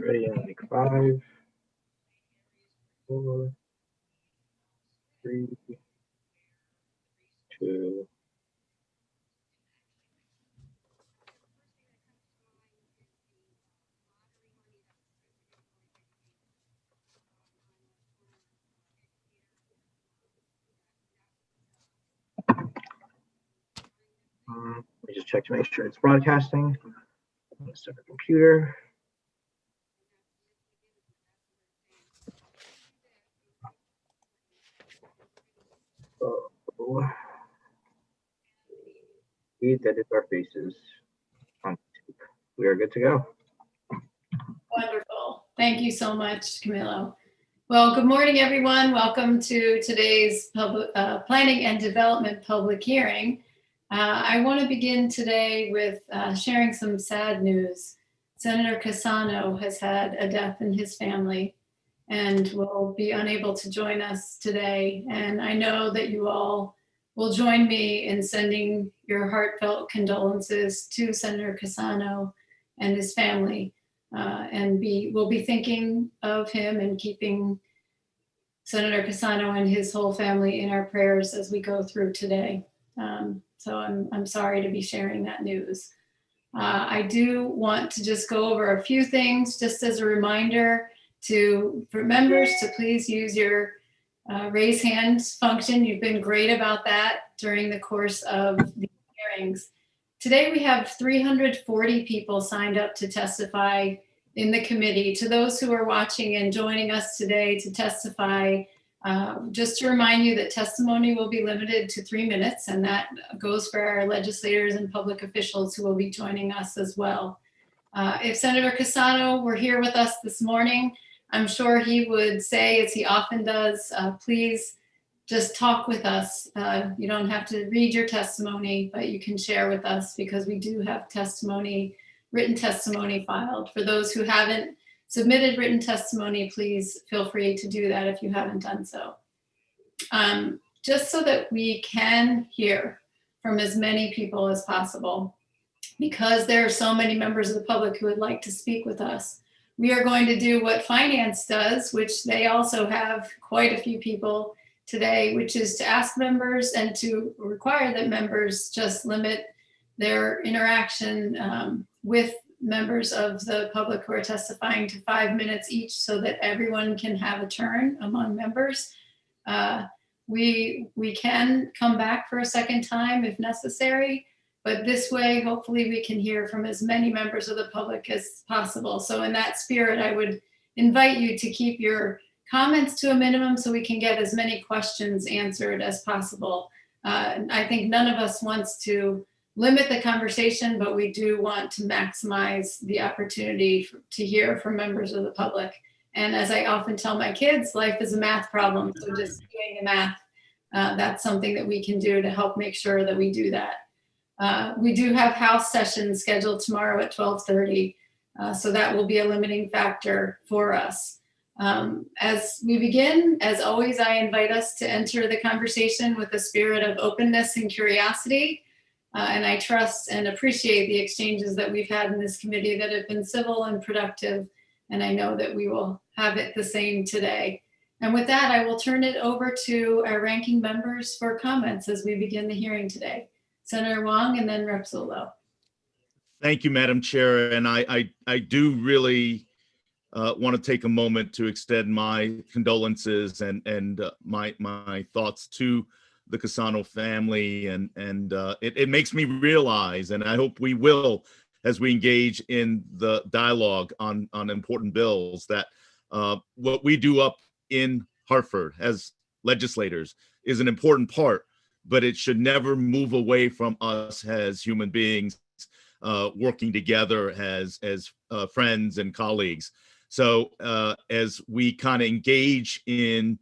Ready in like 5, 4, 3, 2. Let me just check to make sure it's broadcasting. Let's start the computer. That is our faces on YouTube. We are good to go. Wonderful. Thank you so much, Camilo. Well, good morning, everyone. Welcome to today's Planning and Development public hearing. I want to begin today with sharing some sad news. Senator Cassano has had a death in his family and will be unable to join us today. And I know that you all will join me in sending your heartfelt condolences to Senator Cassano and his family. And we'll be thinking of him and keeping Senator Cassano and his whole family in our prayers as we go through today. So I'm sorry to be sharing that news. I do want to just go over a few things just as a reminder for members to please use your raise hands function. You've been great about that during the course of the hearings. Today we have 340 people signed up to testify in the committee. To those who are watching and joining us today to testify, just to remind you that testimony will be limited to 3 minutes, and that goes for our legislators and public officials who will be joining us as well. If Senator Cassano were here with us this morning, I'm sure he would say, as he often does, please just talk with us. You don't have to read your testimony, but you can share with us because we do have written testimony filed. For those who haven't submitted written testimony, please feel free to do that if you haven't done so. Just so that we can hear from as many people as possible, because there are so many members of the public who would like to speak with us, we are going to do what finance does, which they also have quite a few people today, which is to ask members and to require that members just limit their interaction with members of the public who are testifying to 5 minutes each so that everyone can have a turn among members. We can come back for a second time if necessary, but this way, hopefully we can hear from as many members of the public as possible. So in that spirit, I would invite you to keep your comments to a minimum so we can get as many questions answered as possible. I think none of us wants to limit the conversation, but we do want to maximize the opportunity to hear from members of the public. And as I often tell my kids, life is a math problem. So just doing the math, that's something that we can do to help make sure that we do that. We do have House sessions scheduled tomorrow at 12:30. So that will be a limiting factor for us. As we begin, as always, I invite us to enter the conversation with a spirit of openness and curiosity. And I trust and appreciate the exchanges that we've had in this committee that have been civil and productive. And I know that we will have it the same today. And with that, I will turn it over to our ranking members for comments as we begin the hearing today. Senator Wong and then Rep. Zullo. Thank you, Madam Chair. And I do really want to take a moment to extend my condolences and my thoughts to the Cassano family. And it makes me realize, and I hope we will, as we engage in the dialogue on important bills, that what we do up in Hartford as legislators is an important part, but it should never move away from us as human beings working together as friends and colleagues. So as we kind of engage in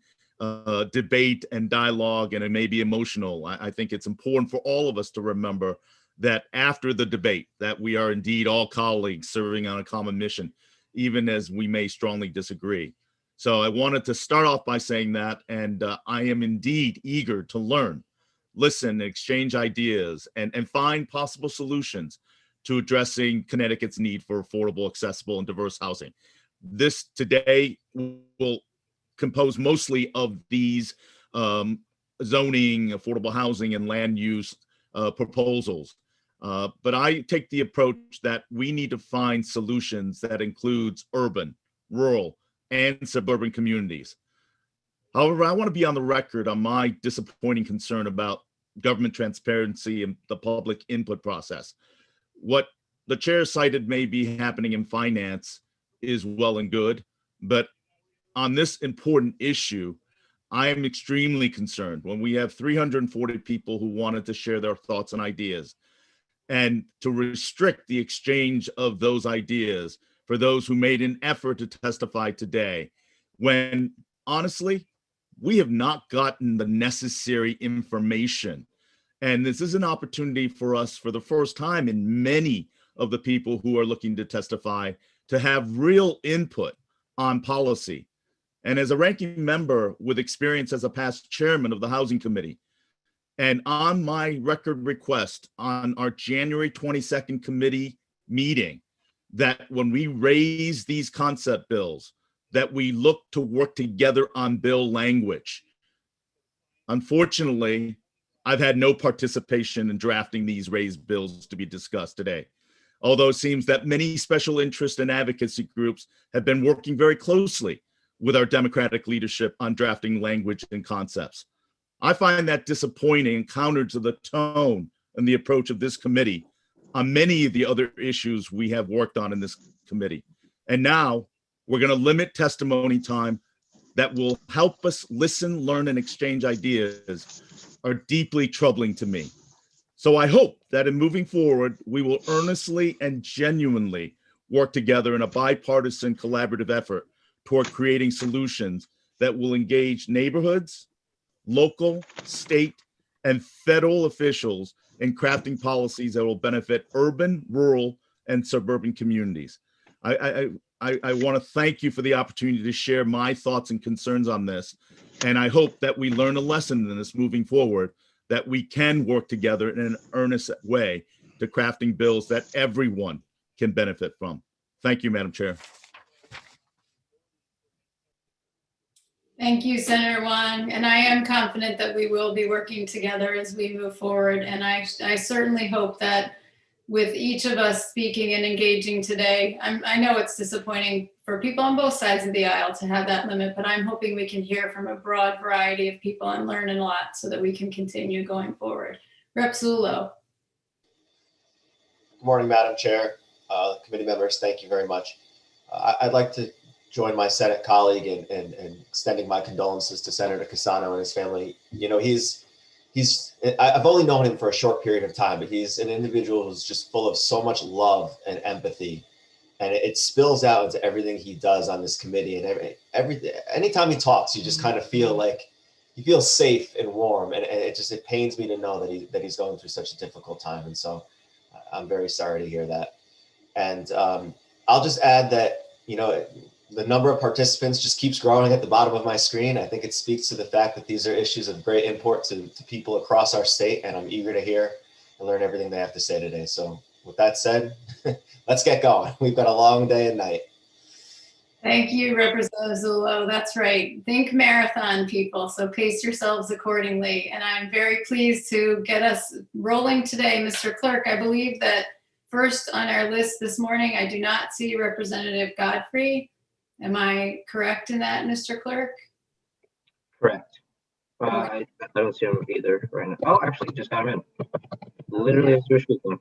debate and dialogue, and it may be emotional, I think it's important for all of us to remember that after the debate, that we are indeed all colleagues serving on a common mission, even as we may strongly disagree. So I wanted to start off by saying that, and I am indeed eager to learn, listen, exchange ideas, and find possible solutions to addressing Connecticut's need for affordable, accessible, and diverse housing. this today will compose mostly of these zoning, affordable housing, and land use proposals. But I take the approach that we need to find solutions that includes urban, rural, and suburban communities. However, I want to be on the record on my disappointing concern about government transparency and the public input process. What the chair cited may be happening in finance is well and good, but on this important issue, I am extremely concerned when we have 340 people who wanted to share their thoughts and ideas, and to restrict the exchange of those ideas for those who made an effort to testify today, when honestly, we have not gotten the necessary information. And this is an opportunity for us, for the first time in many of the people who are looking to testify, to have real input on policy. And as a ranking member with experience as a past chairman of the Housing Committee, and on my record request on our January 22nd committee meeting, that when we raise these concept bills, that we look to work together on bill language. Unfortunately, I've had no participation in drafting these raised bills to be discussed today. Although it seems that many special interest and advocacy groups have been working very closely with our Democratic leadership on drafting language and concepts. I find that disappointing and counter to the tone and the approach of this committee on many of the other issues we have worked on in this committee. And now we're going to limit testimony time that will help us listen, learn, and exchange ideas are deeply troubling to me. So I hope that in moving forward, we will earnestly and genuinely work together in a bipartisan collaborative effort toward creating solutions that will engage neighborhoods, local, state, and federal officials in crafting policies that will benefit urban, rural, and suburban communities. I want to thank you for the opportunity to share my thoughts and concerns on this. And I hope that we learn a lesson in this moving forward, that we can work together in an earnest way to crafting bills that everyone can benefit from. Thank you, Madam Chair. Thank you, Senator Wong. And I am confident that we will be working together as we move forward. And I certainly hope that with each of us speaking and engaging today, I know it's disappointing for people on both sides of the aisle to have that limit, but I'm hoping we can hear from a broad variety of people and learn a lot so that we can continue going forward. Rep. Zullo. Good morning, Madam Chair, committee members, thank you very much. I'd like to join my Senate colleague in extending my condolences to Senator Cassano and his family. You know, I've only known him for a short period of time, but he's an individual who's just full of so much love and empathy. And it spills out into everything he does on this committee. And anytime he talks, you just kind of feel like you feel safe and warm. And it pains me to know that he's going through such a difficult time. And so I'm very sorry to hear that. And I'll just add that, you know, the number of participants just keeps growing at the bottom of my screen. I think it speaks to the fact that these are issues of great import to people across our state, and I'm eager to hear and learn everything they have to say today. So with that said, let's get going. We've got a long day and night. Thank you, Representative Zullo. That's right. Think marathon, people. So pace yourselves accordingly. And I'm very pleased to get us rolling today. Mr. Clerk, I believe that first on our list this morning, I do not see Representative Godfrey. Am I correct in that, Mr. Clerk? Correct. I don't see him either right now. Oh, actually, just got him in. Literally as we're speaking.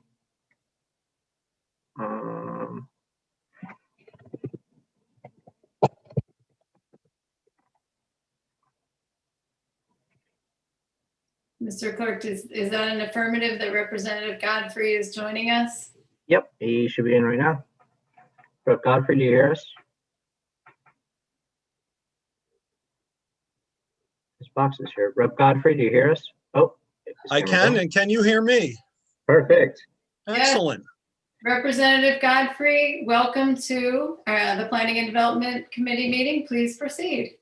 Mr. Clerk, is that an affirmative that Representative Godfrey is joining us? Yep, he should be in right now. Rep. Godfrey, do you hear us? This box is here. Rep. Godfrey, do you hear us? Oh, I can, and can you hear me? Perfect. Excellent. Representative Godfrey, welcome to the Planning and Development Committee meeting. Please proceed.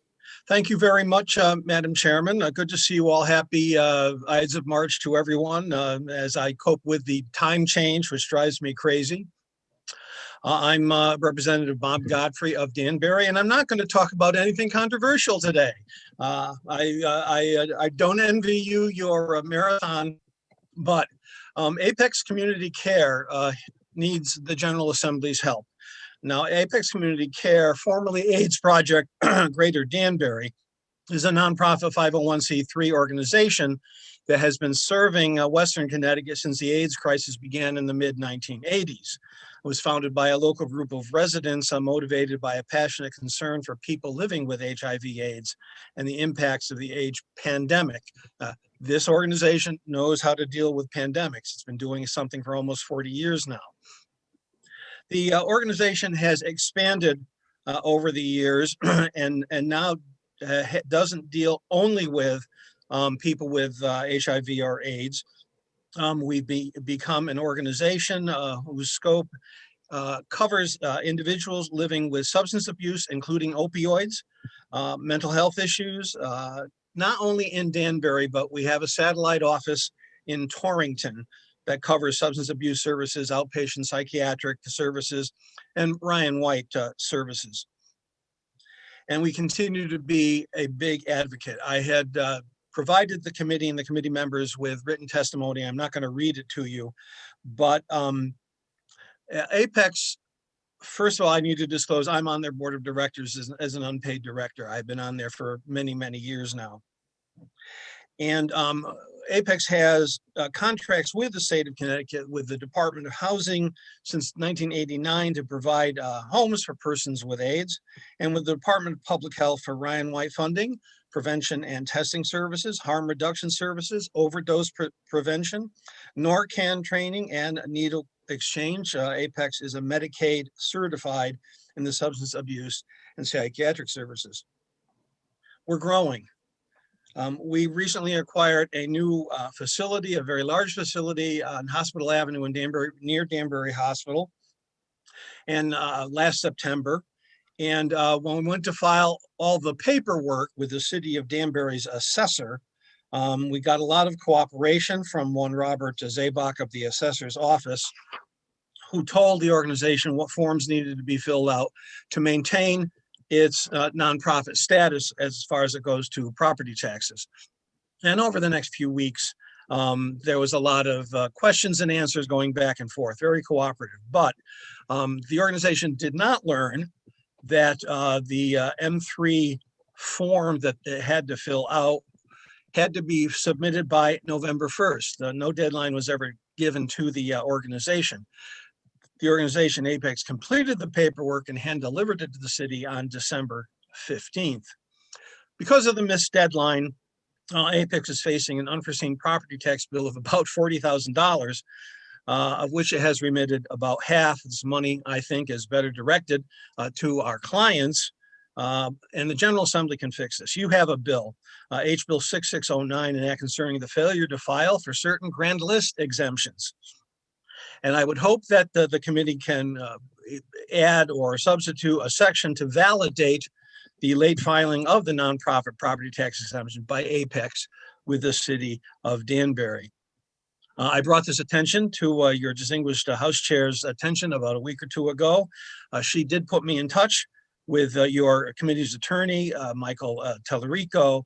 Thank you very much, Madam Chairman. Good to see you all. Happy Ides of March to everyone as I cope with the time change, which drives me crazy. I'm Representative Bob Godfrey of Danbury, and I'm not going to talk about anything controversial today. I don't envy you your marathon, but Apex Community Care needs the General Assembly's help. Now, Apex Community Care, formerly AIDS Project Greater Danbury, is a nonprofit 501c3 organization that has been serving Western Connecticut since the AIDS crisis began in the mid-1980s. It was founded by a local group of residents motivated by a passionate concern for people living with HIV/AIDS and the impacts of the AIDS pandemic. This organization knows how to deal with pandemics. It's been doing something for almost 40 years now. The organization has expanded over the years and now doesn't deal only with people with HIV or AIDS. We've become an organization whose scope covers individuals living with substance abuse, including opioids, mental health issues, not only in Danbury, but we have a satellite office in Torrington that covers substance abuse services, outpatient psychiatric services, and Ryan White services. And we continue to be a big advocate. I had provided the committee and the committee members with written testimony. I'm not going to read it to you, but Apex, first of all, I need to disclose I'm on their board of directors as an unpaid director. I've been on there for many, many years now. And Apex has contracts with the state of Connecticut, with the Department of Housing since 1989 to provide homes for persons with AIDS, and with the Department of Public Health for Ryan White funding, prevention and testing services, harm reduction services, overdose prevention, Narcan training, and needle exchange. Apex is a Medicaid certified in the substance abuse and psychiatric services. We're growing. We recently acquired a new facility, a very large facility on Hospital Avenue in Danbury, near Danbury Hospital, and last September. And when we went to file all the paperwork with the city of Danbury's assessor, we got a lot of cooperation from one Robert Zabak of the assessor's office, who told the organization what forms needed to be filled out to maintain its nonprofit status as far as it goes to property taxes. And over the next few weeks, there was a lot of questions and answers going back and forth, very cooperative. But the organization did not learn that the M3 form that they had to fill out had to be submitted by November 1st. No deadline was ever given to the organization. The organization Apex completed the paperwork and hand delivered it to the city on December 15th. Because of the missed deadline, Apex is facing an unforeseen property tax bill of about $40,000, of which it has remitted about half. This money, I think, is better directed to our clients, and the General Assembly can fix this. You have a bill, H. Bill 6609, an act concerning the failure to file for certain grand list exemptions. And I would hope that the committee can add or substitute a section to validate the late filing of the nonprofit property tax exemption by Apex with the city of Danbury. I brought this attention to your distinguished House Chair's attention about a week or two ago. She did put me in touch with your committee's attorney, Michael Tellerico.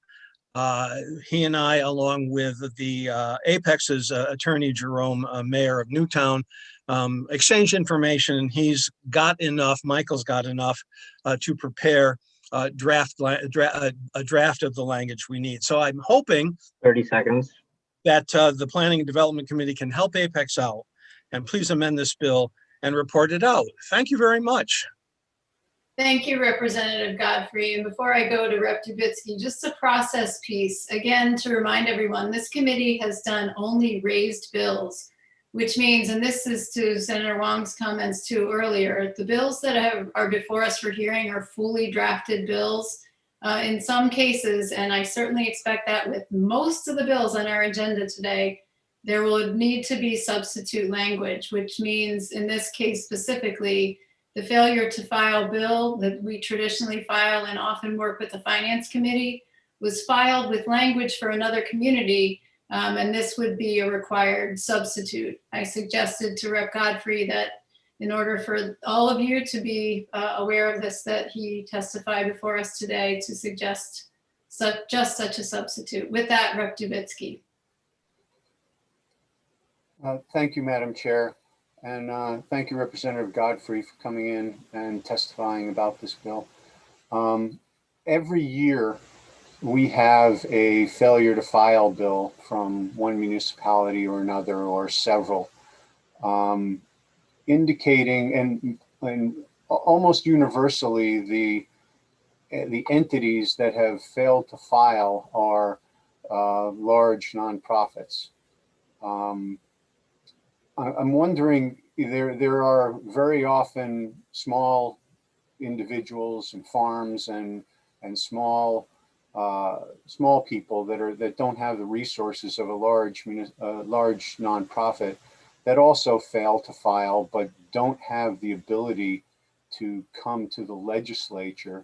He and I, along with the Apex's attorney, Jerome Mayor of Newtown, exchanged information, and he's got enough, Michael's got enough to prepare a draft of the language we need. So I'm hoping 30 seconds. That the Planning and Development Committee can help Apex out, and please amend this bill and report it out. Thank you very much. Thank you, Representative Godfrey. And before I go to Rep. Dubitsky, just a process piece. Again, to remind everyone, this committee has done only raised bills, which means, and this is to Senator Wong's comments too earlier, the bills that are before us for hearing are fully drafted bills in some cases, and I certainly expect that with most of the bills on our agenda today, there will need to be substitute language, which means in this case specifically, the failure to file bill that we traditionally file and often work with the Finance Committee was filed with language for another community, and this would be a required substitute. I suggested to Rep. Godfrey that in order for all of you to be aware of this, that he testified before us today to suggest just such a substitute. With that, Rep. Dubitsky. Thank you, Madam Chair. And thank you, Representative Godfrey, for coming in and testifying about this bill. Every year, we have a failure to file bill from one municipality or another or several, indicating and almost universally the entities that have failed to file are large nonprofits. I'm wondering, there are very often small individuals and farms and small people that don't have the resources of a large nonprofit that also fail to file, but don't have the ability to come to the legislature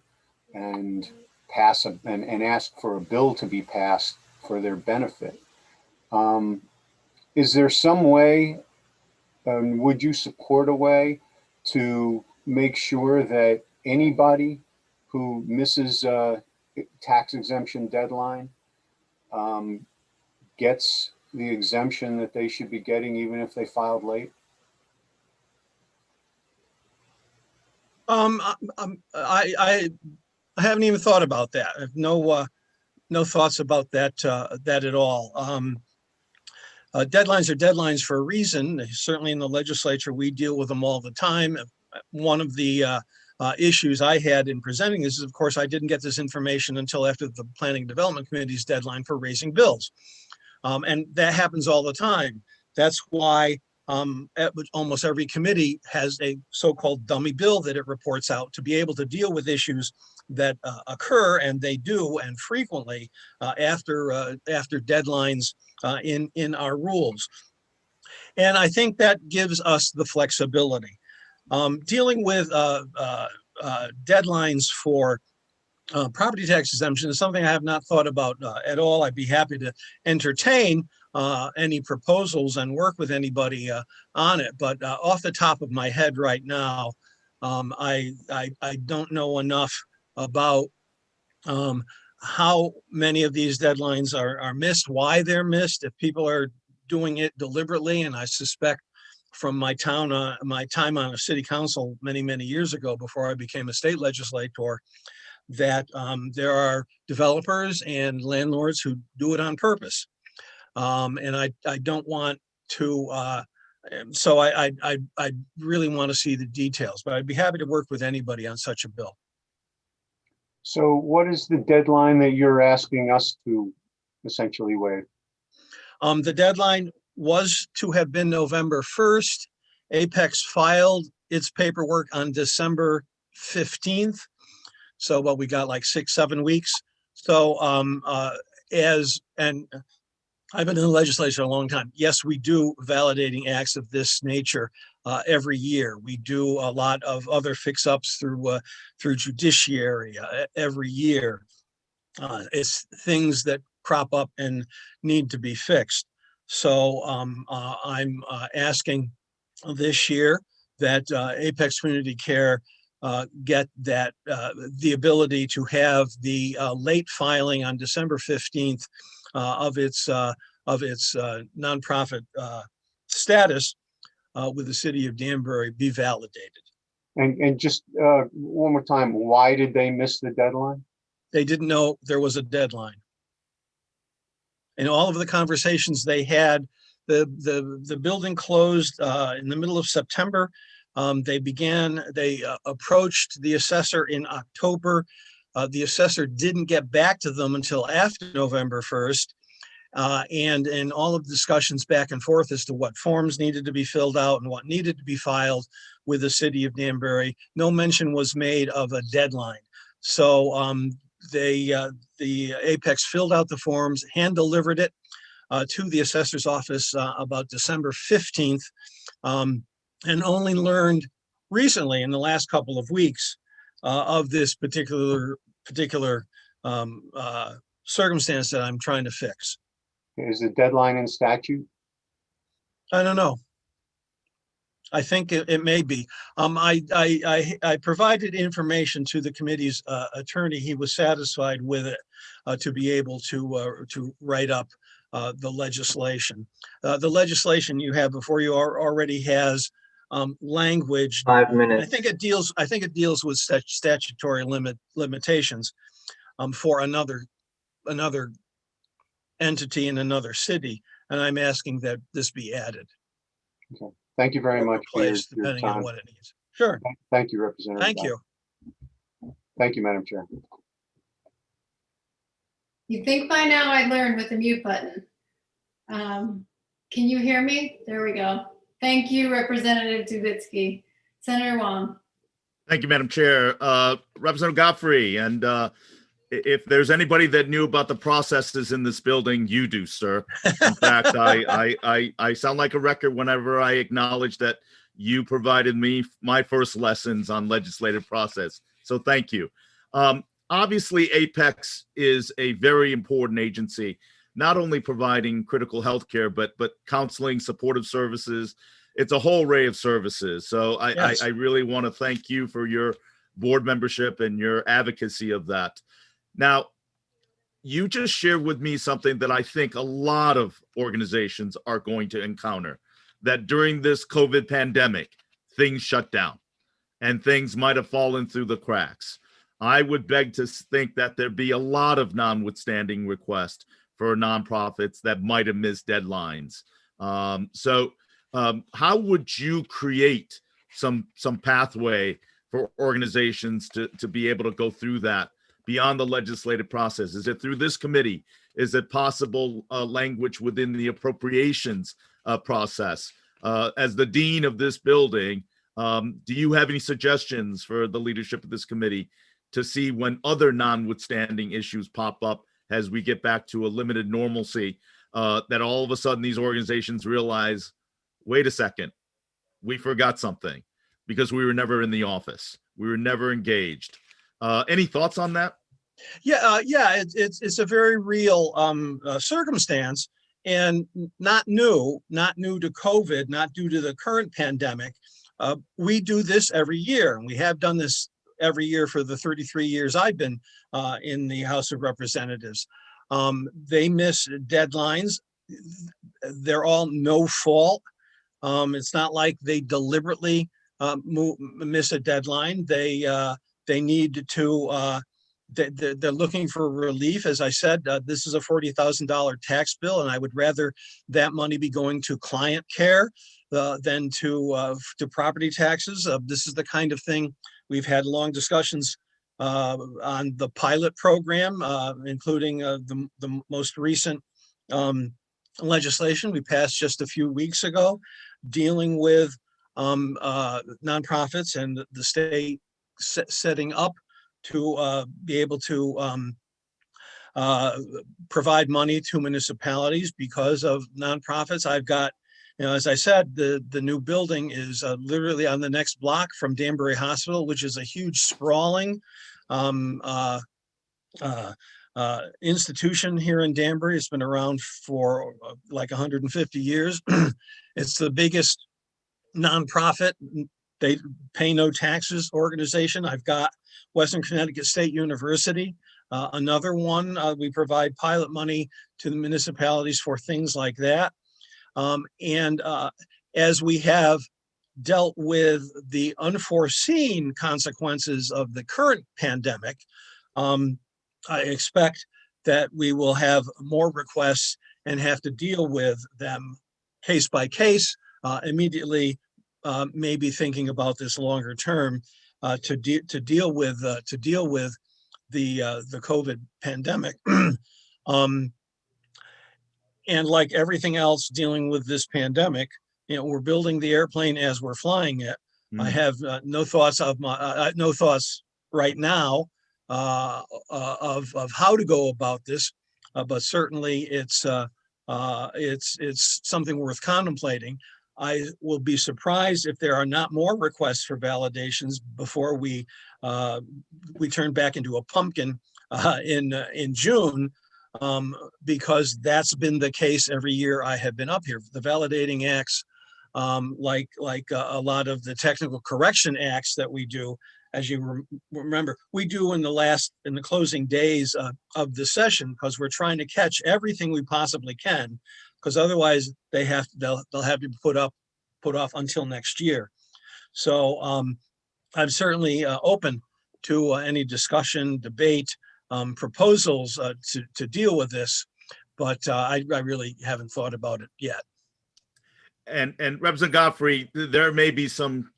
and pass and ask for a bill to be passed for their benefit. Is there some way, would you support a way to make sure that anybody who misses a tax exemption deadline gets the exemption that they should be getting, even if they filed late? I haven't even thought about that. I have no thoughts about that at all. Deadlines are deadlines for a reason. Certainly in the legislature, we deal with them all the time. One of the issues I had in presenting this is, of course, I didn't get this information until after the Planning and Development Committee's deadline for raising bills. And that happens all the time. That's why almost every committee has a so-called dummy bill that it reports out to be able to deal with issues that occur, and they do, and frequently after deadlines in our rules. And I think that gives us the flexibility. Dealing with deadlines for property tax exemption is something I have not thought about at all. I'd be happy to entertain any proposals and work with anybody on it. But off the top of my head right now, I don't know enough about how many of these deadlines are missed, why they're missed, if people are doing it deliberately. And I suspect from my time on a city council many years ago, before I became a state legislator, that there are developers and landlords who do it on purpose. And I don't want to, so I really want to see the details, but I'd be happy to work with anybody on such a bill. So what is the deadline that you're asking us to essentially waive? The deadline was to have been November 1st. Apex filed its paperwork on December 15th. So we got like 6-7 weeks. So and I've been in the legislature a long time. Yes, we do validating acts of this nature every year. We do a lot of other fix-ups through judiciary every year. It's things that crop up and need to be fixed. So I'm asking this year that Apex Community Care get that the ability to have the late filing on December 15th of its nonprofit status with the city of Danbury be validated. And just one more time, why did they miss the deadline? They didn't know there was a deadline. In all of the conversations they had, the building closed in the middle of September. They approached the assessor in October. The assessor didn't get back to them until after November 1st. And in all of the discussions back and forth as to what forms needed to be filled out and what needed to be filed with the city of Danbury, no mention was made of a deadline. So the Apex filled out the forms, hand delivered it to the assessor's office about December 15th, and only learned recently in the last couple of weeks of this particular circumstance that I'm trying to fix. Is the deadline in statute? I don't know. I think it may be. I provided information to the committee's attorney. He was satisfied with it to be able to write up the legislation. The legislation you have before you already has language. 5 minutes. I think it deals with statutory limitations for another entity in another city, and I'm asking that this be added. Okay. Thank you very much for your Depending on time. what it needs. Sure. Thank you, Representative. Thank you. Thank you, Madam Chair. You think by now I learned with the mute button. Can you hear me? There we go. Thank you, Representative Dubitsky. Senator Wong. Thank you, Madam Chair. Representative Godfrey, and if there's anybody that knew about the processes in this building, you do, sir. In fact, I sound like a record whenever I acknowledge that you provided me my first lessons on legislative process. So thank you. Obviously, Apex is a very important agency, not only providing critical health care, but counseling, supportive services. It's a whole array of services. So Yes. I really want to thank you for your board membership and your advocacy of that. Now, you just shared with me something that I think a lot of organizations are going to encounter, that during this COVID pandemic, things shut down and things might have fallen through the cracks. I would beg to think that there'd be a lot of notwithstanding requests for nonprofits that might have missed deadlines. How would you create some pathway for organizations to be able to go through that beyond the legislative process? Is it through this committee? Is it possible language within the appropriations process? As the dean of this building, do you have any suggestions for the leadership of this committee to see when other notwithstanding issues pop up as we get back to a limited normalcy, that all of a sudden these organizations realize, wait a second, we forgot something because we were never in the office. We were never engaged. Any thoughts on that? Yeah, it's a very real circumstance, and not new to COVID, not due to the current pandemic. We do this every year, and we have done this every year for the 33 years I've been in the House of Representatives. They miss deadlines. They're all no fault. It's not like they deliberately miss a deadline. They need to, they're looking for relief. As I said, this is a $40,000 tax bill, and I would rather that money be going to client care than to property taxes. This is the kind of thing we've had long discussions on the pilot program, including the most recent legislation we passed just a few weeks ago, dealing with nonprofits and the state setting up to be able to provide money to municipalities because of nonprofits. I've got, as I said, the new building is literally on the next block from Danbury Hospital, which is a huge sprawling institution here in Danbury. It's been around for like 150 years. It's the biggest nonprofit, they pay no taxes organization. I've got Western Connecticut State University, another one. We provide pilot money to the municipalities for things like that. As we have dealt with the unforeseen consequences of the current pandemic, I expect that we will have more requests and have to deal with them case by case, immediately, maybe thinking about this longer term to deal with the COVID pandemic. And like everything else dealing with this pandemic, we're building the airplane as we're flying it. I have no thoughts right now of how to go about this, but certainly it's something worth contemplating. I will be surprised if there are not more requests for validations before we turn back into a pumpkin in June, because that's been the case every year I have been up here. The validating acts like a lot of the technical correction acts that we do. As you remember, we do in the closing days of the session, because we're trying to catch everything we possibly can, because otherwise they'll have to be put off until next year. So I'm certainly open to any discussion, debate, proposals to deal with this, but I really haven't thought about it yet. And Representative Godfrey, there may be some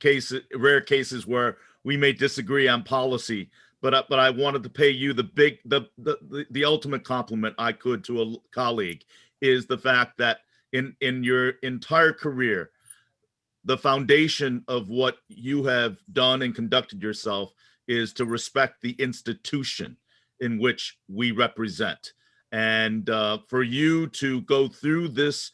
rare cases where we may disagree on policy, but I wanted to pay you the ultimate compliment I could to a colleague, is the fact that in your entire career, the foundation of what you have done and conducted yourself is to respect the institution in which we represent. And for you to go through this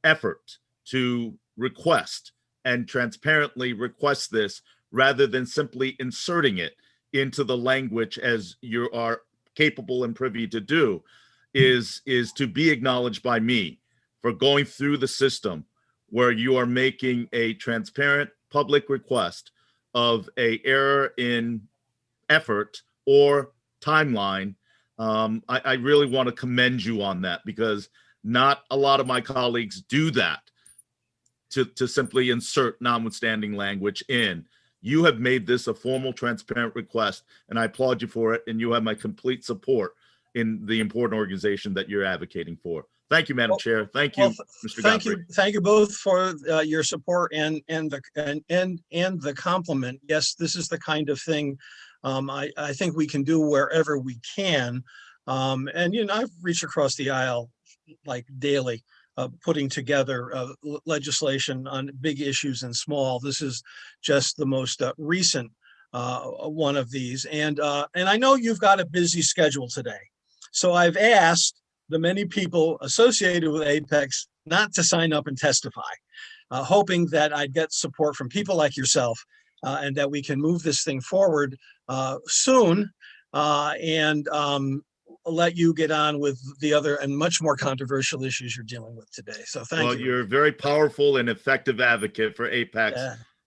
effort to request and transparently request this, rather than simply inserting it into the language as you are capable and privy to do, is to be acknowledged by me for going through the system where you are making a transparent public request of a error in effort or timeline. I really want to commend you on that, because not a lot of my colleagues do that, to simply insert notwithstanding language in. You have made this a formal, transparent request, and I applaud you for it, and you have my complete support in the important organization that you're advocating for. Thank you, Madam Chair. Thank you, Mr. Godfrey. Thank you both for your support and the compliment. Yes, this is the kind of thing I think we can do wherever we can. And I've reached across the aisle like daily, putting together legislation on big issues and small. This is just the most recent one of these. And I know you've got a busy schedule today. So I've asked the many people associated with Apex not to sign up and testify, hoping that I'd get support from people like yourself and that we can move this thing forward soon and let you get on with the other and much more controversial issues you're dealing with today. So thank you. Well, you're a very powerful and effective advocate for Apex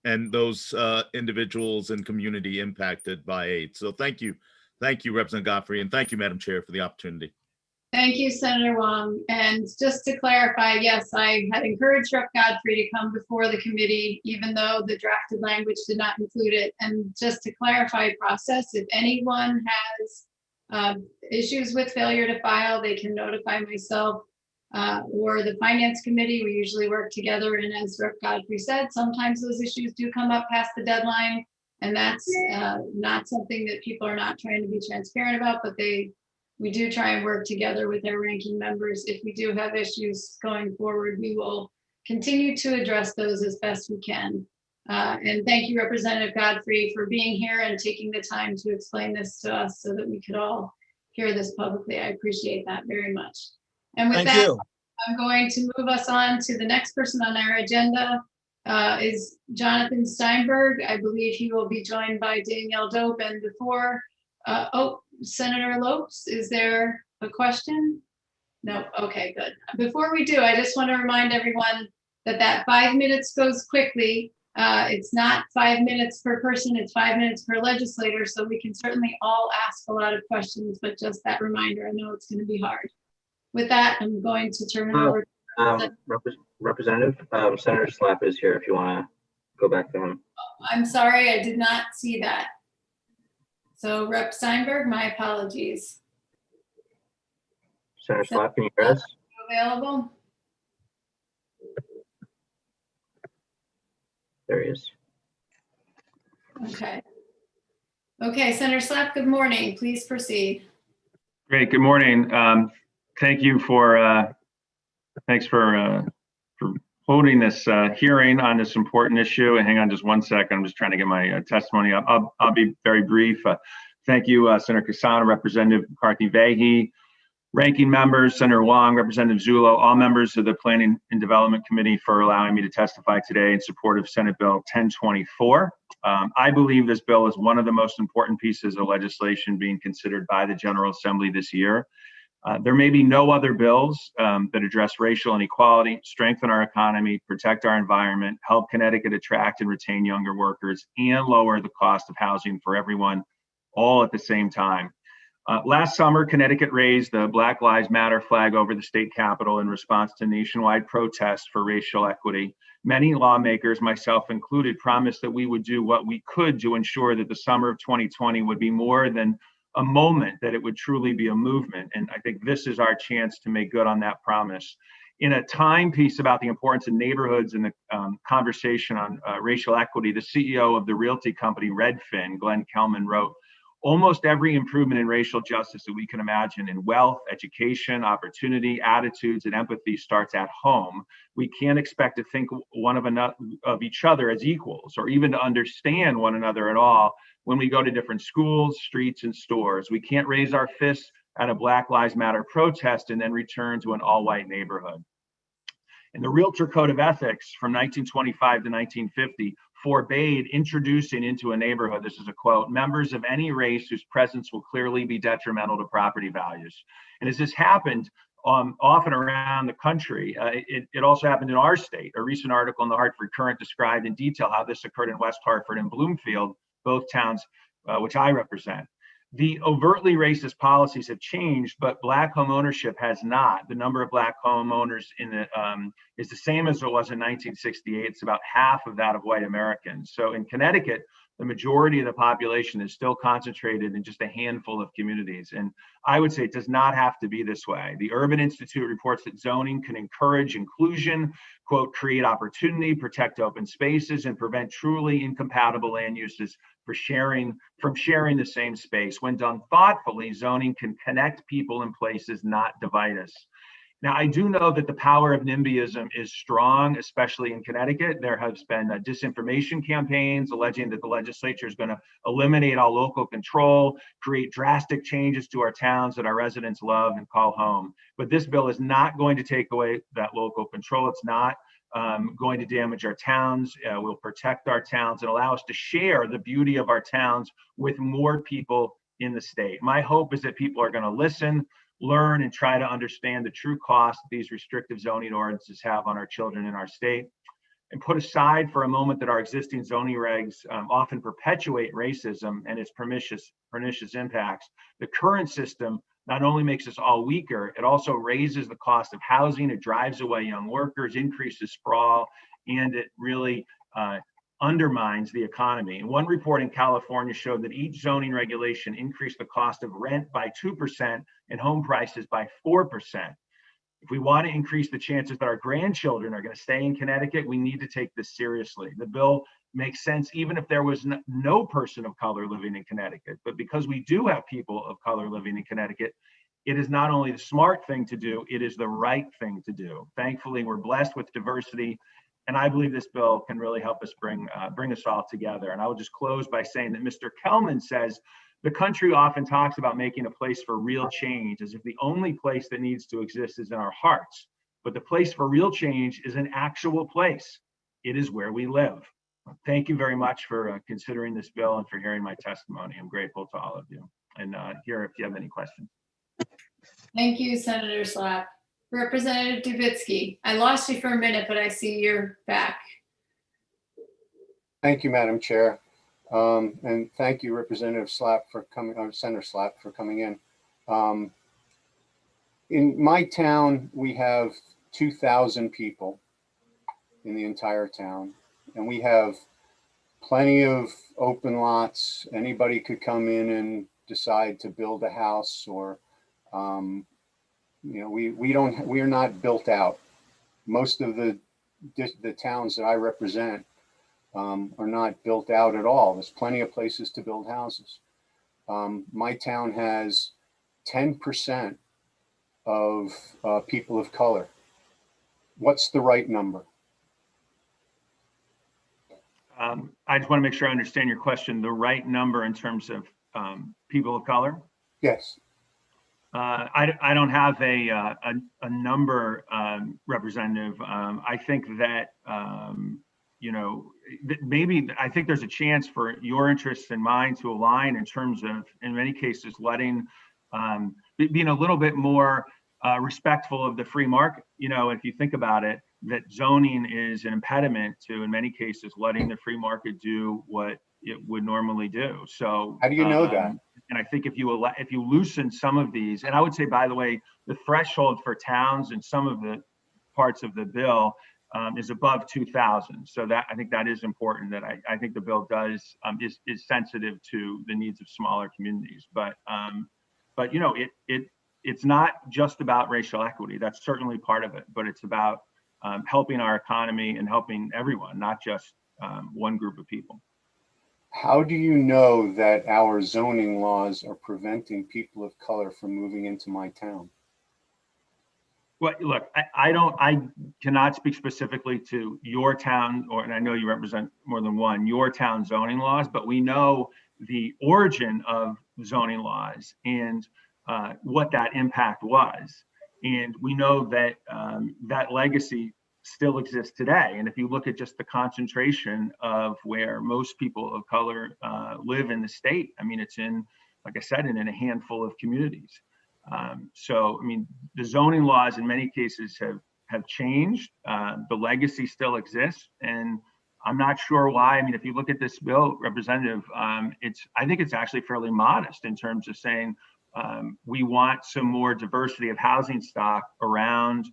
and those individuals and community impacted by AIDS. So thank you. Thank you, Representative Godfrey, and thank you, Madam Chair, for the opportunity. Thank you, Senator Wong. And just to clarify, yes, I had encouraged Rep. Godfrey to come before the committee, even though the drafted language did not include it. And just to clarify process, if anyone has issues with failure to file, they can notify myself or the Finance Committee. We usually work together. And as Rep. Godfrey said, sometimes those issues do come up past the deadline. And that's not something that people are not trying to be transparent about, but we do try and work together with our ranking members. If we do have issues going forward, we will continue to address those as best we can. And thank you, Representative Godfrey, for being here and taking the time to explain this to us so that we could all hear this publicly. I appreciate that very much. And with that, I'm going to move us on to the next person on our agenda is Jonathan Steinberg. I believe he will be joined by Danielle Dope. And before, Senator Lopes, is there a question? No, okay, good. Before we do, I just want to remind everyone that 5 minutes goes quickly. It's not 5 minutes per person, it's 5 minutes per legislator. So we can certainly all ask a lot of questions, but just that reminder, I know it's going to be hard. With that, I'm going to turn it over. Representative, Senator Slapp is here if you want to go back to him. I'm sorry, I did not see that. So Rep. Steinberg, my apologies. Senator Slapp, can you hear us? Available? There he is. Okay. Okay, Senator Slapp, good morning. Please proceed. Great, good morning. Thank you for, thanks for holding this hearing on this important issue. And hang on just 1 second, I'm just trying to get my testimony up. I'll be very brief. Thank you, Senator Cassano, Representative McCarthy-Vahey, ranking members, Senator Wong, Representative Zullo, all members of the Planning and Development Committee for allowing me to testify today in support of Senate Bill 1024. I believe this bill is one of the most important pieces of legislation being considered by the General Assembly this year. There may be no other bills that address racial inequality, strengthen our economy, protect our environment, help Connecticut attract and retain younger workers, and lower the cost of housing for everyone, all at the same time. Last summer, Connecticut raised the Black Lives Matter flag over the state capitol in response to nationwide protests for racial equity. Many lawmakers, myself included, promised that we would do what we could to ensure that the summer of 2020 would be more than a moment, that it would truly be a movement. And I think this is our chance to make good on that promise. In a timepiece about the importance of neighborhoods and the conversation on racial equity, the CEO of the realty company Redfin, Glenn Kelman, wrote, "Almost every improvement in racial justice that we can imagine in wealth, education, opportunity, attitudes, and empathy starts at home. We can't expect to think one of each other as equals, or even to understand one another at all when we go to different schools, streets, and stores. We can't raise our fists at a Black Lives Matter protest and then return to an all-white neighborhood." And the Realtor Code of Ethics from 1925 to 1950 forbade introducing into a neighborhood, this is a quote, "members of any race whose presence will clearly be detrimental to property values." And as this happened often around the country, it also happened in our state. A recent article in the Hartford Current described in detail how this occurred in West Hartford and Bloomfield, both towns which I represent. The overtly racist policies have changed, but Black home ownership has not. The number of Black homeowners is the same as it was in 1968. It's about half of that of white Americans. So in Connecticut, the majority of the population is still concentrated in just a handful of communities. And I would say it does not have to be this way. The Urban Institute reports that zoning can encourage inclusion, quote, "create opportunity, protect open spaces, and prevent truly incompatible land uses from sharing the same space. When done thoughtfully, zoning can connect people and places, not divide us." Now, I do know that the power of NIMBYism is strong, especially in Connecticut. There has been disinformation campaigns alleging that the legislature is going to eliminate all local control, create drastic changes to our towns that our residents love and call home. But this bill is not going to take away that local control. It's not going to damage our towns. We'll protect our towns and allow us to share the beauty of our towns with more people in the state. My hope is that people are going to listen, learn, and try to understand the true cost these restrictive zoning ordinances have on our children in our state, and put aside for a moment that our existing zoning regs often perpetuate racism and its pernicious impacts. The current system not only makes us all weaker, it also raises the cost of housing, it drives away young workers, increases sprawl, and it really undermines the economy. And one report in California showed that each zoning regulation increased the cost of rent by 2% and home prices by 4%. If we want to increase the chances that our grandchildren are going to stay in Connecticut, we need to take this seriously. The bill makes sense even if there was no person of color living in Connecticut. But because we do have people of color living in Connecticut, it is not only the smart thing to do, it is the right thing to do. Thankfully, we're blessed with diversity, and I believe this bill can really help us bring us all together. And I will just close by saying that Mr. Kelman says the country often talks about making a place for real change as if the only place that needs to exist is in our hearts. But the place for real change is an actual place. It is where we live. Thank you very much for considering this bill and for hearing my testimony. I'm grateful to all of you. And here, if you have any questions. Thank you, Senator Slapp. Representative Dubitsky, I lost you for a minute, but I see you're back. Thank you, Madam Chair. And thank you, Representative Slapp, for coming, or Senator Slapp, for coming in. In my town, we have 2,000 people in the entire town, and we have plenty of open lots. Anybody could come in and decide to build a house, or you know, we are not built out. Most of the towns that I represent are not built out at all. There's plenty of places to build houses. My town has 10% of people of color. What's the right number? I just want to make sure I understand your question. The right number in terms of people of color? Yes. I don't have a number, Representative. I think that you know, maybe I think there's a chance for your interests and mine to align in terms of, in many cases, letting being a little bit more respectful of the free market. If you think about it, that zoning is an impediment to, in many cases, letting the free market do what it would normally do. So How do you know that? And I think if you loosen some of these, and I would say, by the way, the threshold for towns in some of the parts of the bill is above 2,000. So that, I think that is important, that I think the bill does is sensitive to the needs of smaller communities. But it's not just about racial equity. That's certainly part of it, but it's about helping our economy and helping everyone, not just one group of people. How do you know that our zoning laws are preventing people of color from moving into my town? Well, look, I cannot speak specifically to your town, and I know you represent more than one, your town zoning laws, but we know the origin of zoning laws and what that impact was. And we know that that legacy still exists today. And if you look at just the concentration of where most people of color live in the state, I mean, it's in, like I said, in a handful of communities. So, I mean, the zoning laws in many cases have changed. The legacy still exists, and I'm not sure why. I mean, if you look at this bill, Representative, I think it's actually fairly modest in terms of saying we want some more diversity of housing stock around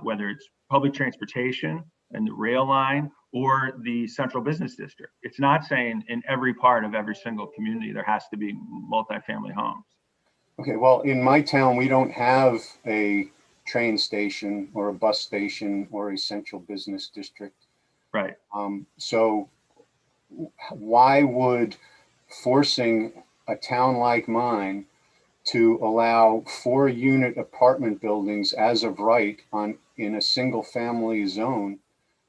whether it's public transportation and the rail line or the central business district. It's not saying in every part of every single community there has to be multifamily homes. Okay, well, in my town, we don't have a train station or a bus station or a central business district. Right. So why would forcing a town like mine to allow 4-unit apartment buildings as of right in a single family zone,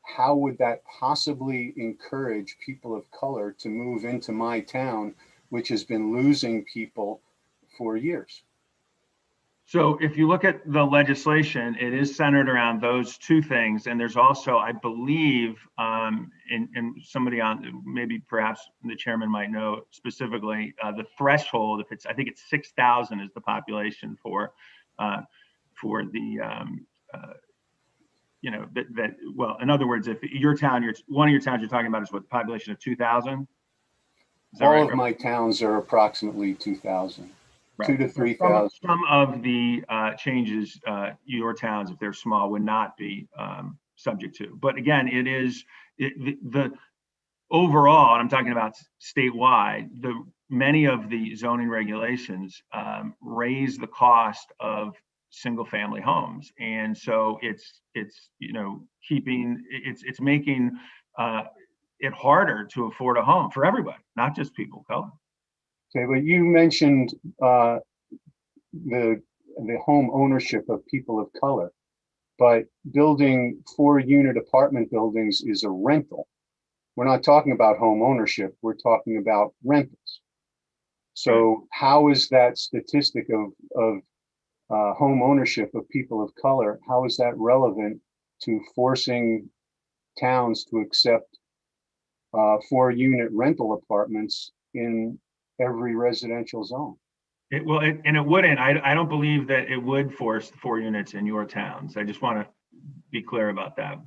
how would that possibly encourage people of color to move into my town, which has been losing people for years? So if you look at the legislation, it is centered around those two things. And there's also, I believe, and somebody on, maybe perhaps the chairman might know specifically, the threshold, I think it's 6,000 is the population for the, well, in other words, if your town, one of your towns you're talking about is what, the population of 2,000? All of my towns are approximately 2,000. Right. 2,000 to 3,000. Some of the changes your towns, if they're small, would not be subject to. But again, the overall, and I'm talking about statewide, many of the zoning regulations raise the cost of single family homes, and so it's making it harder to afford a home for everybody, not just people of color. Okay, but you mentioned the home ownership of people of color, but building 4-unit apartment buildings is a rental. We're not talking about home ownership, we're talking about rentals. So how is that statistic of home ownership of people of color, how is that relevant to forcing towns to accept 4-unit rental apartments in every residential zone? It wouldn't. I don't believe that it would force 4 units in your towns. I just want to be clear about that.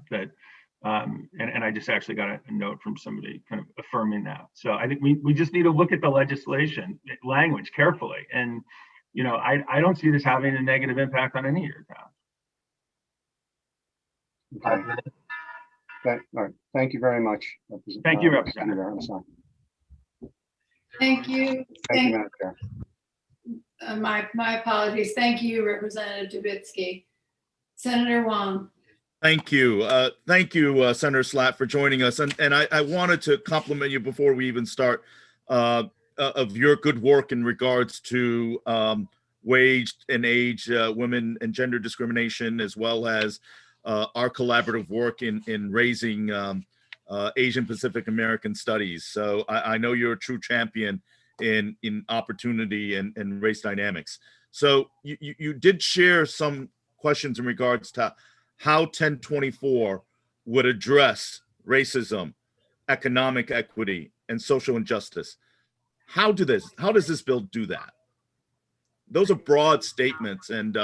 And I just actually got a note from somebody kind of affirming that. So I think we just need to look at the legislation language carefully. And I don't see this having a negative impact on any of your towns. Okay. All right. Thank you very much. Thank you, Representative. I'm sorry. Thank you. Thank you, Madam Chair. My apologies. Thank you, Representative Dubitsky. Senator Wong. Thank you. Thank you, Senator Slatt, for joining us. And I wanted to compliment you before we even start of your good work in regards to wage and age, women and gender discrimination, as well as our collaborative work in raising Asian Pacific American studies. So I know you're a true champion in opportunity and race dynamics. So you did share some questions in regards to how 1024 would address racism, economic equity, and social injustice. How does this bill do that? those are broad statements, and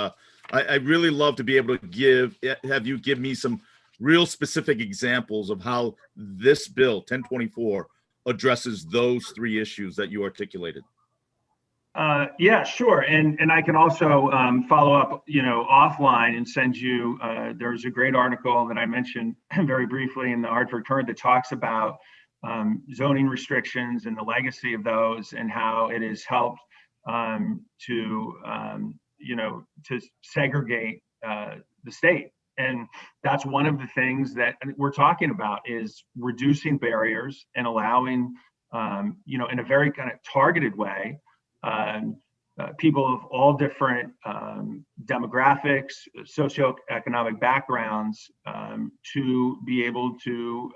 I really love to be able to have you give me some real specific examples of how this bill 1024 addresses those three issues that you articulated. Yeah, sure. And I can also follow up, offline and send you, there's a great article that I mentioned very briefly in the Hartford Current that talks about zoning restrictions and the legacy of those and how it has helped to segregate the state. And that's one of the things that we're talking about is reducing barriers and allowing, in a very kind of targeted way, people of all different demographics, socioeconomic backgrounds to be able to,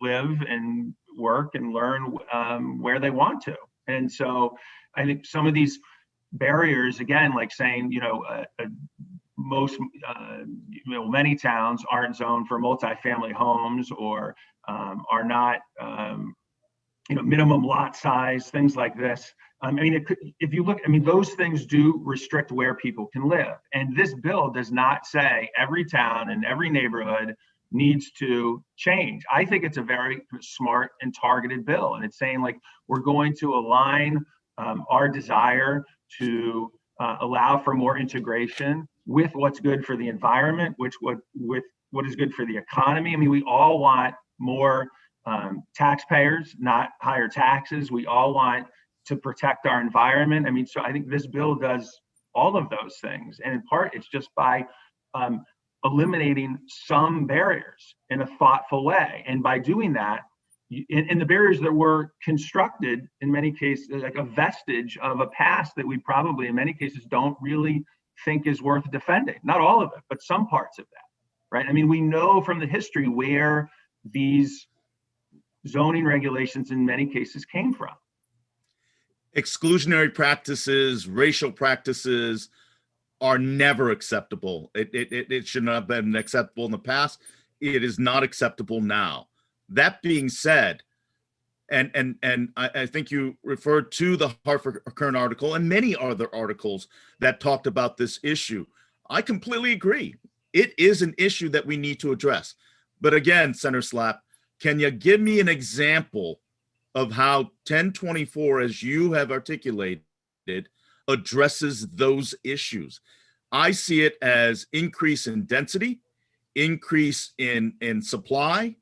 live and work and learn where they want to. And so I think some of these barriers, again, like saying, many towns aren't zoned for multifamily homes or are not, minimum lot size, things like this. If you look, those things do restrict where people can live. And this bill does not say every town and every neighborhood needs to change. I think it's a very smart and targeted bill. And it's saying like, we're going to align our desire to allow for more integration with what's good for the environment, with what is good for the economy. We all want more taxpayers, not higher taxes. We all want to protect our environment. So I think this bill does all of those things. And in part, it's just by eliminating some barriers in a thoughtful way. And by doing that, and the barriers that were constructed in many cases, like a vestige of a past that we probably in many cases don't really think is worth defending. Not all of it, but some parts of that, right? We know from the history where these zoning regulations in many cases came from. Exclusionary practices, racial practices are never acceptable. It should not have been acceptable in the past. It is not acceptable now. That being said, and I think you referred to the Hartford Current article and many other articles that talked about this issue. I completely agree. It is an issue that we need to address. But again, Senator Slapp, can you give me an example of how 1024, as you have articulated, addresses those issues? I see it as increase in density, increase in supply,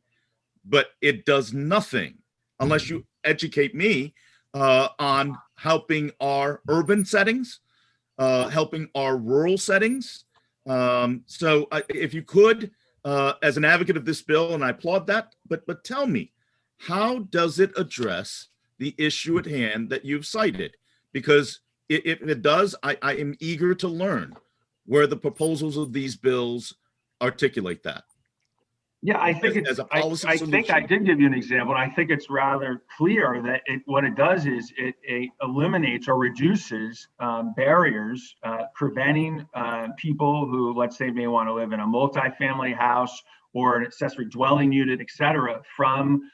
but it does nothing unless you educate me on helping our urban settings, helping our rural settings. So if you could, as an advocate of this bill, and I applaud that, but tell me, how does it address the issue at hand that you've cited? Because if it does, I am eager to learn where the proposals of these bills articulate that. Yeah, I think it's, I think I did give you an example. I think it's rather clear that what it does is it eliminates or reduces barriers, preventing people who, let's say, may want to live in a multifamily house or an accessory dwelling unit, et cetera, from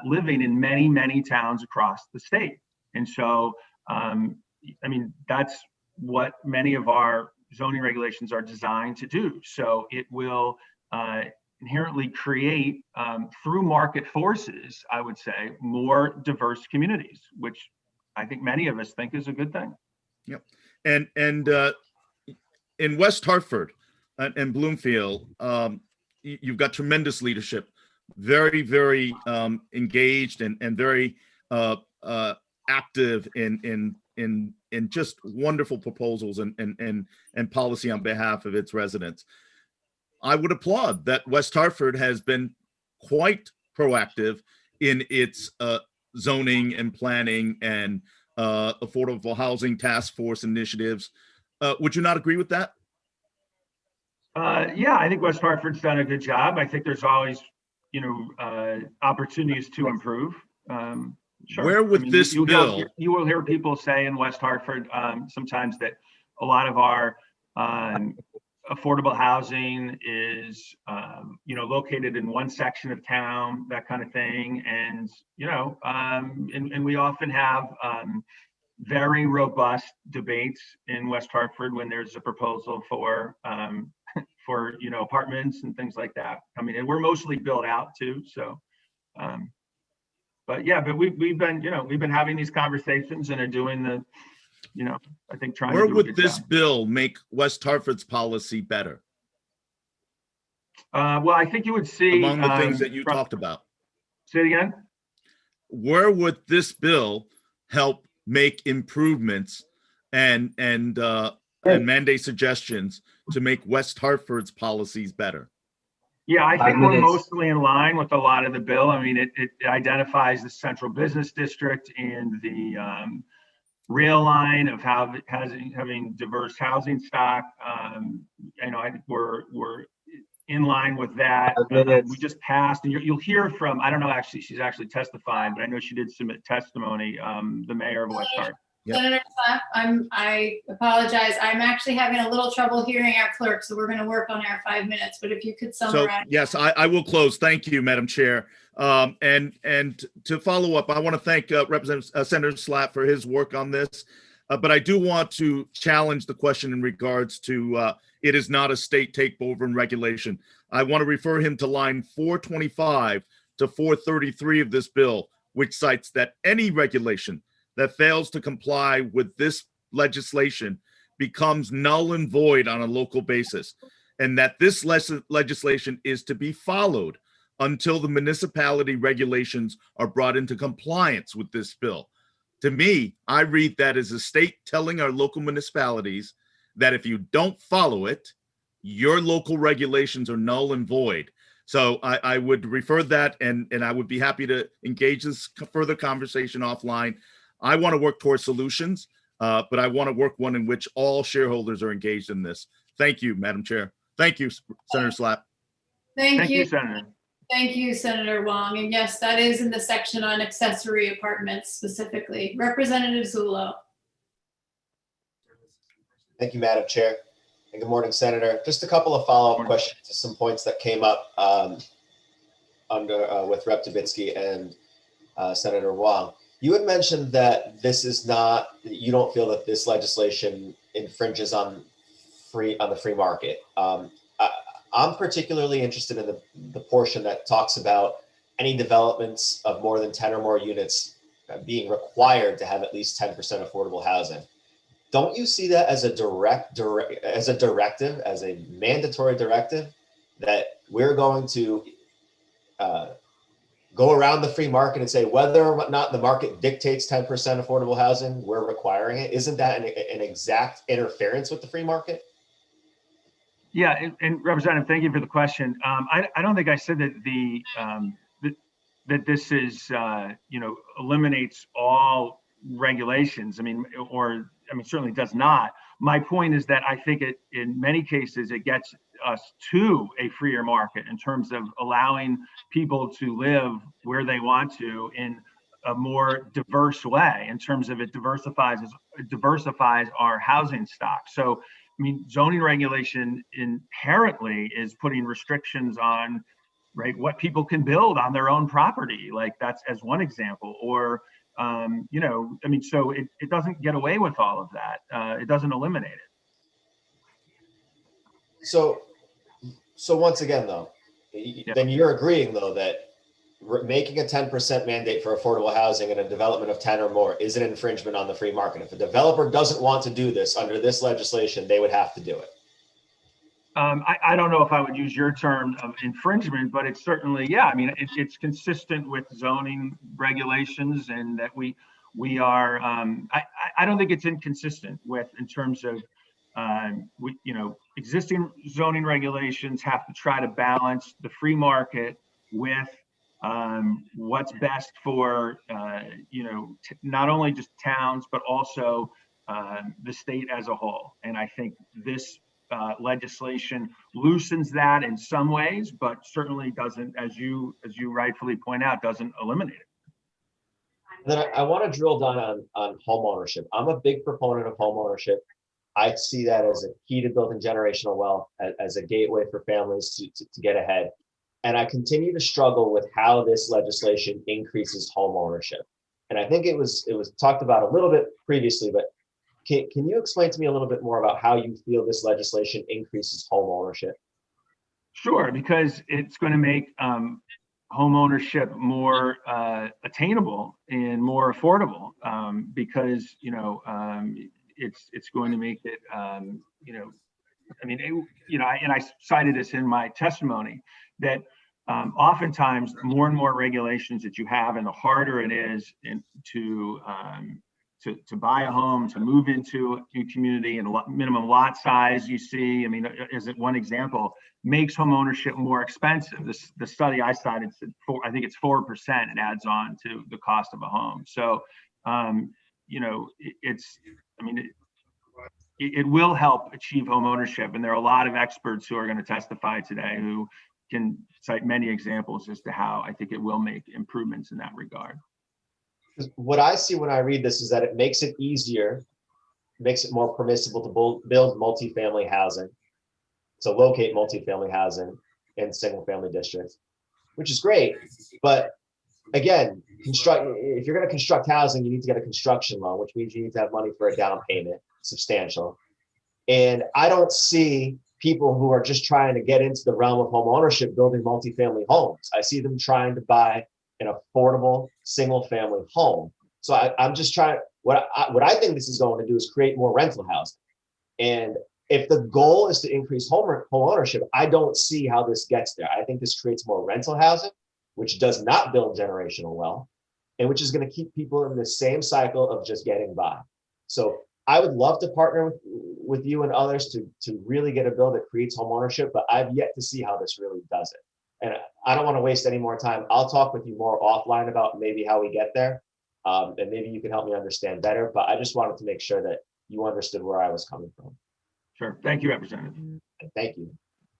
living in many, many towns across the state. And so, that's what many of our zoning regulations are designed to do. So it will inherently create, through market forces, I would say, more diverse communities, which I think many of us think is a good thing. Yep. And in West Hartford and Bloomfield, you've got tremendous leadership, very, very engaged and very active in just wonderful proposals and policy on behalf of its residents. I would applaud that West Hartford has been quite proactive in its zoning and planning and affordable housing task force initiatives. Would you not agree with that? Yeah, I think West Hartford's done a good job. I think there's always, opportunities to improve. Sure. Where would this bill? You will hear people say in West Hartford sometimes that a lot of our affordable housing is, located in one section of town, that kind of thing. And, and we often have, very robust debates in West Hartford when there's a proposal for apartments and things like that. I mean, and we're mostly built out too. So, but we've been having these conversations and are doing the, I think trying Where to do a would good this job. bill make West Hartford's policy better Well, I think you would see among the things that you talked about? Say it again. Where would this bill help make improvements and mandate suggestions to make West Hartford's policies better? Yeah, I think 5 we're minutes. mostly in line with a lot of the bill. I mean, it identifies the central business district and the rail line of having diverse housing stock. I think we're in line with that. 5 minutes. We just passed, and you'll hear from, I don't know, actually, she's actually testified, but I know she did submit testimony, the mayor of West Hartford. Yep. Senator Slapp, I apologize. I'm actually having a little trouble hearing our clerk, so we're going to work on our 5 minutes. But if you could So summarize. yes, I will close. Thank you, Madam Chair. And to follow up, I want to thank Senator Slapp for his work on this. But I do want to challenge the question in regards to it is not a state takeover and regulation. I want to refer him to line 425 to 433 of this bill, which cites that any regulation that fails to comply with this legislation becomes null and void on a local basis, and that this legislation is to be followed until the municipality regulations are brought into compliance with this bill. To me, I read that as a state telling our local municipalities that if you don't follow it, your local regulations are null and void. So I would refer that, and I would be happy to engage this further conversation offline. I want to work towards solutions, but I want to work one in which all shareholders are engaged in this. Thank you, Madam Chair. Thank you, Senator Slapp. Thank you. Senator. Thank you, Senator Wong. And yes, that is in the section on accessory apartments specifically. Representative Zullo. Thank you, Madam Chair. And good morning, Senator. Just a couple of follow-up questions to some points that came up with Rep. Dubinsky and Senator Wong. You had mentioned that you don't feel that this legislation infringes on the free market. I'm particularly interested in the portion that talks about any developments of more than 10 or more units being required to have at least 10% affordable housing. Don't you see that as a directive, as a mandatory directive, that we're going to go around the free market and say whether or not the market dictates 10% affordable housing, we're requiring it? Isn't that an exact interference with the free market? Yeah, and Representative, thank you for the question. I don't think I said that that this is eliminates all regulations. I mean, certainly does not. My point is that I think in many cases it gets us to a freer market in terms of allowing people to live where they want to in a more diverse way, in terms of it diversifies our housing stock. So, I mean, zoning regulation inherently is putting restrictions on, right, what people can build on their own property. Like that's as one example, or so it doesn't get away with all of that. It doesn't eliminate it. So once again, though, then you're agreeing, though, that making a 10% mandate for affordable housing in a development of 10 or more is an infringement on the free market. If a developer doesn't want to do this under this legislation, they would have to do it. I don't know if I would use your term of infringement, but it's certainly, yeah. I mean, it's consistent with zoning regulations, and that we are. I don't think it's inconsistent with, in terms of, existing zoning regulations have to try to balance the free market with what's best for not only just towns but also the state as a whole. And I think this legislation loosens that in some ways, but certainly doesn't, as you rightfully point out, doesn't eliminate it. Then I want to drill down on home ownership. I'm a big proponent of home ownership. I see that as a key to building generational wealth, as a gateway for families to get ahead. And I continue to struggle with how this legislation increases home ownership. And I think it was talked about a little bit previously, but can you explain to me a little bit more about how you feel this legislation increases home ownership? Sure, because it's going to make home ownership more attainable and more affordable, because it's going to make it and I cited this in my testimony that oftentimes more and more regulations that you have, and the harder it is to buy a home, to move into a community, and minimum lot size you see, as one example, makes home ownership more expensive. The study I cited said I think it's 4% it adds on to the cost of a home. So, it will help achieve home ownership. And there are a lot of experts who are going to testify today who can cite many examples as to how I think it will make improvements in that regard. What I see when I read this is that it makes it easier, makes it more permissible to build multifamily housing, to locate multifamily housing in single family districts, which is great. But again, if you're going to construct housing, you need to get a construction loan, which means you need to have money for a down payment, substantial. And I don't see people who are just trying to get into the realm of home ownership building multifamily homes. I see them trying to buy an affordable single family home. So I'm just trying, what I think this is going to do is create more rental housing. And if the goal is to increase home ownership, I don't see how this gets there. I think this creates more rental housing, which does not build generational wealth, and which is going to keep people in the same cycle of just getting by. So I would love to partner with you and others to really get a bill that creates home ownership, but I've yet to see how this really does it. And I don't want to waste any more time. I'll talk with you more offline about maybe how we get there. And maybe you can help me understand better, but I just wanted to make sure that you understood where I was coming from. Sure. Thank you, Representative. Thank you.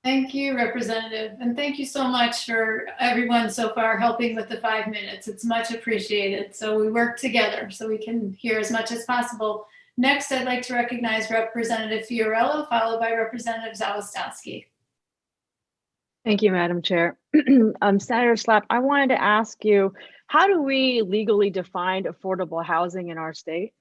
Thank you, Representative. And thank you so much for everyone so far helping with the 5 minutes. It's much appreciated. So we work together so we can hear as much as possible. Next, I'd like to recognize Representative Fiorello, followed by Representative Zawistowski. Thank you, Madam Chair. Senator Slapp, I wanted to ask you, how do we legally define affordable housing in our state?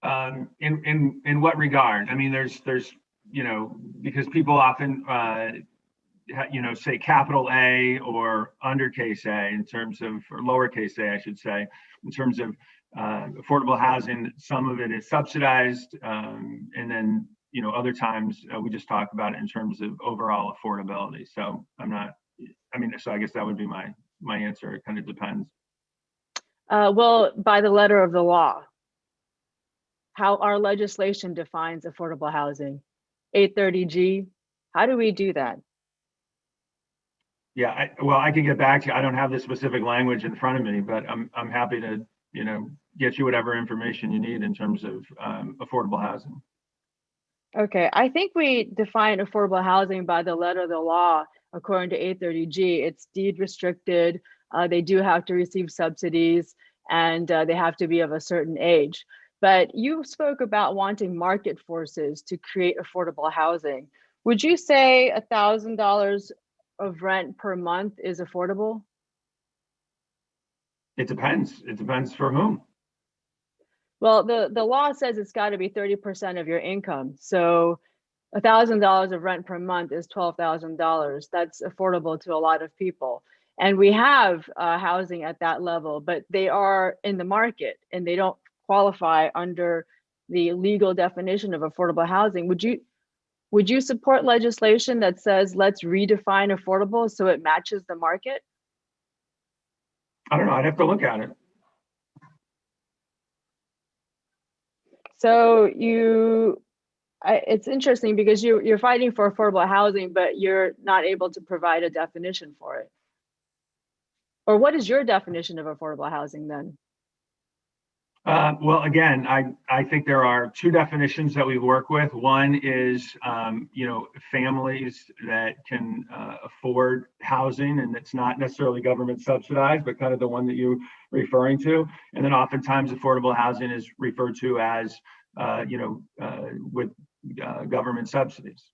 In what regard? I mean, there's because people often say capital A or undercase A in terms of, or lowercase a, I should say, in terms of affordable housing. Some of it is subsidized, and then other times we just talk about it in terms of overall affordability. So so I guess that would be my answer. It kind of depends. Well, by the letter of the law, how our legislation defines affordable housing, 830G, how do we do that? Yeah, I can get back to you. I don't have the specific language in front of me, but I'm happy to get you whatever information you need in terms of affordable housing. Okay, I think we define affordable housing by the letter of the law. According to 830G, it's deed restricted. They do have to receive subsidies, and they have to be of a certain age. But you spoke about wanting market forces to create affordable housing. Would you say $1,000 of rent per month is affordable? It depends. It depends for whom. Well, the law says it's got to be 30% of your income. So $1,000 of rent per month is $12,000. That's affordable to a lot of people. And we have housing at that level, but they are in the market and they don't qualify under the legal definition of affordable housing. Would you support legislation that says let's redefine affordable so it matches the market? I don't know. I'd have to look at it. So it's interesting because you're fighting for affordable housing, but you're not able to provide a definition for it. Or what is your definition of affordable housing then? Well, again, I think there are two definitions that we work with. One is, families that can afford housing, and it's not necessarily government subsidized, but kind of the one that you're referring to. And then oftentimes affordable housing is referred to as, with government subsidies.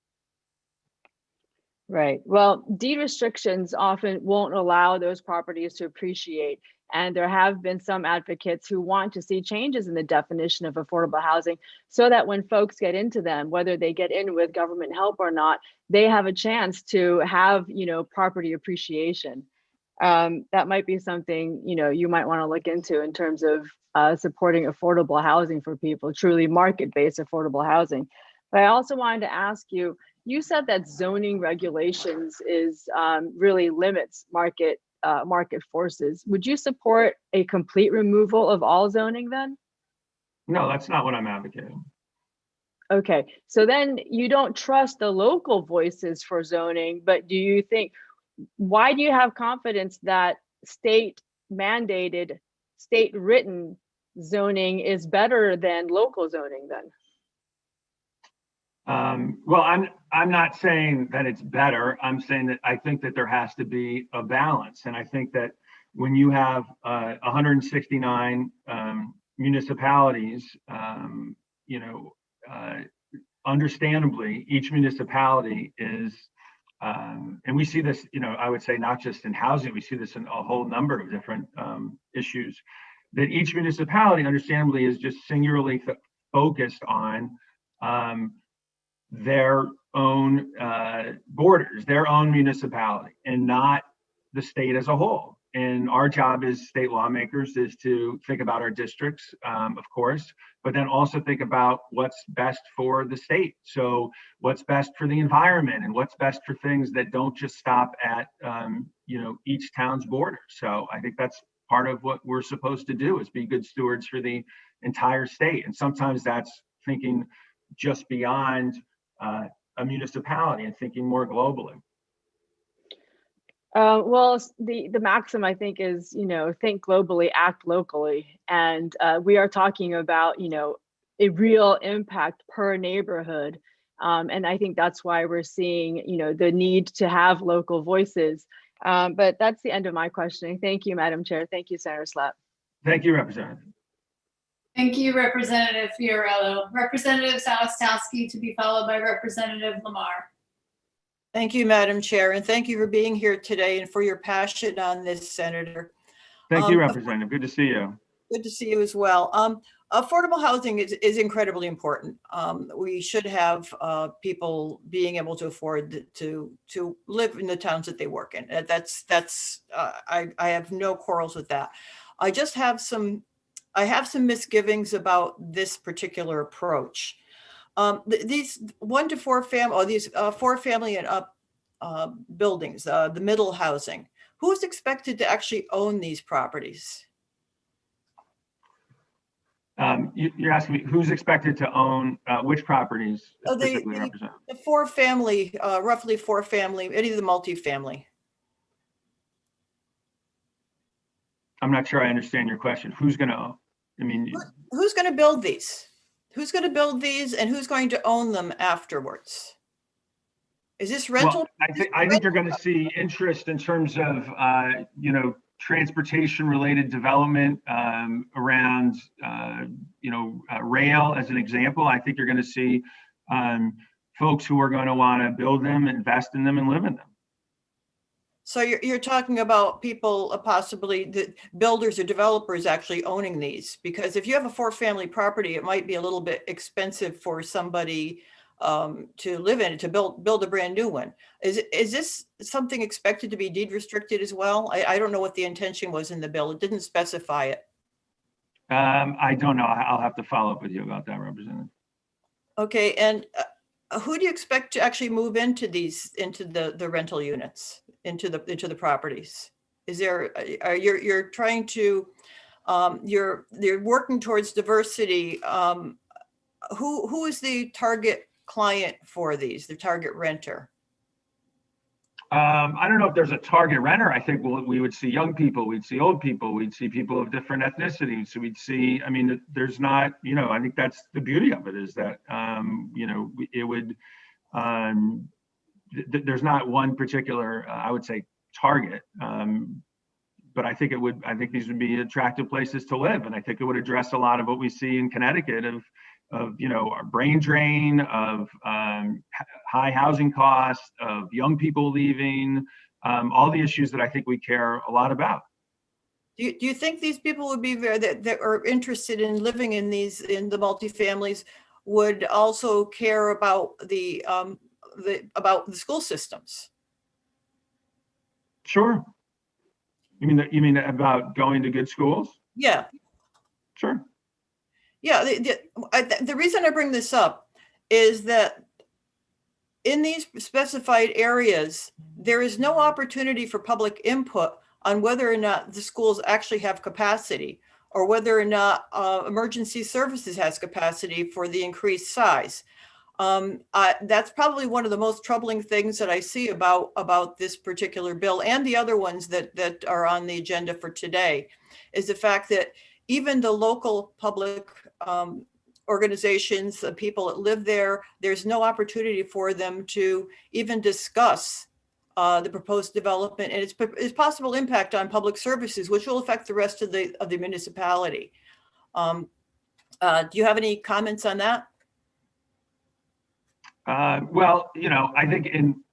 Right. Well, deed restrictions often won't allow those properties to appreciate. And there have been some advocates who want to see changes in the definition of affordable housing so that when folks get into them, whether they get in with government help or not, they have a chance to have, property appreciation. That might be something, you might want to look into in terms of supporting affordable housing for people, truly market-based affordable housing. But I also wanted to ask you, you said that zoning regulations is really limits market forces. Would you support a complete removal of all zoning then? No, that's not what I'm advocating. Okay, so then you don't trust the local voices for zoning, but why do you have confidence that state mandated, state written zoning is better than local zoning then? Well, I'm not saying that it's better. I'm saying that I think that there has to be a balance. And I think that when you have 169 municipalities, understandably, each municipality is, and we see this, I would say not just in housing, we see this in a whole number of different issues, that each municipality understandably is just singularly focused on their own borders, their own municipality, and not the state as a whole. And our job as state lawmakers is to think about our districts, of course, but then also think about what's best for the state. So what's best for the environment and what's best for things that don't just stop at, each town's border. So I think that's part of what we're supposed to do, is be good stewards for the entire state. And sometimes that's thinking just beyond a municipality and thinking more globally. Well, the maxim I think is, think globally, act locally. And we are talking about, a real impact per neighborhood. And I think that's why we're seeing, the need to have local voices. But that's the end of my questioning. Thank you, Madam Chair. Thank you, Senator Slapp. Thank you, Representative. Thank you, Representative Fiorello. Representative Saugatuck to be followed by Representative Lamar. Thank you, Madam Chair, and thank you for being here today and for your passion on this, Senator. Thank you, Representative. Good to see you. Good to see you as well. Affordable housing is incredibly important. We should have people being able to afford to live in the towns that they work in. I have no quarrels with that. I just have some misgivings about this particular approach. These 1 to 4 family, these 4 family and up buildings, the middle housing, who's expected to actually own these properties? You're asking me who's expected to own which properties? The 4 family, roughly 4 family, any of the multifamily. I'm not sure I understand your question. Who's going to own? Who's going to build these? Who's going to build these, and who's going to own them afterwards? Is this rental? Well, I think you're going to see interest in terms of, transportation related development around, rail as an example. I think you're going to see folks who are going to want to build them, invest in them, and live in them. So you're talking about people, possibly the builders or developers actually owning these, because if you have a 4-family property, it might be a little bit expensive for somebody to live in, to build a brand new one. Is this something expected to be deed restricted as well? I don't know what the intention was in the bill. It didn't specify it. I don't know. I'll have to follow up with you about that, Representative. Okay, and who do you expect to actually move into the rental units, into the properties? Is there, you're trying to, you're working towards diversity. Who is the target client for these, the target renter? I don't know if there's a target renter. I think we would see young people, we'd see old people, we'd see people of different ethnicities. So we'd see, there's not, I think that's the beauty of it, is that, it would, there's not one particular, I would say, target. But I think these would be attractive places to live. And I think it would address a lot of what we see in Connecticut of our brain drain, of high housing costs, of young people leaving, all the issues that I think we care a lot about. Do you think these people would be that are interested in living in the multifamilies would also care about the school systems? Sure. You mean about going to good schools? Yeah. Sure. Yeah. The reason I bring this up is that in these specified areas, there is no opportunity for public input on whether or not the schools actually have capacity, or whether or not emergency services has capacity for the increased size. That's probably one of the most troubling things that I see about this particular bill and the other ones that are on the agenda for today, is the fact that even the local public organizations, the people that live there, there's no opportunity for them to even discuss the proposed development and its possible impact on public services, which will affect the rest of the municipality. Do you have any comments on that? Well, I think in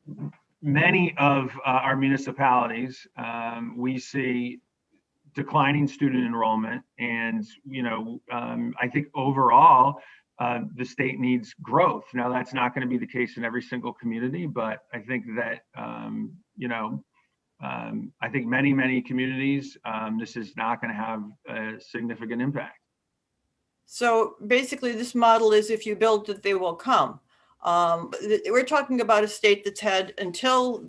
many of our municipalities, we see declining student enrollment, and I think overall the state needs growth. Now, that's not going to be the case in every single community, but I think that I think many communities, this is not going to have a significant impact. So basically, this model is if you build it, they will come. We're talking about a state that's had, until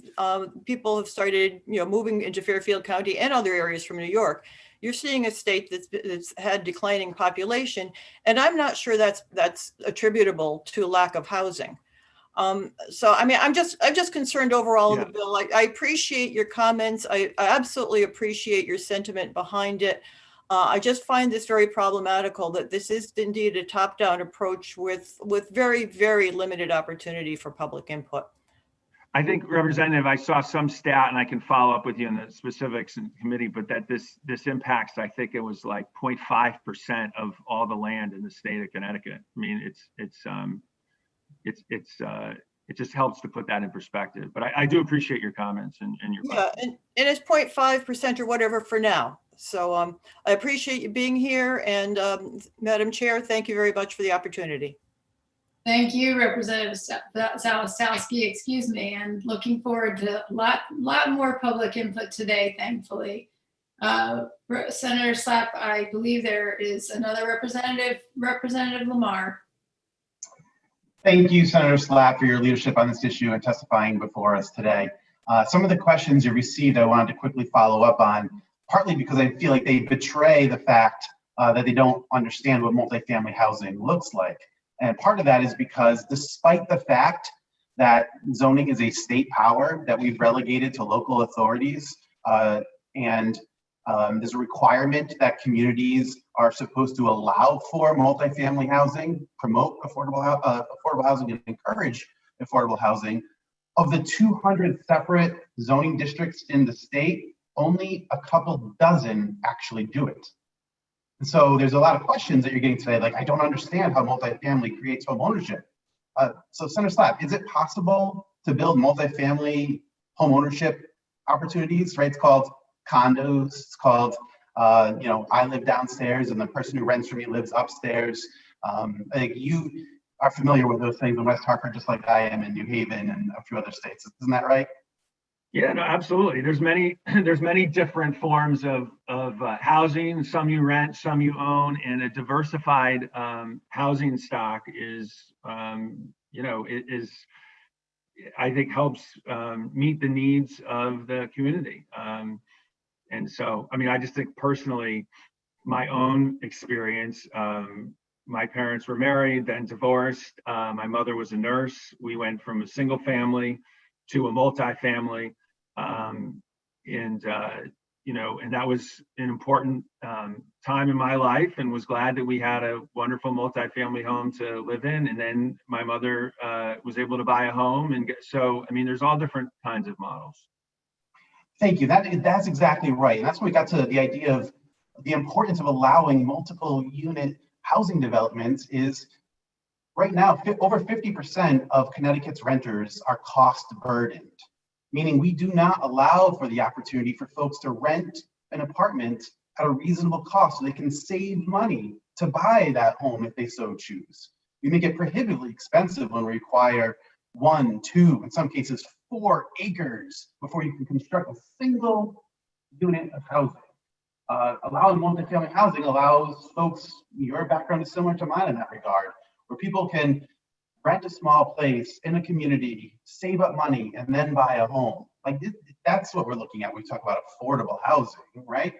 people have started, moving into Fairfield County and other areas from New York, you're seeing a state that's had declining population, and I'm not sure that's attributable to lack of housing. So I mean, I'm just concerned overall of the bill. I appreciate your comments. I absolutely appreciate your sentiment behind it. I just find this very problematical, that this is indeed a top-down approach with very, very limited opportunity for public input. I think, Representative, I saw some stat, and I can follow up with you on the specifics in committee, but that this impacts, I think it was like 0.5% of all the land in the state of Connecticut. I mean, it just helps to put that in perspective. But I do appreciate your comments and your questions. And it's 0.5% or whatever for now. So I appreciate you being here, and Madam Chair, thank you very much for the opportunity. Thank you, Representative Salastowski, excuse me, and looking forward to a lot more public input today, thankfully. Senator Slapp, I believe there is another representative, Representative Lamar. Thank you, Senator Slapp, for your leadership on this issue and testifying before us today. Some of the questions you received, I wanted to quickly follow up on, partly because I feel like they betray the fact that they don't understand what multifamily housing looks like. And part of that is because despite the fact that zoning is a state power that we've relegated to local authorities, and there's a requirement that communities are supposed to allow for multifamily housing, promote affordable housing, and encourage affordable housing. Of the 200 separate zoning districts in the state, only a couple dozen actually do it. And so there's a lot of questions that you're getting today, like, I don't understand how multifamily creates home ownership. So Senator Slapp, is it possible to build multifamily home ownership opportunities, right? It's called condos, it's called, I live downstairs and the person who rents from me lives upstairs. I think you are familiar with those things in West Hartford, just like I am in New Haven and a few other states. Isn't that right? Yeah, no, absolutely. There's many different forms of housing. Some you rent, some you own, and a diversified housing stock is, I think helps meet the needs of the community. And so, I mean, I just think personally, my own experience, my parents were married, then divorced. My mother was a nurse. We went from a single family to a multifamily. And that was an important time in my life, and was glad that we had a wonderful multifamily home to live in. And then my mother was able to buy a home. And so, I mean, there's all different kinds of models. Thank you. That's exactly right. And that's when we got to the idea of the importance of allowing multiple unit housing developments. Is right now, over 50% of Connecticut's renters are cost burdened, meaning we do not allow for the opportunity for folks to rent an apartment at a reasonable cost so they can save money to buy that home if they so choose. We make it prohibitively expensive when we require 1, 2, in some cases 4 acres before you can construct a single unit of housing. Allowing multifamily housing allows folks, your background is similar to mine in that regard, where people can rent a small place in a community, save up money, and then buy a home. Like that's what we're looking at when we talk about affordable housing, right?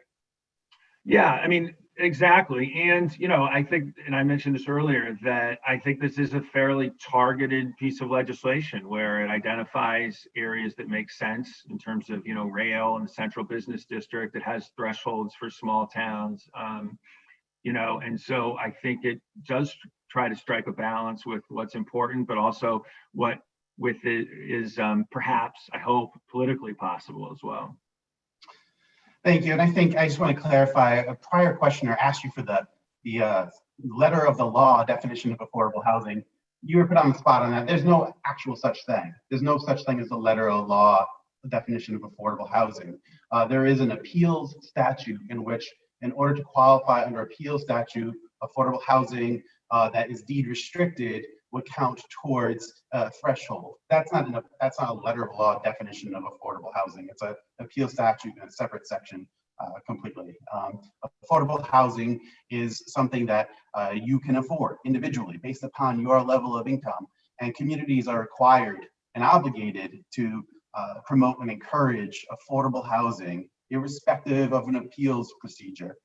Yeah, I mean, exactly. And, you know, I think, and I mentioned this earlier, that I think this is a fairly targeted piece of legislation where it identifies areas that make sense in terms of, you know, rail and the central business district. It has thresholds for small towns, you know, and so I think it does try to strike a balance with what's important, but also what with it is perhaps, I hope, politically possible as well. Thank you. And I think I just want to clarify, a prior questioner asked you for the letter of the law definition of affordable housing. You were put on the spot on that. There's no actual such thing. There's no such thing as the letter of law definition of affordable housing. There is an appeals statute in which, in order to qualify under appeals statute, affordable housing that is deed restricted would count towards a threshold. That's not a letter of law definition of affordable housing. It's an appeal statute in a separate section completely. Affordable housing is something that you can afford individually based upon your level of income, and communities are required and obligated to promote and encourage affordable housing irrespective of an appeals procedure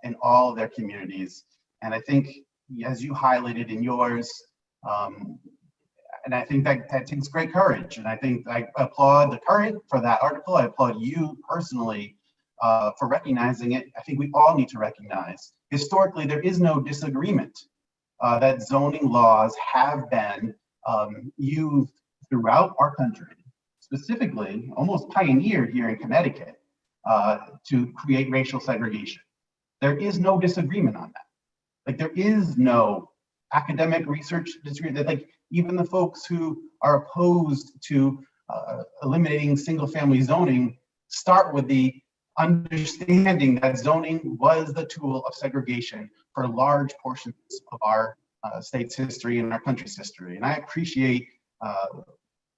in all of their communities. And I think, as you highlighted in yours, and I think that takes great courage. And I think I applaud the current for that article. I applaud you personally for recognizing it. I think we all need to recognize, historically, there is no disagreement that zoning laws have been used throughout our country, specifically almost pioneered here in Connecticut to create racial segregation. There is no disagreement on that. Like, there is no academic research disagreement that, like, even the folks who are opposed to eliminating single family zoning start with the understanding that zoning was the tool of segregation for large portions of our state's history and our country's history. And I appreciate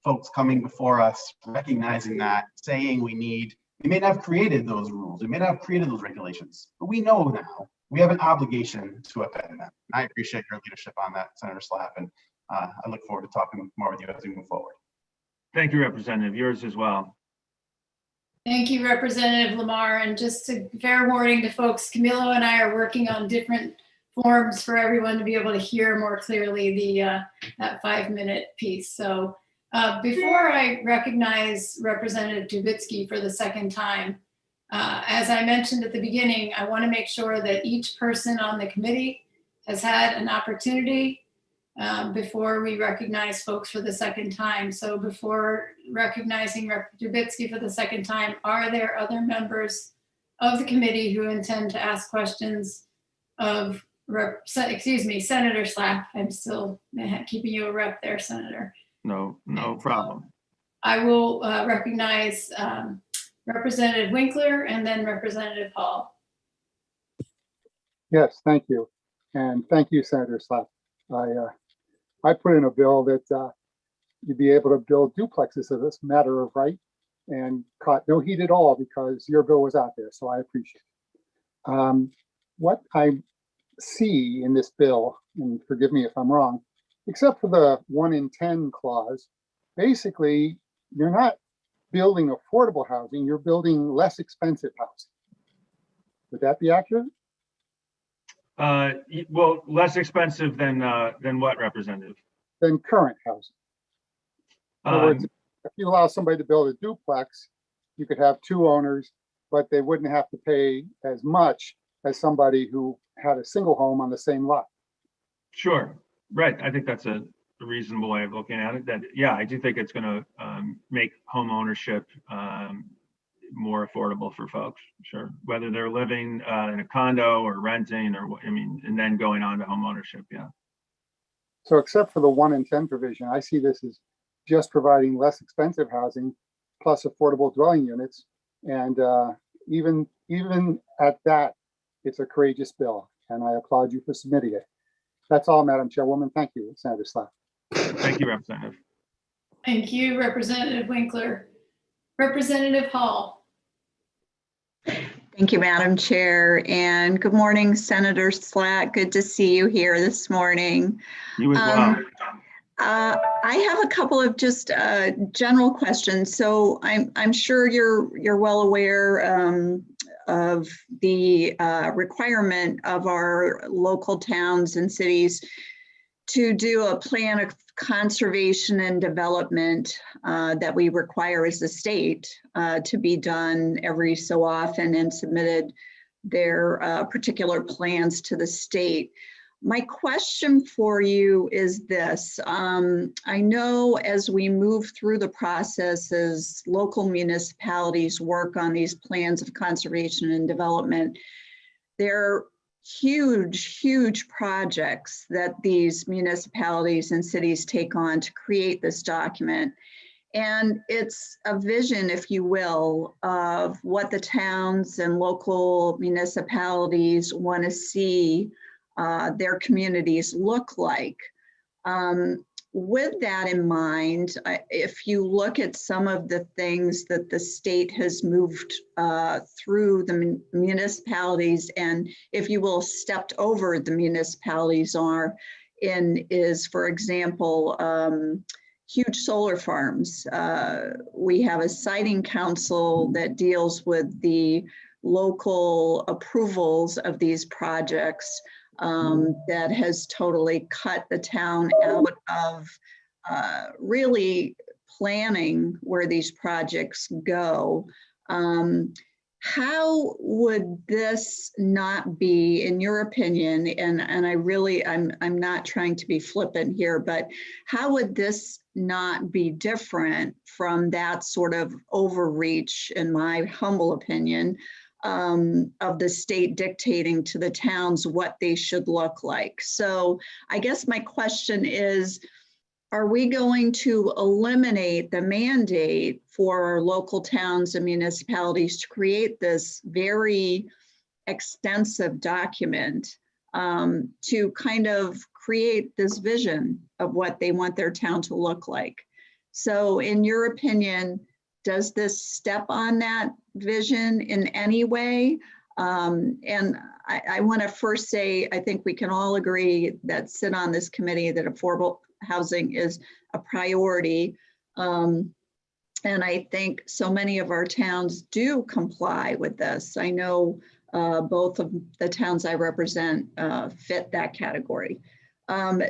folks coming before us, recognizing that, saying we may not have created those rules, we may not have created those regulations, but we know now we have an obligation to offend them. And I appreciate your leadership on that, Senator Slapp, and I look forward to talking more with you as we move forward. Thank you, Representative. Yours as well. Thank you, Representative Lamar. And just a fair warning to folks, Camilo and I are working on different forms for everyone to be able to hear more clearly the that 5-minute piece. So before I recognize Representative Dubitsky for the second time, as I mentioned at the beginning, I want to make sure that each person on the committee has had an opportunity before we recognize folks for the second time. So before recognizing Rep. Dubitsky for the second time, are there other members of the committee who intend to ask questions of Senator Slapp? I'm still keeping you a rep there, Senator. No problem. I will recognize Representative Winkler and then Representative Hall. Yes, thank you. And thank you, Senator Slapp. I put in a bill that you'd be able to build duplexes as a matter of right and caught no heat at all because your bill was out there. So I appreciate it. What I see in this bill, and forgive me if I'm wrong, except for the 1 in 10 clause, basically you're not building affordable housing, you're building less expensive housing. Would that be accurate? Well, less expensive than what, Representative? Than current housing. In other words, if you allow somebody to build a duplex, you could have 2 owners, but they wouldn't have to pay as much as somebody who had a single home on the same lot. Sure, right. I think that's a reasonable way of looking at it. That, yeah, I do think it's going to make home ownership more affordable for folks. Sure, whether they're living in a condo or renting, or and then going on to home ownership. Yeah. So, except for the 1 in 10 provision, I see this as just providing less expensive housing plus affordable dwelling units, and even at that, it's a courageous bill, and I applaud you for submitting it. That's all, Madam Chairwoman. Thank you, Senator Slack. Thank you, Representative. Thank you, Representative Winkler. Representative Hall. Thank you, Madam Chair, and good morning, Senator Slack. Good to see you here this morning. You as well. I have a couple of just general questions. So I'm sure you're well aware of the requirement of our local towns and cities to do a plan of conservation and development that we require as a state to be done every so often and submitted their particular plans to the state. My question for you is this. I know as we move through the process, as local municipalities work on these plans of conservation and development, they're huge projects that these municipalities and cities take on to create this document. And it's a vision, if you will, of what the towns and local municipalities want to see their communities look like. With that in mind, if you look at some of the things that the state has moved through the municipalities, and if you will, stepped over the municipalities is, for example, huge solar farms. We have a siting council that deals with the local approvals of these projects. That has totally cut the town out of really planning where these projects go. How would this not be, in your opinion, and I'm not trying to be flippant here, but how would this not be different from that sort of overreach, in my humble opinion, of the state dictating to the towns what they should look like? So I guess my question is, are we going to eliminate the mandate for our local towns and municipalities to create this very extensive document to kind of create this vision of what they want their town to look like? So in your opinion, does this step on that vision in any way? And I want to first say, I think we can all agree that sit on this committee that affordable housing is a priority. And I think so many of our towns do comply with this. I know both of the towns I represent fit that category.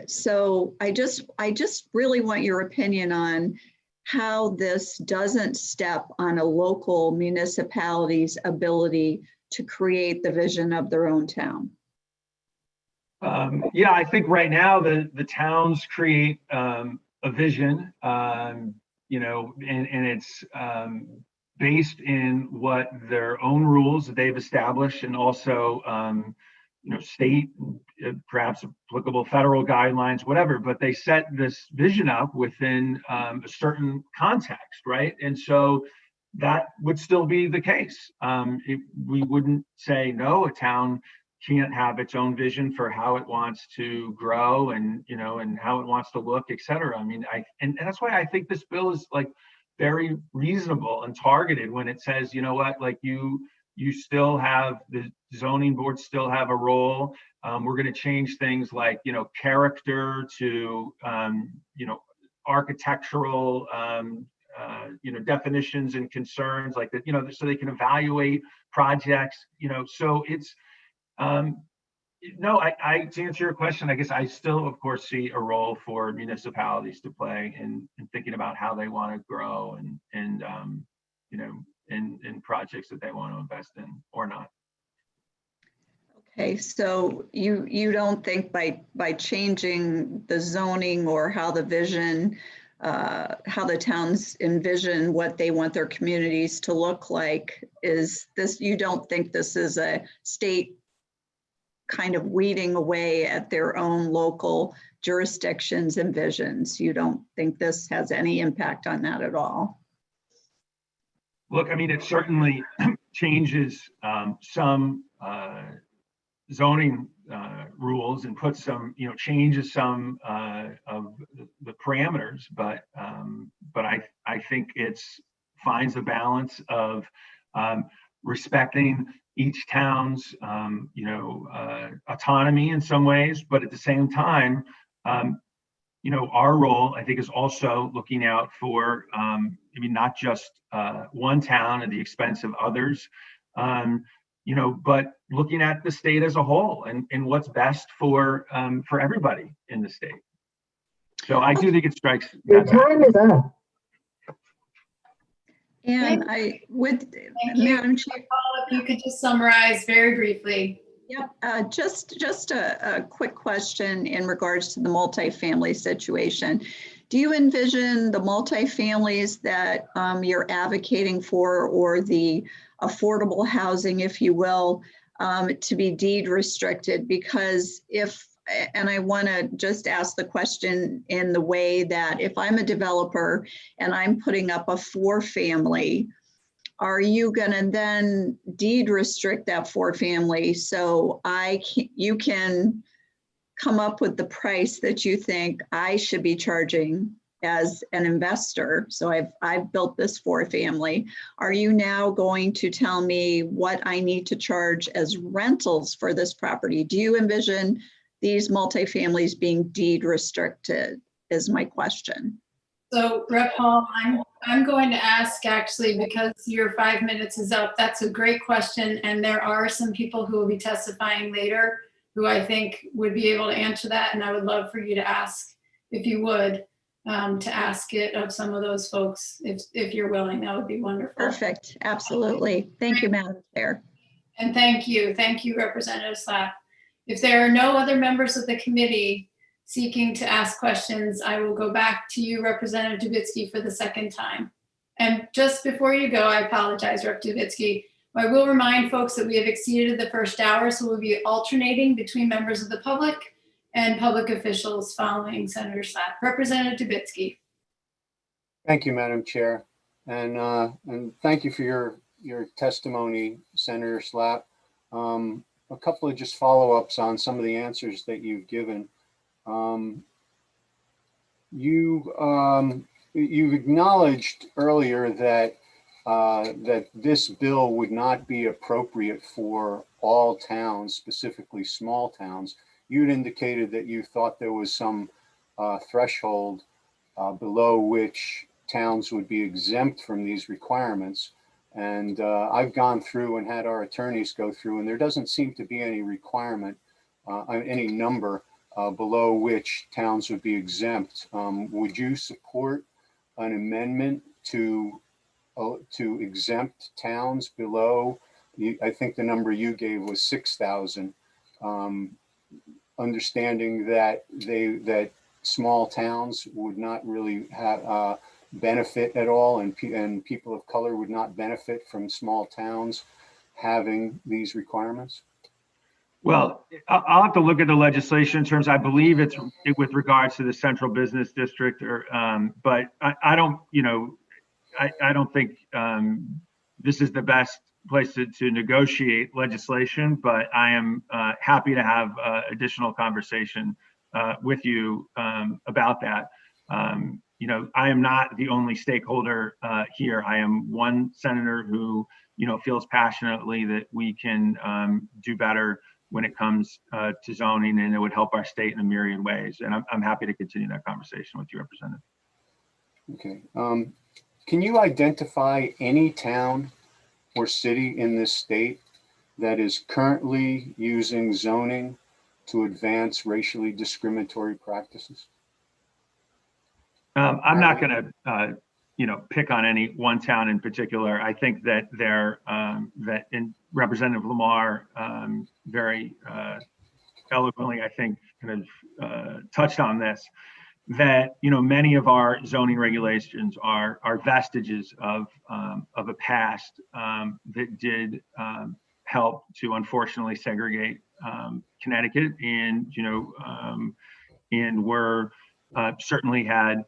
So I just really want your opinion on how this doesn't step on a local municipality's ability to create the vision of their own town. Yeah, I think right now the towns create a vision, you know, and it's based in what their own rules that they've established, and also you know, state, perhaps applicable federal guidelines, whatever, but they set this vision up within a certain context, right? And so that would still be the case. We wouldn't say, no, a town can't have its own vision for how it wants to grow and, you know, and how it wants to look, et cetera. I mean, and that's why I think this bill is like very reasonable and targeted when it says, you know what, like you still have, the zoning board still have a role. We're going to change things like, you know, character to, you know, architectural, you know, definitions and concerns like that, you know, so they can evaluate projects, you know, so it's, no, I to answer your question, I guess I still, of course, see a role for municipalities to play in thinking about how they want to grow and you know, in projects that they want to invest in or not. Okay, so you don't think by changing the zoning or how the vision, how the towns envision what they want their communities to look like, is this, you don't think this is a state kind of weeding away at their own local jurisdictions and visions? You don't think this has any impact on that at all? Look, I mean, it certainly changes some zoning rules and puts some, changes some of the parameters, but I think it's finds a balance of respecting each town's autonomy in some ways, but at the same time, our role, I think, is also looking out for, not just one town at the expense of others, but looking at the state as a whole and what's best for everybody in the state. So I do think it strikes. Your time is up. And I would, Madam Chair. If you could just summarize very briefly. Yep, just a quick question in regards to the multifamily situation. Do you envision the multifamilies that you're advocating for, or the affordable housing, if you will, to be deed restricted? Because and I want to just ask the question in the way that if I'm a developer and I'm putting up a 4-family, are you going to then deed restrict that 4-family so you can come up with the price that you think I should be charging as an investor? So I've built this 4-family. Are you now going to tell me what I need to charge as rentals for this property? Do you envision these multifamilies being deed restricted, is my question. So Rep. Hall, I'm going to ask, actually, because your 5 minutes is up. That's a great question. And there are some people who will be testifying later who I think would be able to answer that. And I would love for you to ask, if you would, to ask it of some of those folks, if you're willing. That would be wonderful. Perfect. Absolutely. Thank you, Madam Chair. And thank you, Representative Slapp. If there are no other members of the committee seeking to ask questions, I will go back to you, Representative Dubitsky, for the second time. And just before you go, I apologize, Rep. Dubitsky. I will remind folks that we have exceeded the first hour, so we'll be alternating between members of the public and public officials following Senator Slapp. Representative Dubitsky. Thank you, Madam Chair. And thank you for your testimony, Senator Slapp. A couple of just follow-ups on some of the answers that you've given. You've acknowledged earlier that that this bill would not be appropriate for all towns, specifically small towns. You'd indicated that you thought there was some threshold below which towns would be exempt from these requirements. And I've gone through and had our attorneys go through, and there doesn't seem to be any requirement, any number below which towns would be exempt. Would you support an amendment to exempt towns below? I think the number you gave was 6,000. Understanding that that small towns would not really have benefit at all, and people of color would not benefit from small towns having these requirements? Well, I'll have to look at the legislation in terms, I believe it's with regards to the central business district, or but I don't, I don't think this is the best place to negotiate legislation, but I am happy to have additional conversation with you about that. I am not the only stakeholder here. I am one senator who, feels passionately that we can do better when it comes to zoning, and it would help our state in a myriad ways. And I'm happy to continue that conversation with you, Representative. Okay. Can you identify any town or city in this state that is currently using zoning to advance racially discriminatory practices? I'm not going to, pick on any one town in particular. I think that that in Representative Lamar very eloquently, I think, kind of touched on this, that many of our zoning regulations are vestiges of a past that did help to unfortunately segregate Connecticut, and and were certainly had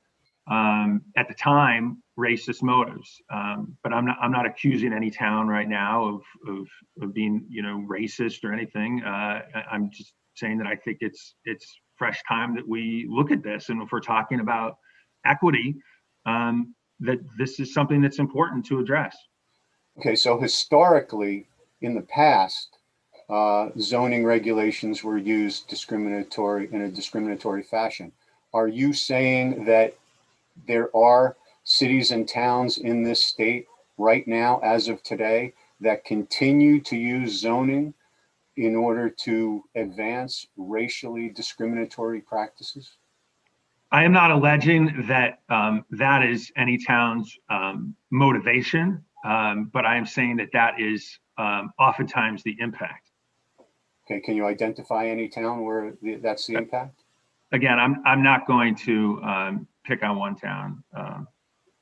at the time racist motives. But I'm not accusing any town right now of being, racist or anything. I'm just saying that I think it's fresh time that we look at this, and if we're talking about equity, that this is something that's important to address. Okay, so historically, in the past, zoning regulations were used in a discriminatory fashion. Are you saying that there are cities and towns in this state right now, as of today, that continue to use zoning in order to advance racially discriminatory practices? I am not alleging that that is any town's motivation, but I am saying that that is oftentimes the impact. Okay, can you identify any town where that's the impact? Again, I'm not going to pick on one town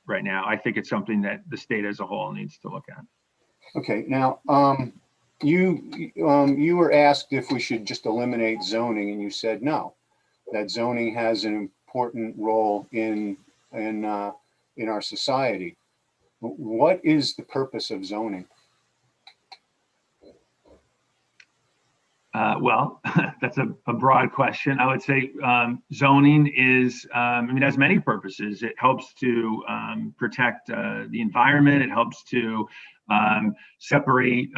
right now. I think it's something that the state as a whole needs to look at. Okay, now you were asked if we should just eliminate zoning, and you said no. That zoning has an important role in our society. What is the purpose of zoning? Well, that's a broad question. I would say zoning is, it has many purposes. It helps to protect the environment. It helps to separate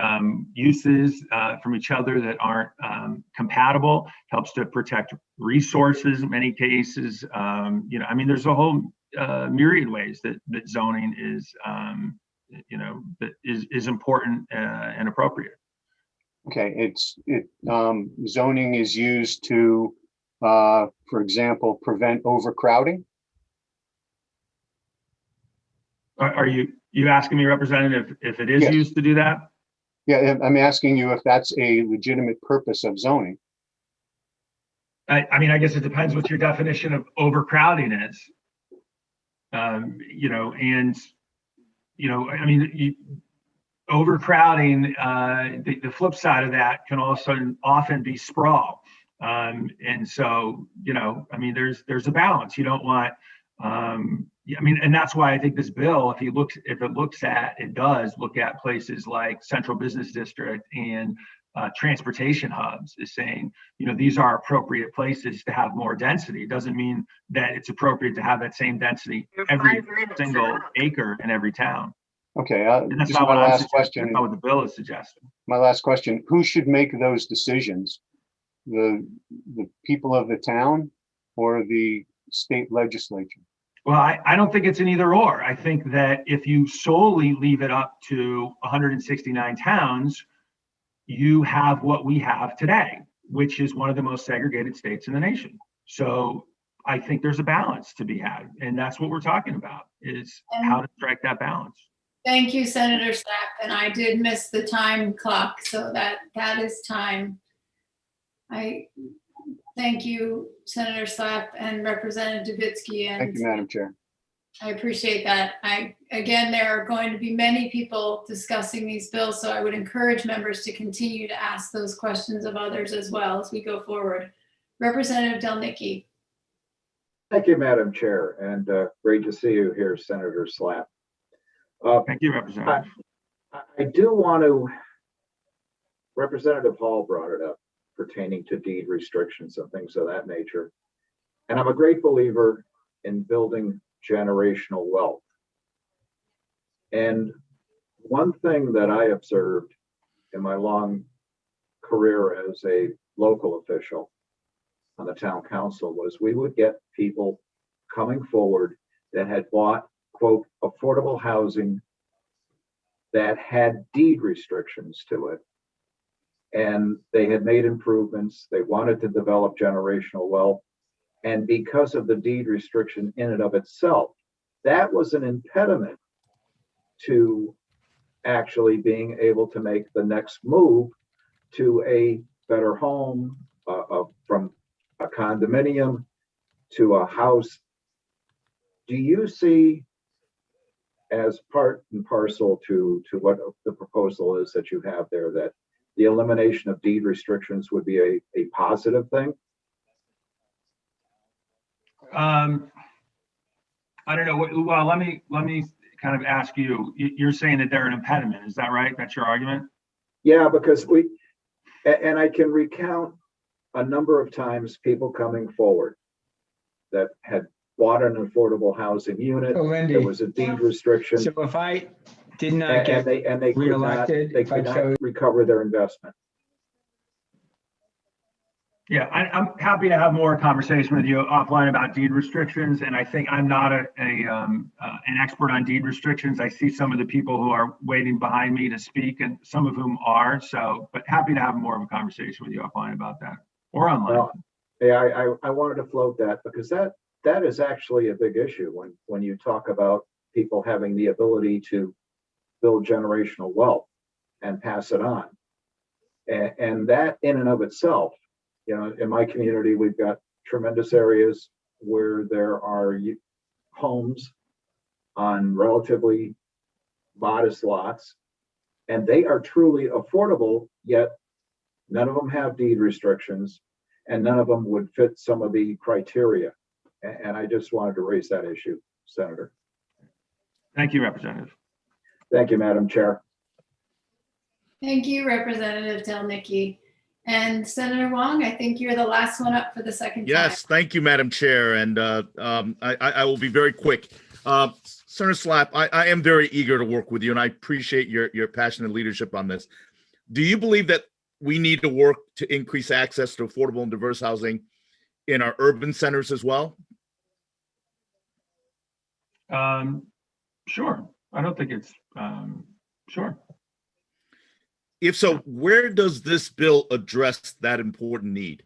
uses from each other that aren't compatible. Helps to protect resources in many cases. There's a whole myriad ways that zoning is, that is important and appropriate. Okay, zoning is used to, for example, prevent overcrowding. Are you asking me, Representative, if it is Yes. used to do that? Yeah, I'm asking you if that's a legitimate purpose of zoning. I guess it depends what your definition of overcrowding is. Overcrowding, the flip side of that can also often be sprawl. And so, there's a balance. You don't want, and that's why I think this bill, it does look at places like Central Business District and transportation hubs, is saying, these are appropriate places to have more density. It doesn't mean that it's appropriate to have that same density every single acre in every town. Okay, And that's just not my what last question. That's not what the bill is suggesting. My last question: who should make those decisions? The people of the town or the state legislature? Well, I don't think it's an either or. I think that if you solely leave it up to 169 towns, you have what we have today, which is one of the most segregated states in the nation. So I think there's a balance to be had, and that's what we're talking about, is how to strike that balance. Thank you, Senator Slack. And I did miss the time clock, so that is time. I thank you, Senator Slack and Representative Davitsky. And thank you, Madam Chair. I appreciate that. Again, there are going to be many people discussing these bills, so I would encourage members to continue to ask those questions of others as well as we go forward. Representative Delnicki. Thank you, Madam Chair, and great to see you here, Senator Slapp. Thank you, Representative. I do want to, Representative Hall brought it up pertaining to deed restrictions and things of that nature. And I'm a great believer in building generational wealth. And one thing that I observed in my long career as a local official on the town council was we would get people coming forward that had bought, quote, affordable housing that had deed restrictions to it. And they had made improvements. They wanted to develop generational wealth. And because of the deed restriction in and of itself, that was an impediment to actually being able to make the next move to a better home, from a condominium to a house. Do you see, as part and parcel to what the proposal is that you have there, that the elimination of deed restrictions would be a positive thing? I don't know. Well, let me kind of ask you. You're saying that they're an impediment. Is that right? That's your argument? Yeah, because and I can recount a number of times people coming forward that had bought an affordable housing unit. So Lindy, There was a deed restriction. so if I did not And get they could not, reelected, they if I could not chose, recover their investment. Yeah, I'm happy to have more conversation with you offline about deed restrictions. And I think I'm not an expert on deed restrictions. I see some of the people who are waiting behind me to speak, and some of whom are. So, but happy to have more of a conversation with you offline about that, or online. Well, yeah, I wanted to float that because that is actually a big issue when you talk about people having the ability to build generational wealth and pass it on. And that in and of itself, you know, in my community, we've got tremendous areas where there are homes on relatively modest lots, and they are truly affordable, yet none of them have deed restrictions, and none of them would fit some of the criteria. And I just wanted to raise that issue, Senator. Thank you, Representative. Thank you, Madam Chair. Thank you, Representative Delnicki. And Senator Wong, I think you're the last one up for the second time. Yes, thank you, Madam Chair. And I will be very quick. Senator Slapp, I am very eager to work with you, and I appreciate your passionate leadership on this. Do you believe that we need to work to increase access to affordable and diverse housing in our urban centers as well? Sure. I don't think it's sure. If so, where does this bill address that important need?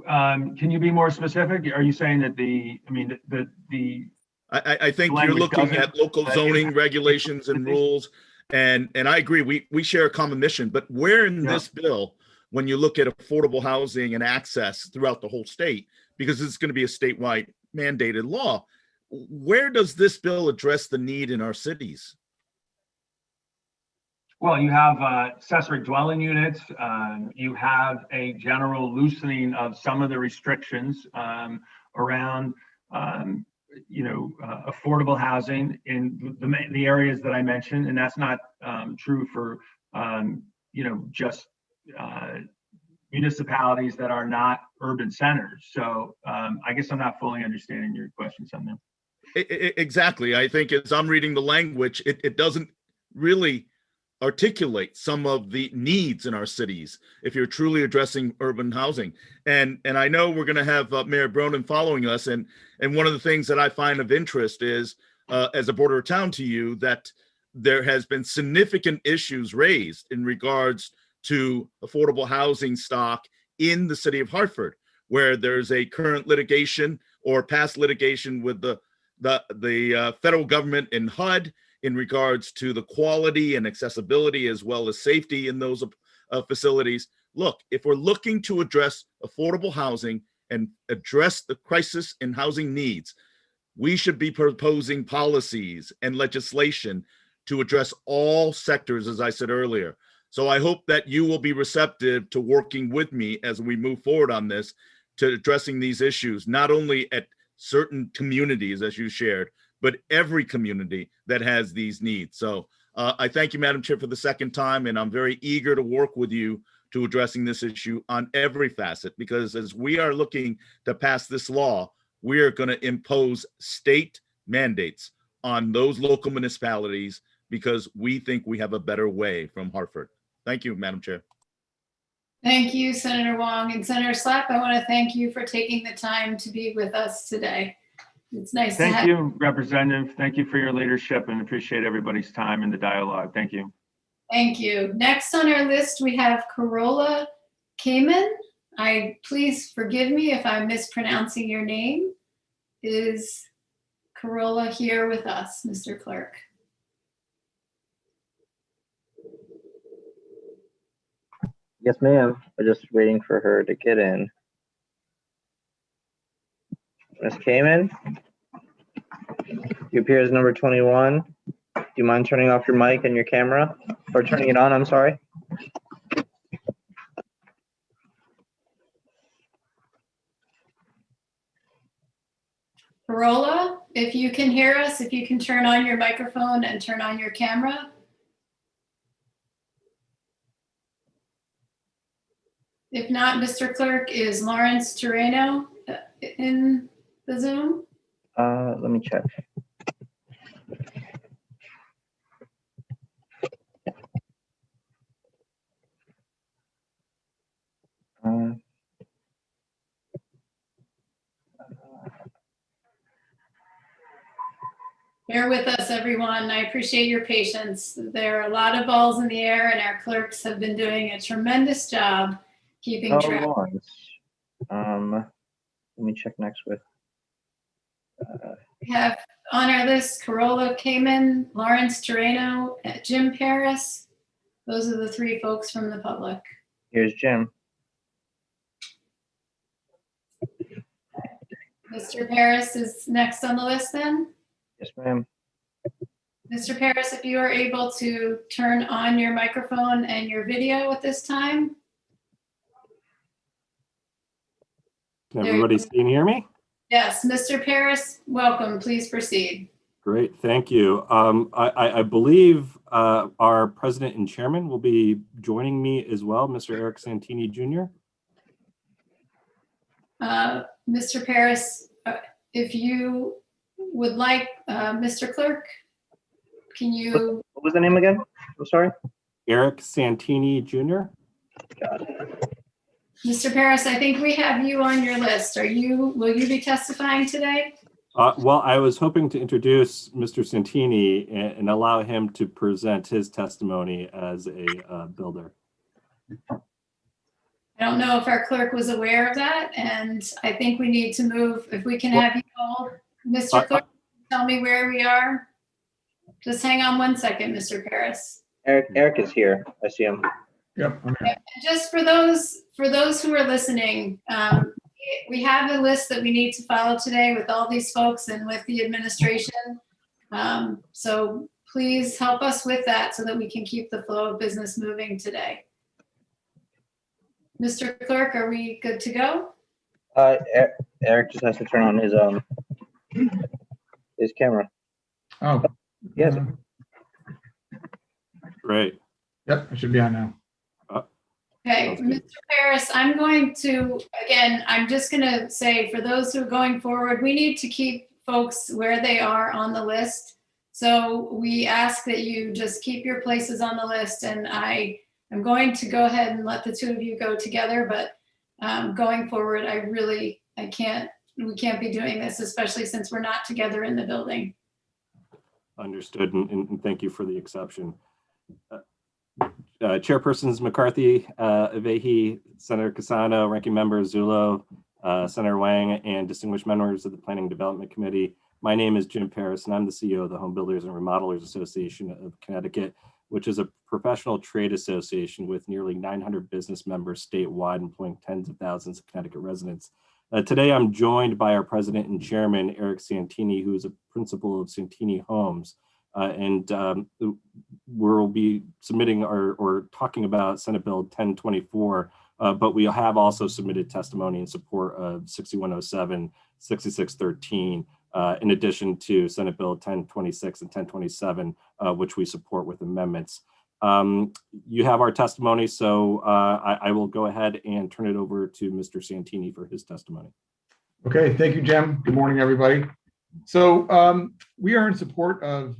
Can you be more specific? Are you saying that I think you're looking at local zoning regulations and rules, and I agree, we share a common mission, but where in this bill, when you look at affordable housing and access throughout the whole state, because it's going to be a statewide mandated law, where does this bill address the need in our cities? Well, you have accessory dwelling units. You have a general loosening of some of the restrictions around, affordable housing in the areas that I mentioned, and that's not true for, just municipalities that are not urban centers. So I guess I'm not fully understanding your question, Senator. Exactly. I think as I'm reading the language, it doesn't really articulate some of the needs in our cities if you're truly addressing urban housing. And I know we're going to have Mayor Bronin following us. And one of the things that I find of interest is, as a border town to you, that there has been significant issues raised in regards to affordable housing stock in the city of Hartford, where there's a current litigation or past litigation with the federal government in HUD in regards to the quality and accessibility as well as safety in those facilities. Look, if we're looking to address affordable housing and address the crisis in housing needs, we should be proposing policies and legislation to address all sectors, as I said earlier. So I hope that you will be receptive to working with me as we move forward on this, to addressing these issues, not only at certain communities, as you shared, but every community that has these needs. So I thank you, Madam Chair, for the second time, and I'm very eager to work with you to addressing this issue on every facet, because as we are looking to pass this law, we are going to impose state mandates on those local municipalities because we think we have a better way from Hartford. Thank you, Madam Chair. Thank you, Senator Wong. And Senator Slapp, I want to thank you for taking the time to be with us today. It's nice to have Thank you, Representative. Thank you for your leadership and appreciate everybody's time in the dialogue. Thank you. Thank you. Next on our list, we have Corolla Kamen. Please forgive me if I'm mispronouncing your name. Is Corolla here with us, Mr. Clerk? Yes, ma'am. We're just waiting for her to get in. Ms. Kamen, you appear as number 21. Do you mind turning off your mic and your camera? Or turning it on, I'm sorry. Corolla, if you can hear us, if you can turn on your microphone and turn on your camera. If not, Mr. Clerk, is Lawrence Terreno in the Zoom? Let me check. Bear with us, everyone. I appreciate your patience. There are a lot of balls in the air, and our clerks have been doing a tremendous job keeping track. Lawrence. Let me check next with. We have on our list Corolla Kamen, Lawrence Terreno, Jim Paris. Those are the three folks from the public. Here's Jim. Mr. Paris is next on the list then. Yes, ma'am. Mr. Paris, if you are able to turn on your microphone and your video at this time. Can everybody see and hear me? Yes, Mr. Paris, welcome. Please proceed. Great, thank you. I believe our president and chairman will be joining me as well, Mr. Eric Santini Jr. Mr. Paris, if you would like, Mr. Clerk, can you? What was the name again? I'm sorry. Eric Santini Jr. Got it. Mr. Paris, I think we have you on your list. Will you be testifying today? Well, I was hoping to introduce Mr. Santini and allow him to present his testimony as a builder. I don't know if our clerk was aware of that, and I think we need to move. If we can have you hold, Mr. Clerk, tell me where we are. Just hang on one second, Mr. Paris. Eric is here. I see him. Yep. And just for those who are listening, we have a list that we need to follow today with all these folks and with the administration. So please help us with that so that we can keep the flow of business moving today. Mr. Clerk, are we good to go? Eric just has to turn on his camera. Oh. Yes. Great. Yep, it should be on now. Okay, Mr. Paris, I'm going to, again, I'm just going to say for those who are going forward, we need to keep folks where they are on the list. So we ask that you just keep your places on the list, and I'm going to go ahead and let the two of you go together, but going forward, we can't be doing this, especially since we're not together in the building. Understood, and thank you for the exception. Chairpersons McCarthy, Avehi, Senator Casano, Ranking Member Zullo, Senator Wang, and distinguished members of the Planning and Development Committee. My name is Jim Paris, and I'm the CEO of the Home Builders and Remodelers Association of Connecticut, which is a professional trade association with nearly 900 business members statewide, employing tens of thousands of Connecticut residents. Today, I'm joined by our president and chairman, Eric Santini, who is a principal of Santini Homes. And we'll be submitting or talking about Senate Bill 1024, but we have also submitted testimony in support of 6107, 6613, in addition to Senate Bill 1026 and 1027, which we support with amendments. You have our testimony, so I will go ahead and turn it over to Mr. Santini for his testimony. Okay, thank you, Jim. Good morning, everybody. So we are in support of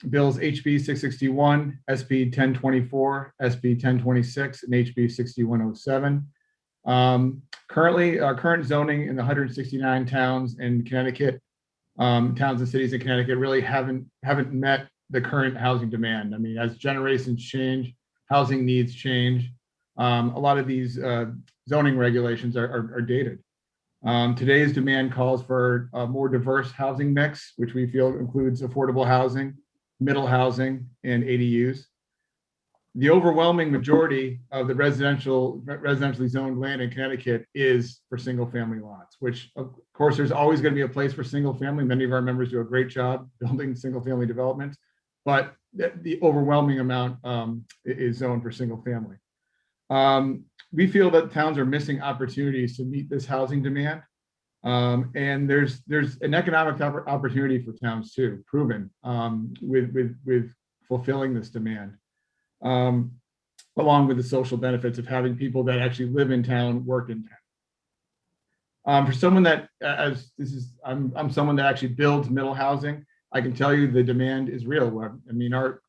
bills HB 661, SB 1024, SB 1026, and HB 6107. Currently, current zoning in the 169 towns in Connecticut, towns and cities in Connecticut really haven't met the current housing demand. I mean, as generations change, housing needs change. A lot of these zoning regulations are dated. Today's demand calls for a more diverse housing mix, which we feel includes affordable housing, middle housing, and ADUs. The overwhelming majority of the residentially zoned land in Connecticut is for single family lots, which of course there's always going to be a place for single family. Many of our members do a great job building single family developments, but the overwhelming amount is zoned for single family. We feel that towns are missing opportunities to meet this housing demand. And there's an economic opportunity for towns too, proven with fulfilling this demand, along with the social benefits of having people that actually live in town, work in town. For someone that, I'm someone that actually builds middle housing, I can tell you the demand is real. I mean, our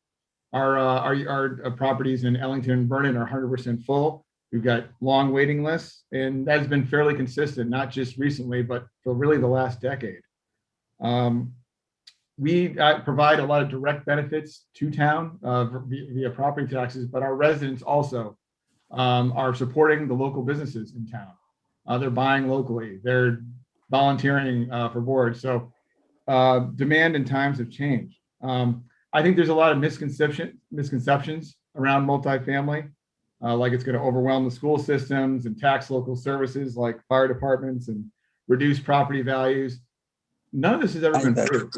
properties in Ellington and Vernon are 100% full. We've got long waiting lists, and that's been fairly consistent, not just recently, but for really the last decade. We provide a lot of direct benefits to town via property taxes, but our residents also are supporting the local businesses in town. They're buying locally, they're volunteering for boards. So demand and times have changed. I think there's a lot of misconceptions around multifamily, like it's going to overwhelm the school systems and tax local services like fire departments and reduce property values. None of this has ever been true.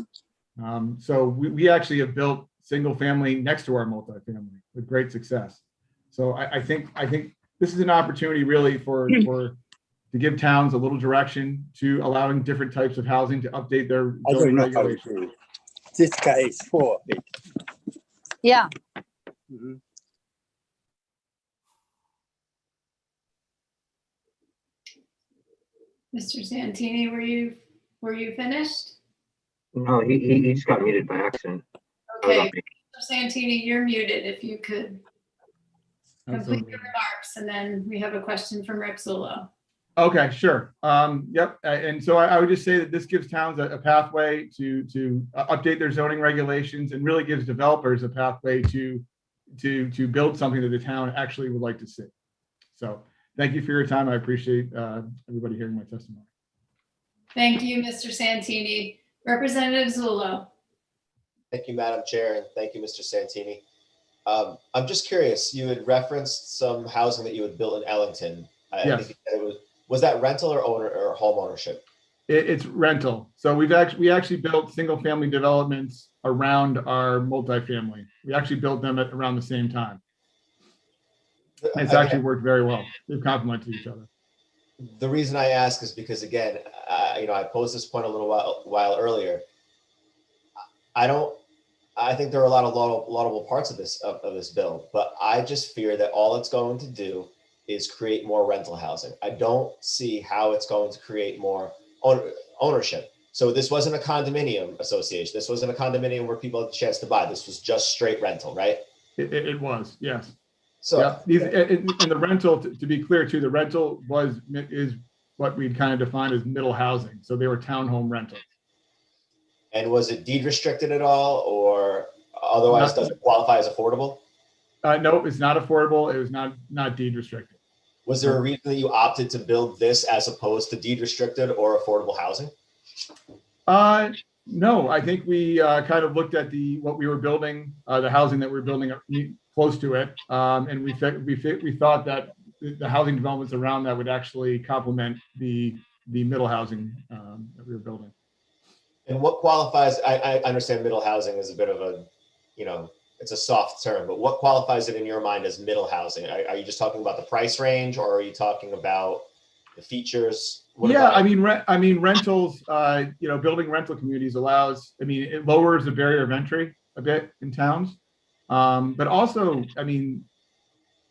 So we actually have built single family next to our multifamily with great success. So I think this is an opportunity really to give towns a little direction to allowing different types of housing to update their zoning regulations. This guy is full of it. Yeah. Mhm. Mr. Santini, were you finished? No, he just got muted by accident. Okay, Mr. Santini, you're muted. If you could complete your remarks, and then we have a question from Rick Zullo. Okay, sure. Yep. And so I would just say that this gives towns a pathway to update their zoning regulations, and really gives developers a pathway to build something that the town actually would like to see. So thank you for your time. I appreciate everybody hearing my testimony. Thank you, Mr. Santini. Representative Zullo. Thank you, Madam Chair, and thank you, Mr. Santini. I'm just curious, you had referenced some housing that you had built in Ellington. I Yes. think it was that rental or home ownership? It's rental. So we actually built single family developments around our multifamily. We actually built them at around the same time. It's actually worked very well. They've complemented each other. The reason I ask is because, again, I posed this point a little while earlier. I think there are a lot of laudable parts of this bill, but I just fear that all it's going to do is create more rental housing. I don't see how it's going to create more ownership. So this wasn't a condominium association. This wasn't a condominium where people had the chance to buy. This was just straight rental, right? It was, yes. So yeah, and the rental, to be clear too, the rental is what we'd kind of define as middle housing. So they were townhome rentals. And was it deed restricted at all, or otherwise does it qualify as affordable? No, it's not affordable. It was not deed restricted. Was there a reason that you opted to build this as opposed to deed restricted or affordable housing? No, I think we kind of looked at what we were building, the housing that we were building close to it, and we thought that the housing developments around that would actually complement the middle housing that we were building. And what qualifies? I understand middle housing is a bit of a, it's a soft term, but what qualifies it in your mind as middle housing? Are you just talking about the price range, or are you talking about the features? I mean, rentals, building rental communities it lowers the barrier of entry a bit in towns. But also,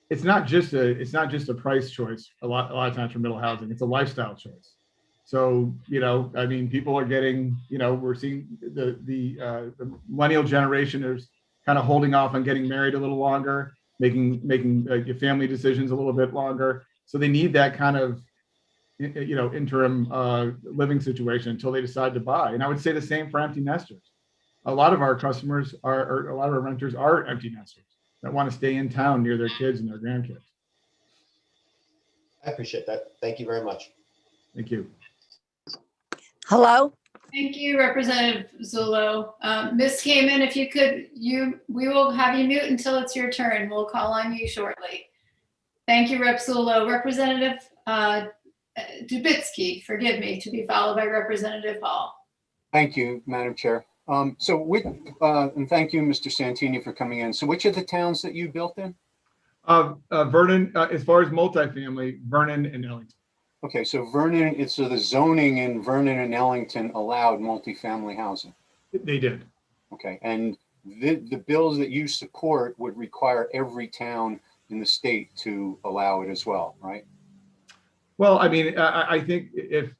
it's not just a price choice a lot of times for middle housing, it's a lifestyle choice. So, people are getting, we're seeing the millennial generation is kind of holding off on getting married a little longer, making family decisions a little bit longer. So they need that kind of, interim living situation until they decide to buy. And I would say the same for empty nesters. A lot of our customers or a lot of our renters are empty nesters that want to stay in town near their kids and their grandkids. I appreciate that. Thank you very much. Thank you. Hello? Thank you, Representative Zullo. Ms. Kamen, if you could, we will have you mute until it's your turn. We'll call on you shortly. Thank you, Rep. Zullo. Representative Dubitsky, forgive me, to be followed by Representative Hall. Thank you, Madam Chair. And thank you, Mr. Santini, for coming in. So which of the towns that you built in? Vernon, as far as multifamily, Vernon and Ellington. Okay, so Vernon, so the zoning in Vernon and Ellington allowed multifamily housing. They did. Okay, and the bills that you support would require every town in the state to allow it as well, right? Well, I mean, I think if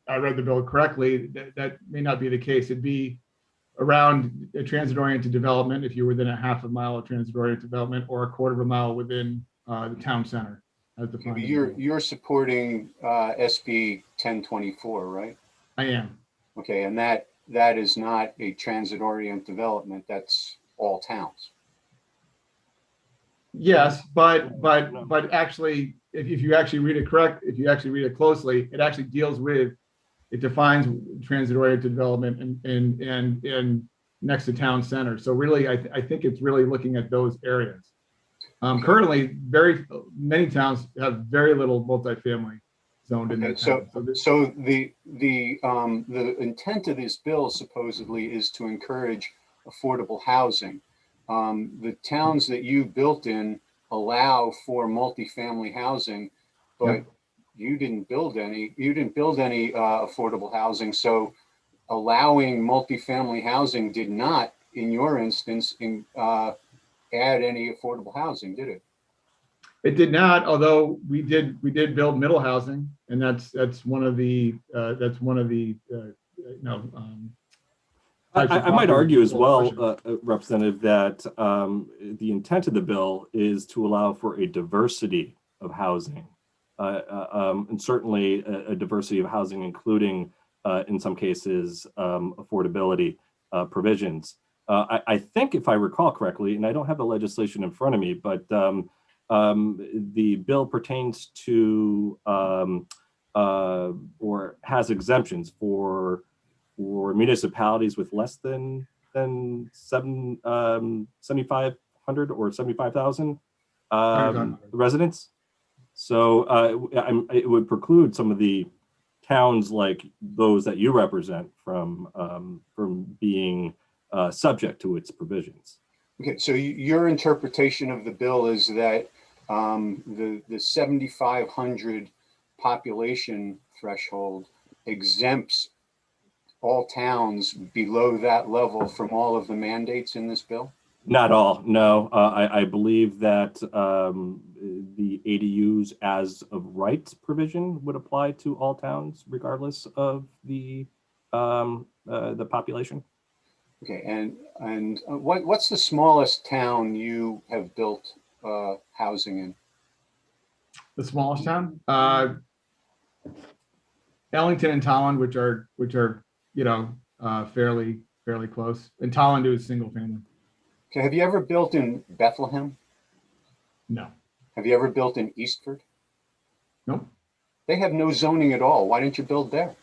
I read the bill correctly, that may not be the case. It'd be around a transit-oriented development if you're within a half a mile of transit-oriented development or a quarter of a mile within the town center. As defined in the bill. You're supporting SB 1024, right? I am. Okay, and that is not a transit-oriented development. That's all towns. Yes, but actually, if you actually read it if you actually read it closely, it actually deals with, it defines transit-oriented development and next to town center. So really, I think it's really looking at those areas. Currently, very many towns have very little multifamily zoned in their town. So the intent of this bill supposedly is to encourage affordable housing. The towns that you built in allow for multifamily housing, but you didn't build any. You didn't build any affordable housing. So allowing multifamily housing did not, in your instance, add any affordable housing, did it? It did not, although we did build middle housing, and that's one of the I might argue as well, Representative, that the intent of the bill is to allow for a diversity of housing, and certainly a diversity of housing, including in some cases affordability provisions. I think, if I recall correctly, and I don't have the legislation in front of me, but the bill pertains to or has exemptions for municipalities with less than 7,500 or 75,000 residents. So it would preclude some of the towns like those that you represent from being subject to its provisions. Okay, so your interpretation of the bill is that the 7,500 population threshold exempts all towns below that level from all of the mandates in this bill? Not all, no. I believe that the ADUs as of right provision would apply to all towns, regardless of the population. Okay, and what's the smallest town you have built housing in? The smallest town, Ellington and Tolland, which are fairly close. And Tolland is single family. Okay, have you ever built in Bethlehem? No. Have you ever built in Eastford? Nope. They have no zoning at all. Why didn't you build there?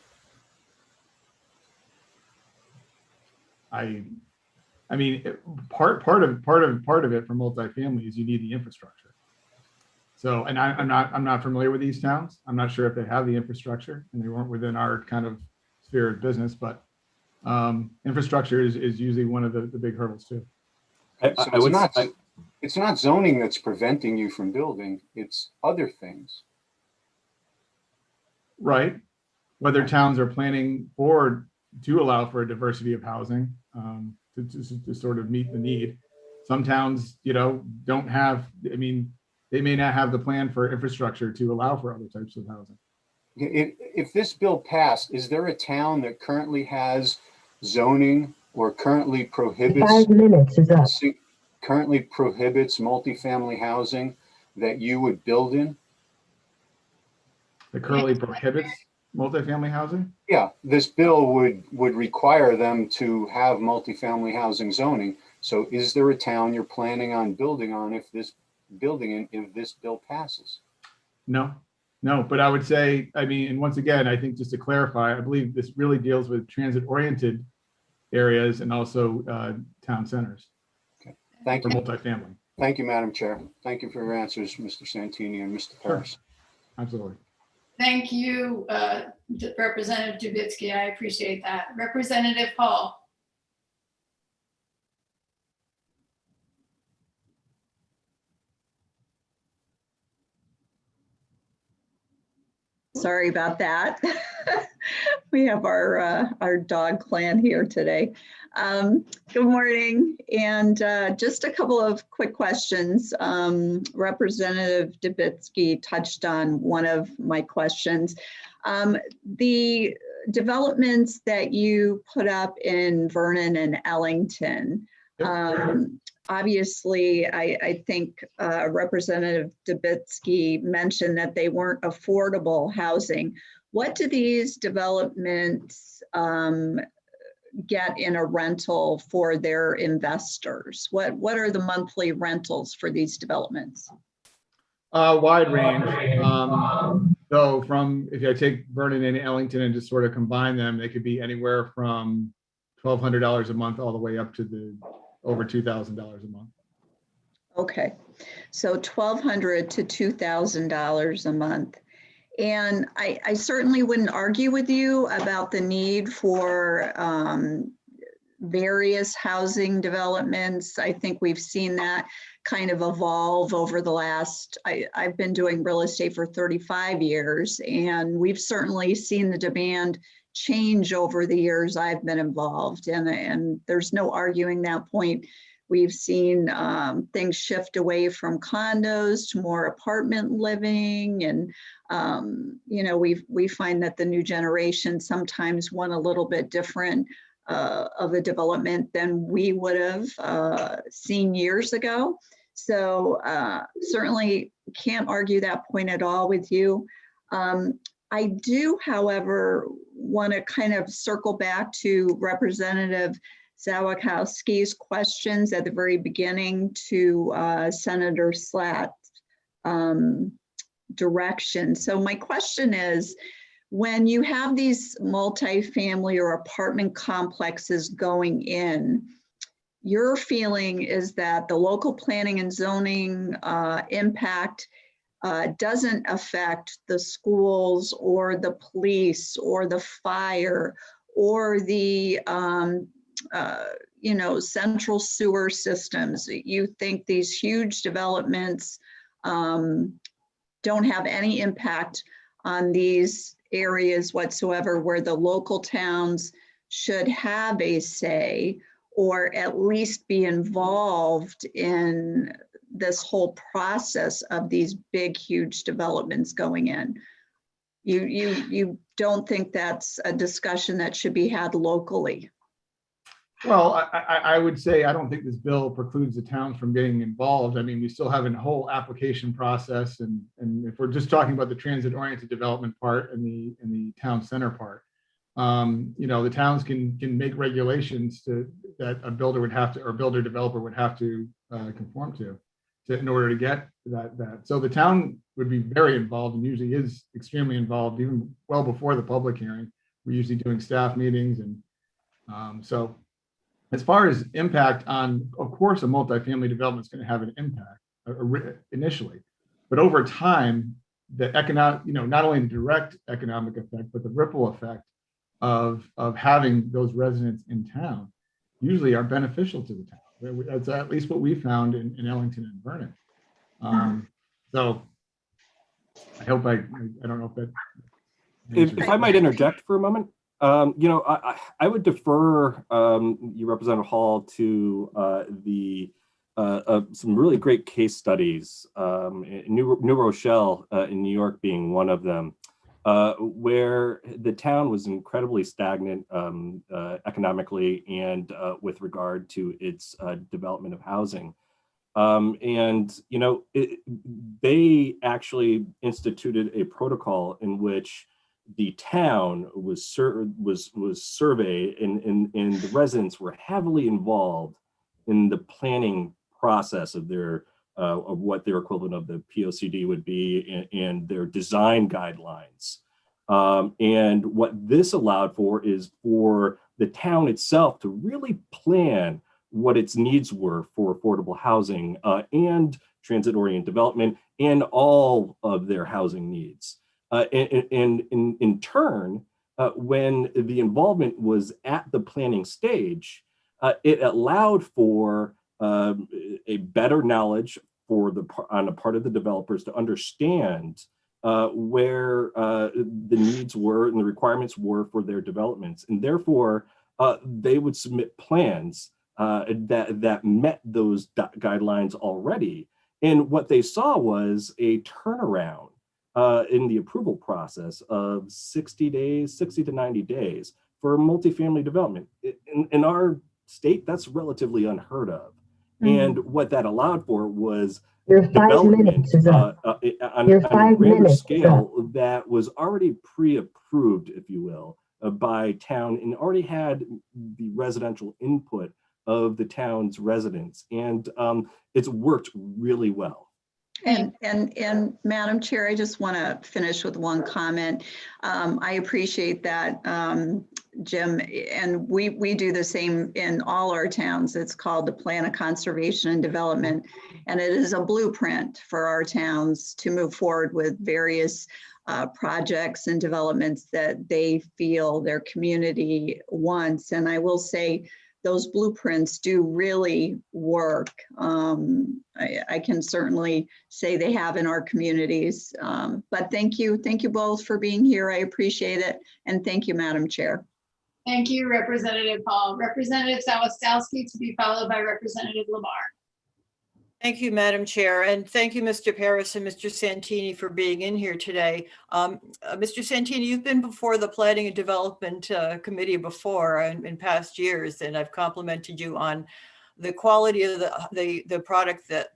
I mean, part of it for multifamily is you need the infrastructure. So, and I'm not familiar with these towns. I'm not sure if they have the infrastructure, and they weren't within our kind of sphere of business, but infrastructure is usually one of the big hurdles too. It's not zoning that's preventing you from building, it's other things. Right. Whether towns are planning to allow for a diversity of housing to sort of meet the need. Some towns, don't have, they may not have the plan for infrastructure to allow for other types of housing. If this bill passed, is there a town that currently has zoning or currently prohibits 5 minutes is up. Currently prohibits multifamily housing that you would build in? That currently prohibits multifamily housing? Yeah, this bill would require them to have multifamily housing zoning. So is there a town you're planning on building on if this bill passes? No, but I would say, and once again, I think just to clarify, I believe this really deals with transit-oriented areas and also town centers. Okay, thank you. For multifamily. Thank you, Madam Chair. Thank you for your answers, Mr. Santini and Mr. Paris. Sure. Absolutely. Thank you, Representative Dubitsky. I appreciate that. Representative Hall. Sorry about that. We have our dog clan here today. Good morning, and just a couple of quick questions. Representative Dubitsky touched on one of my questions. The developments that you put up in Vernon and Ellington, obviously, I think Representative Dubitsky mentioned that they weren't affordable housing. What do these developments get in a rental for their investors? What are the monthly rentals for these developments? Wide range. So from, if I take Vernon and Ellington and just sort of combine them, they could be anywhere from $1,200 a month all the way up to over $2,000 a month. Okay, so $1,200 to $2,000 a month. And I certainly wouldn't argue with you about the need for various housing developments. I think we've seen that kind of evolve over the last, I've been doing real estate for 35 years, and we've certainly seen the demand change over the years I've been involved, and there's no arguing that point. We've seen things shift away from condos to more apartment living, and you know, we find that the new generation sometimes want a little bit different of a development than we would have seen years ago. So certainly can't argue that point at all with you. I do, however, want to kind of circle back to Representative Saugatuck's questions at the very beginning to Senator Slatt's direction. So my question is, when you have these multifamily or apartment complexes going in, your feeling is that the local planning and zoning impact doesn't affect the schools or the police or the fire or the you know, central sewer systems. You think these huge developments don't have any impact on these areas whatsoever, where the local towns should have a say or at least be involved in this whole process of these big, huge developments going in. You don't think that's a discussion that should be had locally? Well, I would say I don't think this bill precludes the towns from getting involved. I mean, we still have a whole application process, and if we're just talking about the transit-oriented development part and the town center part, you know, the towns can make regulations that a builder would have to, or builder developer would have to conform to in order to get that. So the town would be very involved, and usually is extremely involved, even well before the public hearing. We're usually doing staff meetings, and so. As far as impact on, of course, a multifamily development is going to have an impact initially, but over time, the economic, you know, not only the direct economic effect, but the ripple effect of having those residents in town usually are beneficial to the town. That's at least what we found in Ellington and Vernon. So I hope I don't know if that. If I might interject for a moment. You know, I would defer you, Representative Hall, to some really great case studies, New Rochelle in New York being one of them, where the town was incredibly stagnant economically and with regard to its development of housing. And, you know, they actually instituted a protocol in which the town was surveyed, and the residents were heavily involved in the planning process of their of what their equivalent of the POCD would be, and their design guidelines. And what this allowed for is for the town itself to really plan what its needs were for affordable housing and transit-oriented development and all of their housing needs. And in turn, when the involvement was at the planning stage, it allowed for a better knowledge on the part of the developers to understand where the needs were and the requirements were for their developments. And therefore, they would submit plans that met those guidelines already. And what they saw was a turnaround in the approval process of 60 to 90 days for multifamily development. In our state, that's relatively unheard of. And what that allowed for was development on a grander scale that was already pre-approved, if you will, by town, and already had the residential input of the town's residents. And it's worked really well. And Madam Chair, I just want to finish with one comment. I appreciate that, Jim, and we do the same in all our towns. It's called the Plan of Conservation and Development, and it is a blueprint for our towns to move forward with various projects and developments that they feel their community wants. And I will say, those blueprints do really work. I can certainly say they have in our communities. But thank you both for being here. I appreciate it. And thank you, Madam Chair. Thank you, Representative Hall. Representative Sawastowski to be followed by Representative Lamar. Thank you, Madam Chair, and thank you, Mr. Paris and Mr. Santini, for being in here today. Mr. Santini, you've been before the Planning and Development Committee before in past years, and I've complimented you on the quality of the product that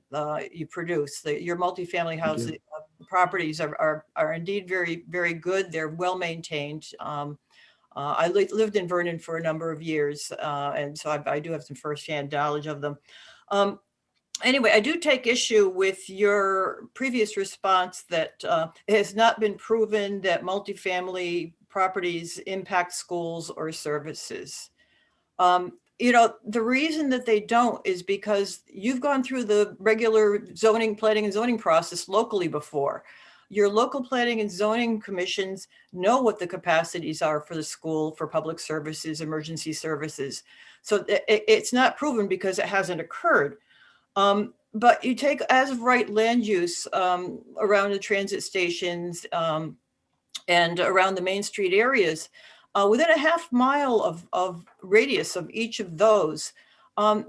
you produce. Your multifamily housing properties are indeed very, very good. They're well maintained. I lived in Vernon for a number of years, and so I do have some firsthand knowledge of them. Anyway, I do take issue with your previous response that it has not been proven that multifamily properties impact schools or services. You know, the reason that they don't is because you've gone through the regular planning and zoning process locally before. Your local planning and zoning commissions know what the capacities are for the school, for public services, emergency services. So it's not proven because it hasn't occurred. But you take as of right land use around the transit stations and around the Main Street areas, within a half mile of radius of each of those,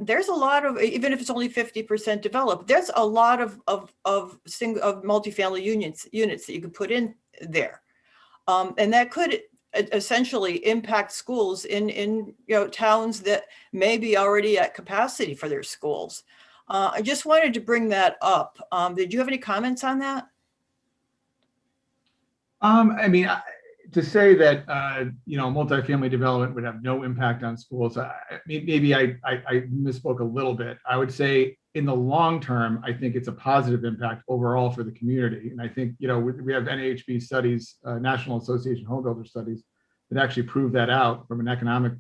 there's a lot of, even if it's only 50% developed, there's a lot of multifamily units that you could put in there. And that could essentially impact schools in towns that may be already at capacity for their schools. I just wanted to bring that up. Did you have any comments on that? I mean, to say that multifamily development would have no impact on schools, maybe I misspoke a little bit. I would say in the long term, I think it's a positive impact overall for the community. And I think we have NAHB studies, National Association of Home Builder studies, that actually prove that out from an economic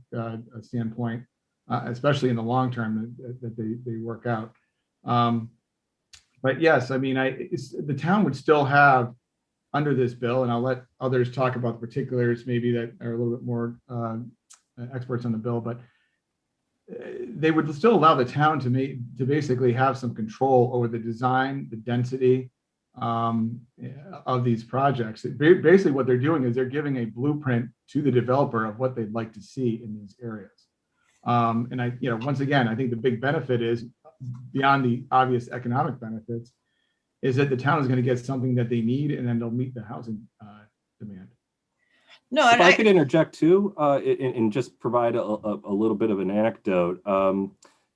standpoint, especially in the long term that they work out. But yes, I mean, the town would still have, under this bill, and I'll let others talk about the particulars maybe that are a little bit more experts on the bill, but they would still allow the town to basically have some control over the design, the density of these projects. Basically what they're doing is they're giving a blueprint to the developer of what they'd like to see in these areas. And once again, I think the big benefit is, beyond the obvious economic benefits, is that the town is going to get something that they need, and then they'll meet the housing demand. No, if I could interject too, and just provide a little bit of an anecdote.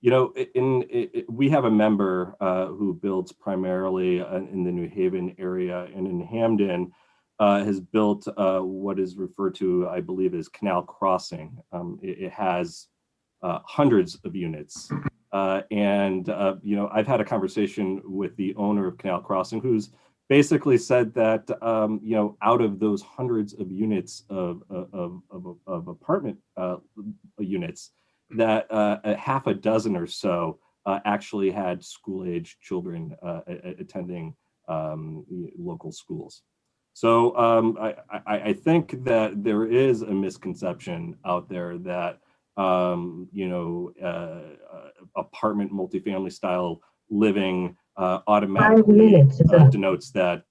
We have a member who builds primarily in the New Haven area, and in Hamden has built what is referred to, I believe, as Canal Crossing. It has hundreds of units. I've had a conversation with the owner of Canal Crossing, who's basically said that, out of those hundreds of units of apartment units, that a half a dozen or so actually had school-age children attending local schools. So I think that there is a misconception out there that apartment multifamily style living automatically denotes that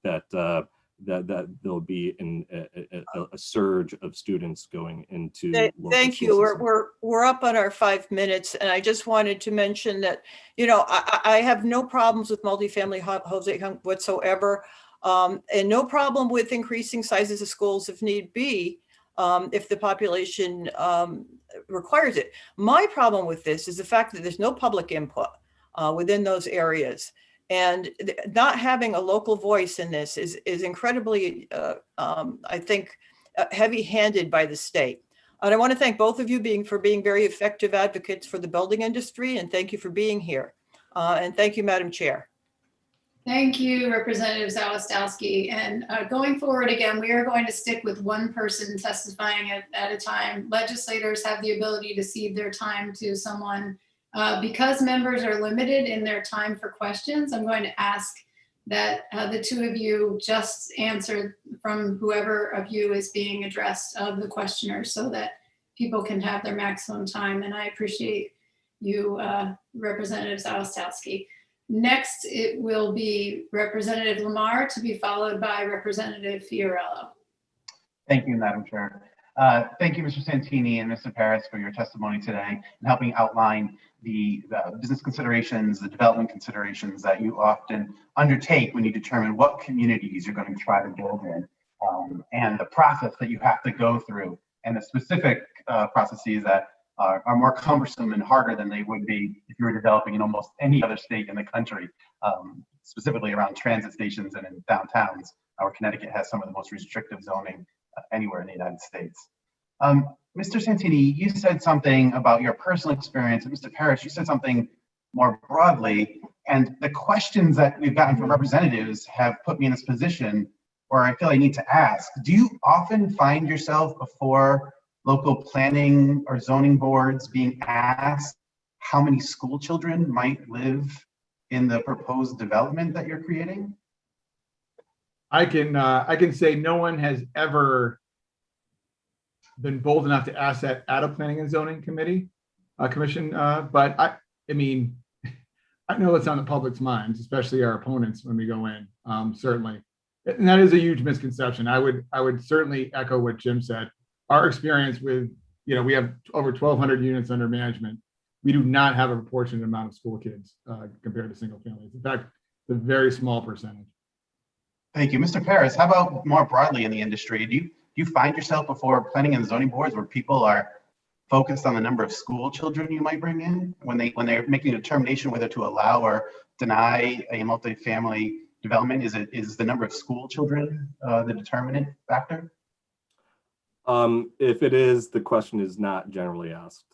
that there'll be a surge of students going into. Thank you. We're up on our 5 minutes, and I just wanted to mention that, you know, I have no problems with multifamily housing whatsoever, and no problem with increasing sizes of schools if need be, if the population requires it. My problem with this is the fact that there's no public input within those areas. And not having a local voice in this is incredibly, I think, heavy-handed by the state. And I want to thank both of you for being very effective advocates for the building industry, and thank you for being here. And thank you, Madam Chair. Thank you, Representative Saugatuck. And going forward, again, we are going to stick with one person testifying at a time. Legislators have the ability to cede their time to someone. Because members are limited in their time for questions, I'm going to ask that the two of you just answer from whoever of you is being addressed of the questioners so that people can have their maximum time. And I appreciate you, Representative Saugatuck. Next, it will be Representative Lamar, to be followed by Representative Fiorello. Thank you, Madam Chair. Thank you, Mr. Santini and Mr. Paris, for your testimony today and helping outline the business considerations, the development considerations that you often undertake when you determine what communities you're going to try to build in, and the process that you have to go through, and the specific processes that are more cumbersome and harder than they would be if you were developing in almost any other state in the country, specifically around transit stations and in downtowns, where Connecticut has some of the most restrictive zoning anywhere in the United States. Mr. Santini, you said something about your personal experience, and Mr. Parrish, you said something more broadly, and the questions that we've gotten from representatives have put me in this position where I feel I need to ask. Do you often find yourself before local planning or zoning boards being asked how many school children might live in the proposed development that you're creating? I can say no one has ever been bold enough to ask that at a planning and zoning commission. But I mean, I know it's on the public's minds, especially our opponents when we go in, certainly. And that is a huge misconception. I would certainly echo what Jim said. Our experience with, we have over 1,200 units under management. We do not have a proportionate amount of school kids compared to single families. In fact, it's a very small percentage. Thank you. Mr. Paris, how about more broadly in the industry? Do you find yourself before planning and zoning boards where people are focused on the number of school children you might bring in when they're making a determination whether to allow or deny a multifamily development? Is the number of school children the determinant factor? If it is, the question is not generally asked.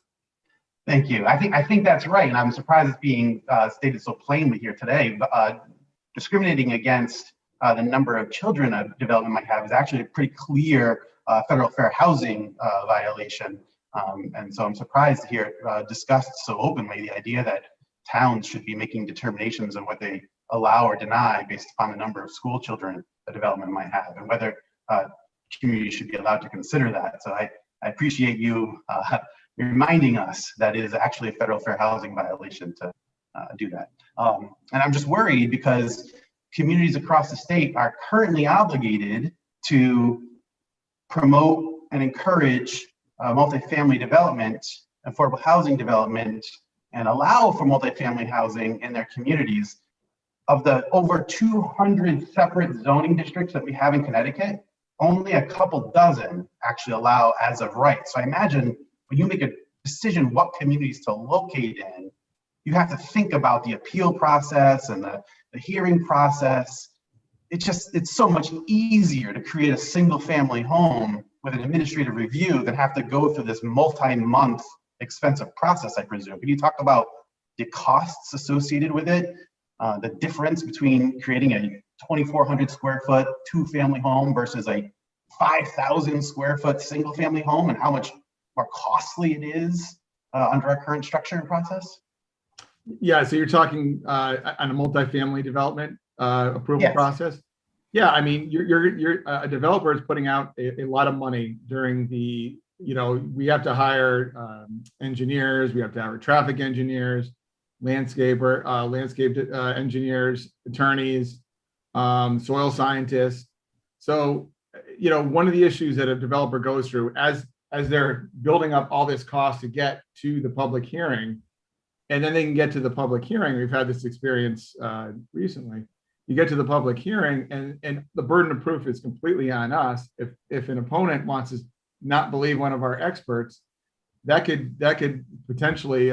Thank you. I think that's right, and I'm surprised it's being stated so plainly here today. Discriminating against the number of children a development might have is actually a pretty clear federal fair housing violation. And so I'm surprised to hear it discussed so openly, the idea that towns should be making determinations on what they allow or deny based upon the number of school children a development might have, and whether communities should be allowed to consider that. So I appreciate you reminding us that it is actually a federal fair housing violation to do that. And I'm just worried because communities across the state are currently obligated to promote and encourage multifamily development, affordable housing development, and allow for multifamily housing in their communities. Of the over 200 separate zoning districts that we have in Connecticut, only a couple dozen actually allow as of right. So I imagine when you make a decision what communities to locate in, you have to think about the appeal process and the hearing process. It's so much easier to create a single family home with an administrative review than have to go through this multi-month expensive process, I presume. Can you talk about the costs associated with it? The difference between creating a 2,400 square foot 2-family home versus a 5,000 square foot single family home, and how much more costly it is under our current structure and process? Yeah, so you're talking on a multifamily development approval process? Yeah, I mean, you're a developer is putting out a lot of money during the, we have to hire engineers, we have to hire traffic engineers, landscape engineers, attorneys, soil scientists. So, one of the issues that a developer goes through as they're building up all this cost to get to the public hearing, and then they can get to the public hearing. We've had this experience recently. You get to the public hearing and the burden of proof is completely on us. If an opponent wants to not believe one of our experts, that could potentially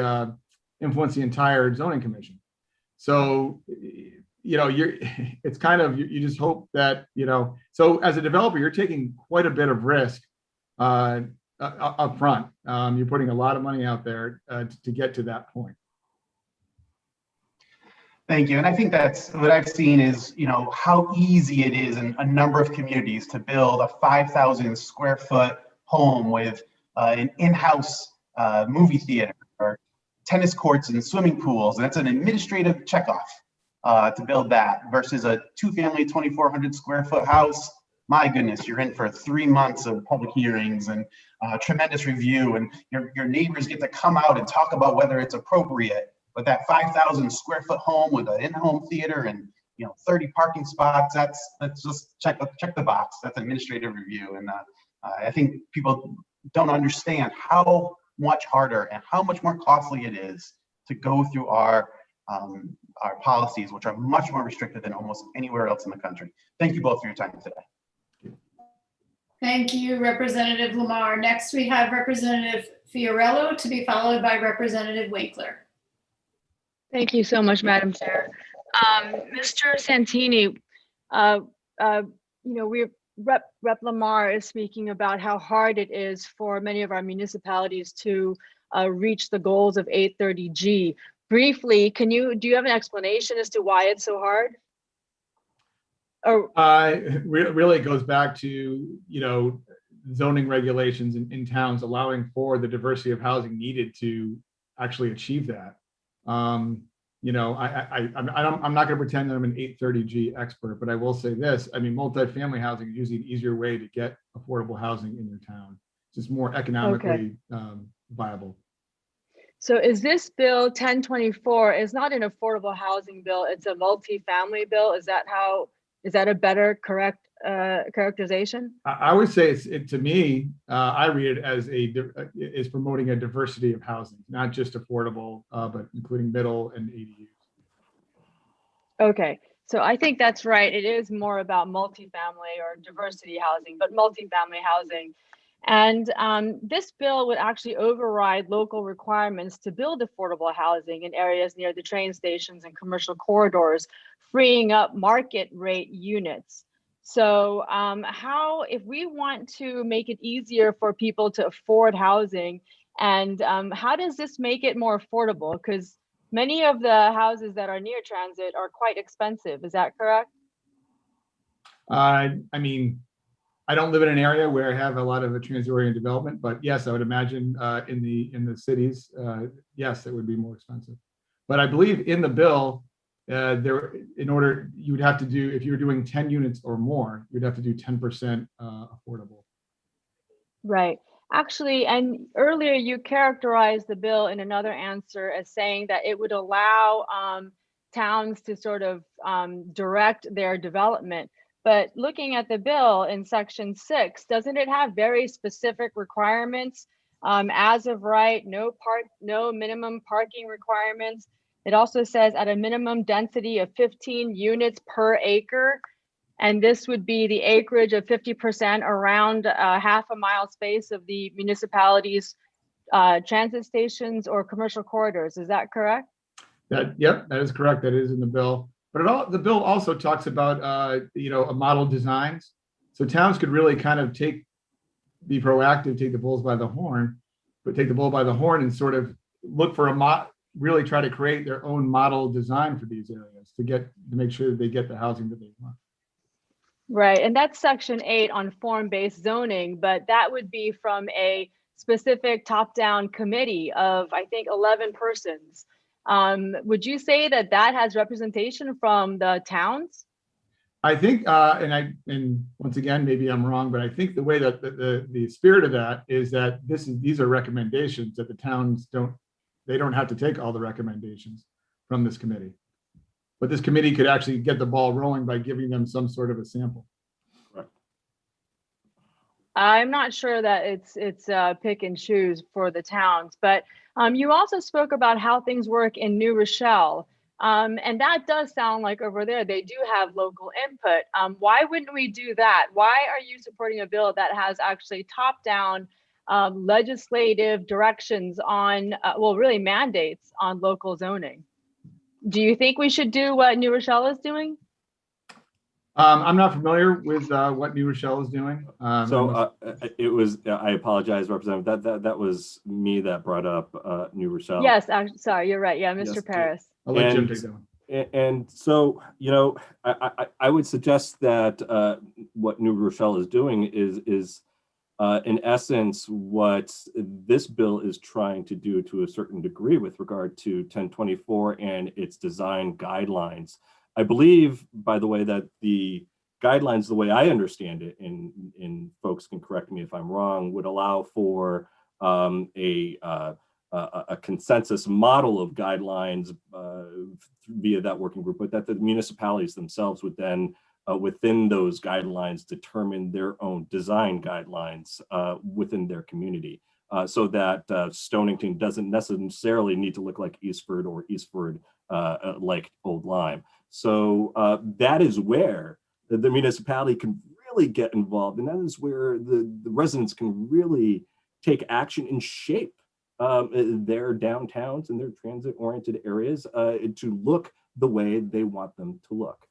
influence the entire zoning commission. So, it's kind of, you just hope that, so as a developer, you're taking quite a bit of risk up front. You're putting a lot of money out there to get to that point. Thank you. And I think that's what I've seen is, how easy it is in a number of communities to build a 5,000 square foot home with an in-house movie theater or tennis courts and swimming pools. And that's an administrative checkoff to build that versus a 2-family, 2,400 square foot house. My goodness, you're in for 3 months of public hearings and tremendous review, and your neighbors get to come out and talk about whether it's appropriate. But that 5,000 square foot home with an in-home theater and 30 parking spots, that's just check the box. That's administrative review, and I think people don't understand how much harder and how much more costly it is to go through our policies, which are much more restricted than almost anywhere else in the country. Thank you both for your time today. Thank you, Representative Lamar. Next, we have Representative Fiorello to be followed by Representative Winkler. Thank you so much, Madam Chair. Mr. Santini, Rep Lamar is speaking about how hard it is for many of our municipalities to reach the goals of 830G. Briefly, do you have an explanation as to why it's so hard? Or really it goes back to, zoning regulations in towns allowing for the diversity of housing needed to actually achieve that. I'm not going to pretend that I'm an 830G expert, but I will say this. I mean, multifamily housing is usually an easier way to get affordable housing in your town. It's just more economically viable. So is this bill 1024 is not an affordable housing bill, it's a multifamily bill? Is that a better correct characterization? I would say to me, I read it as is promoting a diversity of housing, not just affordable, but including middle and ADUs. Okay, so I think that's right. It is more about multifamily or diversity housing, but multifamily housing. And this bill would actually override local requirements to build affordable housing in areas near the train stations and commercial corridors, freeing up market rate units. So if we want to make it easier for people to afford housing, and how does this make it more affordable? Because many of the houses that are near transit are quite expensive. Is that correct? I mean, I don't live in an area where I have a lot of a transit-oriented development, but yes, I would imagine in the cities, yes, it would be more expensive. But I believe in the bill, you would have to do, if you were doing 10 units or more, you'd have to do 10% affordable. Right. Actually, and earlier you characterized the bill in another answer as saying that it would allow towns to sort of direct their development. But looking at the bill in section 6, doesn't it have very specific requirements? As of right, no minimum parking requirements. It also says at a minimum density of 15 units per acre. And this would be the acreage of 50% around half a mile space of the municipality's transit stations or commercial corridors. Is that correct? Yep, that is correct. That is in the bill. But the bill also talks about, a model designs. So towns could really kind of be proactive, take the bull by the horn and sort of look for really try to create their own model design for these areas to make sure that they get the housing that they want. Right, and that's section 8 on form-based zoning, but that would be from a specific top-down committee of, I think, 11 persons. Would you say that has representation from the towns? I think, and once again, maybe I'm wrong, but I think the way that the spirit of that is that these are recommendations that the towns don't have to take all the recommendations from this committee. But this committee could actually get the ball rolling by giving them some sort of a sample. Correct. I'm not sure that it's pick and choose for the towns, but you also spoke about how things work in New Rochelle. And that does sound like over there, they do have local input. Why wouldn't we do that? Why are you supporting a bill that has actually top-down legislative directions on, well, really mandates on local zoning? Do you think we should do what New Rochelle is doing? I'm not familiar with what New Rochelle is doing. It was, I apologize, Representative, that was me that brought up New Rochelle. Yes, sorry, you're right. Yeah, Mr. Yes, Paris. I'll let Jim take that one. And so, you know, I would suggest that what New Rochelle is doing is in essence what this bill is trying to do to a certain degree with regard to 1024 and its design guidelines. I believe, by the way, that the guidelines, the way I understand it, and folks can correct me if I'm wrong, would allow for a consensus model of guidelines via that working group, but that the municipalities themselves would then, within those guidelines, determine their own design guidelines within their community, so that Stonington doesn't necessarily need to look like Eastford or Eastford like Old Lyme. So that is where the municipality can really get involved, and that is where the residents can really take action and shape their downtowns and their transit-oriented areas to look the way they want them to look.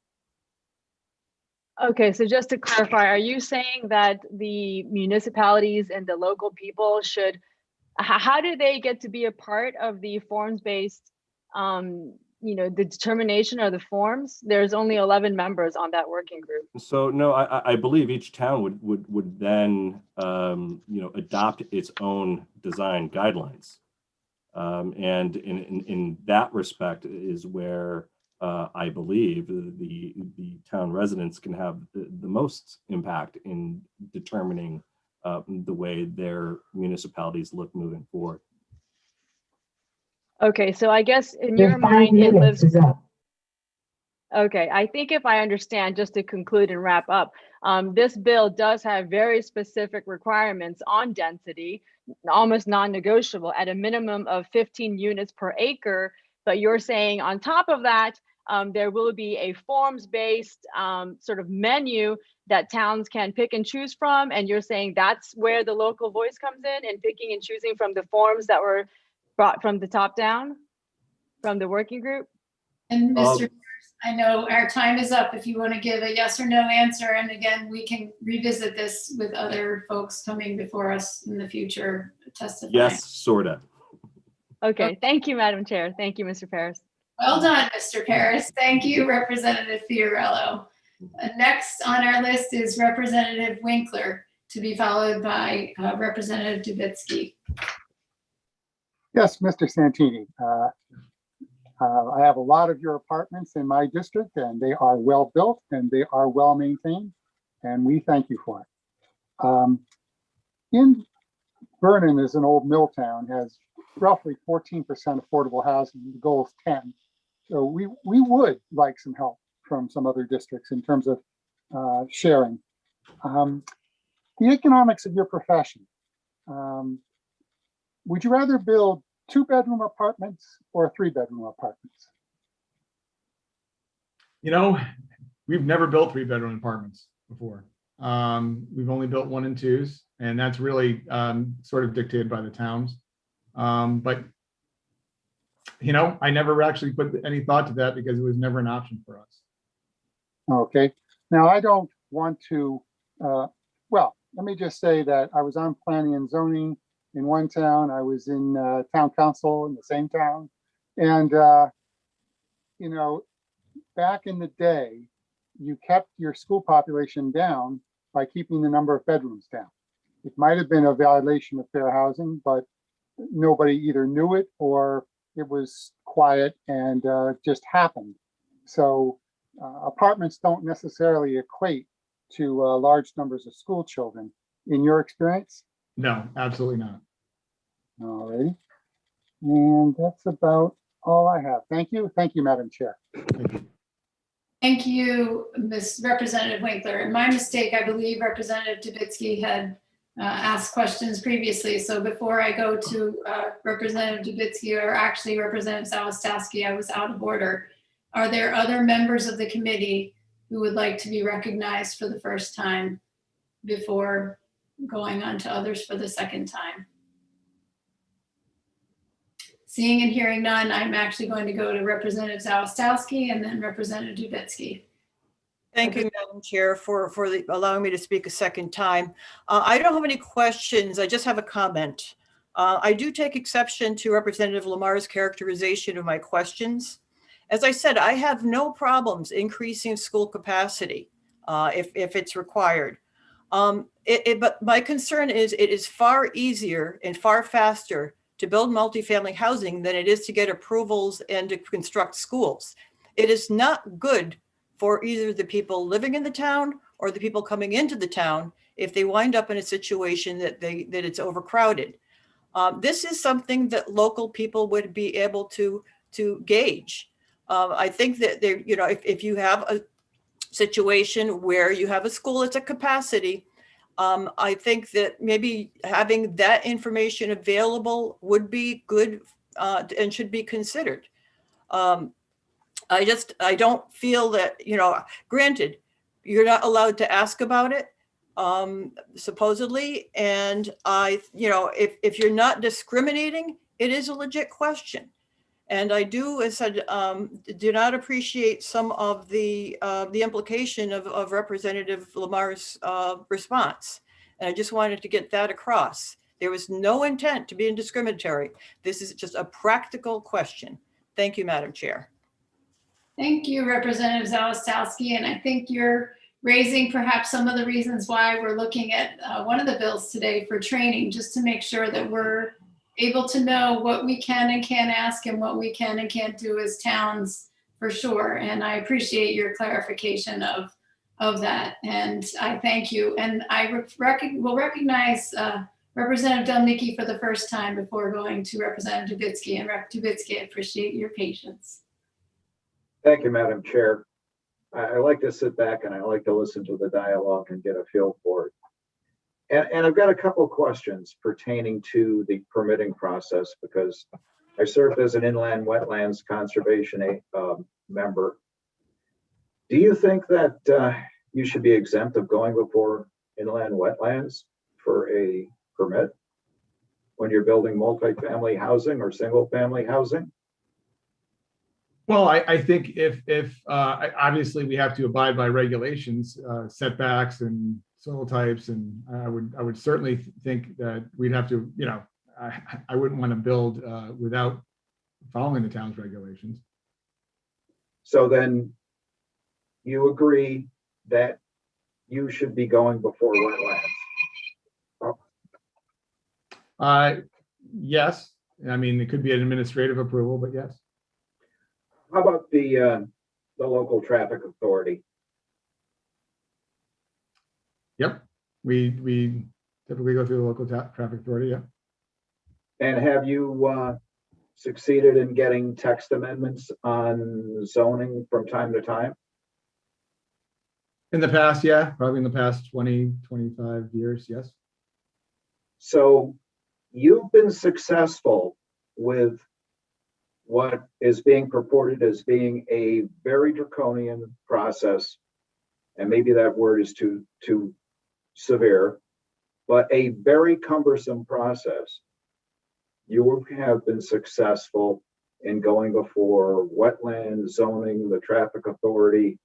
Okay, so just to clarify, are you saying that the municipalities and the local people should, how do they get to be a part of the forms-based, you know, the determination of the forms? There's only 11 members on that working group. So no, I believe each town would then, you know, adopt its own design guidelines. And in that respect is where I believe the town residents can have the most impact in determining the way their municipalities look moving forward. Okay, so I guess in your mind, it lives. Okay, I think if I understand, just to conclude and wrap up, this bill does have very specific requirements on density, almost non-negotiable, at a minimum of 15 units per acre. But you're saying on top of that, there will be a forms-based sort of menu that towns can pick and choose from. And you're saying that's where the local voice comes in, and picking and choosing from the forms that were brought from the top down, from the working group? And Mr. I know our time is up. If you want to give a yes or no answer, and again, we can revisit this with other folks coming before us in the future testifying. Yes, sort of. Okay, thank you, Madam Chair. Thank you, Mr. Paris. Well done, Mr. Paris. Thank you, Representative Fiorello. Next on our list is Representative Winkler, to be followed by Representative Dubitsky. Yes, Mr. Santini. I have a lot of your apartments in my district, and they are well built and they are well maintained, and we thank you for it. In Vernon is an old mill town, has roughly 14% affordable housing. The goal is 10. So we would like some help from some other districts in terms of sharing. The economics of your profession. Would you rather build 2-bedroom apartments or 3-bedroom apartments? You know, we've never built 3-bedroom apartments before. We've only built 1 and 2s, and that's really sort of dictated by the towns. But, you know, I never actually put any thought to that because it was never an option for us. Okay. Now, I don't want to, well, let me just say that I was on planning and zoning in one town. I was in town council in the same town. And, you know, back in the day, you kept your school population down by keeping the number of bedrooms down. It might have been a violation of fair housing, but nobody either knew it or it was quiet and just happened. So apartments don't necessarily equate to large numbers of school children. In your experience? No, absolutely not. All righty. And that's about all I have. Thank you. Thank you, Madam Chair. Thank you, Ms. Representative Winkler. And my mistake, I believe Representative Dubitsky had asked questions previously. So before I go to Representative Dubitsky, or actually Representative Saugatuck, I was out of order. Are there other members of the committee who would like to be recognized for the first time before going on to others for the second time? Seeing and hearing none, I'm actually going to go to Representative Saugatuck and then Representative Dubitsky. Thank you, Madam Chair, for allowing me to speak a second time. I don't have any questions. I just have a comment. I do take exception to Representative Lamar's characterization of my questions. As I said, I have no problems increasing school capacity if it's required. But my concern is it is far easier and far faster to build multifamily housing than it is to get approvals and to construct schools. It is not good for either the people living in the town or the people coming into the town if they wind up in a situation that it's overcrowded. This is something that local people would be able to gauge. I think that if you have a situation where you have a school that's at capacity, I think that maybe having that information available would be good and should be considered. I don't feel that, granted, you're not allowed to ask about it, supposedly. And if you're not discriminating, it is a legit question. And I do, as I said, do not appreciate some of the implication of Representative Lamar's response. And I just wanted to get that across. There was no intent to be indiscriminatory. This is just a practical question. Thank you, Madam Chair. Thank you, Representative Saugatuck. And I think you're raising perhaps some of the reasons why we're looking at one of the bills today for training, just to make sure that we're able to know what we can and can't ask and what we can and can't do as towns, for sure. And I appreciate your clarification of that. And I thank you. And I will recognize Representative Delnicki for the first time before going to Representative Dubitsky. And Rep. Dubitsky, I appreciate your patience. Thank you, Madam Chair. I like to sit back and I like to listen to the dialogue and get a feel for it. And I've got a couple of questions pertaining to the permitting process, because I served as an inland wetlands conservation member. Do you think that you should be exempt of going before inland wetlands for a permit when you're building multifamily housing or single family housing? Well, I think if obviously we have to abide by regulations, setbacks and soil types, and I would certainly think that we'd have to, I wouldn't want to build without following the town's regulations. So then you agree that you should be going before wetlands? Yes. I mean, it could be an administrative approval, but yes. How about the local traffic authority? Yep, we typically go through the local traffic authority. Yeah. And have you succeeded in getting text amendments on zoning from time to time? In the past, yeah, probably in the past 20, 25 years, yes. So you've been successful with what is being purported as being a very draconian process, and maybe that word is too severe, but a very cumbersome process. You have been successful in going before wetland, zoning, the traffic authority,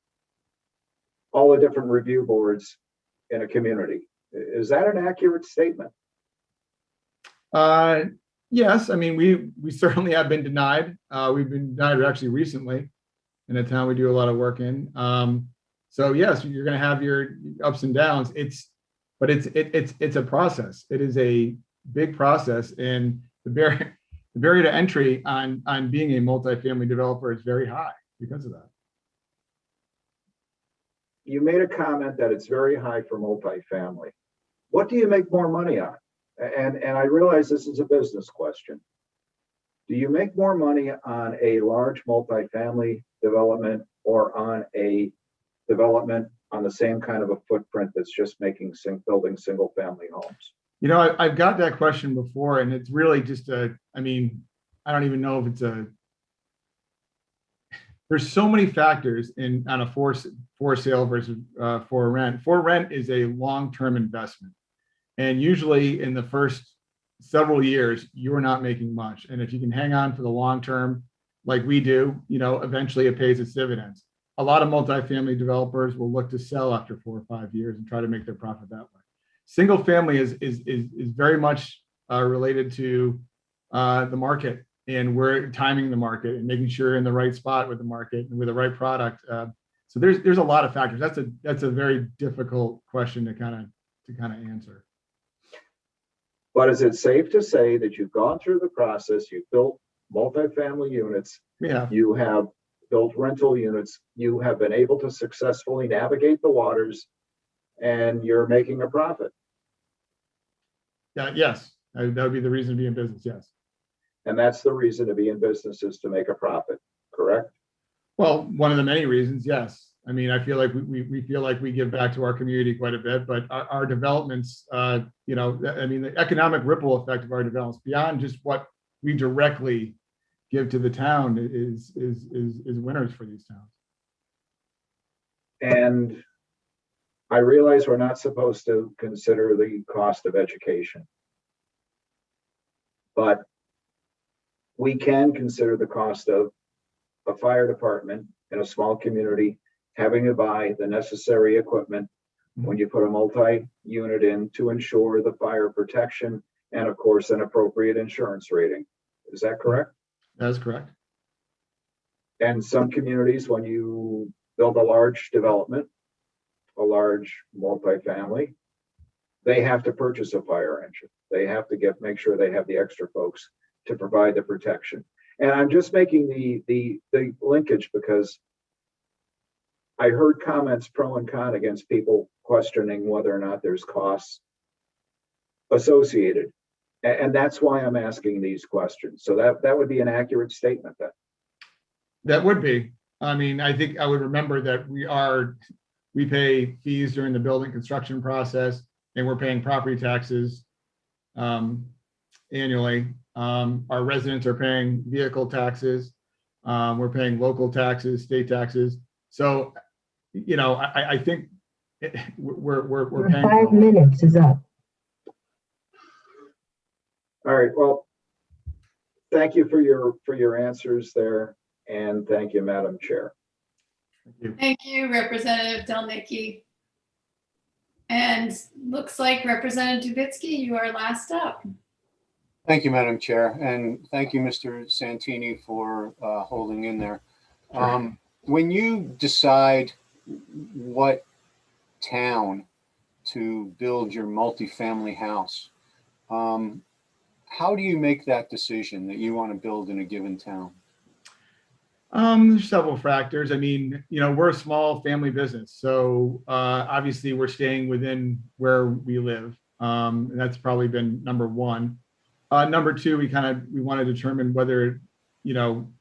all the different review boards in a community. Is that an accurate statement? Yes, I mean, we certainly have been denied. We've been denied actually recently in a town we do a lot of work in. So yes, you're going to have your ups and downs. It's a process. It is a big process, and the barrier to entry on being a multifamily developer is very high because of that. You made a comment that it's very high for multifamily. What do you make more money on? And I realize this is a business question. Do you make more money on a large multifamily development or on a development on the same kind of a footprint that's just building single family homes? You know, I've got that question before, and it's really just I mean, I don't even know if it's there's so many factors on a for sale versus for rent. For rent is a long-term investment. And usually in the first several years, you're not making much. And if you can hang on for the long term, like we do, you know, eventually it pays its dividends. A lot of multifamily developers will look to sell after 4 or 5 years and try to make their profit that way. Single family is very much related to the market, and we're timing the market and making sure you're in the right spot with the market and with the right product. So there's a lot of factors. That's a very difficult question to kind of answer. But is it safe to say that you've gone through the process, you've built multifamily units, you have built rental units, you have been able to successfully navigate the waters, and you're making a profit? Yes, that would be the reason to be in business, yes. And that's the reason to be in business, is to make a profit, correct? Well, one of the many reasons, yes. I mean, I feel like we feel like we give back to our community quite a bit, but our developments, you know, I mean, the economic ripple effect of our developments beyond just what we directly give to the town is winners for these towns. And I realize we're not supposed to consider the cost of education, but we can consider the cost of a fire department in a small community having to buy the necessary equipment when you put a multi-unit in to ensure the fire protection and, of course, an appropriate insurance rating. Is that correct? That is correct. And some communities, when you build a large development, a large multifamily, they have to purchase a fire engine. They have to make sure they have the extra folks to provide the protection. And I'm just making the linkage because I heard comments pro and con against people questioning whether or not there's costs associated. And that's why I'm asking these questions. So that would be an accurate statement then. That would be. I mean, I think I would remember that we pay fees during the building construction process, and we're paying property taxes annually. Our residents are paying vehicle taxes. We're paying local taxes, state taxes. So, you know, I think we're paying. 5 minutes is up. All right. Well, thank you for your answers there, and thank you, Madam Chair. Thank you, Representative Delnicki. And looks like Representative Dubitsky, you are last up. Thank you, Madam Chair, and thank you, Mr. Santini, for holding in there. Sure. When you decide what town to build your multifamily house, how do you make that decision that you want to build in a given town? There's several factors. I mean, you know, we're a small family business, so obviously we're staying within where we live. And that's probably been number one. Number two, we want to determine whether, you know,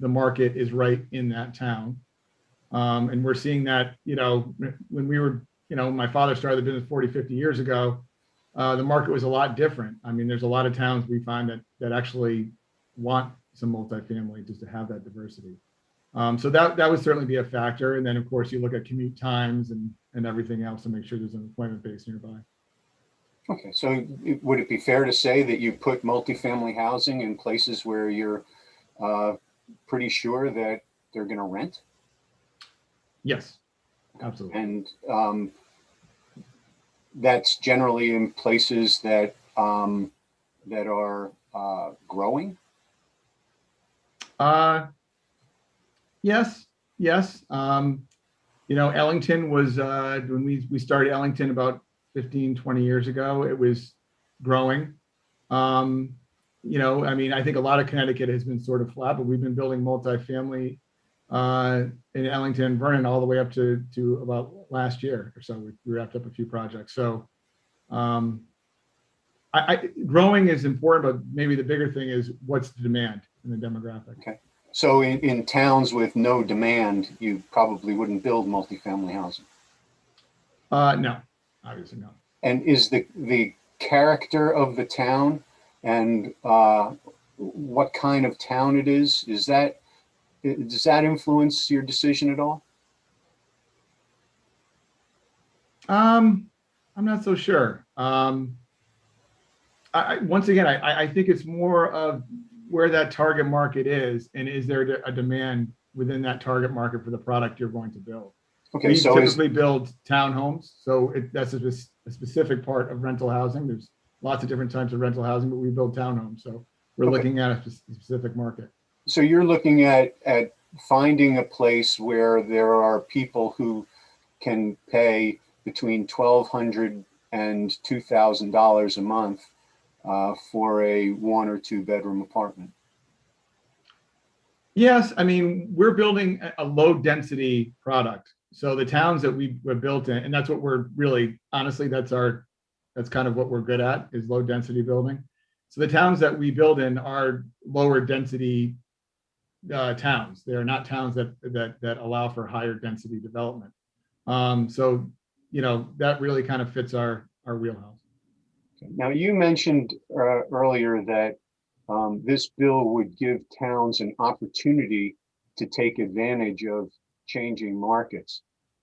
the market is right in that town. And we're seeing that, you know, when we were, you know, my father started the business 40, 50 years ago, the market was a lot different. I mean, there's a lot of towns we find that actually want some multifamily just to have that diversity. So that would certainly be a factor. And then of course you look at commute times and everything else to make sure there's an employment base nearby. Okay, so would it be fair to say that you put multifamily housing in places where you're pretty sure that they're going to rent? Yes, absolutely. And that's generally in places that that are growing? Yes. You know, Ellington was, when we started Ellington about 15, 20 years ago, it was growing. You know, I mean, I think a lot of Connecticut has been sort of flat, but we've been building multifamily in Ellington and Vernon all the way up to about last year or so. We wrapped up a few projects. So growing is important, but maybe the bigger thing is what's the demand and the demographic. Okay. So in towns with no demand, you probably wouldn't build multifamily housing? No, obviously not. And is the character of the town and what kind of town it is? Does that influence your decision at all? I'm not so sure. Once again, I think it's more of where that target market is, and is there a demand within that target market for the product you're going to build. Okay, we so typically build townhomes, so that's a specific part of rental housing. There's lots of different types of rental housing, but we build townhomes, so we're looking at a specific market. So you're looking at finding a place where there are people who can pay between $1,200 and $2,000 a month for a 1 or 2 bedroom apartment. Yes, I mean, we're building a low density product. So the towns that we're built in, and that's what we're really, honestly, that's kind of what we're good at, is low density building. So the towns that we build in are lower density towns. They are not towns that allow for higher density development. So, you know, that really kind of fits our wheelhouse. Now, you mentioned earlier that this bill would give towns an opportunity to take advantage of changing markets.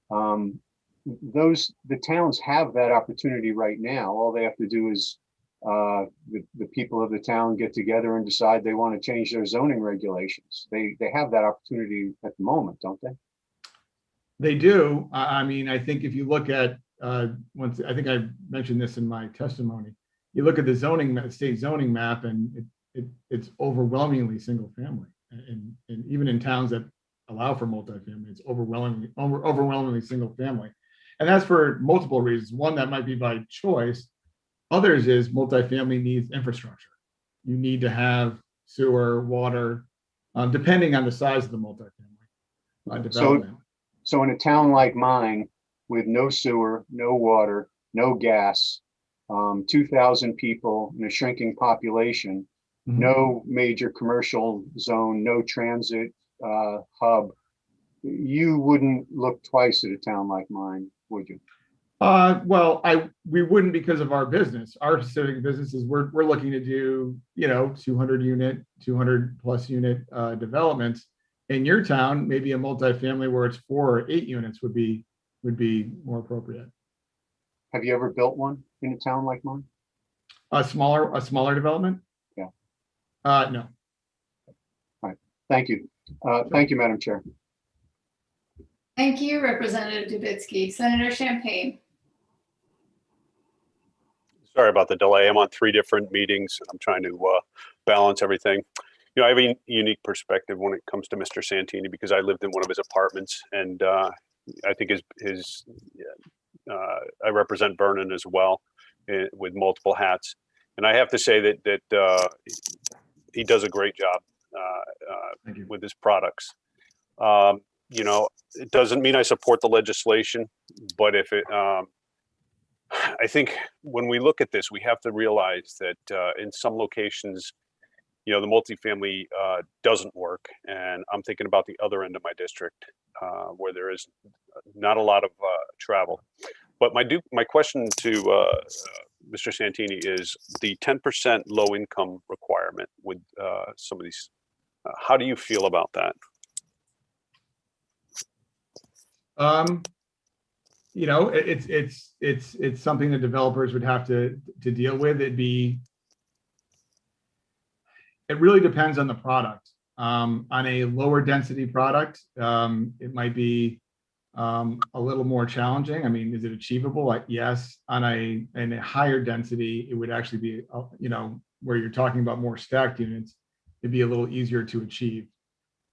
The towns have that opportunity right now. All they have to do is the people of the town get together and decide they want to change their zoning regulations. They have that opportunity at the moment, don't they? They do. I mean, I think if you look at I think I mentioned this in my testimony. You look at the state zoning map, and it's overwhelmingly single family, and even in towns that allow for multifamily, it's overwhelmingly single family, and that's for multiple reasons. One, that might be by choice. Others is multifamily needs infrastructure. You need to have sewer, water, depending on the size of the multifamily development. So in a town like mine, with no sewer, no water, no gas, 2,000 people in a shrinking population, no major commercial zone, no transit hub, you wouldn't look twice at a town like mine, would you? Well, we wouldn't, because of our business. Our specific business is we're looking to do, you know, 200 plus unit developments. In your town, maybe a multifamily where it's 4 or 8 units would be more appropriate. Have you ever built one in a town like mine? A smaller development? Yeah. No. All right. Thank you. Thank you, Madam Chair. Thank you, Representative Dubitsky. Senator Champagne. Sorry about the delay. I'm on 3 different meetings. I'm trying to balance everything. You know, I have a unique perspective when it comes to Mr. Santini, because I lived in one of his apartments, and I think I represent Vernon as well, with multiple hats. And I have to say that he does a great job with his products. You know, it doesn't mean I support the legislation, but if it, I think when we look at this, we have to realize that in some locations, you know, the multifamily doesn't work. And I'm thinking about the other end of my district where there is not a lot of travel. But my question to Mr. Santini is the 10% low income requirement with some of these. How do you feel about that? You know, it's something that developers would have to deal with. It really depends on the product. On a lower density product, it might be a little more challenging. I mean, is it achievable? Yes. On a higher density, it would actually be, you know, where you're talking about more stacked units, it'd be a little easier to achieve.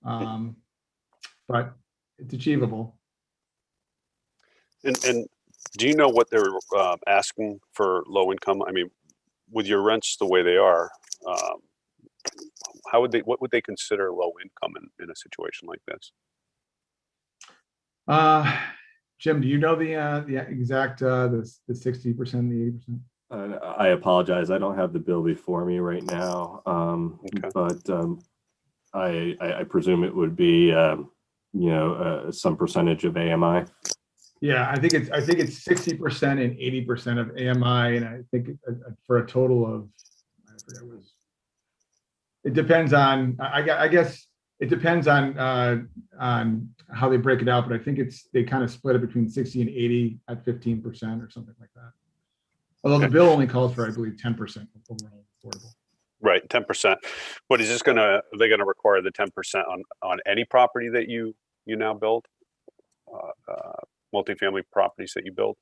But it's achievable. And do you know what they're asking for low income? I mean, with your rents the way they are, what would they consider low income in a situation like this? Jim, do you know the exact the 60%, the 80%? I apologize. I don't have the bill before me right now, okay. But I presume it would be you know, some percentage of AMI. Yeah, I think it's 60% and 80% of AMI, and I think for a total of, I forget what it was. It depends on, I guess it depends on how they break it out, but I think they kind of split it between 60 and 80 at 15% or something like that. Although the bill only calls for, I believe, 10% overall affordable. Right, 10%. But is this are they gonna require the 10% on any property that you now build? Multifamily properties that you build?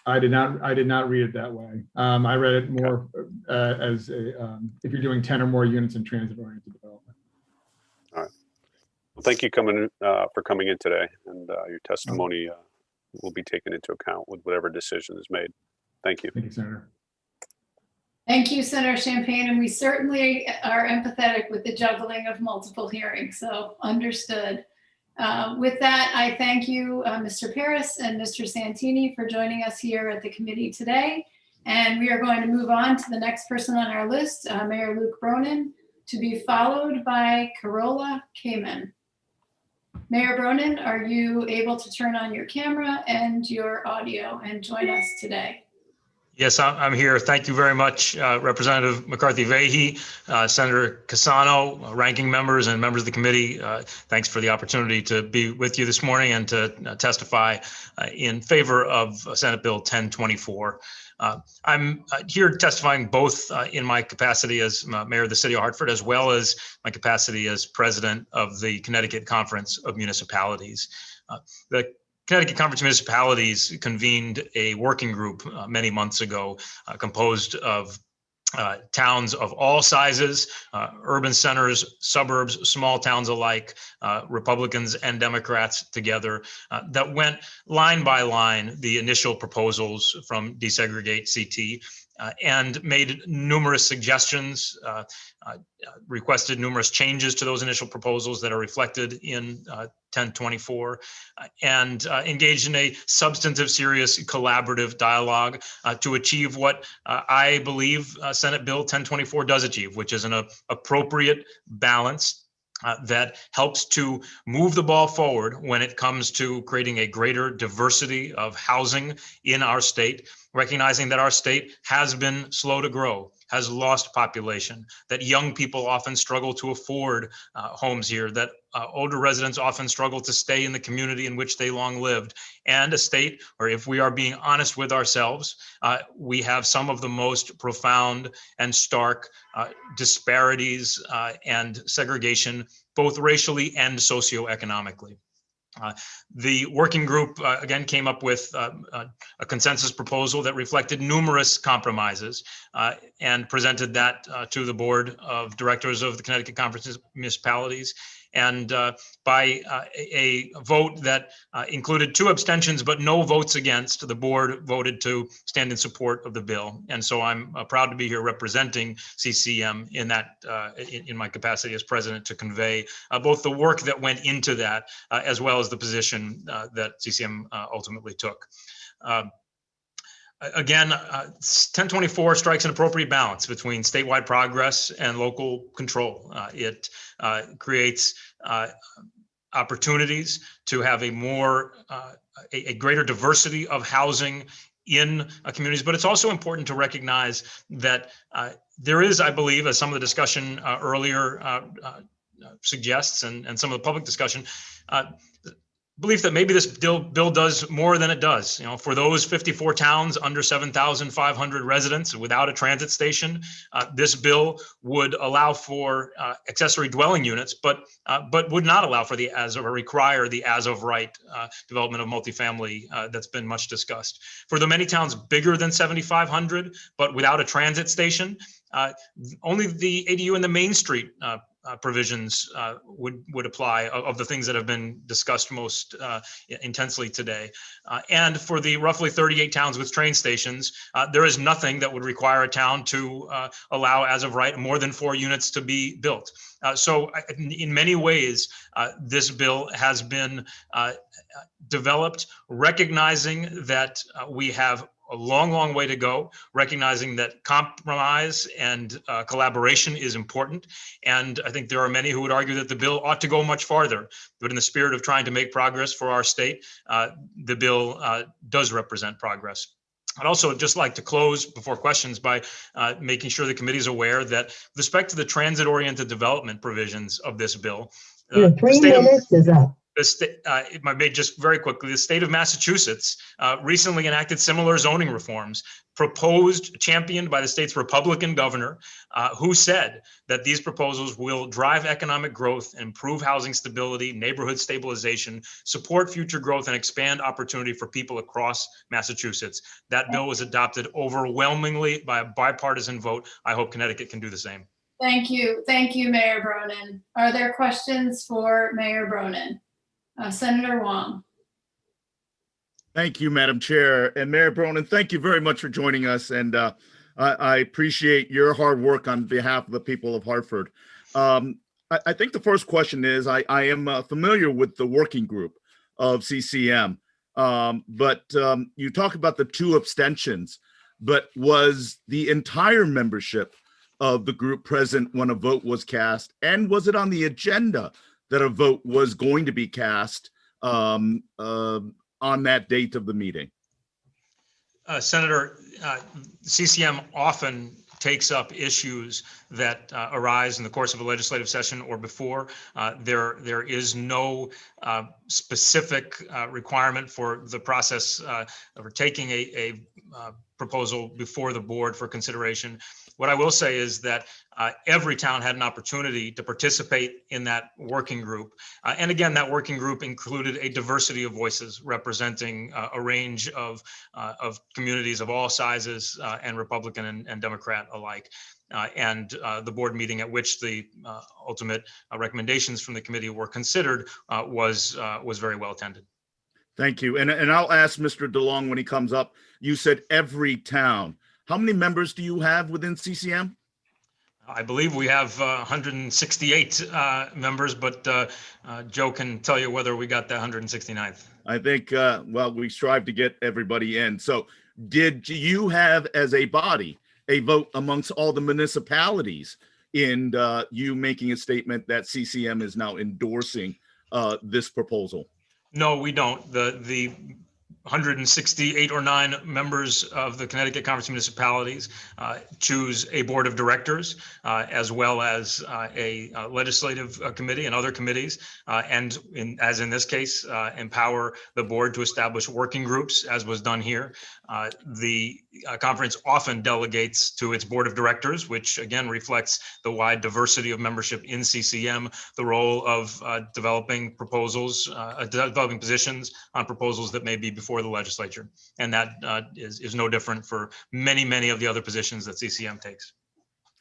I did not read it that way. I read it more as a, if you're doing 10 or more units in transit-oriented development. All right. Well, thank you for coming in today, and your testimony will be taken into account with whatever decision is made. Thank you. Thank you, Senator. Thank you, Senator Champagne, and we certainly are empathetic with the juggling of multiple hearings, so understood. With that, I thank you, Mr. Paris and Mr. Santini, for joining us here at the committee today. And we are going to move on to the next person on our list, Mayor Luke Bronin, to be followed by Carola Kamen. Mayor Bronin, are you able to turn on your camera and your audio and join us today? Yes, I'm here. Thank you very much, Representative McCarthy-Vahey, Senator Cassano, ranking members and members of the committee. Thanks for the opportunity to be with you this morning and to testify in favor of Senate Bill 1024. I'm here testifying both in my capacity as mayor of the city of Hartford, as well as my capacity as president of the Connecticut Conference of Municipalities. The Connecticut Conference of Municipalities convened a working group many months ago composed of towns of all sizes, urban centers, suburbs, small towns alike, Republicans and Democrats together, that went line by line the initial proposals from Desegregate CT and made numerous suggestions, requested numerous changes to those initial proposals that are reflected in 1024, and engaged in a substantive, serious, collaborative dialogue to achieve what I believe Senate Bill 1024 does achieve, which is an appropriate balance that helps to move the ball forward when it comes to creating a greater diversity of housing in our state, recognizing that our state has been slow to grow, has lost population, that young people often struggle to afford homes here, that older residents often struggle to stay in the community in which they long lived, and a state where, if we are being honest with ourselves, we have some of the most profound and stark disparities and segregation, both racially and socioeconomically. The working group, again, came up with a consensus proposal that reflected numerous compromises and presented that to the board of directors of the Connecticut Conference of Municipalities. And by a vote that included 2 abstentions, but no votes against, the board voted to stand in support of the bill. And so I'm proud to be here representing CCM in that, in my capacity as president, to convey both the work that went into that, as well as the position that CCM ultimately took. Again, 1024 strikes an appropriate balance between statewide progress and local control. It creates opportunities to have a greater diversity of housing in communities, but it's also important to recognize that there is, I believe, as some of the discussion earlier suggests, and some of the public discussion, belief that maybe this bill does more than it does. You know, for those 54 towns under 7,500 residents without a transit station, this bill would allow for accessory dwelling units, but would not allow for require the as of right development of multifamily that's been much discussed. For the many towns bigger than 7,500, but without a transit station, only the ADU and the Main Street provisions would apply, of the things that have been discussed most intensely today. And for the roughly 38 towns with train stations, there is nothing that would require a town to allow, as of right, more than 4 units to be built. So in many ways, this bill has been developed recognizing that we have a long, long way to go, recognizing that compromise and collaboration is important. And I think there are many who would argue that the bill ought to go much farther. But in the spirit of trying to make progress for our state, the bill does represent progress. I'd also just like to close before questions by making sure the committee is aware that with respect to the transit-oriented development provisions of this bill, your 3 minutes is up. If I may just very quickly, the state of Massachusetts recently enacted similar zoning reforms championed by the state's Republican governor, who said that these proposals will drive economic growth, improve housing stability, neighborhood stabilization, support future growth, and expand opportunity for people across Massachusetts. That bill was adopted overwhelmingly by a bipartisan vote. I hope Connecticut can do the same. Thank you. Thank you, Mayor Bronin. Are there questions for Mayor Bronin? Senator Wong. Thank you, Madam Chair. And Mayor Bronin, thank you very much for joining us. And I appreciate your hard work on behalf of the people of Hartford. I think the first question is, I am familiar with the working group of CCM, but you talk about the 2 abstentions, but was the entire membership of the group present when a vote was cast? And was it on the agenda that a vote was going to be cast on that date of the meeting? Senator, CCM often takes up issues that arise in the course of a legislative session or before. There is no specific requirement for the process for taking a proposal before the board for consideration. What I will say is that every town had an opportunity to participate in that working group. And again, that working group included a diversity of voices representing a range of communities of all sizes and Republican and Democrat alike. And the board meeting at which the ultimate recommendations from the committee were considered was very well attended. Thank you. And I'll ask Mr. DeLong when he comes up. You said every town. How many members do you have within CCM? I believe we have 168 members, but Joe can tell you whether we got the 169th. I think, well, we strive to get everybody in. So did you have, as a body, a vote amongst all the municipalities in you making a statement that CCM is now endorsing this proposal? No, we don't. The 168 or 9 members of the Connecticut Conference of Municipalities choose a board of directors, as well as a legislative committee and other committees, and as in this case, empower the board to establish working groups, as was done here. The conference often delegates to its board of directors, which again reflects the wide diversity of membership in CCM, the role of developing proposals, developing positions on proposals that may be before the legislature. And that is no different for many, many of the other positions that CCM takes.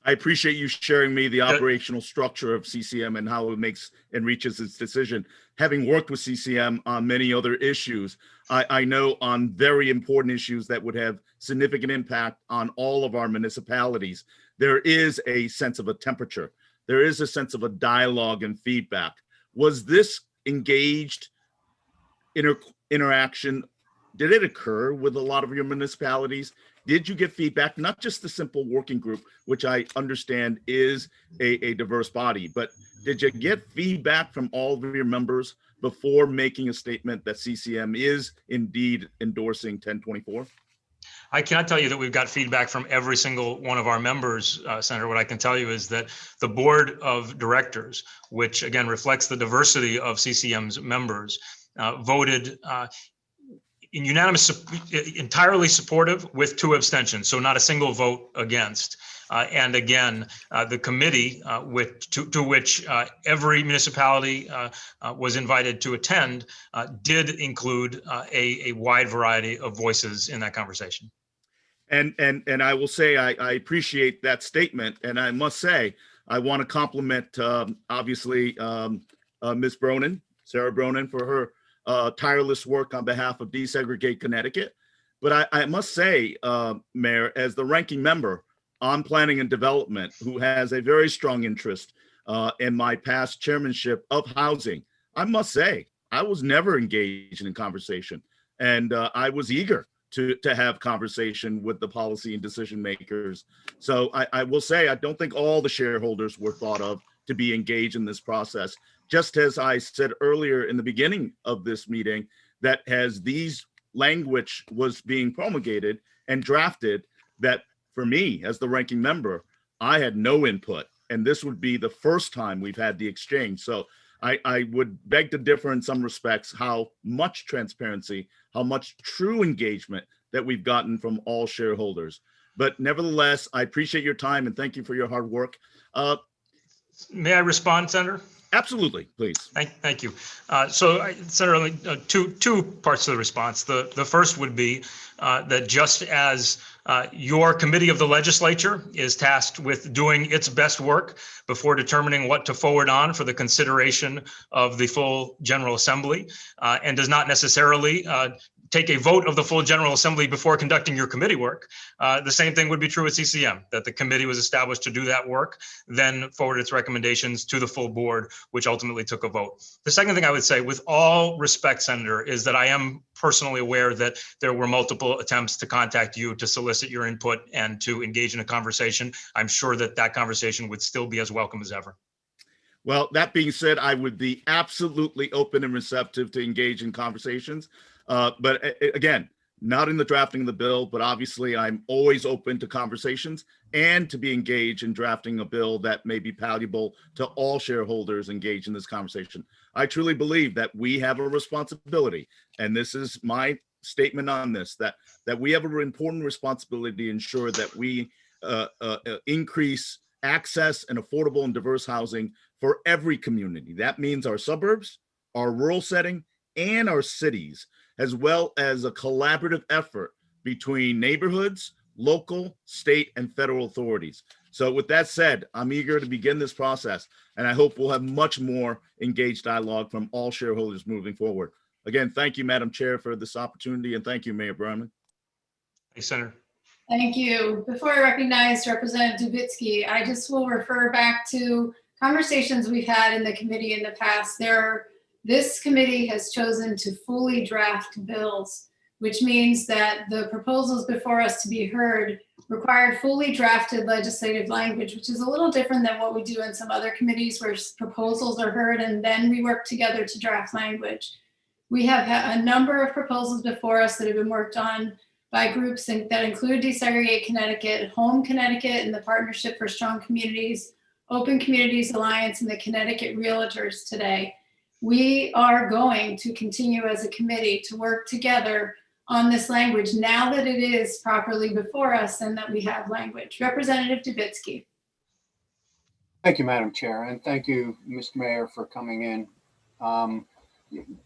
I appreciate you sharing me the operational structure of CCM and how it makes and reaches its decision. Having worked with CCM on many other issues, I know on very important issues that would have significant impact on all of our municipalities, there is a sense of a temperature. There is a sense of a dialogue and feedback. Was this engaged interaction, did it occur with a lot of your municipalities? Did you get feedback, not just the simple working group, which I understand is a diverse body, but did you get feedback from all of your members before making a statement that CCM is indeed endorsing 1024? I cannot tell you that we've got feedback from every single one of our members, Senator. What I can tell you is that the board of directors, which again reflects the diversity of CCM's members, voted in unanimous, entirely supportive with 2 abstentions, so not a single vote against. And again, the committee, to which every municipality was invited to attend, did include a wide variety of voices in that conversation. And I will say I appreciate that statement, and I must say I want to compliment obviously Ms. Bronin, Sarah Bronin, for her tireless work on behalf of Desegregate Connecticut. But I must say, Mayor, as the ranking member on planning and development, who has a very strong interest in my past chairmanship of housing, I must say, I was never engaged in conversation. And I was eager to have conversation with the policy and decision makers. So I will say, I don't think all the shareholders were thought of to be engaged in this process. Just as I said earlier in the beginning of this meeting, that as these language was being promulgated and drafted, that for me as the ranking member, I had no input. And this would be the first time we've had the exchange. So I would beg to differ in some respects how much transparency, how much true engagement that we've gotten from all shareholders. But nevertheless, I appreciate your time and thank you for your hard work. May I respond, Senator? Absolutely, please. Thank you. Senator, two parts to the response. The first would be that just as your committee of the legislature is tasked with doing its best work before determining what to forward on for the consideration of the full General Assembly, and does not necessarily take a vote of the full General Assembly before conducting your committee work. The same thing would be true at CCM, that the committee was established to do that work, then forwarded its recommendations to the full board, which ultimately took a vote. The second thing I would say, with all respect, Senator, is that I am personally aware that there were multiple attempts to contact you to solicit your input and to engage in a conversation. I'm sure that that conversation would still be as welcome as ever. Well, that being said, I would be absolutely open and receptive to engage in conversations. But again, not in the drafting of the bill, but obviously I'm always open to conversations and to be engaged in drafting a bill that may be palatable to all shareholders engaged in this conversation. I truly believe that we have a responsibility, and this is my statement on this, that we have an important responsibility to ensure that we increase access and affordable and diverse housing for every community. That means our suburbs, our rural setting, and our cities, as well as a collaborative effort between neighborhoods, local, state, and federal authorities. So with that said, I'm eager to begin this process, and I hope we'll have much more engaged dialogue from all shareholders moving forward. Again, thank you, Madam Chair, for this opportunity, and thank you, Mayor Berman. Thanks, Senator. Thank you. Before I recognize Representative Dubitsky, I just will refer back to conversations we've had in the committee in the past. This committee has chosen to fully draft bills, which means that the proposals before us to be heard required fully drafted legislative language, which is a little different than what we do in some other committees where proposals are heard and then we work together to draft language. We have had a number of proposals before us that have been worked on by groups that include Desegregate Connecticut, Home Connecticut, and the Partnership for Strong Communities, Open Communities Alliance, and the Connecticut Realtors today. We are going to continue as a committee to work together on this language now that it is properly before us and that we have language. Representative Dubitsky. Thank you, Madam Chair, and thank you, Mr. Mayor, for coming in.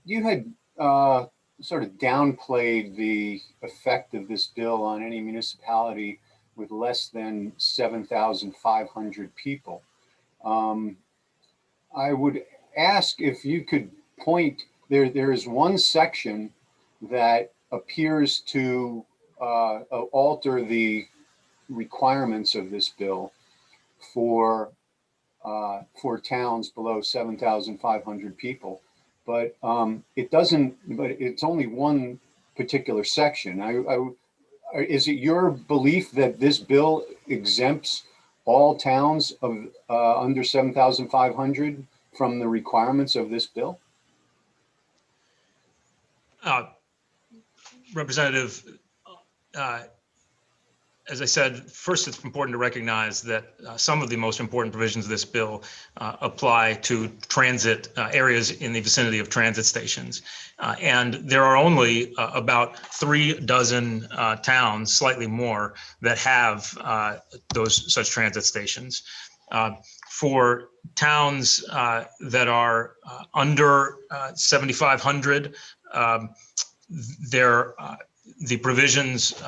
You had sort of downplayed the effect of this bill on any municipality with less than 7,500 people. I would ask if you could point, there is one section that appears to alter the requirements of this bill for towns below 7,500 people. But it doesn't, but it's only one particular section. Is it your belief that this bill exempts all towns of under 7,500 from the requirements of this bill? Representative, as I said, first, it's important to recognize that some of the most important provisions of this bill apply to transit areas in the vicinity of transit stations. And there are only about 3 dozen towns, slightly more, that have such transit stations. For towns that are under 7,500, the provisions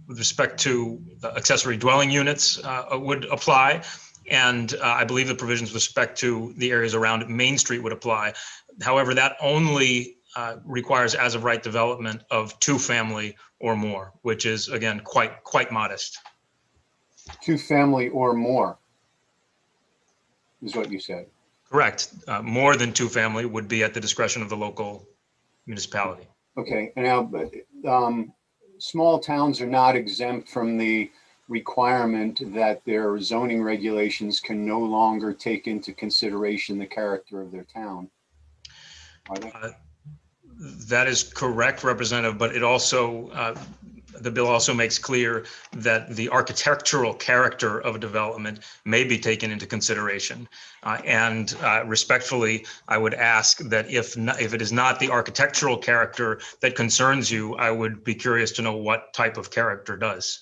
with respect to accessory dwelling units would apply. And I believe the provisions with respect to the areas around Main Street would apply. However, that only requires as of right development of 2-family or more, which is, again, quite modest. 2-family or more is what you said. Correct. More than 2-family would be at the discretion of the local municipality. Okay, now small towns are not exempt from the requirement that their zoning regulations can no longer take into consideration the character of their town. Are they? That is correct, Representative, but it also, the bill also makes clear that the architectural character of a development may be taken into consideration. And respectfully, I would ask that if it is not the architectural character that concerns you, I would be curious to know what type of character does.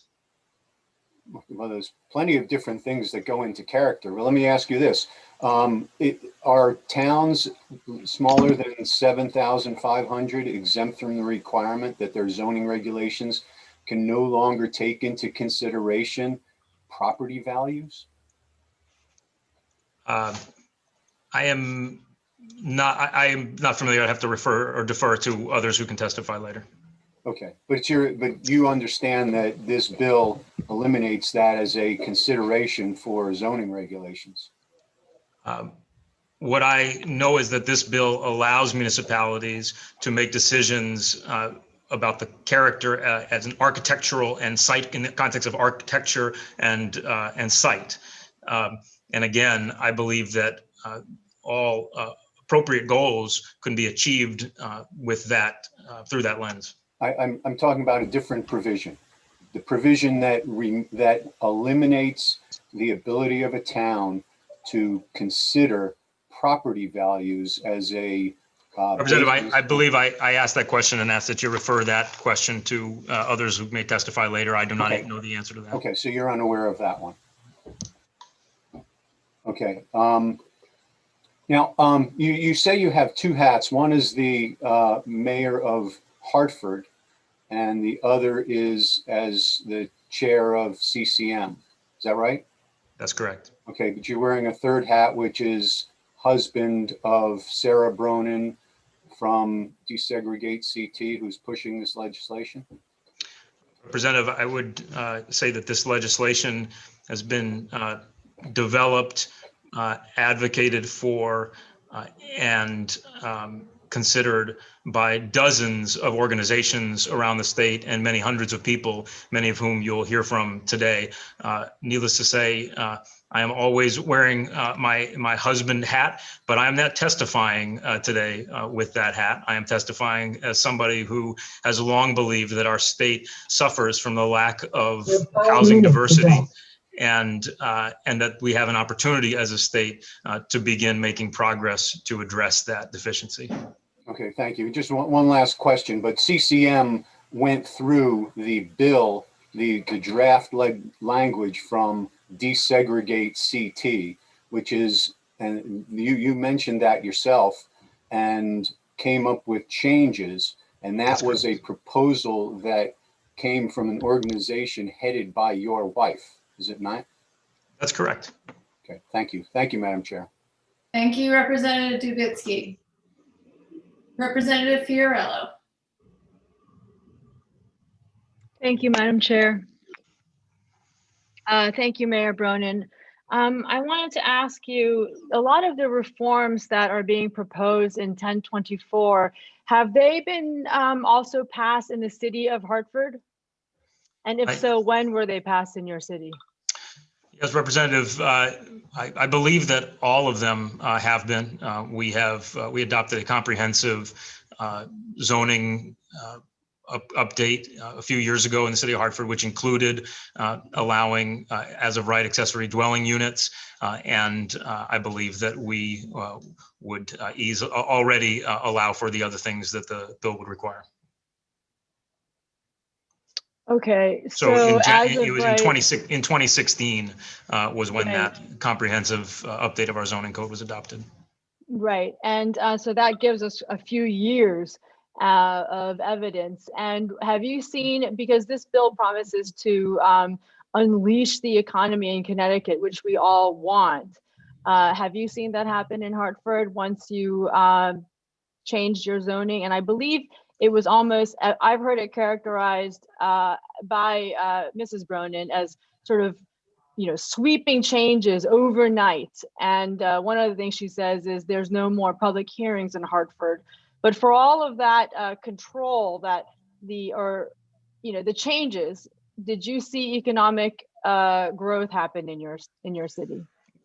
Well, there's plenty of different things that go into character. Well, let me ask you this. Are towns smaller than 7,500 exempt from the requirement that their zoning regulations can no longer take into consideration property values? I am not familiar. I'd have to refer or defer to others who can testify later. Okay, but you understand that this bill eliminates that as a consideration for zoning regulations. What I know is that this bill allows municipalities to make decisions about the character as an architectural and site, in the context of architecture and site. And again, I believe that all appropriate goals can be achieved with that through that lens. I'm talking about a different provision. The provision that eliminates the ability of a town to consider property values as a Representative, I believe I asked that question and asked that you refer that question to others who may testify later. I do not know the answer to that. Okay, so you're unaware of that one. Okay. Now, you say you have two hats. One is the mayor of Hartford, and the other is as the chair of CCM. Is that right? That's correct. Okay, but you're wearing a third hat, which is husband of Sarah Bronin from Desegregate CT, who's pushing this legislation? Representative, I would say that this legislation has been developed, advocated for, and considered by dozens of organizations around the state and many hundreds of people, many of whom you'll hear from today. Needless to say, I am always wearing my husband hat, but I am not testifying today with that hat. I am testifying as somebody who has long believed that our state suffers from the lack of housing diversity, and that we have an opportunity as a state to begin making progress to address that deficiency. Okay, thank you. Just one last question, but CCM went through the bill, the draft language from Desegregate CT, which is, and you mentioned that yourself, and came up with changes, and that was a proposal that came from an organization headed by your wife, is it not? That's correct. Okay, thank you. Thank you, Madam Chair. Thank you, Representative Dubitsky. Representative Fiorello. Thank you, Madam Chair. Thank you, Mayor Bronin. I wanted to ask you, a lot of the reforms that are being proposed in 1024, have they been also passed in the city of Hartford? And if so, when were they passed in your city? Yes, Representative, I believe that all of them have been. We adopted a comprehensive zoning update a few years ago in the city of Hartford, which included allowing as of right accessory dwelling units. And I believe that we would already allow for the other things that the bill would require. Okay, so in 2016 was when that comprehensive update of our zoning code was adopted. Right, and so that gives us a few years of evidence. And have you seen, because this bill promises to unleash the economy in Connecticut, which we all want, have you seen that happen in Hartford once you changed your zoning? And I believe it was almost, I've heard it characterized by Mrs. Bronin as sort of, sweeping changes overnight. And one of the things she says is there's no more public hearings in Hartford. But for all of that control that the changes, did you see economic growth happen in your city?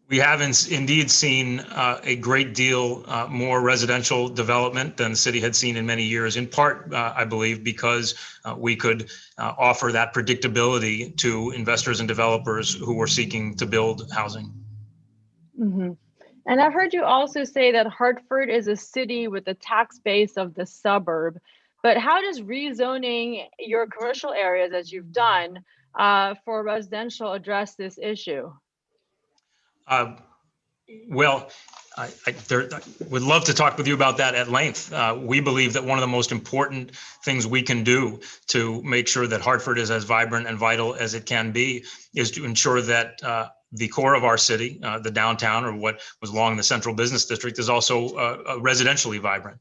We have indeed seen a great deal more residential development than the city had seen in many years, in part, I believe, because we could offer that predictability to investors and developers who were seeking to build housing. Mm-hmm. And I've heard you also say that Hartford is a city with a tax base of the suburb, but how does rezoning your commercial areas, as you've done, for residential address this issue? Well, I would love to talk with you about that at length. We believe that one of the most important things we can do to make sure that Hartford is as vibrant and vital as it can be is to ensure that the core of our city, the downtown, or what was long the central business district, is also residentially vibrant.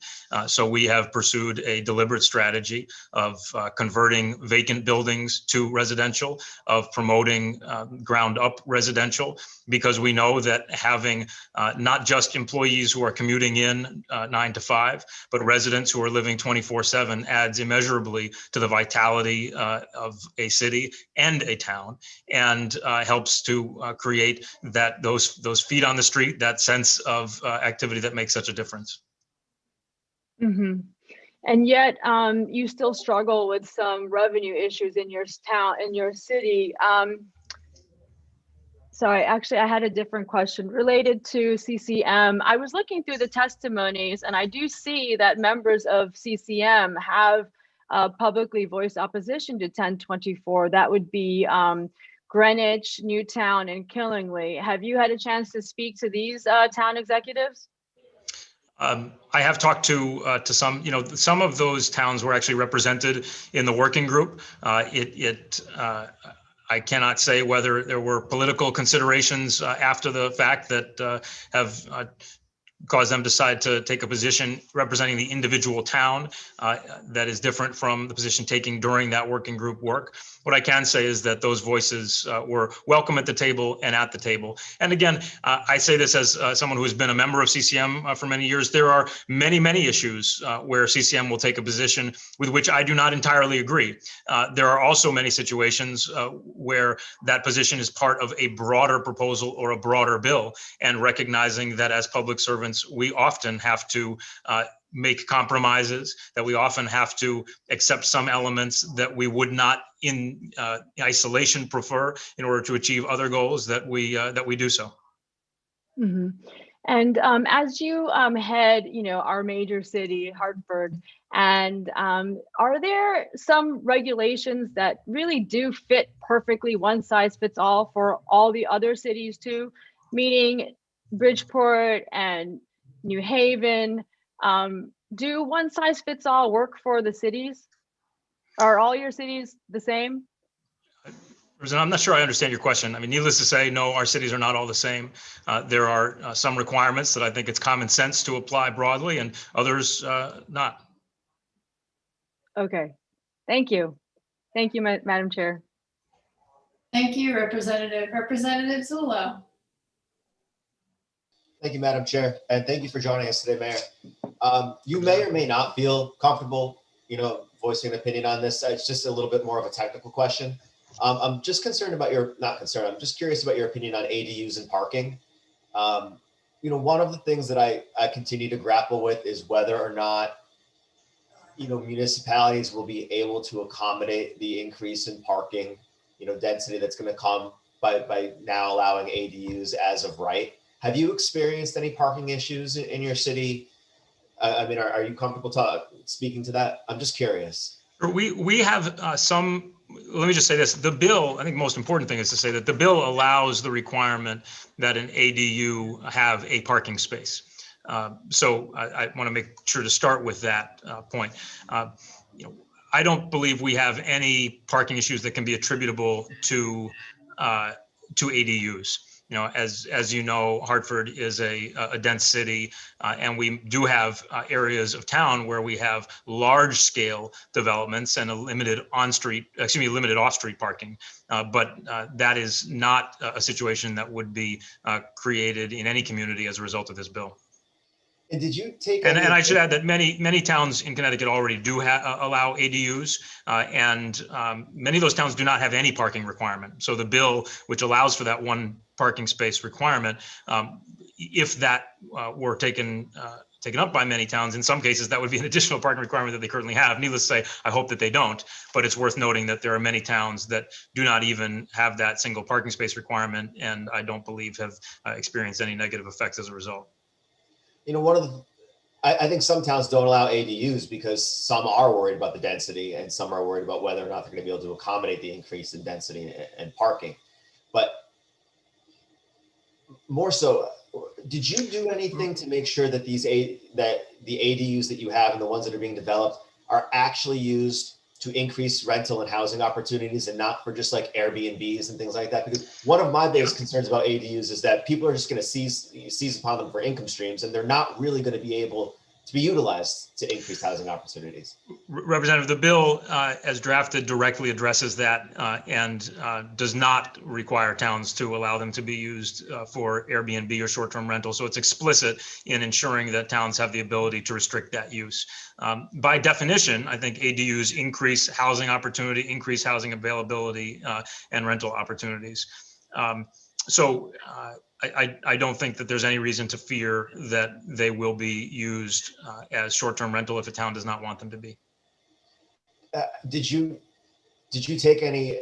So we have pursued a deliberate strategy of converting vacant buildings to residential, of promoting ground up residential, because we know that having not just employees who are commuting in 9 to 5, but residents who are living 24/7 adds immeasurably to the vitality of a city and a town, and helps to create those feet on the street, that sense of activity that makes such a difference. Mm-hmm. And yet you still struggle with some revenue issues in your town, in your city. Sorry, actually, I had a different question related to CCM. I was looking through the testimonies, and I do see that members of CCM have publicly voiced opposition to 1024. That would be Greenwich, Newtown, and Killingly. Have you had a chance to speak to these town executives? I have talked to some, some of those towns were actually represented in the working group. I cannot say whether there were political considerations after the fact that have caused them to decide to take a position representing the individual town that is different from the position taken during that working group work. What I can say is that those voices were welcome at the table and at the table. And again, I say this as someone who has been a member of CCM for many years. There are many, many issues where CCM will take a position with which I do not entirely agree. There are also many situations where that position is part of a broader proposal or a broader bill, and recognizing that as public servants, we often have to make compromises, that we often have to accept some elements that we would not in isolation prefer in order to achieve other goals, that we do so. Mm-hmm. And as you head, our major city, Hartford, and are there some regulations that really do fit perfectly one size fits all for all the other cities too? Meaning Bridgeport and New Haven, do one size fits all work for the cities? Are all your cities the same? I'm not sure I understand your question. I mean, needless to say, no, our cities are not all the same. There are some requirements that I think it's common sense to apply broadly, and others not. Okay, thank you. Thank you, Madam Chair. Thank you, Representative Zullo. Thank you, Madam Chair, and thank you for joining us today, Mayor. You may or may not feel comfortable, voicing an opinion on this. It's just a little bit more of a technical question. I'm just concerned about I'm just curious about your opinion on ADUs and parking. One of the things that I continue to grapple with is whether or not, municipalities will be able to accommodate the increase in parking, density that's going to come by now allowing ADUs as of right. Have you experienced any parking issues in your city? I mean, are you comfortable speaking to that? I'm just curious. We have some. Let me just say this. The bill, I think the most important thing is to say that the bill allows the requirement that an ADU have a parking space. So I want to make sure to start with that point. I don't believe we have any parking issues that can be attributable to ADUs. As you know, Hartford is a dense city, and we do have areas of town where we have large scale developments and a limited off-street parking. But that is not a situation that would be created in any community as a result of this bill. And did you take? And I should add that many towns in Connecticut already do allow ADUs, and many of those towns do not have any parking requirement. So the bill, which allows for that one parking space requirement, if that were taken up by many towns, in some cases that would be an additional parking requirement that they currently have. Needless to say, I hope that they don't. But it's worth noting that there are many towns that do not even have that single parking space requirement, and I don't believe have experienced any negative effects as a result. You know, I think some towns don't allow ADUs because some are worried about the density and some are worried about whether or not they're going to be able to accommodate the increase in density and parking. But more so, did you do anything to make sure that that the ADUs that you have and the ones that are being developed are actually used to increase rental and housing opportunities and not for just like Airbnbs and things like that? Because one of my biggest concerns about ADUs is that people are just going to seize upon them for income streams, and they're not really going to be able to be utilized to increase housing opportunities. Representative, the bill as drafted directly addresses that and does not require towns to allow them to be used for Airbnb or short-term rental. So it's explicit in ensuring that towns have the ability to restrict that use. By definition, I think ADUs increase housing opportunity, increase housing availability, and rental opportunities. I don't think that there's any reason to fear that they will be used as short-term rental if a town does not want them to be. Did you take any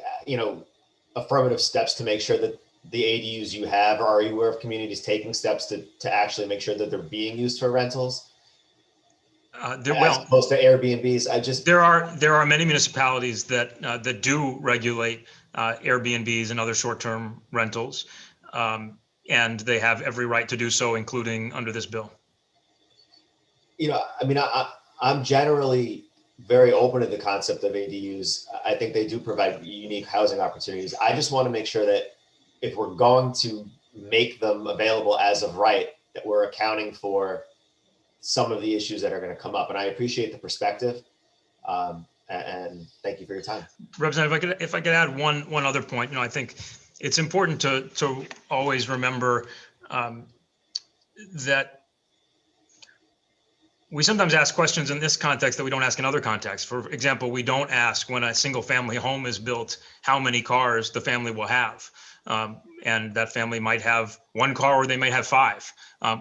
affirmative steps to make sure that the ADUs you have, or are you aware of communities taking steps to actually make sure that they're being used for rentals? As opposed to Airbnbs? There are many municipalities that do regulate Airbnbs and other short-term rentals. And they have every right to do so, including under this bill. I'm generally very open to the concept of ADUs. I think they do provide unique housing opportunities. I just want to make sure that if we're going to make them available as of right, that we're accounting for some of the issues that are going to come up. And I appreciate the perspective. And thank you for your time. Representative, if I could add one other point, I think it's important to always remember that we sometimes ask questions in this context that we don't ask in other contexts. For example, we don't ask when a single family home is built, how many cars the family will have. And that family might have one car or they may have five.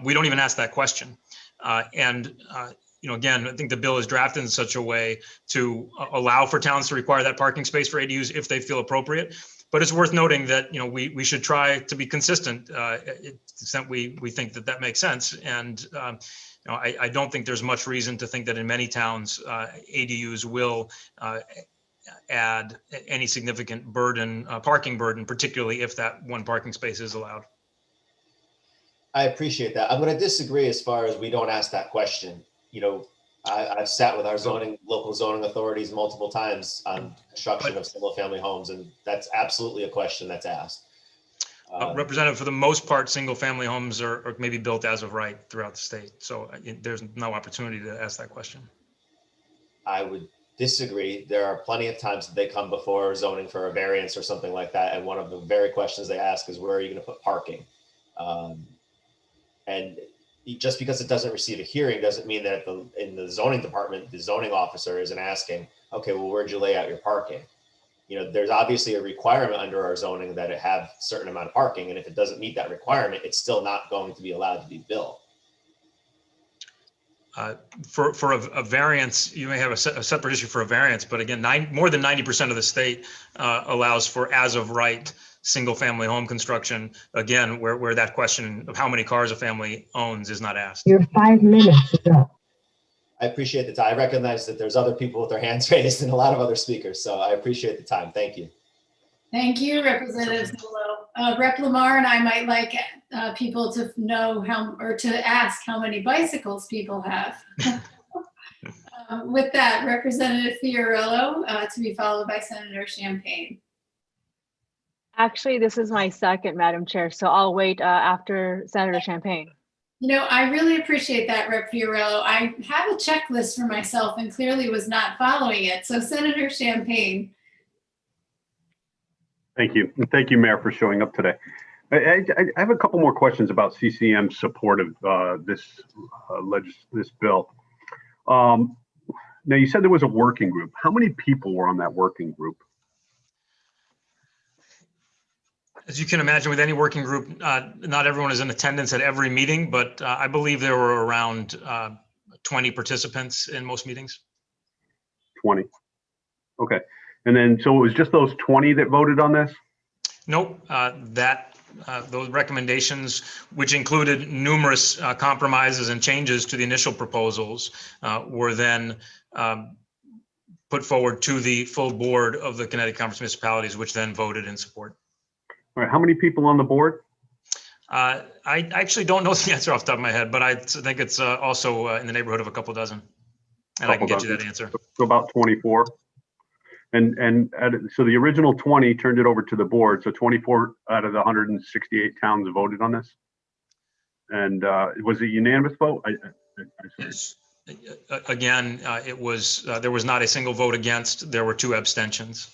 We don't even ask that question. Again, I think the bill is drafted in such a way to allow for towns to require that parking space for ADUs if they feel appropriate. But it's worth noting that we should try to be consistent to the extent we think that makes sense. And I don't think there's much reason to think that in many towns ADUs will add any significant burden, parking burden, particularly if that one parking space is allowed. I appreciate that. I'm going to disagree as far as we don't ask that question. I've sat with our local zoning authorities multiple times on construction of single family homes, and that's absolutely a question that's asked. Representative, for the most part, single family homes are maybe built as of right throughout the state. So there's no opportunity to ask that question. I would disagree. There are plenty of times that they come before zoning for a variance or something like that. And one of the very questions they ask is, where are you going to put parking? And just because it doesn't receive a hearing doesn't mean that in the zoning department, the zoning officer isn't asking, okay, well, where'd you lay out your parking? There's obviously a requirement under our zoning that it have a certain amount of parking. And if it doesn't meet that requirement, it's still not going to be allowed to be built. For a variance, you may have a separate issue for a variance, but again, more than 90% of the state allows for as of right single family home construction, again, where that question of how many cars a family owns is not asked. Your 5 minutes is up. I appreciate the time. I recognize that there's other people with their hands raised and a lot of other speakers, so I appreciate the time. Thank you. Thank you, Representative Zillow. Rep. Lamar and I might like people to know to ask how many bicycles people have. With that, Representative Fiorillo, to be followed by Senator Champagne. Actually, this is my second, Madam Chair, so I'll wait after Senator Champagne. I really appreciate that, Rep. Fiorillo. I have a checklist for myself and clearly was not following it. So Senator Champagne. Thank you. And thank you, Mayor, for showing up today. I have a couple more questions about CCM's support of this bill. Now, you said there was a working group. How many people were on that working group? As you can imagine, with any working group, not everyone is in attendance at every meeting, but I believe there were around 20 participants in most meetings. 20. Okay. And then, so it was just those 20 that voted on this? Nope. Those recommendations, which included numerous compromises and changes to the initial proposals, were then put forward to the full board of the Connecticut Conference of Municipalities, which then voted in support. All right. How many people on the board? I actually don't know the answer off the top of my head, but I think it's also in the neighborhood of a couple dozen. And I can get you that answer. So about 24. So the original 20 turned it over to the board. So 24 out of the 168 towns voted on this. And was it unanimous vote? Yes. Again, it was there was not a single vote against. There were 2 abstentions.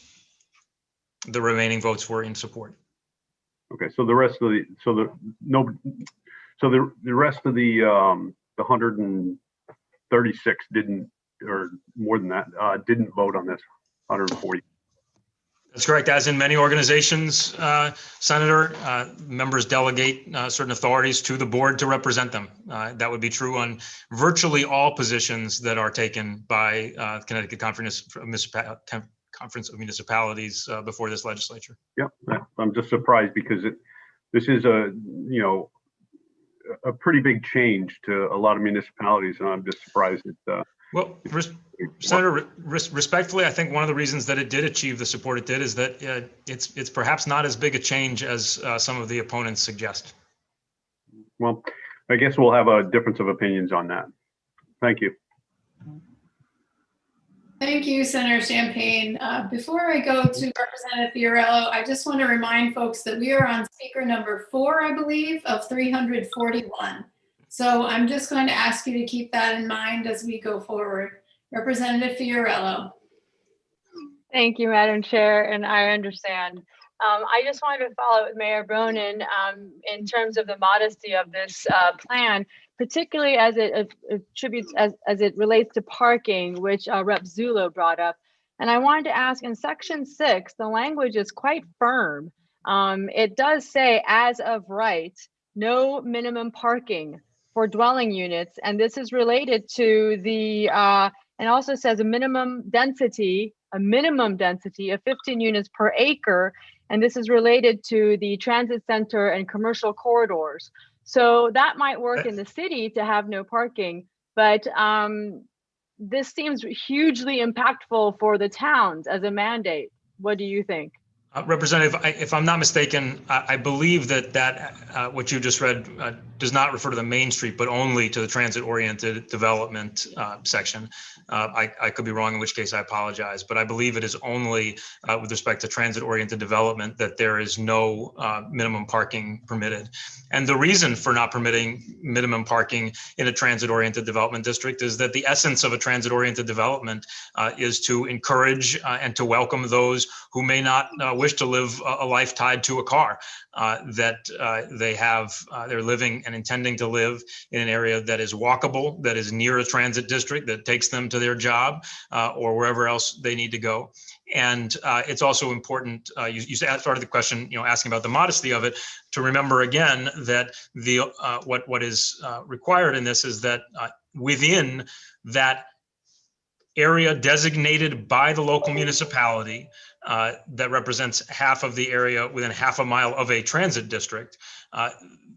The remaining votes were in support. Okay, so the rest of the the rest of the 136 didn't, or more than that, didn't vote on this 140. That's correct. As in many organizations, Senator, members delegate certain authorities to the board to represent them. That would be true on virtually all positions that are taken by Connecticut Conference of Municipalities before this legislature. Yep, I'm just surprised because this is a pretty big change to a lot of municipalities, and I'm just surprised that. Well, Senator, respectfully, I think one of the reasons that it did achieve the support it did is that it's perhaps not as big a change as some of the opponents suggest. Well, I guess we'll have a difference of opinions on that. Thank you. Thank you, Senator Champagne. Before I go to Representative Fiorello, I just want to remind folks that we are on speaker number 4, I believe, of 341. So I'm just going to ask you to keep that in mind as we go forward. Representative Fiorello. Thank you, Madam Chair, and I understand. I just wanted to follow with Mayor Bronin in terms of the modesty of this plan, particularly as it attributes, as it relates to parking, which Rep. Zullo brought up. And I wanted to ask, in Section 6, the language is quite firm. It does say, as of right, no minimum parking for dwelling units. And this is related to the, and also says a minimum density of 15 units per acre. And this is related to the transit center and commercial corridors. So that might work in the city to have no parking, but this seems hugely impactful for the towns as a mandate. What do you think? Representative, if I'm not mistaken, I believe that what you just read does not refer to the Main Street, but only to the transit-oriented development section. I could be wrong, in which case I apologize, but I believe it is only with respect to transit-oriented development that there is no minimum parking permitted. And the reason for not permitting minimum parking in a transit-oriented development district is that the essence of a transit-oriented development is to encourage and to welcome those who may not wish to live a life tied to a car, that they're living and intending to live in an area that is walkable, that is near a transit district, that takes them to their job or wherever else they need to go. And it's also important, you started the question, asking about the modesty of it, to remember again that what is required in this is that within that area designated by the local municipality that represents half of the area within half a mile of a transit district,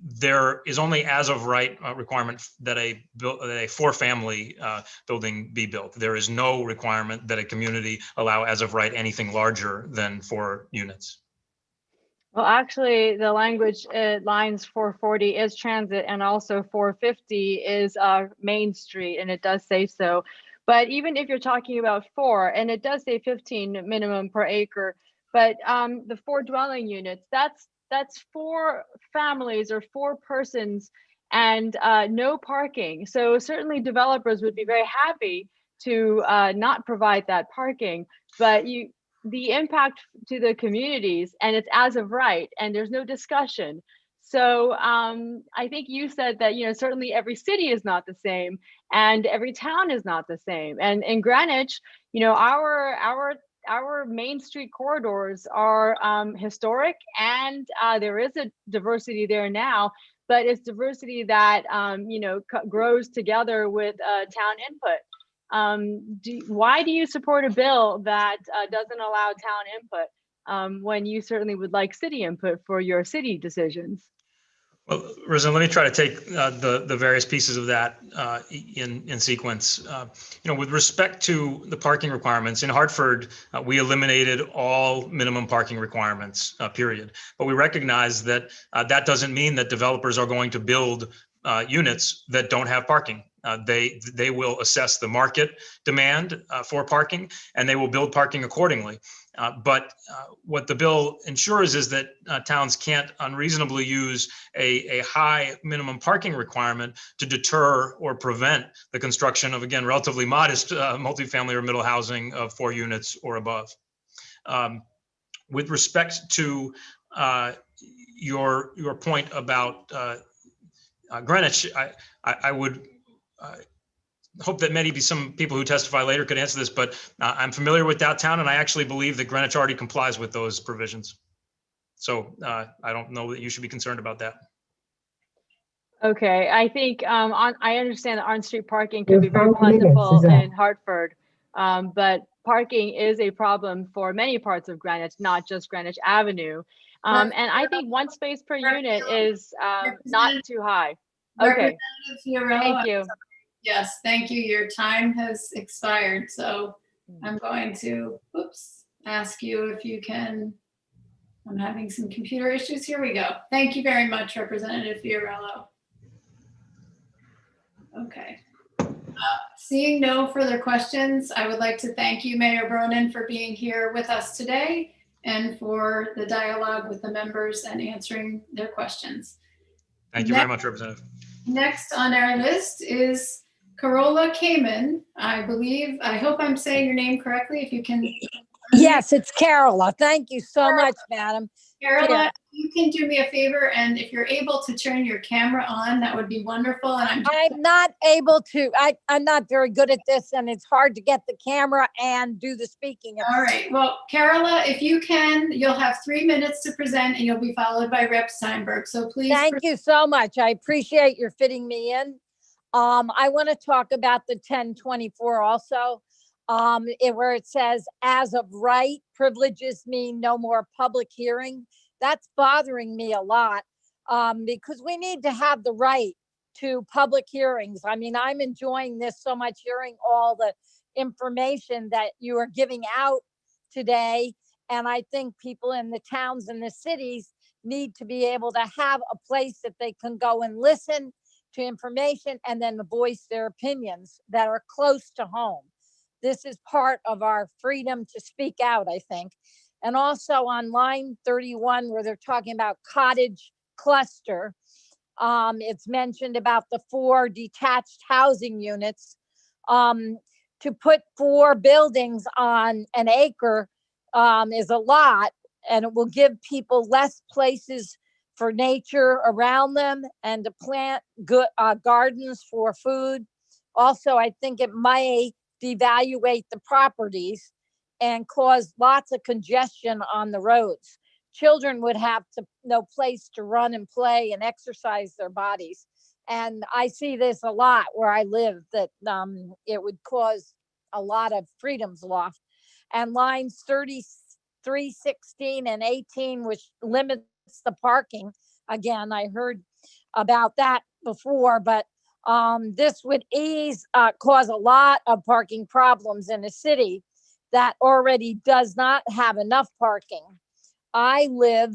there is only as of right requirement that a 4-family building be built. There is no requirement that a community allow as of right anything larger than 4 units. Well, actually, the language lines 440 is transit, and also 450 is Main Street, and it does say so. But even if you're talking about 4, and it does say 15 minimum per acre, but the 4 dwelling units, that's 4 families or 4 persons and no parking. So certainly developers would be very happy to not provide that parking, but the impact to the communities, and it's as of right, and there's no discussion. So I think you said that, certainly every city is not the same and every town is not the same. And in Greenwich, our main street corridors are historic, and there is a diversity there now, but it's diversity that grows together with town input. Why do you support a bill that doesn't allow town input when you certainly would like city input for your city decisions? Well, Rosanna, let me try to take the various pieces of that in sequence. With respect to the parking requirements in Hartford, we eliminated all minimum parking requirements, period. But we recognize that that doesn't mean that developers are going to build units that don't have parking. They will assess the market demand for parking, and they will build parking accordingly. But what the bill ensures is that towns can't unreasonably use a high minimum parking requirement to deter or prevent the construction of, again, relatively modest multifamily or middle housing of 4 units or above. With respect to your point about Greenwich, I would hope that maybe some people who testify later could answer this, but I'm familiar with downtown, and I actually believe that Greenwich already complies with those provisions. So I don't know that you should be concerned about that. Okay, I think I understand that on-street parking can be very plentiful in Hartford, but parking is a problem for many parts of Greenwich, not just Greenwich Avenue. And I think 1 space per unit is not too high. Okay, thank you. Yes, thank you. Your time has expired. So I'm going to, ask you if you can, I'm having some computer issues. Here we go. Thank you very much, Representative Fiorello. Okay. Seeing no further questions, I would like to thank you, Mayor Bronin, for being here with us today and for the dialogue with the members and answering their questions. Thank you very much, Representative. Next on our list is Carola Kamen. I hope I'm saying your name correctly. If you can. Yes, it's Carola. Thank you so much, Madam. Carola, you can do me a favor, and if you're able to turn your camera on, that would be wonderful. And I'm not able to. I'm not very good at this, and it's hard to get the camera and do the speaking. All right. Well, Carola, if you can, you'll have 3 minutes to present, and you'll be followed by Rep. Steinberg. So please. Thank you so much. I appreciate your fitting me in. I want to talk about the 1024 also, where it says, as of right, privileges mean no more public hearing. That's bothering me a lot because we need to have the right to public hearings. I mean, I'm enjoying this so much, hearing all the information that you are giving out today. And I think people in the towns and the cities need to be able to have a place that they can go and listen to information and then voice their opinions that are close to home. This is part of our freedom to speak out, I think. And also on line 31, where they're talking about cottage cluster, it's mentioned about the 4 detached housing units. To put 4 buildings on an acre is a lot, and it will give people less places for nature around them and to plant good gardens for food. Also, I think it might devaluate the properties and cause lots of congestion on the roads. Children would have no place to run and play and exercise their bodies. And I see this a lot where I live, that it would cause a lot of freedoms lost. And lines 33, 16, and 18, which limits the parking. Again, I heard about that before, but this would cause a lot of parking problems in a city that already does not have enough parking. I live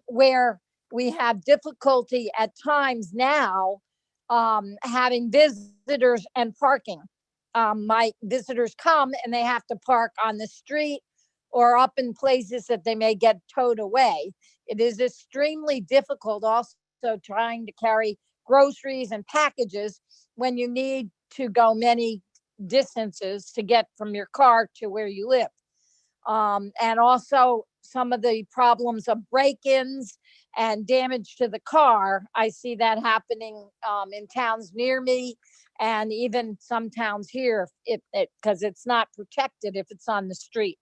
where we have difficulty at times now having visitors and parking. My visitors come and they have to park on the street or up in places that they may get towed away. It is extremely difficult also trying to carry groceries and packages when you need to go many distances to get from your car to where you live. And also some of the problems of break-ins and damage to the car. I see that happening in towns near me, and even some towns here, because it's not protected if it's on the street.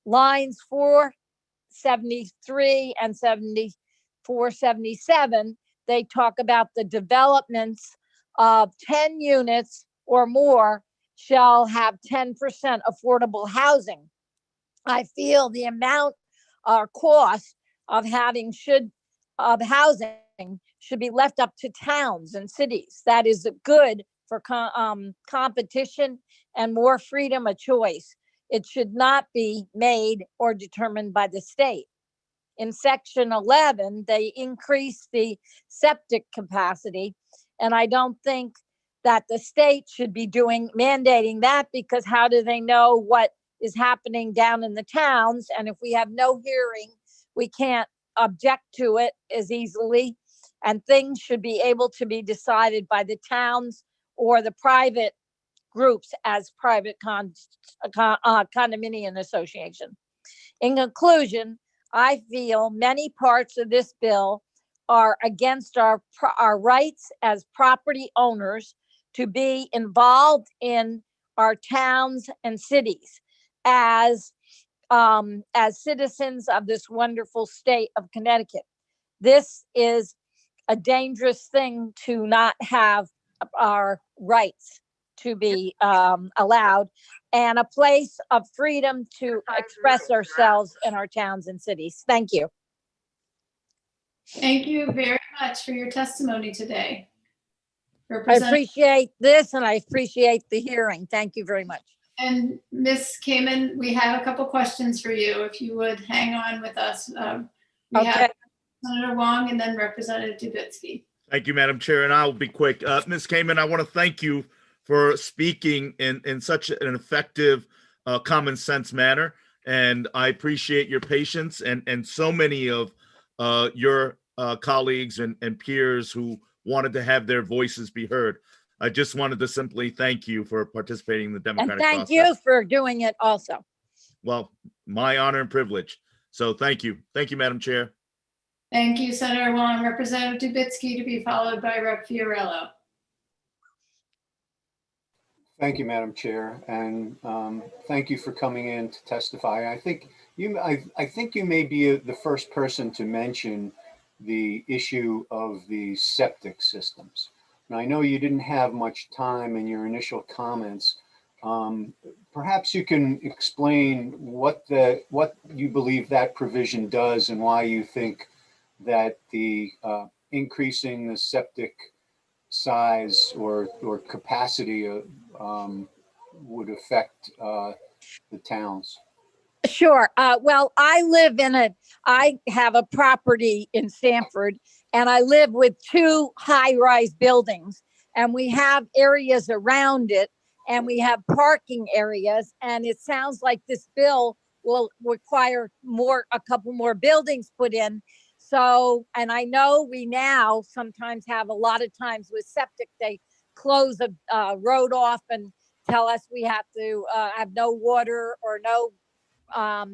Lines 473 and 477, they talk about the developments of 10 units or more shall have 10% affordable housing. I feel the amount or cost of housing should be left up to towns and cities. That is good for competition and more freedom of choice. It should not be made or determined by the state. In section 11, they increase the septic capacity, and I don't think that the state should be mandating that, because how do they know what is happening down in the towns? And if we have no hearing, we can't object to it as easily, and things should be able to be decided by the towns or the private groups as private condominium association. In conclusion, I feel many parts of this bill are against our rights as property owners to be involved in our towns and cities as citizens of this wonderful state of Connecticut. This is a dangerous thing to not have our rights to be allowed, and a place of freedom to express ourselves in our towns and cities. Thank you. Thank you very much for your testimony today. I appreciate this, and I appreciate the hearing. Thank you very much. And Ms. Kamen, we have a couple questions for you. If you would hang on with us. We have Senator Wong and then Representative Dubitsky. Thank you, Madam Chair, and I'll be quick. Ms. Kamen, I want to thank you for speaking in such an effective, common sense manner, and I appreciate your patience and so many of your colleagues and peers who wanted to have their voices be heard. I just wanted to simply thank you for participating in the democratic process. And thank you for doing it also. Well, my honor and privilege. So thank you. Thank you, Madam Chair. Thank you, Senator Wong. Representative Dubitsky to be followed by Rep. Fiorello. Thank you, Madam Chair, and thank you for coming in to testify. I think you may be the first person to mention the issue of the septic systems. Now, I know you didn't have much time in your initial comments. Perhaps you can explain what you believe that provision does and why you think that the increasing the septic size or capacity would affect the towns. Sure. Well, I have a property in Stamford, and I live with 2 high-rise buildings, and we have areas around it, and we have parking areas, and it sounds like this bill will require a couple more buildings put in. So, and I know we now sometimes have a lot of times with septic, they close a road off and tell us we have to have no water or no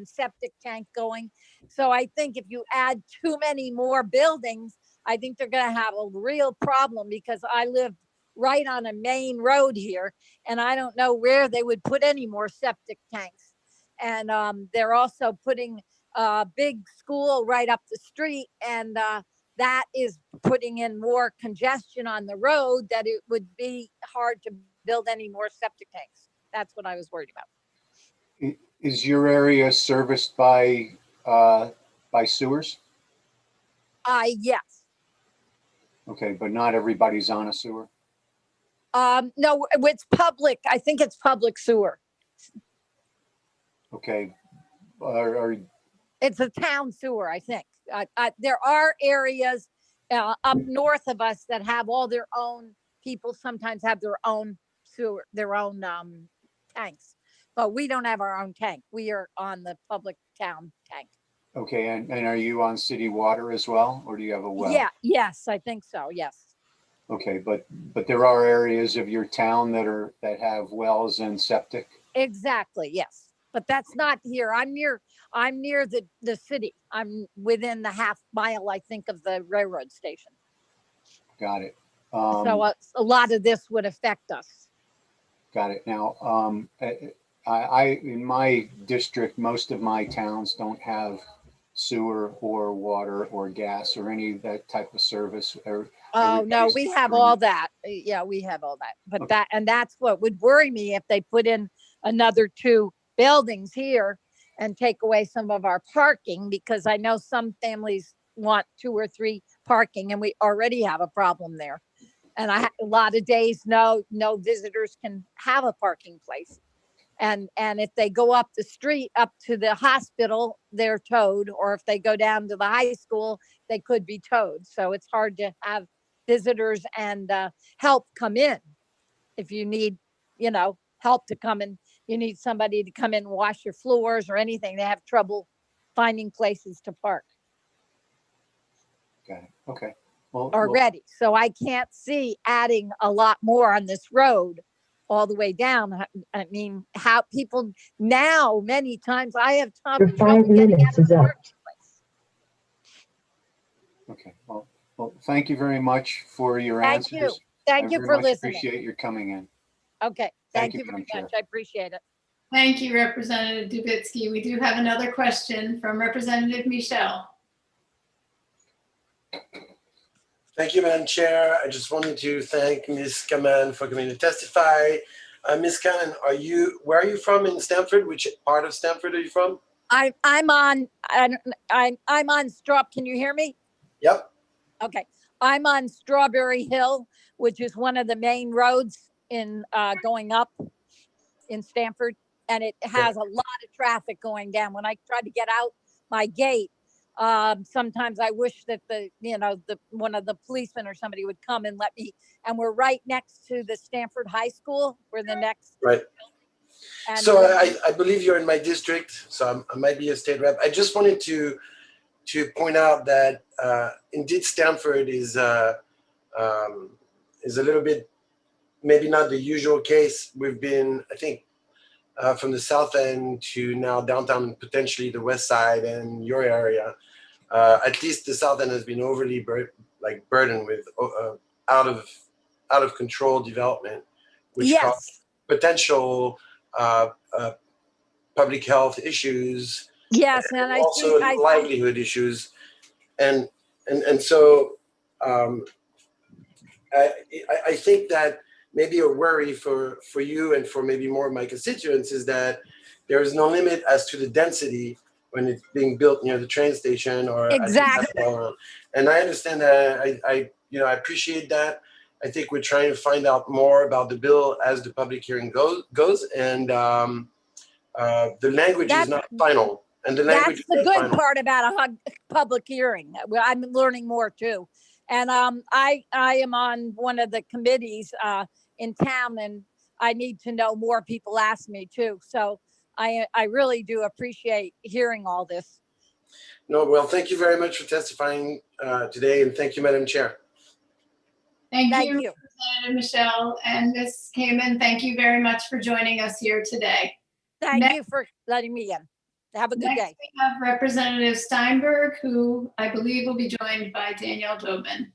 septic tank going. So I think if you add too many more buildings, I think they're going to have a real problem, because I live right on a main road here, and I don't know where they would put any more septic tanks. And they're also putting a big school right up the street, and that is putting in more congestion on the road, that it would be hard to build any more septic tanks. That's what I was worried about. Is your area serviced by sewers? Yes. Okay, but not everybody's on a sewer? No, it's public. I think it's public sewer. Okay. It's a town sewer, I think. There are areas up north of us that have all their own, people sometimes have their own sewer, their own tanks, but we don't have our own tank. We are on the public town tank. Okay, and are you on city water as well, or do you have a well? Yeah, yes, I think so, yes. Okay, but there are areas of your town that have wells and septic? Exactly, yes. but that's not here. I'm near the city. I'm within the half mile, I think, of the railroad station. Got it. So a lot of this would affect us. Got it. Now, I in my district, most of my towns don't have sewer or water or gas or any of that type of service. Oh, no, we have all that. Yeah, we have all that. But that's what would worry me if they put in another 2 buildings here and take away some of our parking, because I know some families want 2 or 3 parking, and we already have a problem there. And a lot of days, no visitors can have a parking place. And if they go up the street, up to the hospital, they're towed. Or if they go down to the high school, they could be towed. So it's hard to have visitors and help come in. If you need, help to come in, you need somebody to come in and wash your floors or anything. They have trouble finding places to park. Got it. Okay. Well, already. So I can't see adding a lot more on this road all the way down. I mean, how people now, many times I have Your 5 minutes is up. Okay. Well, thank you very much for your answers. Thank you. Thank you for listening. Appreciate your coming in. Okay. Thank you very much. I appreciate it. Thank you, Representative Dubitsky. We do have another question from Representative Michelle. Thank you, Madam Chair. I just wanted to thank Ms. Kaman for coming to testify. Ms. Kaman, where are you from in Stamford? Which part of Stamford are you from? I'm on Can you hear me? Yep. Okay. I'm on Strawberry Hill, which is one of the main roads in going up in Stamford, and it has a lot of traffic going down. When I try to get out my gate, sometimes I wish that one of the policemen or somebody would come and let me, and we're right next to the Stamford High School. We're the next. Right. And so I believe you're in my district, so I might be a state rep. I just wanted to point out that indeed Stamford is a little bit, maybe not the usual case. We've been, I think, from the south end to now downtown, potentially the west side and your area. At least the south end has been overly burdened with out of control development, which causes potential public health issues. Yes, and also livelihood issues, and so I think that maybe a worry for you and for maybe more of my constituents is that there is no limit as to the density when it's being built near the train station or exactly. And I understand that. I appreciate that. I think we're trying to find out more about the bill as the public hearing goes, and the language is not final. And that's the good part about a public hearing. I'm learning more too. And I am on one of the committees in town, and I need to know more. People ask me too. So I really do appreciate hearing all this. No, well, thank you very much for testifying today, and thank you, Madam Chair. Thank you, Representative Michelle and Ms. Kamen. Thank you very much for joining us here today. Thank you for letting me in. Have a good day. We have Representative Steinberg, who I believe will be joined by Danielle Dobin.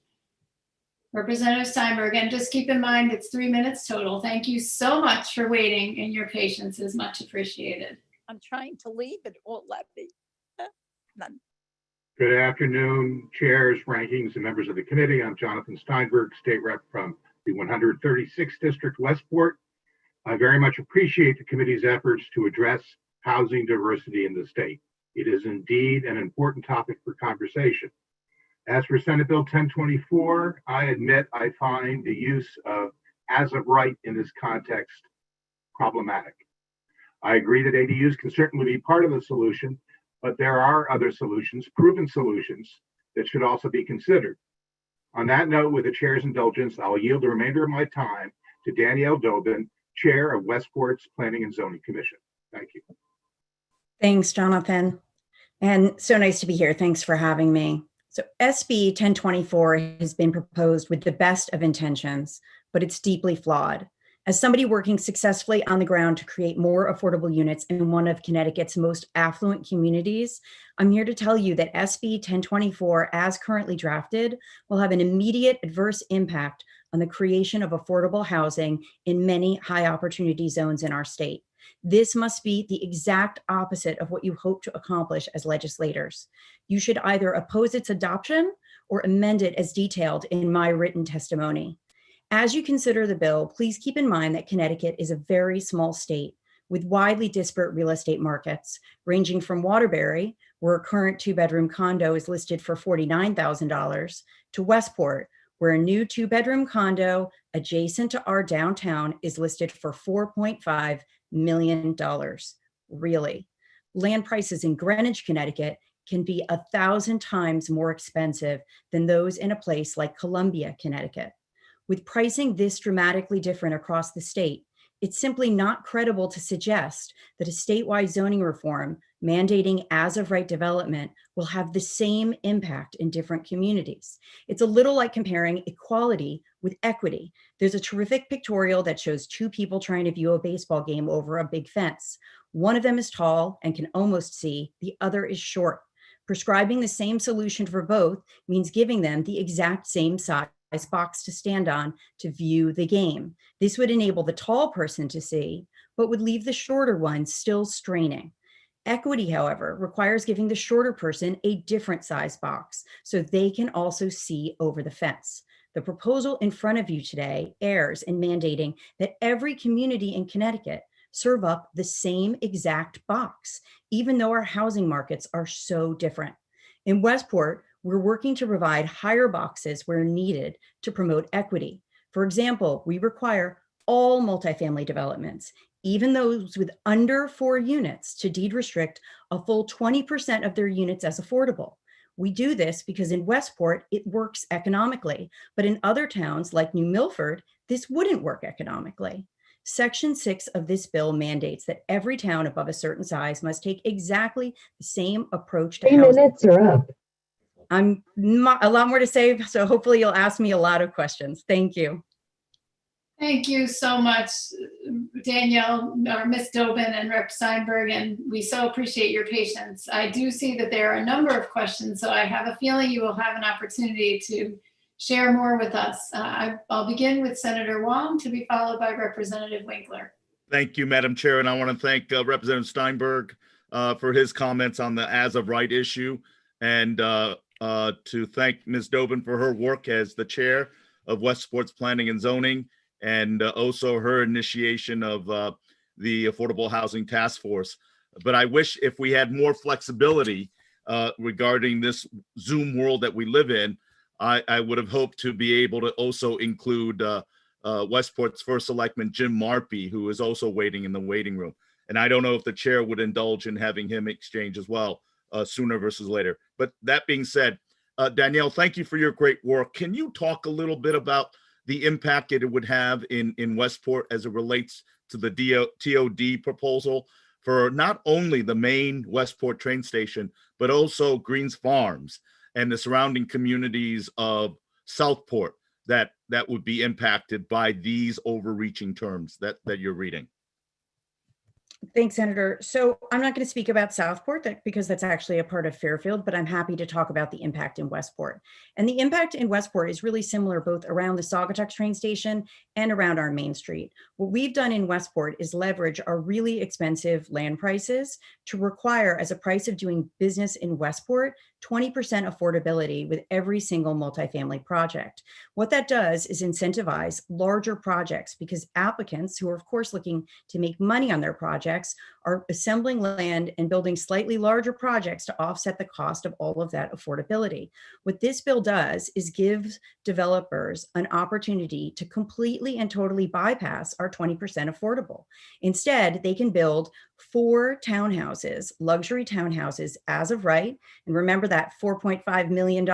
Representative Steinberg, and just keep in mind it's 3 minutes total. Thank you so much for waiting, and your patience is much appreciated. I'm trying to leave, but it won't let me. None. Good afternoon, chairs, rankings, and members of the committee. I'm Jonathan Steinberg, state rep from the 136th District, Westport. I very much appreciate the committee's efforts to address housing diversity in the state. It is indeed an important topic for conversation. As for Senate Bill 1024, I admit I find the use of as of right in this context problematic. I agree that ADUs can certainly be part of the solution, but there are other solutions, proven solutions, that should also be considered. On that note, with the chair's indulgence, I'll yield the remainder of my time to Danielle Dobin, chair of Westport's Planning and Zoning Commission. Thank you. Thanks, Jonathan. And so nice to be here. Thanks for having me. So SB 1024 has been proposed with the best of intentions, but it's deeply flawed. As somebody working successfully on the ground to create more affordable units in one of Connecticut's most affluent communities, I'm here to tell you that SB 1024, as currently drafted, will have an immediate adverse impact on the creation of affordable housing in many high opportunity zones in our state. This must be the exact opposite of what you hope to accomplish as legislators. You should either oppose its adoption or amend it as detailed in my written testimony. As you consider the bill, please keep in mind that Connecticut is a very small state with widely disparate real estate markets, ranging from Waterbury, where a current 2-bedroom condo is listed for $49,000, to Westport, where a new 2-bedroom condo adjacent to our downtown is listed for $4.5 million. Really? Land prices in Greenwich, Connecticut can be 1,000 times more expensive than those in a place like Columbia, Connecticut. With pricing this dramatically different across the state, it's simply not credible to suggest that a statewide zoning reform mandating as-of-right development will have the same impact in different communities. It's a little like comparing equality with equity. There's a terrific pictorial that shows 2 people trying to view a baseball game over a big fence. One of them is tall and can almost see, the other is short. Prescribing the same solution for both means giving them the exact same size box to stand on to view the game. This would enable the tall person to see, but would leave the shorter one still straining. Equity, however, requires giving the shorter person a different size box so they can also see over the fence. The proposal in front of you today errs in mandating that every community in Connecticut serve up the same exact box, even though our housing markets are so different. In Westport, we're working to provide higher boxes where needed to promote equity. For example, we require all multifamily developments, even those with under 4 units, to deed restrict a full 20% of their units as affordable. We do this because in Westport, it works economically, but in other towns like New Milford, this wouldn't work economically. Section 6 of this bill mandates that every town above a certain size must take exactly the same approach to 3 housing. minutes are up. I'm a lot more to say, so hopefully you'll ask me a lot of questions. Thank you. Thank you so much, Danielle, or Ms. Dobin and Rep. Steinberg, and we so appreciate your patience. I do see that there are a number of questions, so I have a feeling you will have an opportunity to share more with us. I'll begin with Senator Wong, to be followed by Representative Winkler. Thank you, Madam Chair, and I want to thank Representative Steinberg for his comments on the as-of-right issue, and to thank Ms. Dobin for her work as the chair of Westport's Planning and Zoning, and also her initiation of the Affordable Housing Task Force. But I wish if we had more flexibility regarding this Zoom world that we live in, I would have hoped to be able to also include Westport's first selectman, Jim Marpy, who is also waiting in the waiting room. And I don't know if the chair would indulge in having him exchange as well, sooner versus later. But that being said, Danielle, thank you for your great work. Can you talk a little bit about the impact that it would have in Westport as it relates to the TOD proposal for not only the main Westport train station, but also Greens Farms and the surrounding communities of Southport that would be impacted by these overreaching terms that you're reading? Thanks, Senator. So I'm not going to speak about Southport because that's actually a part of Fairfield, but I'm happy to talk about the impact in Westport. And the impact in Westport is really similar both around the Saugatuck train station and around our main street. What we've done in Westport is leverage our really expensive land prices to require, as a price of doing business in Westport, 20% affordability with every single multifamily project. What that does is incentivize larger projects because applicants, who are of course looking to make money on their projects, are assembling land and building slightly larger projects to offset the cost of all of that affordability. What this bill does is gives developers an opportunity to completely and totally bypass our 20% affordable. Instead, they can build 4 townhouses, luxury townhouses as of right. And remember that $4.5 million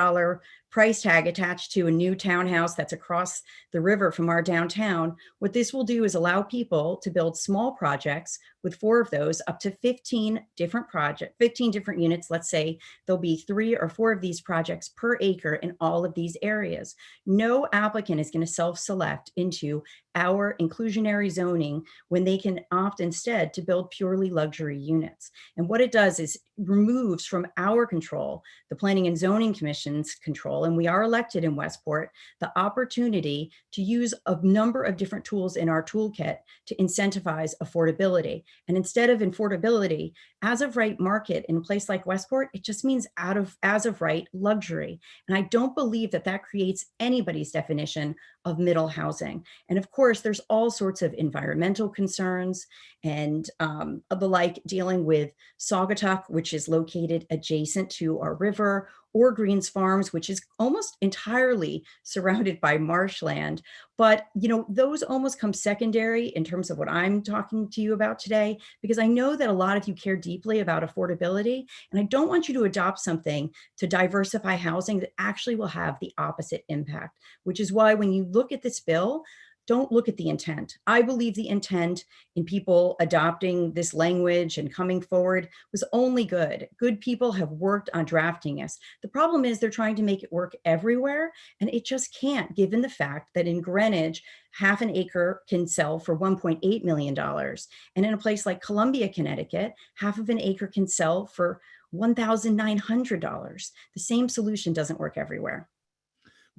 price tag attached to a new townhouse that's across the river from our downtown, what this will do is allow people to build small projects with 4 of those up to 15 different units. Let's say there'll be 3 or 4 of these projects per acre in all of these areas. No applicant is going to self-select into our inclusionary zoning when they can opt instead to build purely luxury units. And what it does is removes from our control, the Planning and Zoning Commission's control, and we are elected in Westport, the opportunity to use a number of different tools in our toolkit to incentivize affordability. And instead of affordability, as of right market in a place like Westport, it just means as of right luxury. And I don't believe that that creates anybody's definition of middle housing. And of course, there's all sorts of environmental concerns and the like, dealing with Saugatuck, which is located adjacent to our river, or Greens Farms, which is almost entirely surrounded by marshland. But, you know, those almost come secondary in terms of what I'm talking to you about today, because I know that a lot of you care deeply about affordability, and I don't want you to adopt something to diversify housing that actually will have the opposite impact, which is why when you look at this bill, don't look at the intent. I believe the intent in people adopting this language and coming forward was only good. Good people have worked on drafting this. The problem is they're trying to make it work everywhere, and it just can't, given the fact that in Greenwich, half an acre can sell for $1.8 million. And in a place like Columbia, Connecticut, half of an acre can sell for $1,900. The same solution doesn't work everywhere.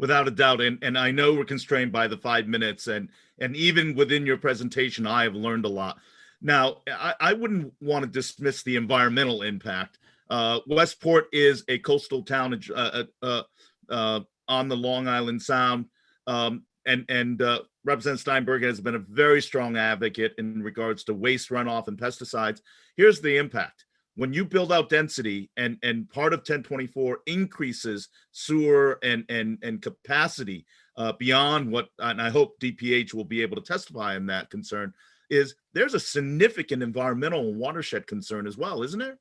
Without a doubt, and I know we're constrained by the 5 minutes, and even within your presentation, I have learned a lot. Now, I wouldn't want to dismiss the environmental impact. Westport is a coastal town on the Long Island Sound, and Representative Steinberg has been a very strong advocate in regards to waste runoff and pesticides. Here's the impact. When you build out density and part of 1024 increases sewer and capacity beyond what, and I hope DPH will be able to testify on that concern, is there's a significant environmental and watershed concern as well, isn't there?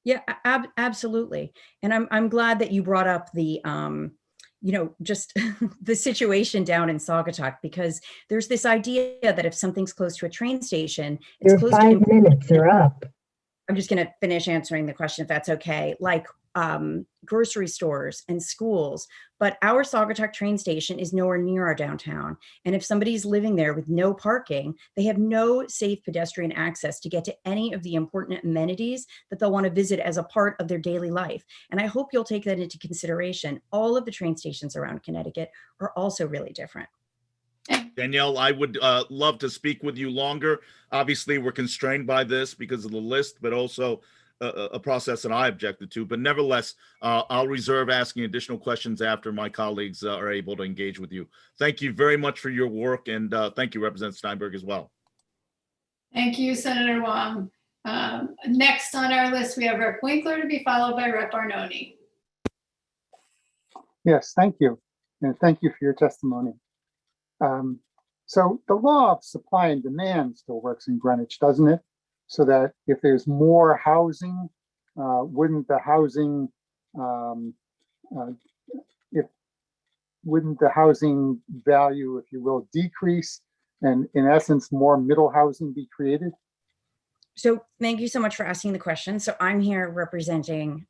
Yeah, absolutely. And I'm glad that you brought up the, you know, just the situation down in Saugatuck, because there's this idea that if something's close to a train station, it's Your close 5 to minutes are up. I'm just going to finish answering the question, if that's okay, like grocery stores and schools. But our Saugatuck train station is nowhere near our downtown. And if somebody's living there with no parking, they have no safe pedestrian access to get to any of the important amenities that they'll want to visit as a part of their daily life. And I hope you'll take that into consideration. All of the train stations around Connecticut are also really different. Danielle, I would love to speak with you longer. Obviously, we're constrained by this because of the list, but also a process that I objected to. But nevertheless, I'll reserve asking additional questions after my colleagues are able to engage with you. Thank you very much for your work, and thank you, Representative Steinberg, as well. Thank you, Senator Wong. Next on our list, we have Rep. Winkler to be followed by Rep. Arnone. Yes, thank you. And thank you for your testimony. So the law of supply and demand still works in Greenwich, doesn't it? So that if there's more housing, wouldn't the housing value, if you will, decrease, and in essence, more middle housing be created? So thank you so much for asking the question. So I'm here representing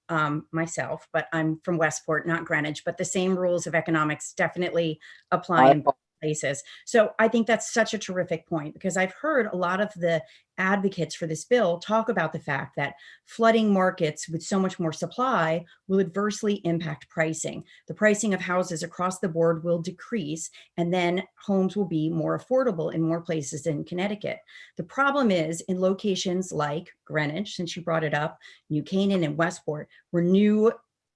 myself, but I'm from Westport, not Greenwich, but the same rules of economics definitely apply in both places. So I think that's such a terrific point, because I've heard a lot of the advocates for this bill talk about the fact that flooding markets with so much more supply will adversely impact pricing. The pricing of houses across the board will decrease, and then homes will be more affordable in more places in Connecticut. The problem is in locations like Greenwich, since you brought it up, New Canaan and Westport, where new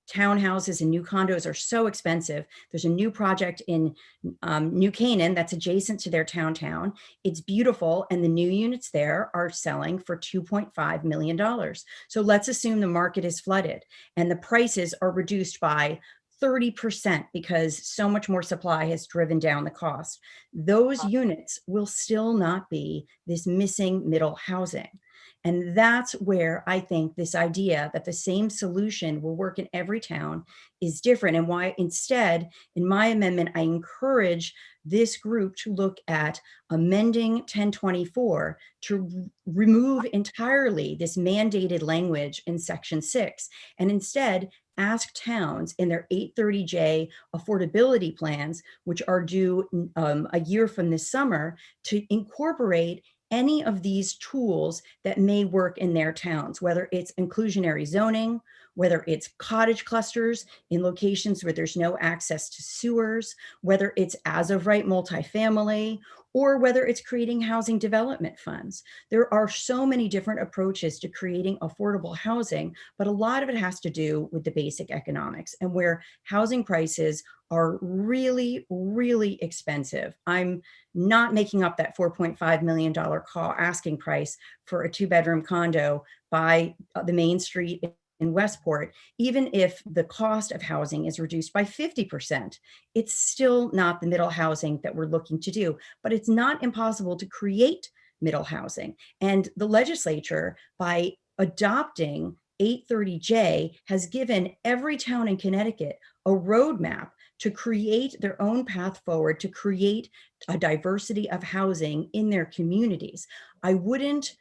townhouses and new condos are so expensive. There's a new project in New Canaan that's adjacent to their town. It's beautiful, and the new units there are selling for $2.5 million. So let's assume the market is flooded and the prices are reduced by 30% because so much more supply has driven down the cost. Those units will still not be this missing middle housing. And that's where I think this idea that the same solution will work in every town is different, and why instead, in my amendment, I encourage this group to look at amending 1024 to remove entirely this mandated language in section 6, and instead ask towns in their 830J affordability plans, which are due a year from this summer, to incorporate any of these tools that may work in their towns, whether it's inclusionary zoning, whether it's cottage clusters in locations where there's no access to sewers, whether it's as of right multifamily, or whether it's creating housing development funds. There are so many different approaches to creating affordable housing, but a lot of it has to do with the basic economics and where housing prices are really, really expensive. I'm not making up that $4.5 million asking price for a 2-bedroom condo by the main street in Westport. Even if the cost of housing is reduced by 50%, it's still not the middle housing that we're looking to do, but it's not impossible to create middle housing. And the legislature, by adopting 830J, has given every town in Connecticut a roadmap to create their own path forward, to create a diversity of housing in their communities. I wouldn't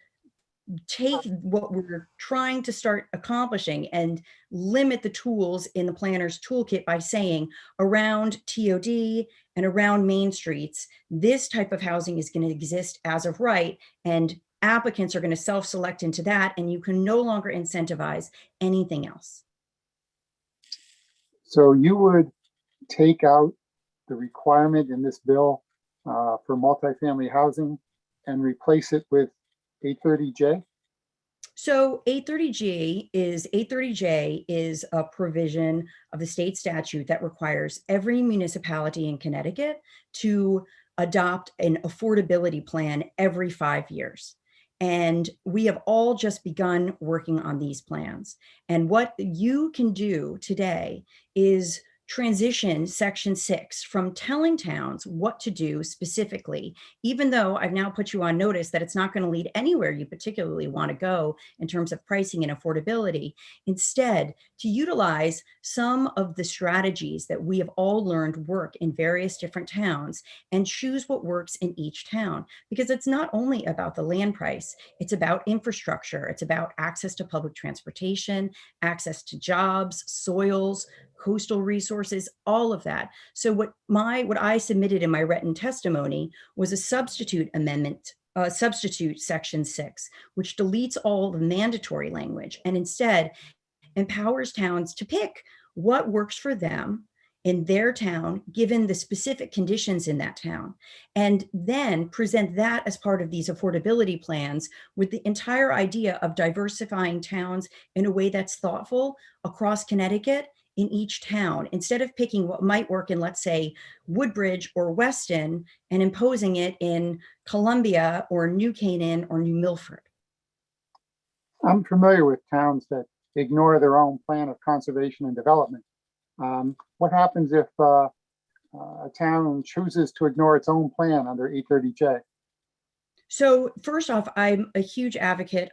take what we're trying to start accomplishing and limit the tools in the planner's toolkit by saying around TOD and around main streets, this type of housing is going to exist as of right, and applicants are going to self-select into that, and you can no longer incentivize anything else. So you would take out the requirement in this bill for multifamily housing and replace it with 830J? So 830J is a provision of the state statute that requires every municipality in Connecticut to adopt an affordability plan every 5 years. And we have all just begun working on these plans. And what you can do today is transition section 6 from telling towns what to do specifically, even though I've now put you on notice that it's not going to lead anywhere you particularly want to go in terms of pricing and affordability. Instead, to utilize some of the strategies that we have all learned work in various different towns and choose what works in each town. Because it's not only about the land price, it's about infrastructure, it's about access to public transportation, access to jobs, soils, coastal resources, all of that. So what I submitted in my written testimony was a substitute amendment, substitute section 6, which deletes all the mandatory language and instead empowers towns to pick what works for them in their town, given the specific conditions in that town, and then present that as part of these affordability plans with the entire idea of diversifying towns in a way that's thoughtful across Connecticut in each town, instead of picking what might work in, let's say, Woodbridge or Weston and imposing it in Columbia or New Canaan or New Milford. I'm familiar with towns that ignore their own plan of conservation and development. What happens if a town chooses to ignore its own plan under 830J? So first off, I'm a huge advocate.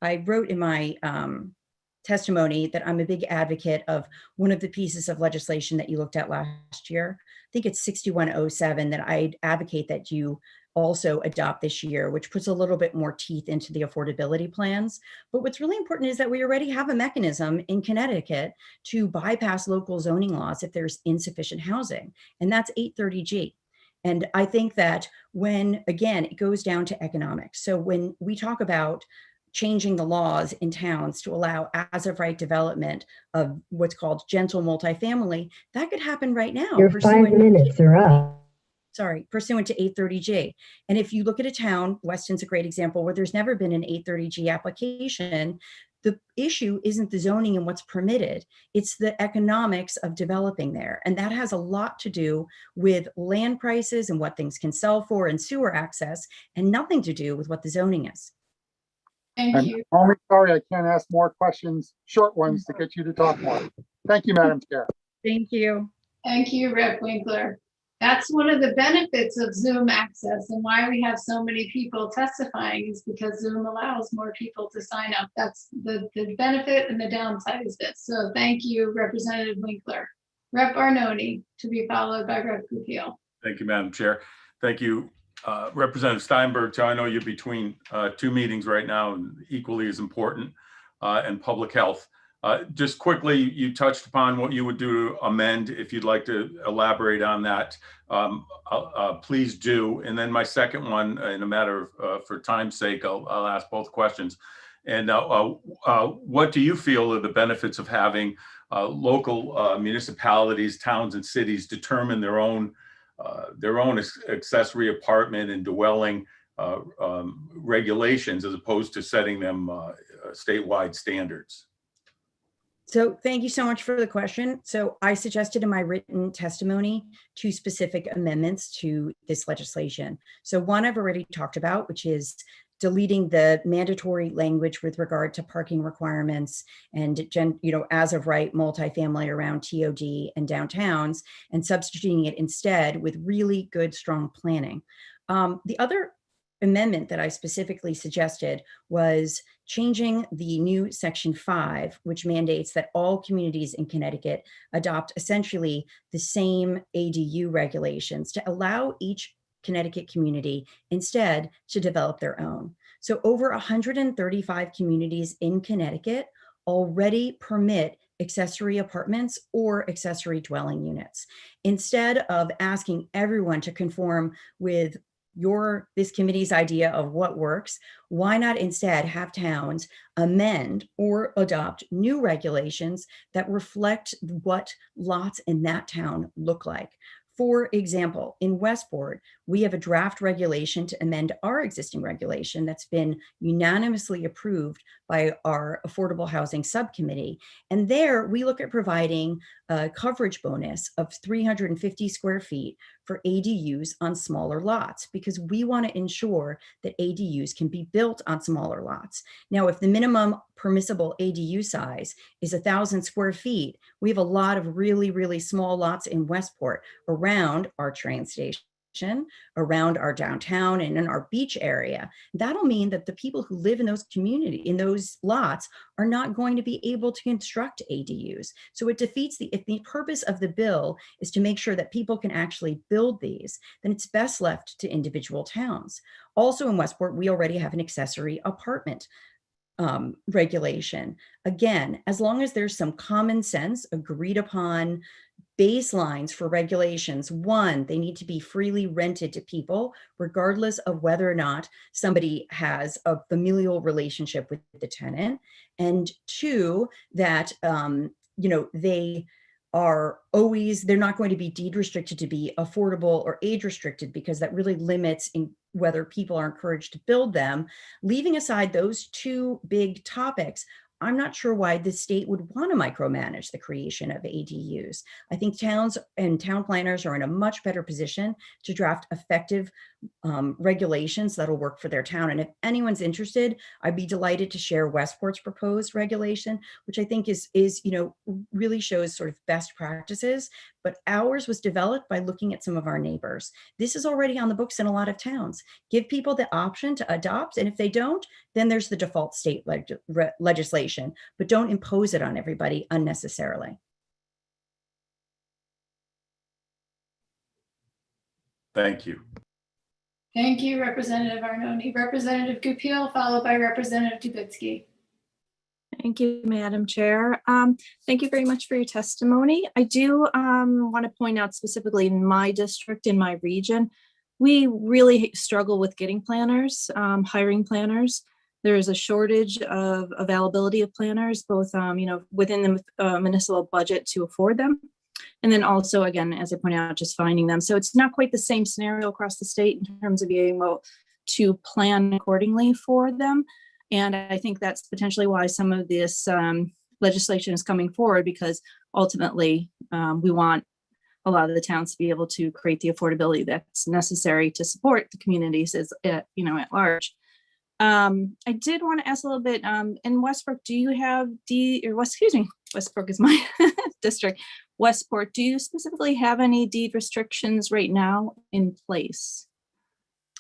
I wrote in my testimony that I'm a big advocate of one of the pieces of legislation that you looked at last year. I think it's 6107 that I advocate that you also adopt this year, which puts a little bit more teeth into the affordability plans. But what's really important is that we already have a mechanism in Connecticut to bypass local zoning laws if there's insufficient housing, and that's 830G. And I think that when, again, it goes down to economics. So when we talk about changing the laws in towns to allow as of right development of what's called gentle multifamily, that could happen right now. Your 5 minutes are up. Pursuant to 830G. And if you look at a town, Weston's a great example, where there's never been an 830G application, the issue isn't the zoning and what's permitted, it's the economics of developing there. And that has a lot to do with land prices and what things can sell for and sewer access, and nothing to do with what the zoning is. Thank you. I'm only sorry I can't ask more questions, short ones, to get you to talk more. Thank you, Madam Chair. Thank you. Thank you, Rep. Winkler. That's one of the benefits of Zoom access and why we have so many people testifying is because Zoom allows more people to sign up. That's the benefit, and the downside is this. So thank you, Representative Winkler. Rep. Arnone, to be followed by Rep. Goupil. Thank you, Madam Chair. Thank you, Representative Steinberg. I know you're between two meetings right now, and equally as important, and public health. Just quickly, you touched upon what you would do to amend. If you'd like to elaborate on that, please do. And then my second one, in a matter of, for time's sake, I'll ask both questions. And what do you feel are the benefits of having local municipalities, towns, and cities determine their own accessory apartment and dwelling regulations, as opposed to setting them statewide standards? So thank you so much for the question. So I suggested in my written testimony 2 specific amendments to this legislation. So one I've already talked about, which is deleting the mandatory language with regard to parking requirements and as of right multifamily around TOD and downtowns, and substituting it instead with really good, strong planning. The other amendment that I specifically suggested was changing the new Section 5, which mandates that all communities in Connecticut adopt essentially the same ADU regulations to allow each Connecticut community instead to develop their own. So over 135 communities in Connecticut already permit accessory apartments or accessory dwelling units. Instead of asking everyone to conform with this committee's idea of what works, why not instead have towns amend or adopt new regulations that reflect what lots in that town look like? For example, in Westport, we have a draft regulation to amend our existing regulation that's been unanimously approved by our Affordable Housing Subcommittee. And there we look at providing a coverage bonus of 350 square feet for ADUs on smaller lots, because we want to ensure that ADUs can be built on smaller lots. Now, if the minimum permissible ADU size is 1,000 square feet, we have a lot of really, really small lots in Westport around our train station, around our downtown, and in our beach area. That'll mean that the people who live in those lots are not going to be able to construct ADUs. So it defeats if the purpose of the bill is to make sure that people can actually build these, then it's best left to individual towns. Also in Westport, we already have an accessory apartment regulation. Again, as long as there's some common sense, agreed upon baselines for regulations. One, they need to be freely rented to people, regardless of whether or not somebody has a familial relationship with the tenant. And 2, that they are they're not going to be deed restricted to be affordable or age restricted, because that really limits whether people are encouraged to build them. Leaving aside those 2 big topics, I'm not sure why the state would want to micromanage the creation of ADUs. I think towns and town planners are in a much better position to draft effective regulations that'll work for their town. And if anyone's interested, I'd be delighted to share Westport's proposed regulation, which I think is really shows sort of best practices. But ours was developed by looking at some of our neighbors. This is already on the books in a lot of towns. Give people the option to adopt, and if they don't, then there's the default state legislation, but don't impose it on everybody unnecessarily. Thank you. Thank you, Representative Arnone. Representative Goupil, followed by Representative Dubitsky. Thank you, Madam Chair. Thank you very much for your testimony. I do want to point out specifically in my district, in my region, we really struggle with getting planners, hiring planners. There is a shortage of availability of planners, both within the municipal budget to afford them. And then also, again, as I pointed out, just finding them. So it's not quite the same scenario across the state in terms of being able to plan accordingly for them. And I think that's potentially why some of this legislation is coming forward, because ultimately we want a lot of the towns to be able to create the affordability that's necessary to support the communities at large. I did want to ask a little bit, in Westbrook, do you have Westbrook is my district. Westport, do you specifically have any deed restrictions right now in place?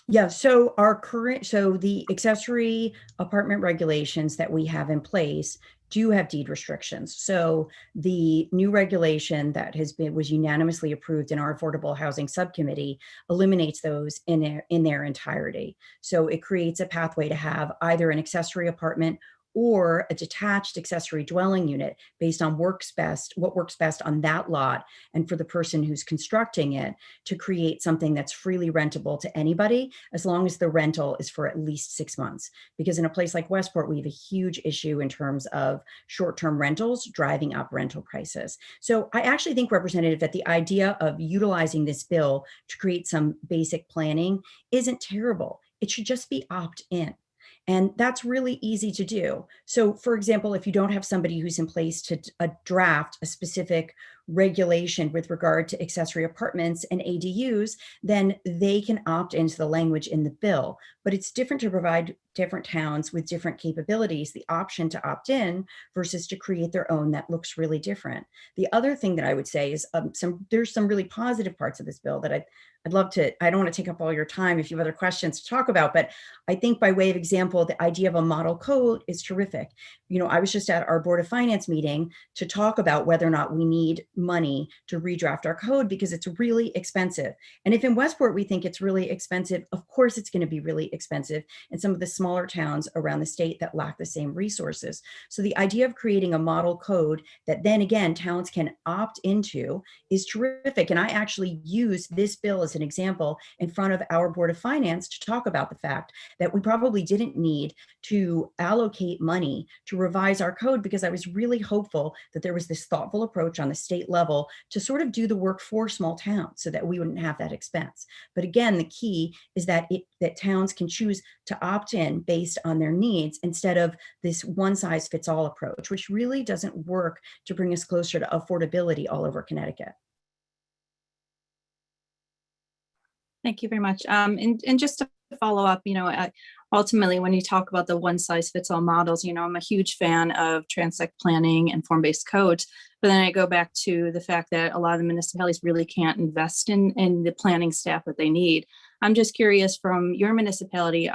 Yeah, so the accessory apartment regulations that we have in place do have deed restrictions. So the new regulation that was unanimously approved in our Affordable Housing Subcommittee eliminates those in their entirety. So it creates a pathway to have either an accessory apartment or a detached accessory dwelling unit based on what works best on that lot, and for the person who's constructing it to create something that's freely rentable to anybody, as long as the rental is for at least 6 months. Because in a place like Westport, we have a huge issue in terms of short-term rentals driving up rental prices. So I actually think, Representative, that the idea of utilizing this bill to create some basic planning isn't terrible. It should just be opt-in. And that's really easy to do. So for example, if you don't have somebody who's in place to draft a specific regulation with regard to accessory apartments and ADUs, then they can opt into the language in the bill. But it's different to provide different towns with different capabilities the option to opt in versus to create their own that looks really different. The other thing that I would say is there's some really positive parts of this bill that I'd love to, I don't want to take up all your time if you have other questions to talk about, but I think by way of example, the idea of a model code is terrific. You know, I was just at our Board of Finance meeting to talk about whether or not we need money to redraft our code because it's really expensive. And if in Westport we think it's really expensive, of course it's going to be really expensive in some of the smaller towns around the state that lack the same resources. So the idea of creating a model code that then again towns can opt into is terrific. And I actually use this bill as an example in front of our Board of Finance to talk about the fact that we probably didn't need to allocate money to revise our code, because I was really hopeful that there was this thoughtful approach on the state level to sort of do the work for small towns so that we wouldn't have that expense. But again, the key is that towns can choose to opt in based on their needs instead of this one size fits all approach, which really doesn't work to bring us closer to affordability all over Connecticut. Thank you very much. And just to follow up, ultimately, when you talk about the one size fits all models, I'm a huge fan of transect planning and form-based codes. But then I go back to the fact that a lot of the municipalities really can't invest in the planning staff that they need. I'm just curious, from your municipality,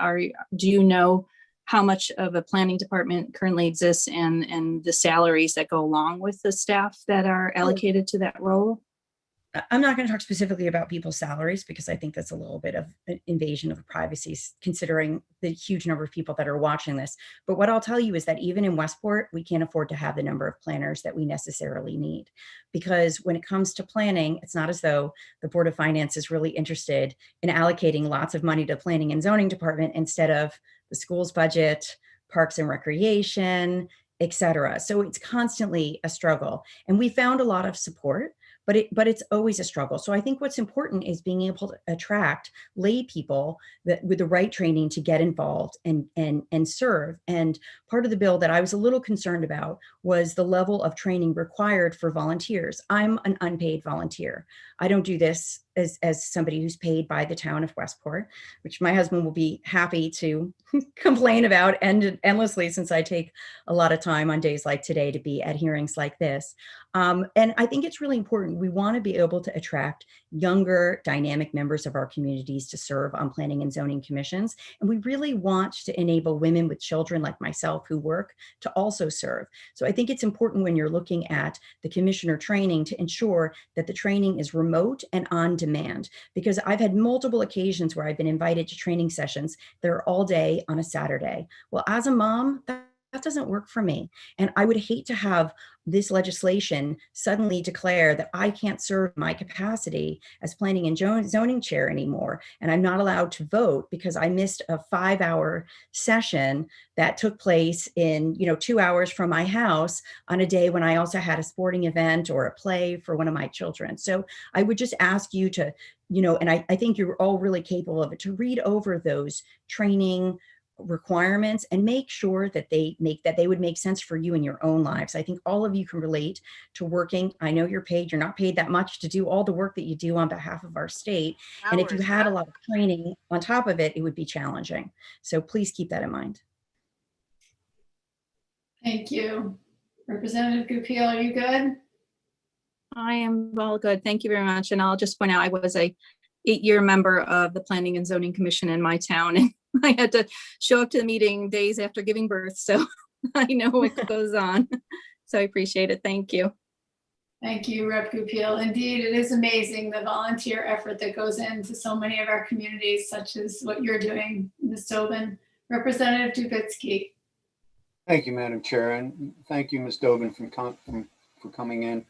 do you know how much of a planning department currently exists and the salaries that go along with the staff that are allocated to that role? I'm not going to talk specifically about people's salaries because I think that's a little bit of an invasion of privacy, considering the huge number of people that are watching this. But what I'll tell you is that even in Westport, we can't afford to have the number of planners that we necessarily need. Because when it comes to planning, it's not as though the Board of Finance is really interested in allocating lots of money to the Planning and Zoning Department instead of the school's budget, Parks and Recreation, et cetera. So it's constantly a struggle. And we found a lot of support, but it's always a struggle. So I think what's important is being able to attract lay people with the right training to get involved and serve. And part of the bill that I was a little concerned about was the level of training required for volunteers. I'm an unpaid volunteer. I don't do this as somebody who's paid by the town of Westport, which my husband will be happy to complain about endlessly, since I take a lot of time on days like today to be at hearings like this. And I think it's really important. We want to be able to attract younger, dynamic members of our communities to serve on planning and zoning commissions. And we really want to enable women with children like myself who work to also serve. So I think it's important when you're looking at the commissioner training to ensure that the training is remote and on demand, because I've had multiple occasions where I've been invited to training sessions that are all day on a Saturday. Well, as a mom, that doesn't work for me. And I would hate to have this legislation suddenly declare that I can't serve my capacity as planning and zoning chair anymore. And I'm not allowed to vote because I missed a 5-hour session that took place in 2 hours from my house on a day when I also had a sporting event or a play for one of my children. So I would just ask you to, and I think you're all really capable of it, to read over those training requirements and make sure that they would make sense for you in your own lives. I think all of you can relate to working. I know you're not paid that much to do all the work that you do on behalf of our state. And if you had a lot of training on top of it, it would be challenging. So please keep that in mind. Thank you. Representative Goupil, are you good? I am all good. Thank you very much. And I'll just point out, I was a 8-year member of the Planning and Zoning Commission in my town, and I had to show up to the meeting days after giving birth. So I know what goes on. So I appreciate it. Thank you. Thank you, Rep. Goupil. Indeed, it is amazing the volunteer effort that goes into so many of our communities, such as what you're doing, Ms. Dobin. Representative Dubitsky. Thank you, Madam Chair, and thank you, Ms. Dobin, for coming in.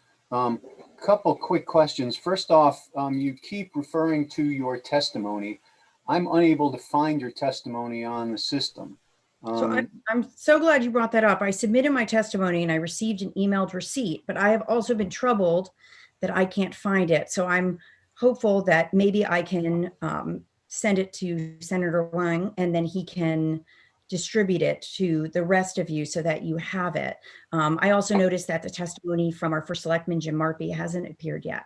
Couple quick questions. First off, you keep referring to your testimony. I'm unable to find your testimony on the system. So I'm so glad you brought that up. I submitted my testimony and I received an emailed receipt, but I have also been troubled that I can't find it. So I'm hopeful that maybe I can send it to Senator Wang and then he can distribute it to the rest of you so that you have it. I also noticed that the testimony from our first selectman, Jim Markey, hasn't appeared yet.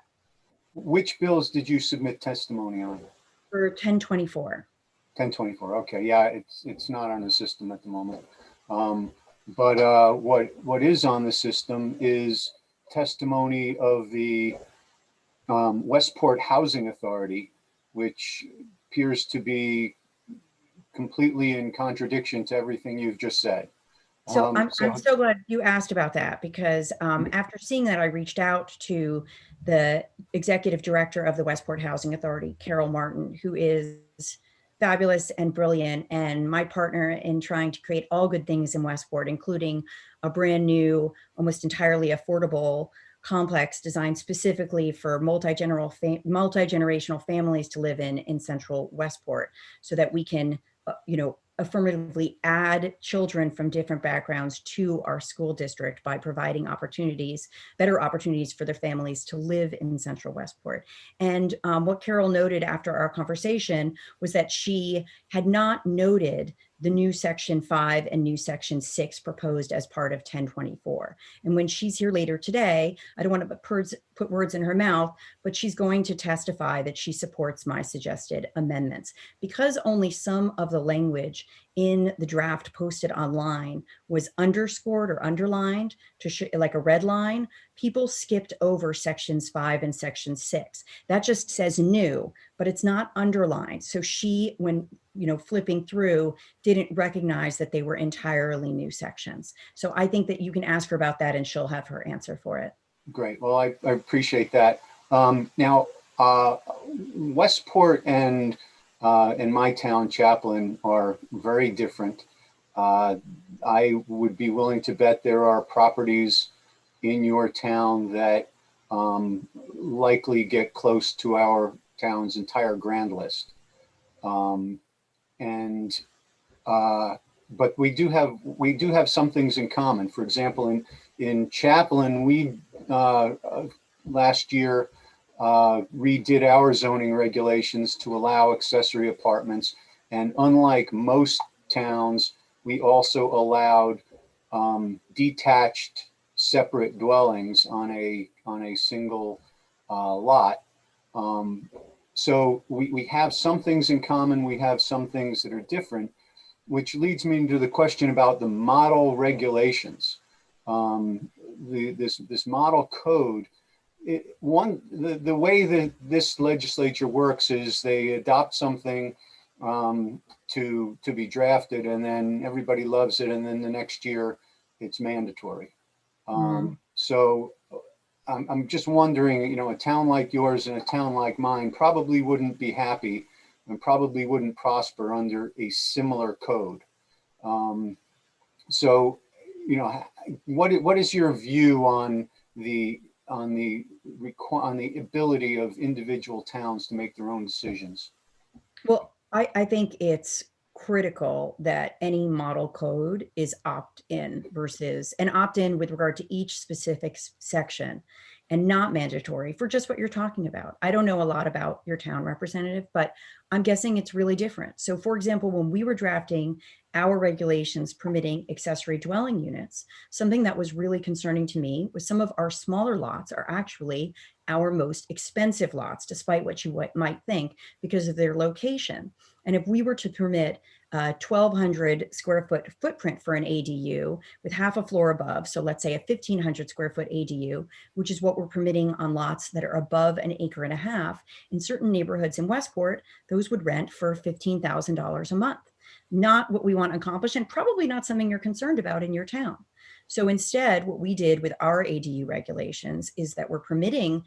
Which bills did you submit testimony on? For 1024. 1024. Okay, yeah, it's not on the system at the moment. But what is on the system is testimony of the Westport Housing Authority, which appears to be completely in contradiction to everything you've just said. So I'm so glad you asked about that, because after seeing that, I reached out to the executive director of the Westport Housing Authority, Carol Martin, who is fabulous and brilliant, and my partner in trying to create all good things in Westport, including a brand new, almost entirely affordable complex designed specifically for multi-generational families to live in central Westport, so that we can, affirmatively add children from different backgrounds to our school district by providing better opportunities for their families to live in central Westport. And what Carol noted after our conversation was that she had not noted the new Section 5 and new Section 6 proposed as part of 1024. And when she's here later today, I don't want to put words in her mouth, but she's going to testify that she supports my suggested amendments. Because only some of the language in the draft posted online was underscored or underlined to show, like a red line, people skipped over Sections 5 and Section 6. That just says new, but it's not underlined. So she, when flipping through, didn't recognize that they were entirely new sections. So I think that you can ask her about that and she'll have her answer for it. Great. Well, I appreciate that. Now, Westport and my town, Chaplin, are very different. I would be willing to bet there are properties in your town that likely get close to our town's entire grand list. But we do have some things in common. For example, in Chaplin, we last year redid our zoning regulations to allow accessory apartments, and unlike most towns, we also allowed detached separate dwellings on a single lot. So we have some things in common, we have some things that are different, which leads me to the question about the model regulations. This model code, the way that this legislature works is they adopt something to be drafted, and then everybody loves it, and then the next year it's mandatory. So I'm just wondering, a town like yours and a town like mine probably wouldn't be happy and probably wouldn't prosper under a similar code. So, what is your view on the ability of individual towns to make their own decisions? Well, I think it's critical that any model code is opt-in with regard to each specific section, and not mandatory for just what you're talking about. I don't know a lot about your town, Representative, but I'm guessing it's really different. So for example, when we were drafting our regulations permitting accessory dwelling units, something that was really concerning to me was some of our smaller lots are actually our most expensive lots, despite what you might think, because of their location. And if we were to permit 1,200 square foot footprint for an ADU with half a floor above, so let's say a 1,500 square foot ADU, which is what we're permitting on lots that are above 1.5 acres, in certain neighborhoods in Westport, those would rent for $15,000 a month. Not what we want to accomplish, and probably not something you're concerned about in your town. So instead, what we did with our ADU regulations is that we're permitting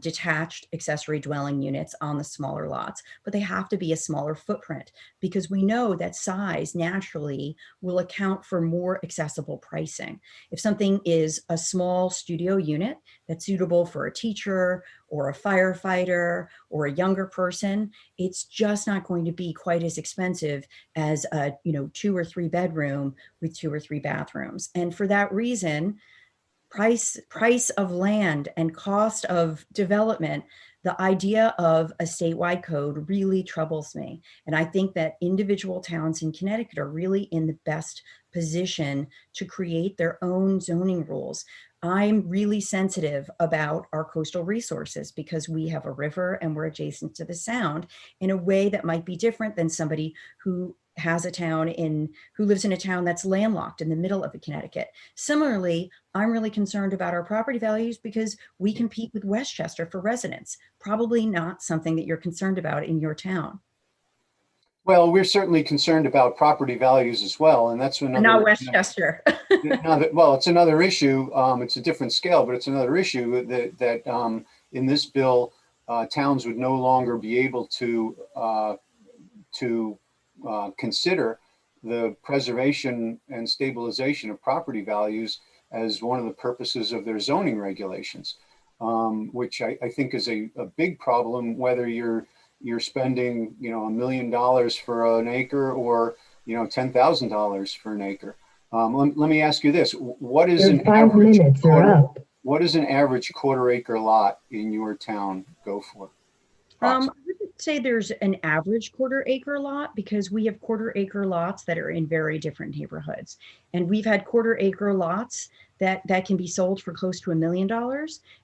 detached accessory dwelling units on the smaller lots, but they have to be a smaller footprint because we know that size naturally will account for more accessible pricing. If something is a small studio unit that's suitable for a teacher or a firefighter or a younger person, it's just not going to be quite as expensive as a 2 or 3 bedroom with 2 or 3 bathrooms. And for that reason, price of land and cost of development, the idea of a statewide code really troubles me. And I think that individual towns in Connecticut are really in the best position to create their own zoning rules. I'm really sensitive about our coastal resources because we have a river and we're adjacent to the Sound in a way that might be different than somebody who lives in a town that's landlocked in the middle of Connecticut. Similarly, I'm really concerned about our property values because we compete with Westchester for residents. Probably not something that you're concerned about in your town. Well, we're certainly concerned about property values as well, and that's another. Not Westchester. Well, it's another issue. It's a different scale, but it's another issue that in this bill, towns would no longer be able to consider the preservation and stabilization of property values as one of the purposes of their zoning regulations, which I think is a big problem, whether you're spending $1 million for an acre or $10,000 for an acre. Let me ask you this: what is an average quarter acre lot in your town go for? I wouldn't say there's an average quarter acre lot because we have quarter acre lots that are in very different neighborhoods. And we've had quarter acre lots that can be sold for close to $1 million.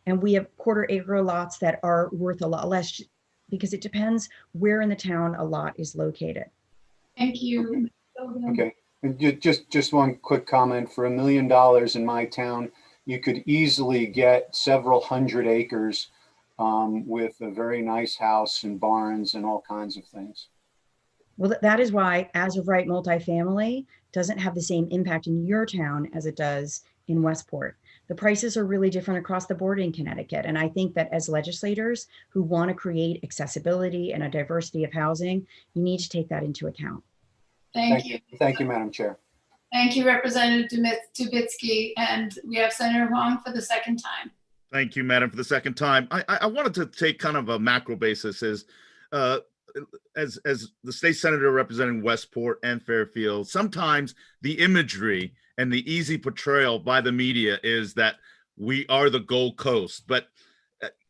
And we have quarter acre lots that are worth a lot less because it depends where in the town a lot is located. Thank you. Okay. And just one quick comment. For $1 million in my town, you could easily get several hundred acres with a very nice house and barns and all kinds of things. Well, that is why as of right multifamily doesn't have the same impact in your town as it does in Westport. The prices are really different across the board in Connecticut. And I think that as legislators who want to create accessibility and a diversity of housing, you need to take that into account. Thank you. Thank you, Madam Chair. Thank you, Representative Dubitsky. And we have Senator Huang for the second time. Thank you, Madam, for the second time. I wanted to take kind of a macro basis as the state senator representing Westport and Fairfield. Sometimes the imagery and the easy portrayal by the media is that we are the Gold Coast. But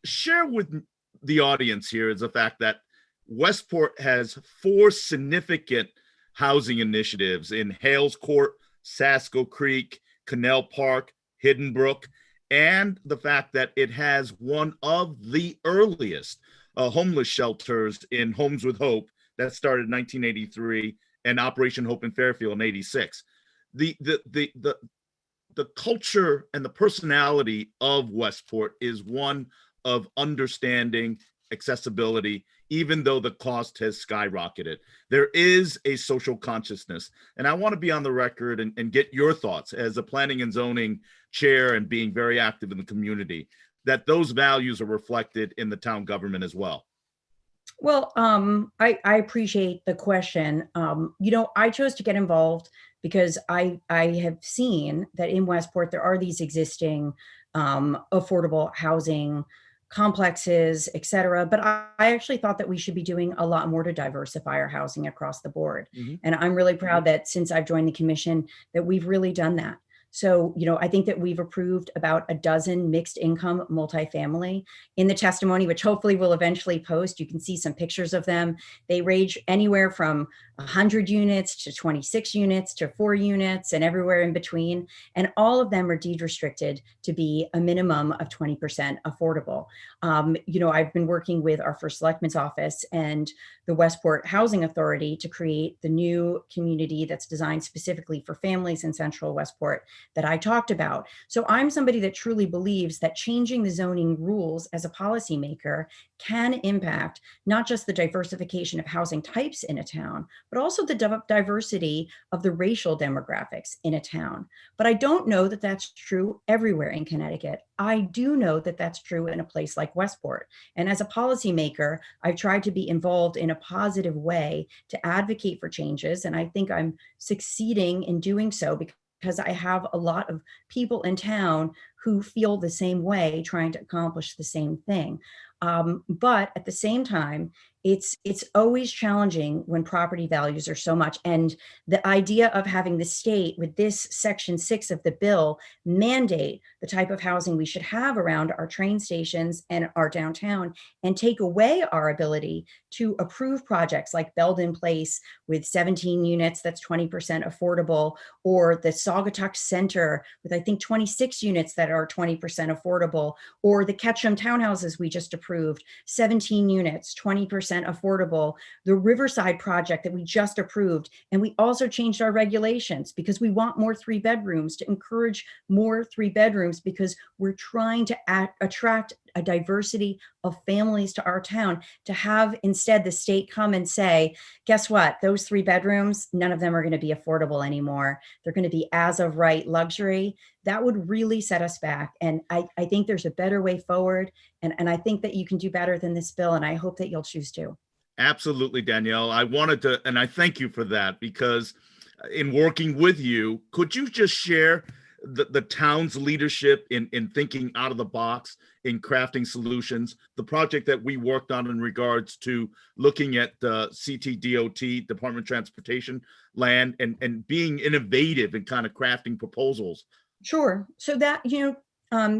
share with the audience here is the fact that Westport has 4 significant housing initiatives in Hales Court, Sasko Creek, Canal Park, Hidden Brook, and the fact that it has one of the earliest homeless shelters in Homes with Hope that started in 1983 and Operation Hope in Fairfield in 86. The culture and the personality of Westport is one of understanding accessibility, even though the cost has skyrocketed. There is a social consciousness. And I want to be on the record and get your thoughts as a planning and zoning chair and being very active in the community, that those values are reflected in the town government as well. Well, I appreciate the question. I chose to get involved because I have seen that in Westport, there are these existing affordable housing complexes, et cetera. But I actually thought that we should be doing a lot more to diversify our housing across the board. Mm-hmm. And I'm really proud that since I've joined the commission, that we've really done that. So, I think that we've approved about a dozen mixed income multifamily. In the testimony, which hopefully we'll eventually post, you can see some pictures of them. They range anywhere from 100 units to 26 units to 4 units and everywhere in between. And all of them are deed restricted to be a minimum of 20% affordable. I've been working with our first selectman's office and the Westport Housing Authority to create the new community that's designed specifically for families in Central Westport that I talked about. So I'm somebody that truly believes that changing the zoning rules as a policymaker can impact not just the diversification of housing types in a town, but also the diversity of the racial demographics in a town. But I don't know that that's true everywhere in Connecticut. I do know that that's true in a place like Westport. And as a policymaker, I've tried to be involved in a positive way to advocate for changes. And I think I'm succeeding in doing so because I have a lot of people in town who feel the same way, trying to accomplish the same thing. But at the same time, it's always challenging when property values are so much. And the idea of having the state with this section 6 of the bill mandate the type of housing we should have around our train stations and our downtown and take away our ability to approve projects like Belden Place with 17 units, that's 20% affordable, or the Saugatuck Center with I think 26 units that are 20% affordable, or the Ketchum townhouses we just approved, 17 units, 20% affordable, the Riverside project that we just approved. And we also changed our regulations because we want more 3 bedrooms, to encourage more 3 bedrooms, because we're trying to attract a diversity of families to our town, to have instead the state come and say, guess what, those 3 bedrooms, none of them are going to be affordable anymore. They're going to be as of right luxury. That would really set us back. And I think there's a better way forward. And I think that you can do better than this bill. And I hope that you'll choose to. Absolutely, Danielle. I wanted to, and I thank you for that, because in working with you, could you just share the town's leadership in thinking out of the box, in crafting solutions, the project that we worked on in regards to looking at CTDOT, Department of Transportation land, and being innovative and kind of crafting proposals? Sure. So that,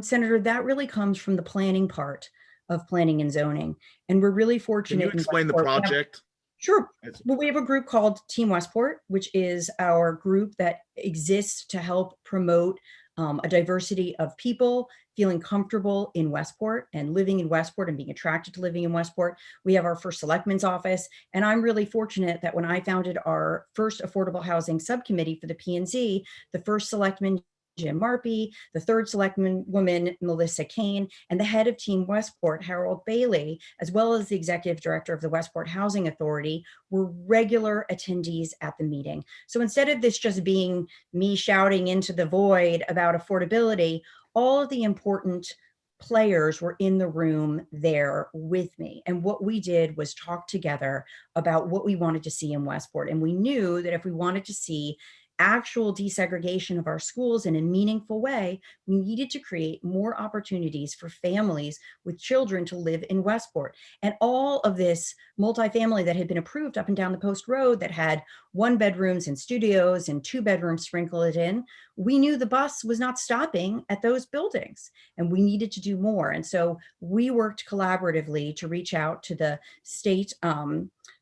Senator, that really comes from the planning part of planning and zoning. And we're really fortunate. Can you explain the project? Sure. Well, we have a group called Team Westport, which is our group that exists to help promote a diversity of people feeling comfortable in Westport and living in Westport and being attracted to living in Westport. We have our first selectman's office. And I'm really fortunate that when I founded our first affordable housing subcommittee for the P&Z, the first selectman, Jim Marpy, the third selectman woman, Melissa Kane, and the head of Team Westport, Harold Bailey, as well as the executive director of the Westport Housing Authority, were regular attendees at the meeting. So instead of this just being me shouting into the void about affordability, all of the important players were in the room there with me. And what we did was talk together about what we wanted to see in Westport. And we knew that if we wanted to see actual desegregation of our schools in a meaningful way, we needed to create more opportunities for families with children to live in Westport. And all of this multifamily that had been approved up and down the Post Road that had 1 bedrooms and studios and 2 bedrooms sprinkled in, we knew the bus was not stopping at those buildings and we needed to do more. And so we worked collaboratively to reach out to the state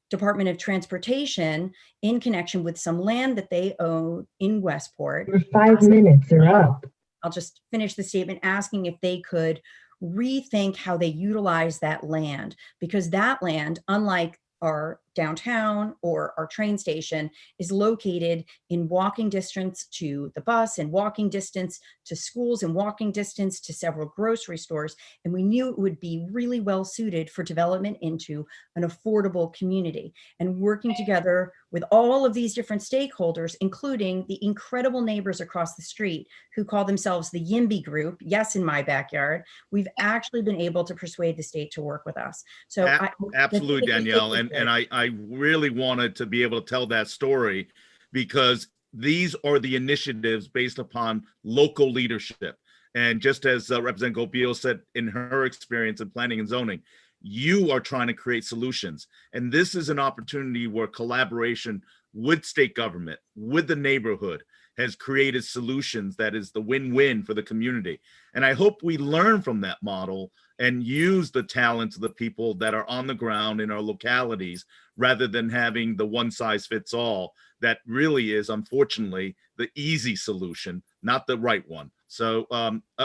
Department of Transportation in connection with some land that they own in Westport. Your 5 minutes are up. I'll just finish the statement asking if they could rethink how they utilize that land, because that land, unlike our downtown or our train station, is located in walking distance to the bus and walking distance to schools and walking distance to several grocery stores. And we knew it would be really well suited for development into an affordable community. And working together with all of these different stakeholders, including the incredible neighbors across the street who call themselves the YIMBY group, yes, in my backyard, we've actually been able to persuade the state to work with us. So absolutely, Danielle. And I really wanted to be able to tell that story, because these are the initiatives based upon local leadership. And just as Representative Gobio said in her experience in planning and zoning, you are trying to create solutions. And this is an opportunity where collaboration with state government, with the neighborhood, has created solutions that is the win-win for the community. And I hope we learn from that model and use the talents of the people that are on the ground in our localities, rather than having the one size fits all that really is, unfortunately, the easy solution, not the right one. So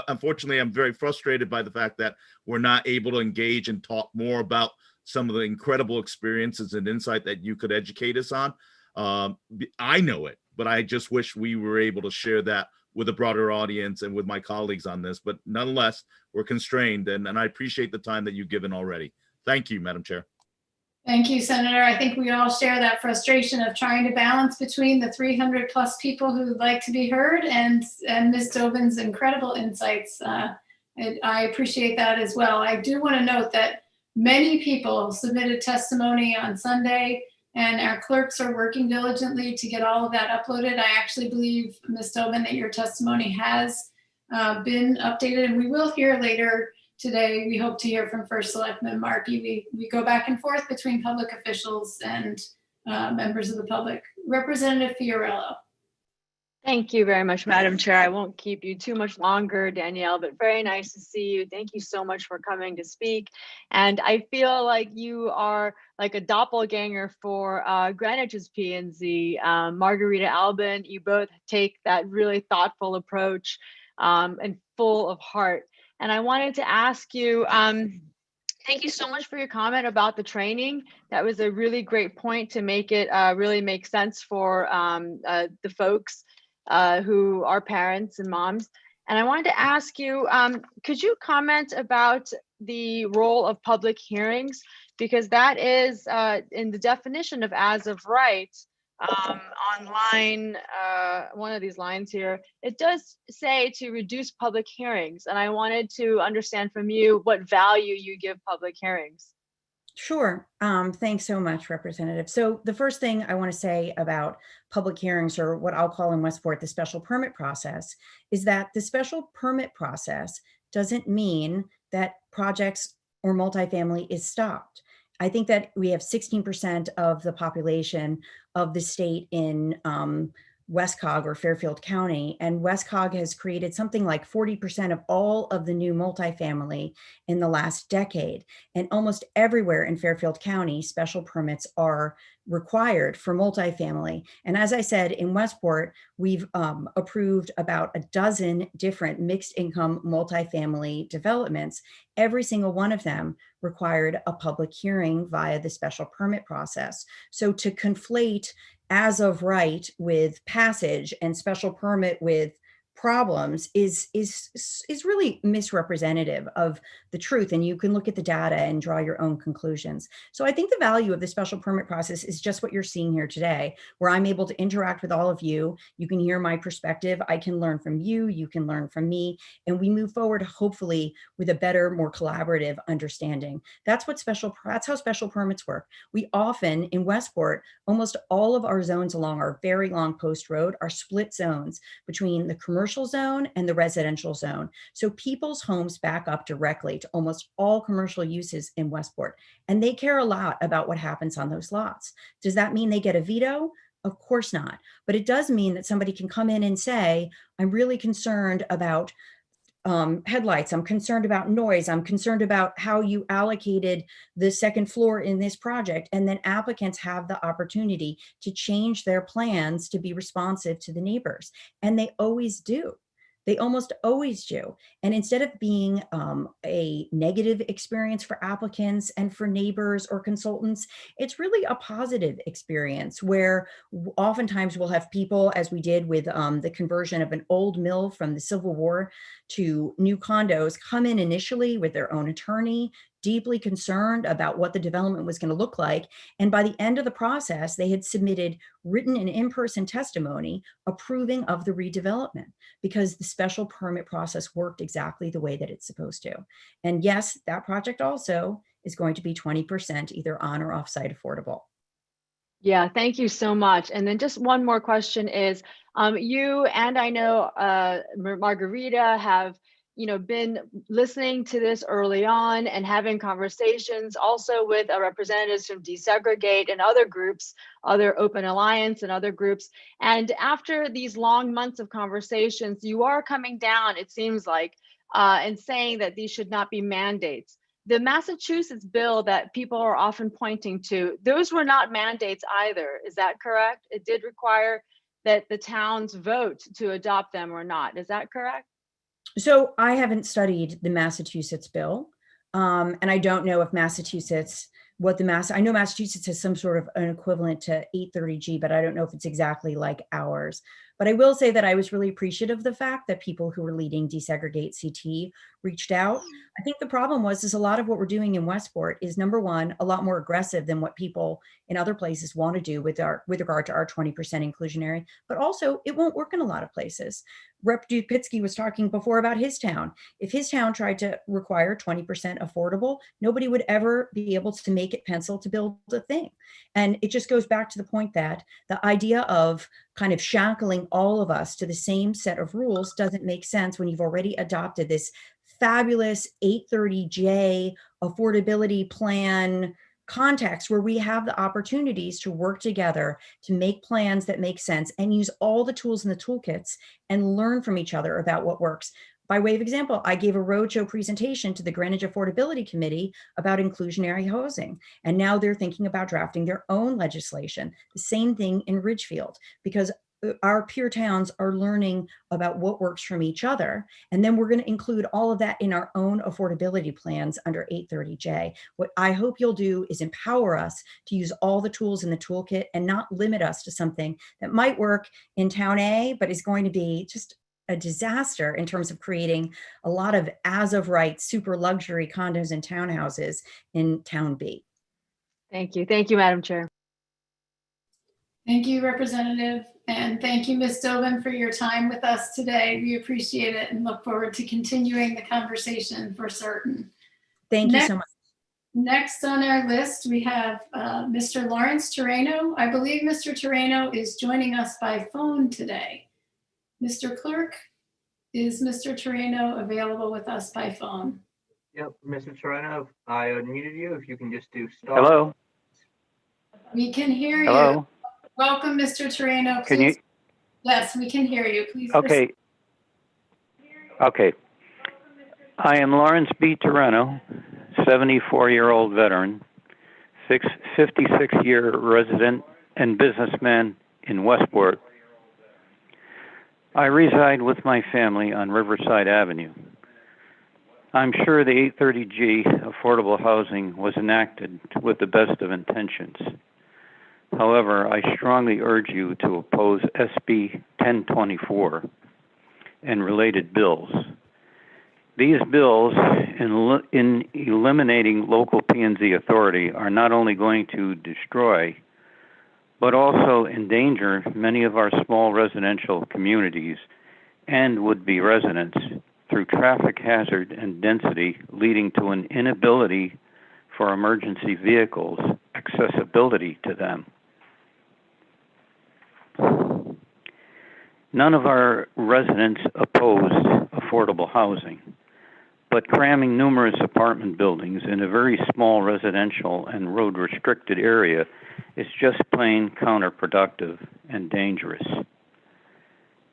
unfortunately, I'm very frustrated by the fact that we're not able to engage and talk more about some of the incredible experiences and insight that you could educate us on. I know it, but I just wish we were able to share that with a broader audience and with my colleagues on this. But nonetheless, we're constrained, and I appreciate the time that you've given already. Thank you, Madam Chair. Thank you, Senator. I think we all share that frustration of trying to balance between the 300 plus people who'd like to be heard and Ms. Dobin's incredible insights. I appreciate that as well. I do want to note that many people submitted testimony on Sunday, and our clerks are working diligently to get all of that uploaded. I actually believe, Ms. Dobin, that your testimony has been updated, and we will hear later today. We hope to hear from First Selectman Markey. We go back and forth between public officials and members of the public. Representative Fiorello. Thank you very much, Madam Chair. I won't keep you too much longer, Danielle, but very nice to see you. Thank you so much for coming to speak. And I feel like you are like a doppelganger for Greenwich's P&Z. Margarita Albin, you both take that really thoughtful approach and full of heart. And I wanted to ask you, thank you so much for your comment about the training. That was a really great point to make it really make sense for the folks who are parents and moms. And I wanted to ask you, could you comment about the role of public hearings? Because that is in the definition of as of right, on line, one of these lines here, it does say to reduce public hearings. And I wanted to understand from you what value you give public hearings. Sure. Thanks so much, Representative. So the first thing I want to say about public hearings, or what I'll call in Westport the special permit process, is that the special permit process doesn't mean that projects or multifamily is stopped. I think that we have 16% of the population of the state in WestCog or Fairfield County, and WestCog has created something like 40% of all of the new multifamily in the last decade. And almost everywhere in Fairfield County, special permits are required for multifamily. And as I said, in Westport, we've approved about a dozen different mixed income multifamily developments. Every single one of them required a public hearing via the special permit process. So to conflate as of right with passage and special permit with problems is really misrepresentative of the truth. And you can look at the data and draw your own conclusions. So I think the value of the special permit process is just what you're seeing here today, where I'm able to interact with all of you. You can hear my perspective. I can learn from you. You can learn from me. And we move forward, hopefully, with a better, more collaborative understanding. That's how special permits work. We often, in Westport, almost all of our zones along our very long post road are split zones between the commercial zone and the residential zone. So people's homes back up directly to almost all commercial uses in Westport, and they care a lot about what happens on those lots. Does that mean they get a veto? Of course not. But it does mean that somebody can come in and say, I'm really concerned about headlights. I'm concerned about noise. I'm concerned about how you allocated the second floor in this project. And then applicants have the opportunity to change their plans to be responsive to the neighbors. And they always do. They almost always do. And instead of being a negative experience for applicants and for neighbors or consultants, it's really a positive experience where oftentimes we'll have people, as we did with the conversion of an old mill from the Civil War to new condos, come in initially with their own attorney, deeply concerned about what the development was going to look like. And by the end of the process, they had submitted written and in-person testimony approving of the redevelopment, because the special permit process worked exactly the way that it's supposed to. And yes, that project also is going to be 20% either on or off-site affordable. Yeah, thank you so much. And then just one more question is, you and I know Margarita have been listening to this early on and having conversations also with representatives from Desegregate and other groups, other Open Alliance and other groups. And after these long months of conversations, you are coming down, it seems like, and saying that these should not be mandates. The Massachusetts bill that people are often pointing to, those were not mandates either. Is that correct? It did require that the towns vote to adopt them or not. Is that correct? So I haven't studied the Massachusetts bill, and I don't know if Massachusetts, I know Massachusetts has some sort of an equivalent to 830G, but I don't know if it's exactly like ours. But I will say that I was really appreciative of the fact that people who were leading Desegregate CT reached out. I think the problem is a lot of what we're doing in Westport is, number one, a lot more aggressive than what people in other places want to do with regard to our 20% inclusionary, but also it won't work in a lot of places. Rep. Dupitsky was talking before about his town. If his town tried to require 20% affordable, nobody would ever be able to make it pencil to build a thing. And it just goes back to the point that the idea of kind of shackling all of us to the same set of rules doesn't make sense when you've already adopted this fabulous 830J affordability plan context where we have the opportunities to work together to make plans that make sense and use all the tools in the toolkits and learn from each other about what works. By way of example, I gave a roadshow presentation to the Greenwich Affordability Committee about inclusionary housing, and now they're thinking about drafting their own legislation. The same thing in Ridgefield, because our peer towns are learning about what works from each other. And then we're going to include all of that in our own affordability plans under 830J. What I hope you'll do is empower us to use all the tools in the toolkit and not limit us to something that might work in town A, but is going to be just a disaster in terms of creating a lot of as of right super luxury condos and townhouses in town B. Thank you. Thank you, Madam Chair. Thank you, Representative. And thank you, Ms. Dobin, for your time with us today. We appreciate it and look forward to continuing the conversation for certain. Thank you so much. Next on our list, we have Mr. Lawrence Terreno. I believe Mr. Terreno is joining us by phone today. Mr. Clerk, is Mr. Terreno available with us by phone? Yep, Mr. Terreno, I unmuted you. If you can just do stop. Hello. We can hear Hello. you. Welcome, Mr. Terreno. Can you? Yes, we can hear you. Please. Okay. Okay. I am Lawrence B. Terreno, 74-year-old veteran, 56-year resident and businessman in Westport. I reside with my family on Riverside Avenue. I'm sure the 830G affordable housing was enacted with the best of intentions. However, I strongly urge you to oppose SB 1024 and related bills. These bills, in eliminating local P&Z authority, are not only going to destroy, but also endanger many of our small residential communities and would-be residents through traffic hazard and density, leading to an inability for emergency vehicles accessibility to them. None of our residents oppose affordable housing, but cramming numerous apartment buildings in a very small residential and road-restricted area is just plain counterproductive and dangerous.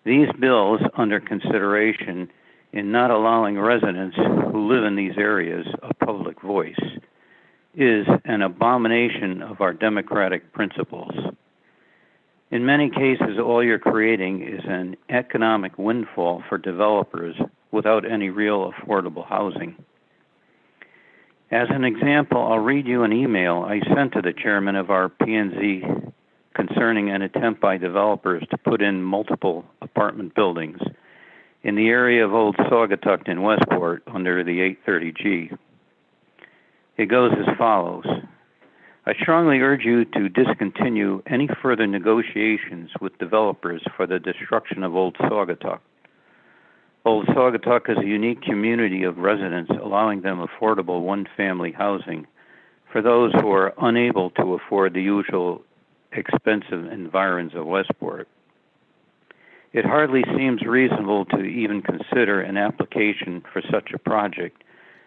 These bills under consideration in not allowing residents who live in these areas a public voice is an abomination of our democratic principles. In many cases, all you're creating is an economic windfall for developers without any real affordable housing. As an example, I'll read you an email I sent to the chairman of our P&Z concerning an attempt by developers to put in multiple apartment buildings in the area of Old Saugatuck in Westport under the 830G. It goes as follows. I strongly urge you to discontinue any further negotiations with developers for the destruction of Old Saugatuck. Old Saugatuck is a unique community of residents, allowing them affordable one-family housing for those who are unable to afford the usual expensive environs of Westport. It hardly seems reasonable to even consider an application for such a project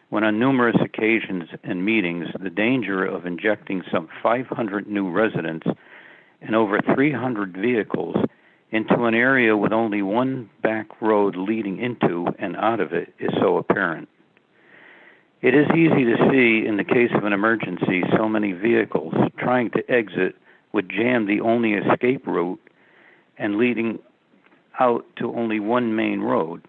when on numerous occasions and meetings, the danger of injecting some 500 new residents and over 300 vehicles into an area with only one back road leading into and out of it is so apparent. It is easy to see in the case of an emergency, so many vehicles trying to exit would jam the only escape route and leading out to only one main road.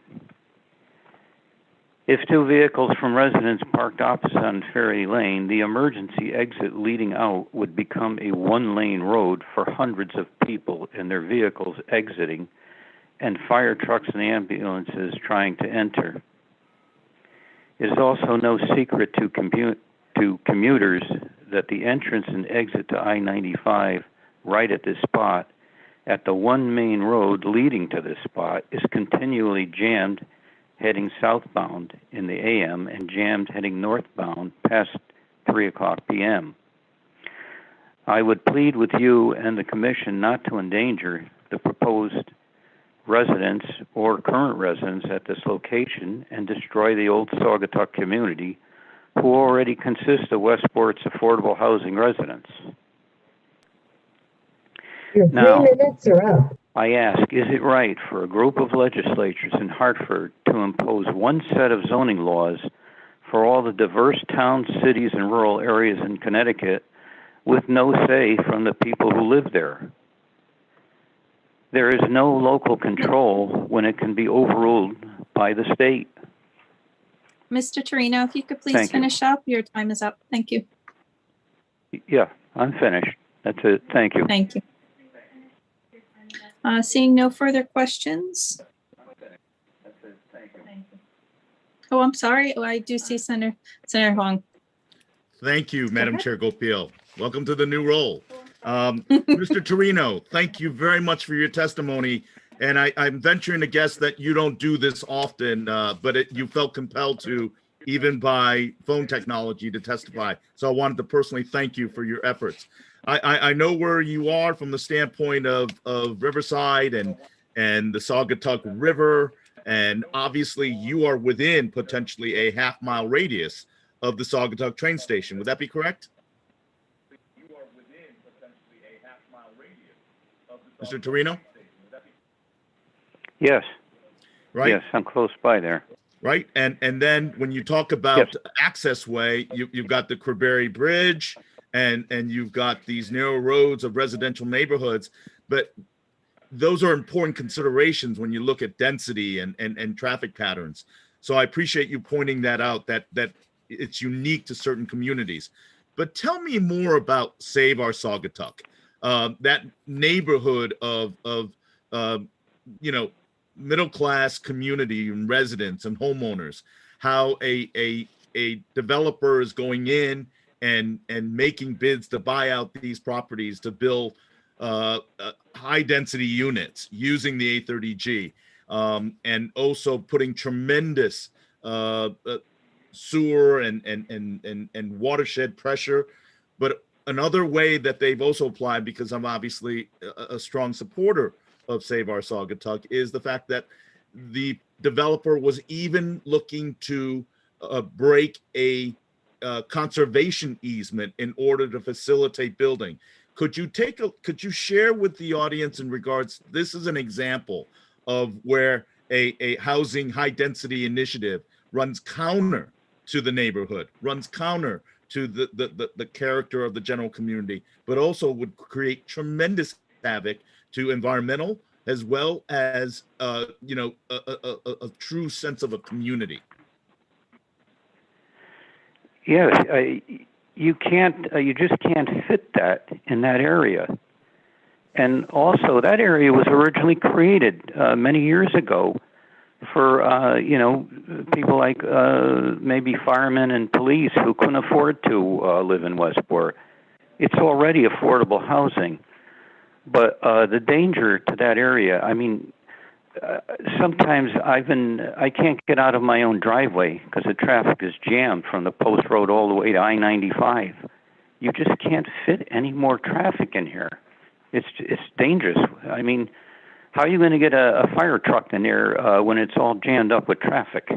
If two vehicles from residents parked opposite on Ferry Lane, the emergency exit leading out would become a one-lane road for hundreds of people and their vehicles exiting, and fire trucks and ambulances trying to enter. It is also no secret to commuters that the entrance and exit to I-95 right at this spot, at the one main road leading to this spot, is continually jammed heading southbound in the AM and jammed heading northbound past 3 o'clock p.m. I would plead with you and the Commission not to endanger the proposed residents or current residents at this location and destroy the old Saugatuck community, who already consist of Westport's affordable housing residents. Your 3 minutes are up. I ask, is it right for a group of legislatures in Hartford to impose one set of zoning laws for all the diverse towns, cities, and rural areas in Connecticut with no say from the people who live there? There is no local control when it can be overruled by the state. Mr. Torino, if you could please finish up. Your time is up. Thank you. Yeah, I'm finished. That's it. Thank you. Thank you. Seeing no further questions. Oh, I'm sorry. Oh, I do see Senator Huang. Thank you, Madam Chair Gopiel. Welcome to the new role. Mr. Torino, thank you very much for your testimony. And I'm venturing to guess that you don't do this often, but you felt compelled to, even by phone technology, to testify. So I wanted to personally thank you for your efforts. I know where you are from the standpoint of Riverside and the Saugatuck River, and obviously you are within potentially a half-mile radius of the Saugatuck train station. Would that be correct? Mr. Torino? Yes. Right? Yes, I'm close by there. Right. And then when you talk about access way, you've got the Creberry Bridge and you've got these narrow roads of residential neighborhoods. But those are important considerations when you look at density and traffic patterns. So I appreciate you pointing that out, that it's unique to certain communities. But tell me more about Save Our Saugatuck, that neighborhood of middle-class community and residents and homeowners, how a developer is going in and making bids to buy out these properties to build high-density units using the 830G, and also putting tremendous sewer and watershed pressure. But another way that they've also applied, because I'm obviously a strong supporter of Save Our Saugatuck, is the fact that the developer was even looking to break a conservation easement in order to facilitate building. Could you share with the audience in regards, this is an example of where a housing high density initiative runs counter to the neighborhood, runs counter to the character of the general community, but also would create tremendous havoc to environmental as well as a true sense of a community. Yes, you just can't fit that in that area. And also that area was originally created many years ago for, people like maybe firemen and police who couldn't afford to live in Westport. It's already affordable housing. But the danger to that area, I mean, sometimes I can't get out of my own driveway because the traffic is jammed from the post road all the way to I-95. You just can't fit any more traffic in here. It's dangerous. I mean, How are you going to get a fire truck in there when it's all jammed up with traffic?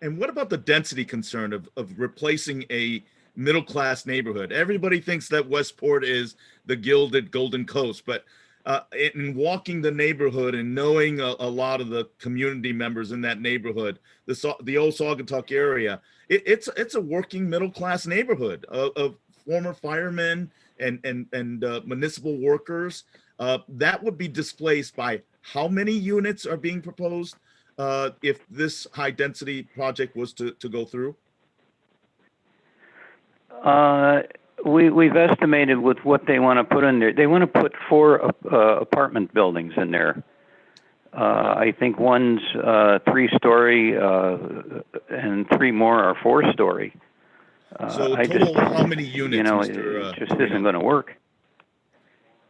And what about the density concern of replacing a middle-class neighborhood? Everybody thinks that Westport is the gilded Golden Coast, but in walking the neighborhood and knowing a lot of the community members in that neighborhood, the old Saugatuck area, it's a working middle-class neighborhood of former firemen and municipal workers. That would be displaced by how many units are being proposed if this high-density project was to go through? We've estimated with what they want to put in there. They want to put 4 apartment buildings in there. I think one's 3-story and 3 more are 4-story. So total, how many units, you know, Mr. it just isn't going to work.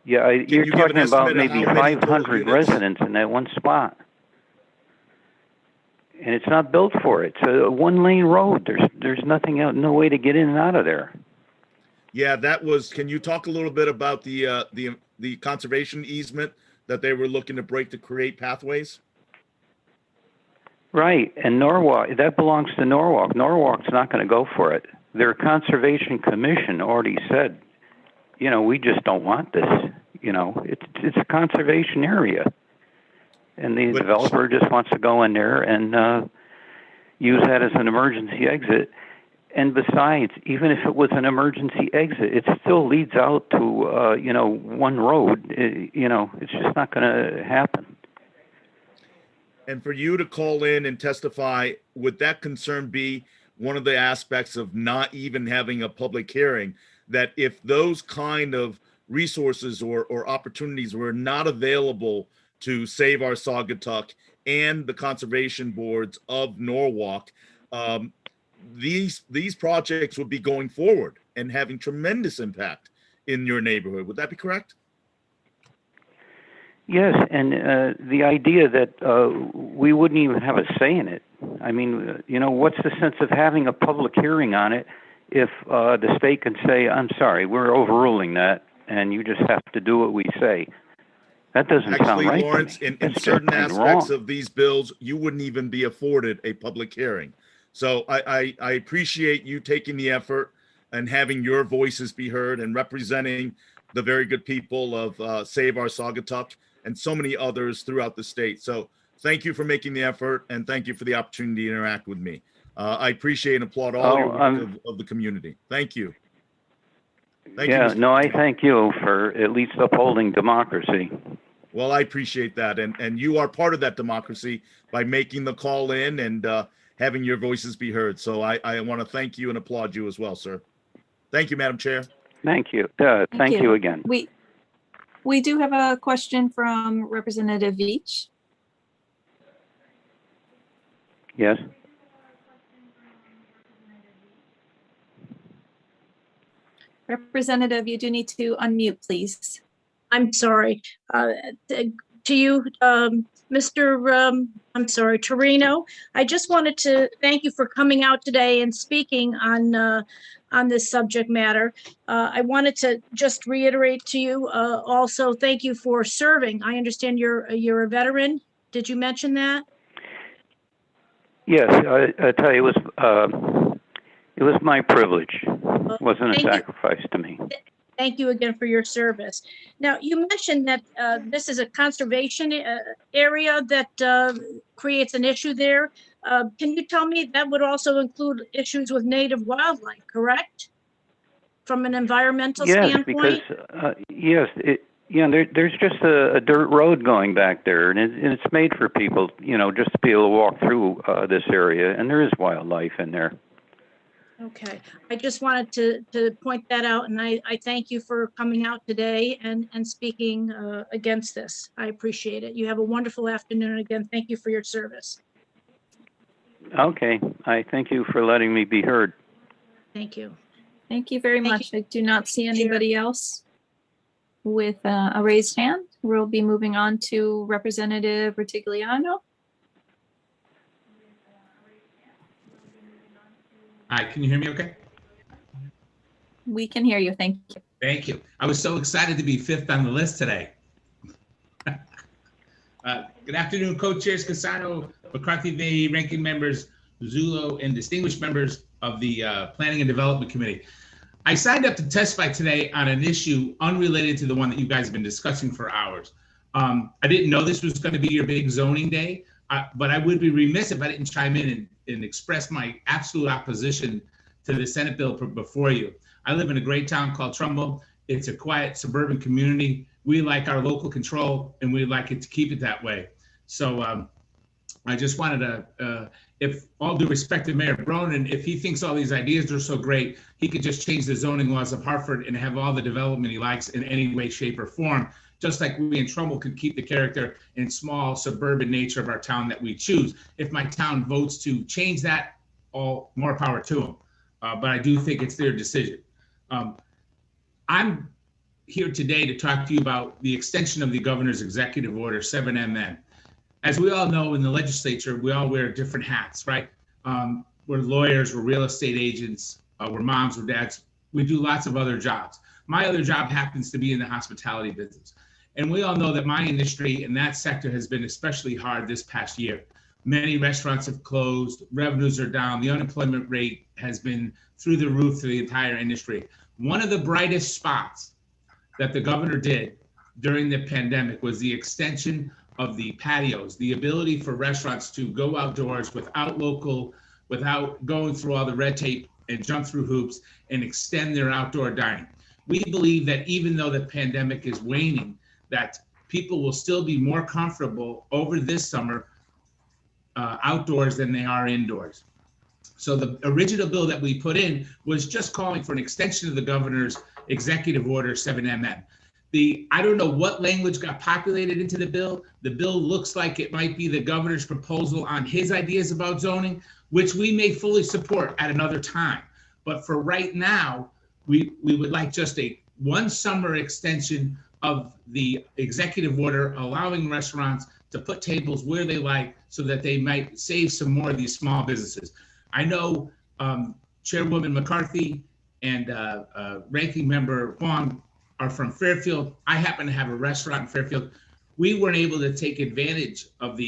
Yeah, you're you give an talking about estimate of maybe how many total 500 units? residents in that one spot. And it's not built for it. It's a 1-lane road. There's nothing out, no way to get in and out of there. Yeah, that was. Can you talk a little bit about the conservation easement that they were looking to break to create pathways? Right, and Norwalk, that belongs to Norwalk. Norwalk's not going to go for it. Their conservation commission already said, you know, we just don't want this. You know, it's a conservation area. And the developer just wants to go in there and use that as an emergency exit. And besides, even if it was an emergency exit, it still leads out to, you know, one road. You know, it's just not going to happen. And for you to call in and testify, would that concern be one of the aspects of not even having a public hearing, that if those kind of resources or opportunities were not available to save our Saugatuck and the conservation boards of Norwalk, these projects would be going forward and having tremendous impact in your neighborhood? Would that be correct? Yes, and the idea that we wouldn't even have a say in it. I mean, you know, what's the sense of having a public hearing on it if the state can say, I'm sorry, we're overruling that, and you just have to do what we say? That doesn't sound Actually, right. Lawrence, in That's certain just aspects wrong. of these bills, you wouldn't even be afforded a public hearing. So I appreciate you taking the effort and having your voices be heard and representing the very good people of Save Our Saugatuck and so many others throughout the state. So thank you for making the effort, and thank you for the opportunity to interact with me. I appreciate and applaud all your work of the community. Thank you. Thank you, Mr. No, I thank you for at least upholding democracy. Well, I appreciate that. And you are part of that democracy by making the call in and having your voices be heard. So I want to thank you and applaud you as well, sir. Thank you, Madam Chair. Thank you. Thank you again. We do have a question from Representative Veach. Yes. Representative, you do need to unmute, please. I'm sorry. To you, Mr. I'm sorry, Torino. I just wanted to thank you for coming out today and speaking on this subject matter. I wanted to just reiterate to you also, thank you for serving. I understand you're a veteran. Did you mention that? Yes, I tell you, it was my privilege. It wasn't a sacrifice to me. Thank you again for your service. Now, you mentioned that this is a conservation area that creates an issue there. Can you tell me that would also include issues with native wildlife, correct? From an environmental standpoint? Because, yes, there's just a dirt road going back there, and it's made for people, you know, just to be able to walk through this area, and there is wildlife in there. Okay, I just wanted to point that out, and I thank you for coming out today and speaking against this. I appreciate it. You have a wonderful afternoon. Again, thank you for your service. Okay, I thank you for letting me be heard. Thank you. Thank you very much. I do not see anybody else with a raised hand. We'll be moving on to Representative Retigliano. Hi, can you hear me okay? We can hear you. Thank you. Thank you. I was so excited to be fifth on the list today. Good afternoon, co-chairs Casano, McCarthy-Vahey, ranking members Zullo, and distinguished members of the Planning and Development Committee. I signed up to testify today on an issue unrelated to the one that you guys have been discussing for hours. I didn't know this was going to be your big zoning day, but I would be remiss if I didn't chime in and express my absolute opposition to the Senate bill before you. I live in a great town called Trumbull. It's a quiet suburban community. We like our local control, and we like it to keep it that way. So I just wanted to, if all due respect to Mayor Bronin, if he thinks all these ideas are so great, he could just change the zoning laws of Hartford and have all the development he likes in any way, shape, or form, just like we in Trumbull could keep the character and small suburban nature of our town that we choose. If my town votes to change that, all more power to them. But I do think it's their decision. I'm here today to talk to you about the extension of the governor's executive order 7MN. As we all know, in the legislature, we all wear different hats, right? We're lawyers, we're real estate agents, we're moms, we're dads. We do lots of other jobs. My other job happens to be in the hospitality business. And we all know that my industry and that sector has been especially hard this past year. Many restaurants have closed, revenues are down, the unemployment rate has been through the roof to the entire industry. One of the brightest spots that the governor did during the pandemic was the extension of the patios, the ability for restaurants to go outdoors without going through all the red tape and jump through hoops and extend their outdoor dining. We believe that even though the pandemic is waning, that people will still be more comfortable over this summer outdoors than they are indoors. So the original bill that we put in was just calling for an extension of the governor's executive order 7MN. I don't know what language got populated into the bill. The bill looks like it might be the governor's proposal on his ideas about zoning, which we may fully support at another time. But for right now, we would like just a one summer extension of the executive order, allowing restaurants to put tables where they like so that they might save some more of these small businesses. I know Chairwoman McCarthy and Ranking Member Huang are from Fairfield. I happen to have a restaurant in Fairfield. We weren't able to take advantage of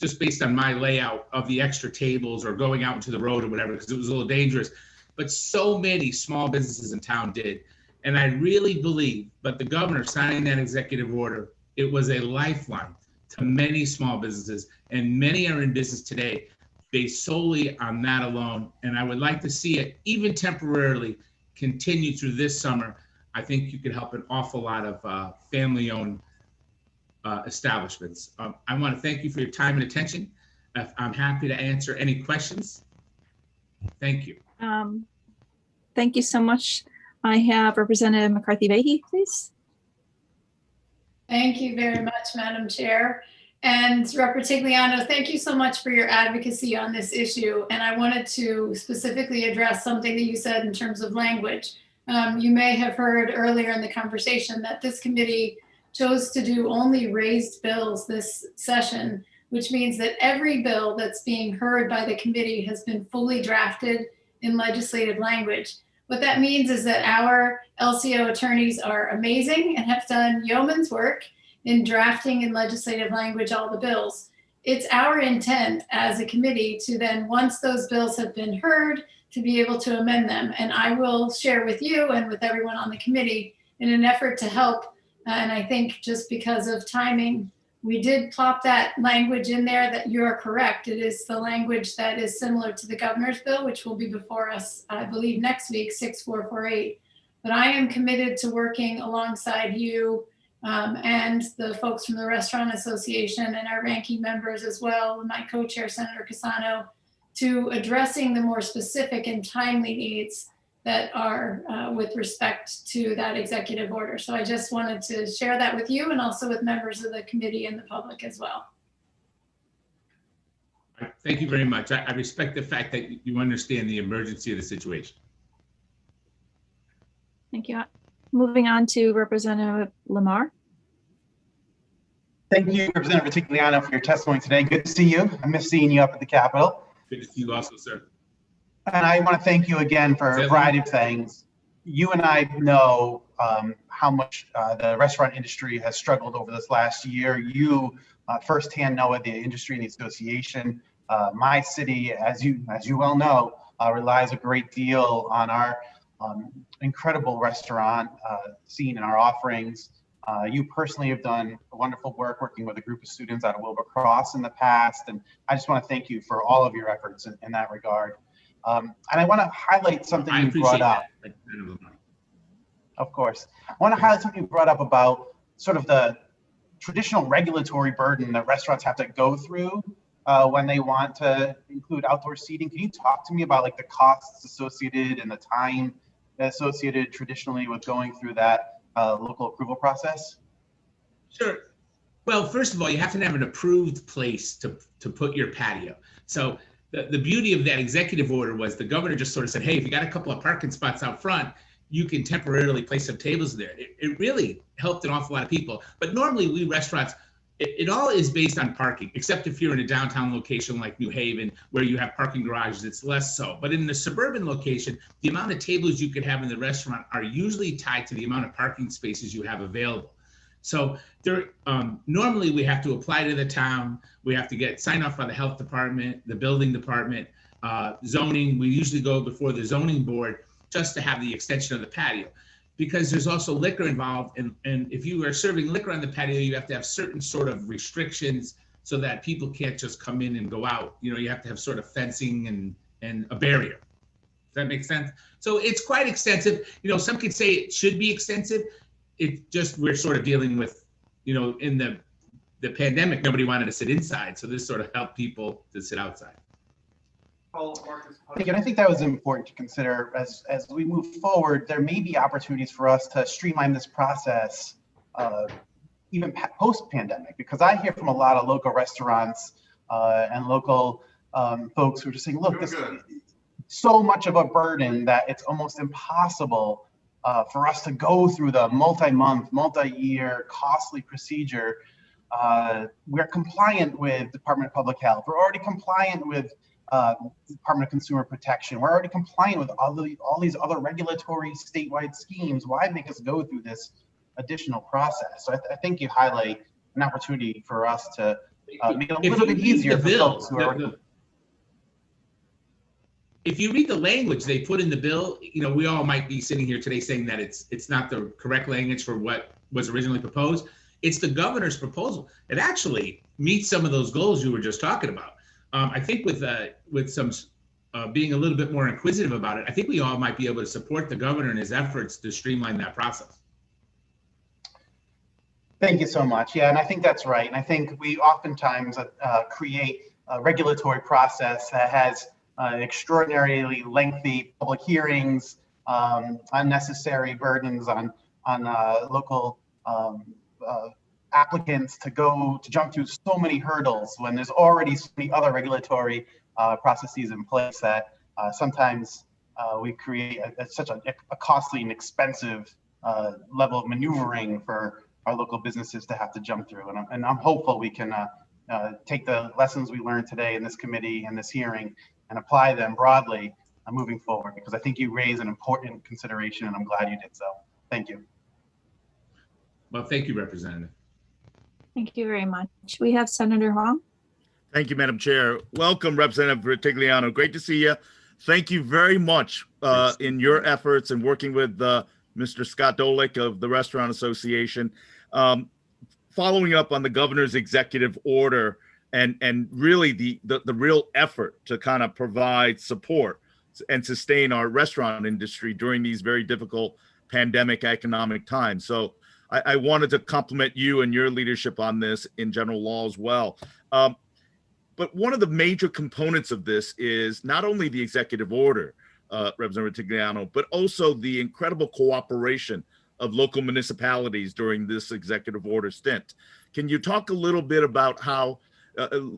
just based on my layout, of the extra tables or going out into the road or whatever, because it was a little dangerous. But so many small businesses in town did. And I really believe, but the governor signing that executive order, it was a lifeline to many small businesses, and many are in business today based solely on that alone. And I would like to see it, even temporarily, continue through this summer. I think you could help an awful lot of family-owned establishments. I want to thank you for your time and attention. I'm happy to answer any questions. Thank you. Thank you so much. I have Representative McCarthy-Vahey, please. Thank you very much, Madam Chair. And Rep. Tigliano, thank you so much for your advocacy on this issue. And I wanted to specifically address something that you said in terms of language. You may have heard earlier in the conversation that this committee chose to do only raised bills this session, which means that every bill that's being heard by the committee has been fully drafted in legislative language. What that means is that our LCO attorneys are amazing and have done yeoman's work in drafting in legislative language all the bills. It's our intent as a committee to then, once those bills have been heard, to be able to amend them. And I will share with you and with everyone on the committee in an effort to help. And I think just because of timing, we did plop that language in there that you are correct. It is the language that is similar to the governor's bill, which will be before us, I believe, next week, 6448. But I am committed to working alongside you and the folks from the Restaurant Association and our ranking members as well, and my co-chair, Senator Casano, to addressing the more specific and timely needs that are with respect to that executive order. So I just wanted to share that with you and also with members of the committee and the public as well. Thank you very much. I respect the fact that you understand the emergency of the situation. Thank you. Moving on to Representative Lamar. Thank you, Representative Tigliano, for your testimony today. Good to see you. I miss seeing you up at the Capitol. Good to see you also, sir. And I want to thank you again for a variety of things. you and I know how much the restaurant industry has struggled over this last year. You firsthand know the industry and the association. My city, as you well know, relies a great deal on our incredible restaurant scene and our offerings. You personally have done wonderful work working with a group of students out of Wilbur Cross in the past, and I just want to thank you for all of your efforts in that regard. And I want to highlight something you brought up. Of course. I want to highlight something you brought up about sort of the traditional regulatory burden that restaurants have to go through when they want to include outdoor seating. Can you talk to me about like the costs associated and the time associated traditionally with going through that local approval process? Sure. Well, first of all, you have to have an approved place to put your patio. So the beauty of that executive order was the governor just sort of said, hey, if you got a couple of parking spots out front, you can temporarily place some tables there. It really helped an awful lot of people. But normally we restaurants, it all is based on parking, except if you're in a downtown location like New Haven, where you have parking garages, it's less so. But in the suburban location, the amount of tables you could have in the restaurant are usually tied to the amount of parking spaces you have available. So there, normally we have to apply to the town. We have to get signed off by the health department, the building department, zoning. We usually go before the zoning board just to have the extension of the patio, because there's also liquor involved. And if you are serving liquor on the patio, you have to have certain sort of restrictions so that people can't just come in and go out. You know, you have to have sort of fencing and a barrier. Does that make sense? So it's quite extensive. You know, some could say it should be extensive. It just, we're sort of dealing with, you know, in the pandemic, nobody wanted to sit inside. So this sort of helped people to sit outside. And I think that was important to consider as we move forward. There may be opportunities for us to streamline this process even post-pandemic, because I hear from a lot of local restaurants and local folks who are just saying, look, this is so much of a burden that it's almost impossible for us to go through the multi-month, multi-year, costly procedure. We're compliant with Department of Public Health. We're already compliant with Department of Consumer Protection. We're already compliant with all these other regulatory statewide schemes. Why make us go through this additional process? So I think you highlight an opportunity for us to make it a little bit easier for folks who are. If you read the language they put in the bill, you know, we all might be sitting here today saying that it's not the correct language for what was originally proposed. It's the governor's proposal. It actually meets some of those goals you were just talking about. I think with some being a little bit more inquisitive about it, I think we all might be able to support the governor in his efforts to streamline that process. Thank you so much. Yeah, and I think that's right. And I think we oftentimes create a regulatory process that has extraordinarily lengthy public hearings, unnecessary burdens on local applicants to jump through so many hurdles when there's already so many other regulatory processes in place that sometimes we create such a costly and expensive level of maneuvering for our local businesses to have to jump through. And I'm hopeful we can take the lessons we learned today in this committee and this hearing and apply them broadly moving forward, because I think you raise an important consideration and I'm glad you did so. Thank you. Well, thank you, Representative. Thank you very much. We have Senator Hong. Thank you, Madam Chair. Welcome, Representative Ritigliano. Great to see you. Thank you very much in your efforts and working with Mr. Scott Dolick of the Restaurant Association. Following up on the governor's executive order and really the real effort to kind of provide support and sustain our restaurant industry during these very difficult pandemic economic times. So I wanted to compliment you and your leadership on this in general law as well. But one of the major components of this is not only the executive order, Representative Ritigliano, but also the incredible cooperation of local municipalities during this executive order stint. Can you talk a little bit about how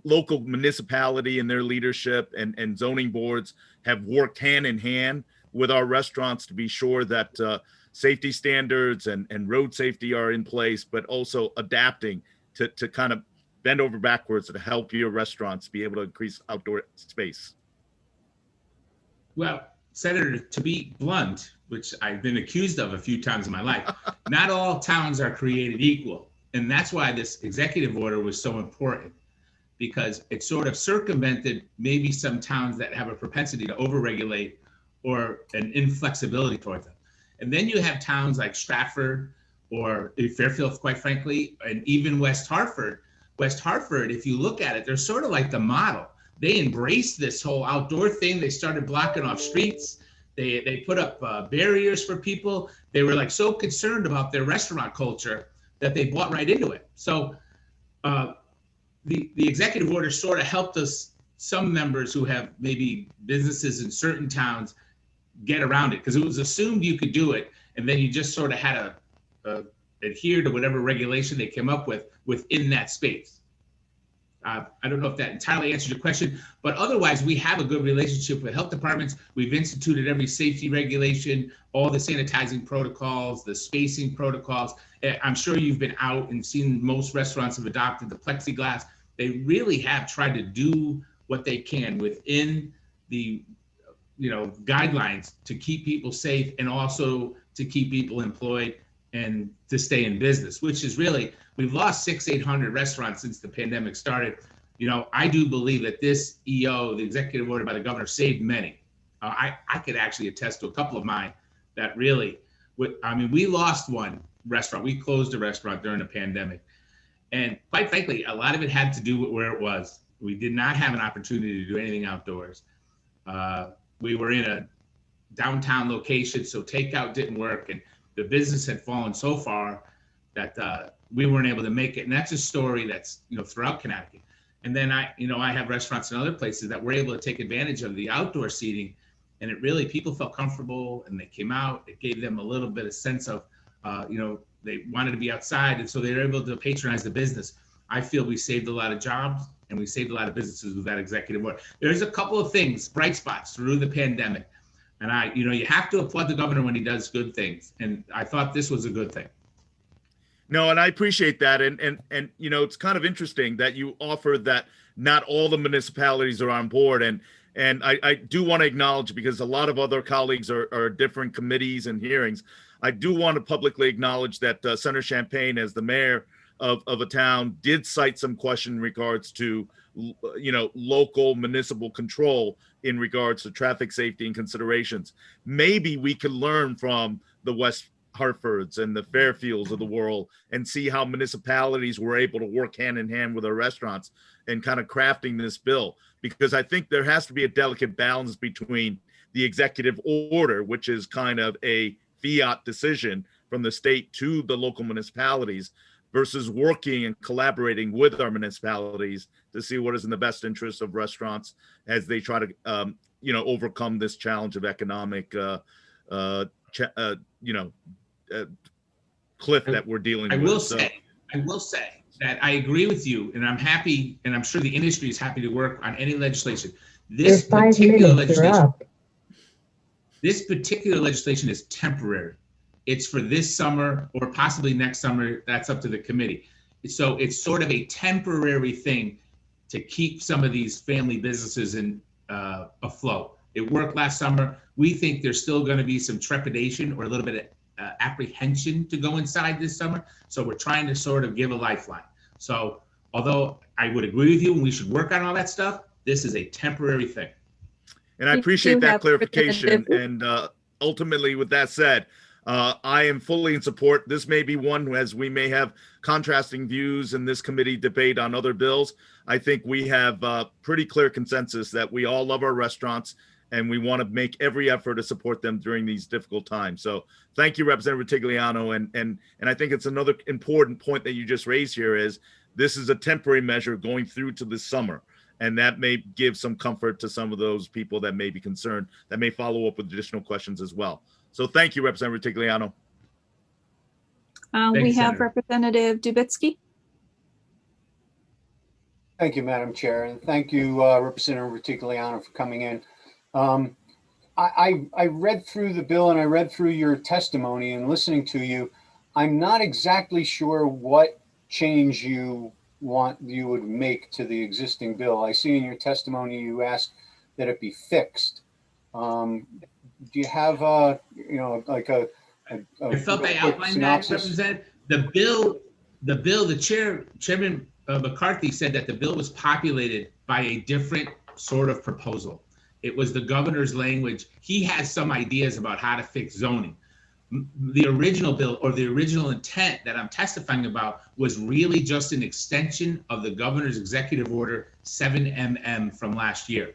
local municipality and their leadership and zoning boards have worked hand in hand with our restaurants to be sure that safety standards and road safety are in place, but also adapting to kind of bend over backwards to help your restaurants be able to increase outdoor space? Well, Senator, to be blunt, which I've been accused of a few times in my life, not all towns are created equal. And that's why this executive order was so important, because it sort of circumvented maybe some towns that have a propensity to overregulate or an inflexibility towards them. And then you have towns like Stratford or Fairfield, quite frankly, and even West Hartford. West Hartford, if you look at it, they're sort of like the model. They embraced this whole outdoor thing. They started blocking off streets. They put up barriers for people. They were like so concerned about their restaurant culture that they bought right into it. So the executive order sort of helped us, some members who have maybe businesses in certain towns, get around it, because it was assumed you could do it, and then you just sort of had to adhere to whatever regulation they came up with within that space. I don't know if that entirely answers your question, but otherwise we have a good relationship with health departments. We've instituted every safety regulation, all the sanitizing protocols, the spacing protocols. I'm sure you've been out and seen most restaurants have adopted the plexiglass. They really have tried to do what they can within the guidelines to keep people safe and also to keep people employed and to stay in business, which is really, we've lost 600-800 restaurants since the pandemic started. I do believe that this EO, the executive order by the governor, saved many. I could actually attest to a couple of mine that really, we lost one restaurant. We closed a restaurant during the pandemic. And quite frankly, a lot of it had to do with where it was. We did not have an opportunity to do anything outdoors. We were in a downtown location, so takeout didn't work. And the business had fallen so far that we weren't able to make it. And that's a story that's, throughout Connecticut. And then I have restaurants in other places that were able to take advantage of the outdoor seating. And it really, people felt comfortable and they came out. It gave them a little bit of sense of, they wanted to be outside. And so they were able to patronize the business. I feel we saved a lot of jobs and we saved a lot of businesses with that executive order. There's a couple of things, bright spots through the pandemic. And you have to applaud the governor when he does good things. And I thought this was a good thing. No, and I appreciate that. And it's kind of interesting that you offered that not all the municipalities are on board. And I do want to acknowledge, because a lot of other colleagues are different committees and hearings. I do want to publicly acknowledge that Senator Champagne, as the mayor of a town, did cite some question in regards to, local municipal control in regards to traffic safety and considerations. Maybe we could learn from the West Hartfords and the Fairfields of the world and see how municipalities were able to work hand in hand with our restaurants and kind of crafting this bill. Because I think there has to be a delicate balance between the executive order, which is kind of a fiat decision from the state to the local municipalities, versus working and collaborating with our municipalities to see what is in the best interest of restaurants as they try to, overcome this challenge of economic, cliff that we're dealing with. I will say that I agree with you, and I'm happy, and I'm sure the industry is happy to work on any legislation. This particular legislation is temporary. It's for this summer or possibly next summer. That's up to the committee. So it's sort of a temporary thing to keep some of these family businesses afloat. It worked last summer. We think there's still going to be some trepidation or a little bit of apprehension to go inside this summer. So we're trying to sort of give a lifeline. So although I would agree with you and we should work on all that stuff, this is a temporary thing. And I appreciate that clarification. And ultimately, with that said, I am fully in support. This may be one, as we may have contrasting views in this committee debate on other bills. I think we have pretty clear consensus that we all love our restaurants and we want to make every effort to support them during these difficult times. So thank you, Representative Tigliano. And I think it's another important point that you just raised here is this is a temporary measure going through to this summer. And that may give some comfort to some of those people that may be concerned, that may follow up with additional questions as well. So thank you, Representative Tigliano. We have Representative Dubitsky. Thank you, Madam Chair, and thank you, Representative Tigliano, for coming in. I read through the bill and I read through your testimony, and listening to you, I'm not exactly sure what change you would make to the existing bill. I see in your testimony you asked that it be fixed. do you have like a I felt I quick outlined that, synopsis? Representative. The Chairman McCarthy said that the bill was populated by a different sort of proposal. It was the governor's language. He has some ideas about how to fix zoning. The original bill, or the original intent that I'm testifying about, was really just an extension of the governor's executive order 7MM from last year.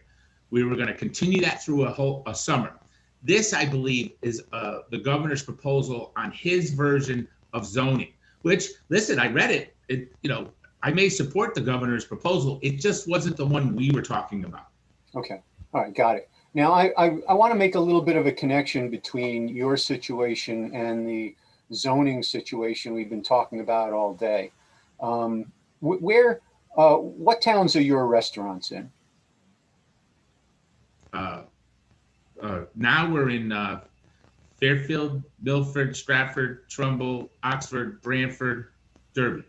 We were going to continue that through a summer. This, I believe, is the governor's proposal on his version of zoning, which, listen, I read it. I may support the governor's proposal. It just wasn't the one we were talking about. Okay. All right. Got it. Now, I want to make a little bit of a connection between your situation and the zoning situation we've been talking about all day. What towns are your restaurants in? Now we're in Fairfield, Milford, Stratford, Trumbull, Oxford, Branford, Derby.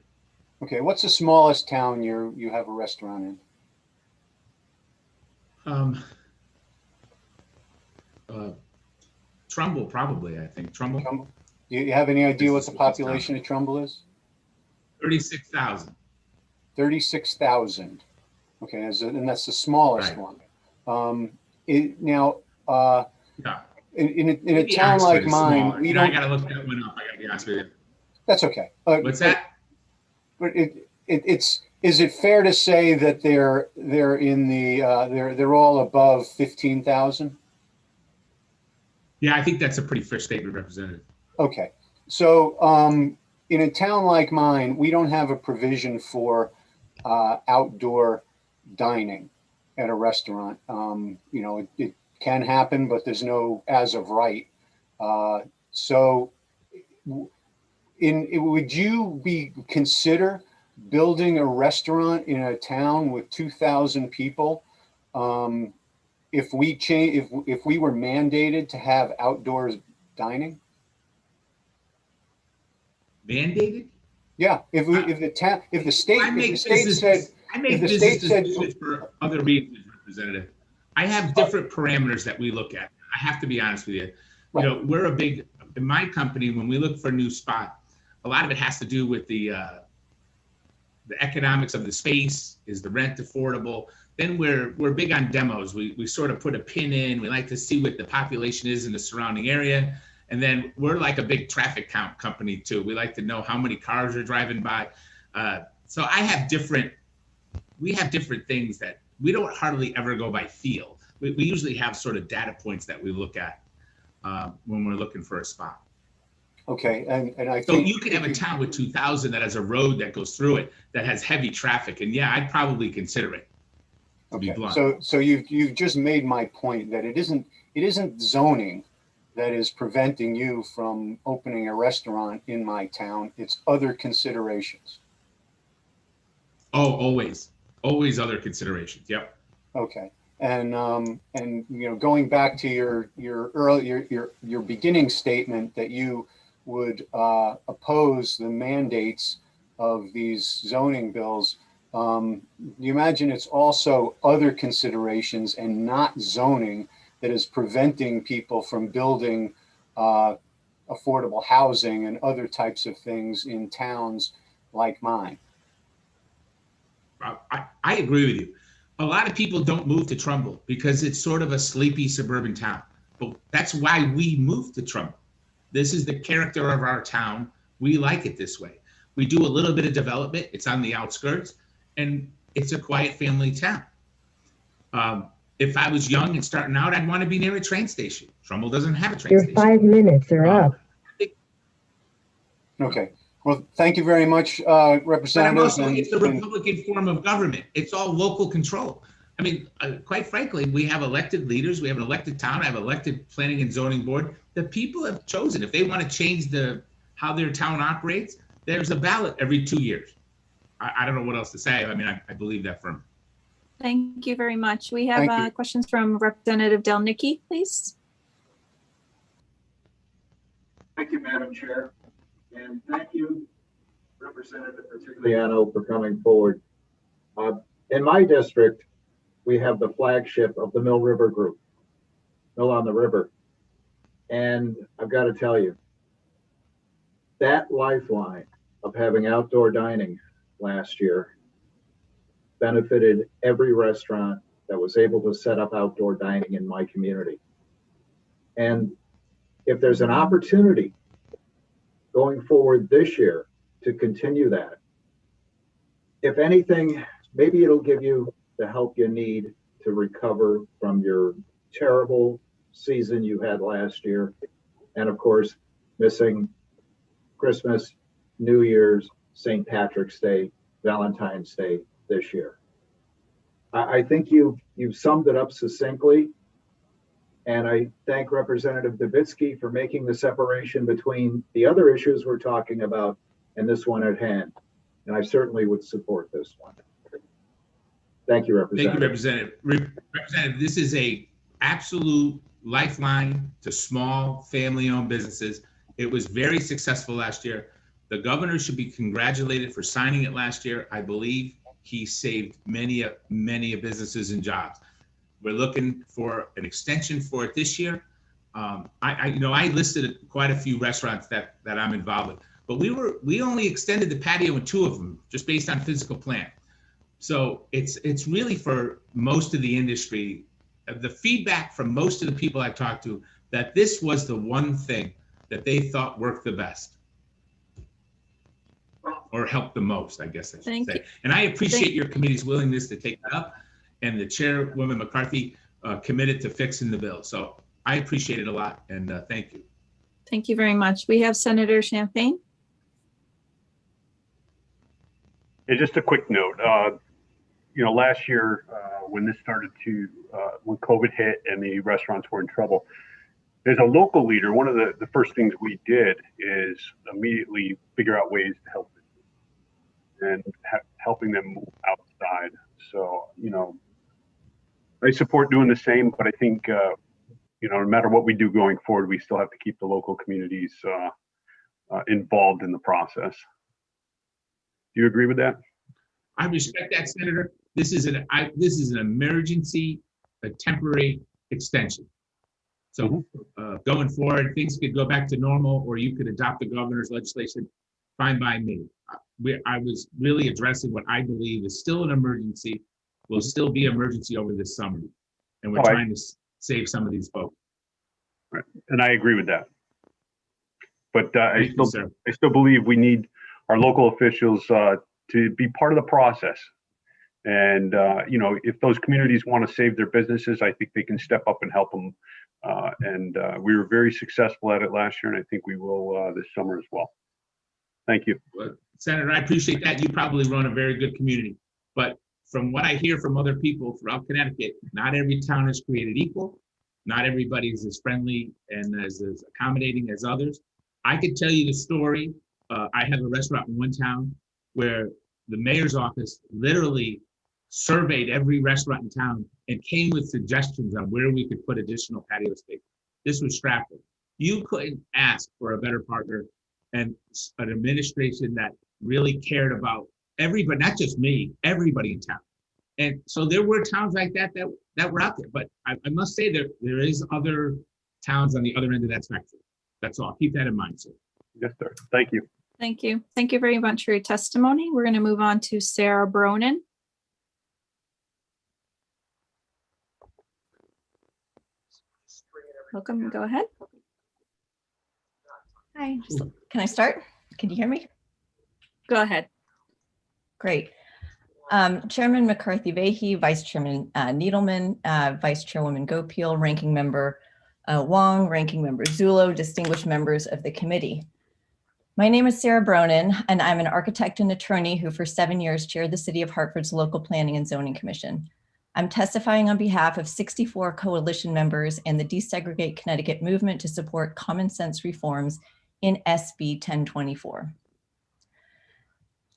Okay, what's the smallest town you have a restaurant in? Trumbull, probably, I think. Trumbull. Do you have any idea what the population of Trumbull is? 36,000. 36,000. Okay, and that's the smallest one. In a town like mine, we don't. I gotta look that one up. I gotta be honest with you. That's okay. What's that? But is it fair to say that they're in the they're all above 15,000? Yeah, I think that's a pretty fair statement, Representative. Okay, so in a town like mine, we don't have a provision for outdoor dining at a restaurant. It can happen, but there's no as of right. So would you consider building a restaurant in a town with 2,000 people if we were mandated to have outdoor dining? Mandated? Yeah, if the state said for other reasons, Representative. I have different parameters that we look at. I have to be honest with you. Right. In my company, when we look for a new spot, a lot of it has to do with the economics of the space. Is the rent affordable? Then we're big on demos. We sort of put a pin in. We like to see what the population is in the surrounding area. And then we're like a big traffic count company too. We like to know how many cars are driving by. So we have different things that we don't hardly ever go by feel. We usually have sort of data points that we look at when we're looking for a spot. Okay, and I think so you could have a town with 2,000 that has a road that goes through it that has heavy traffic, and yeah, I'd probably consider it. Okay, so you've just made my point that it isn't zoning that is preventing you from opening a restaurant in my town. It's other considerations. Oh, always other considerations. Yep. Okay. And going back to your beginning statement that you would oppose the mandates of these zoning bills, you imagine it's also other considerations and not zoning that is preventing people from building affordable housing and other types of things in towns like mine. I agree with you. A lot of people don't move to Trumbull because it's sort of a sleepy suburban town. But that's why we moved to Trumbull. This is the character of our town. We like it this way. We do a little bit of development. It's on the outskirts, and it's a quiet family town. If I was young and starting out, I'd want to be near a train station. Trumbull doesn't have a train station. Your 5 minutes are up. Okay. Well, thank you very much, Representative. It's the Republican form of government. It's all local control. I mean, quite frankly, we have elected leaders. We have an elected town. I have elected planning and zoning board. The people have chosen. If they want to change how their town operates, there's a ballot every 2 years. I don't know what else to say. I mean, I believe that firmly. Thank you very much. We have questions from Representative Delnicki, please. Thank you, Madam Chair. And thank you, Representative Partigliano, for coming forward. In my district, we have the flagship of the Mill River Group, Mill on the River. And I've got to tell you, that lifeline of having outdoor dining last year benefited every restaurant that was able to set up outdoor dining in my community. And if there's an opportunity going forward this year to continue that, if anything, maybe it'll give you the help you need to recover from your terrible season you had last year. And of course, missing Christmas, New Year's, St. Patrick's Day, Valentine's Day this year. I think you've summed it up succinctly. And I thank Representative Davitsky for making the separation between the other issues we're talking about and this one at hand. And I certainly would support this one. Thank you, Representative. Thank you, Representative. Representative, this is a absolute lifeline to small family-owned businesses. It was very successful last year. The governor should be congratulated for signing it last year. I believe he saved many businesses and jobs. We're looking for an extension for it this year. I listed quite a few restaurants that I'm involved with, but we only extended the patio in 2 of them just based on physical plan. So it's really for most of the industry. The feedback from most of the people I talked to that this was the one thing that they thought worked the best or helped the most, I guess I should Thank say. you. And I appreciate your committee's willingness to take that up, and the Chairwoman McCarthy committed to fixing the bill. So I appreciate it a lot, and thank you. Thank you very much. We have Senator Champagne. Yeah, just a quick note. Last year when this started when COVID hit and the restaurants were in trouble, as a local leader, one of the first things we did is immediately figure out ways to help them and helping them move outside. So, I support doing the same, but I think, no matter what we do going forward, we still have to keep the local communities involved in the process. Do you agree with that? I respect that, Senator. This is an emergency, a temporary extension. So going forward, things could go back to normal, or you could adopt the governor's legislation. Fine by me. I was really addressing what I believe is still an emergency, will still be emergency over this summer, and we're trying to save some of these folks. Right, and I agree with that. But I still believe we need our local officials to be part of the process. And if those communities want to save their businesses, I think they can step up and help them. We were very successful at it last year, and I think we will this summer as well. Thank you. Well, Senator, I appreciate that. You probably run a very good community. But from what I hear from other people throughout Connecticut, not every town is created equal. Not everybody is as friendly and as accommodating as others. I could tell you the story. I have a restaurant in one town where the mayor's office literally surveyed every restaurant in town and came with suggestions on where we could put additional patio space. This was Stratford. You couldn't ask for a better partner and an administration that really cared about everybody, not just me, everybody in town. And so there were towns like that were out there, but I must say there is other towns on the other end of that spectrum. That's all. Keep that in mind, sir. Yes, sir. Thank you. Thank you. Thank you very much for your testimony. We're going to move on to Sarah Bronin. Welcome. Go ahead. Hi. Can I start? Can you hear me? Go ahead. Great. Chairman McCarthy-Vahey, Vice Chairman Needleman, Vice Chairwoman Gopil, Ranking Member Wong, Ranking Member Zullo, distinguished members of the committee. My name is Sarah Bronin, and I'm an architect and attorney who for 7 years chaired the City of Hartford's Local Planning and Zoning Commission. I'm testifying on behalf of 64 coalition members and the Desegregate Connecticut movement to support common sense reforms in SB 1024.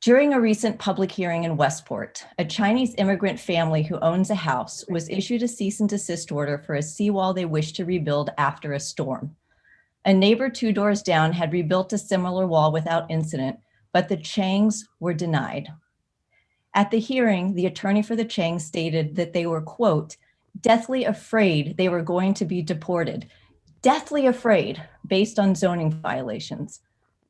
During a recent public hearing in Westport, a Chinese immigrant family who owns a house was issued a cease and desist order for a seawall they wished to rebuild after a storm. A neighbor 2 doors down had rebuilt a similar wall without incident, but the Changs were denied. At the hearing, the attorney for the Changs stated that they were, quote, deathly afraid they were going to be deported, deathly afraid based on zoning violations.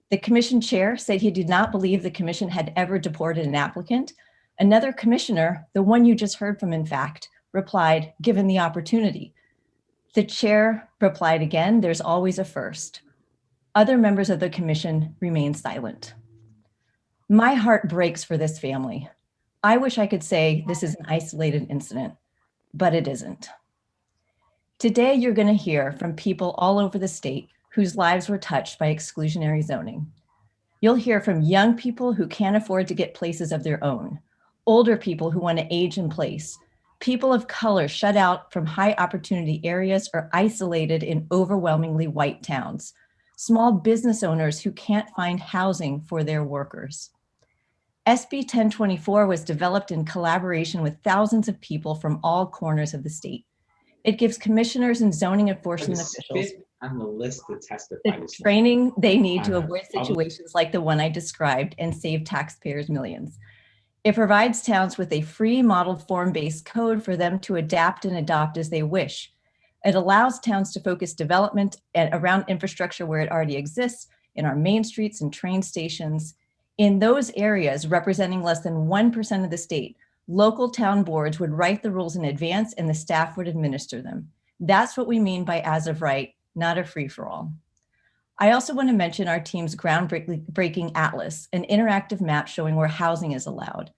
The commission chair said he did not believe the commission had ever deported an applicant. Another commissioner, the one you just heard from, in fact, replied, given the opportunity. The chair replied again, there's always a first. Other members of the commission remained silent. My heart breaks for this family. I wish I could say this is an isolated incident, but it isn't. Today, you're going to hear from people all over the state whose lives were touched by exclusionary zoning. You'll hear from young people who can't afford to get places of their own, older people who want to age in place, people of color shut out from high opportunity areas or isolated in overwhelmingly white towns, small business owners who can't find housing for their workers. SB 1024 was developed in collaboration with thousands of people from all corners of the state. It gives commissioners and zoning enforcement officials on the list to testify the training they need to avoid situations like the one I described and save taxpayers millions. It provides towns with a free model form-based code for them to adapt and adopt as they wish. It allows towns to focus development around infrastructure where it already exists, in our main streets and train stations. In those areas representing less than 1% of the state, local town boards would write the rules in advance and the staff would administer them. That's what we mean by as of right, not a free-for-all. I also want to mention our team's groundbreaking atlas, an interactive map showing where housing is allowed.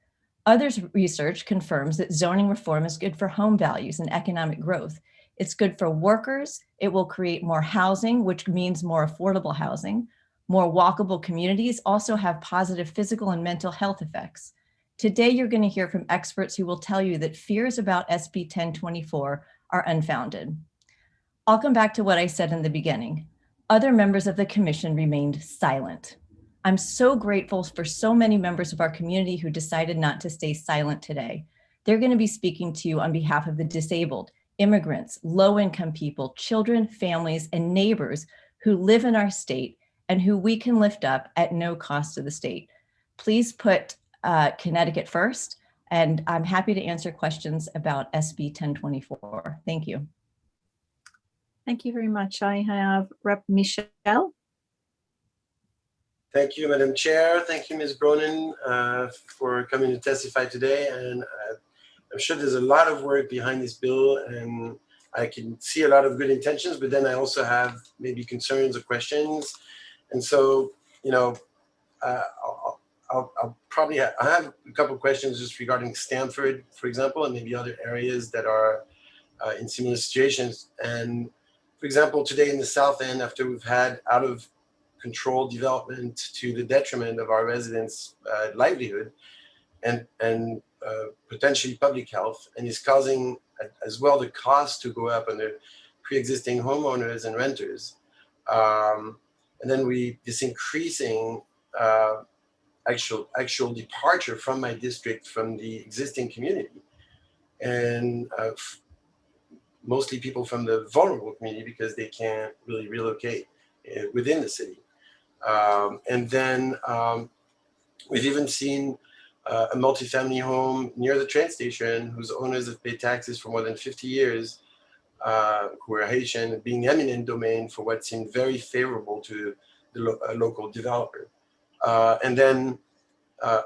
Others' research confirms that zoning reform is good for home values and economic growth. It's good for workers. It will create more housing, which means more affordable housing. More walkable communities also have positive physical and mental health effects. Today, you're going to hear from experts who will tell you that fears about SB 1024 are unfounded. I'll come back to what I said in the beginning. Other members of the commission remained silent. I'm so grateful for so many members of our community who decided not to stay silent today. They're going to be speaking to you on behalf of the disabled, immigrants, low-income people, children, families, and neighbors who live in our state and who we can lift up at no cost to the state. Please put Connecticut first, and I'm happy to answer questions about SB 1024. Thank you. Thank you very much. I have Rep. Michelle. Thank you, Madam Chair. Thank you, Ms. Bronin, for coming to testify today. And I'm sure there's a lot of work behind this bill, and I can see a lot of good intentions, but then I also have maybe concerns or questions. And so, you know, I'll probably I have a couple of questions just regarding Stamford, for example, and maybe other areas that are in similar situations. And for example, today in the South End, after we've had out of control development to the detriment of our residents' livelihood and potentially public health, and is causing as well the cost to go up on the pre-existing homeowners and renters. And then this increasing actual departure from my district from the existing community, and mostly people from the vulnerable community because they can't really relocate within the city. And then we've even seen a multifamily home near the train station whose owners have paid taxes for more than 50 years, who are Haitian, being eminent domain for what seemed very favorable to the local developer. And then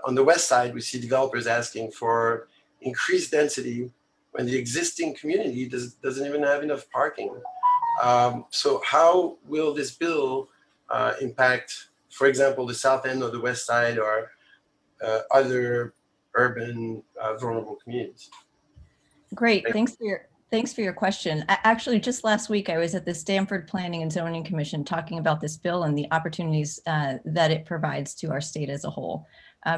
on the west side, we see developers asking for increased density when the existing community doesn't even have enough parking. So how will this bill impact, for example, the South End or the West Side or other urban vulnerable communities? Great, thanks for your question. Actually, just last week, I was at the Stamford Planning and Zoning Commission talking about this bill and the opportunities that it provides to our state as a whole.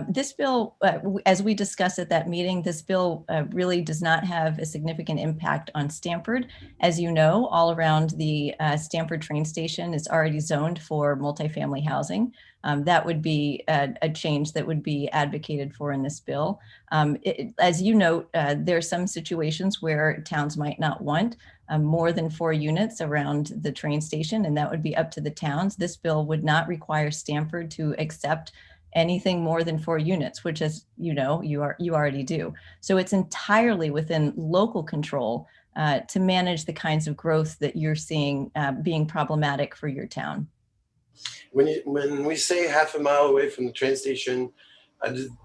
This bill, as we discussed at that meeting, this bill really does not have a significant impact on Stamford. As you know, all around the Stamford train station is already zoned for multifamily housing. That would be a change that would be advocated for in this bill. As you note, there are some situations where towns might not want more than 4 units around the train station, and that would be up to the towns. This bill would not require Stamford to accept anything more than 4 units, which, as you know, you already do. So it's entirely within local control to manage the kinds of growth that you're seeing being problematic for your town. When we say half a mile away from the train station,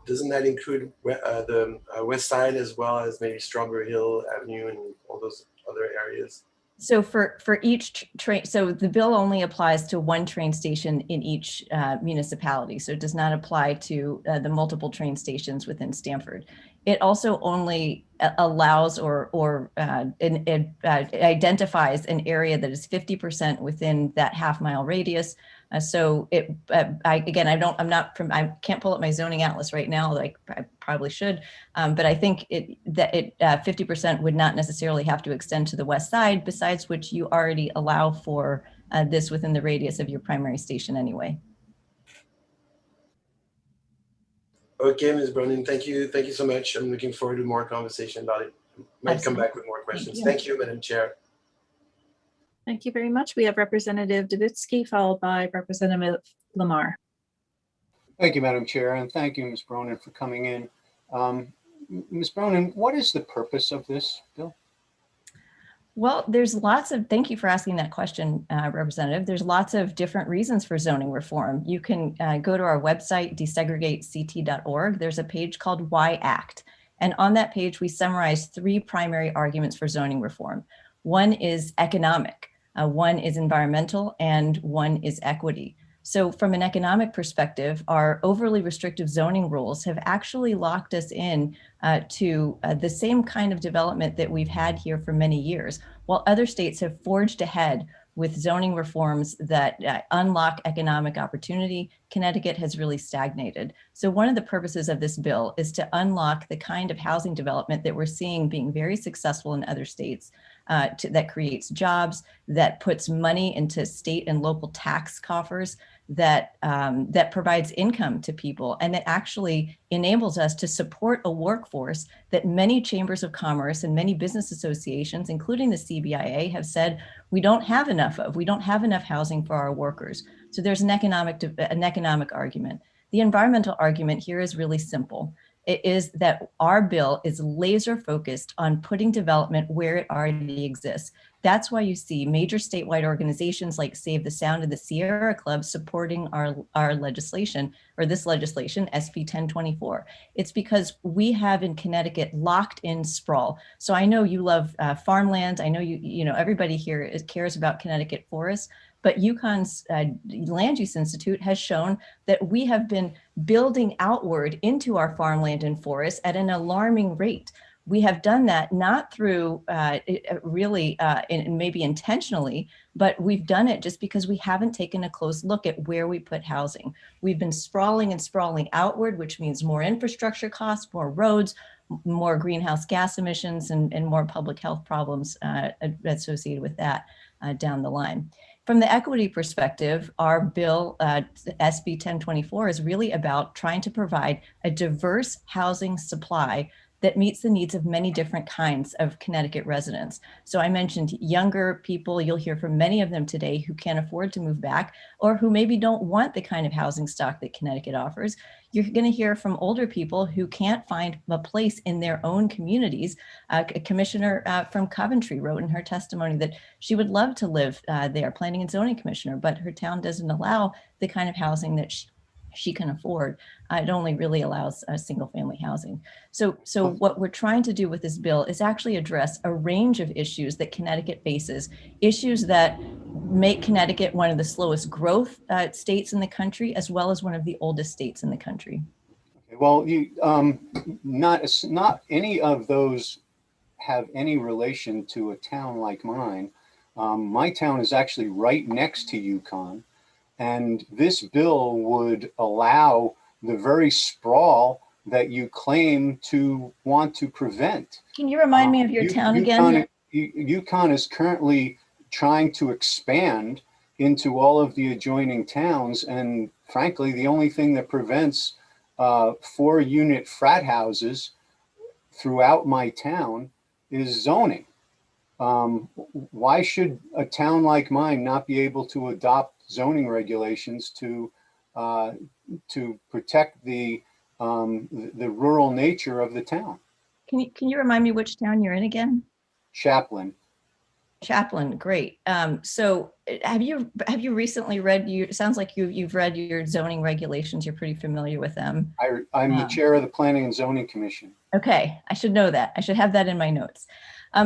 doesn't that include the west side as well as maybe Strawberry Hill Avenue and all those other areas? So for each train, so the bill only applies to one train station in each municipality. So it does not apply to the multiple train stations within Stamford. It also only allows or identifies an area that is 50% within that half-mile radius. So it, I can't pull up my zoning atlas right now, like I probably should, but I think that 50% would not necessarily have to extend to the west side, besides which you already allow for this within the radius of your primary station anyway. Okay, Ms. Bronin, thank you so much. I'm looking forward to more conversation about it. Might come back with more questions. Thank you, Madam Chair. Thank you very much. We have Representative Davitsky followed by Representative Lamar. Thank you, Madam Chair, and thank you, Ms. Bronin, for coming in. Ms. Bronin, what is the purpose of this bill? Well, thank you for asking that question, Representative. There's lots of different reasons for zoning reform. You can go to our website, desegregate.ct.org. There's a page called Why Act. And on that page, we summarize 3 primary arguments for zoning reform. One is economic, one is environmental, and one is equity. So from an economic perspective, our overly restrictive zoning rules have actually locked us in to the same kind of development that we've had here for many years, while other states have forged ahead with zoning reforms that unlock economic opportunity. Connecticut has really stagnated. So one of the purposes of this bill is to unlock the kind of housing development that we're seeing being very successful in other states, that creates jobs, that puts money into state and local tax coffers, that provides income to people, and that actually enables us to support a workforce that many chambers of commerce and many business associations, including the CBIA, have said we don't have enough of. We don't have enough housing for our workers. So there's an economic argument. The environmental argument here is really simple. It is that our bill is laser focused on putting development where it already exists. That's why you see major statewide organizations like Save the Sound and the Sierra Club supporting our legislation, or this legislation, SB 1024. It's because we have in Connecticut locked in sprawl. So I know you love farmland. I know everybody here cares about Connecticut forests, but UConn's Land Use Institute has shown that we have been building outward into our farmland and forests at an alarming rate. We have done that not through maybe intentionally, but we've done it just because we haven't taken a close look at where we put housing. We've been sprawling outward, which means more infrastructure costs, more roads, more greenhouse gas emissions, and more public health problems associated with that down the line. From the equity perspective, our bill, SB 1024, is really about trying to provide a diverse housing supply that meets the needs of many different kinds of Connecticut residents. So I mentioned younger people. You'll hear from many of them today who can't afford to move back, or who maybe don't want the kind of housing stock that Connecticut offers. You're going to hear from older people who can't find a place in their own communities. A commissioner from Coventry wrote in her testimony that she would love to live there, planning and zoning commissioner, but her town doesn't allow the kind of housing that she can afford. It only really allows single family housing. So what we're trying to do with this bill is actually address a range of issues that Connecticut faces, issues that make Connecticut one of the slowest growth states in the country, as well as one of the oldest states in the country. Okay, well, not any of those have any relation to a town like mine. My town is actually right next to UConn. And this bill would allow the very sprawl that you claim to want to prevent. Can you remind me of your town again? UConn is currently trying to expand into all of the adjoining towns. And frankly, the only thing that prevents 4-unit frat houses throughout my town is zoning. Why should a town like mine not be able to adopt zoning regulations to protect the rural nature of the town? Can you remind me which town you're in again? Chaplin. Chaplin, great. So have you recently read, it sounds like you've read your zoning regulations, you're pretty familiar with them. I'm the chair of the Planning and Zoning Commission. Okay, I should know that. I should have that in my notes.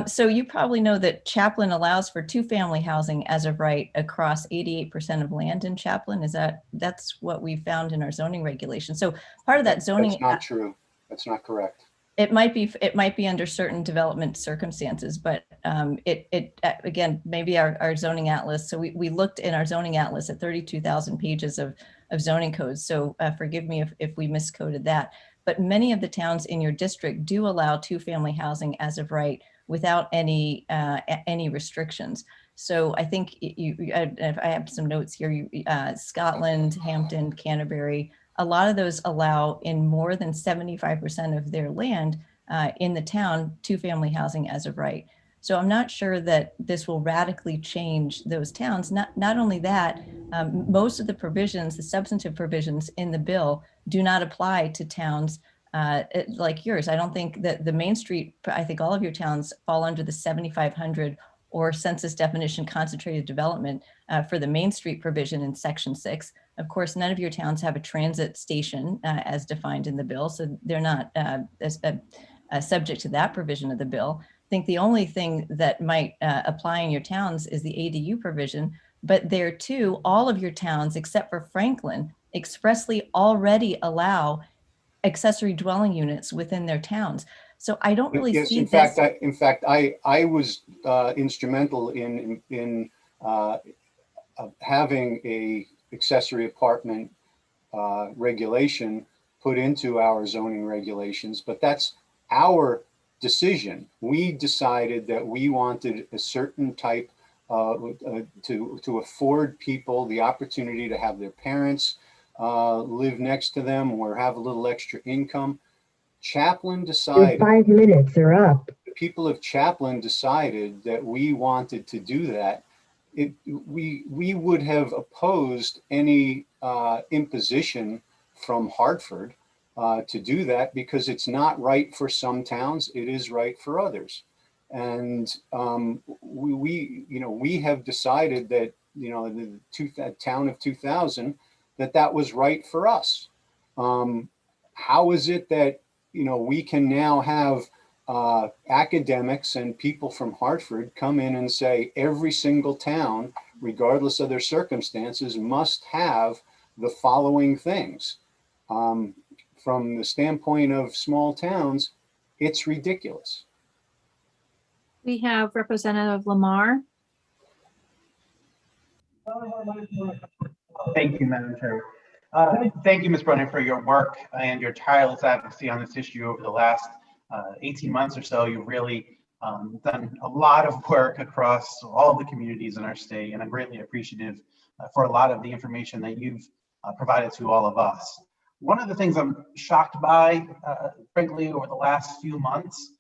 So you probably know that Chaplin allows for 2-family housing as of right across 88% of land in Chaplin. That's what we found in our zoning regulation. So part of that zoning— That's not true. That's not correct. It might be under certain development circumstances, but again, maybe our zoning atlas. So we looked in our zoning atlas at 32,000 pages of zoning codes. So forgive me if we miscoded that. But many of the towns in your district do allow 2-family housing as of right without any restrictions. So I think if I have some notes here, Scotland, Hampton, Canterbury, a lot of those allow in more than 75% of their land in the town 2-family housing as of right. So I'm not sure that this will radically change those towns. Not only that, most of the provisions, the substantive provisions in the bill do not apply to towns like yours. I don't think that the Main Street, I think all of your towns fall under the 7,500 or census definition concentrated development for the Main Street provision in Section 6. Of course, none of your towns have a transit station as defined in the bill, so they're not subject to that provision of the bill. I think the only thing that might apply in your towns is the ADU provision, but there too, all of your towns except for Franklin expressly already allow accessory dwelling units within their towns. So I don't really see in this. fact, I was instrumental in having a accessory apartment regulation put into our zoning regulations, but that's our decision. We decided that we wanted a certain type to afford people the opportunity to have their parents live next to them or have a little extra income. Chaplin decided— Your 5 minutes are up. The people of Chaplin decided that we wanted to do that. We would have opposed any imposition from Hartford to do that because it's not right for some towns. It is right for others. And we have decided that, the town of 2000, that was right for us. How is it that, we can now have academics and people from Hartford come in and say every single town, regardless of their circumstances, must have the following things? From the standpoint of small towns, it's ridiculous. We have Representative Lamar. Thank you, Madam Chair. Thank you, Ms. Brennan, for your work and your tireless advocacy on this issue over the last 18 months or so. You've really done a lot of work across all the communities in our state, and I'm greatly appreciative for a lot of the information that you've provided to all of us. One of the things I'm shocked by, frankly, over the last few months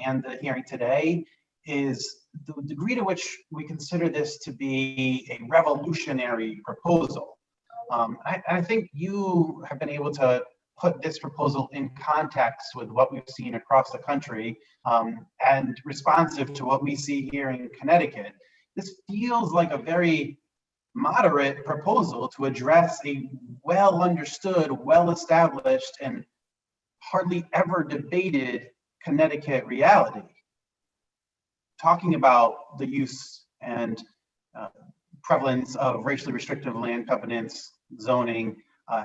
and the hearing today is the degree to which we consider this to be a revolutionary proposal. I think you have been able to put this proposal in context with what we've seen across the country and responsive to what we see here in Connecticut. This feels like a very moderate proposal to address a well understood, well established, and hardly ever debated Connecticut reality. Talking about the use and prevalence of racially restrictive land covenants zoning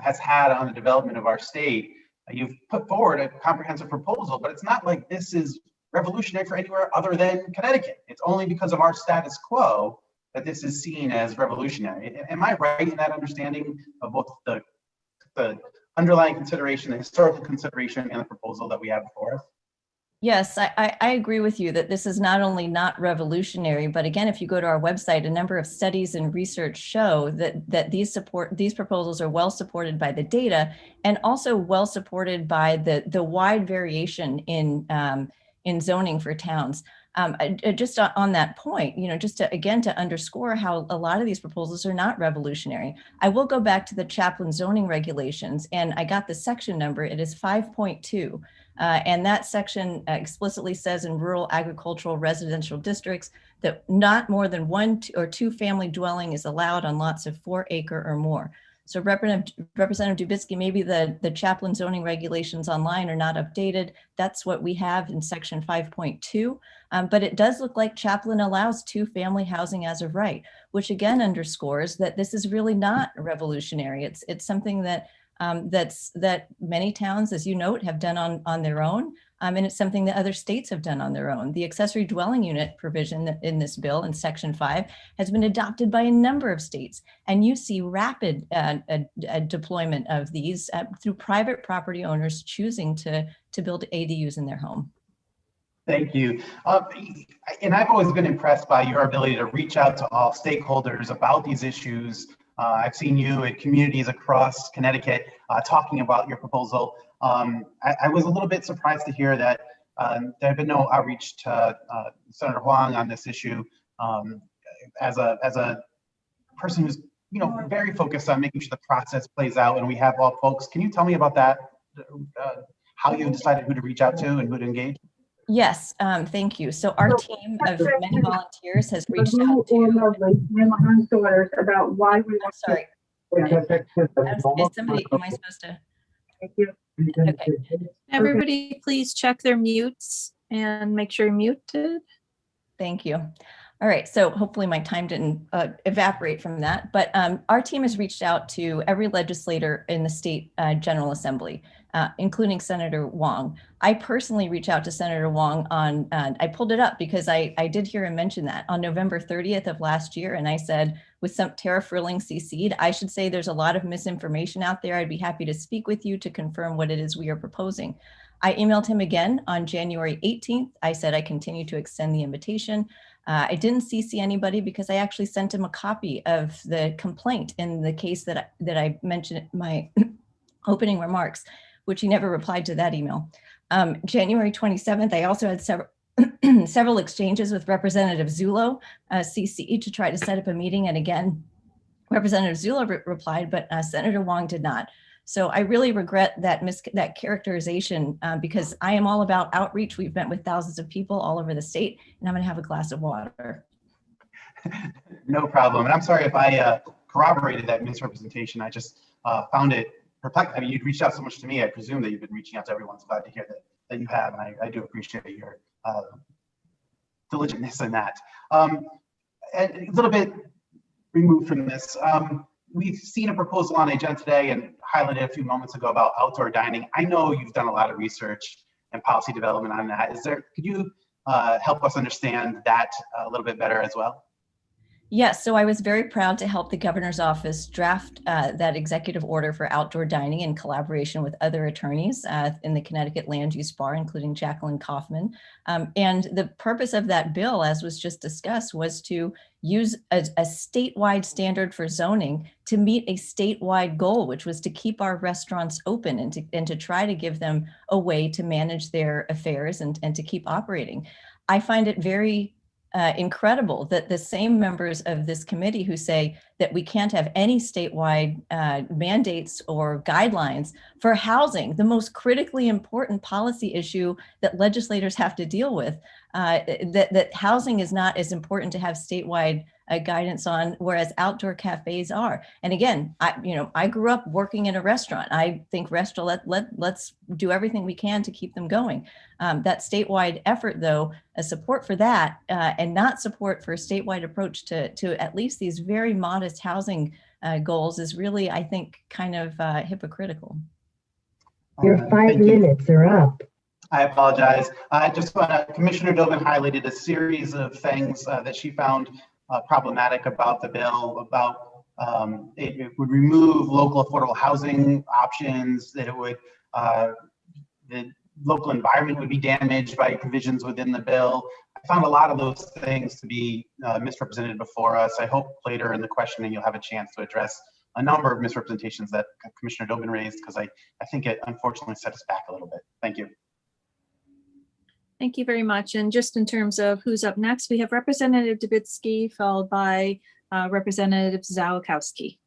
has had on the development of our state. You've put forward a comprehensive proposal, but it's not like this is revolutionary for anywhere other than Connecticut. It's only because of our status quo that this is seen as revolutionary. Am I right in that understanding of both the underlying consideration, the historical consideration, and the proposal that we have before us? Yes, I agree with you that this is not only not revolutionary, but again, if you go to our website, a number of studies and research show that these proposals are well supported by the data and also well supported by the wide variation in zoning for towns. Just on that point, just to, again, to underscore how a lot of these proposals are not revolutionary. I will go back to the Chaplin zoning regulations, and I got the section number. It is 5.2. And that section explicitly says in rural agricultural residential districts that not more than 1 or 2 family dwelling is allowed on lots of 4 acre or more. So Representative Dubitsky, maybe the Chaplin zoning regulations online are not updated. That's what we have in section 5.2. But it does look like Chaplin allows 2 family housing as of right, which again underscores that this is really not revolutionary. It's something that that many towns, as you note, have done on their own. And it's something that other states have done on their own. The accessory dwelling unit provision in this bill in section 5 has been adopted by a number of states. And you see rapid deployment of these through private property owners choosing to build ADUs in their home. Thank you. And I've always been impressed by your ability to reach out to all stakeholders about these issues. I've seen you at communities across Connecticut talking about your proposal. I was a little bit surprised to hear that there had been no outreach to Senator Huang on this issue. As a person who's very focused on making sure the process plays out and we have all folks, can you tell me about that? How you decided who to reach out to and who to engage? Yes, thank you. So our team of many volunteers has reached out to. About why we want. Sorry. Is somebody? Am I supposed to? Thank you. Okay. Everybody, please check their mutes and make sure you're muted. Thank you. All right, so hopefully my time didn't evaporate from that, but our team has reached out to every legislator in the state General Assembly, including Senator Huang. I personally reached out to Senator Huang on, I pulled it up because I did hear him mention that on November 30th of last year. And I said, with some Tara Frilling CC'd, I should say there's a lot of misinformation out there. I'd be happy to speak with you to confirm what it is we are proposing. I emailed him again on January 18th. I said I continue to extend the invitation. I didn't CC anybody because I actually sent him a copy of the complaint in the case that I mentioned in my opening remarks, which he never replied to that email. January 27th, I also had several exchanges with Representative Zullo, CC, to try to set up a meeting. And again, Representative Zullo replied, but Senator Huang did not. So I really regret that characterization because I am all about outreach. We've met with thousands of people all over the state, and I'm going to have a glass of water. No problem. And I'm sorry if I corroborated that misrepresentation. I just found it perplexing. I mean, you'd reached out so much to me. I presume that you've been reaching out to everyone. So glad to hear that you have. And I do appreciate your diligentness in that. And a little bit removed from this. We've seen a proposal on the agenda today and highlighted a few moments ago about outdoor dining. I know you've done a lot of research and policy development on that. Could you help us understand that a little bit better as well? Yes, so I was very proud to help the governor's office draft that executive order for outdoor dining in collaboration with other attorneys in the Connecticut Land Use Bar, including Jacqueline Kaufman. And the purpose of that bill, as was just discussed, was to use a statewide standard for zoning to meet a statewide goal, which was to keep our restaurants open and to try to give them a way to manage their affairs and to keep operating. I find it very incredible that the same members of this committee who say that we can't have any statewide mandates or guidelines for housing, the most critically important policy issue that legislators have to deal with, that housing is not as important to have statewide guidance on, whereas outdoor cafes are. And again, I grew up working in a restaurant. I think let's do everything we can to keep them going. That statewide effort, though, a support for that and not support for a statewide approach to at least these very modest housing goals is really, I think, kind of hypocritical. Your 5 minutes are up. I apologize. I just want to, Commissioner Dobin highlighted a series of things that she found problematic about the bill, about it would remove local affordable housing options, that it would, the local environment would be damaged by provisions within the bill. I found a lot of those things to be misrepresented before us. I hope later in the questioning you'll have a chance to address a number of misrepresentations that Commissioner Dobin raised, because I think it unfortunately set us back a little bit. Thank you. Thank you very much. And just in terms of who's up next, we have Representative Dubitsky, followed by Representative Saugatuck.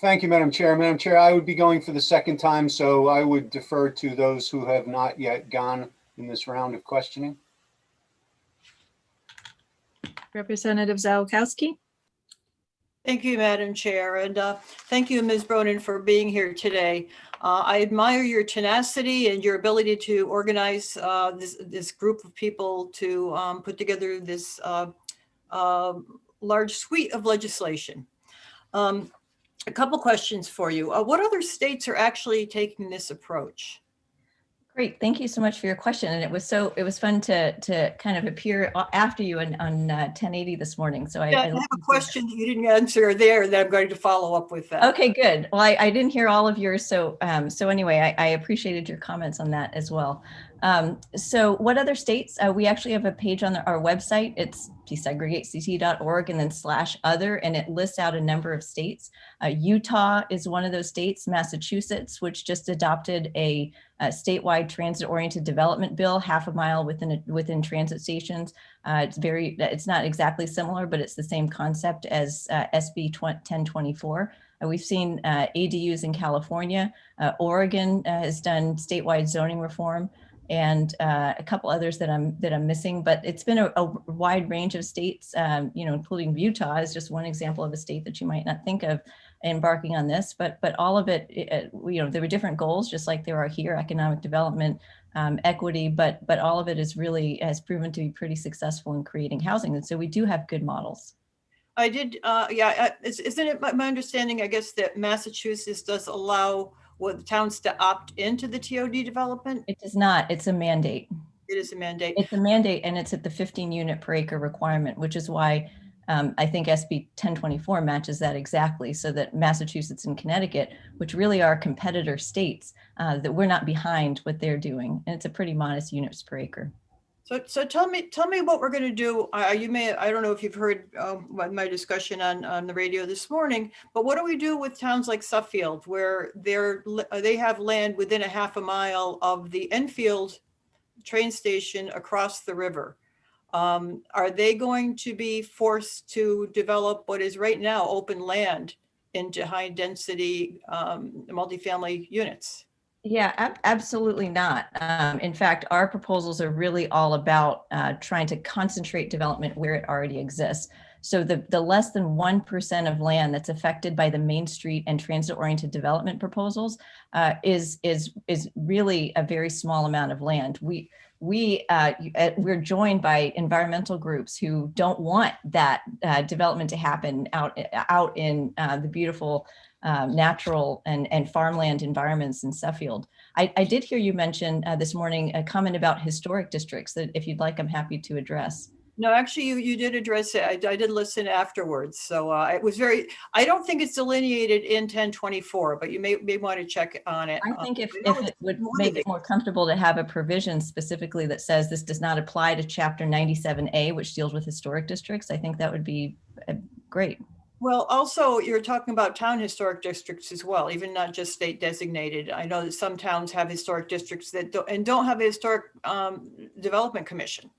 Thank you, Madam Chair. Madam Chair, I would be going for the second time, so I would defer to those who have not yet gone in this round of questioning. Representative Saugatuck. Thank you, Madam Chair, and thank you, Ms. Bronin, for being here today. I admire your tenacity and your ability to organize this group of people to put together this large suite of legislation. A couple questions for you. What other states are actually taking this approach? Great, thank you so much for your question. And it was fun to kind of appear after you on 1080 this morning. So I have a question that you didn't answer there that I'm going to follow up with that. Okay, good. Well, I didn't hear all of yours. So anyway, I appreciated your comments on that as well. So what other states? We actually have a page on our website. It's desegregate.ct.org and then /other, and it lists out a number of states. Utah is one of those states, Massachusetts, which just adopted a statewide transit-oriented development bill, half a mile within transit stations. It's not exactly similar, but it's the same concept as SB 1024. We've seen ADUs in California. Oregon has done statewide zoning reform, and a couple others that I'm missing, but it's been a wide range of states, including Utah is just one example of a state that you might not think of embarking on this, but all of it, there were different goals, just like there are here, economic development, equity, but all of it has proven to be pretty successful in creating housing. And so we do have good models. I did, isn't it my understanding, I guess, that Massachusetts does allow the towns to opt into the TOD development? It does not, it's a mandate. It is a mandate. It's a mandate, and it's at the 15 unit per acre requirement, which is why I think SB 1024 matches that exactly, so that Massachusetts and Connecticut, which really are competitor states, that we're not behind what they're doing. And it's a pretty modest units per acre. So tell me what we're going to do. I don't know if you've heard my discussion on the radio this morning, but what do we do with towns like Suffield, where they have land within a half a mile of the Enfield train station across the river? Are they going to be forced to develop what is right now open land into high density multifamily units? Yeah, absolutely not. In fact, our proposals are really all about trying to concentrate development where it already exists. So the less than 1% of land that's affected by the Main Street and transit-oriented development proposals is really a very small amount of land. We're joined by environmental groups who don't want that development to happen out in the beautiful natural and farmland environments in Suffield. I did hear you mention this morning a comment about historic districts that, if you'd like, I'm happy to address. No, actually, you did address it. I did listen afterwards. So it was I don't think it's delineated in 1024, but you may want to check on it. I think if it would make it more comfortable to have a provision specifically that says this does not apply to Chapter 97A, which deals with historic districts, I think that would be great. Well, also, you're talking about town historic districts as well, even not just state designated. I know that some towns have historic districts that don't have a historic development commission.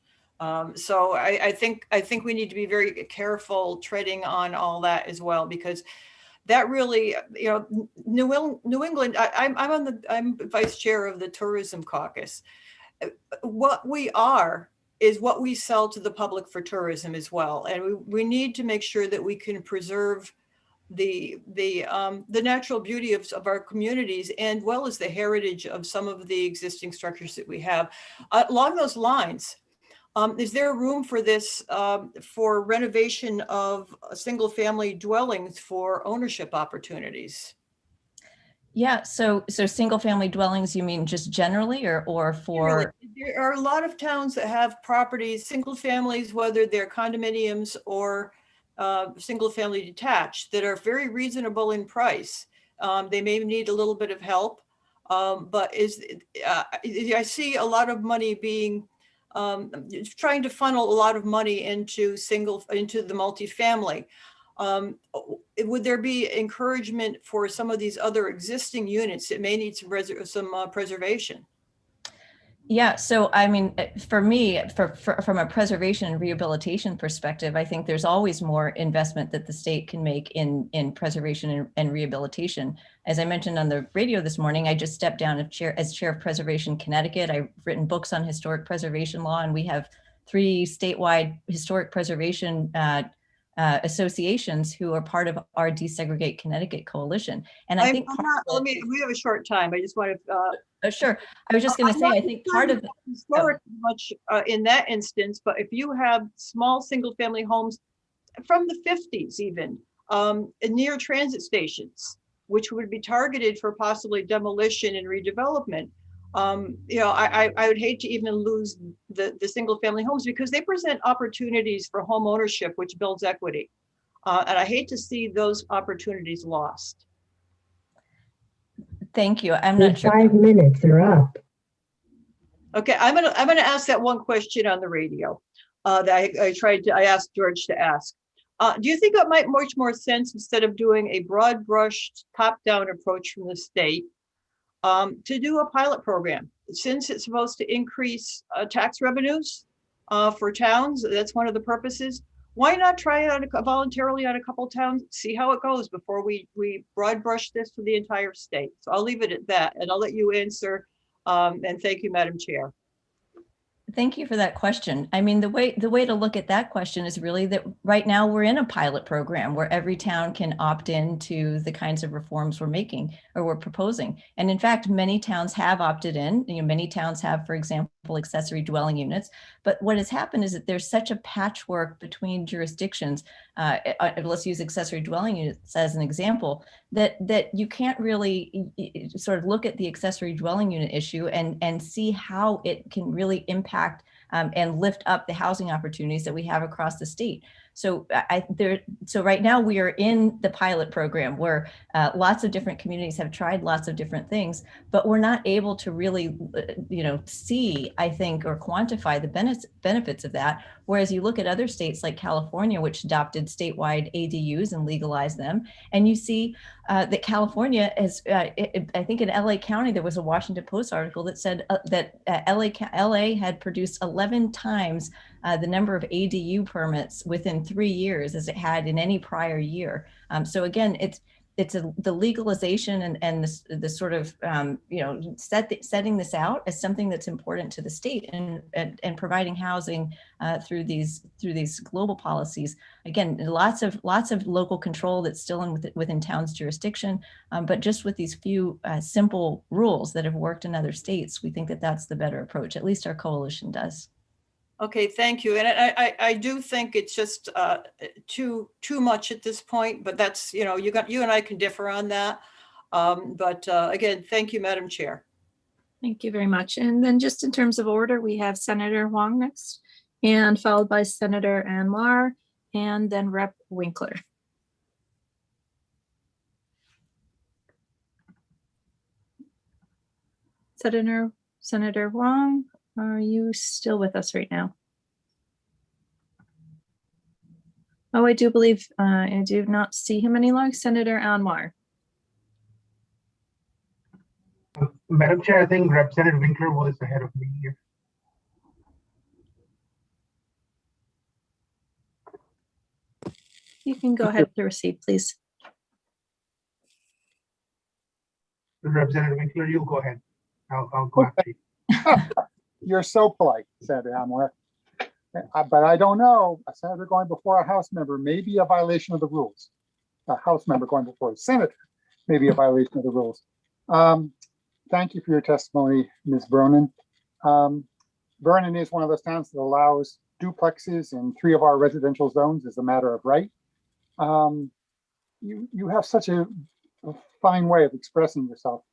So I think we need to be very careful treading on all that as well, because that really, New England. I'm vice chair of the tourism caucus. What we are is what we sell to the public for tourism as well, and we need to make sure that we can preserve the natural beauty of our communities, and well as the heritage of some of the existing structures that we have. Along those lines, is there room for this for renovation of single family dwellings for ownership opportunities? Yeah, so single family dwellings, you mean just generally or for? Generally. There are a lot of towns that have properties, single families, whether they're condominiums or single family detached, that are very reasonable in price. They may need a little bit of help, but I see a lot of money being trying to funnel a lot of money into the multifamily. would there be encouragement for some of these other existing units that may need some preservation? Yeah, so I mean, for me, from a preservation and rehabilitation perspective, I think there's always more investment that the state can make in preservation and rehabilitation. As I mentioned on the radio this morning, I just stepped down as chair of Preservation Connecticut. I've written books on historic preservation law, and we have 3 statewide historic preservation associations who are part of our Desegregate Connecticut coalition. And I think we have a short time. I just want to. Sure. I was just going to say, I think part of historic much in that instance, but if you have small single family homes from the 50s, even near transit stations, which would be targeted for possibly demolition and redevelopment, you know, I would hate to even lose the single family homes because they present opportunities for home ownership, which builds equity. And I hate to see those opportunities lost. Thank you. I'm not sure. 5 minutes are up. Okay, I'm gonna ask that one question on the radio that I asked George to ask. Do you think it might make much more sense, instead of doing a broad brushed top-down approach from the state, to do a pilot program, since it's supposed to increase tax revenues for towns? That's one of the purposes. Why not try it on voluntarily on a couple towns, see how it goes before we broad brush this for the entire state? So I'll leave it at that, and I'll let you answer. And thank you, Madam Chair. Thank you for that question. I mean, the way to look at that question is really that right now we're in a pilot program where every town can opt in to the kinds of reforms we're making or we're proposing. And in fact, many towns have opted in. You know, many towns have, for example, accessory dwelling units. But what has happened is that there's such a patchwork between jurisdictions. Let's use accessory dwelling units as an example, that you can't really sort of look at the accessory dwelling unit issue and see how it can really impact and lift up the housing opportunities that we have across the state. So so right now we are in the pilot program where lots of different communities have tried lots of different things, but we're not able to really, see, I think, or quantify the benefits of that. Whereas you look at other states like California, which adopted statewide ADUs and legalized them, and you see that California has, I think in LA County, there was a Washington Post article that said that LA had produced 11 times the number of ADU permits within 3 years as it had in any prior year. So again, it's the legalization and the sort of setting this out as something that's important to the state and providing housing through these global policies. Again, lots of local control that's still within town's jurisdiction, but just with these few simple rules that have worked in other states, we think that that's the better approach. At least our coalition does. Okay, thank you. And I do think it's just too much at this point, but that's, you and I can differ on that. But again, thank you, Madam Chair. Thank you very much. And then just in terms of order, we have Senator Wong next, and followed by Senator Anwar, and then Rep. Winkler. Senator Wong, are you still with us right now? Oh, I do believe I do not see him any longer. Senator Anwar. Madam Chair, I think Representative Winkler was ahead of me here. You can go ahead with the receipt, please. Representative Winkler, you'll go ahead. I'll go after you. You're so polite, Senator Anwar. But I don't know, a senator going before a House member may be a violation of the rules. A House member going before a senator may be a violation of the rules. Thank you for your testimony, Ms. Vernon. Vernon is one of those towns that allows duplexes in 3 of our residential zones as a matter of right. You have such a fine way of expressing yourself.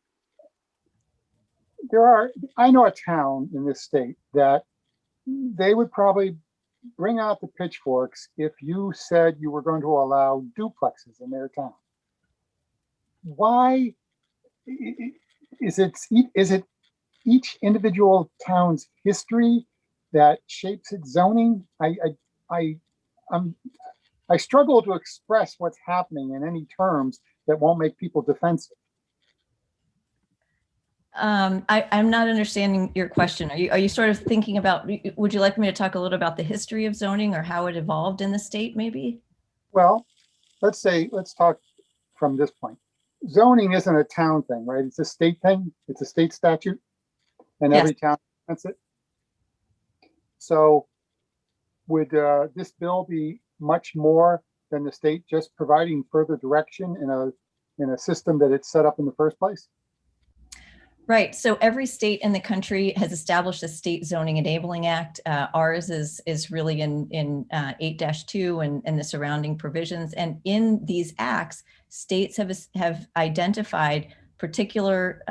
I know a town in this state that they would probably bring out the pitchforks if you said you were going to allow duplexes in their town. Why is it each individual town's history that shapes its zoning? I struggle to express what's happening in any terms that won't make people defensive. I'm not understanding your question. Are you sort of thinking about, would you like me to talk a little about the history of zoning or how it evolved in the state maybe? Well, let's talk from this point. Zoning isn't a town thing, right? It's a state thing. It's a state statute and Yes. every town has it. So would this bill be much more than the state just providing further direction in a system that it's set up in the first place? Right. So every state in the country has established a state zoning enabling act. Ours is really in 8-2 and the surrounding provisions. And in these acts, states have identified particular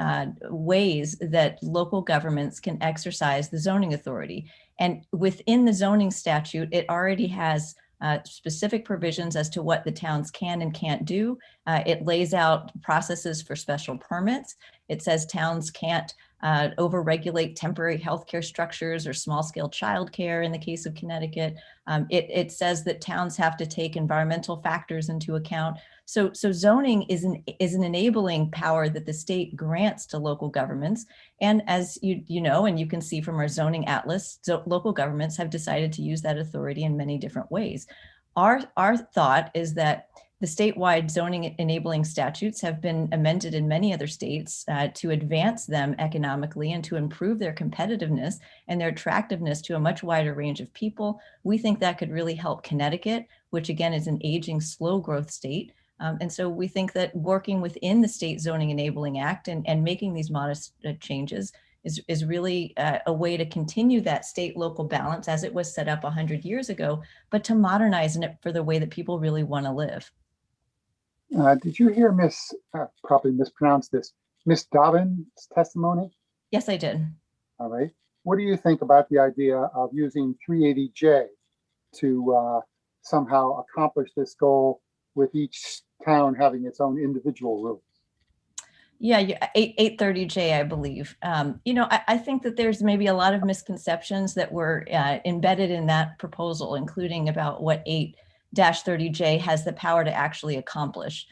ways that local governments can exercise the zoning authority. And within the zoning statute, it already has specific provisions as to what the towns can and can't do. It lays out processes for special permits. It says towns can't overregulate temporary healthcare structures or small-scale childcare in the case of Connecticut. It says that towns have to take environmental factors into account. So zoning is an enabling power that the state grants to local governments. And as you know, and you can see from our zoning atlas, local governments have decided to use that authority in many different ways. Our thought is that the statewide zoning enabling statutes have been amended in many other states to advance them economically and to improve their competitiveness and their attractiveness to a much wider range of people. We think that could really help Connecticut, which again is an aging, slow growth state. And so we think that working within the State Zoning Enabling Act and making these modest changes is really a way to continue that state-local balance as it was set up 100 years ago, but to modernize it for the way that people really want to live. Did you hear probably mispronounced this, Miss Dobbin's testimony? Yes, I did. All right. What do you think about the idea of using 380J to somehow accomplish this goal with each town having its own individual rules? Yeah, 830J, I believe. I think that there's maybe a lot of misconceptions that were embedded in that proposal, including about what 8-30J has the power to actually accomplish.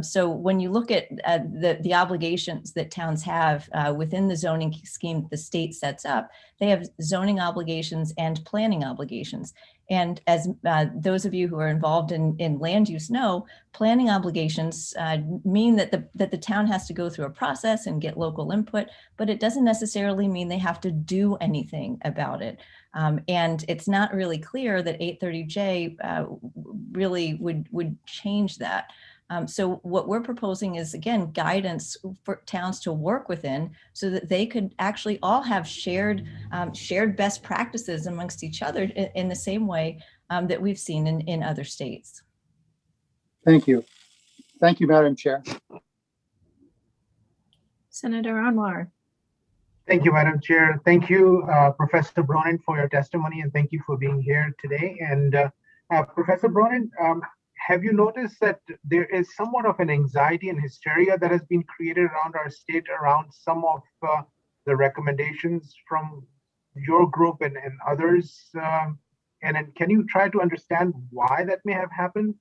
So when you look at the obligations that towns have within the zoning scheme the state sets up, they have zoning obligations and planning obligations. And as those of you who are involved in land use know, planning obligations mean that the town has to go through a process and get local input, but it doesn't necessarily mean they have to do anything about it. And it's not really clear that 830J really would change that. So what we're proposing is, again, guidance for towns to work within so that they could actually all have shared best practices amongst each other in the same way that we've seen in other states. Thank you. Thank you, Madam Chair. Senator Anwar. Thank you, Madam Chair. Thank you, Professor Bronin, for your testimony, and thank you for being here today. And Professor Bronin, have you noticed that there is somewhat of an anxiety and hysteria that has been created around our state around some of the recommendations from your group and others? And then can you try to understand why that may have happened?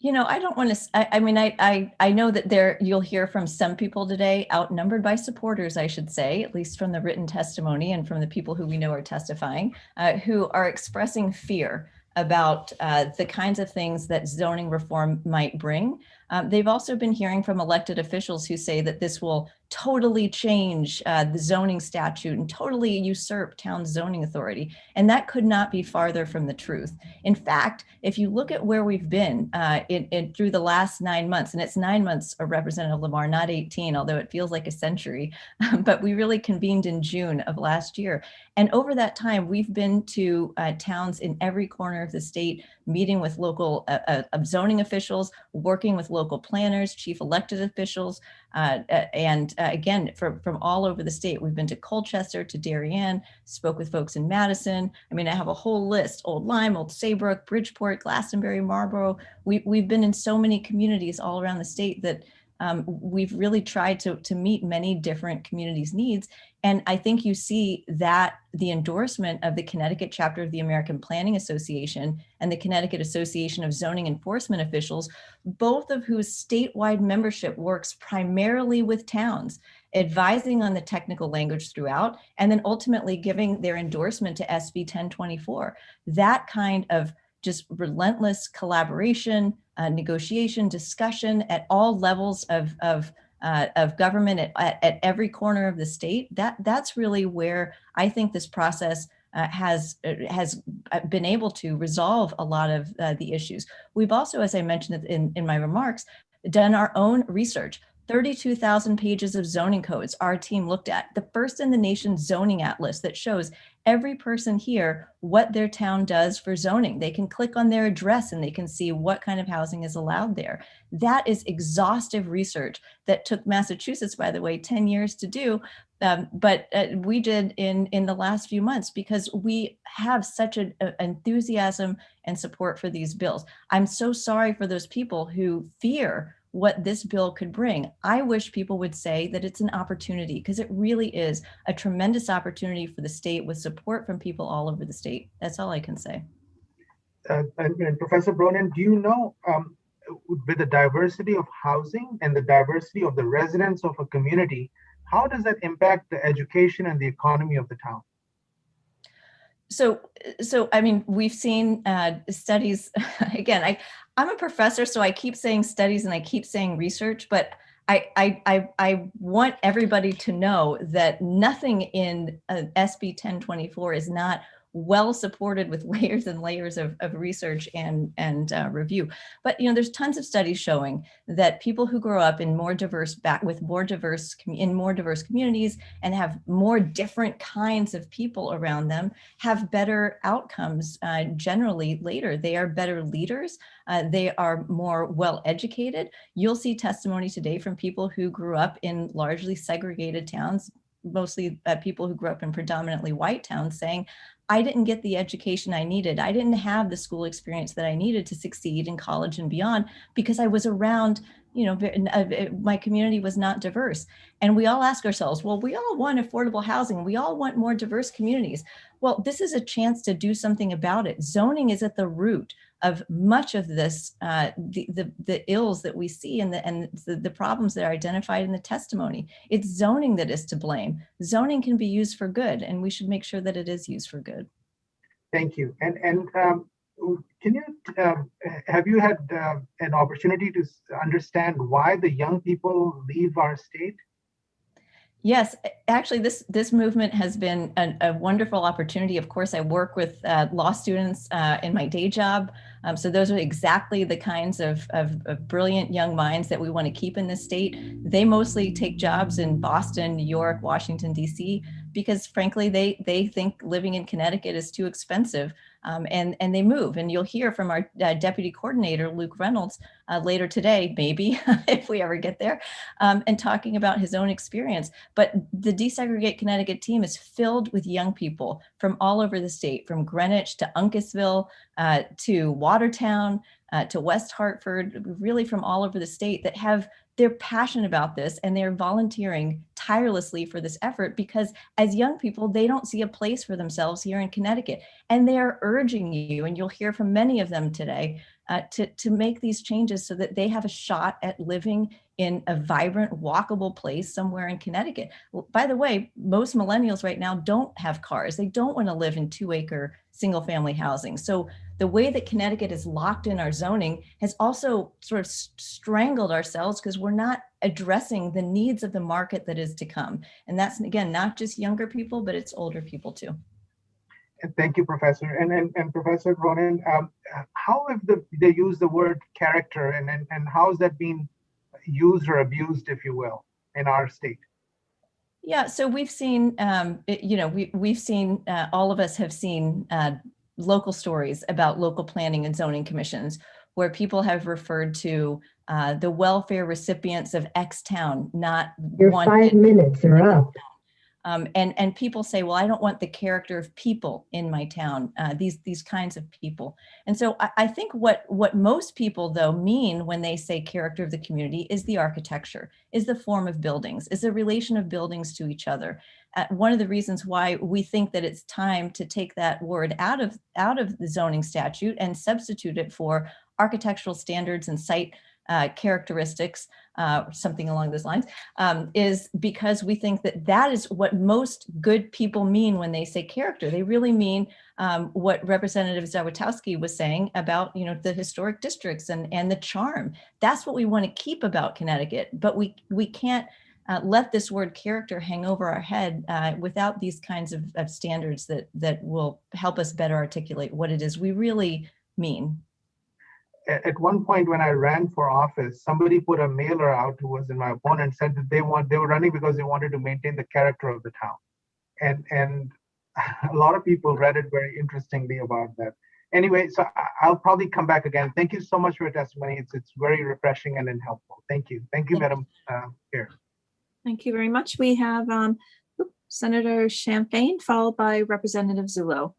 I don't want to, I know that you'll hear from some people today, outnumbered by supporters, I should say, at least from the written testimony and from the people who we know are testifying, who are expressing fear about the kinds of things that zoning reform might bring. They've also been hearing from elected officials who say that this will totally change the zoning statute and totally usurp town zoning authority. And that could not be farther from the truth. In fact, if you look at where we've been through the last 9 months, and it's 9 months, Representative Lamar, not 18, although it feels like a century, but we really convened in June of last year. And over that time, we've been to towns in every corner of the state, meeting with local zoning officials, working with local planners, chief elected officials, and again, from all over the state. We've been to Colchester, to Darien, spoke with folks in Madison. I have a whole list: Old Lyme, Old Saybrook, Bridgeport, Glastonbury, Marlborough. We've been in so many communities all around the state that we've really tried to meet many different communities' needs. And I think you see that the endorsement of the Connecticut chapter of the American Planning Association and the Connecticut Association of Zoning Enforcement Officials, both of whose statewide membership works primarily with towns, advising on the technical language throughout, and then ultimately giving their endorsement to SB 1024. That kind of just relentless collaboration, negotiation, discussion at all levels of government at every corner of the state. That's really where I think this process has been able to resolve a lot of the issues. We've also, as I mentioned in my remarks, done our own research. 32,000 pages of zoning codes our team looked at, the first in the nation zoning atlas that shows every person here what their town does for zoning. They can click on their address and they can see what kind of housing is allowed there. That is exhaustive research that took Massachusetts, by the way, 10 years to do, but we did in the last few months because we have such an enthusiasm and support for these bills. I'm so sorry for those people who fear what this bill could bring. I wish people would say that it's an opportunity, because it really is a tremendous opportunity for the state with support from people all over the state. That's all I can say. And Professor Bronin, do you know, with the diversity of housing and the diversity of the residents of a community, how does that impact the education and the economy of the town? So I mean, we've seen studies. Again, I'm a professor, so I keep saying studies and I keep saying research, but I want everybody to know that nothing in SB 1024 is not well supported with layers and layers of research and review. But there's tons of studies showing that people who grow up in more diverse communities and have more different kinds of people around them have better outcomes generally later. They are better leaders. They are more well educated. You'll see testimony today from people who grew up in largely segregated towns, mostly people who grew up in predominantly white towns, saying, I didn't get the education I needed. I didn't have the school experience that I needed to succeed in college and beyond because I was around, my community was not diverse. And we all ask ourselves, well, we all want affordable housing. We all want more diverse communities. Well, this is a chance to do something about it. Zoning is at the root of much of this, the ills that we see and the problems that are identified in the testimony. It's zoning that is to blame. Zoning can be used for good, and we should make sure that it is used for good. Thank you. And can you have you had an opportunity to understand why the young people leave our state? Yes, actually, this movement has been a wonderful opportunity. Of course, I work with law students in my day job. So those are exactly the kinds of brilliant young minds that we want to keep in this state. They mostly take jobs in Boston, New York, Washington, D.C., because frankly, they think living in Connecticut is too expensive. And they move. And you'll hear from our deputy coordinator, Luke Reynolds, later today, maybe, if we ever get there, and talking about his own experience. But the Desegregate Connecticut team is filled with young people from all over the state, from Greenwich to Uncasville, to Watertown, to West Hartford, really from all over the state that they're passionate about this and they're volunteering tirelessly for this effort because as young people, they don't see a place for themselves here in Connecticut. And they are urging you, and you'll hear from many of them today, to make these changes so that they have a shot at living in a vibrant, walkable place somewhere in Connecticut. By the way, most millennials right now don't have cars. They don't want to live in 2-acre single family housing. So the way that Connecticut is locked in our zoning has also sort of strangled ourselves because we're not addressing the needs of the market that is to come. And that's, again, not just younger people, but it's older people too. Thank you, Professor. And Professor Bronin, how have they used the word character and how has that been used or abused, if you will, in our state? Yeah, so we've seen, we've seen, all of us have seen local stories about local planning and zoning commissions where people have referred to the welfare recipients of X town, not Your 5 minutes are up. And people say, well, I don't want the character of people in my town, these kinds of people. And so I think what most people, though, mean when they say character of the community is the architecture, is the form of buildings, is the relation of buildings to each other. One of the reasons why we think that it's time to take that word out of the zoning statute and substitute it for architectural standards and site characteristics, something along those lines, is because we think that that is what most good people mean when they say character. They really mean what Representative Saugatuck was saying about, the historic districts and the charm. That's what we want to keep about Connecticut, but we can't let this word character hang over our head without these kinds of standards that will help us better articulate what it is we really mean. At one point when I ran for office, somebody put a mailer out who was in my opponent, said that they were running because they wanted to maintain the character of the town. And a lot of people read it very interestingly about that. Anyway, so I'll probably come back again. Thank you so much for your testimony. It's very refreshing and helpful. Thank you. Thank you, Madam Chair. Thank you very much. We have Senator Champagne, followed by Representative Zullo.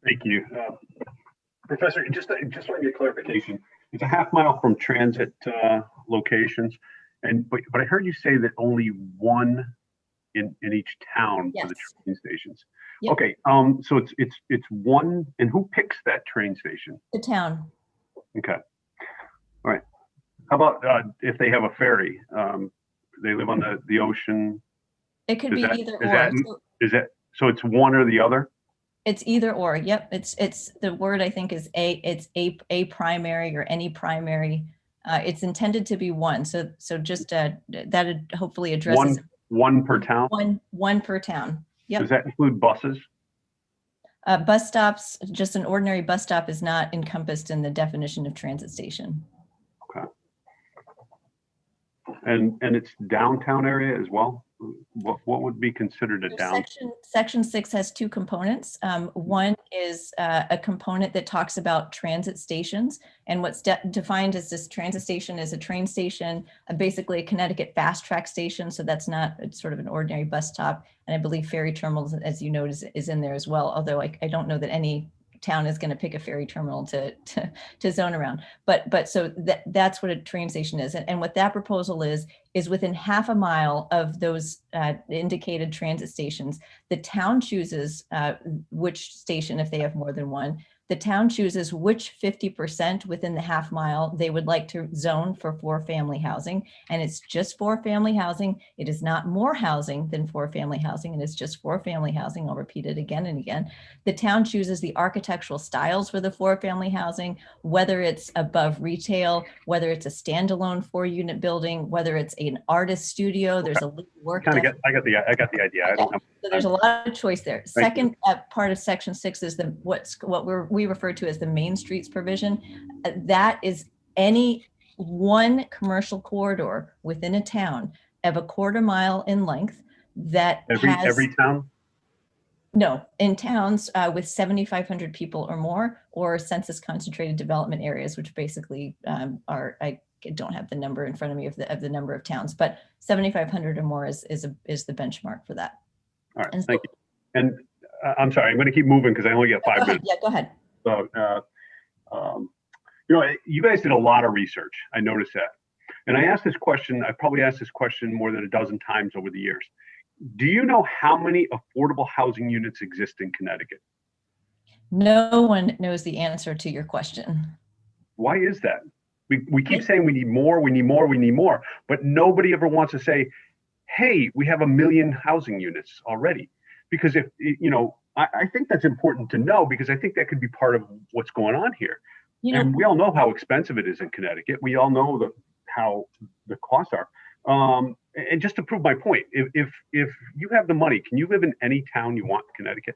Thank you. Professor, just want to get clarification. It's a half mile from transit locations, but I heard you say that only one in each town for the train stations. Yep. Okay, so it's one, and who picks that train station? The town. Okay, all right. How about if they have a ferry? They live on the ocean. It could be either or. So it's one or the other? It's either or. Yep. It's the word, I think, is a primary or any primary. It's intended to be one. So just that hopefully addresses one per town. One per town. Yep. Does that include buses? Bus stops, just an ordinary bus stop is not encompassed in the definition of transit station. Okay. And it's downtown area as well? What would be considered a down? Section 6 has two components. One is a component that talks about transit stations, and what's defined as this transit station is a train station, basically a Connecticut fast track station. So that's not, it's sort of an ordinary bus stop. And I believe ferry terminals, as you know, is in there as well. Although I don't know that any town is going to pick a ferry terminal to zone around, but so that's what a train station is, and what that proposal is within half a mile of those indicated transit stations, the town chooses which station, if they have more than one, the town chooses which 50% within the half mile they would like to zone for 4-family housing. And it's just 4-family housing. It is not more housing than 4-family housing. And it's just 4-family housing. I'll repeat it again and again. The town chooses the architectural styles for the 4-family housing, whether it's above retail, whether it's a standalone 4-unit building, whether it's an artist studio. There's a work. I got the idea. I don't know. So there's a lot of choice there. Second part of Section 6 is what we refer to as the Main Streets provision. That is any one commercial corridor within a town of a quarter mile in length that every town? No, in towns with 7,500 people or more, or census concentrated development areas, which basically are, I don't have the number in front of me of the number of towns, but 7,500 or more is the benchmark for that. All right, thank you. And I'm sorry, I'm going to keep moving because I only got 5 minutes. Yeah, go ahead. So, you guys did a lot of research. I noticed that. And I asked this question, I probably asked this question more than a dozen times over the years. Do you know how many affordable housing units exist in Connecticut? No one knows the answer to your question. Why is that? We keep saying we need more, we need more, we need more, but nobody ever wants to say, hey, we have 1 million housing units already. Because if, I think that's important to know, because I think that could be part of what's going on here. And we all know how expensive it is in Connecticut. We all know how the costs are. And just to prove my point, if you have the money, can you live in any town you want in Connecticut?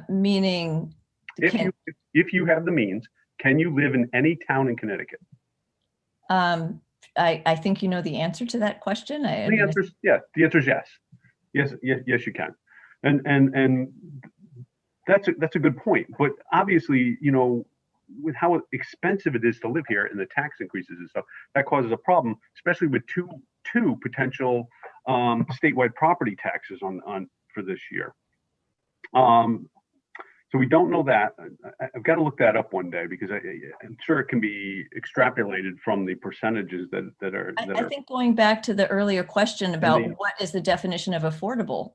Meaning? If you have the means, can you live in any town in Connecticut? I think you know the answer to that question. The answer is yes. Yes, you can. And that's a good point. But obviously, with how expensive it is to live here and the tax increases and stuff, that causes a problem, especially with two potential statewide property taxes on for this year. So we don't know that. I've got to look that up one day because I'm sure it can be extrapolated from the percentages that are. I think going back to the earlier question about what is the definition of affordable,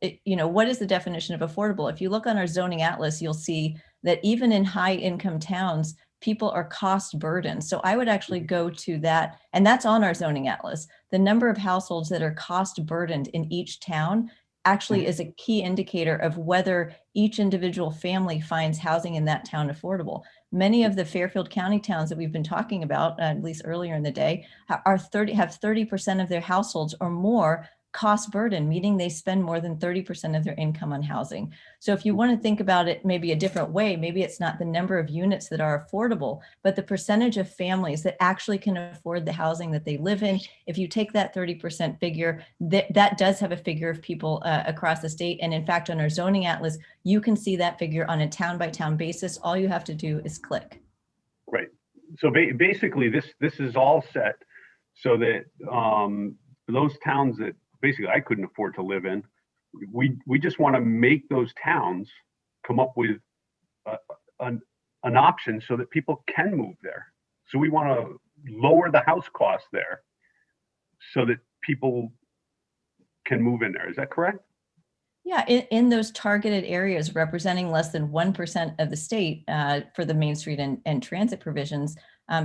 what is the definition of affordable? If you look on our zoning atlas, you'll see that even in high income towns, people are cost burdened. So I would actually go to that, and that's on our zoning atlas. The number of households that are cost burdened in each town actually is a key indicator of whether each individual family finds housing in that town affordable. Many of the Fairfield County towns that we've been talking about, at least earlier in the day, have 30% of their households or more cost burden, meaning they spend more than 30% of their income on housing. So if you want to think about it maybe a different way, maybe it's not the number of units that are affordable, but the percentage of families that actually can afford the housing that they live in. If you take that 30% figure, that does have a figure of people across the state. And in fact, on our zoning atlas, you can see that figure on a town by town basis. All you have to do is click. Right. So basically this is all set so that those towns that basically I couldn't afford to live in, we just want to make those towns come up with an option so that people can move there. So we want to lower the house cost there so that people can move in there. Is that correct? Yeah, in those targeted areas representing less than 1% of the state for the Main Street and transit provisions,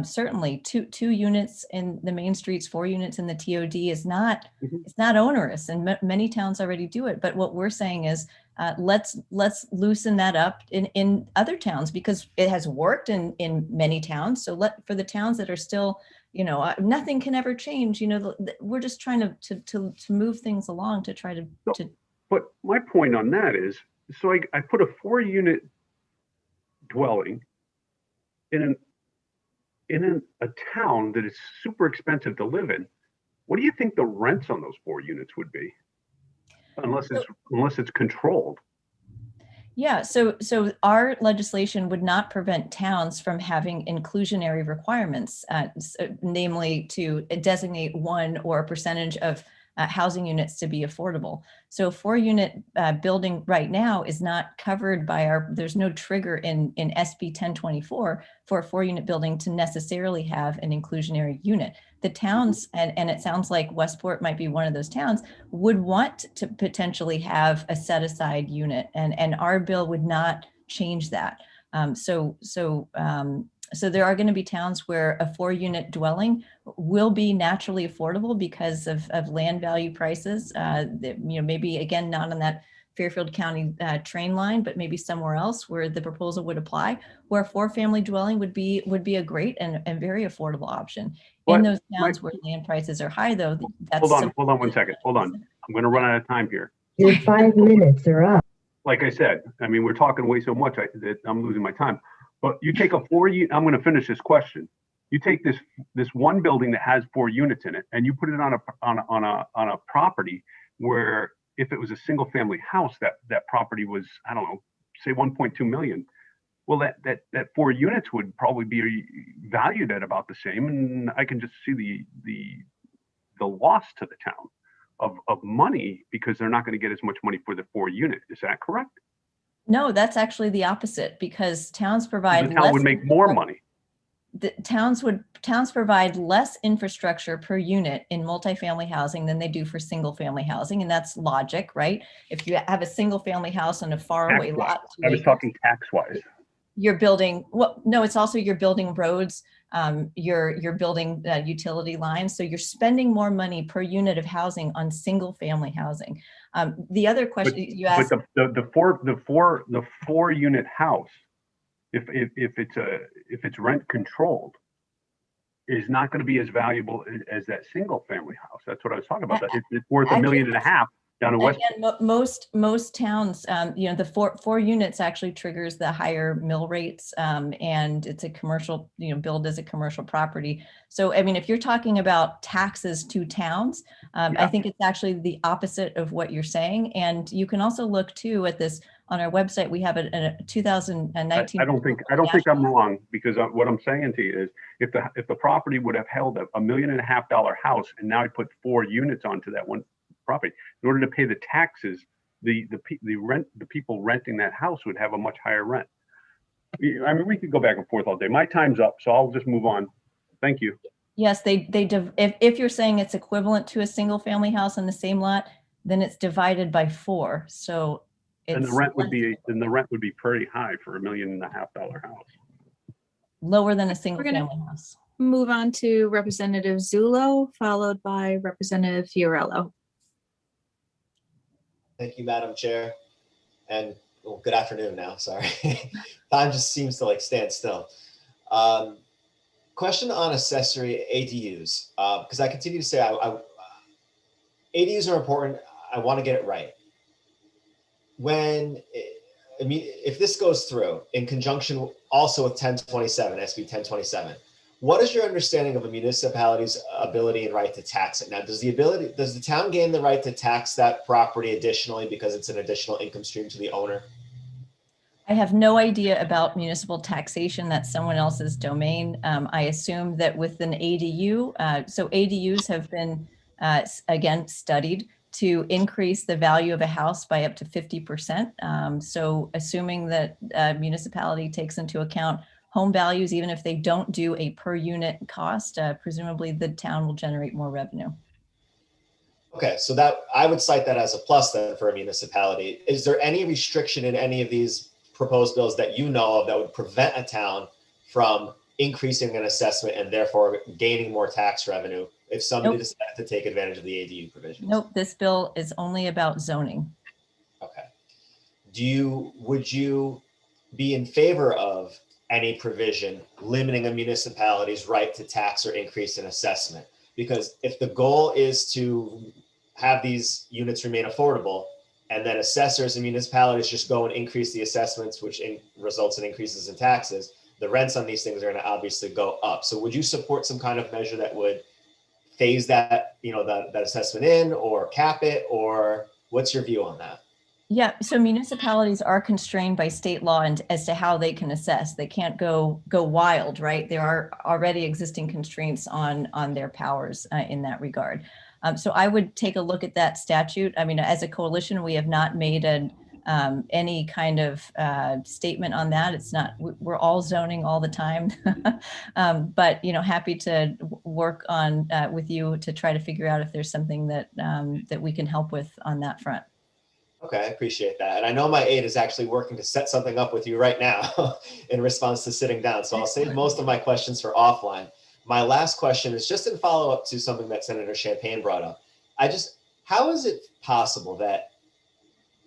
certainly two units in the main streets, 4 units in the TOD is not, it's not onerous, and many towns already do it. But what we're saying is let's loosen that up in other towns because it has worked in many towns. So for the towns that are still, nothing can ever change. We're just trying to move things along to try to. But my point on that is, so I put a 4-unit dwelling in a town that is super expensive to live in. What do you think the rents on those 4 units would be? Unless it's controlled. Yeah, so our legislation would not prevent towns from having inclusionary requirements, namely to designate 1 or a percentage of housing units to be affordable. So 4-unit building right now is not covered by there's no trigger in SB 1024 for a 4-unit building to necessarily have an inclusionary unit. The towns, and it sounds like Westport might be one of those towns, would want to potentially have a set aside unit, and our bill would not change that. So there are going to be towns where a 4-unit dwelling will be naturally affordable because of land value prices. Maybe again, not on that Fairfield County train line, but maybe somewhere else where the proposal would apply, where a 4-family dwelling would be a great and very affordable option. In those towns where land prices are high, though, that's hold on 1 second. Hold on. I'm going to run out of time here. Your 5 minutes are up. Like I said, I mean, we're talking way so much that I'm losing my time. But you take a 4-unit, I'm going to finish this question. You take this one building that has 4 units in it, and you put it on a property where if it was a single family house, that property was, I don't know, say 1.2 million. Well, that 4 units would probably be valued at about the same, and I can just see the loss to the town of money because they're not going to get as much money for the 4 unit. Is that correct? No, that's actually the opposite because towns provide the town would make more money. The towns provide less infrastructure per unit in multifamily housing than they do for single family housing. And that's logic, right? If you have a single family house on a faraway lot. I was talking tax wise. You're building, no, it's also you're building roads, you're building utility lines. So you're spending more money per unit of housing on single family housing. The other question you asked. But the 4-unit house, if it's rent controlled, is not going to be as valuable as that single family house. That's what I was talking about. It's worth $1.5 million down in Westport. Again, most towns, the 4 units actually triggers the higher mill rates, and it's a commercial, billed as a commercial property. So, I mean, if you're talking about taxes to towns, I think it's actually the opposite of what you're saying. And you can also look too at this on our website. We have a 2019. I don't think I'm wrong, because what I'm saying to you is if the property would have held $1.5 million house and now I put 4 units onto that one property. In order to pay the taxes, the people renting that house would have a much higher rent. I mean, we could go back and forth all day. My time's up, so I'll just move on. Thank you. Yes, if you're saying it's equivalent to a single family house on the same lot, then it's divided by 4. So And it's the rent would be pretty high for $1.5 million house. lower than a single We're gonna family house. move on to Representative Zullo, followed by Representative Fiorello. Thank you, Madam Chair. And well, good afternoon now, sorry. Time just seems to like stand still. Question on accessory ADUs, because I continue to say ADUs are important. I want to get it right. If this goes through in conjunction also with 1027, SB 1027, what is your understanding of a municipality's ability and right to tax it? Now, does the town gain the right to tax that property additionally because it's an additional income stream to the owner? I have no idea about municipal taxation. That's someone else's domain. I assume that with an ADU, so ADUs have been, again, studied to increase the value of a house by up to 50%. So assuming that a municipality takes into account home values, even if they don't do a per unit cost, presumably the town will generate more revenue. Okay, so that I would cite that as a plus then for a municipality. Is there any restriction in any of these proposed bills that you know of that would prevent a town from increasing an assessment and therefore gaining more tax revenue if somebody decided to take advantage of the ADU provisions? Nope, this bill is only about zoning. Okay. Would you be in favor of any provision limiting a municipality's right to tax or increase an assessment? Because if the goal is to have these units remain affordable, and then assessors and municipalities just go and increase the assessments, which results in increases in taxes, the rents on these things are going to obviously go up. So would you support some kind of measure that would phase that, that assessment in or cap it, or what's your view on that? Yeah, so municipalities are constrained by state law and as to how they can assess. They can't go wild, right? There are already existing constraints on their powers in that regard. So I would take a look at that statute. I mean, as a coalition, we have not made any kind of statement on that. It's not, we're all zoning all the time, but happy to work on with you to try to figure out if there's something that that we can help with on that front. Okay, I appreciate that. And I know my aide is actually working to set something up with you right now in response to sitting down. So I'll save most of my questions for offline. My last question is just in follow-up to something that Senator Champagne brought up. How is it possible that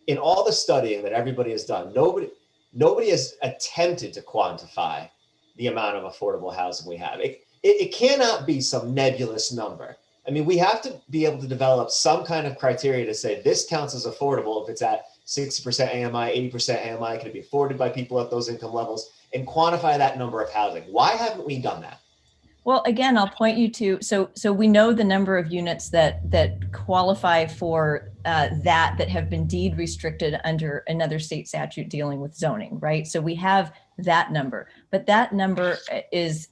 in all the studying that everybody has done, nobody has attempted to quantify the amount of affordable housing we have? It cannot be some nebulous number. I mean, we have to be able to develop some kind of criteria to say this counts as affordable if it's at 60% AMI, 80% AMI, can it be afforded by people at those income levels, and quantify that number of housing. Why haven't we done that? Well, again, I'll point you to, so we know the number of units that qualify for that have been deed restricted under another state statute dealing with zoning, right? So we have that number, but that number is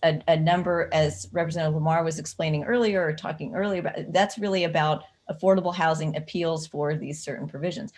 a number, as Representative Lamar was explaining earlier or talking earlier about, that's really about affordable housing appeals for these certain provisions.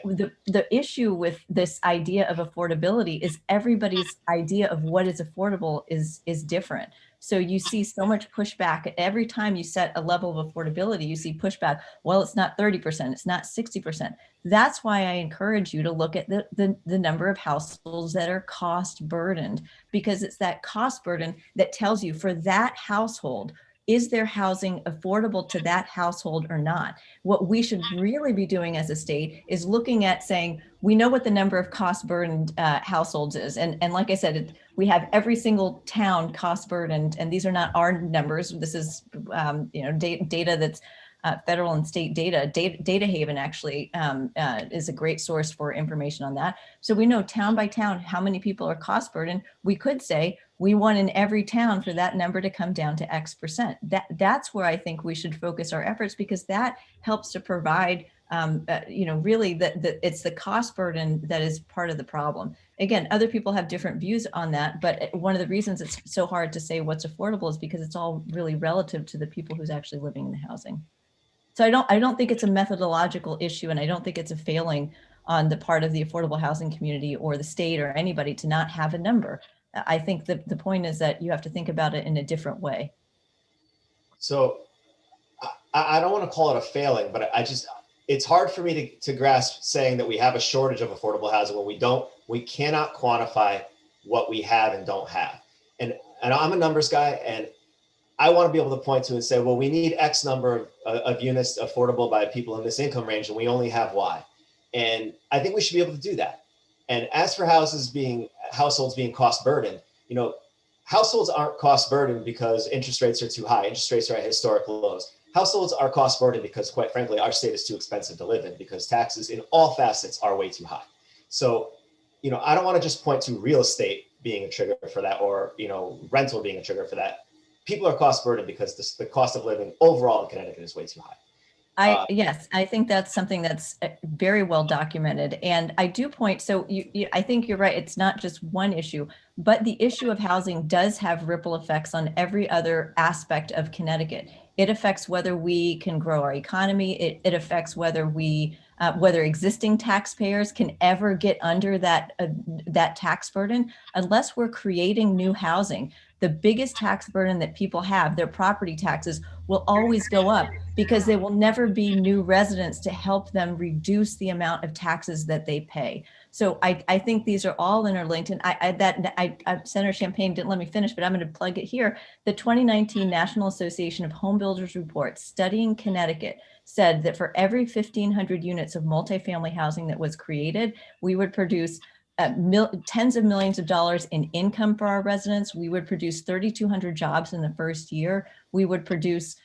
The issue with this idea of affordability is everybody's idea of what is affordable is different. So you see so much pushback every time you set a level of affordability, you see pushback. Well, it's not 30%, it's not 60%. That's why I encourage you to look at the number of households that are cost burdened, because it's that cost burden that tells you for that household, is their housing affordable to that household or not? What we should really be doing as a state is looking at saying, we know what the number of cost burdened households is. And like I said, we have every single town cost burdened, and these are not our numbers. This is data that's federal and state data. Data Haven actually is a great source for information on that. So we know town by town how many people are cost burdened. We could say we want in every town for that number to come down to X%. That's where I think we should focus our efforts, because that helps to provide really it's the cost burden that is part of the problem. Again, other people have different views on that, but one of the reasons it's so hard to say what's affordable is because it's all really relative to the people who's actually living in the housing. So I don't think it's a methodological issue, and I don't think it's a failing on the part of the affordable housing community or the state or anybody to not have a number. I think the point is that you have to think about it in a different way. So I don't want to call it a failing, but it's hard for me to grasp saying that we have a shortage of affordable housing when we cannot quantify what we have and don't have. And I'm a numbers guy, and I want to be able to point to and say, well, we need X number of units affordable by people in this income range, and we only have Y. And I think we should be able to do that. And as for households being cost burdened, households aren't cost burdened because interest rates are too high. Interest rates are at historic lows. Households are cost burdened because, quite frankly, our state is too expensive to live in because taxes in all facets are way too high. So, I don't want to just point to real estate being a trigger for that, or, rental being a trigger for that. People are cost burdened because the cost of living overall in Connecticut is way too high. Yes, I think that's something that's very well documented. And I do point, so I think you're right. It's not just one issue, but the issue of housing does have ripple effects on every other aspect of Connecticut. It affects whether we can grow our economy. It affects whether whether existing taxpayers can ever get under that tax burden. Unless we're creating new housing, the biggest tax burden that people have, their property taxes, will always go up because there will never be new residents to help them reduce the amount of taxes that they pay. So I think these are all interlinked. And Senator Champagne didn't let me finish, but I'm going to plug it here. The 2019 National Association of Home Builders report studying Connecticut said that for every 1,500 units of multifamily housing that was created, we would produce tens of millions of dollars in income for our residents. We would produce 3,200 jobs in the first year. We would produce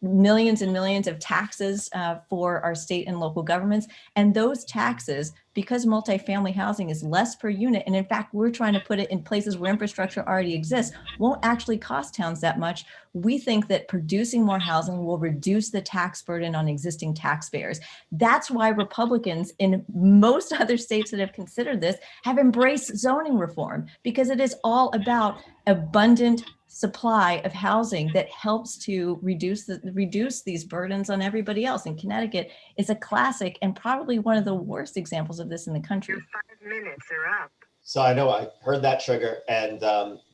millions and millions of taxes for our state and local governments. And those taxes, because multifamily housing is less per unit, and in fact, we're trying to put it in places where infrastructure already exists, won't actually cost towns that much. We think that producing more housing will reduce the tax burden on existing taxpayers. That's why Republicans in most other states that have considered this have embraced zoning reform, because it is all about abundant supply of housing that helps to reduce these burdens on everybody else. And Connecticut is a classic and probably one of the worst examples of this in the country. Your 5 minutes are up. So I know I heard that trigger, and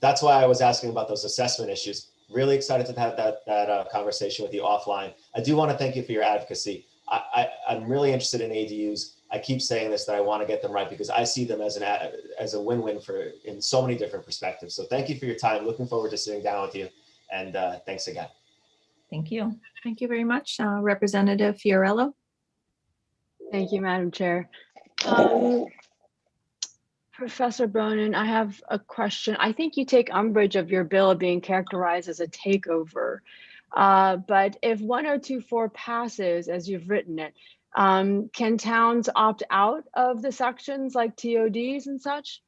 that's why I was asking about those assessment issues. Really excited to have that conversation with you offline. I do want to thank you for your advocacy. I'm really interested in ADUs. I keep saying this, that I want to get them right because I see them as a win-win in so many different perspectives. So thank you for your time. Looking forward to sitting down with you. And thanks again. Thank you. Thank you very much. Representative Fiorello. Thank you, Madam Chair. Professor Bronin, I have a question. I think you take umbrage of your bill being characterized as a takeover. But if 1024 passes as you've written it, can towns opt out of the sections like TODs and such?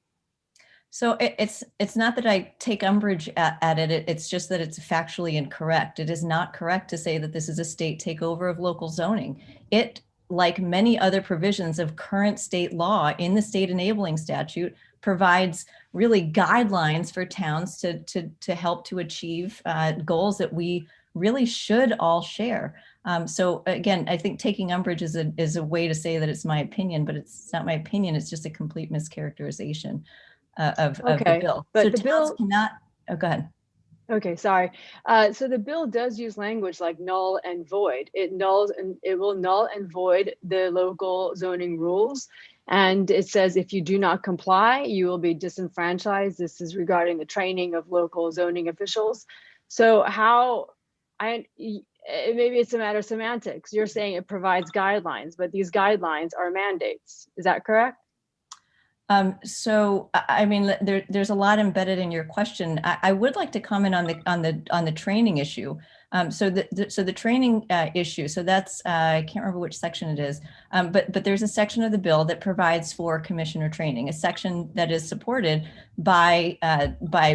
So it's not that I take umbrage at it. It's just that it's factually incorrect. It is not correct to say that this is a state takeover of local zoning. It, like many other provisions of current state law in the state enabling statute, provides really guidelines for towns to help to achieve goals that we really should all share. So again, I think taking umbrage is a way to say that it's my opinion, but it's not my opinion. It's just a complete mischaracterization of the bill. But so the bill cannot. Oh, go ahead. Okay, sorry. So the bill does use language like null and void. It will null and void the local zoning rules. And it says if you do not comply, you will be disenfranchised. This is regarding the training of local zoning officials. So maybe it's a matter of semantics. You're saying it provides guidelines, but these guidelines are mandates. Is that correct? So, I mean, there's a lot embedded in your question. I would like to comment on the training issue. So the training issue. So that's I can't remember which section it is, but there's a section of the bill that provides for commissioner training, a section that is supported by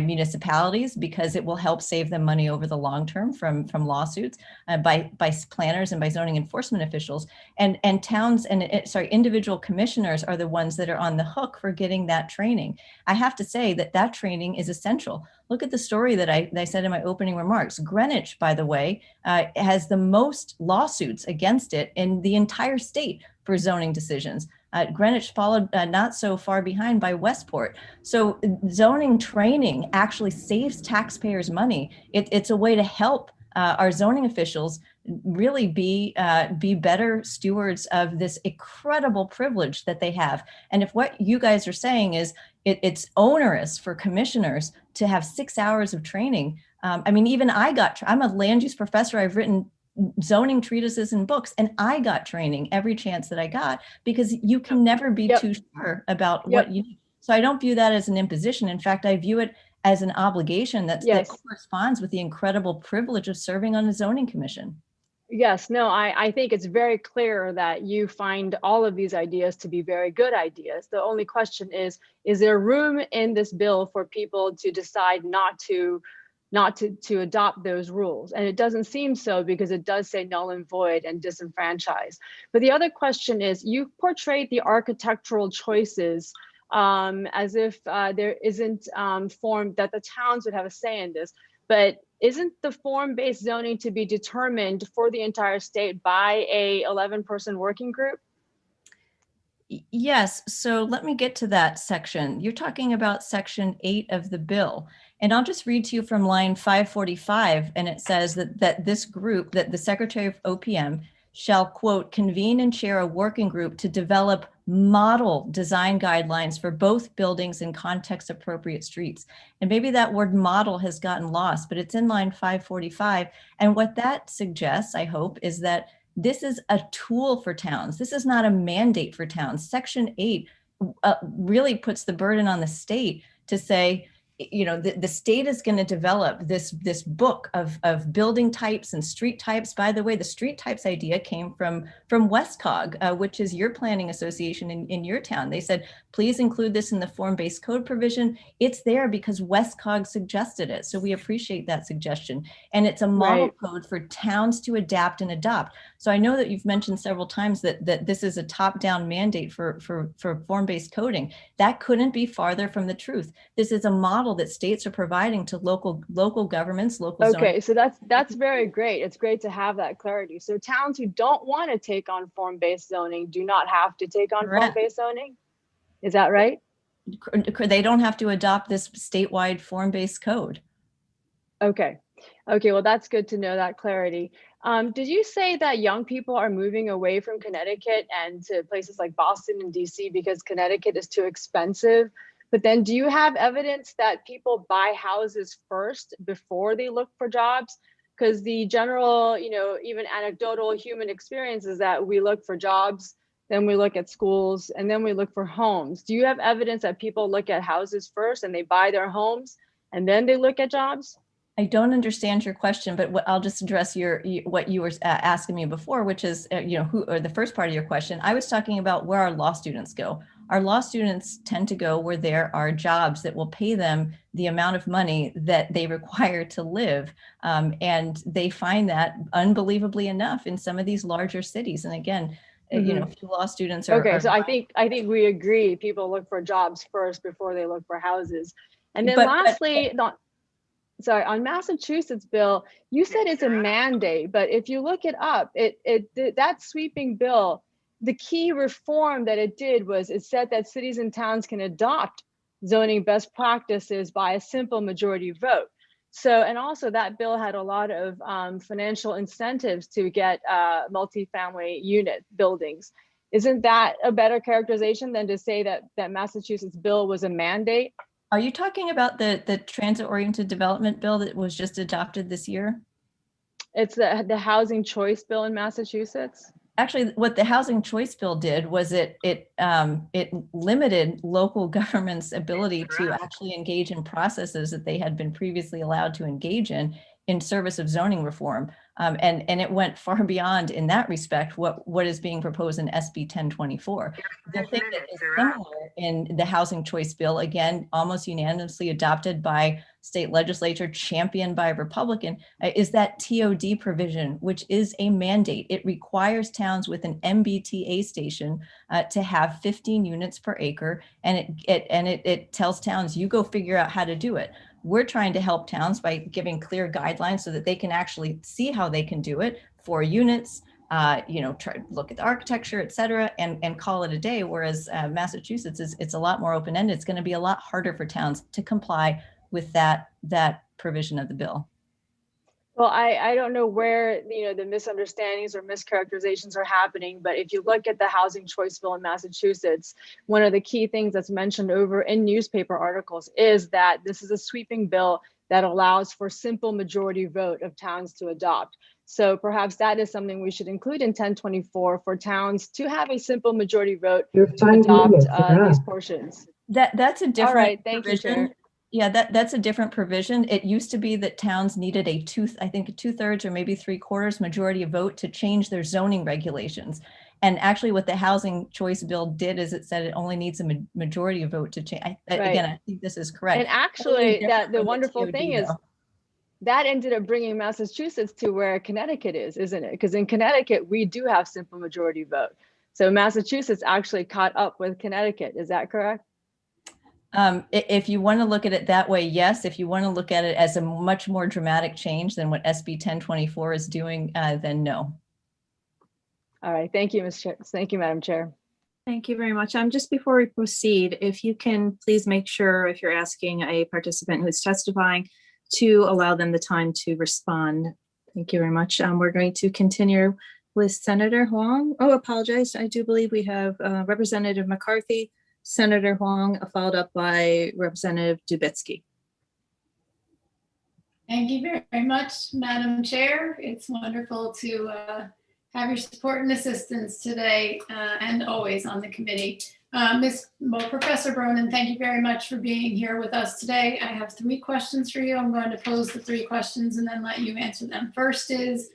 municipalities because it will help save them money over the long term from lawsuits, by planners and by zoning enforcement officials, and towns and individual commissioners are the ones that are on the hook for getting that training. I have to say that training is essential. Look at the story that I said in my opening remarks. Greenwich, by the way, has the most lawsuits against it in the entire state for zoning decisions. Greenwich followed not so far behind by Westport. So zoning training actually saves taxpayers money. It's a way to help our zoning officials really be better stewards of this incredible privilege that they have. And if what you guys are saying is it's onerous for commissioners to have 6 hours of training. I mean, even I'm a land use professor. I've written zoning treatises and books, and I got training every chance that I got, because you can never be too sure about what you need. So I don't view that as an imposition. In fact, I view it as an obligation that corresponds with the incredible privilege of serving on the zoning commission. Yes, no, I think it's very clear that you find all of these ideas to be very good ideas. The only question is there room in this bill for people to decide not to adopt those rules? And it doesn't seem so, because it does say null and void and disenfranchise. But the other question is, you portrayed the architectural choices as if there isn't form that the towns would have a say in this. But isn't the form-based zoning to be determined for the entire state by a 11-person working group? Yes, so let me get to that section. You're talking about section 8 of the bill. And I'll just read to you from line 545, and it says that this group, that the Secretary of OPM shall, quote, convene and chair a working group to develop model design guidelines for both buildings and context appropriate streets. And maybe that word model has gotten lost, but it's in line 545. And what that suggests, I hope, is that this is a tool for towns. This is not a mandate for towns. Section 8 really puts the burden on the state to say, you know, the state is going to develop this book of building types and street types. By the way, the street types idea came from WestCog, which is your planning association in your town. They said, please include this in the form-based code provision. It's there because WestCog suggested it. So we appreciate that suggestion. And it's a model code for towns to adapt and adopt. So I know that you've mentioned several times that this is a top-down mandate for form-based coding. That couldn't be farther from the truth. This is a model that states are providing to local governments, local Okay, so that's very great. It's great to have that clarity. So towns who don't want to take on form-based zoning do not have to take on form-based zoning. Is that right? They don't have to adopt this statewide form-based code. Okay. Okay, well, that's good to know that clarity. Did you say that young people are moving away from Connecticut and to places like Boston and DC because Connecticut is too expensive? But then do you have evidence that people buy houses first before they look for jobs? Because the general, you know, even anecdotal human experience is that we look for jobs, then we look at schools, and then we look for homes. Do you have evidence that people look at houses first and they buy their homes and then they look at jobs? I don't understand your question, but I'll just address what you were asking me before, which is, or the first part of your question. I was talking about where our law students go. Our law students tend to go where there are jobs that will pay them the amount of money that they require to live. And they find that unbelievably enough in some of these larger cities. And again, few law students are— Okay, so I think we agree. People look for jobs first before they look for houses. And then lastly, on Massachusetts bill, you said it's a mandate, but if you look it up, that sweeping bill, the key reform that it did was it said that cities and towns can adopt zoning best practices by a simple majority vote. So, and also that bill had a lot of financial incentives to get multifamily unit buildings. Isn't that a better characterization than to say that Massachusetts bill was a mandate? Are you talking about the transit-oriented development bill that was just adopted this year? It's the housing choice bill in Massachusetts. Actually, what the housing choice bill did was it limited local government's ability to actually engage in processes that they had been previously allowed to engage in service of zoning reform. And it went far beyond, in that respect, what is being proposed in SB 1024. The thing that is similar in the housing choice bill, again, almost unanimously adopted by state legislature, championed by a Republican, is that TOD provision, which is a mandate. It requires towns with an MBTA station to have 15 units per acre, and it tells towns, you go figure out how to do it. We're trying to help towns by giving clear guidelines so that they can actually see how they can do it. 4 units, try look at the architecture, et cetera, and call it a day. Whereas Massachusetts it's a lot more open-ended. It's going to be a lot harder for towns to comply with that provision of the bill. Well, I don't know where, the misunderstandings or mischaracterizations are happening, but if you look at the housing choice bill in Massachusetts, one of the key things that's mentioned over in newspaper articles is that this is a sweeping bill that allows for simple majority vote of towns to adopt. So perhaps that is something we should include in 1024 for towns to have a simple majority vote to adopt these portions. That's a different All right, thank you, Chair. Yeah, that's a different provision. It used to be that towns needed a 2/3 or maybe 3/4 majority vote to change their zoning regulations. And actually what the housing choice bill did is it said it only needs a majority vote to change. Again, I think this is correct. And actually the wonderful thing is that ended up bringing Massachusetts to where Connecticut is, isn't it? Because in Connecticut, we do have simple majority vote. So Massachusetts actually caught up with Connecticut. Is that correct? If you want to look at it that way, yes. If you want to look at it as a much more dramatic change than what SB 1024 is doing, then no. All right. Thank you, Ms. Chair. Thank you, Madam Chair. Thank you very much. Just before we proceed, if you can please make sure if you're asking a participant who's testifying to allow them the time to respond. Thank you very much. We're going to continue with Senator Huang. Oh, apologize. I do believe we have Representative McCarthy, Senator Huang, followed up by Representative Dubitsky. Thank you very much, Madam Chair. It's wonderful to have your support and assistance today and always on the committee. Professor Bronin, thank you very much for being here with us today. I have 3 questions for you. I'm going to pose the 3 questions and then let you answer them. First is,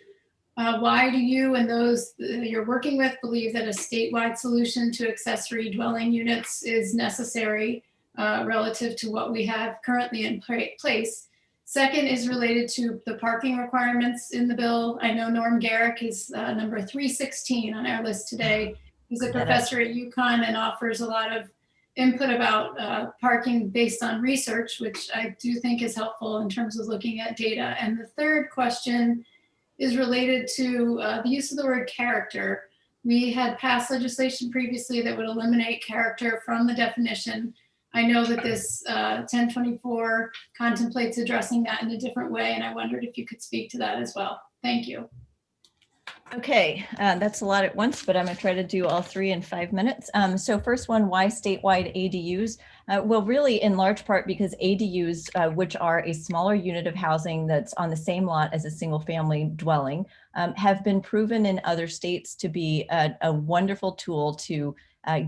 why do you and those you're working with believe that a statewide solution to accessory dwelling units is necessary relative to what we have currently in place? Second is related to the parking requirements in the bill. I know Norm Garrick is number 316 on our list today. He's a professor at UConn and offers a lot of input about parking based on research, which I do think is helpful in terms of looking at data. And the third question is related to the use of the word character. We had passed legislation previously that would eliminate character from the definition. I know that this 1024 contemplates addressing that in a different way, and I wondered if you could speak to that as well. Thank you. Okay, that's a lot at once, but I'm going to try to do all 3 in 5 minutes. So first one, why statewide ADUs? Well, really in large part because ADUs, which are a smaller unit of housing that's on the same lot as a single family dwelling, have been proven in other states to be a wonderful tool to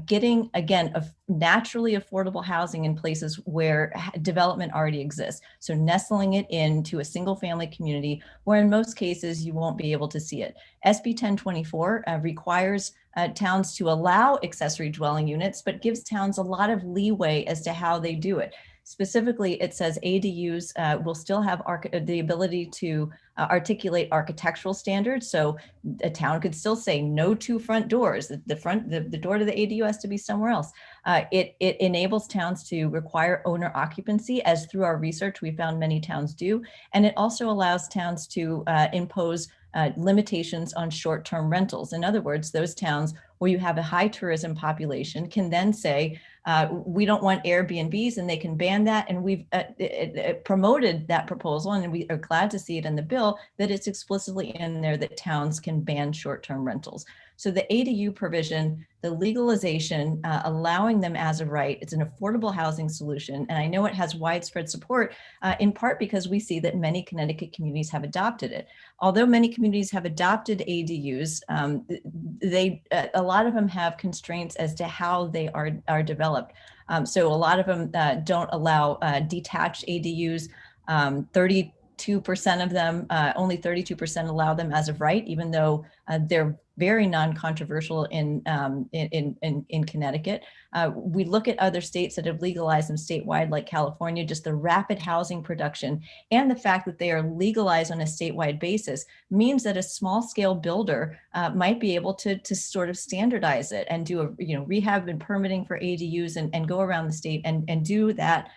getting, again, naturally affordable housing in places where development already exists. So nestling it into a single family community where in most cases you won't be able to see it. SB 1024 requires towns to allow accessory dwelling units, but gives towns a lot of leeway as to how they do it. Specifically, it says ADUs will still have the ability to articulate architectural standards. So a town could still say no 2 front doors. The door to the ADU has to be somewhere else. It enables towns to require owner occupancy, as through our research we found many towns do. And it also allows towns to impose limitations on short-term rentals. In other words, those towns where you have a high tourism population can then say, we don't want Airbnbs, and they can ban that. And we've promoted that proposal, and we are glad to see it in the bill that it's explicitly in there that towns can ban short-term rentals. So the ADU provision, the legalization, allowing them as a right, it's an affordable housing solution. And I know it has widespread support in part because we see that many Connecticut communities have adopted it. Although many communities have adopted ADUs, a lot of them have constraints as to how they are developed. So a lot of them don't allow detached ADUs. 32% of them, only 32% allow them as of right, even though they're very non-controversial in Connecticut. We look at other states that have legalized them statewide, like California. Just the rapid housing production and the fact that they are legalized on a statewide basis means that a small-scale builder might be able to sort of standardize it and do a rehab and permitting for ADUs and go around the state and do that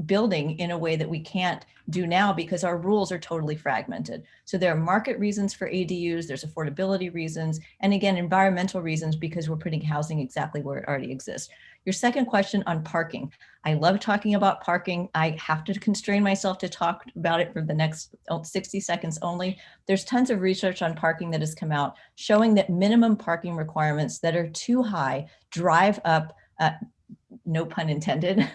building in a way that we can't do now because our rules are totally fragmented. So there are market reasons for ADUs, there's affordability reasons, and again, environmental reasons because we're putting housing exactly where it already exists. Your second question on parking. I love talking about parking. I have to constrain myself to talk about it for the next 60 seconds only. There's tons of research on parking that has come out showing that minimum parking requirements that are too high drive up, no pun intended,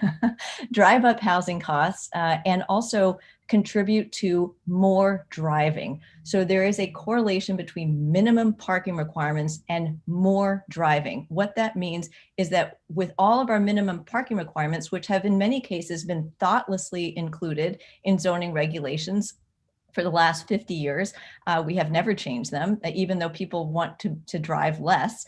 drive up housing costs and also contribute to more driving. So there is a correlation between minimum parking requirements and more driving. What that means is that with all of our minimum parking requirements, which have in many cases been thoughtlessly included in zoning regulations for the last 50 years, we have never changed them, even though people want to drive less.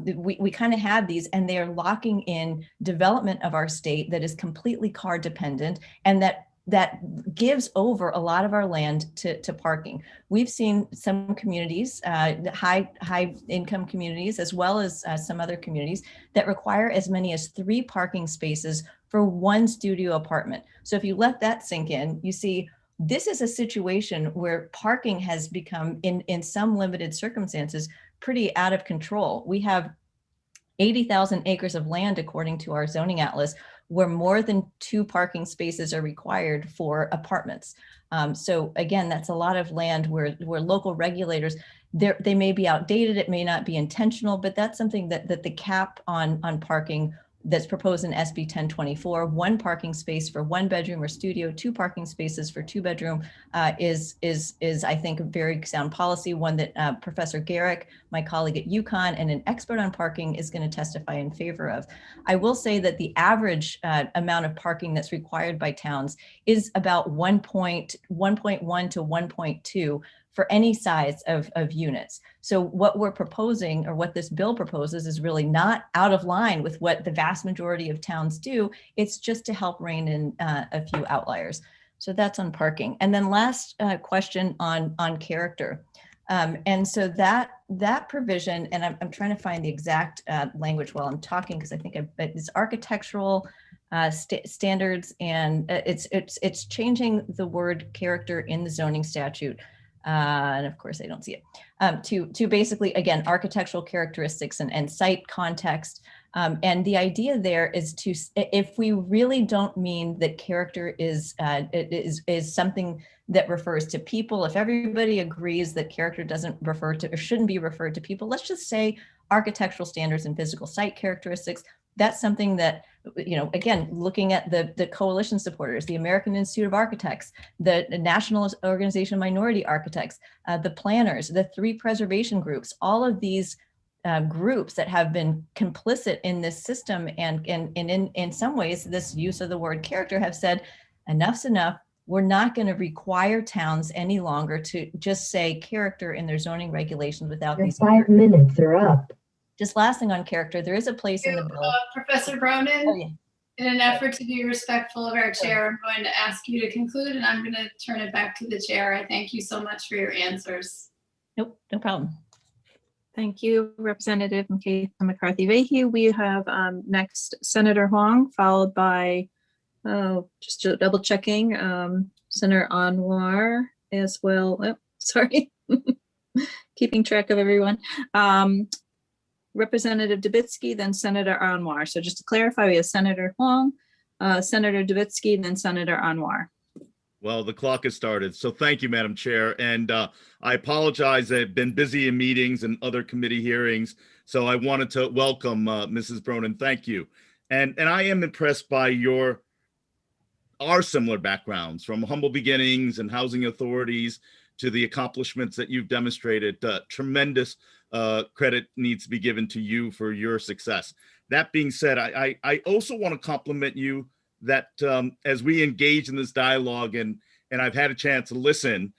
We kind of had these, and they are locking in development of our state that is completely car dependent, and that gives over a lot of our land to parking. We've seen some communities, high income communities, as well as some other communities that require as many as 3 parking spaces for one studio apartment. So if you let that sink in, you see this is a situation where parking has become, in some limited circumstances, pretty out of control. We have 80,000 acres of land, according to our zoning atlas, where more than 2 parking spaces are required for apartments. So again, that's a lot of land where local regulators, they may be outdated, it may not be intentional, but that's something that the cap on parking that's proposed in SB 1024, 1 parking space for 1 bedroom or studio, 2 parking spaces for 2 bedroom is I think a very sound policy, one that Professor Garrick, my colleague at UConn and an expert on parking, is going to testify in favor of. I will say that the average amount of parking that's required by towns is about 1.1 to 1.2 for any size of units. So what we're proposing, or what this bill proposes, is really not out of line with what the vast majority of towns do. It's just to help rein in a few outliers. So that's on parking. And then last question on character. And so that provision, and I'm trying to find the exact language while I'm talking, because I think it's architectural standards, and it's changing the word character in the zoning statute. And of course I don't see it, to basically, again, architectural characteristics and site context. And the idea there is to, if we really don't mean that character is something that refers to people, if everybody agrees that character doesn't refer to, or shouldn't be referred to people, let's just say architectural standards and physical site characteristics. That's something that, again, looking at the coalition supporters, the American Institute of Architects, the National Organization of Minority Architects, the planners, the 3 preservation groups, all of these groups that have been complicit in this system and in some ways this use of the word character have said, enough's enough. We're not going to require towns any longer to just say character in their zoning regulations without Your these. 5 minutes are up. Just last thing on character, there is a place in the bill. Professor Bronin, Oh, yeah. in an effort to be respectful of our chair, I'm going to ask you to conclude, and I'm going to turn it back to the chair. I thank you so much for your answers. Nope, no problem. Thank you, Representative McCarthy-Vahey. We have next Senator Huang, followed by, just double checking, Senator Anwar as well. Oh, sorry, keeping track of everyone. Representative Dubitsky, then Senator Anwar. So just to clarify, we have Senator Huang, Senator Dubitsky, then Senator Anwar. Well, the clock has started. So thank you, Madam Chair. And I apologize. I've been busy in meetings and other committee hearings. So I wanted to welcome Mrs. Bronin. Thank you. And I am impressed by our similar backgrounds, from humble beginnings and housing authorities to the accomplishments that you've demonstrated. Tremendous credit needs to be given to you for your success. That being said, I also want to compliment you that as we engage in this dialogue, and I've had a chance to listen,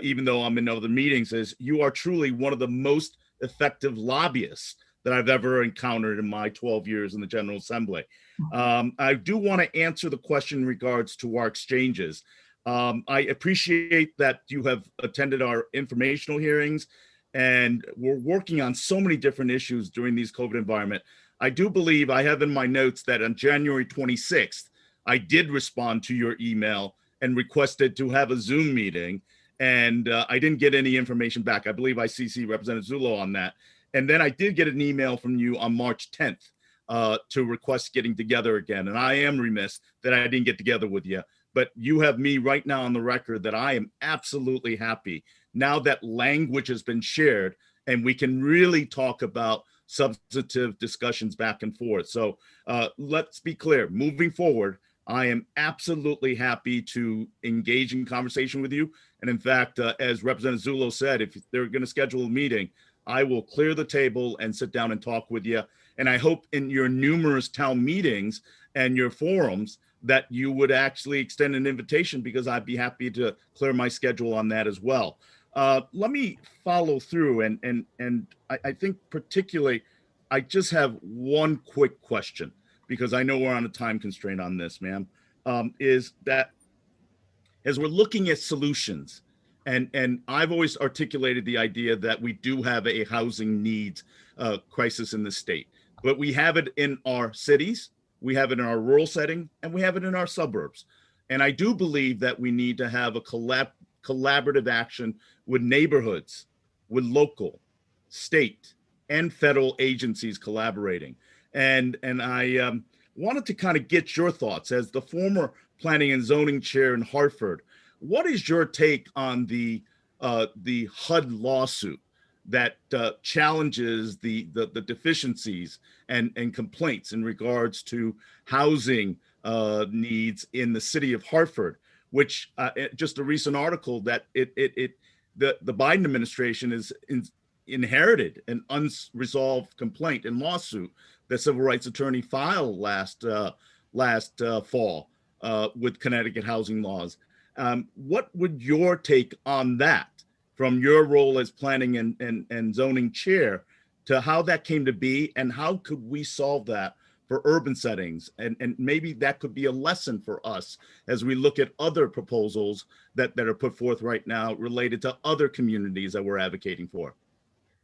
even though I'm in other meetings, is you are truly one of the most effective lobbyists that I've ever encountered in my 12 years in the General Assembly. I do want to answer the question in regards to our exchanges. I appreciate that you have attended our informational hearings, and we're working on so many different issues during these COVID environment. I do believe I have in my notes that on January 26th, I did respond to your email and requested to have a Zoom meeting, and I didn't get any information back. I believe I CC Representative Zullo on that. And then I did get an email from you on March 10th to request getting together again. And I am remiss that I didn't get together with you, but you have me right now on the record that I am absolutely happy now that language has been shared and we can really talk about substantive discussions back and forth. So let's be clear, moving forward, I am absolutely happy to engage in conversation with you. And in fact, as Representative Zullo said, if they're going to schedule a meeting, I will clear the table and sit down and talk with you. And I hope in your numerous town meetings and your forums that you would actually extend an invitation, because I'd be happy to clear my schedule on that as well. Let me follow through, and I think particularly, I just have one quick question, because I know we're on a time constraint on this, ma'am, is that as we're looking at solutions, and I've always articulated the idea that we do have a housing needs crisis in the state, but we have it in our cities, we have it in our rural setting, and we have it in our suburbs. And I do believe that we need to have a collaborative action with neighborhoods, with local, state, and federal agencies collaborating. And I wanted to kind of get your thoughts as the former planning and zoning chair in Hartford. What is your take on the HUD lawsuit that challenges the deficiencies and complaints in regards to housing needs in the city of Hartford, which just a recent article that the Biden administration is inherited an unresolved complaint and lawsuit that civil rights attorney filed last fall with Connecticut housing laws. What would your take on that from your role as planning and zoning chair to how that came to be, and how could we solve that for urban settings? And maybe that could be a lesson for us as we look at other proposals that are put forth right now related to other communities that we're advocating for.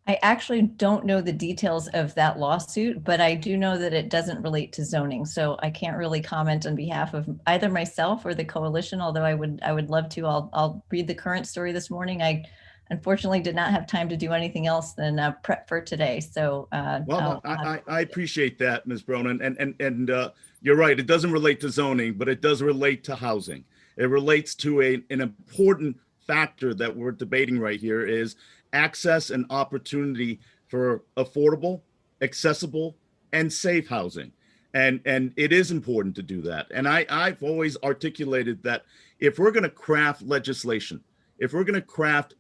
I actually don't know the details of that lawsuit, but I do know that it doesn't relate to zoning. So I can't really comment on behalf of either myself or the coalition, although I would love to. I'll read the current story this morning. I unfortunately did not have time to do anything else than prep for today. So well, I appreciate that, Ms. Bronan. And you're right, it doesn't relate to zoning, but it does relate to housing. It relates to an important factor that we're debating right here is access and opportunity for affordable, accessible, and safe housing. And it is important to do that. And I've always articulated that if we're going to craft legislation, if we're going to craft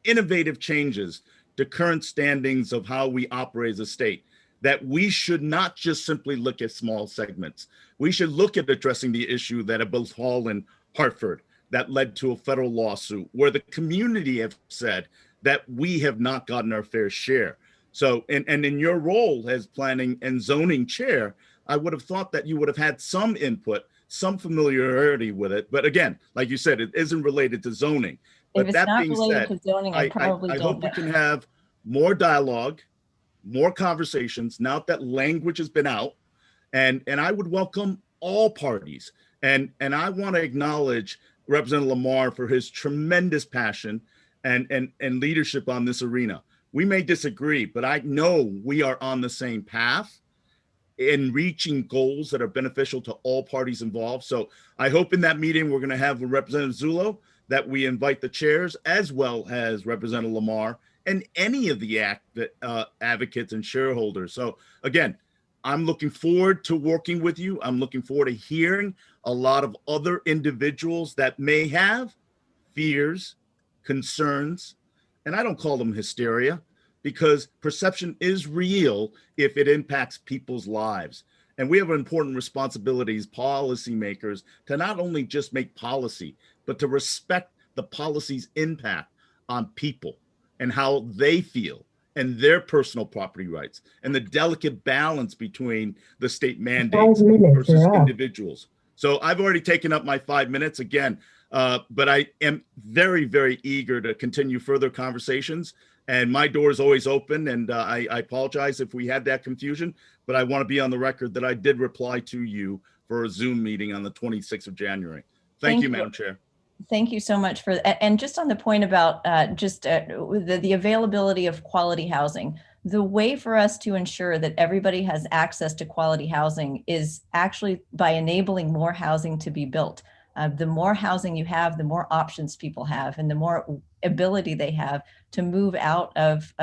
innovative changes to current standings of how we operate as a state, that we should not just simply look at small segments. We should look at addressing the issue that at both Hall and Hartford that led to a federal lawsuit where the community have said that we have not gotten our fair share. So, and in your role as planning and zoning chair, I would have thought that you would have had some input, some familiarity with it. But again, like you said, it isn't related to zoning. But if it's that not being related said, to zoning, I probably I don't hope know. we can have more dialogue, more conversations now that language has been out. And I would welcome all parties. And I want to acknowledge Representative Lamar for his tremendous passion and leadership on this arena. We may disagree, but I know we are on the same path in reaching goals that are beneficial to all parties involved. So I hope in that meeting we're going to have with Representative Zullo that we invite the chairs as well as Representative Lamar and any of the advocates and shareholders. So again, I'm looking forward to working with you. I'm looking forward to hearing a lot of other individuals that may have fears, concerns, and I don't call them hysteria, because perception is real if it impacts people's lives. And we have important responsibilities, policymakers, to not only just make policy, but to respect the policy's impact on people and how they feel and their personal property rights and the delicate balance between the state mandates versus individuals. So I've already taken up my 5 minutes again, but I am very, very eager to continue further conversations. And my door is always open. And I apologize if we had that confusion, but I want to be on the record that I did reply to you for a Zoom meeting on the 26th of January. Thank you, Madam Chair. Thank you so much for that. And just on the point about the availability of quality housing, the way for us to ensure that everybody has access to quality housing is actually by enabling more housing to be built. The more housing you have, the more options people have, and the more ability they have to move out of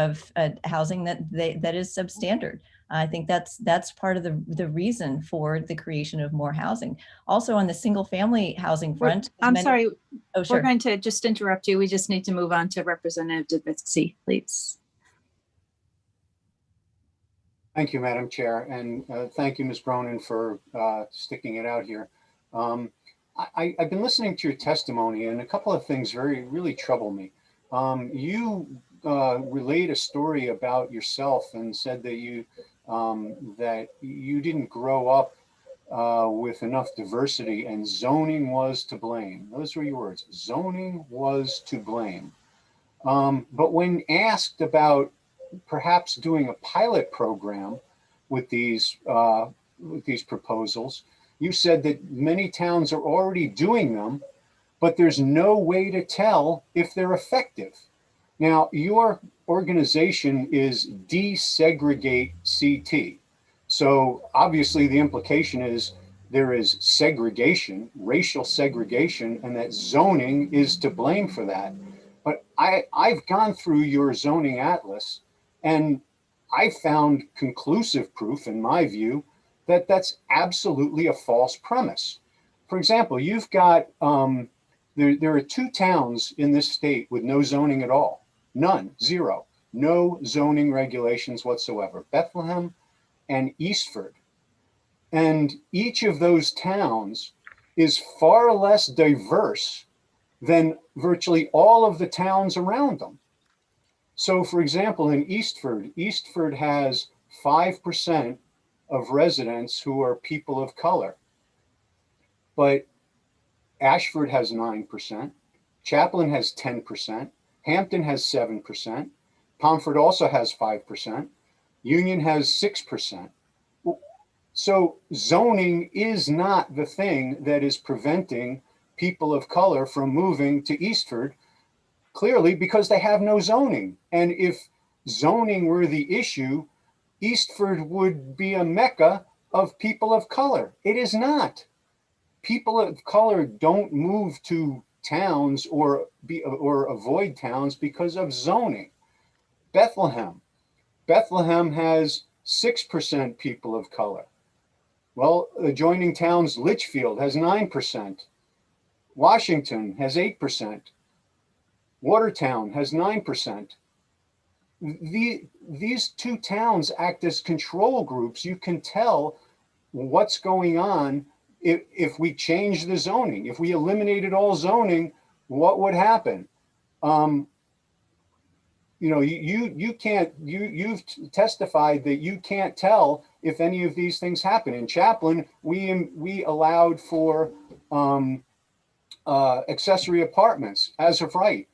housing that is substandard. I think that's part of the reason for the creation of more housing. Also, on the single family housing front, I'm sorry. Oh, sure. We're going to just interrupt you. We just need to move on to Representative Advocacy, please. Thank you, Madam Chair, and thank you, Ms. Bronin, for sticking it out here. I've been listening to your testimony, and a couple of things really trouble me. You relayed a story about yourself and said that you didn't grow up with enough diversity, and zoning was to blame. Those were your words. Zoning was to blame. But when asked about perhaps doing a pilot program with these proposals, you said that many towns are already doing them, but there's no way to tell if they're effective. Now, your organization is Desegregate CT. So obviously the implication is there is segregation, racial segregation, and that zoning is to blame for that. But I've gone through your zoning atlas, and I found conclusive proof, in my view, that that's absolutely a false premise. For example, you've got, there are 2 towns in this state with no zoning at all. None, 0, no zoning regulations whatsoever, Bethlehem and Eastford. And each of those towns is far less diverse than virtually all of the towns around them. So for example, in Eastford has 5% of residents who are people of color, but Ashford has 9%, Chaplin has 10%, Hampton has 7%, Pomfret also has 5%, Union has 6%. So zoning is not the thing that is preventing people of color from moving to Eastford, clearly because they have no zoning. And if zoning were the issue, Eastford would be a mecca of people of color. It is not. People of color don't move to towns or avoid towns because of zoning. Bethlehem has 6% people of color. Well, adjoining towns, Litchfield has 9%. Washington has 8%. Watertown has 9%. These 2 towns act as control groups. You can tell what's going on if we change the zoning. If we eliminated all zoning, what would happen? You know, you've testified that you can't tell if any of these things happen. In Chaplin, we allowed for accessory apartments as of right.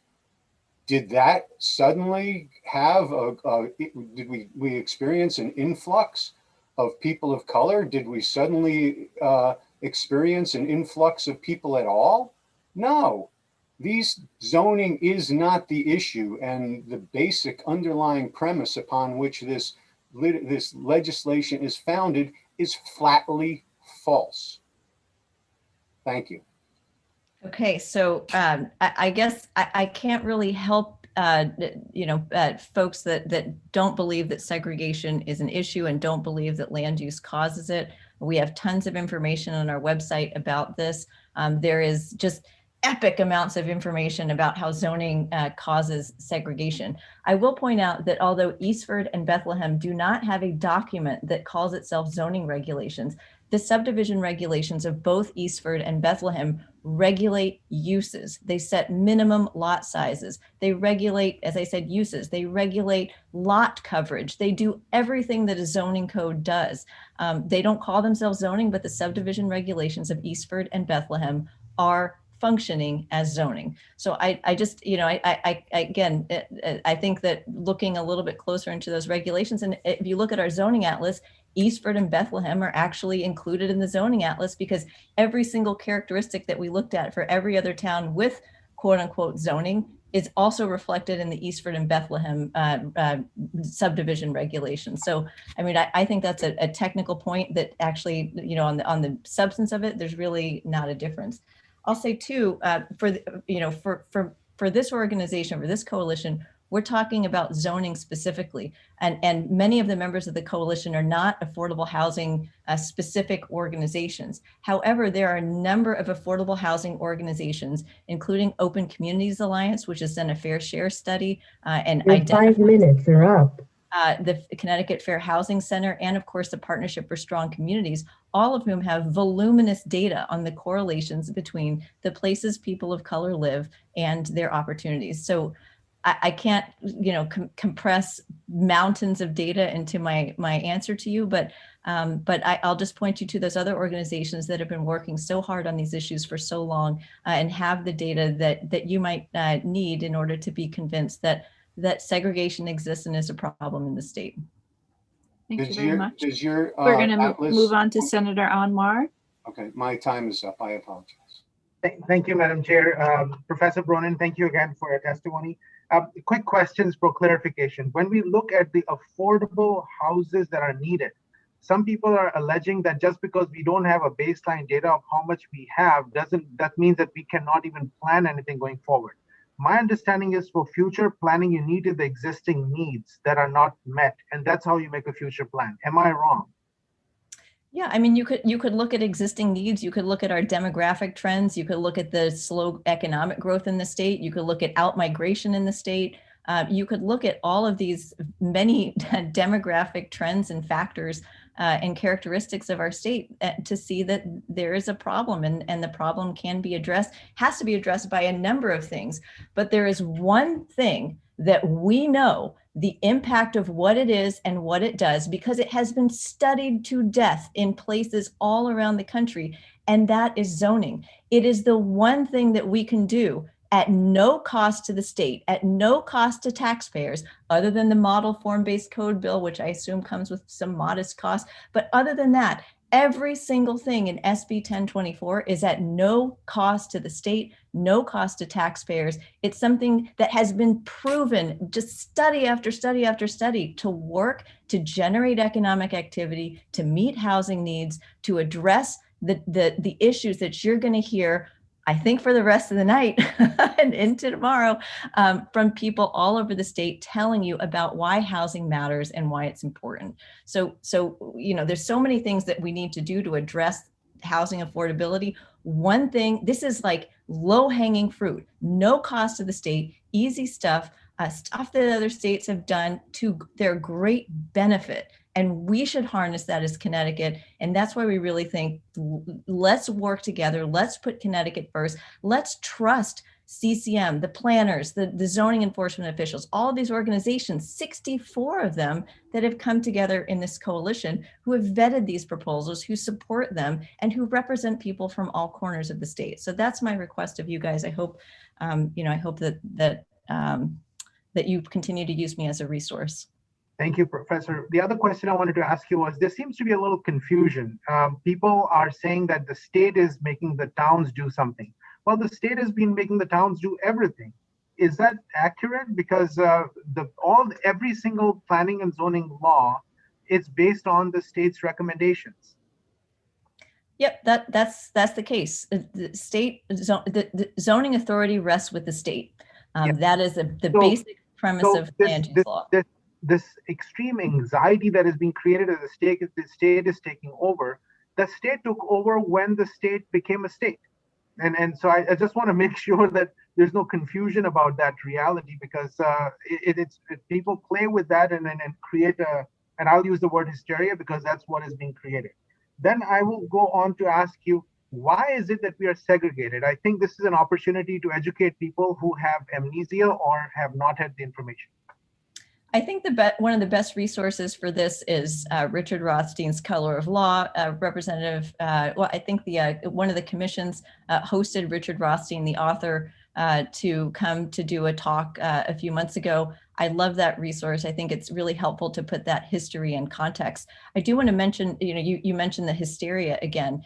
Did that suddenly have did we experience an influx of people of color? Did we suddenly experience an influx of people at all? No. These zoning is not the issue, and the basic underlying premise upon which this legislation is founded is flatly false. Thank you. Okay, so I guess I can't really help folks that don't believe that segregation is an issue and don't believe that land use causes it. We have tons of information on our website about this. There is just epic amounts of information about how zoning causes segregation. I will point out that although Eastford and Bethlehem do not have a document that calls itself zoning regulations, the subdivision regulations of both Eastford and Bethlehem regulate uses. They set minimum lot sizes. They regulate, as I said, uses. They regulate lot coverage. They do everything that a zoning code does. They don't call themselves zoning, but the subdivision regulations of Eastford and Bethlehem are functioning as zoning. So I just, you know, again, I think that looking a little bit closer into those regulations, and if you look at our zoning atlas, Eastford and Bethlehem are actually included in the zoning atlas because every single characteristic that we looked at for every other town with quote unquote zoning is also reflected in the Eastford and Bethlehem subdivision regulations. So, I mean, I think that's a technical point that actually, you know, on the substance of it, there's really not a difference. I'll say too, for this organization, for this coalition, we're talking about zoning specifically, and many of the members of the coalition are not affordable housing specific organizations. However, there are a number of affordable housing organizations, including Open Communities Alliance, which has done a fair share study and Your 5 minutes are up. The Connecticut Fair Housing Center, and of course the Partnership for Strong Communities, all of whom have voluminous data on the correlations between the places people of color live and their opportunities. So I can't, you know, compress mountains of data into my answer to you, but I'll just point you to those other organizations that have been working so hard on these issues for so long and have the data that you might need in order to be convinced that segregation exists and is a problem in the state. Thank you very much. We're going to move on to Senator Anwar. Okay, my time is up. I apologize. Thank you, Madam Chair. Professor Bronin, thank you again for your testimony. Quick questions for clarification. When we look at the affordable houses that are needed, some people are alleging that just because we don't have a baseline data of how much we have, that means that we cannot even plan anything going forward. My understanding is for future planning, you needed the existing needs that are not met, and that's how you make a future plan. Am I wrong? Yeah, I mean, you could look at existing needs. You could look at our demographic trends. You could look at the slow economic growth in the state. You could look at out-migration in the state. You could look at all of these many demographic trends and factors and characteristics of our state to see that there is a problem, and the problem can be addressed, has to be addressed by a number of things. But there is one thing that we know the impact of what it is and what it does, because it has been studied to death in places all around the country, and that is zoning. It is the one thing that we can do at no cost to the state, at no cost to taxpayers, other than the model form-based code bill, which I assume comes with some modest cost. But other than that, every single thing in SB 1024 is at no cost to the state, no cost to taxpayers. It's something that has been proven, just study after study after study, to work, to generate economic activity, to meet housing needs, to address the issues that you're going to hear, I think, for the rest of the night and into tomorrow, from people all over the state telling you about why housing matters and why it's important. So, you know, there's so many things that we need to do to address housing affordability. One thing, this is like low-hanging fruit, no cost to the state, easy stuff, stuff that other states have done to their great benefit. And we should harness that as Connecticut. And that's why we really think, let's work together. Let's put Connecticut first. Let's trust CCM, the planners, the zoning enforcement officials, all of these organizations, 64 of them that have come together in this coalition, who have vetted these proposals, who support them, and who represent people from all corners of the state. So that's my request of you guys. I hope, you know, I hope that you continue to use me as a resource. Thank you, Professor. The other question I wanted to ask you was, there seems to be a little confusion. People are saying that the state is making the towns do something. Well, the state has been making the towns do everything. Is that accurate? Because every single planning and zoning law, it's based on the state's recommendations. Yep, that's the case. The state the zoning authority rests with the state. That is the basic premise of land use law. This extreme anxiety that is being created as the state is taking over. The state took over when the state became a state. And so I just want to make sure that there's no confusion about that reality, because people play with that and create and I'll use the word hysteria, because that's what is being created. Then I will go on to ask you, why is it that we are segregated? I think this is an opportunity to educate people who have amnesia or have not had the information. I think one of the best resources for this is Richard Rothstein's Color of Law. Representative, well, I think one of the commissions hosted Richard Rothstein, the author, to come to do a talk a few months ago. I love that resource. I think it's really helpful to put that history in context. I do want to mention, you mentioned the hysteria again.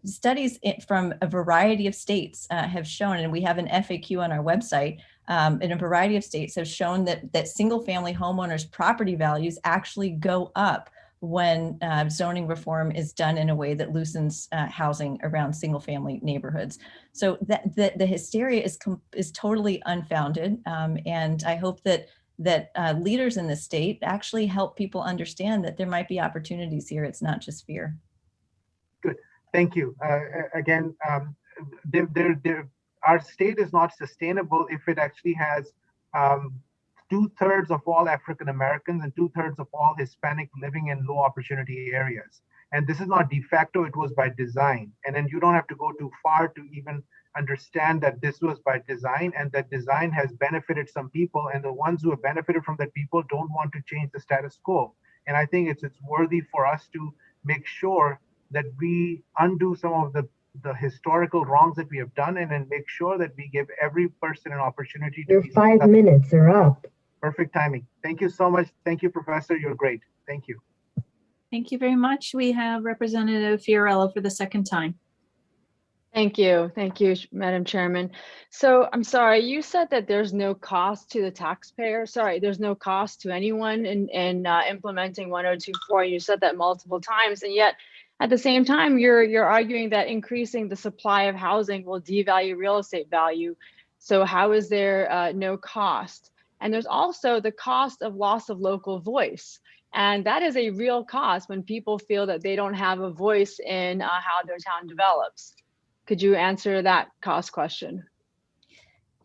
Studies from a variety of states have shown, and we have an FAQ on our website, in a variety of states have shown that single-family homeowners' property values actually go up when zoning reform is done in a way that loosens housing around single-family neighborhoods. So the hysteria is totally unfounded, and I hope that leaders in the state actually help people understand that there might be opportunities here. It's not just fear. Good, thank you. Again, our state is not sustainable if it actually has 2/3 of all African Americans and 2/3 of all Hispanic living in low opportunity areas. And this is not de facto, it was by design. And then you don't have to go too far to even understand that this was by design, and that design has benefited some people, and the ones who have benefited from that people don't want to change the status quo. And I think it's worthy for us to make sure that we undo some of the historical wrongs that we have done, and then make sure that we give every person an opportunity to Your be 5 successful. minutes are up. Perfect timing. Thank you so much. Thank you, Professor. You're great. Thank you. Thank you very much. We have Representative Fiorello for the second time. Thank you, Madam Chairman. So I'm sorry, you said that there's no cost to the taxpayer. Sorry, there's no cost to anyone in implementing 1024. You said that multiple times, and yet at the same time, you're arguing that increasing the supply of housing will devalue real estate value. So how is there no cost? And there's also the cost of loss of local voice. And that is a real cost when people feel that they don't have a voice in how their town develops. Could you answer that cost question?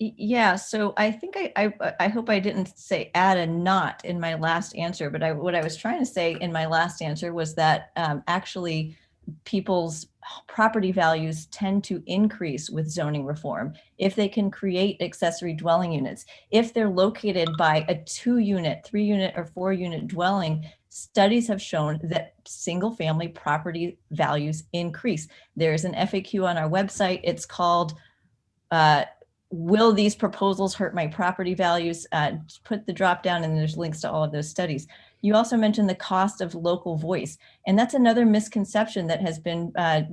Yeah, so I think I hope I didn't say add a not in my last answer, but what I was trying to say in my last answer was that actually people's property values tend to increase with zoning reform if they can create accessory dwelling units. If they're located by a 2-unit, 3-unit, or 4-unit dwelling, studies have shown that single family property values increase. There's an FAQ on our website. It's called, will these proposals hurt my property values? Put the drop down and there's links to all of those studies. You also mentioned the cost of local voice. And that's another misconception that has been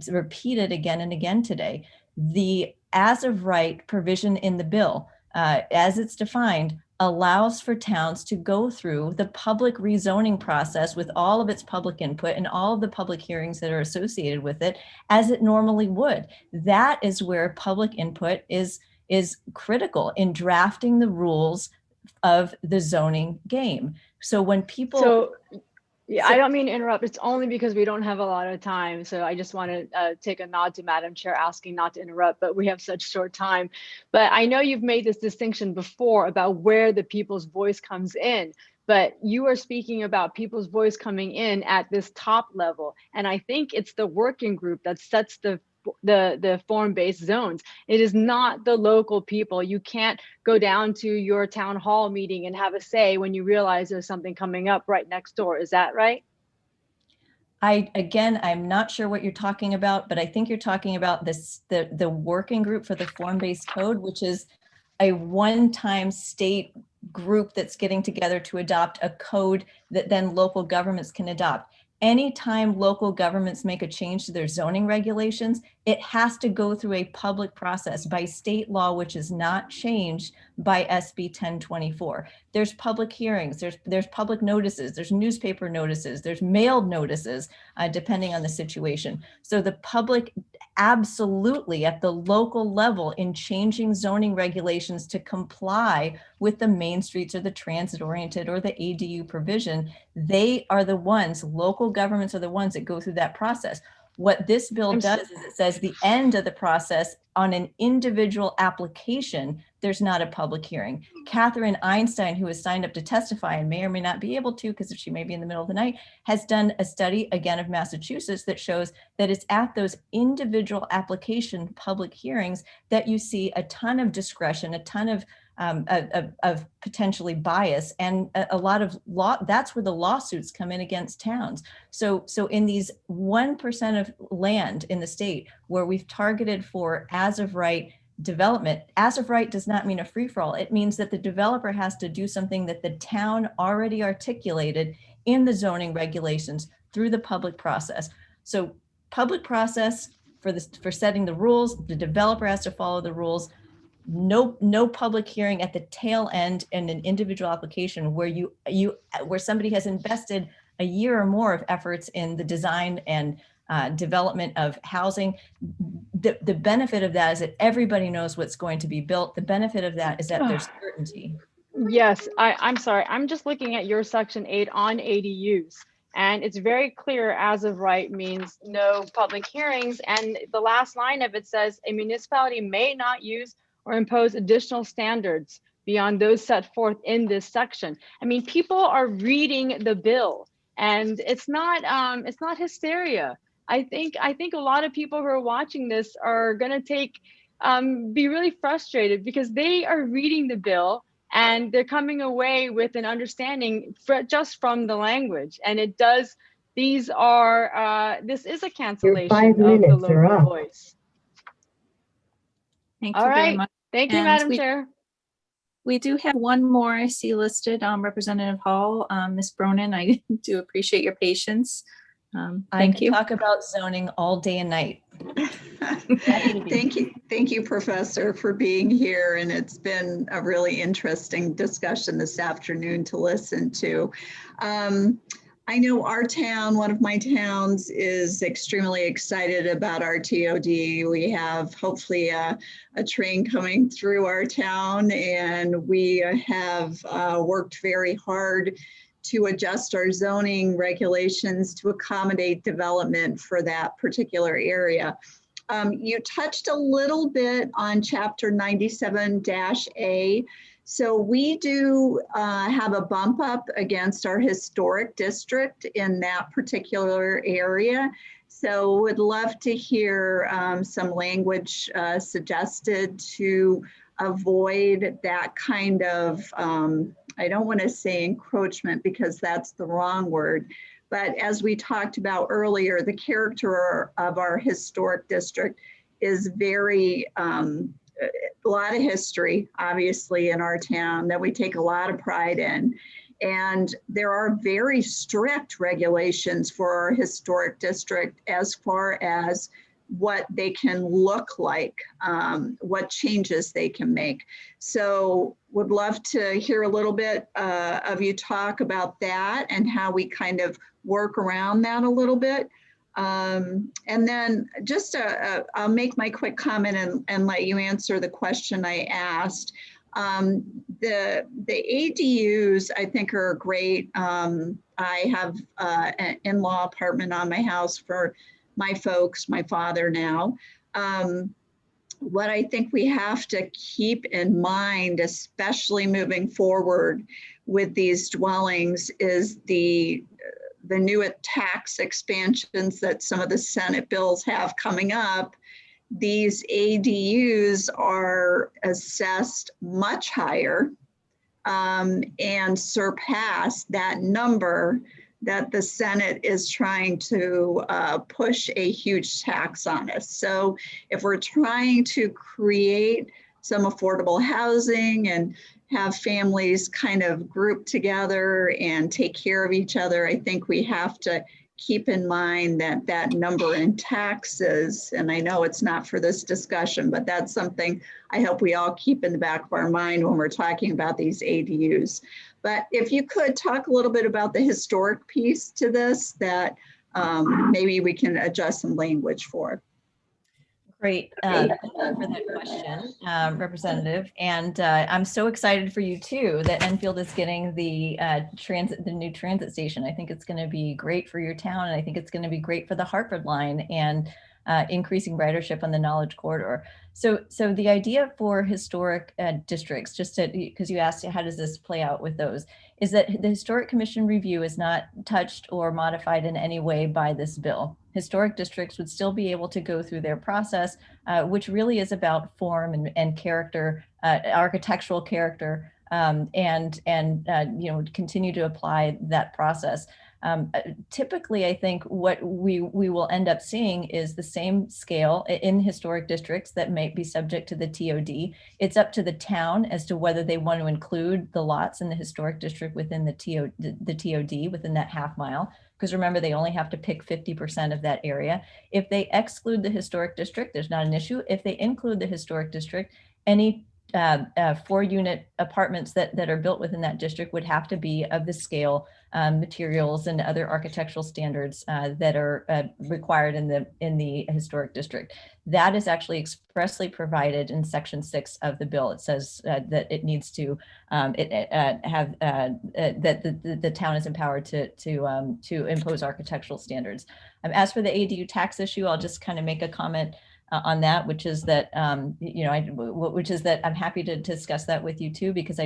repeated again and again today. The as of right provision in the bill, as it's defined, allows for towns to go through the public rezoning process with all of its public input and all of the public hearings that are associated with it as it normally would. That is where public input is critical in drafting the rules of the zoning game. So when people... Yeah, I don't mean to interrupt. It's only because we don't have a lot of time. So I just want to take a nod to Madam Chair asking not to interrupt, but we have such short time. But I know you've made this distinction before about where the people's voice comes in, but you are speaking about people's voice coming in at this top level. And I think it's the working group that sets the form-based zones. It is not the local people. You can't go down to your town hall meeting and have a say when you realize there's something coming up right next door. Is that right? I'm not sure what you're talking about, but I think you're talking about the working group for the form-based code, which is a one-time state group that's getting together to adopt a code that then local governments can adopt. Anytime local governments make a change to their zoning regulations, it has to go through a public process by state law, which is not changed by SB 1024. There's public hearings, there's public notices, there's newspaper notices, there's mailed notices, depending on the situation. So the public absolutely at the local level in changing zoning regulations to comply with the main streets or the transit oriented or the ADU provision, they are the ones, local governments are the ones that go through that process. What this bill does is it says the end of the process on an individual application, there's not a public hearing. Catherine Einstein, who has signed up to testify and may or may not be able to because she may be in the middle of the night, has done a study, again, of Massachusetts that shows that it's at those individual application public hearings that you see a ton of discretion, a ton of of potentially bias, and a lot of law. That's where the lawsuits come in against towns. So in these 1% of land in the state where we've targeted for as of right development, as of right does not mean a free-for-all. It means that the developer has to do something that the town already articulated in the zoning regulations through the public process. So public process for setting the rules, the developer has to follow the rules. No public hearing at the tail end in an individual application where where somebody has invested a year or more of efforts in the design and development of housing. The benefit of that is that everybody knows what's going to be built. The benefit of that is that there's certainty. Yes, I'm sorry. I'm just looking at your section 8 on ADUs. And it's very clear as of right means no public hearings. And the last line of it says a municipality may not use or impose additional standards beyond those set forth in this section. I mean, people are reading the bill, and it's not hysteria. I think a lot of people who are watching this are going to be really frustrated because they are reading the bill and they're coming away with an understanding just from the language. And it does. This is a cancellation of the local voice. Thank you very much. Thank you, Madam Chair. We do have one more I see listed, Representative Hall. Ms. Bronin, I do appreciate your patience. Thank you. Talk about zoning all day and night. Thank you, Professor, for being here. And it's been a really interesting discussion this afternoon to listen to. I know our town, one of my towns, is extremely excited about our TOD. We have hopefully a train coming through our town, and we have worked very hard to adjust our zoning regulations to accommodate development for that particular area. You touched a little bit on Chapter 97-A. So we do have a bump up against our historic district in that particular area. So would love to hear some language suggested to avoid that kind of, I don't want to say encroachment because that's the wrong word, but as we talked about earlier, the character of our historic district is very, a lot of history, obviously, in our town that we take a lot of pride in. And there are very strict regulations for our historic district as far as what they can look like, what changes they can make. So would love to hear a little bit of you talk about that and how we kind of work around that a little bit. And then just I'll make my quick comment and let you answer the question I asked. The ADUs I think are great. I have an in-law apartment on my house for my folks, my father now. What I think we have to keep in mind, especially moving forward with these dwellings, is the new tax expansions that some of the Senate bills have coming up. These ADUs are assessed much higher and surpass that number that the Senate is trying to push a huge tax on us. So if we're trying to create some affordable housing and have families kind of group together and take care of each other, I think we have to keep in mind that that number in taxes, and I know it's not for this discussion, but that's something I hope we all keep in the back of our mind when we're talking about these ADUs. But if you could talk a little bit about the historic piece to this that maybe we can adjust some language for. Great. Thank you for that question, Representative. And I'm so excited for you too that Enfield is getting the new transit station. I think it's going to be great for your town, and I think it's going to be great for the Hartford line. And increasing ridership on the Knowledge Corridor. So the idea for historic districts, just because you asked how does this play out with those, is that the Historic Commission review is not touched or modified in any way by this bill. Historic districts would still be able to go through their process, which really is about form and character, architectural character, and continue to apply that process. Typically, I think what we will end up seeing is the same scale in historic districts that may be subject to the TOD. It's up to the town as to whether they want to include the lots in the historic district within the TOD, within that half mile. Because remember, they only have to pick 50% of that area. If they exclude the historic district, there's not an issue. If they include the historic district, any 4-unit apartments that are built within that district would have to be of the scale, materials, and other architectural standards that are required in the historic district. That is actually expressly provided in Section 6 of the bill. It says that it needs to have that the town is empowered to impose architectural standards. As for the ADU tax issue, I'll just kind of make a comment on that, which is that which is that I'm happy to discuss that with you too, because I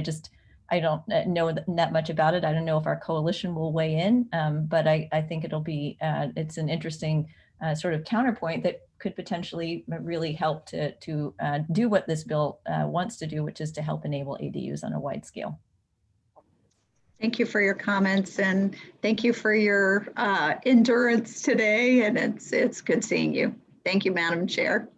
don't know that much about it. I don't know if our coalition will weigh in, but I think it'll be it's an interesting sort of counterpoint that could potentially really help to do what this bill wants to do, which is to help enable ADUs on a wide scale. Thank you for your comments, and thank you for your endurance today. And it's good seeing you. Thank you, Madam Chair.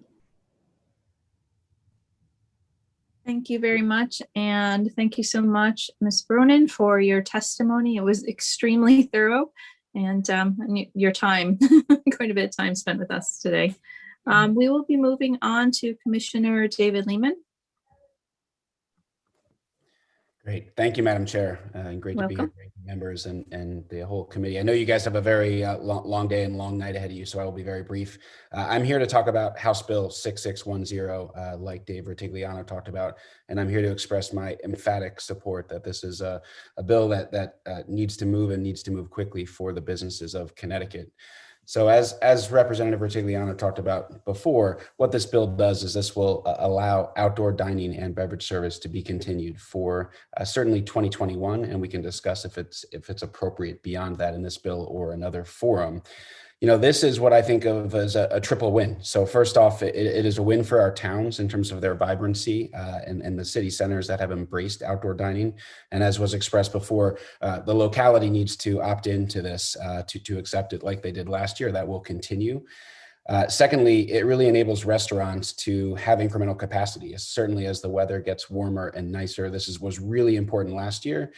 Thank you very much. And thank you so much, Ms. Bronin, for your testimony. It was extremely thorough, and your time, quite a bit of time spent with us today. We will be moving on to Commissioner David Lehman. Great. Thank you, Madam Chair. And great to be here, members and the whole committee. I know you guys have a very long day and long night ahead of you, so I will be very brief. I'm here to talk about House Bill 6610, like Dave Ritigliano talked about, and I'm here to express my emphatic support that this is a bill that needs to move and needs to move quickly for the businesses of Connecticut. So as Representative Ritigliano talked about before, what this bill does is this will allow outdoor dining and beverage service to be continued for certainly 2021, and we can discuss if it's appropriate beyond that in this bill or another forum. You know, this is what I think of as a triple win. So first off, it is a win for our towns in terms of their vibrancy and the city centers that have embraced outdoor dining. And as was expressed before, the locality needs to opt into this to accept it like they did last year. That will continue. Secondly, it really enables restaurants to have incremental capacity, certainly as the weather gets warmer and nicer. This was really important last year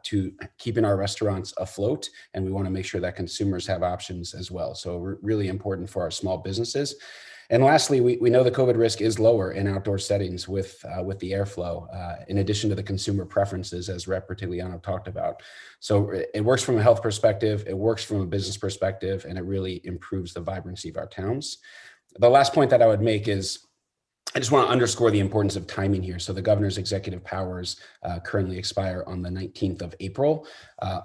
to keeping our restaurants afloat, and we want to make sure that consumers have options as well. So really important for our small businesses. And lastly, we know the COVID risk is lower in outdoor settings with the airflow, in addition to the consumer preferences, as Rep. Ritigliano talked about. So it works from a health perspective, it works from a business perspective, and it really improves the vibrancy of our towns. The last point that I would make is I just want to underscore the importance of timing here. So the governor's executive powers currently expire on the 19th of April.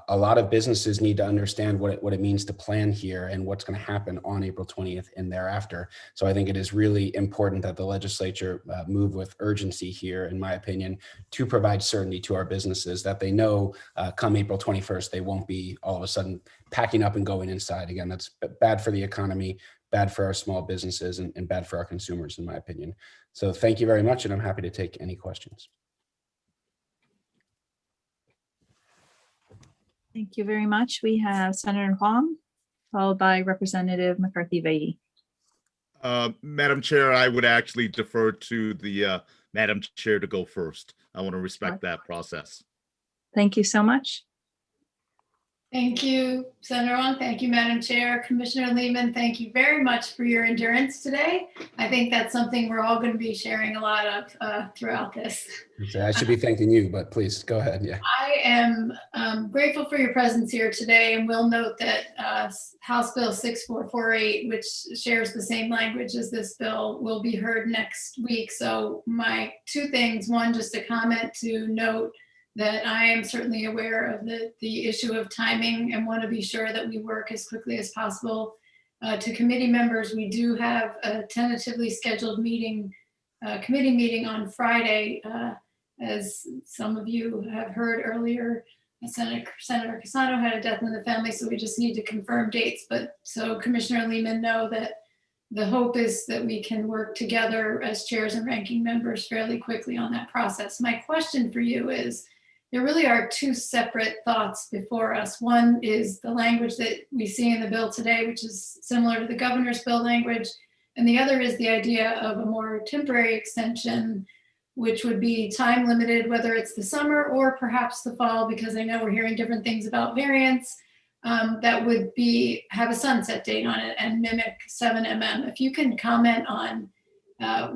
A lot of businesses need to understand what it means to plan here and what's going to happen on April 20th and thereafter. So I think it is really important that the legislature move with urgency here, in my opinion, to provide certainty to our businesses that they know come April 21st, they won't be all of a sudden packing up and going inside. Again, that's bad for the economy, bad for our small businesses, and bad for our consumers, in my opinion. So thank you very much, and I'm happy to take any questions. Thank you very much. We have Senator Huang, followed by Representative McCarthy-Vahey. Madam Chair, I would actually defer to the Madam Chair to go first. I want to respect that process. Thank you so much. Thank you, Senator Wong. Thank you, Madam Chair. Commissioner Lehman, thank you very much for your endurance today. I think that's something we're all going to be sharing a lot of throughout this. I should be thanking you, but please go ahead. Yeah. I am grateful for your presence here today, and will note that House Bill 6448, which shares the same language as this bill, will be heard next week. So my two things: one, just a comment to note that I am certainly aware of the issue of timing and want to be sure that we work as quickly as possible To committee members, we do have a tentatively scheduled meeting, committee meeting on Friday. As some of you have heard earlier, Senator Cassano had a death in the family, so we just need to confirm dates. But so Commissioner Lehman, know that the hope is that we can work together as chairs and ranking members fairly quickly on that process. My question for you is, there really are two separate thoughts before us. One is the language that we see in the bill today, which is similar to the governor's bill language. And the other is the idea of a more temporary extension, which would be time limited, whether it's the summer or perhaps the fall, because I know we're hearing different things about variants, that would have a sunset date on it and mimic 7mm. If you can comment on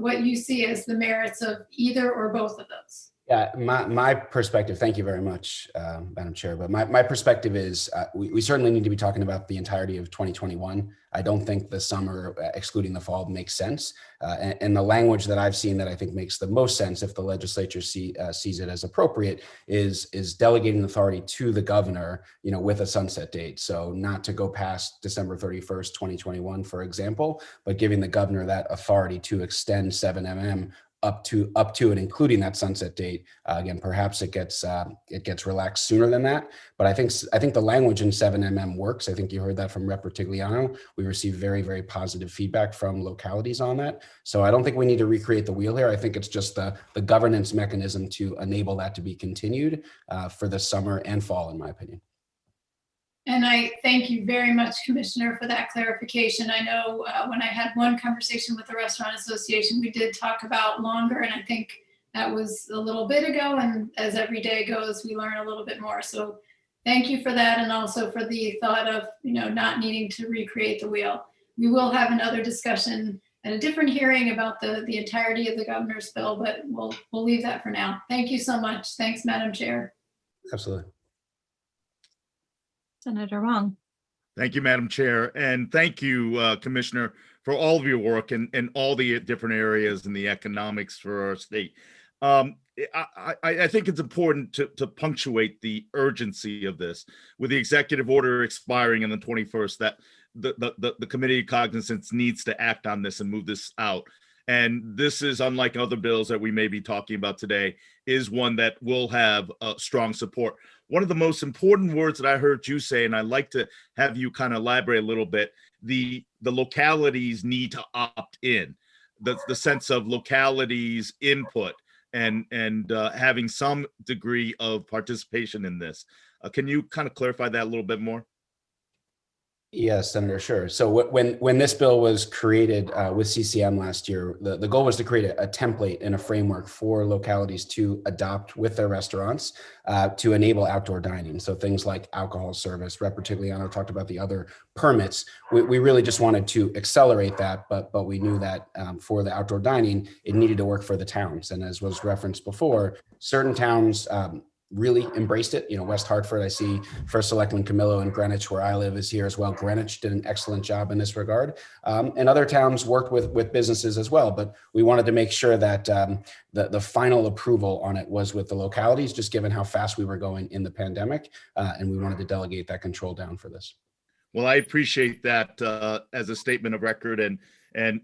what you see as the merits of either or both of those. Yeah, my perspective, thank you very much, Madam Chair, but my perspective is we certainly need to be talking about the entirety of 2021. I don't think the summer, excluding the fall, makes sense. And the language that I've seen that I think makes the most sense, if the legislature sees it as appropriate, is delegating authority to the governor, with a sunset date. So not to go past December 31st, 2021, for example, but giving the governor that authority to extend 7mm up to and including that sunset date. Again, perhaps it gets relaxed sooner than that, but I think the language in 7mm works. I think you heard that from Rep. Retigliano. We received very, very positive feedback from localities on that. So I don't think we need to recreate the wheel here. I think it's just the governance mechanism to enable that to be continued for the summer and fall, in my opinion. And I thank you very much, Commissioner, for that clarification. I know when I had one conversation with the Restaurant Association, we did talk about longer, and I think that was a little bit ago. And as every day goes, we learn a little bit more. So thank you for that, and also for the thought of not needing to recreate the wheel. We will have another discussion at a different hearing about the entirety of the governor's bill, but we'll leave that for now. Thank you so much. Thanks, Madam Chair. Absolutely. Senator Wong. Thank you, Madam Chair. And thank you, Commissioner, for all of your work in all the different areas in the economics for our state. I think it's important to punctuate the urgency of this. With the executive order expiring on the 21st, that the Committee of Cognizance needs to act on this and move this out. And this is, unlike other bills that we may be talking about today, is one that will have strong support. One of the most important words that I heard you say, and I'd like to have you kind of elaborate a little bit, the localities need to opt in, the sense of localities input and having some degree of participation in this. Can you kind of clarify that a little bit more? Yes, Senator, sure. So when this bill was created with CCM last year, the goal was to create a template and a framework for localities to adopt with their restaurants to enable outdoor dining. So things like alcohol service. Rep. Retigliano talked about the other permits. We really just wanted to accelerate that, but we knew that for the outdoor dining, it needed to work for the towns. And as was referenced before, certain towns really embraced it. West Hartford, I see First Selectman Camillo, and Greenwich, where I live, is here as well. Greenwich did an excellent job in this regard. And other towns worked with businesses as well. But we wanted to make sure that the final approval on it was with the localities, just given how fast we were going in the pandemic. And we wanted to delegate that control down for this. Well, I appreciate that as a statement of record, and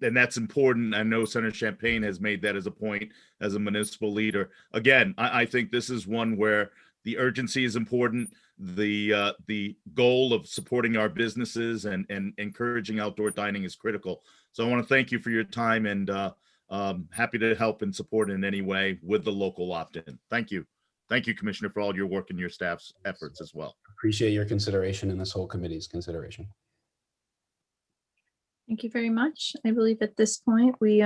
that's important. I know Senator Champagne has made that as a point as a municipal leader. Again, I think this is one where the urgency is important. The goal of supporting our businesses and encouraging outdoor dining is critical. So I want to thank you for your time, and happy to help and support in any way with the local opt-in. Thank you. Thank you, Commissioner, for all your work and your staff's efforts as well. Appreciate your consideration and this whole committee's consideration. Thank you very much. I believe at this point, we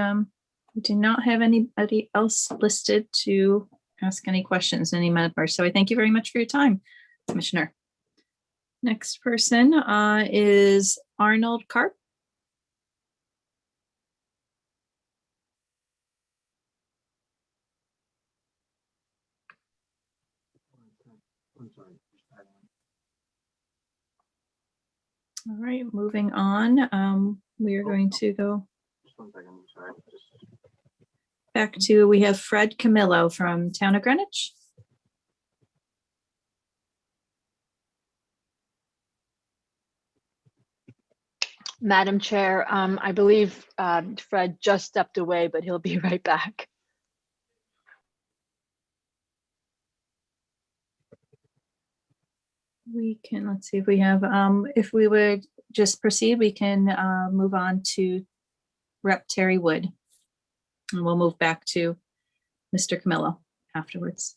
do not have anybody else listed to ask any questions, any members. So I thank you very much for your time, Commissioner. Next person is Arnold Karp. All right, moving on. We are going to go back to, we have Fred Camillo from Town of Greenwich. Madam Chair, I believe Fred just stepped away, but he'll be right back. We can, let's see if we have, if we would just proceed, we can move on to Rep. Terry Wood. And we'll move back to Mr. Camillo afterwards.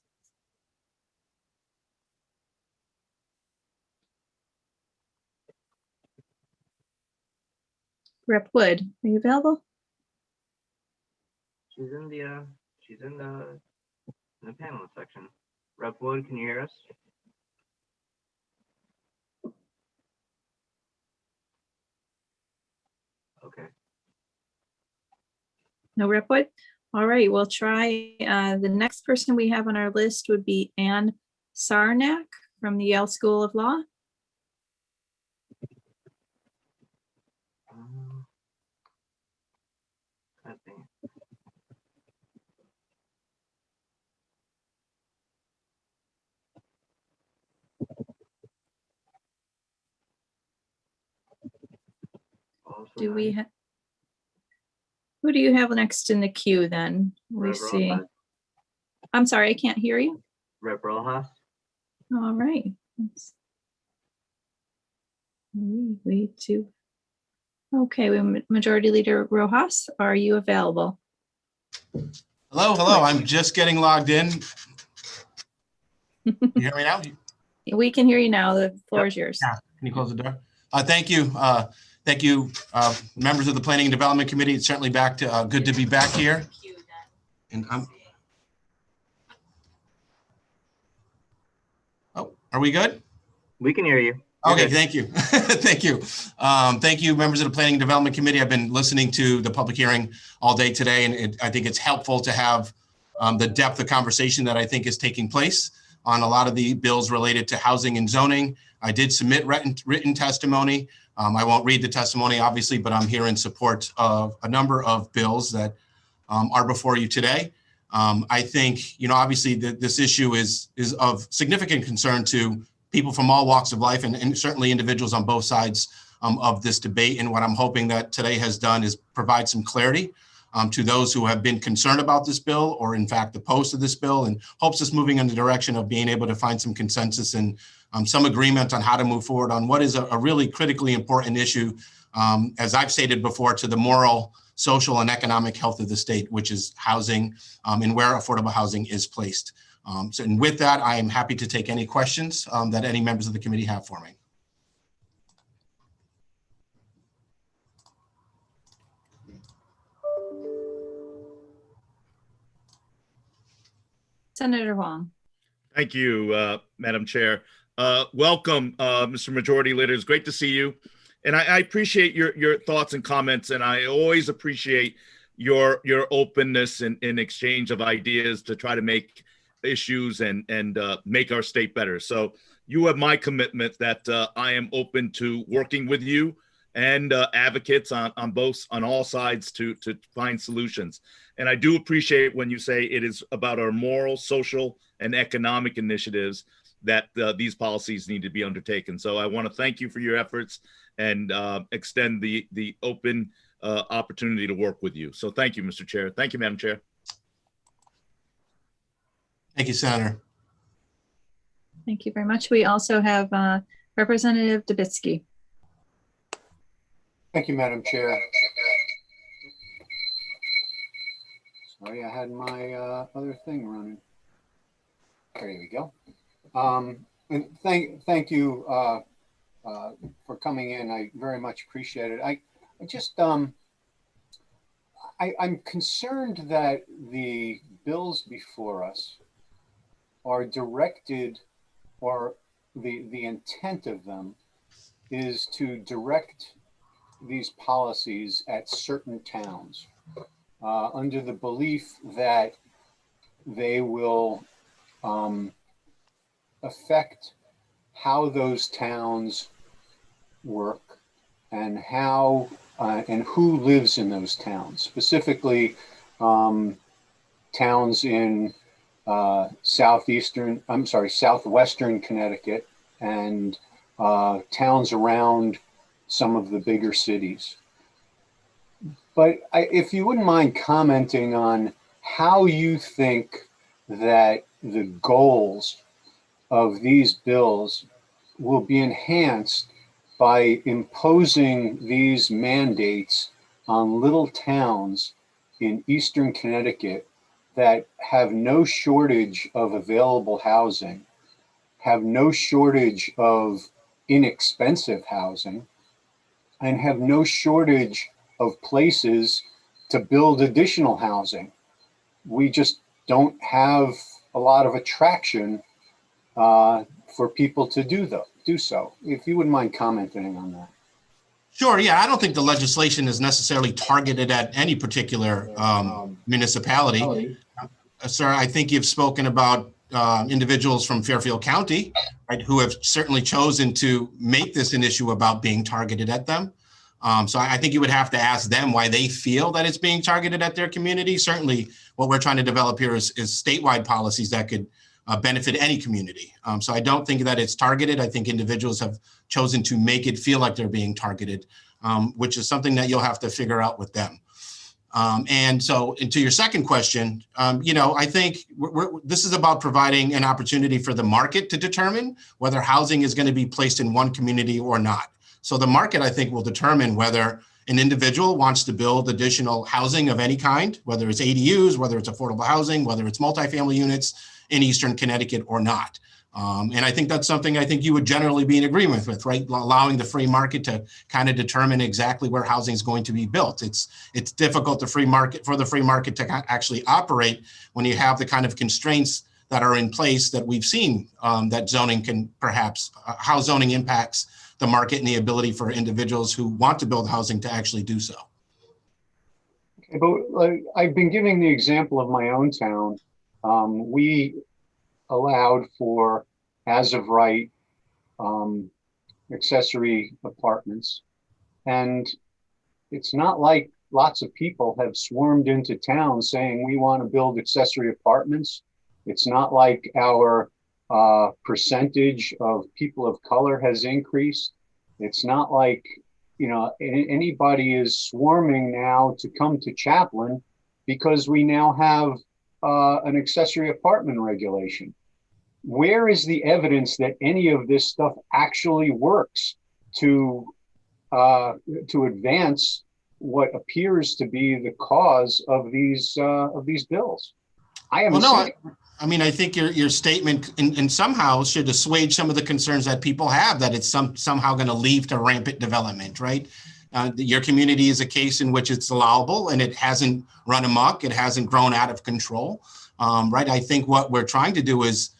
Rep. Wood, are you available? She's in the panelist section. Rep. Wood, can you hear us? Okay. No Rep. Wood? All right, we'll try. The next person we have on our list would be Ann Sarnak from the Yale School of Law. Let's see. Do we have? Who do you have next in the queue then? We see. I'm sorry, I can't hear you. Rep. Rojas. All right. We too. Okay, we Majority Leader Rojas, are you available? Hello. I'm just getting logged in. You hear me now? We can hear you now. The floor is yours. Yeah. Can you close the door? Thank you. Thank you, members of the Planning and Development Committee. It's certainly good to be back here. And oh, are we good? We can hear you. Okay, thank you. Thank you. Thank you, members of the Planning and Development Committee. I've been listening to the public hearing all day today, and I think it's helpful to have the depth of conversation that I think is taking place on a lot of the bills related to housing and zoning. I did submit written testimony. I won't read the testimony, obviously, but I'm here in support of a number of bills that are before you today. I think, obviously this issue is of significant concern to people from all walks of life and certainly individuals on both sides of this debate. And what I'm hoping that today has done is provide some clarity to those who have been concerned about this bill or in fact opposed to this bill, and hopes us moving in the direction of being able to find some consensus and some agreement on how to move forward on what is a really critically important issue, as I've stated before, to the moral, social, and economic health of the state, which is housing and where affordable housing is placed. And with that, I am happy to take any questions that any members of the committee have for me. Senator Huang. Thank you, Madam Chair. Welcome, Mr. Majority Leader. It's great to see you. And I appreciate your thoughts and comments, and I always appreciate your openness and exchange of ideas to try to make issues and make our state better. So you have my commitment that I am open to working with you and advocates on all sides to find solutions. And I do appreciate when you say it is about our moral, social, and economic initiatives that these policies need to be undertaken. So I want to thank you for your efforts and extend the open opportunity to work with you. So thank you, Mr. Chair. Thank you, Madam Chair. Thank you, Senator. Thank you very much. We also have Representative Dubitsky. Thank you, Madam Chair. Sorry, I had my other thing running. There we go. And thank you for coming in. I very much appreciate it. I just I'm concerned that the bills before us are directed, or the intent of them is to direct these policies at certain towns under the belief that they will affect how those towns work and how and who lives in those towns, specifically towns in southwestern Connecticut and towns around some of the bigger cities. But if you wouldn't mind commenting on how you think that the goals of these bills will be enhanced by imposing these mandates on little towns in eastern Connecticut that have no shortage of available housing, have no shortage of inexpensive housing, and have no shortage of places to build additional housing. We just don't have a lot of attraction for people to do so. If you wouldn't mind commenting on that. Sure. Yeah, I don't think the legislation is necessarily targeted at any particular municipality. Sir, I think you've spoken about individuals from Fairfield County, right, who have certainly chosen to make this an issue about being targeted at them. So I think you would have to ask them why they feel that it's being targeted at their community. Certainly what we're trying to develop here is statewide policies that could benefit any community. So I don't think that it's targeted. I think individuals have chosen to make it feel like they're being targeted, which is something that you'll have to figure out with them. And to your second question, I think this is about providing an opportunity for the market to determine whether housing is going to be placed in one community or not. So the market, I think, will determine whether an individual wants to build additional housing of any kind, whether it's ADUs, whether it's affordable housing, whether it's multifamily units in Eastern Connecticut or not. And I think that's something I think you would generally be in agreement with, right? Allowing the free market to kind of determine exactly where housing is going to be built. It's difficult for the free market to actually operate when you have the kind of constraints that are in place that we've seen that zoning can perhaps, how zoning impacts the market and the ability for individuals who want to build housing to actually do so. Okay, but I've been giving the example of my own town. We allowed for, as of right, accessory apartments. And it's not like lots of people have swarmed into town saying we want to build accessory apartments. It's not like our percentage of people of color has increased. It's not like, anybody is swarming now to come to Chaplin because we now have an accessory apartment regulation. Where is the evidence that any of this stuff actually works to advance what appears to be the cause of these bills? I haven't seen it. I mean, I think your statement in somehow should assuage some of the concerns that people have that it's somehow going to lead to rampant development, right? Your community is a case in which it's allowable and it hasn't run amok, it hasn't grown out of control, right? I think what we're trying to do is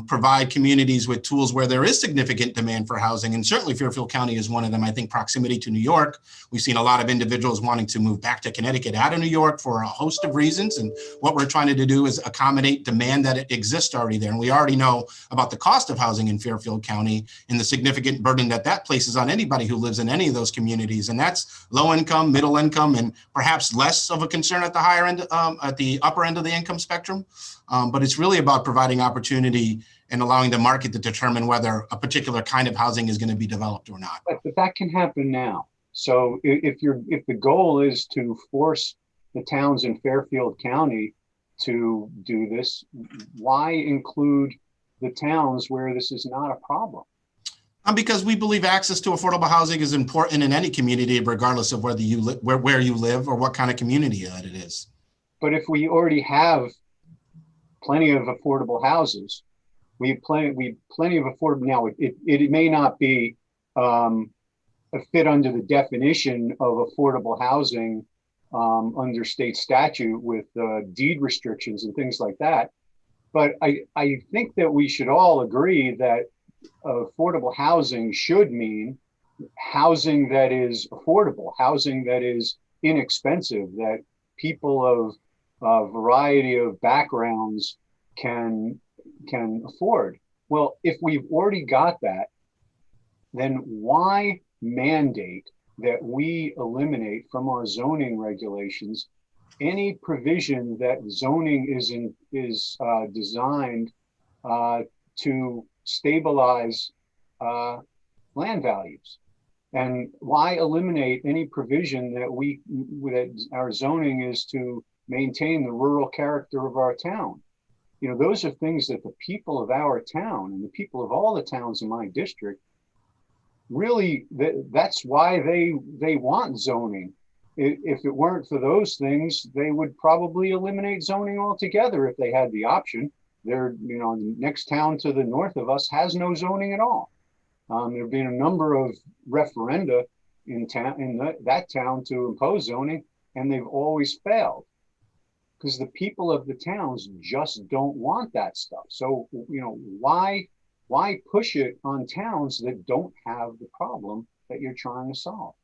provide communities with tools where there is significant demand for housing. And certainly Fairfield County is one of them. I think proximity to New York, we've seen a lot of individuals wanting to move back to Connecticut out of New York for a host of reasons. And what we're trying to do is accommodate demand that exists already there. And we already know about the cost of housing in Fairfield County and the significant burden that places on anybody who lives in any of those communities. And that's low income, middle income, and perhaps less of a concern at the higher end, at the upper end of the income spectrum. But it's really about providing opportunity and allowing the market to determine whether a particular kind of housing is going to be developed or not. But that can happen now. So if the goal is to force the towns in Fairfield County to do this, why include the towns where this is not a problem? Because we believe access to affordable housing is important in any community, regardless of whether you where you live or what kind of community that it is. But if we already have plenty of affordable houses, we have plenty of affordable. Now, it may not be fit under the definition of affordable housing under state statute with deed restrictions and things like that. But I think that we should all agree that affordable housing should mean housing that is affordable, housing that is inexpensive, that people of a variety of backgrounds can afford. Well, if we've already got that, then why mandate that we eliminate from our zoning regulations any provision that zoning is designed to stabilize land values? And why eliminate any provision that our zoning is to maintain the rural character of our town? You know, those are things that the people of our town and the people of all the towns in my district really, that's why they want zoning. If it weren't for those things, they would probably eliminate zoning altogether if they had the option. The next town to the north of us has no zoning at all. There have been a number of referenda in that town to impose zoning, and they've always failed because the people of the towns just don't want that stuff. So, why push it on towns that don't have the problem that you're trying to solve?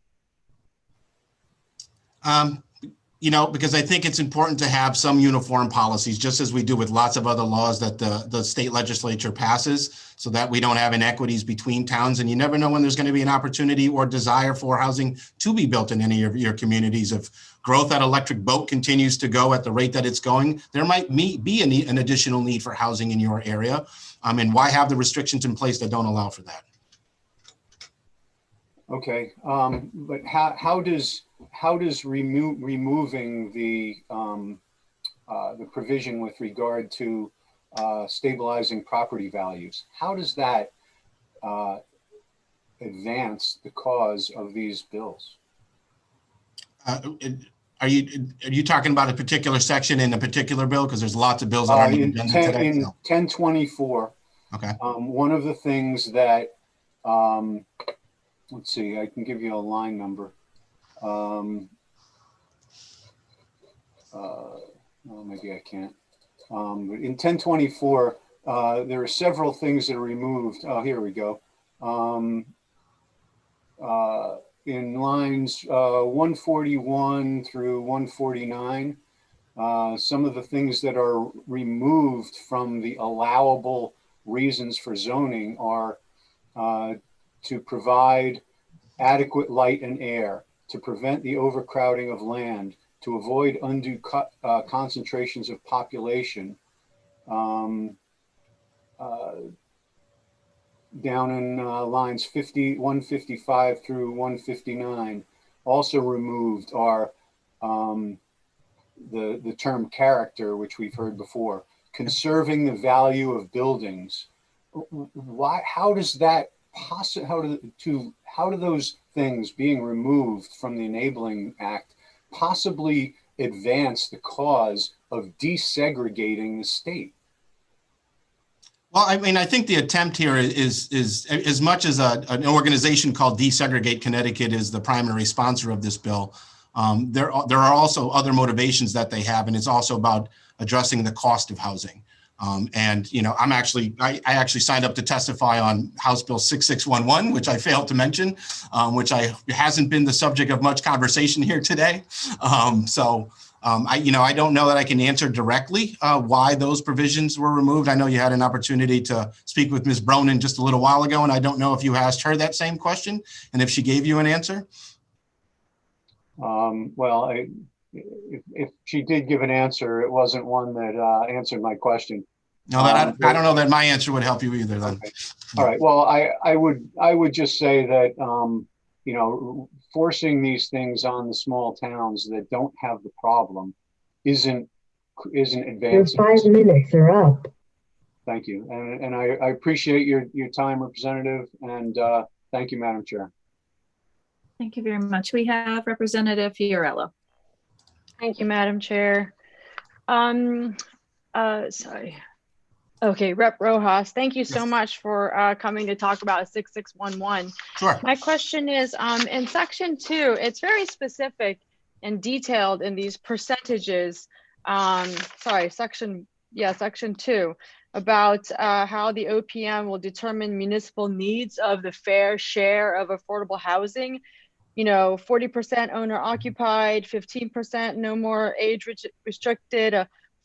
Because I think it's important to have some uniform policies, just as we do with lots of other laws that the state legislature passes, so that we don't have inequities between towns. And you never know when there's going to be an opportunity or desire for housing to be built in any of your communities. If growth at Electric Boat continues to go at the rate that it's going, there might be an additional need for housing in your area. And why have the restrictions in place that don't allow for that? Okay, but how does removing the provision with regard to stabilizing property values, how does that advance the cause of these bills? Are you talking about a particular section in a particular bill? Because there's lots of bills that are being done today. In 1024, okay. One of the things that let's see, I can give you a line number. Well, maybe I can't. But in 1024, there are several things that are removed. Oh, here we go. In lines 141 through 149, some of the things that are removed from the allowable reasons for zoning are to provide adequate light and air, to prevent the overcrowding of land, to avoid undue concentrations of population. Down in lines 155 through 159, also removed are the term character, which we've heard before, conserving the value of buildings. Why? How does that how do those things being removed from the Enabling Act possibly advance the cause of desegregating the state? Well, I mean, I think the attempt here is as much as an organization called Desegregate Connecticut is the primary sponsor of this bill. There are also other motivations that they have, and it's also about addressing the cost of housing. And I actually signed up to testify on House Bill 6611, which I failed to mention, which hasn't been the subject of much conversation here today. I don't know that I can answer directly why those provisions were removed. I know you had an opportunity to speak with Ms. Bronin just a little while ago, and I don't know if you asked her that same question and if she gave you an answer. Well, if she did give an answer, it wasn't one that answered my question. No, I don't know that my answer would help you either. Then. Okay. All right. Well, I would just say that forcing these things on the small towns that don't have the problem isn't advancing. Your 5 minutes are up. Thank you, and I appreciate your time, Representative, and thank you, Madam Chair. Thank you very much. We have Representative Fiorello. Thank you, Madam Chair. Sorry. Okay, Rep. Rojas, thank you so much for coming to talk about 6611. Sure. My question is, in section 2, it's very specific and detailed in these percentages. Section 2, about how the OPM will determine municipal needs of the fair share of affordable housing. 40% owner occupied, 15% no more age restricted,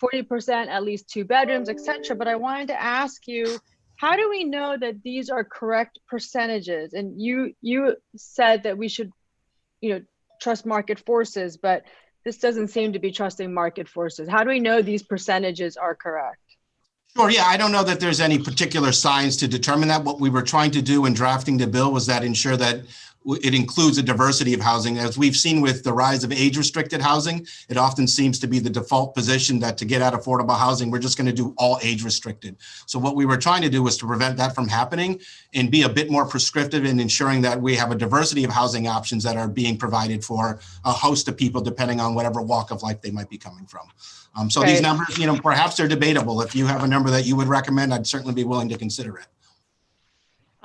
40% at least 2 bedrooms, etc. But I wanted to ask you, how do we know that these are correct percentages? And you said that we should, trust market forces, but this doesn't seem to be trusting market forces. How do we know these percentages are correct? Sure. Yeah, I don't know that there's any particular science to determine that. What we were trying to do in drafting the bill was that ensure that it includes a diversity of housing. As we've seen with the rise of age-restricted housing, it often seems to be the default position that to get at affordable housing, we're just going to do all age-restricted. So what we were trying to do was to prevent that from happening and be a bit more prescriptive in ensuring that we have a diversity of housing options that are being provided for a host of people, depending on whatever walk of life they might be coming from. So these numbers, you know, perhaps they're debatable. If you have a number that you would recommend, I'd certainly be willing to consider it.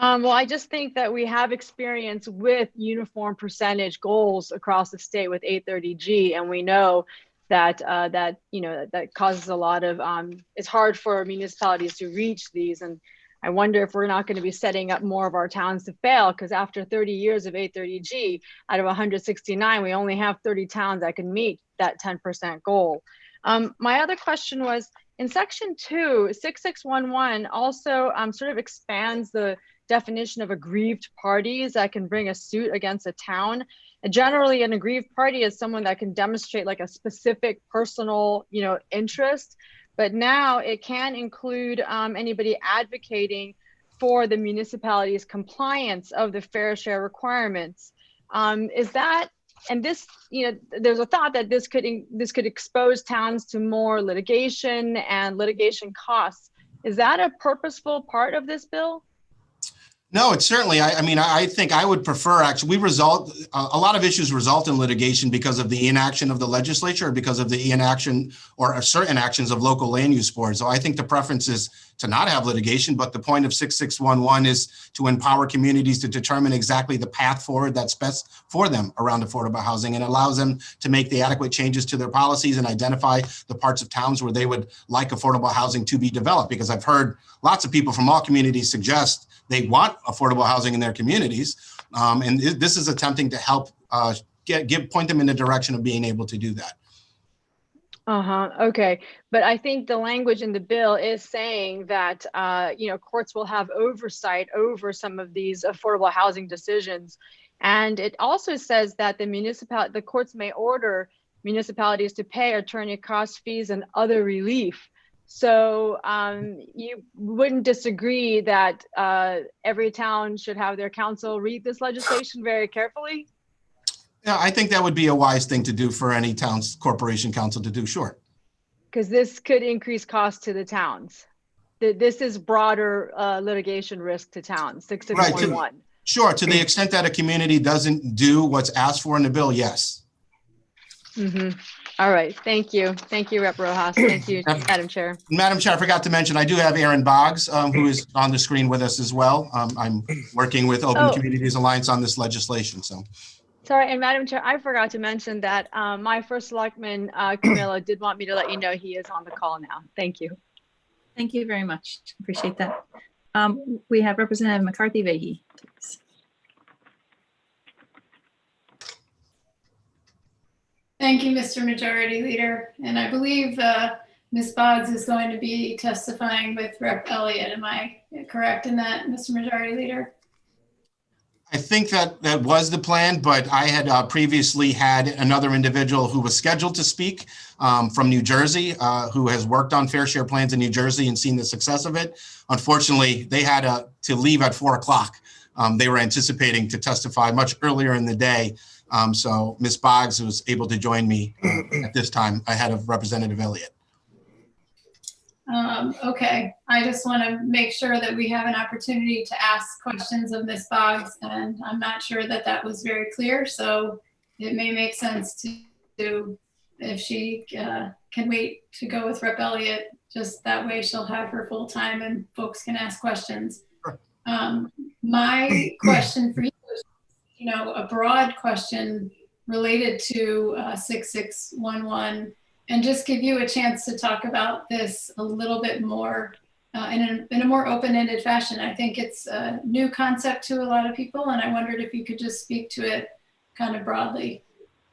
Well, I just think that we have experience with uniform percentage goals across the state with 830G, and we know that that causes a lot of it's hard for municipalities to reach these. And I wonder if we're not going to be setting up more of our towns to fail, because after 30 years of 830G, out of 169, we only have 30 towns that can meet that 10% goal. My other question was, in section 2, 6611 also sort of expands the definition of aggrieved parties that can bring a suit against a town. And generally, an aggrieved party is someone that can demonstrate like a specific personal, interest. But now it can include anybody advocating for the municipality's compliance of the fair share requirements. Is that, and this, there's a thought that this could expose towns to more litigation and litigation costs. Is that a purposeful part of this bill? No, it's certainly, I think I would prefer, actually, a lot of issues result in litigation because of the inaction of the legislature or because of the inaction or certain actions of local land use boards. So I think the preference is to not have litigation, but the point of 6611 is to empower communities to determine exactly the path forward that's best for them around affordable housing, and allows them to make the adequate changes to their policies and identify the parts of towns where they would like affordable housing to be developed. Because I've heard lots of people from all communities suggest they want affordable housing in their communities. And this is attempting to help point them in the direction of being able to do that. Okay. But I think the language in the bill is saying that, courts will have oversight over some of these affordable housing decisions. And it also says that the courts may order municipalities to pay attorney cost fees and other relief. So you wouldn't disagree that every town should have their council read this legislation very carefully? Yeah, I think that would be a wise thing to do for any town's corporation council to do, sure. Because this could increase costs to the towns. This is broader litigation risk to towns, 6611. Right, sure, to the extent that a community doesn't do what's asked for in the bill, yes. All right, thank you. Thank you, Rep. Rojas. Thank you, Madam Chair. Madam Chair, I forgot to mention, I do have Aaron Boggs, who is on the screen with us as well. I'm working with Open Communities Alliance on this legislation, so. Sorry, and Madam Chair, I forgot to mention that my first selectman, Camilla, did want me to let you know he is on the call now. Thank you. Thank you very much. Appreciate that. We have Representative McCarthy-Vahey. Thank you, Mr. Majority Leader. And I believe Ms. Boggs is going to be testifying with Rep. Elliott. Am I correct in that, Mr. Majority Leader? I think that was the plan, but I had previously had another individual who was scheduled to speak from New Jersey, who has worked on fair share plans in New Jersey and seen the success of it. Unfortunately, they had to leave at 4 o'clock. They were anticipating to testify much earlier in the day. So Ms. Boggs was able to join me at this time ahead of Representative Elliott. Okay, I just want to make sure that we have an opportunity to ask questions of Ms. Boggs, and I'm not sure that that was very clear, so it may make sense to if she can wait to go with Rep. Elliott, just that way she'll have her full time and folks can ask questions. My question for you is, a broad question related to 6611, and just give you a chance to talk about this a little bit more in a more open-ended fashion. I think it's a new concept to a lot of people, and I wondered if you could just speak to it kind of broadly.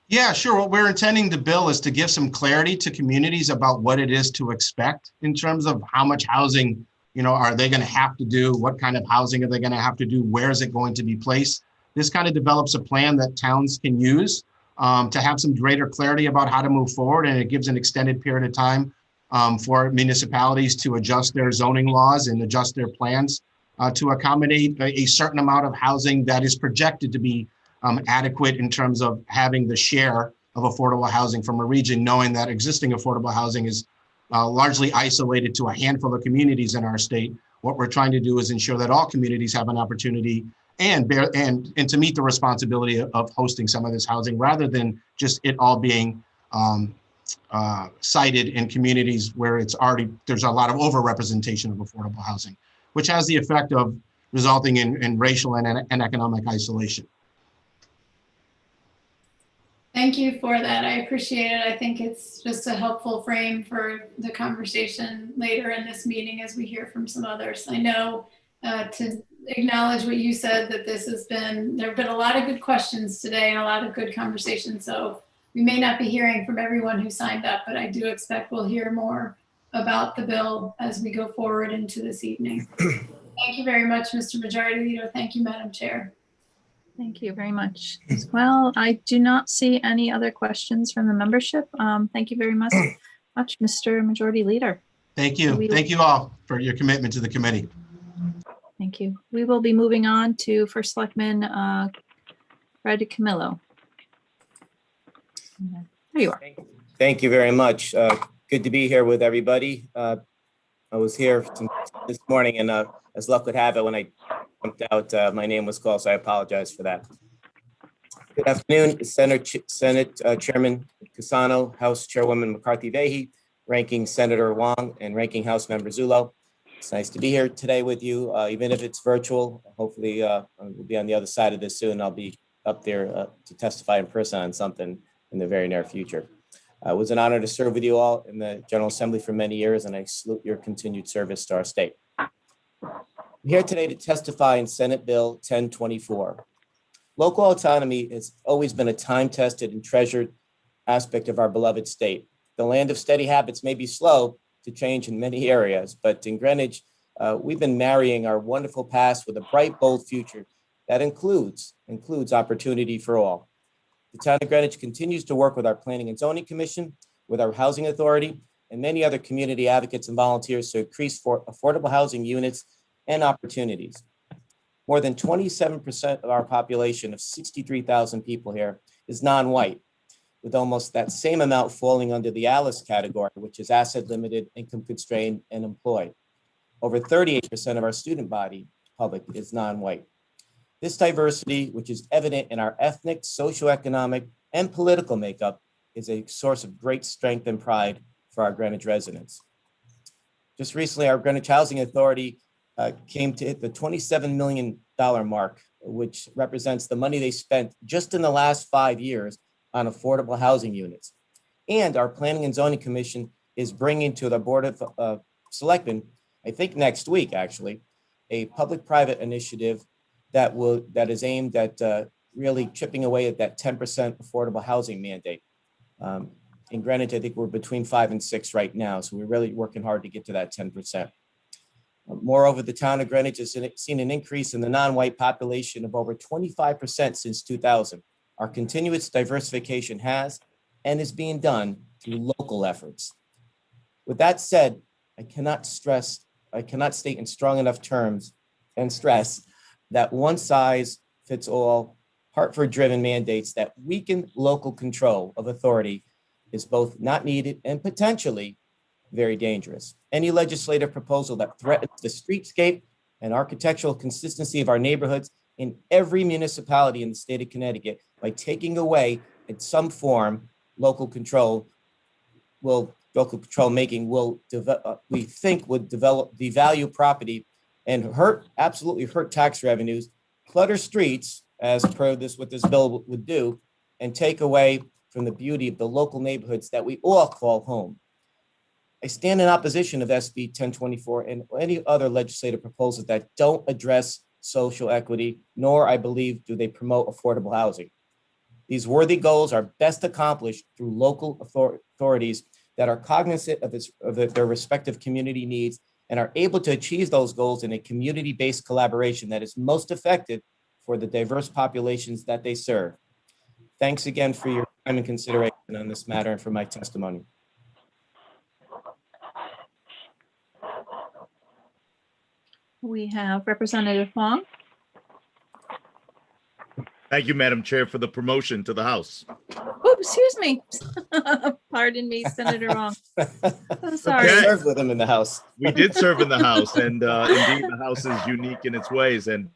Yeah, sure. What we're intending to bill is to give some clarity to communities about what it is to expect in terms of how much housing, are they going to have to do? What kind of housing are they going to have to do? Where is it going to be placed? This kind of develops a plan that towns can use to have some greater clarity about how to move forward, and it gives an extended period of time for municipalities to adjust their zoning laws and adjust their plans to accommodate a certain amount of housing that is projected to be adequate in terms of having the share of affordable housing from a region, knowing that existing affordable housing is largely isolated to a handful of communities in our state. What we're trying to do is ensure that all communities have an opportunity and to meet the responsibility of hosting some of this housing, rather than just it all being cited in communities where there's a lot of overrepresentation of affordable housing, which has the effect of resulting in racial and economic isolation. Thank you for that. I appreciate it. I think it's just a helpful frame for the conversation later in this meeting as we hear from some others. I know to acknowledge what you said, that there have been a lot of good questions today and a lot of good conversations. So we may not be hearing from everyone who signed up, but I do expect we'll hear more about the bill as we go forward into this evening. Thank you very much, Mr. Majority Leader. Thank you, Madam Chair. Thank you very much as well. I do not see any other questions from the membership. Thank you very much, Mr. Majority Leader. Thank you. Thank you all for your commitment to the committee. Thank you. We will be moving on to First Selectman Fred Camillo. There you are. Thank you very much. Good to be here with everybody. I was here this morning, and as luck would have it, when I jumped out, my name was called, so I apologize for that. Good afternoon, Senate Chairman Cassano, House Chairwoman McCarthy-Vahey, Ranking Senator Wong, and Ranking House Member Zullo. It's nice to be here today with you, even if it's virtual. Hopefully, we'll be on the other side of this soon. I'll be up there to testify in person on something in the very near future. It was an honor to serve with you all in the General Assembly for many years, and I salute your continued service to our state. I'm here today to testify in Senate Bill 1024. Local autonomy has always been a time-tested and treasured aspect of our beloved state. The land of steady habits may be slow to change in many areas, but in Greenwich, we've been marrying our wonderful past with a bright, bold future that includes opportunity for all. The town of Greenwich continues to work with our Planning and Zoning Commission, with our Housing Authority, and many other community advocates and volunteers to increase affordable housing units and opportunities. More than 27% of our population of 63,000 people here is non-white, with almost that same amount falling under the ALICE category, which is asset limited, income constrained, and employed. Over 38% of our student body public is non-white. This diversity, which is evident in our ethnic, socioeconomic, and political makeup, is a source of great strength and pride for our Greenwich residents. Just recently, our Greenwich Housing Authority came to hit the $27 million mark, which represents the money they spent just in the last 5 years on affordable housing units. And our Planning and Zoning Commission is bringing to the Board of Selectmen, I think next week actually, a public-private initiative that is aimed at really chipping away at that 10% affordable housing mandate. In Greenwich, I think we're between 5 and 6 right now, so we're really working hard to get to that 10%. Moreover, the town of Greenwich has seen an increase in the non-white population of over 25% since 2000. Our continuous diversification has and is being done through local efforts. With that said, I cannot state in strong enough terms and stress that one size fits all Hartford-driven mandates that weaken local control of authority is both not needed and potentially very dangerous. Any legislative proposal that threatens the streetscape and architectural consistency of our neighborhoods in every municipality in the state of Connecticut by taking away in some form local control making will we think would devalue property and absolutely hurt tax revenues, clutter streets as per what this bill would do, and take away from the beauty of the local neighborhoods that we all call home. I stand in opposition of SB 1024 and any other legislative proposals that don't address social equity, nor I believe do they promote affordable housing. These worthy goals are best accomplished through local authorities that are cognizant of their respective community needs and are able to achieve those goals in a community-based collaboration that is most effective for the diverse populations that they serve. Thanks again for your time and consideration on this matter and for my testimony. We have Representative Wong. Thank you, Madam Chair, for the promotion to the House. Oh, excuse me. Pardon me, Senator Wong. I'm sorry. Okay. Served with him in the House. We did serve in the House, and indeed, the House is unique in its ways. And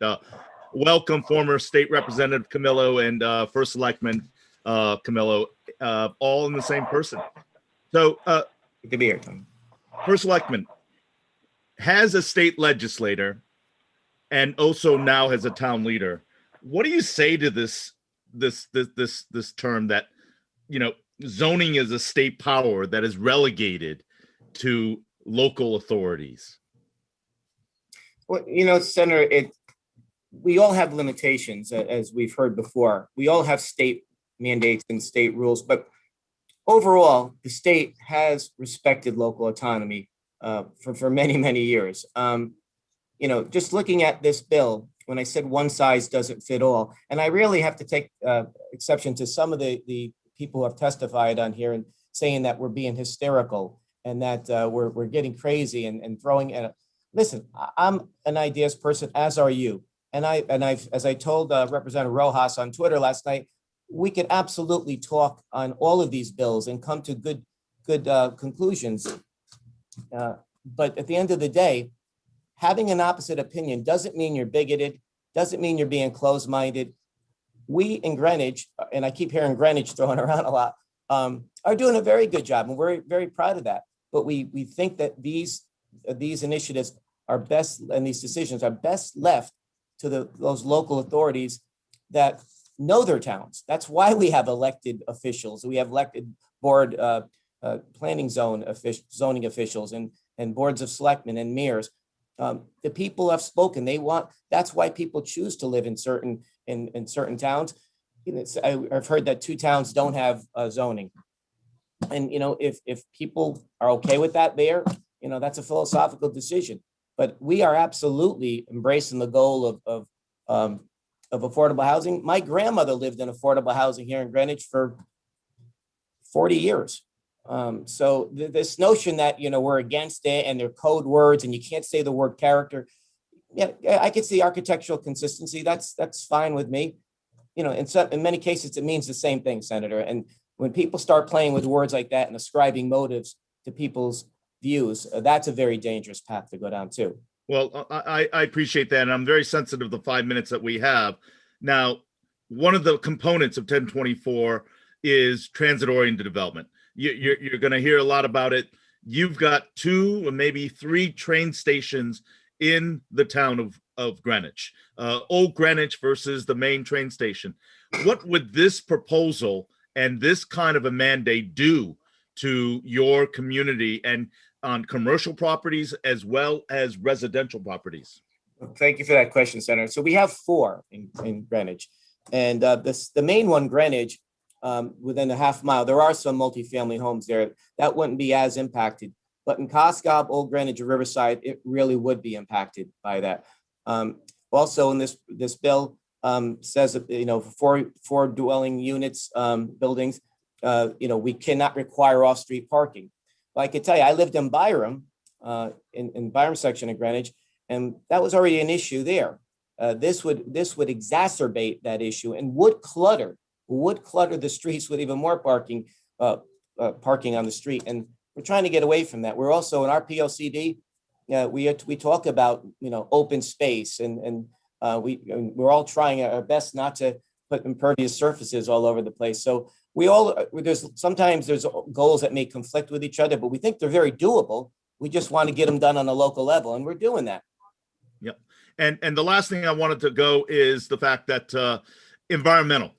welcome, former State Representative Camillo and First Selectman Camillo, all in the same person. So, good to be here, Tom. First Selectman, has a state legislator, and also now has a town leader. What do you say to this term that, you know, zoning is a state power that is relegated to local authorities? Well, you know, Senator, we all have limitations, as we've heard before. We all have state mandates and state rules, but overall, the state has respected local autonomy for many, many years. You know, just looking at this bill, when I said one size doesn't fit all, and I really have to take exception to some of the people who have testified on here and saying that we're being hysterical and that we're getting crazy and throwing at it. Listen, I'm an ideas person, as are you. And I've, as I told Representative Rojas on Twitter last night, we could absolutely talk on all of these bills and come to good conclusions. But at the end of the day, having an opposite opinion doesn't mean you're bigoted, doesn't mean you're being closed-minded. We in Greenwich, and I keep hearing Greenwich thrown around a lot, are doing a very good job, and we're very proud of that. But we think that these initiatives are best, and these decisions are best left to those local authorities that know their towns. That's why we have elected officials. We have elected board planning zoning officials and boards of selectmen and mayors. The people have spoken. That's why people choose to live in certain towns. I've heard that 2 towns don't have zoning. And, you know, if people are okay with that there, you know, that's a philosophical decision. But we are absolutely embracing the goal of affordable housing. My grandmother lived in affordable housing here in Greenwich for 40 years. So this notion that, you know, we're against it and they're code words and you can't say the word character. Yeah, I could see architectural consistency. That's fine with me. You know, in many cases, it means the same thing, Senator. And when people start playing with words like that and ascribing motives to people's views, that's a very dangerous path to go down too. Well, I appreciate that. And I'm very sensitive to the 5 minutes that we have. Now, one of the components of 1024 is transit-oriented development. You're going to hear a lot about it. You've got 2 or maybe 3 train stations in the town of Greenwich, Old Greenwich versus the main train station. What would this proposal and this kind of a mandate do to your community and on commercial properties as well as residential properties? Thank you for that question, Senator. So we have 4 in Greenwich, and the main one, Greenwich, within a half mile, there are some multifamily homes there that wouldn't be as impacted. But in Coscob, Old Greenwich, or Riverside, it really would be impacted by that. Also, in this bill says, you know, for dwelling units, buildings, you know, we cannot require off-street parking. Well, I could tell you, I lived in Byram, in Byram section of Greenwich, and that was already an issue there. This would exacerbate that issue and would clutter the streets with even more parking on the street. And we're trying to get away from that. We're also in our PLCD, we talk about, you know, open space, and we're all trying our best not to put impervious surfaces all over the place. So sometimes there's goals that may conflict with each other, but we think they're very doable. We just want to get them done on a local level, and we're doing that. Yep. And the last thing I wanted to go is the fact that environmental.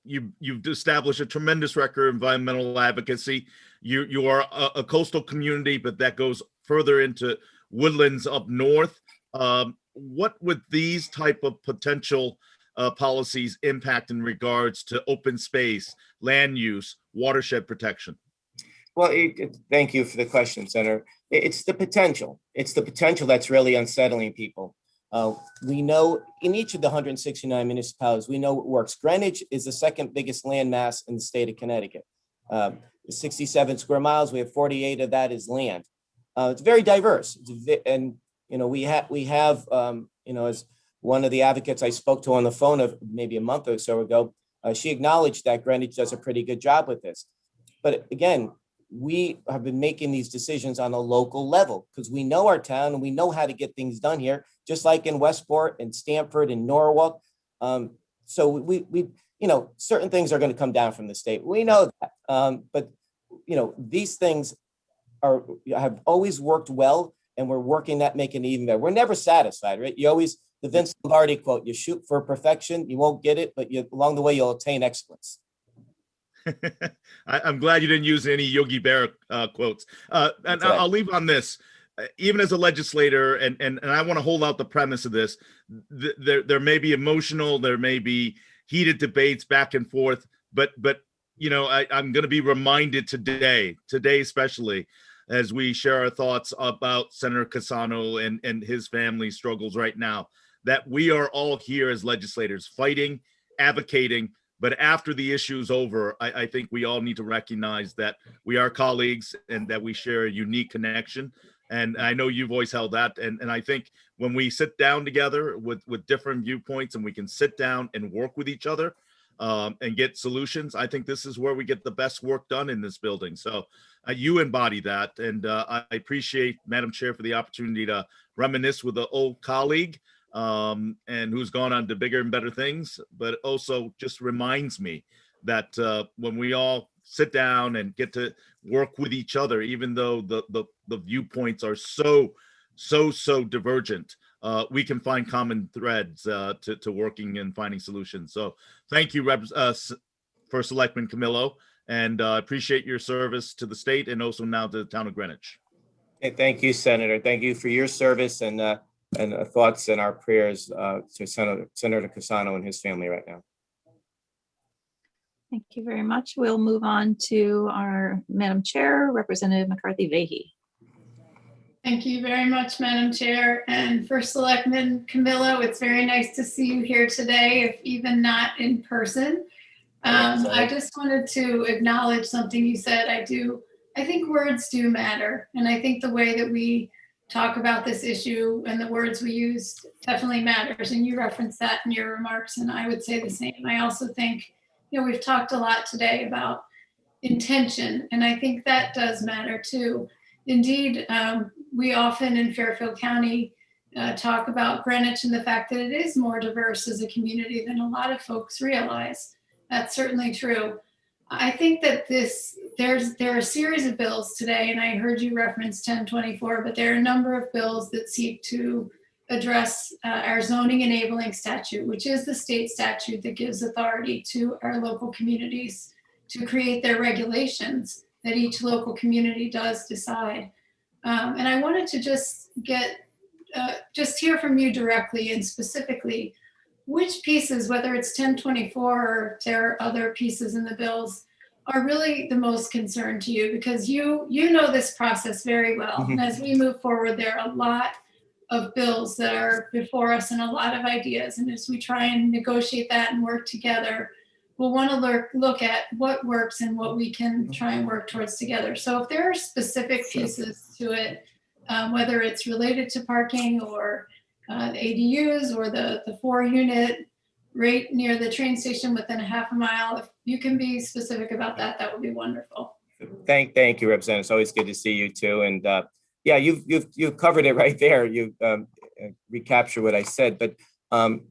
You've established a tremendous record of environmental advocacy. You are a coastal community, but that goes further into woodlands up north. What would these type of potential policies impact in regards to open space, land use, watershed protection? Well, thank you for the question, Senator. It's the potential. It's the potential that's really unsettling people. We know in each of the 169 municipalities, we know what works. Greenwich is the 2nd biggest landmass in the state of Connecticut. 67 square miles, we have 48 of that is land. It's very diverse. And, you know, we have, you know, as one of the advocates I spoke to on the phone of maybe a month or so ago, she acknowledged that Greenwich does a pretty good job with this. But again, we have been making these decisions on a local level because we know our town and we know how to get things done here, just like in Westport and Stamford and Norwalk. So we certain things are going to come down from the state. We know that, but these things have always worked well, and we're working at making it even better. We're never satisfied, right? The Vince Lombardi quote: "You shoot for perfection, you won't get it, but along the way you'll attain excellence." I'm glad you didn't use any Yogi Berra quotes. And I'll leave on this. Even as a legislator, and I want to hold out the premise of this, there may be emotional, there may be heated debates back and forth, but I'm going to be reminded today especially, as we share our thoughts about Senator Cassano and his family struggles right now, that we are all here as legislators fighting, advocating. But after the issue's over, I think we all need to recognize that we are colleagues and that we share a unique connection. And I know you've always held that. And I think when we sit down together with different viewpoints and we can sit down and work with each other and get solutions, I think this is where we get the best work done in this building. So you embody that. And I appreciate, Madam Chair, for the opportunity to reminisce with an old colleague and who's gone on to bigger and better things, but also just reminds me that when we all sit down and get to work with each other, even though the viewpoints are so divergent, we can find common threads to working and finding solutions. So thank you, First Selectman Camillo, and appreciate your service to the state and also now to the town of Greenwich. Hey, thank you, Senator. Thank you for your service and thoughts and our prayers to Senator Cassano and his family right now. Thank you very much. We'll move on to our Madam Chair, Representative McCarthy-Vahey. Thank you very much, Madam Chair. And First Selectman Camillo, it's very nice to see you here today, if even not in person. I just wanted to acknowledge something you said. I think words do matter. And I think the way that we talk about this issue and the words we use definitely matters. And you referenced that in your remarks, and I would say the same. I also think, we've talked a lot today about intention, and I think that does matter too. Indeed, we often in Fairfield County talk about Greenwich and the fact that it is more diverse as a community than a lot of folks realize. That's certainly true. I think that there are a series of bills today, and I heard you reference 1024, but there are a number of bills that seek to address our zoning enabling statute, which is the state statute that gives authority to our local communities to create their regulations that each local community does decide. And I wanted to just hear from you directly and specifically which pieces, whether it's 1024 or there are other pieces in the bills, are really the most concern to you, because you know this process very well. Mm-hmm. And as we move forward, there are a lot of bills that are before us and a lot of ideas. And as we try and negotiate that and work together, we'll want to look at what works and what we can try and work towards together. So if there are specific pieces to it, whether it's related to parking or the ADUs or the 4-unit right near the train station within a half a mile, if you can be specific about that, that would be wonderful. Thank you, Representative. It's always good to see you too. And yeah, you've covered it right there. You recapture what I said, but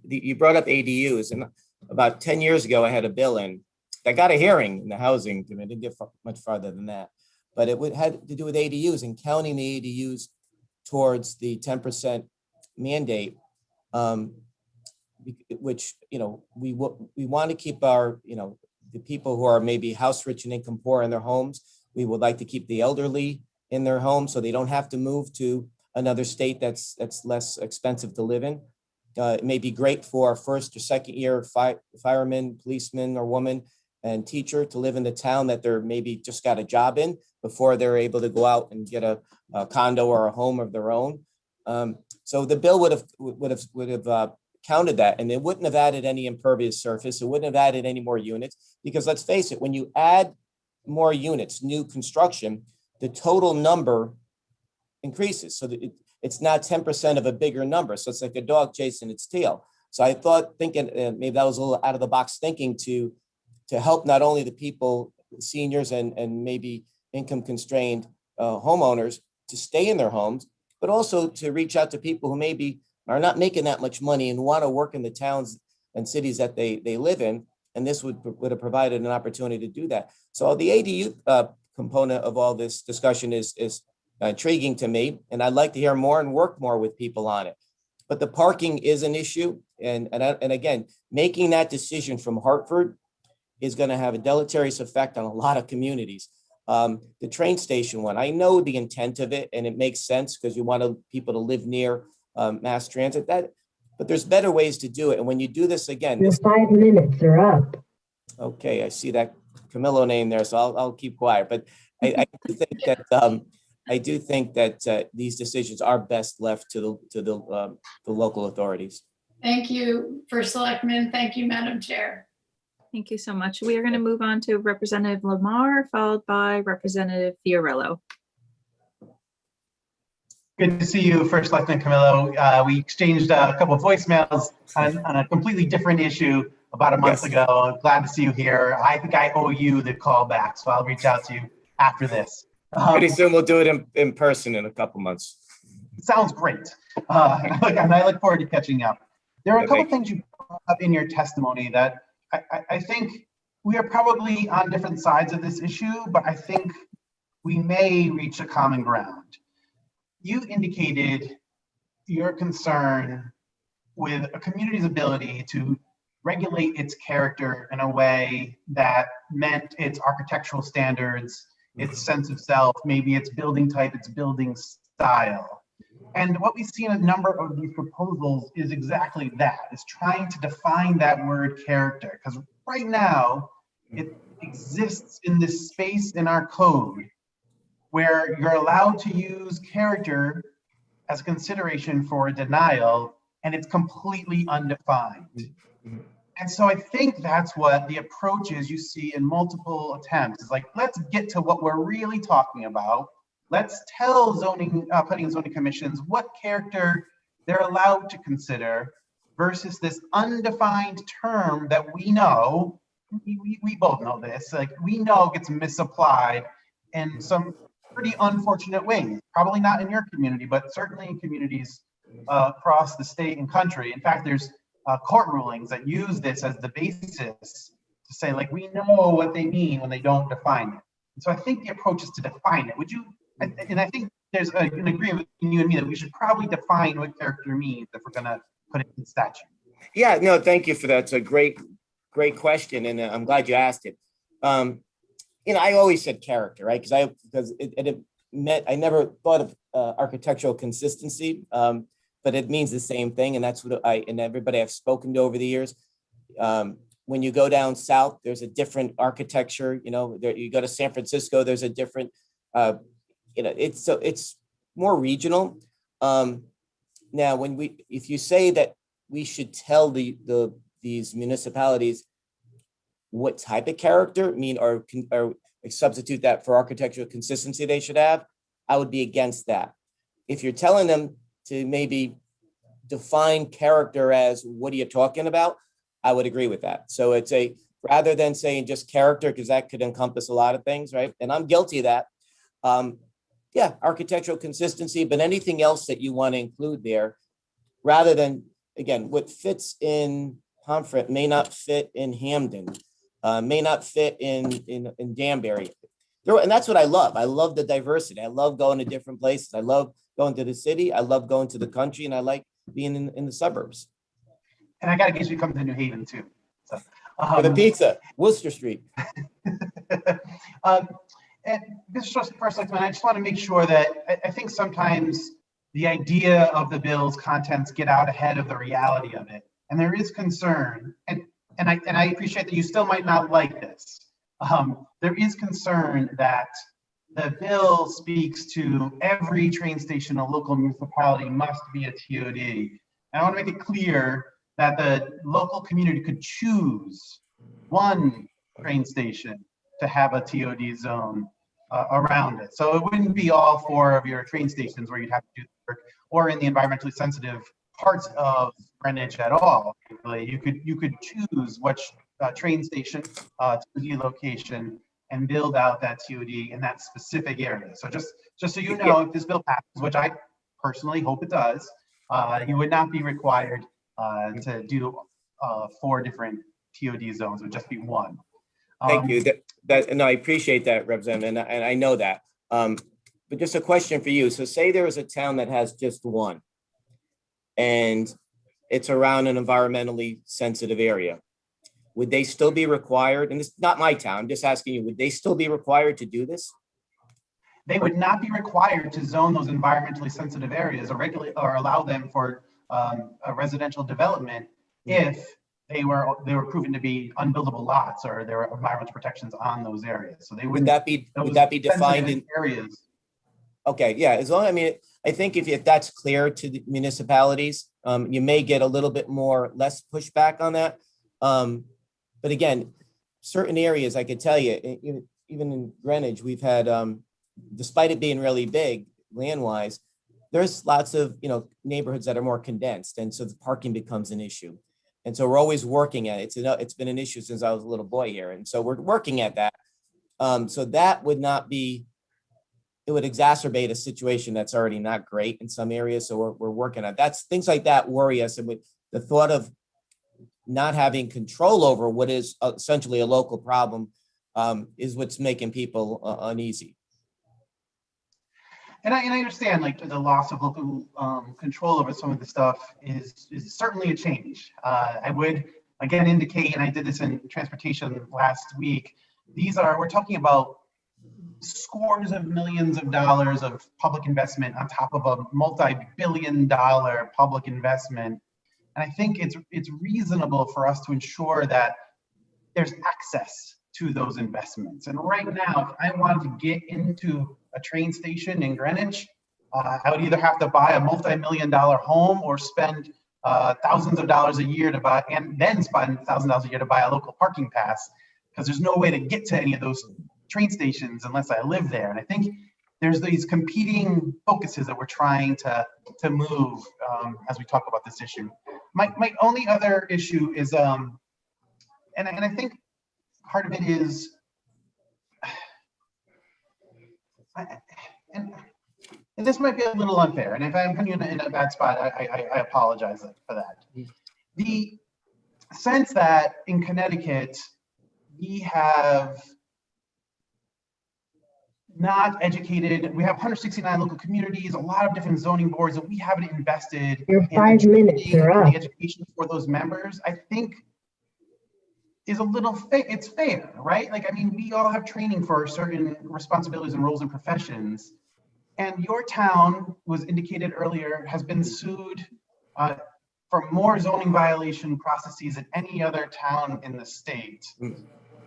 you brought up ADUs, and about 10 years ago, I had a bill in that got a hearing in the housing committee. Didn't get much farther than that, but it had to do with ADUs and counting the ADUs towards the 10% mandate, which we want to keep our the people who are maybe house rich and income poor in their homes. We would like to keep the elderly in their homes so they don't have to move to another state that's less expensive to live in. It may be great for first or second year fireman, policeman or woman and teacher to live in the town that they're maybe just got a job in before they're able to go out and get a condo or a home of their own. So the bill would have counted that, and it wouldn't have added any impervious surface. It wouldn't have added any more units, because let's face it, when you add more units, new construction, the total number increases. So it's now 10% of a bigger number. So it's like a dog chasing its tail. So I thought, thinking maybe that was a little out of the box thinking to help not only the people, seniors and maybe income constrained homeowners to stay in their homes, but also to reach out to people who maybe are not making that much money and want to work in the towns and cities that they live in. And this would have provided an opportunity to do that. So the ADU component of all this discussion is intriguing to me, and I'd like to hear more and work more with people on it. But the parking is an issue, and again, making that decision from Hartford is going to have a deleterious effect on a lot of communities. The train station one, I know the intent of it, and it makes sense because you want people to live near mass transit. But there's better ways to do it. And when you do this again, Your 5 minutes are up. Okay, I see that Camillo name there, so I'll keep quiet. But I do think that these decisions are best left to the local authorities. Thank you, First Selectman. Thank you, Madam Chair. Thank you so much. We are going to move on to Representative Lamar, followed by Representative Fiorillo. Good to see you, First Selectman Camillo. We exchanged a couple of voicemails on a completely different issue about a month ago. Glad to see you here. I think I owe you the call back, so I'll reach out to you after this. Pretty soon we'll do it in person in a couple months. Sounds great. And I look forward to catching up. There are a couple things you brought up in your testimony that I think we are probably on different sides of this issue, but I think we may reach a common ground. You indicated your concern with a community's ability to regulate its character in a way that meant its architectural standards, its sense of self, maybe its building type, its building style. And what we see in a number of these proposals is exactly that, is trying to define that word character. Because right now, it exists in this space in our code where you're allowed to use character as a consideration for a denial, and it's completely undefined. And so I think that's what the approach is you see in multiple attempts. It's like, let's get to what we're really talking about. Let's tell zoning, planning and zoning commissions what character they're allowed to consider versus this undefined term that we know, we both know this, like we know gets misapplied in some pretty unfortunate ways. Probably not in your community, but certainly in communities across the state and country. In fact, there's court rulings that use this as the basis to say, like, we know what they mean when they don't define it. And so I think the approach is to define it. Would you, and I think there's an agreement between you and me that we should probably define what character means if we're going to put it in statute. Yeah, no, thank you for that. It's a great question, and I'm glad you asked it. I always said character, right? Because it meant, I never thought of architectural consistency, but it means the same thing, and that's what and everybody I've spoken to over the years. When you go down south, there's a different architecture. You go to San Francisco, there's a different. It's more regional. Now, if you say that we should tell these municipalities what type of character, or substitute that for architectural consistency they should have, I would be against that. If you're telling them to maybe define character as what are you talking about, I would agree with that. So it's rather than saying just character, because that could encompass a lot of things, right? And I'm guilty of that. Architectural consistency, but anything else that you want to include there, rather than, again, what fits in Pomfret may not fit in Hamden, may not fit in Danbury. And that's what I love. I love the diversity. I love going to different places. I love going to the city. I love going to the country, and I like being in the suburbs. And I got to get you to come to New Haven too. So, for the pizza, Worcester Street. And this is just first, I just want to make sure that I think sometimes the idea of the bill's contents get out ahead of the reality of it. And there is concern, and I appreciate that you still might not like this. There is concern that the bill speaks to every train station a local municipality must be a TOD. And I want to make it clear that the local community could choose one train station to have a TOD zone around it. So it wouldn't be all 4 of your train stations where you'd have to do or in the environmentally sensitive parts of Greenwich at all. Really. You could choose which train station, TOD location, and build out that TOD in that specific area. So just so you know, if this bill passes, which I personally hope it does, you would not be required to do 4 different TOD zones. It would just be one. Thank you. No, I appreciate that, Representative, and I know that. But just a question for you. So say there is a town that has just one, and it's around an environmentally sensitive area. Would they still be required? And it's not my town, I'm just asking you, would they still be required to do this? They would not be required to zone those environmentally sensitive areas or regulate or allow them for a residential development if they were proven to be unbuildable lots or there were environmental protections on those areas. So they would that be defined in areas? Okay, yeah, as long, I mean, I think if that's clear to the municipalities, you may get a little bit less pushback on that. But again, certain areas, I could tell you, even in Greenwich, we've had, despite it being really big land-wise, there's lots of, neighborhoods that are more condensed. And so the parking becomes an issue. And so we're always working at it. It's been an issue since I was a little boy here. And so we're working at that. So that would not be, it would exacerbate a situation that's already not great in some areas. So we're working on that. Things like that worry us. And with the thought of not having control over what is essentially a local problem is what's making people uneasy. And I understand like the loss of local control over some of the stuff is certainly a change. I would again indicate, and I did this in transportation last week, we're talking about scores of millions of dollars of public investment on top of a multi-billion-dollar public investment. And I think it's reasonable for us to ensure that there's access to those investments. And right now, if I wanted to get into a train station in Greenwich, I would either have to buy a multi-million-dollar home or spend thousands of dollars a year to buy, and then spend $1,000 a year to buy a local parking pass, because there's no way to get to any of those train stations unless I live there. And I think there's these competing focuses that we're trying to move as we talk about this issue. My only other issue is, and I think part of it is, and this might be a little unfair, and if I'm putting you in a bad spot, I apologize for that. The sense that in Connecticut, we have not educated, we have 169 local communities, a lot of different zoning boards, and we haven't invested Your in 5 minutes are up. the education for those members, I think is a little, it's fair, right? Like, I mean, we all have training for certain responsibilities and roles and professions. And your town, was indicated earlier, has been sued for more zoning violation processes than any other town in the state.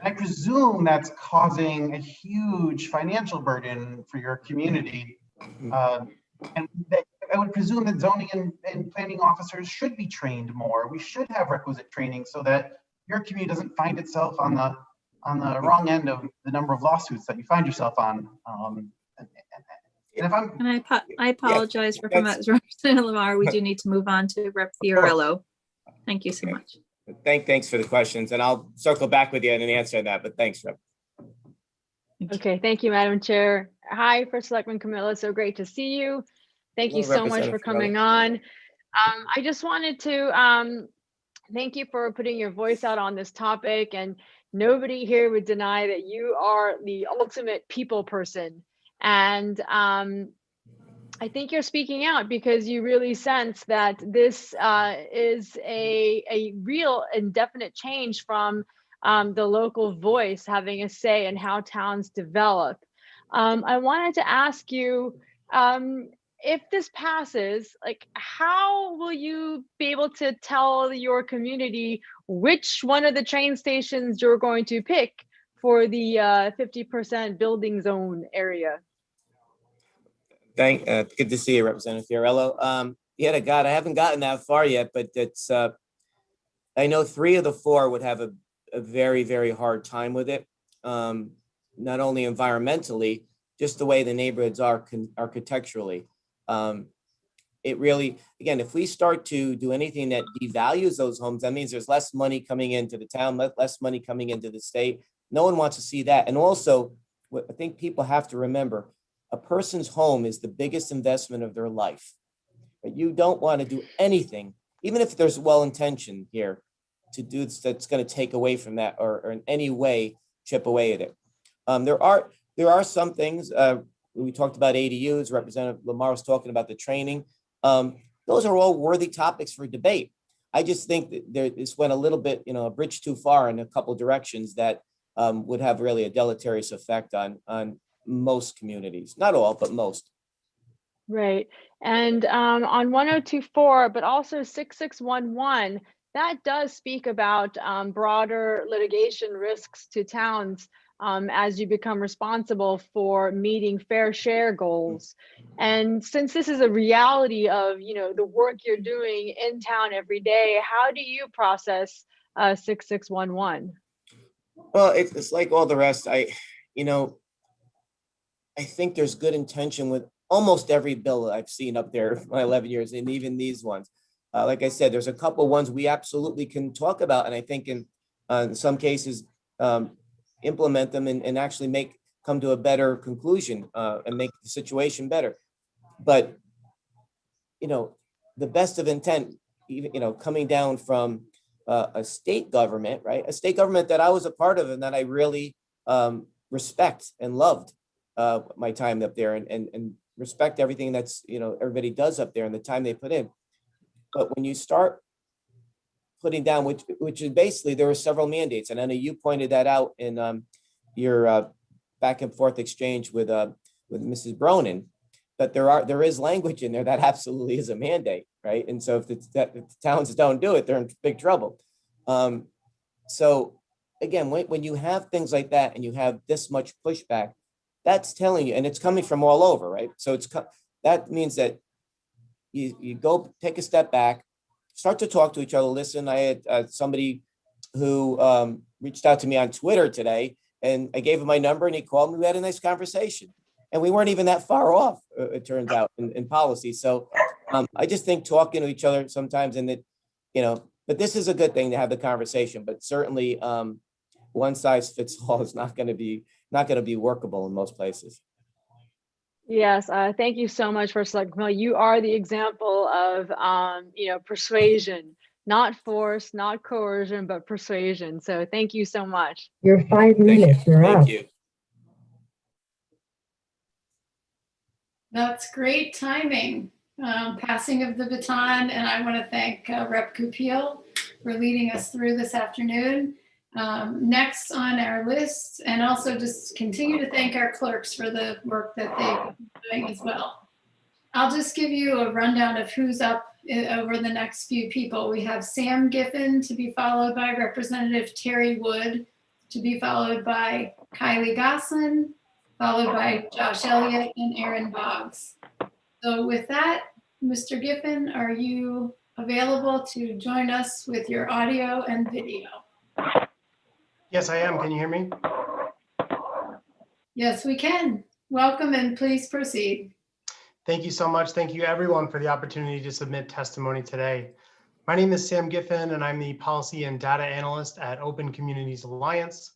I presume that's causing a huge financial burden for your community. And I would presume that zoning and planning officers should be trained more. We should have requisite training so that your community doesn't find itself on the wrong end of the number of lawsuits that you find yourself on. And if I'm, and I apologize for coming out, Representative Lamar. We do need to move on to Rep. Fiorello. Thank you so much. Thanks for the questions, and I'll circle back with you and answer that, but thanks, Rep. Okay, thank you, Madam Chair. Hi, First Selectman Camilla, so great to see you. Thank you so much for coming on. I just wanted to thank you for putting your voice out on this topic, and nobody here would deny that you are the ultimate people person. And I think you're speaking out because you really sense that this is a real and definite change from the local voice having a say in how towns develop. I wanted to ask you, if this passes, like, how will you be able to tell your community which one of the train stations you're going to pick for the 50% building zone area? Good to see you, Representative Fiorello. Yeah, God, I haven't gotten that far yet, but it's, I know 3 of the 4 would have a very, very hard time with it. Not only environmentally, just the way the neighborhoods are architecturally. it really, again, if we start to do anything that devalues those homes, that means there's less money coming into the town, less money coming into the state. No one wants to see that. And also, what I think people have to remember, a person's home is the biggest investment of their life. But you don't want to do anything, even if there's well-intentioned here, to do that's going to take away from that or in any way chip away at it. There are some things, we talked about ADUs, Representative Lamar was talking about the training. Those are all worthy topics for debate. I just think that this went a little bit, a bridge too far in a couple of directions that would have really a deleterious effect on most communities, not all, but most. Right. And on 1024, but also 6611, that does speak about broader litigation risks to towns as you become responsible for meeting fair share goals. And since this is a reality of, the work you're doing in town every day, how do you process 6611? Well, it's like all the rest. I think there's good intention with almost every bill that I've seen up there in my 11 years, and even these ones. Like I said, there's a couple ones we absolutely can talk about, and I think in some cases implement them and actually come to a better conclusion and make the situation better. But the best of intent, even coming down from a state government, right? A state government that I was a part of and that I really respect and loved my time up there and respect everything that's everybody does up there and the time they put in. But when you start putting down, which is basically, there were several mandates, and I know you pointed that out in your back and forth exchange with Mrs. Bronin, but there is language in there that absolutely is a mandate, right? And so if the towns don't do it, they're in big trouble. So again, when you have things like that and you have this much pushback, that's telling you, and it's coming from all over, right? So that means that you go take a step back, start to talk to each other, listen. I had somebody who reached out to me on Twitter today, and I gave him my number and he called me. We had a nice conversation and we weren't even that far off, it turns out, in policy. So I just think talking to each other sometimes, and that, but this is a good thing to have the conversation, but certainly one size fits all is not going to be workable in most places. Yes, thank you so much, First Select Camille. You are the example of, persuasion, not force, not coercion, but persuasion. So thank you so much. Your 5 minutes are up. Thank you. That's great timing. Passing of the baton, and I want to thank Rep. Goupil for leading us through this afternoon. Next on our list, and also just continue to thank our clerks for the work that they've been doing as well. I'll just give you a rundown of who's up over the next few people. We have Sam Giffen to be followed by Representative Terry Wood, to be followed by Kylie Goslin, followed by Josh Elliott and Aaron Boggs. So with that, Mr. Giffen, are you available to join us with your audio and video? Yes, I am. Can you hear me? Yes, we can. Welcome and please proceed. Thank you so much. Thank you everyone for the opportunity to submit testimony today. My name is Sam Giffen and I'm the Policy and Data Analyst at Open Communities Alliance.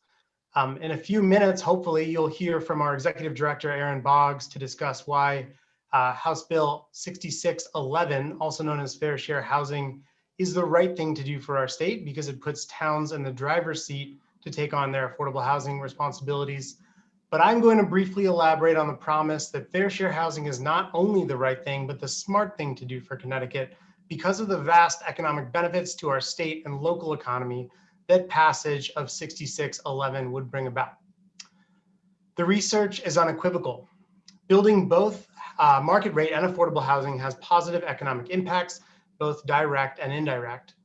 In a few minutes, hopefully you'll hear from our Executive Director, Aaron Boggs, to discuss why House Bill 6611, also known as Fair Share Housing, is the right thing to do for our state because it puts towns in the driver's seat to take on their affordable housing responsibilities. But I'm going to briefly elaborate on the promise that fair share housing is not only the right thing, but the smart thing to do for Connecticut because of the vast economic benefits to our state and local economy that passage of 6611 would bring about. The research is unequivocal. Building both market rate and affordable housing has positive economic impacts, both direct and indirect.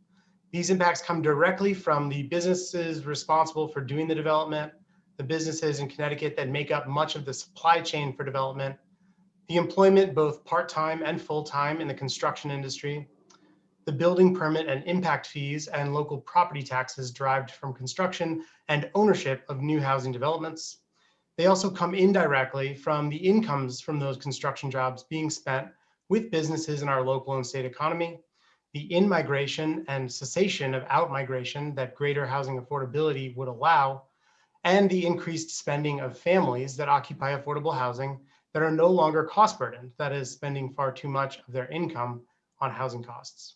These impacts come directly from the businesses responsible for doing the development, the businesses in Connecticut that make up much of the supply chain for development, the employment both part-time and full-time in the construction industry, the building permit and impact fees and local property taxes derived from construction and ownership of new housing developments. They also come indirectly from the incomes from those construction jobs being spent with businesses in our local and state economy, the in-migration and cessation of out-migration that greater housing affordability would allow, and the increased spending of families that occupy affordable housing that are no longer cost burdened, that is, spending far too much of their income on housing costs.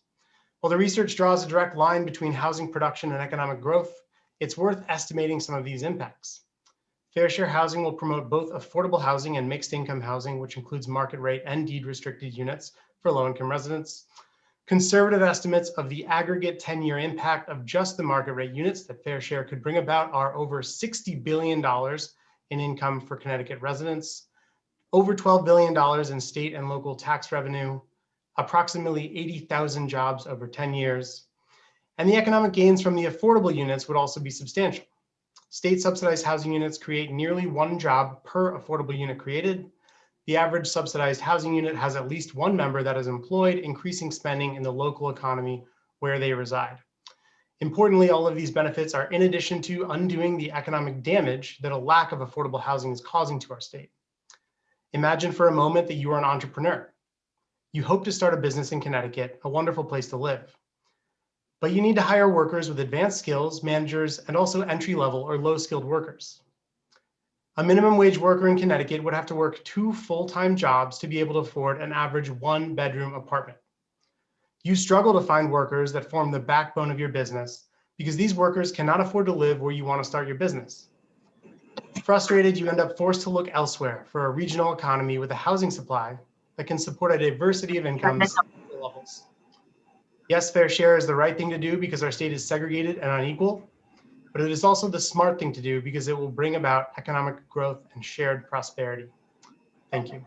While the research draws a direct line between housing production and economic growth, it's worth estimating some of these impacts. Fair share housing will promote both affordable housing and mixed income housing, which includes market rate and deed restricted units for low-income residents. Conservative estimates of the aggregate 10-year impact of just the market rate units that fair share could bring about are over $60 billion in income for Connecticut residents, over $12 billion in state and local tax revenue, approximately 80,000 jobs over 10 years. And the economic gains from the affordable units would also be substantial. State subsidized housing units create nearly 1 job per affordable unit created. The average subsidized housing unit has at least 1 member that is employed, increasing spending in the local economy where they reside. Importantly, all of these benefits are in addition to undoing the economic damage that a lack of affordable housing is causing to our state. Imagine for a moment that you are an entrepreneur. You hope to start a business in Connecticut, a wonderful place to live. But you need to hire workers with advanced skills, managers, and also entry-level or low-skilled workers. A minimum wage worker in Connecticut would have to work 2 full-time jobs to be able to afford an average 1-bedroom apartment. You struggle to find workers that form the backbone of your business because these workers cannot afford to live where you want to start your business. Frustrated, you end up forced to look elsewhere for a regional economy with a housing supply that can support a diversity of incomes and levels. Yes, fair share is the right thing to do because our state is segregated and unequal, but it is also the smart thing to do because it will bring about economic growth and shared prosperity. Thank you.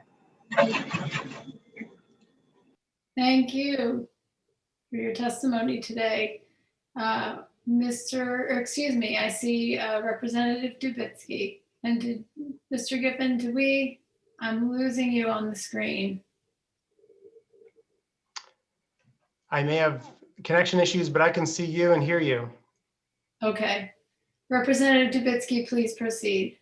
Thank you for your testimony today. I see Representative Dubitsky. And Mr. Giffen, I'm losing you on the screen. I may have connection issues, but I can see you and hear you. Okay. Representative Dubitsky, please proceed.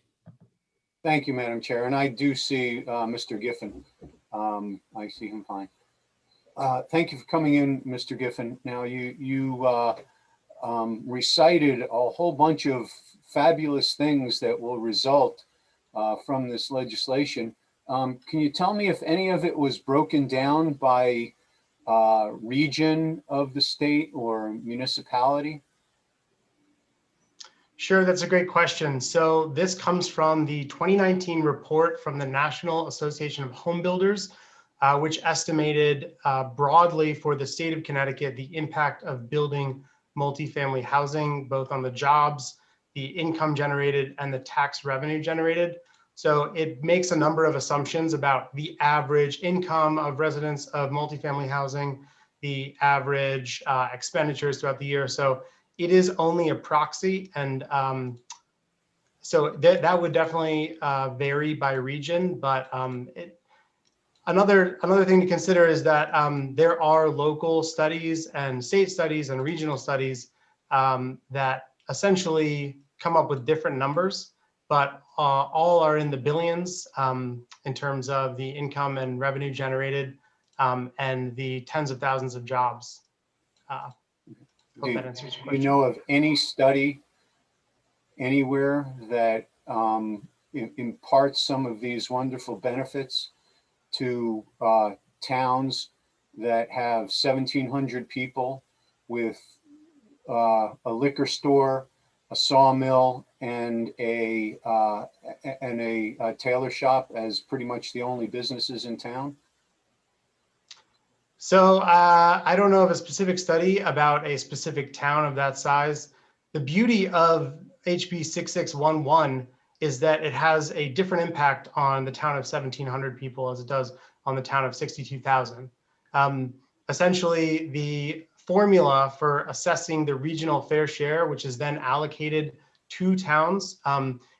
Thank you, Madam Chair. And I do see Mr. Giffen. I see him fine. Thank you for coming in, Mr. Giffen. Now, you recited a whole bunch of fabulous things that will result from this legislation. Can you tell me if any of it was broken down by region of the state or municipality? Sure, that's a great question. So this comes from the 2019 report from the National Association of Home Builders, which estimated broadly for the state of Connecticut the impact of building multifamily housing, both on the jobs, the income generated, and the tax revenue generated. So it makes a number of assumptions about the average income of residents of multifamily housing, the average expenditures throughout the year. So it is only a proxy, and so that would definitely vary by region. But another thing to consider is that there are local studies and state studies and regional studies that essentially come up with different numbers, but all are in the billions in terms of the income and revenue generated and the tens of thousands of jobs. Hope that answers your question. You know of any study anywhere that imparts some of these wonderful benefits to towns that have 1,700 people with a liquor store, a sawmill, and a tailor shop as pretty much the only businesses in town? So I don't know of a specific study about a specific town of that size. The beauty of HB 6611 is that it has a different impact on the town of 1,700 people as it does on the town of 62,000. Essentially, the formula for assessing the regional fair share, which is then allocated to towns,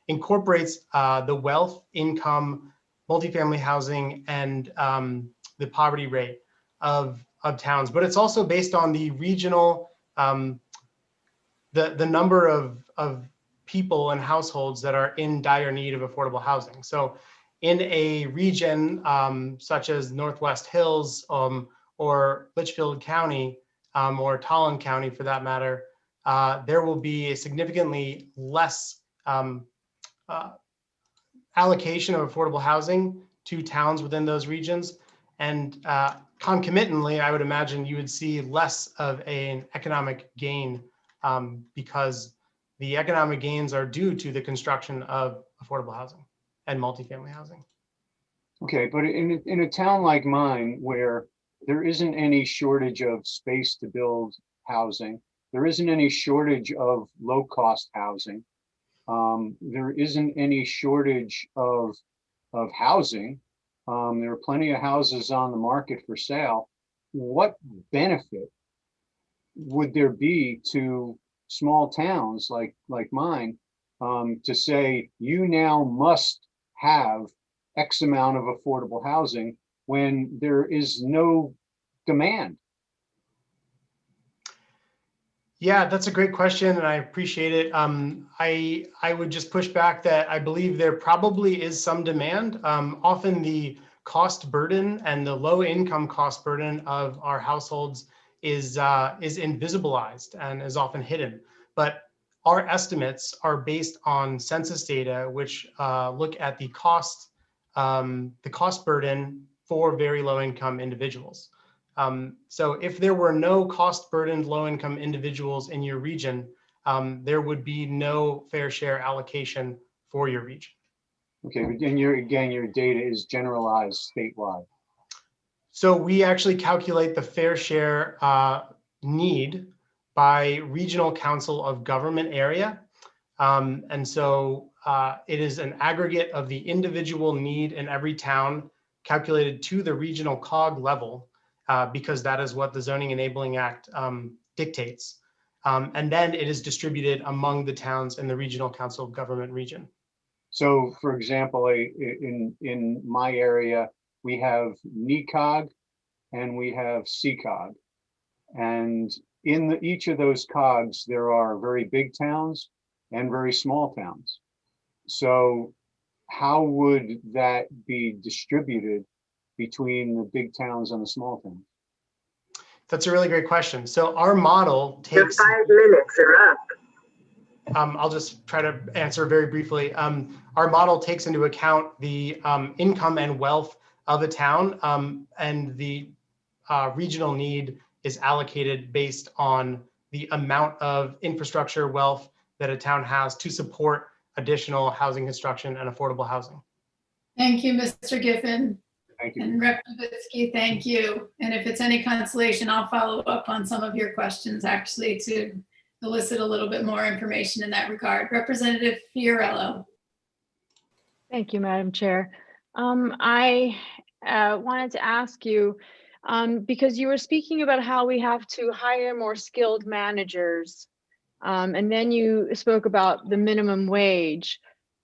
incorporates the wealth, income, multifamily housing, and the poverty rate of towns. But it's also based on the regional, the number of people and households that are in dire need of affordable housing. So in a region such as Northwest Hills or Litchfield County or Tolland County for that matter, there will be a significantly less allocation of affordable housing to towns within those regions. And concomitantly, I would imagine you would see less of an economic gain because the economic gains are due to the construction of affordable housing and multifamily housing. Okay, but in a town like mine where there isn't any shortage of space to build housing, there isn't any shortage of low-cost housing, there isn't any shortage of housing. There are plenty of houses on the market for sale. What benefit would there be to small towns like mine to say you now must have X amount of affordable housing when there is no demand? Yeah, that's a great question, and I appreciate it. I would just push back that I believe there probably is some demand. Often the cost burden and the low income cost burden of our households is invisibilized and is often hidden. But our estimates are based on census data, which look at the cost burden for very low income individuals. So if there were no cost burdened low income individuals in your region, there would be no fair share allocation for your region. Okay, but then your data is generalized statewide. So we actually calculate the fair share need by regional council of government area. And so it is an aggregate of the individual need in every town calculated to the regional COG level. Because that is what the Zoning Enabling Act dictates. And then it is distributed among the towns in the Regional Council of Government region. So for example, in my area, we have NECOG and we have CCOG. And in each of those COGs, there are very big towns and very small towns. So how would that be distributed between the big towns and the small towns? That's a really great question. So our model takes— Your 5 minutes are up. I'll just try to answer very briefly. Our model takes into account the income and wealth of a town, and the regional need is allocated based on the amount of infrastructure wealth that a town has to support additional housing construction and affordable housing. Thank you, Mr. Giffen. Thank you. And Rep. Advocacy, thank you. And if it's any consolation, I'll follow up on some of your questions actually to elicit a little bit more information in that regard. Representative Fiorello. Thank you, Madam Chair. I wanted to ask you, because you were speaking about how we have to hire more skilled managers, and then you spoke about the minimum wage.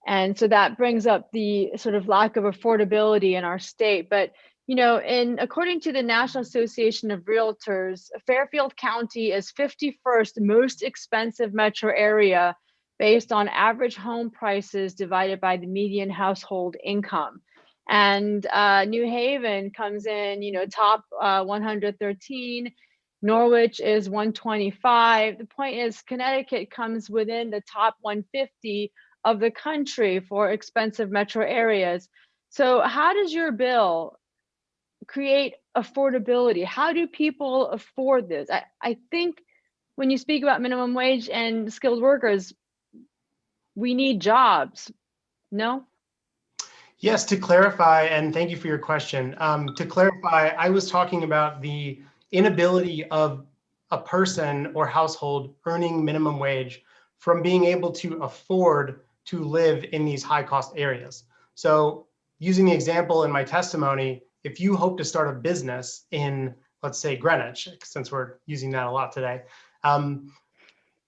And so that brings up the sort of lack of affordability in our state. But, you know, according to the National Association of Realtors, Fairfield County is 51st most expensive metro area based on average home prices divided by the median household income. And New Haven comes in, you know, top 113. Norwich is 125. The point is Connecticut comes within the top 150 of the country for expensive metro areas. So how does your bill create affordability? How do people afford this? I think when you speak about minimum wage and skilled workers, we need jobs, no? Yes, to clarify, and thank you for your question. To clarify, I was talking about the inability of a person or household earning minimum wage from being able to afford to live in these high cost areas. So using the example in my testimony, if you hope to start a business in, let's say, Greenwich, since we're using that a lot today,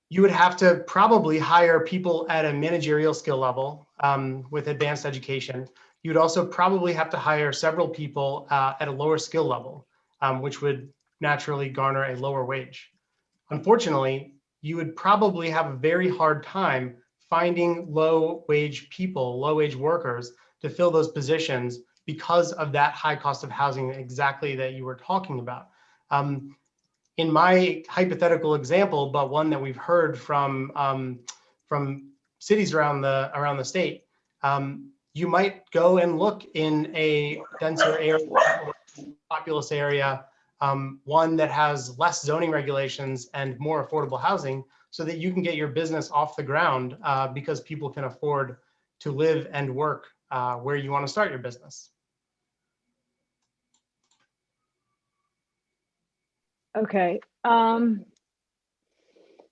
you would have to probably hire people at a managerial skill level with advanced education. You'd also probably have to hire several people at a lower skill level, which would naturally garner a lower wage. Unfortunately, you would probably have a very hard time finding low wage people, low wage workers to fill those positions because of that high cost of housing exactly that you were talking about. In my hypothetical example, but one that we've heard from cities around the state, you might go and look in a denser area, populous area, one that has less zoning regulations and more affordable housing, so that you can get your business off the ground because people can afford to live and work where you want to start your business. Okay.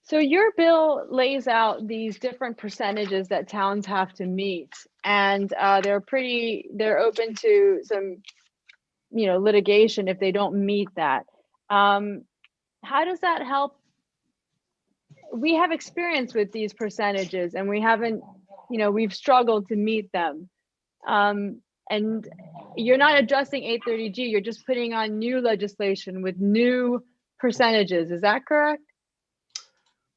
So your bill lays out these different percentages that towns have to meet, and they're open to some, litigation if they don't meet that. How does that help? We have experience with these percentages, and we haven't, we've struggled to meet them. And you're not adjusting 830G, you're just putting on new legislation with new percentages. Is that correct?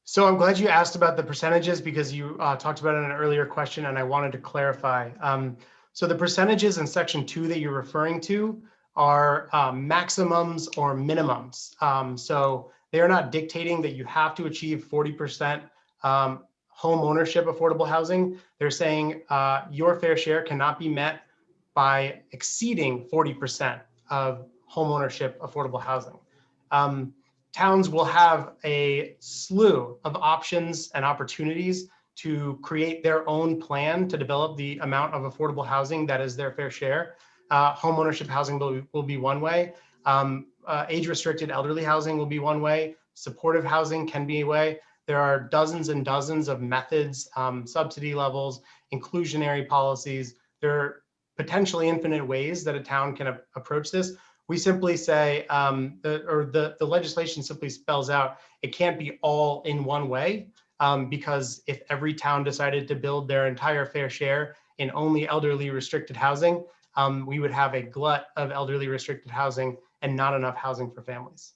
So I'm glad you asked about the percentages, because you talked about it in an earlier question and I wanted to clarify. So the percentages in section 2 that you're referring to are maximums or minimums. So they are not dictating that you have to achieve 40% home ownership affordable housing. They're saying your fair share cannot be met by exceeding 40% of home ownership affordable housing. Towns will have a slew of options and opportunities to create their own plan to develop the amount of affordable housing that is their fair share. Home ownership housing will be one way. Age-restricted elderly housing will be one way. Supportive housing can be a way. There are dozens and dozens of methods, subsidy levels, inclusionary policies. There are potentially infinite ways that a town can approach this. We simply say, the legislation simply spells out, it can't be all in one way, because if every town decided to build their entire fair share in only elderly restricted housing, we would have a glut of elderly restricted housing and not enough housing for families.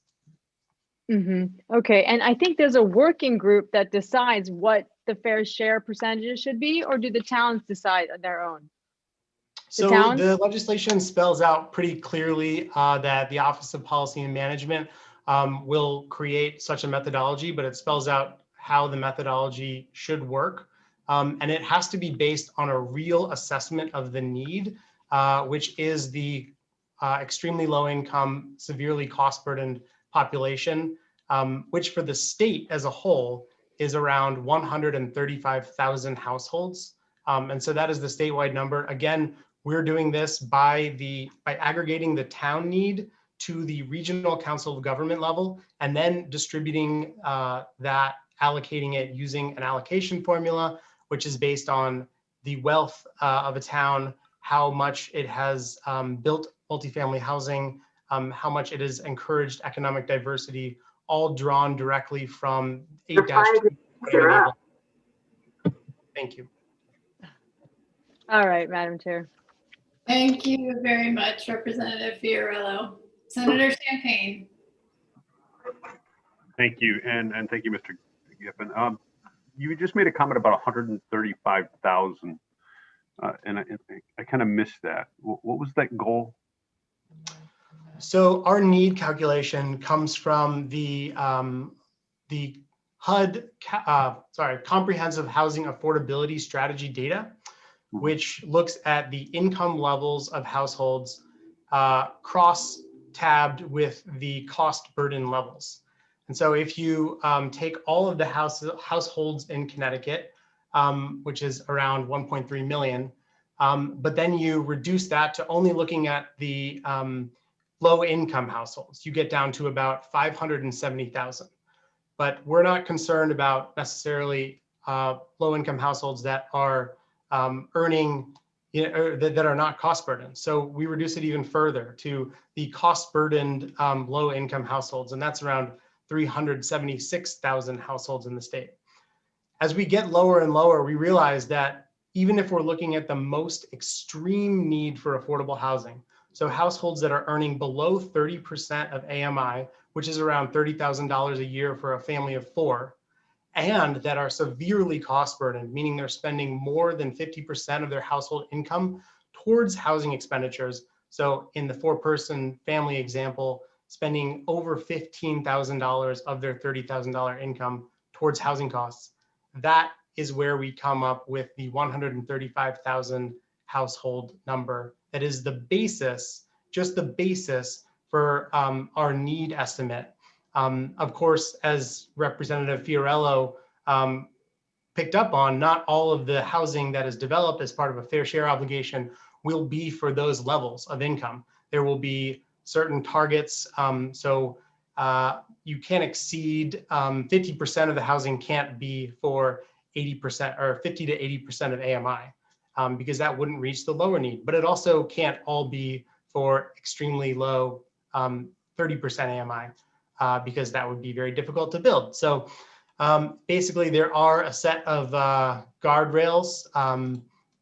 Okay, and I think there's a working group that decides what the fair share percentages should be, or do the towns decide on their own? So the legislation spells out pretty clearly that the Office of Policy and Management will create such a methodology, but it spells out how the methodology should work. And it has to be based on a real assessment of the need, which is the extremely low income, severely cost burdened population, which for the state as a whole is around 135,000 households. And so that is the statewide number. Again, we're doing this by aggregating the town need to the regional council of government level, and then distributing that, allocating it using an allocation formula, which is based on the wealth of a town, how much it has built multifamily housing, how much it has encouraged economic diversity, all drawn directly from 8-2. Thank you. All right, Madam Chair. Thank you very much, Representative Fiorillo. Senator Champagne. Thank you, and thank you, Mr. Giffen. You just made a comment about 135,000, and I kind of missed that. What was that goal? So our need calculation comes from the HUD, Comprehensive Housing Affordability Strategy data, which looks at the income levels of households cross-tabbed with the cost burden levels. And so if you take all of the households in Connecticut, which is around 1.3 million, but then you reduce that to only looking at the low income households, you get down to about 570,000. But we're not concerned about necessarily low income households that are earning, that are not cost burdened. So we reduce it even further to the cost burdened low income households, and that's around 376,000 households in the state. As we get lower and lower, we realize that even if we're looking at the most extreme need for affordable housing, so households that are earning below 30% of AMI, which is around $30,000 a year for a family of 4, and that are severely cost burdened, meaning they're spending more than 50% of their household income towards housing expenditures. So in the 4-person family example, spending over $15,000 of their $30,000 income towards housing costs. That is where we come up with the 135,000 household number. That is the basis, just the basis for our need estimate. Of course, as Representative Fiorello picked up on, not all of the housing that is developed as part of a fair share obligation will be for those levels of income. There will be certain targets. So you can't exceed 50% of the housing can't be for 80% or 50 to 80% of AMI because that wouldn't reach the lower need. But it also can't all be for extremely low 30% AMI because that would be very difficult to build. So basically there are a set of guardrails,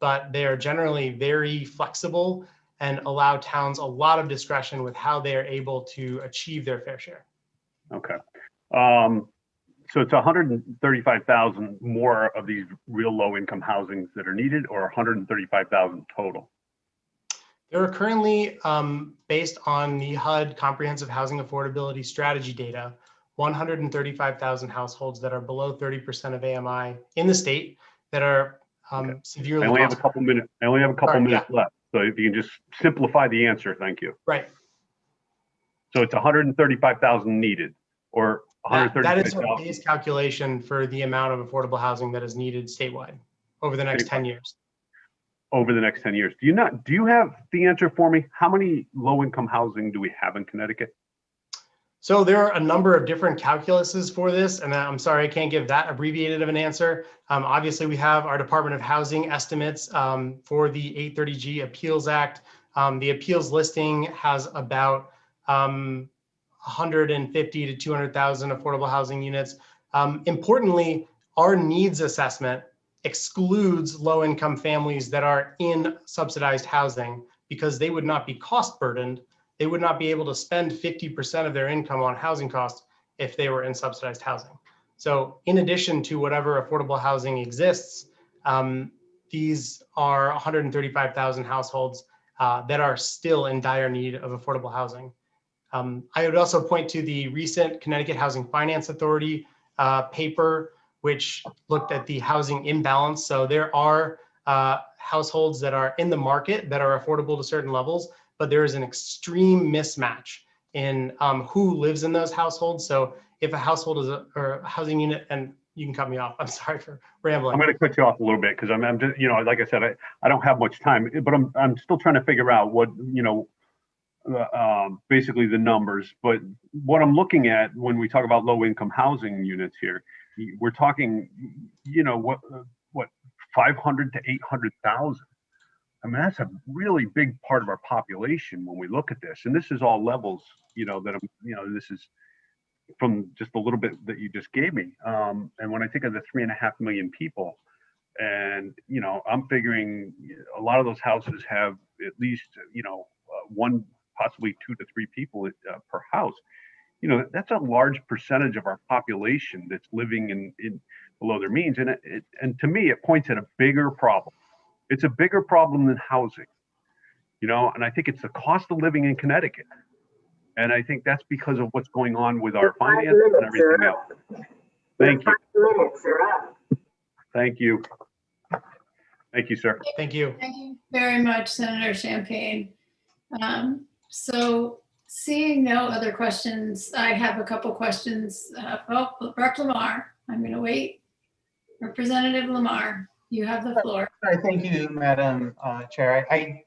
but they are generally very flexible and allow towns a lot of discretion with how they are able to achieve their fair share. Okay. So it's 135,000 more of these real low income housings that are needed, or 135,000 total? There are currently, based on the HUD Comprehensive Housing Affordability Strategy data, 135,000 households that are below 30% of AMI in the state that are severely. I only have a couple minutes. I only have a couple minutes left. So if you can just simplify the answer, thank you. Right. So it's 135,000 needed, or 135,000. That is our base calculation for the amount of affordable housing that is needed statewide over the next 10 years. Over the next 10 years. Do you have the answer for me? How many low income housing do we have in Connecticut? So there are a number of different calculuses for this, and I'm sorry I can't give that abbreviated of an answer. Obviously, we have our Department of Housing estimates for the 830G Appeals Act. The appeals listing has about 150 to 200,000 affordable housing units. Importantly, our needs assessment excludes low-income families that are in subsidized housing because they would not be cost burdened. They would not be able to spend 50% of their income on housing costs if they were in subsidized housing. So in addition to whatever affordable housing exists, these are 135,000 households that are still in dire need of affordable housing. I would also point to the recent Connecticut Housing Finance Authority paper, which looked at the housing imbalance. So there are households that are in the market that are affordable to certain levels, but there is an extreme mismatch in who lives in those households. So if a household is or a housing unit, and you can cut me off, I'm sorry for rambling. I'm going to cut you off a little bit because I'm just, like I said, I don't have much time, but I'm still trying to figure out what, basically the numbers. But what I'm looking at when we talk about low income housing units here, we're talking, what 500 to 800,000. I mean, that's a really big part of our population when we look at this. And this is all levels, that this is from just a little bit that you just gave me. And when I think of the 3.5 million people, and, I'm figuring a lot of those houses have at least, one, possibly 2 to 3 people per house. That's a large percentage of our population that's living in below their means. And to me, it points at a bigger problem. It's a bigger problem than housing, and I think it's the cost of living in Connecticut. And I think that's because of what's going on with our finances and everything else. Thank you. 5 minutes are up. Thank you. Thank you, sir. Thank you. Thank you very much, Senator Champagne. So seeing no other questions, I have a couple questions. Rep. Lamar, I'm going to wait. Representative Lamar, you have the floor. Sorry, thank you, Madam Chair. I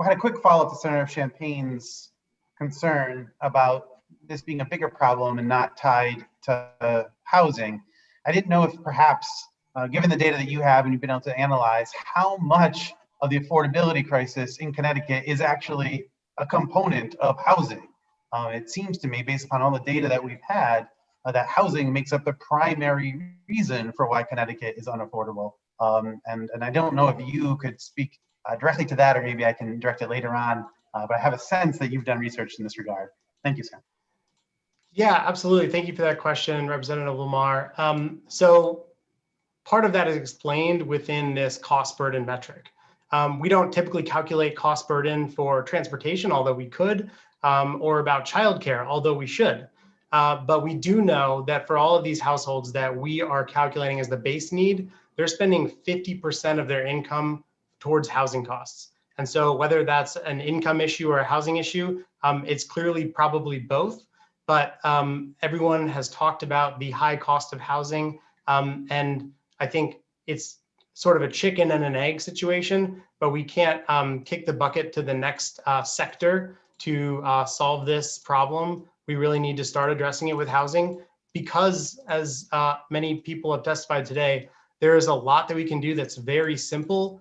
had a quick follow-up to Senator Champagne's concern about this being a bigger problem and not tied to housing. I didn't know if perhaps, given the data that you have and you've been able to analyze, how much of the affordability crisis in Connecticut is actually a component of housing. It seems to me, based upon all the data that we've had, that housing makes up the primary reason for why Connecticut is unaffordable. And I don't know if you could speak directly to that, or maybe I can direct it later on, but I have a sense that you've done research in this regard. Thank you, Sam. Yeah, absolutely. Thank you for that question, Representative Lamar. So part of that is explained within this cost burden metric. We don't typically calculate cost burden for transportation, although we could, or about childcare, although we should. But we do know that for all of these households that we are calculating as the base need, they're spending 50% of their income towards housing costs. And so whether that's an income issue or a housing issue, it's clearly probably both. But everyone has talked about the high cost of housing. And I think it's sort of a chicken and an egg situation, but we can't kick the bucket to the next sector to solve this problem. We really need to start addressing it with housing because, as many people have testified today, there is a lot that we can do that's very simple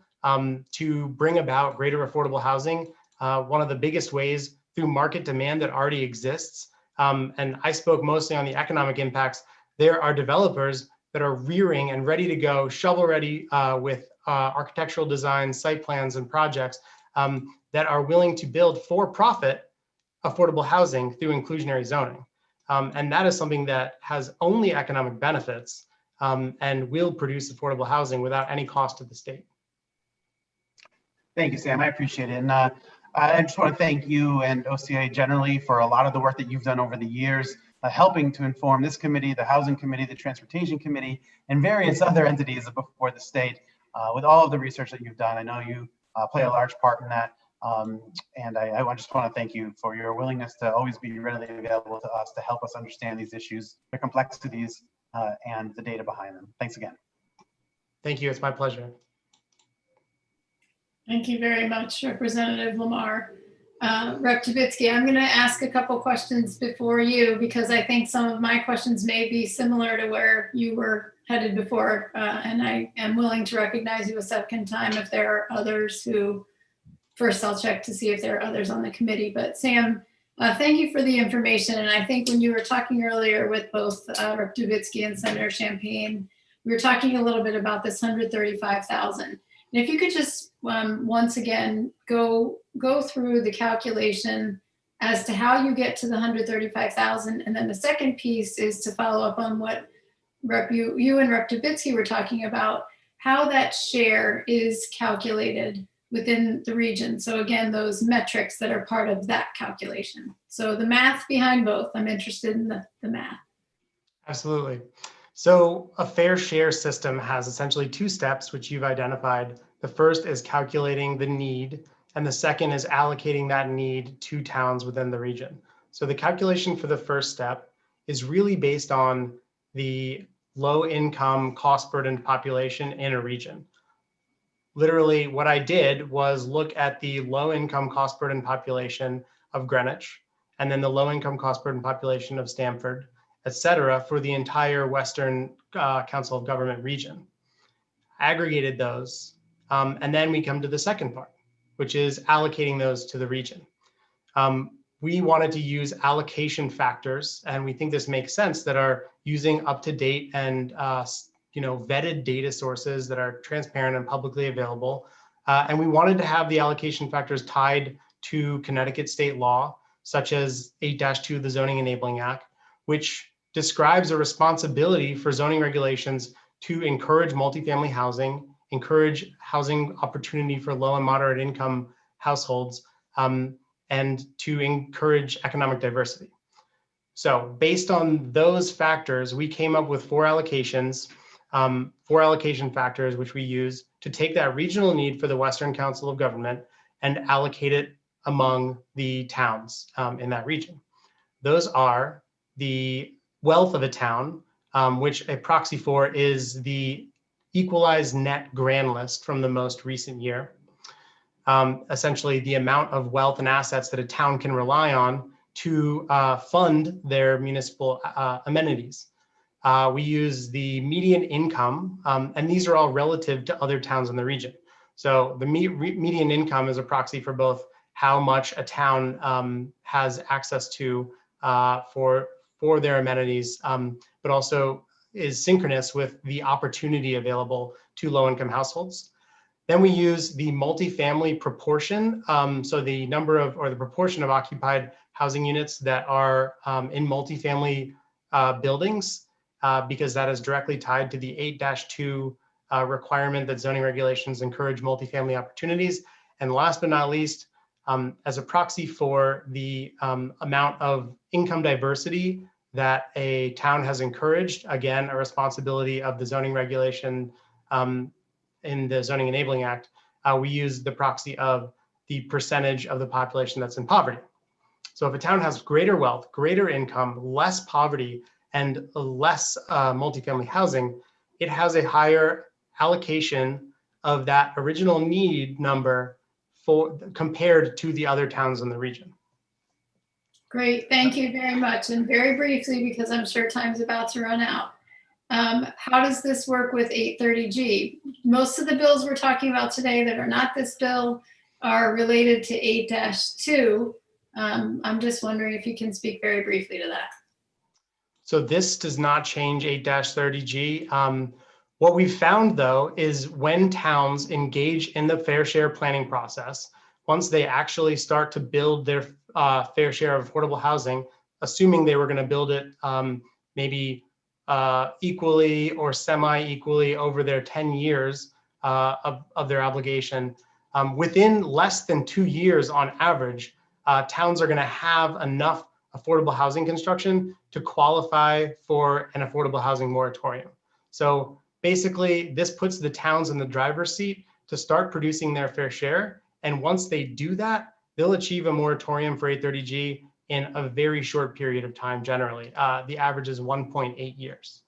to bring about greater affordable housing. One of the biggest ways through market demand that already exists. And I spoke mostly on the economic impacts. There are developers that are rearing and ready to go, shovel ready with architectural designs, site plans, and projects that are willing to build for-profit affordable housing through inclusionary zoning. And that is something that has only economic benefits and will produce affordable housing without any cost to the state. Thank you, Sam. I appreciate it. And I just want to thank you and OCA generally for a lot of the work that you've done over the years, helping to inform this committee, the Housing Committee, the Transportation Committee, and various other entities before the state with all of the research that you've done. I know you play a large part in that. And I just want to thank you for your willingness to always be readily available to us to help us understand these issues, their complexities, and the data behind them. Thanks again. Thank you. It's my pleasure. Thank you very much, Representative Lamar. Rep. Tavitsky, I'm going to ask a couple questions before you because I think some of my questions may be similar to where you were headed before, and I am willing to recognize you a second time if there are others who, first I'll check to see if there are others on the committee. But Sam, thank you for the information. And I think when you were talking earlier with both Rep. Tavitsky and Senator Champagne, we were talking a little bit about this 135,000. And if you could just once again go through the calculation as to how you get to the 135,000, and then the second piece is to follow up on what you and Rep. Tavitsky were talking about, how that share is calculated within the region. So again, those metrics that are part of that calculation. So the math behind both. I'm interested in the math. Absolutely. So a fair share system has essentially two steps, which you've identified. The first is calculating the need, and the second is allocating that need to towns within the region. So the calculation for the first step is really based on the low income cost burdened population in a region. Literally what I did was look at the low income cost burdened population of Greenwich, and then the low income cost burdened population of Stamford, et cetera, for the entire Western Council of Government region. Aggregated those, and then we come to the second part, which is allocating those to the region. We wanted to use allocation factors, and we think this makes sense, that are using up-to-date and vetted data sources that are transparent and publicly available. And we wanted to have the allocation factors tied to Connecticut state law, such as 8-2 of the Zoning Enabling Act, which describes a responsibility for zoning regulations to encourage multifamily housing, encourage housing opportunity for low and moderate income households, and to encourage economic diversity. So based on those factors, we came up with four allocation factors, which we use to take that regional need for the Western Council of Government and allocate it among the towns in that region. Those are the wealth of a town, which a proxy for is the equalized net grand list from the most recent year. Essentially the amount of wealth and assets that a town can rely on to fund their municipal amenities. We use the median income, and these are all relative to other towns in the region. So the median income is a proxy for both how much a town has access to for their amenities, but also is synchronous with the opportunity available to low-income households. Then we use the multifamily proportion, so the number of, or the proportion of occupied housing units that are in multifamily buildings, because that is directly tied to the 8-2 requirement that zoning regulations encourage multifamily opportunities. And last but not least, as a proxy for the amount of income diversity that a town has encouraged, again, a responsibility of the zoning regulation in the Zoning Enabling Act, we use the proxy of the percentage of the population that's in poverty. So if a town has greater wealth, greater income, less poverty, and less multifamily housing, it has a higher allocation of that original need number compared to the other towns in the region. Great, thank you very much. And very briefly, because I'm sure time's about to run out. How does this work with 830G? Most of the bills we're talking about today that are not this bill are related to 8-2. I'm just wondering if you can speak very briefly to that. So this does not change 8-30G. What we've found, though, is when towns engage in the fair share planning process, once they actually start to build their fair share of affordable housing, assuming they were going to build it maybe equally or semi-equally over their 10 years of their obligation, within less than 2 years on average, towns are going to have enough affordable housing construction to qualify for an affordable housing moratorium. So basically, this puts the towns in the driver's seat to start producing their fair share. And once they do that, they'll achieve a moratorium for 830G in a very short period of time, generally. The average is 1.8 years.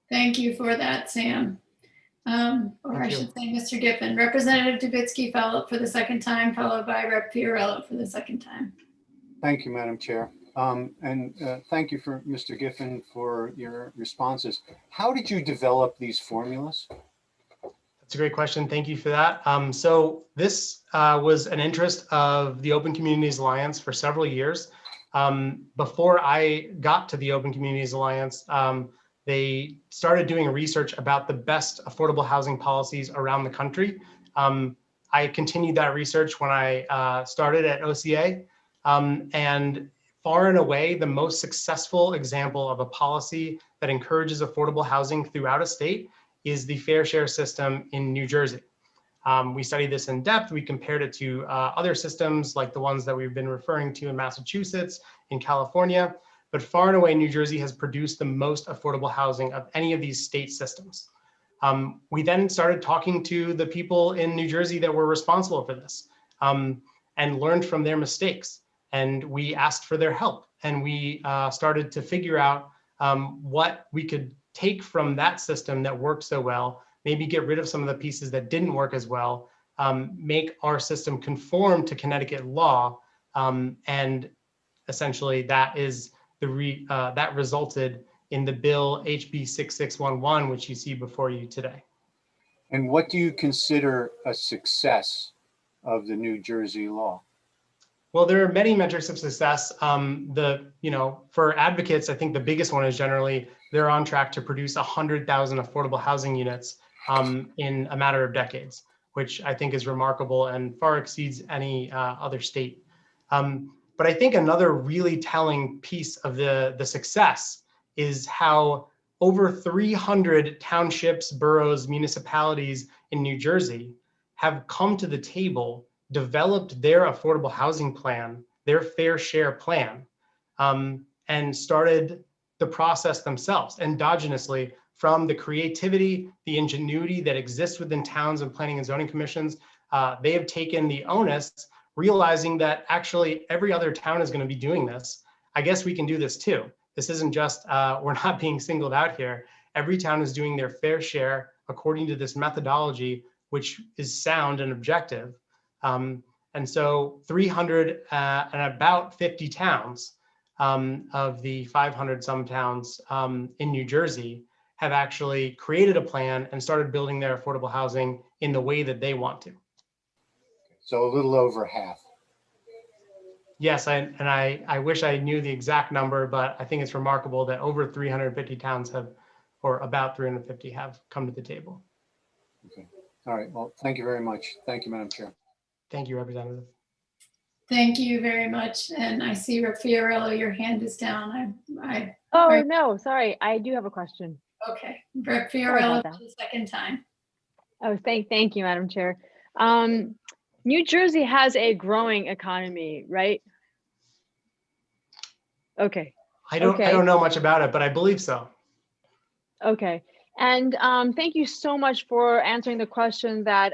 Thank you for that, Sam. Or I should say Mr. Giffen. Representative Dubitsky followed for the second time, followed by Rep. Fiorello for the second time. Thank you, Madam Chair. Thank you for Mr. Giffen for your responses. How did you develop these formulas? That's a great question. Thank you for that. So this was an interest of the Open Communities Alliance for several years. Before I got to the Open Communities Alliance, they started doing research about the best affordable housing policies around the country. I continued that research when I started at OCA, and far and away, the most successful example of a policy that encourages affordable housing throughout a state is the fair share system in New Jersey. We studied this in depth. We compared it to other systems like the ones that we've been referring to in Massachusetts, in California, but far and away, New Jersey has produced the most affordable housing of any of these state systems. We then started talking to the people in New Jersey that were responsible for this and learned from their mistakes. And we asked for their help. And we started to figure out what we could take from that system that worked so well, maybe get rid of some of the pieces that didn't work as well, make our system conform to Connecticut law. And essentially that is that resulted in the bill HB 6611, which you see before you today. And what do you consider a success of the New Jersey law? Well, there are many metrics of success. For advocates, I think the biggest one is generally they're on track to produce 100,000 affordable housing units in a matter of decades, which I think is remarkable and far exceeds any other state. But I think another really telling piece of the success is how over 300 townships, boroughs, municipalities in New Jersey have come to the table, developed their affordable housing plan, their fair share plan, and started the process themselves endogenously from the creativity, the ingenuity that exists within towns and planning and zoning commissions. They have taken the onus, realizing that actually every other town is going to be doing this. I guess we can do this too. This isn't just, we're not being singled out here. Every town is doing their fair share according to this methodology, which is sound and objective. And so 300 and about 50 towns of the 500 some towns in New Jersey have actually created a plan and started building their affordable housing in the way that they want to. So a little over half. Yes, I wish I knew the exact number, but I think it's remarkable that over 350 towns have, or about 350 have come to the table. Okay. All right. Well, thank you very much. Thank you, Madam Chair. Thank you, Representative. Thank you very much. And I see Rep. Fiorello, your hand is down. Oh, no, sorry. I do have a question. Okay, Sorry Fiorella about for the second time. Oh, thank you, Madam Chair. New Jersey has a growing economy, right? Okay. I don't know much about it, but I believe so. Okay. And thank you so much for answering the question that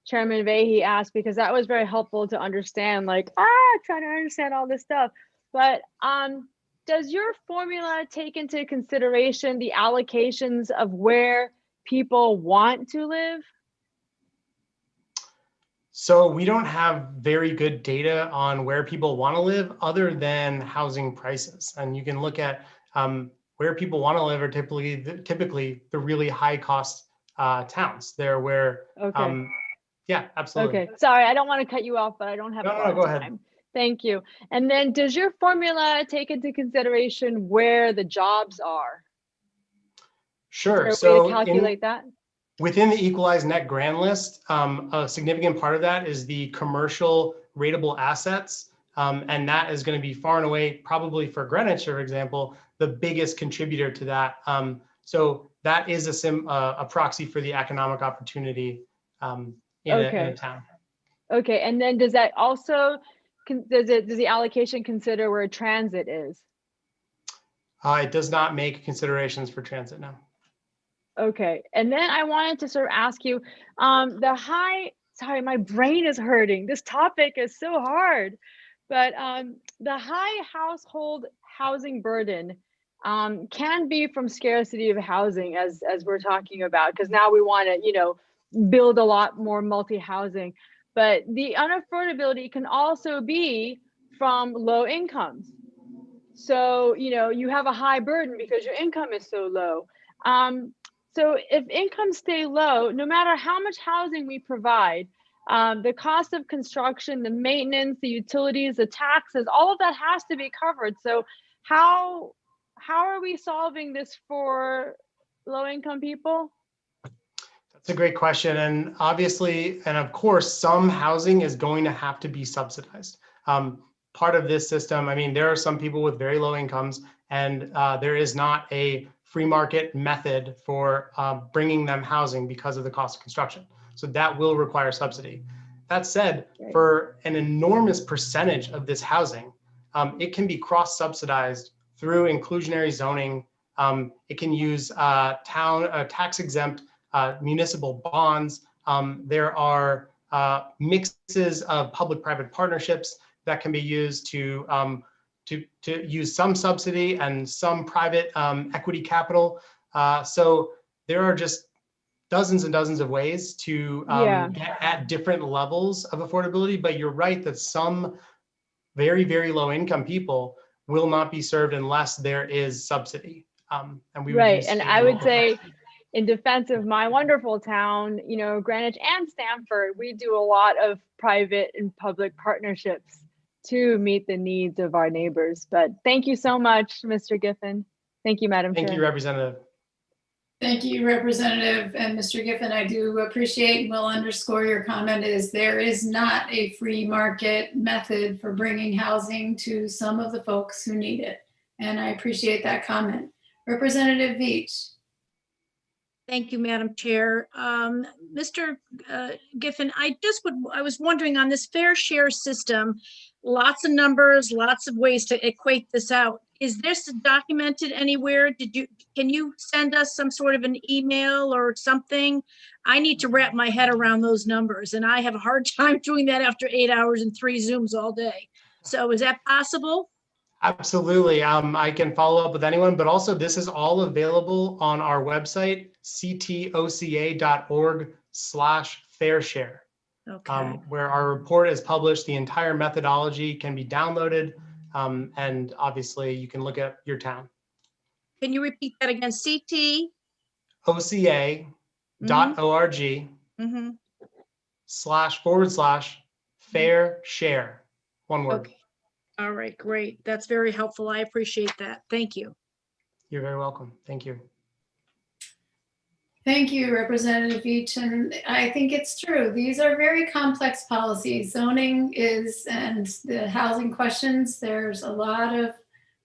Chairman Vahey asked, because that was very helpful to understand, like, trying to understand all this stuff. But does your formula take into consideration the allocations of where people want to live? So we don't have very good data on where people want to live other than housing prices. And you can look at where people want to live are typically the really high cost towns. They're where, yeah, absolutely. Okay, sorry, I don't want to cut you off, but I don't have a lot of go time. ahead. Thank you. And then does your formula take into consideration where the jobs are? Sure. Is there a way to So calculate that? within the equalized net grand list, a significant part of that is the commercial rateable assets. And that is going to be far and away, probably for Greenwich, for example, the biggest contributor to that. So that is a proxy for the economic opportunity in a town. Okay, and then does that also, does the allocation consider where transit is? It does not make considerations for transit now. Okay, and then I wanted to sort of ask you, sorry, my brain is hurting. This topic is so hard, but the high household housing burden can be from scarcity of housing, as we're talking about, because now we want to, build a lot more multi-housing. But the unaffordability can also be from low incomes. So, you have a high burden because your income is so low. So if incomes stay low, no matter how much housing we provide, the cost of construction, the maintenance, the utilities, the taxes, all of that has to be covered. So how are we solving this for low income people? That's a great question. And obviously, and of course, some housing is going to have to be subsidized. Part of this system, I mean, there are some people with very low incomes, and there is not a free market method for bringing them housing because of the cost of construction. So that will require subsidy. That said, for an enormous percentage of this housing, it can be cross-subsidized through inclusionary zoning. It can use tax-exempt municipal bonds. There are mixes of public-private partnerships that can be used to use some subsidy and some private equity capital. So there are just dozens and dozens of ways to get at different levels of affordability. But you're right that some very, very low income people will not be served unless there is subsidy. And we would use and I would say, in defense of my wonderful town, Greenwich and Stamford, we do a lot of private and public partnerships to meet the needs of our neighbors. But thank you so much, Mr. Giffen. Thank you, Madam Chair. Thank you, Representative. Thank you, Representative and Mr. Giffen. I do appreciate and will underscore your comment is there is not a free market method for bringing housing to some of the folks who need it. And I appreciate that comment. Representative Veach. Thank you, Madam Chair. Mr. Giffen, I was wondering on this fair share system, lots of numbers, lots of ways to equate this out. Is this documented anywhere? Can you send us some sort of an email or something? I need to wrap my head around those numbers, and I have a hard time doing that after 8 hours and 3 Zooms all day. So is that possible? Absolutely. I can follow up with anyone, but also this is all available on our website, ctoca.org/fairshare, where our report is published. The entire methodology can be downloaded, and obviously you can look at your town. Can you repeat that again? ctoca.org//fair share. One word. Okay. All right, great. That's very helpful. I appreciate that. Thank you. You're very welcome. Thank you. Thank you, Representative Veach. And I think it's true. These are very complex policies. Zoning is, and the housing questions, there's a lot of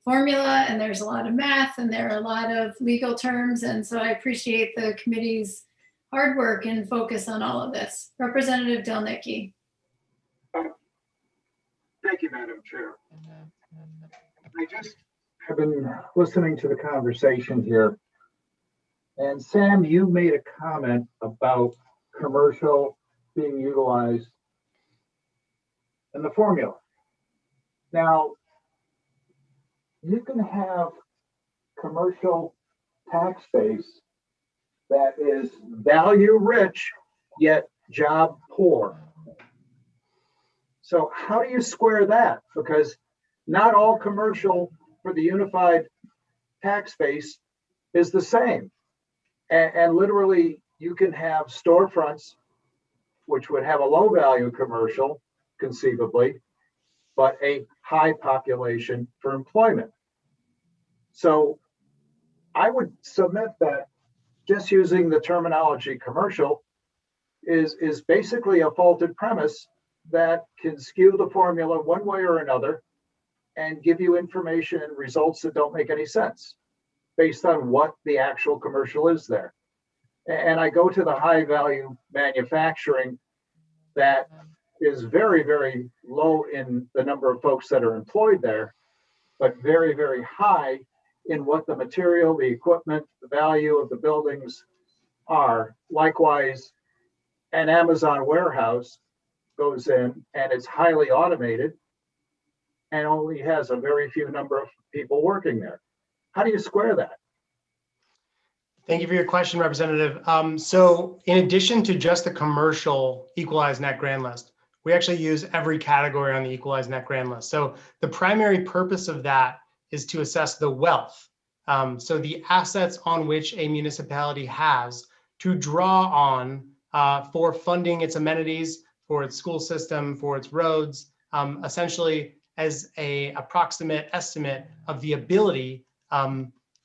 formula, and there's a lot of math, and there are a lot of legal terms. And so I appreciate the committee's hard work and focus on all of this. Representative Delnicki. Thank you, Madam Chair. I just have been listening to the conversation here. And Sam, you made a comment about commercial being utilized in the formula. Now, you can have commercial tax base that is value rich, yet job poor. So how do you square that? Because not all commercial for the unified tax base is the same. And literally you can have storefronts, which would have a low value commercial conceivably, but a high population for employment. So I would submit that just using the terminology commercial is basically a faulted premise that can skew the formula one way or another and give you information and results that don't make any sense based on what the actual commercial is there. And I go to the high value manufacturing that is very, very low in the number of folks that are employed there, but very, very high in what the material, the equipment, the value of the buildings are. Likewise, an Amazon warehouse goes in and it's highly automated and only has a very few number of people working there. How do you square that? Thank you for your question, Representative. So in addition to just the commercial equalized net grand list, we actually use every category on the equalized net grand list. So the primary purpose of that is to assess the wealth. So the assets on which a municipality has to draw on for funding its amenities, for its school system, for its roads, essentially as an approximate estimate of the ability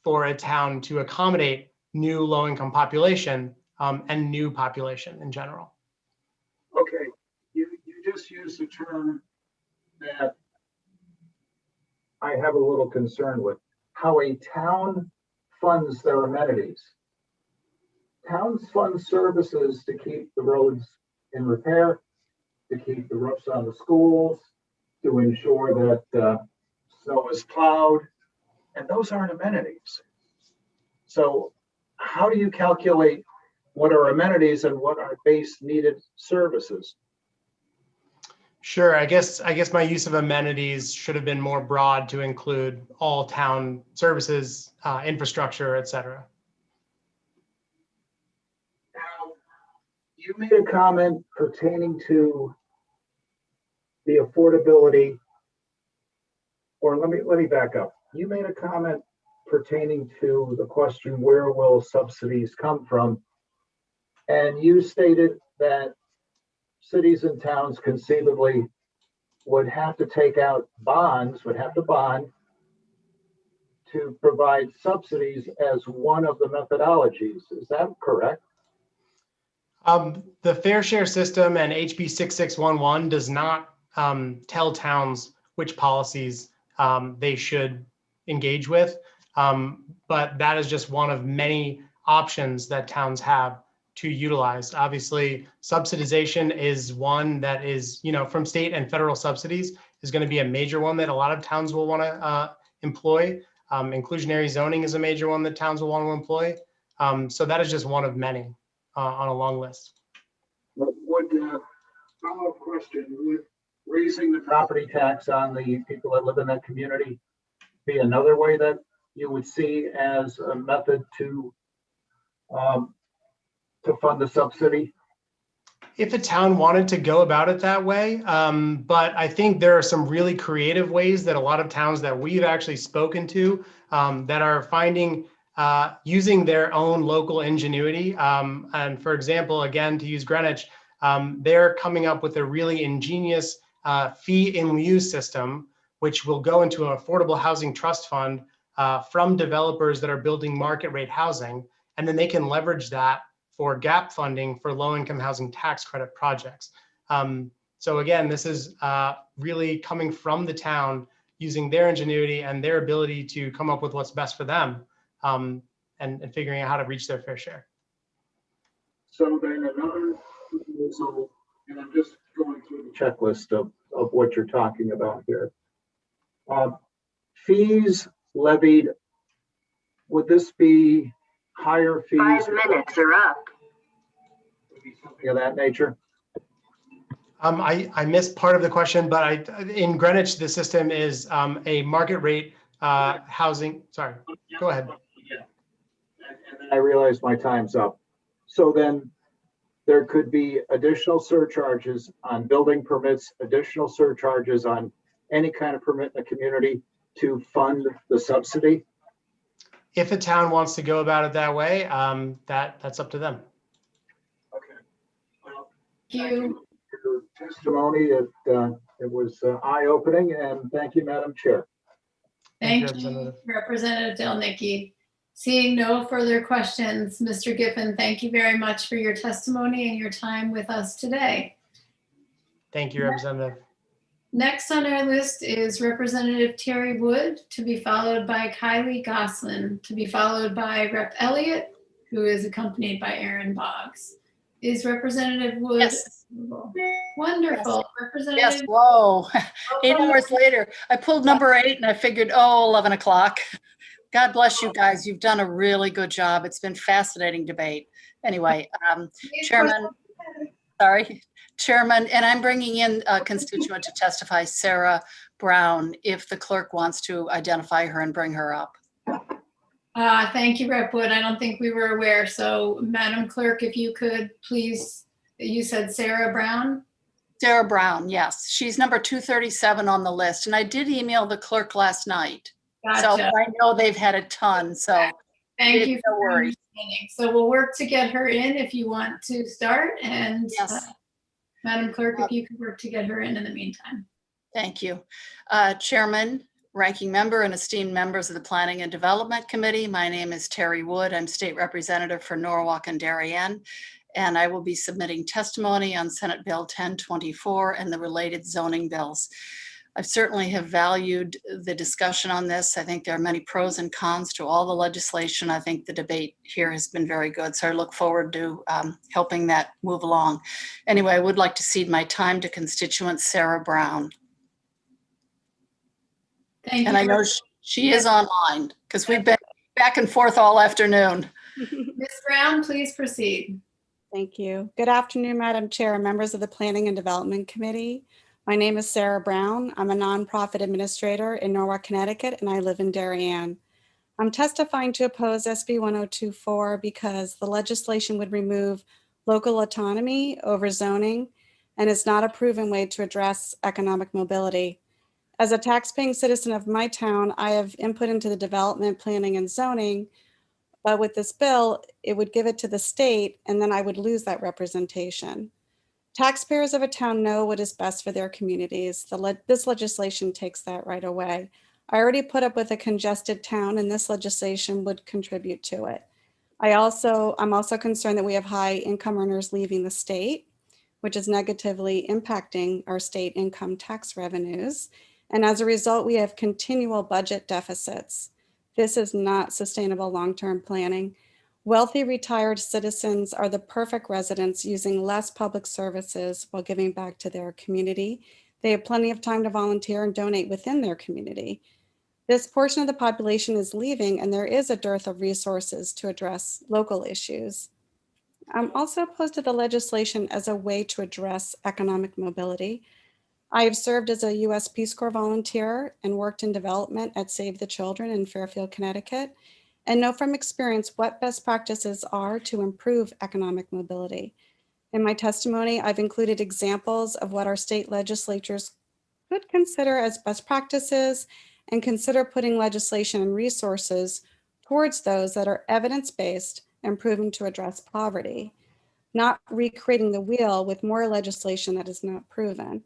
for a town to accommodate new low-income population and new population in general. Okay, you just used a term that I have a little concern with, how a town funds their amenities. Towns fund services to keep the roads in repair, to keep the roofs on the schools, to ensure that snow is plowed, and those aren't amenities. So how do you calculate what are amenities and what are base needed services? Sure, I guess my use of amenities should have been more broad to include all town services, infrastructure, et cetera. Now, you made a comment pertaining to the affordability, or let me back up. You made a comment pertaining to the question, where will subsidies come from? And you stated that cities and towns conceivably would have to take out bonds, would have to bond to provide subsidies as one of the methodologies. Is that correct? The fair share system and HB 6611 does not tell towns which policies they should engage with, but that is just one of many options that towns have to utilize. Obviously, subsidization is one that is, from state and federal subsidies is going to be a major one that a lot of towns will want to employ. Inclusionary zoning is a major one that towns will want to employ. So that is just one of many on a long list. Would follow-up question, would raising the property tax on the people that live in that community be another way that you would see as a method to fund the subsidy? If a town wanted to go about it that way, but I think there are some really creative ways that a lot of towns that we've actually spoken to that are finding using their own local ingenuity. And for example, again, to use Greenwich, they're coming up with a really ingenious fee in lieu system, which will go into an affordable housing trust fund from developers that are building market rate housing. And then they can leverage that for gap funding for low-income housing tax credit projects. So again, this is really coming from the town using their ingenuity and their ability to come up with what's best for them, and figuring out how to reach their fair share. So then another proposal, and I'm just going through the checklist of what you're talking about here. Fees levied, would this be higher fees? 5 minutes are up. Would be something of that nature? I missed part of the question, but in Greenwich, the system is a market rate housing. Sorry, go ahead. And I realize my time's up. So then there could be additional surcharges on building permits, additional surcharges on any kind of permit in the community to fund the subsidy? If a town wants to go about it that way, that's up to them. Okay. Well, Thank you. For your testimony. It was eye-opening, and thank you, Madam Chair. Thank you, Representative Delnicki. Seeing no further questions, Mr. Giffen, thank you very much for your testimony and your time with us today. Thank you, Representative. Next on our list is Representative Terry Wood, to be followed by Kylie Goslin, to be followed by Rep. Elliott, who is accompanied by Aaron Boggs. Is Representative Wood? Yes. Wonderful. Yes. Representative. Yes, whoa. 8 hours later, I pulled number 8 and I figured, oh, 11 o'clock. God bless you guys. You've done a really good job. It's been fascinating debate. Anyway, Chairman, and I'm bringing in a constituent to testify, Sarah Brown, if the clerk wants to identify her and bring her up. Thank you, Rep. Wood. I don't think we were aware. So, Madam Clerk, if you could please, you said Sarah Brown? Sarah Brown, yes. She's number 237 on the list. And I did email the clerk last night. Gotcha. So I know they've had a ton. So thank you for understanding. So we'll work to get her in if you want to start. And yes. Madam Clerk, if you could work to get her in the meantime. Thank you. Chairman, ranking member, and esteemed members of the Planning and Development Committee. My name is Terry Wood. I'm state representative for Norwalk and Darien, and I will be submitting testimony on Senate Bill 1024 and the related zoning bills. I certainly have valued the discussion on this. I think there are many pros and cons to all the legislation. I think the debate here has been very good, so I look forward to helping that move along. Anyway, I would like to cede my time to constituent Sarah Brown. Thank you. And I know she is online because we've been back and forth all afternoon. Ms. Brown, please proceed. Thank you. Good afternoon, Madam Chair and members of the Planning and Development Committee. My name is Sarah Brown. I'm a nonprofit administrator in Norwalk, Connecticut, and I live in Darien. I'm testifying to oppose SB 1024 because the legislation would remove local autonomy over zoning and is not a proven way to address economic mobility. As a taxpaying citizen of my town, I have input into the development, planning, and zoning, but with this bill, it would give it to the state, and then I would lose that representation. Taxpayers of a town know what is best for their communities. This legislation takes that right away. I already put up with a congested town, and this legislation would contribute to it. I'm also concerned that we have high income earners leaving the state, which is negatively impacting our state income tax revenues. And as a result, we have continual budget deficits. This is not sustainable long-term planning. Wealthy retired citizens are the perfect residents using less public services while giving back to their community. They have plenty of time to volunteer and donate within their community. This portion of the population is leaving, and there is a dearth of resources to address local issues. I'm also opposed to the legislation as a way to address economic mobility. I have served as a U.S. Peace Corps volunteer and worked in development at Save the Children in Fairfield, Connecticut, and know from experience what best practices are to improve economic mobility. In my testimony, I've included examples of what our state legislatures could consider as best practices and consider putting legislation and resources towards those that are evidence-based and proven to address poverty, not recreating the wheel with more legislation that is not proven.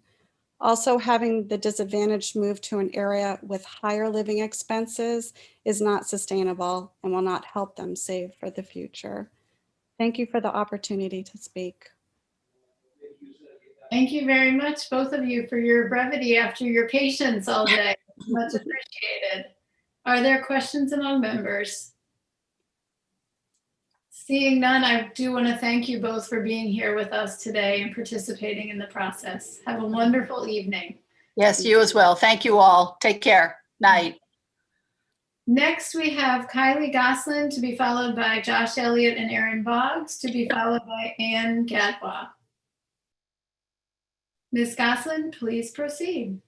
Also, having the disadvantaged move to an area with higher living expenses is not sustainable and will not help them save for the future. Thank you for the opportunity to speak. Thank you very much, both of you, for your brevity after your patience all day. Much appreciated. Are there questions among members? Seeing none, I do want to thank you both for being here with us today and participating in the process. Have a wonderful evening. Yes, you as well. Thank you all. Take care. Night. Next, we have Kylie Goslin to be followed by Josh Elliott and Aaron Boggs to be followed by Ann Gadbois. Ms. Goslin, please proceed.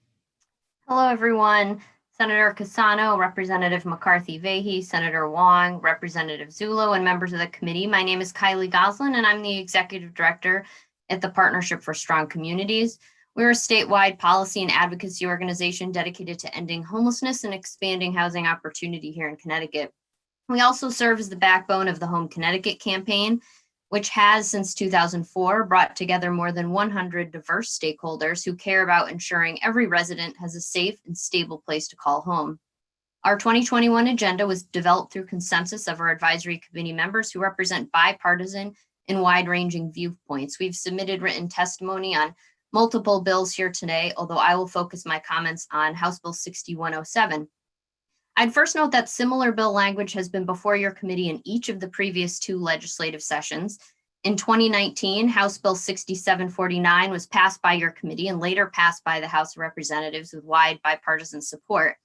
Hello, everyone. Senator Cassano, Representative McCarthy-Vahey, Senator Wong, Representative Zullo, and members of the committee. My name is Kylie Goslin, and I'm the Executive Director at the Partnership for Strong Communities. We're a statewide policy and advocacy organization dedicated to ending homelessness and expanding housing opportunity here in Connecticut. We also serve as the backbone of the Home Connecticut campaign, which has since 2004 brought together more than 100 diverse stakeholders who care about ensuring every resident has a safe and stable place to call home. Our 2021 agenda was developed through consensus of our advisory committee members who represent bipartisan and wide-ranging viewpoints. We've submitted written testimony on multiple bills here today, although I will focus my comments on House Bill 6107. I'd first note that similar bill language has been before your committee in each of the previous 2 legislative sessions. In 2019, House Bill 6749 was passed by your committee and later passed by the House of Representatives with wide bipartisan support.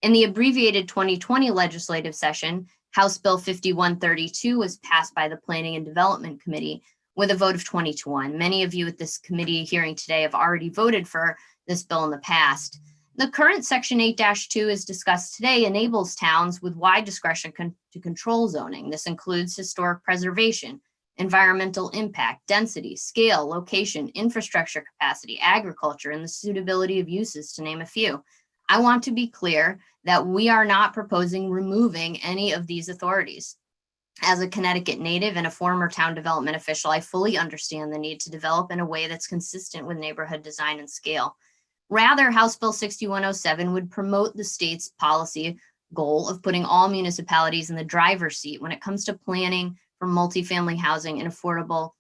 In the abbreviated 2020 legislative session, House Bill 5132 was passed by the Planning and Development Committee with a vote of 20-1. Many of you at this committee hearing today have already voted for this bill in the past. The current Section 8-2 as discussed today enables towns with wide discretion to control zoning. This includes historic preservation, environmental impact, density, scale, location, infrastructure capacity, agriculture, and the suitability of uses, to name a few. I want to be clear that we are not proposing removing any of these authorities. As a Connecticut native and a former town development official, I fully understand the need to develop in a way that's consistent with neighborhood design and scale. Rather, House Bill 6107 would promote the state's policy goal of putting all municipalities in the driver's seat when it comes to planning for multifamily housing and affordable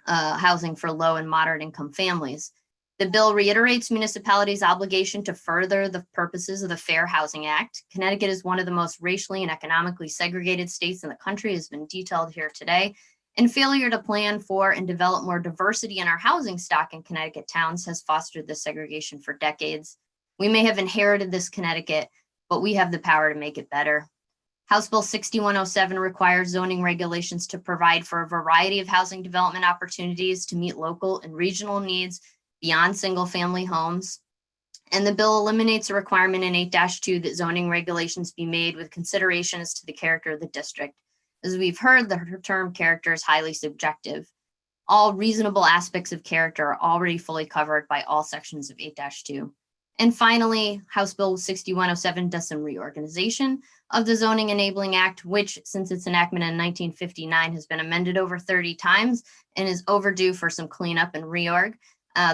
housing for low and moderate income families. The bill reiterates municipalities' obligation to further the purposes of the Fair Housing Act. Connecticut is one of the most racially and economically segregated states in the country, has been detailed here today. And failure to plan for and develop more diversity in our housing stock in Connecticut towns has fostered this segregation for decades. We may have inherited this Connecticut, but we have the power to make it better. House Bill 6107 requires zoning regulations to provide for a variety of housing development opportunities to meet local and regional needs beyond single-family homes. And the bill eliminates a requirement in 8-2 that zoning regulations be made with consideration as to the character of the district. As we've heard, the term character is highly subjective. All reasonable aspects of character are already fully covered by all sections of 8-2. And finally, House Bill 6107 does some reorganization of the Zoning Enabling Act, which since its enactment in 1959 has been amended over 30 times and is overdue for some cleanup and reorg.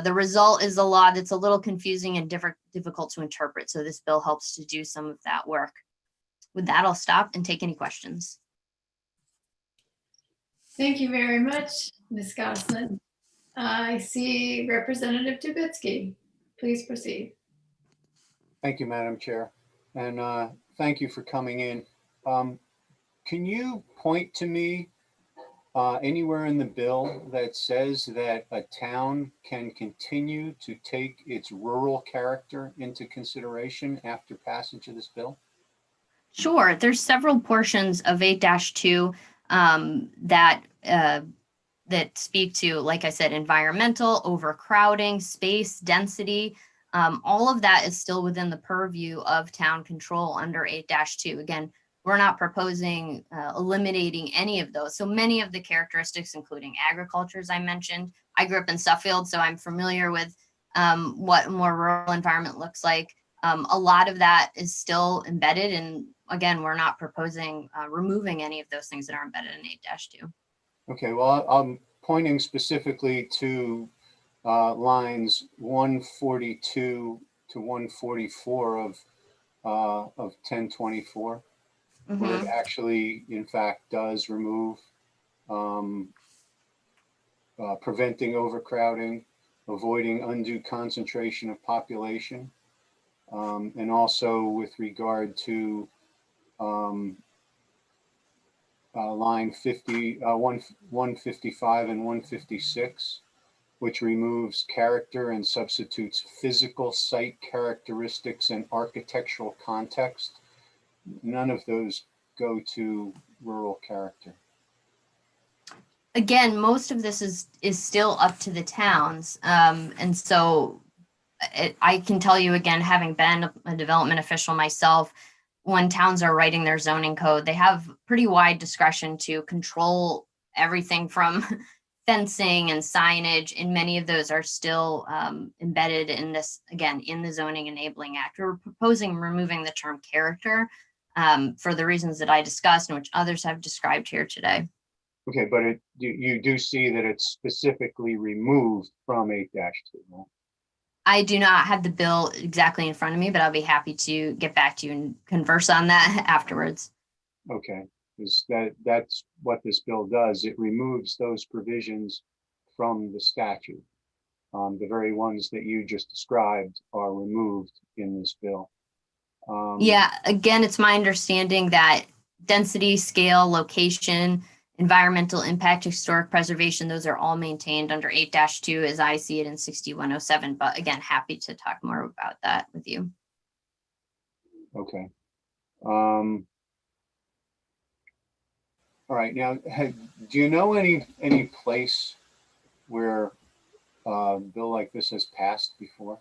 The result is a law that's a little confusing and difficult to interpret. So this bill helps to do some of that work. With that, I'll stop and take any questions. Thank you very much, Ms. Goslin. I see Representative Dubitsky. Please proceed. Thank you, Madam Chair. And thank you for coming in. Can you point to me anywhere in the bill that says that a town can continue to take its rural character into consideration after passage of this bill? Sure, there's several portions of 8-2 that speak to, like I said, environmental, overcrowding, space, density. All of that is still within the purview of town control under 8-2. Again, we're not proposing eliminating any of those. So many of the characteristics, including agriculture, as I mentioned. I grew up in Suffield, so I'm familiar with what a more rural environment looks like. A lot of that is still embedded. And again, we're not proposing removing any of those things that are embedded in 8-2. Okay, well, I'm pointing specifically to lines 142 to 144 of 1024. Where it actually, in fact, does remove preventing overcrowding, avoiding undue concentration of population, And also with regard to line 155 and 156, which removes character and substitutes physical site characteristics and architectural context. None of those go to rural character. Again, most of this is still up to the towns. And so I can tell you again, having been a development official myself, when towns are writing their zoning code, they have pretty wide discretion to control everything from fencing and signage, and many of those are still embedded in this, again, in the Zoning Enabling Act. We're proposing removing the term character for the reasons that I discussed and which others have described here today. Okay, but you do see that it's specifically removed from 8-2, right? I do not have the bill exactly in front of me, but I'll be happy to get back to you and converse on that afterwards. Okay, because that's what this bill does. It removes those provisions from the statute. The very ones that you just described are removed in this bill. Yeah, again, it's my understanding that density, scale, location, environmental impact, historic preservation, those are all maintained under 8-2 as I see it in 6107. But again, happy to talk more about that with you. Okay. All right. Now, do you know any place where a bill like this has passed before?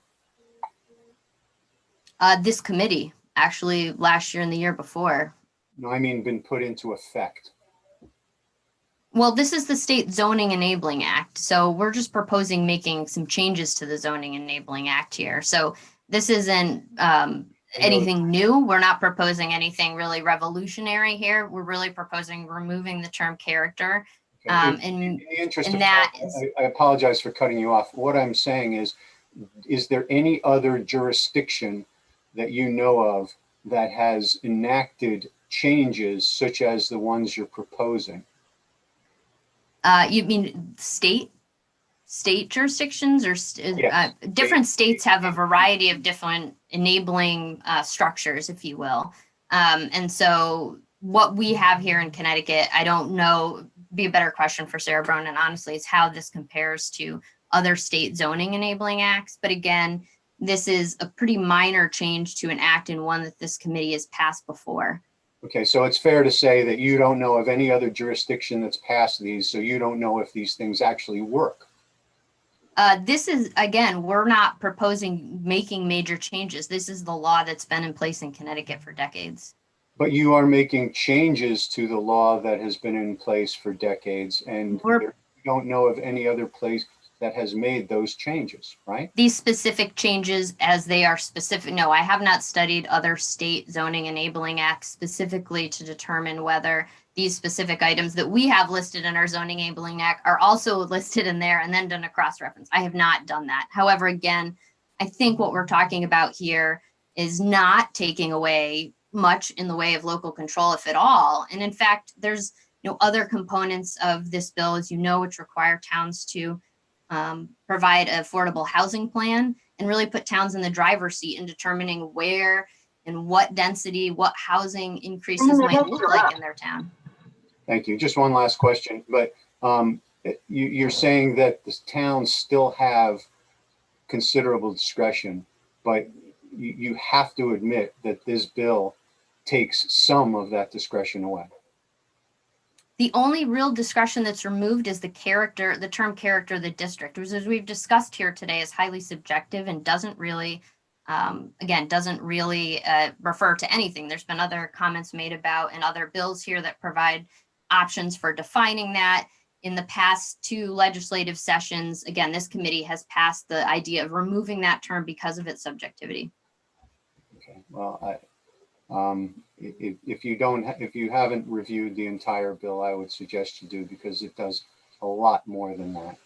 This committee, actually last year and the year before. No, I mean been put into effect. Well, this is the State Zoning Enabling Act. So we're just proposing making some changes to the Zoning Enabling Act here. So this isn't anything new. We're not proposing anything really revolutionary here. We're really proposing removing the term character. In the interest of time, I apologize for cutting you off. What I'm saying is there any other jurisdiction that you know of that has enacted changes such as the ones you're proposing? You mean state jurisdictions, or Yes. different states have a variety of different enabling structures, if you will. And so what we have here in Connecticut, I don't know, be a better question for Sarah Brown, and honestly, is how this compares to other state zoning enabling acts. But again, this is a pretty minor change to an act and one that this committee has passed before. Okay, so it's fair to say that you don't know of any other jurisdiction that's passed these, so you don't know if these things actually work. This is, again, we're not proposing making major changes. This is the law that's been in place in Connecticut for decades. But you are making changes to the law that has been in place for decades, and you don't know of any other place that has made those changes, right? These specific changes as they are specific. No, I have not studied other state zoning enabling acts specifically to determine whether these specific items that we have listed in our zoning enabling act are also listed in there and then done a cross-reference. I have not done that. However, again, I think what we're talking about here is not taking away much in the way of local control, if at all. And in fact, there's other components of this bill, as you know, which require towns to provide an affordable housing plan and really put towns in the driver's seat in determining where and what density, what housing increases might look like in their town. Thank you. Just one last question, but you're saying that the towns still have considerable discretion, but you have to admit that this bill takes some of that discretion away. The only real discretion that's removed is the term character of the district, which, as we've discussed here today, is highly subjective and doesn't really, refer to anything. There's been other comments made about and other bills here that provide options for defining that. In the past 2 legislative sessions, again, this committee has passed the idea of removing that term because of its subjectivity. Okay, well, if you haven't reviewed the entire bill, I would suggest you do, because it does a lot more than that.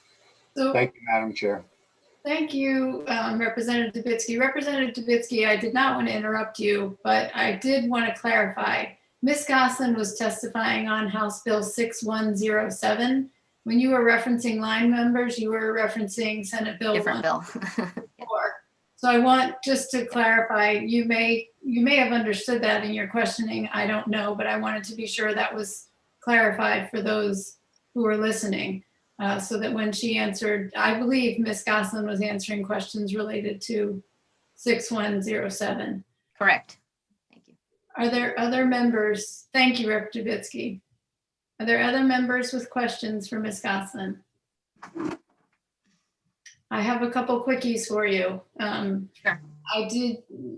So, thank you, Madam Chair. Thank you, Representative Dubitsky. Representative Dubitsky, I did not want to interrupt you, but I did want to clarify. Ms. Goslin was testifying on House Bill 6107. When you were referencing line members, you were referencing Senate Bill Different bill. 104. So I want just to clarify, you may have understood that in your questioning, I don't know, but I wanted to be sure that was clarified for those who are listening, so that when she answered, I believe Ms. Goslin was answering questions related to 6107. Correct. Thank you. Are there other members? Thank you, Rep. Dubitsky. Are there other members with questions for Ms. Goslin? I have a couple quickies for you. Sure.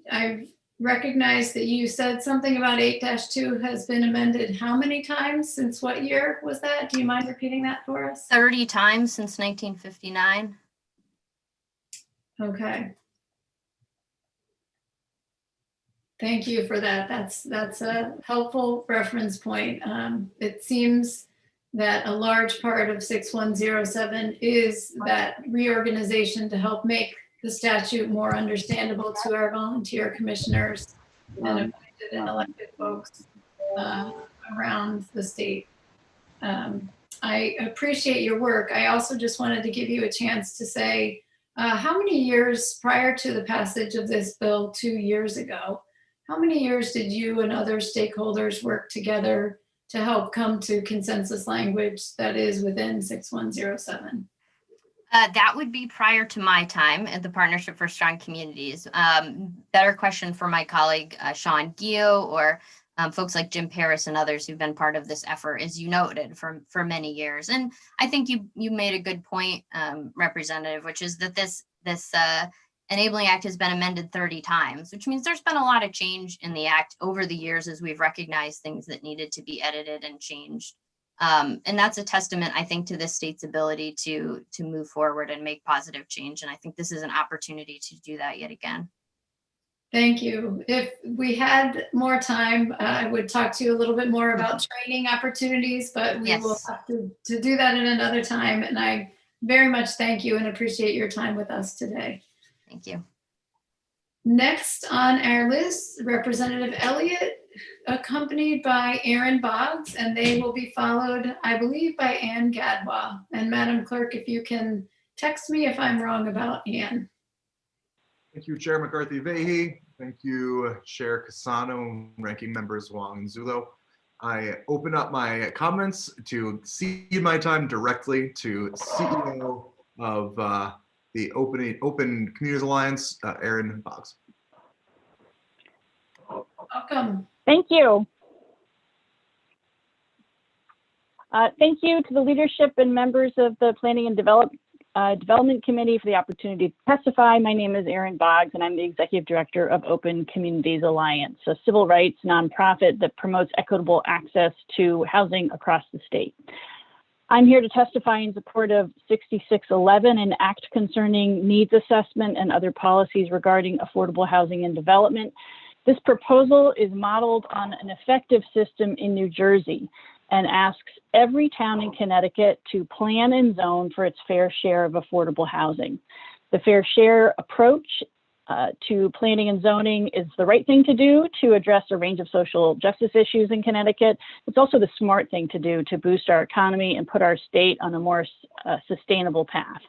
I recognize that you said something about 8-2 has been amended. How many times? Since what year was that? Do you mind repeating that for us? 30 times since 1959. Okay. Thank you for that. That's a helpful reference point. It seems that a large part of 6107 is that reorganization to help make the statute more understandable to our volunteer commissioners and appointed and elected folks around the state. I appreciate your work. I also just wanted to give you a chance to say, how many years prior to the passage of this bill 2 years ago, how many years did you and other stakeholders work together to help come to consensus language that is within 6107? That would be prior to my time at the Partnership for Strong Communities. Better question for my colleague, Sean Gio, or folks like Jim Paris and others who've been part of this effort, as you noted, for many years. And I think you made a good point, Representative, which is that this Enabling Act has been amended 30 times, which means there's been a lot of change in the Act over the years as we've recognized things that needed to be edited and changed. And that's a testament, I think, to the state's ability to move forward and make positive change. And I think this is an opportunity to do that yet again. Thank you. If we had more time, I would talk to you a little bit more about training opportunities, but we will have to do that at another time. And I very much thank you and appreciate your time with us today. Thank you. Next on our list, Representative Elliott, accompanied by Aaron Boggs, and they will be followed, I believe, by Ann Gadwa. And Madam Clerk, if you can text me if I'm wrong about Ann. Thank you, Chair McCarthy-Vahey. Thank you, Chair Cassano, Ranking Members Wong and Zullo. I open up my comments to cede my time directly to CEO of the Open Communities Alliance, Aaron Boggs. Welcome. Thank you. Thank you to the leadership and members of the Planning and Development Committee for the opportunity to testify. My name is Aaron Boggs, and I'm the Executive Director of Open Communities Alliance, a civil rights nonprofit that promotes equitable access to housing across the state. I'm here to testify in support of 6611, an act concerning needs assessment and other policies regarding affordable housing and development. This proposal is modeled on an effective system in New Jersey and asks every town in Connecticut to plan and zone for its fair share of affordable housing. The fair share approach to planning and zoning is the right thing to do to address a range of social justice issues in Connecticut. It's also the smart thing to do to boost our economy and put our state on a more sustainable path.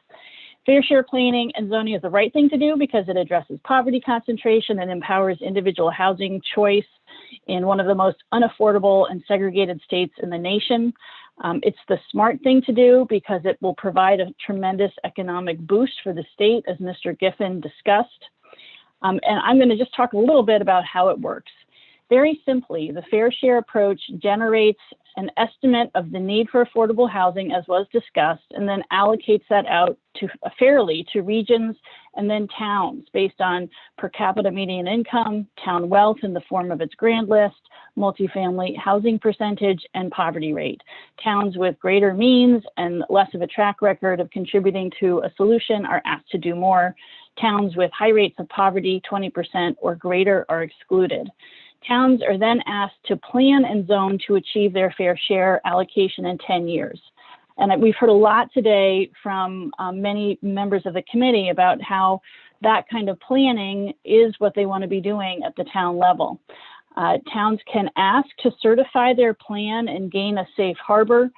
Fair share planning and zoning is the right thing to do because it addresses poverty concentration and empowers individual housing choice in one of the most unaffordable and segregated states in the nation. It's the smart thing to do because it will provide a tremendous economic boost for the state, as Mr. Giffen discussed. And I'm going to just talk a little bit about how it works. Very simply, the fair share approach generates an estimate of the need for affordable housing, as was discussed, and then allocates that out fairly to regions and then towns based on per capita median income, town wealth in the form of its grand list, multifamily housing percentage, and poverty rate. Towns with greater means and less of a track record of contributing to a solution are asked to do more. Towns with high rates of poverty, 20% or greater, are excluded. Towns are then asked to plan and zone to achieve their fair share allocation in 10 years. And we've heard a lot today from many members of the committee about how that kind of planning is what they want to be doing at the town level. Towns can ask to certify their plan and gain a safe harbor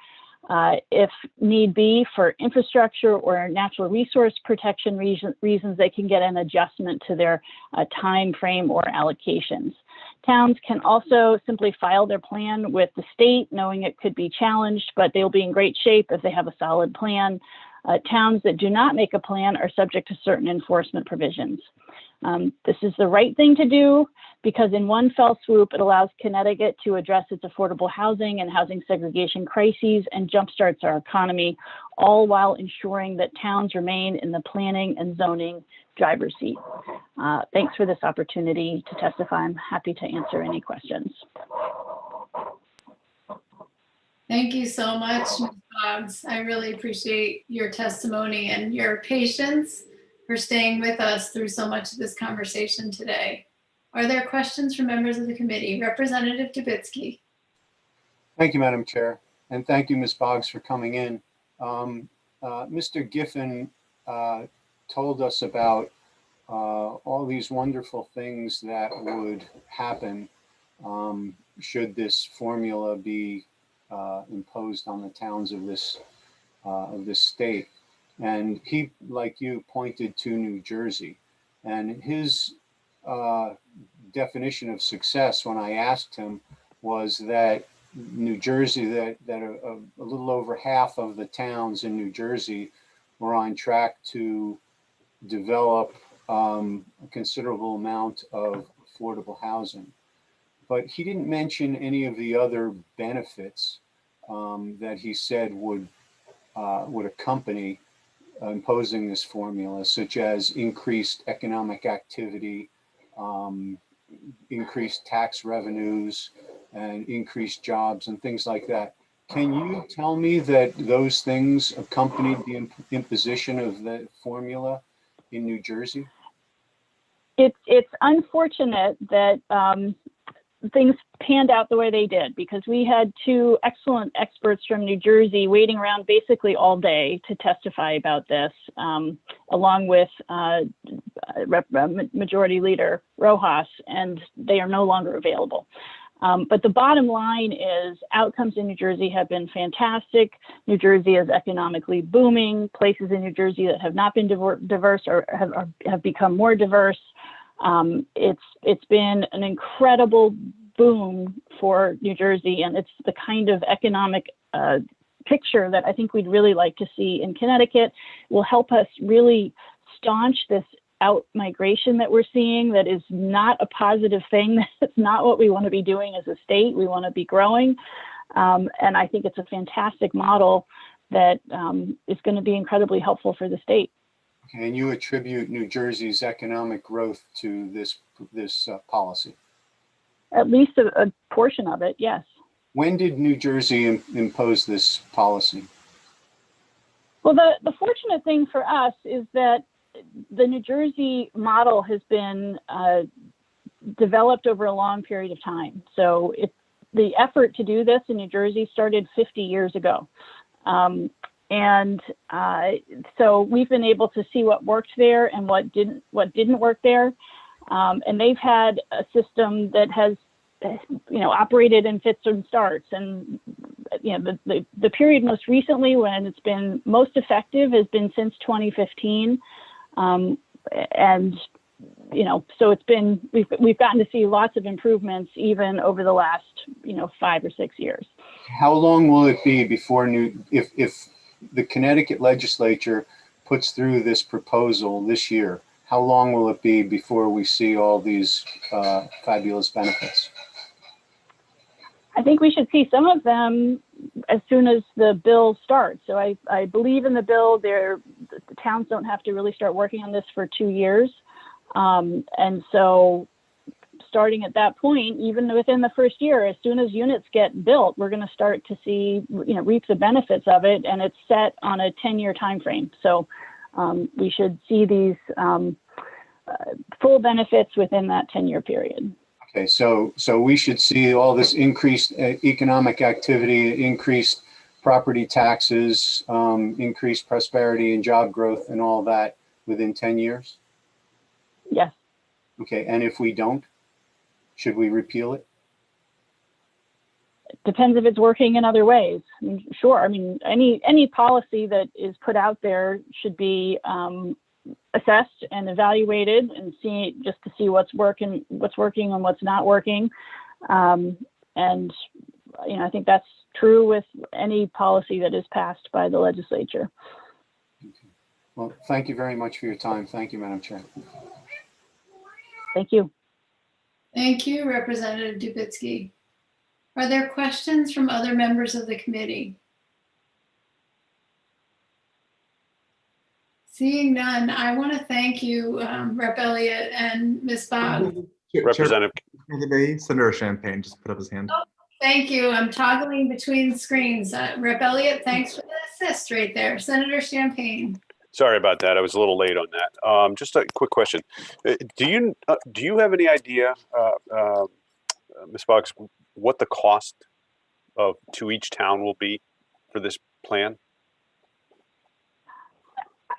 If need be for infrastructure or natural resource protection reasons, they can get an adjustment to their time frame or allocations. Towns can also simply file their plan with the state, knowing it could be challenged, but they'll be in great shape if they have a solid plan. Towns that do not make a plan are subject to certain enforcement provisions. This is the right thing to do because in one fell swoop, it allows Connecticut to address its affordable housing and housing segregation crises and jumpstarts our economy, all while ensuring that towns remain in the planning and zoning driver's seat. Thanks for this opportunity to testify. I'm happy to answer any questions. Thank you so much, Ms. Boggs. I really appreciate your testimony and your patience for staying with us through so much of this conversation today. Are there questions from members of the committee? Representative Dubitsky. Thank you, Madam Chair, and thank you, Ms. Boggs, for coming in. Mr. Giffen told us about all these wonderful things that would happen should this formula be imposed on the towns of this state. And he, like you, pointed to New Jersey, and his definition of success when I asked him was that New Jersey, that a little over half of the towns in New Jersey were on track to develop a considerable amount of affordable housing. But he didn't mention any of the other benefits that he said would accompany imposing this formula, such as increased economic activity, increased tax revenues, and increased jobs and things like that. Can you tell me that those things accompanied the imposition of the formula in New Jersey? It's unfortunate that things panned out the way they did, because we had two excellent experts from New Jersey waiting around basically all day to testify about this, along with Majority Leader Rojas, and they are no longer available. But the bottom line is outcomes in New Jersey have been fantastic. New Jersey is economically booming. Places in New Jersey that have not been diverse or have become more diverse. It's been an incredible boom for New Jersey, and it's the kind of economic picture that I think we'd really like to see in Connecticut. It will help us really staunch this out migration that we're seeing. That is not a positive thing. That's not what we want to be doing as a state. We want to be growing. And I think it's a fantastic model that is going to be incredibly helpful for the state. And you attribute New Jersey's economic growth to this policy? At least a portion of it, yes. When did New Jersey impose this policy? Well, the fortunate thing for us is that the New Jersey model has been developed over a long period of time. So the effort to do this in New Jersey started 50 years ago. So we've been able to see what worked there and what didn't work there. And they've had a system that has, operated in fits and starts. And, the period most recently when it's been most effective has been since 2015. So it's been, we've gotten to see lots of improvements even over the last, 5 or 6 years. How long will it be before if the Connecticut legislature puts through this proposal this year, how long will it be before we see all these fabulous benefits? I think we should see some of them as soon as the bill starts. So I believe in the bill. The towns don't have to really start working on this for 2 years. And so starting at that point, even within the first year, as soon as units get built, we're going to start to see, reap the benefits of it. And it's set on a 10-year time frame. So we should see these full benefits within that 10-year period. Okay, so we should see all this increased economic activity, increased property taxes, increased prosperity and job growth and all that within 10 years? Yes. Okay, and if we don't, should we repeal it? depends if it's working in other ways. I mean, sure. I mean, any policy that is put out there should be assessed and evaluated and just to see what's working and what's not working. And I think that's true with any policy that is passed by the legislature. Well, thank you very much for your time. Thank you, Madam Chair. Thank you. Thank you, Representative Dubitsky. Are there questions from other members of the committee? Seeing none, I want to thank you, Rep. Elliott and Ms. Boggs. Representative Senator Champagne just put up his hand. Oh, thank you. I'm toggling between screens. Rep. Elliott, thanks for the assist right there. Senator Champagne. Sorry about that. I was a little late on that. Just a quick question. Do you have any idea, Ms. Boggs, what the cost to each town will be for this plan?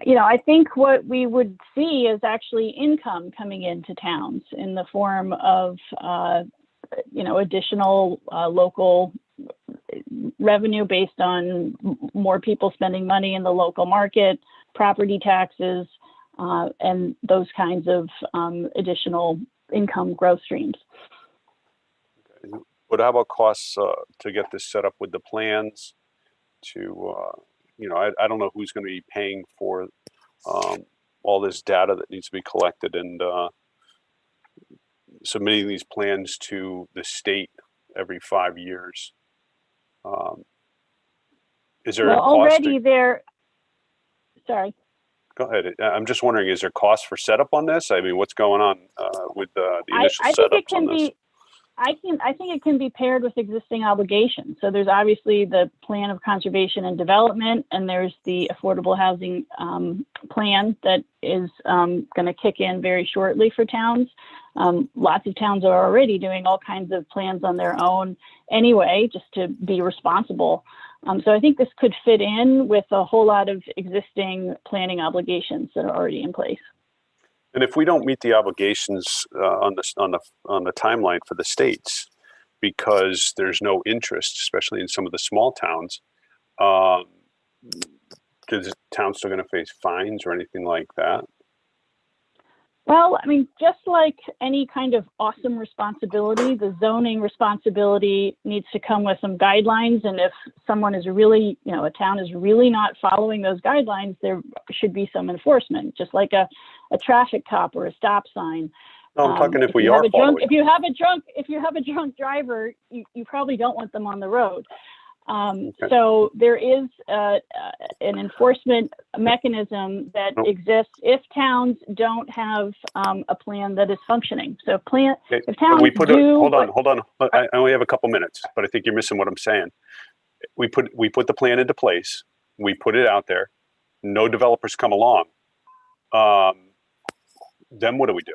I think what we would see is actually income coming into towns in the form of, additional local revenue based on more people spending money in the local market, property taxes, and those kinds of additional income growth streams. Okay. But how about costs to get this set up with the plans to, I don't know who's going to be paying for all this data that needs to be collected and submitting these plans to the state every 5 years. Is there a cost already there? Sorry. Go ahead. I'm just wondering, is there cost for setup on this? I mean, what's going on with the initial setups on this? I think it can be paired with existing obligations. So there's obviously the plan of conservation and development, and there's the affordable housing plan that is going to kick in very shortly for towns. Lots of towns are already doing all kinds of plans on their own anyway, just to be responsible. So I think this could fit in with a whole lot of existing planning obligations that are already in place. And if we don't meet the obligations on the timeline for the states, because there's no interest, especially in some of the small towns, is the town still going to face fines or anything like that? Well, I mean, just like any kind of awesome responsibility, the zoning responsibility needs to come with some guidelines. And if someone is really, a town is really not following those guidelines, there should be some enforcement, just like a traffic cop or a stop sign. No, I'm talking if we are are following. If you have a drunk driver, you probably don't want them on the road. Okay. So there is an enforcement mechanism that exists if towns don't have a plan that is functioning. So if towns hold on. I only have a couple minutes, but I think you're missing what I'm saying. We put the plan into place. We put it out there. No developers come along. Then what do we do?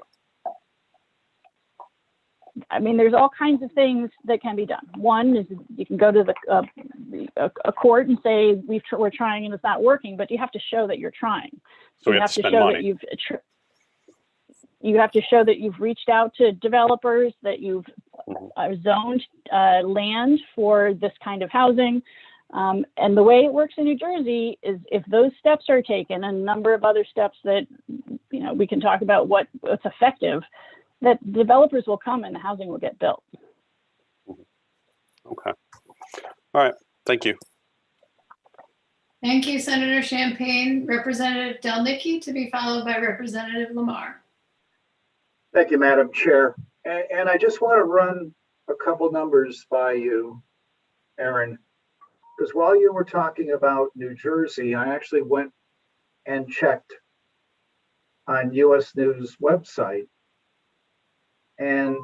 I mean, there's all kinds of things that can be done. One is you can go to a court and say we're trying and it's not working, but you have to show that you're trying. So you have to show money. That you have to show that you've reached out to developers, that you've zoned land for this kind of housing. And the way it works in New Jersey is if those steps are taken, and a number of other steps that we can talk about what's effective, that developers will come and the housing will get built. Okay. All right. Thank you. Thank you, Senator Champagne. Representative Delnicki to be followed by Representative Lamar. Thank you, Madam Chair. And I just want to run a couple numbers by you, Aaron, because while you were talking about New Jersey, I actually went and checked on US News website. And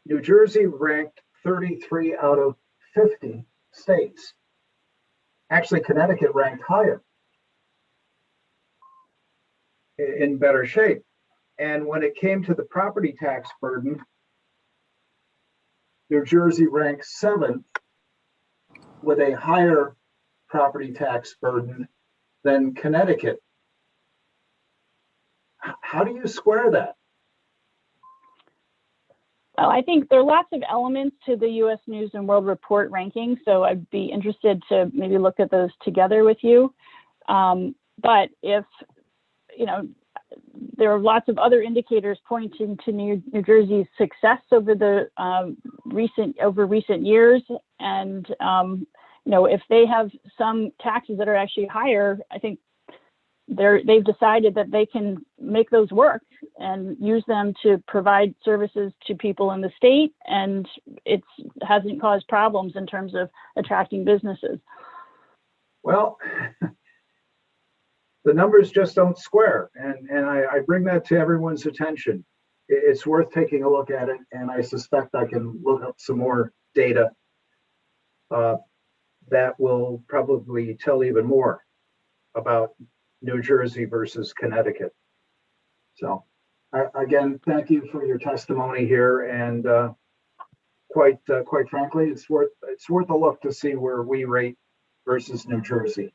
New Jersey ranked 33 out of 50 states. Actually, Connecticut ranked higher, in better shape. And when it came to the property tax burden, New Jersey ranked 7th with a higher property tax burden than Connecticut. How do you square that? Oh, I think there are lots of elements to the U.S. News and World Report ranking, so I'd be interested to maybe look at those together with you. But if, you know, there are lots of other indicators pointing to New Jersey's success over the recent years, and you know, if they have some taxes that are actually higher, I think they've decided that they can make those work and use them to provide services to people in the state, and it hasn't caused problems in terms of attracting businesses. Well, the numbers just don't square, and I bring that to everyone's attention. It's worth taking a look at it, and I suspect I can look up some more data that will probably tell even more about New Jersey versus Connecticut. So again, thank you for your testimony here, and quite frankly, it's worth a look to see where we rate versus New Jersey.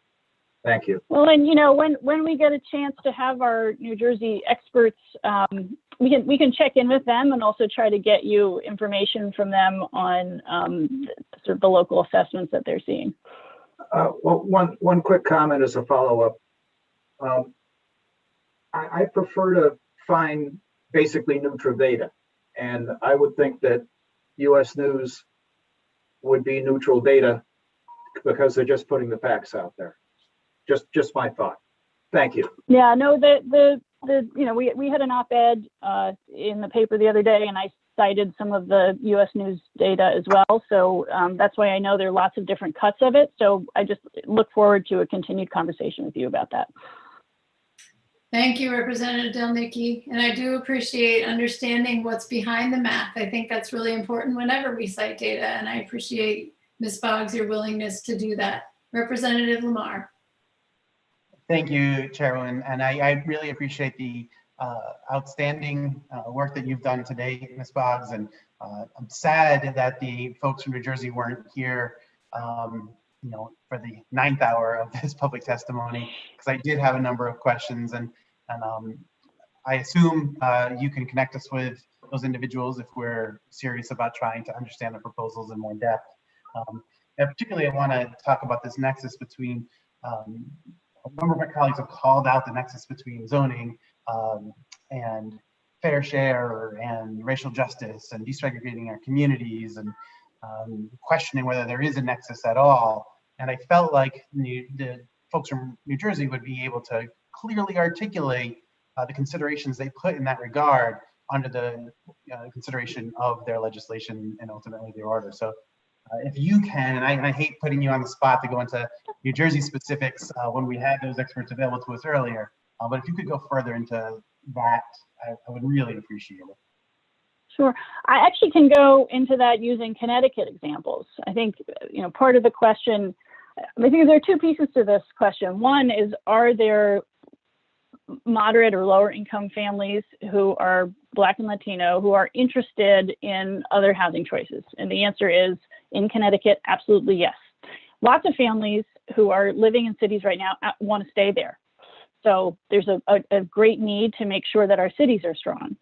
Thank you. Well, and you know, when we get a chance to have our New Jersey experts, we can check in with them and also try to get you information from them on sort of the local assessments that they're seeing. Well, one quick comment as a follow-up. I prefer to find basically neutral data, and I would think that U.S. News would be neutral data because they're just putting the facts out there. Just my thought. Thank you. Yeah, no, you know, we had an op-ed in the paper the other day, and I cited some of the U.S. News data as well. So that's why I know there are lots of different cuts of it. So I just look forward to a continued conversation with you about that. Thank you, Representative Delnicki. And I do appreciate understanding what's behind the math. I think that's really important whenever we cite data. And I appreciate, Ms. Boggs, your willingness to do that. Representative Lamar. Thank you, Chairwoman. And I really appreciate the outstanding work that you've done today, Ms. Boggs. And I'm sad that the folks from New Jersey weren't here, you know, for the 9th hour of this public testimony, because I did have a number of questions, and I assume you can connect us with those individuals if we're serious about trying to understand the proposals in more depth. And particularly, I want to talk about this nexus between, a number of my colleagues have called out the nexus between zoning and fair share and racial justice and desegregating our communities, and questioning whether there is a nexus at all. And I felt like the folks from New Jersey would be able to clearly articulate the considerations they put in that regard under the consideration of their legislation and ultimately their order. So if you can, and I hate putting you on the spot to go into New Jersey specifics when we had those experts available to us earlier, but if you could go further into that, I would really appreciate it. Sure. I actually can go into that using Connecticut examples. I think, you know, part of the question, I think there are two pieces to this question. One is, are there moderate or lower income families who are Black and Latino who are interested in other housing choices? And the answer is, in Connecticut, absolutely yes. Lots of families who are living in cities right now want to stay there. So there's a great need to make sure that our cities are strong.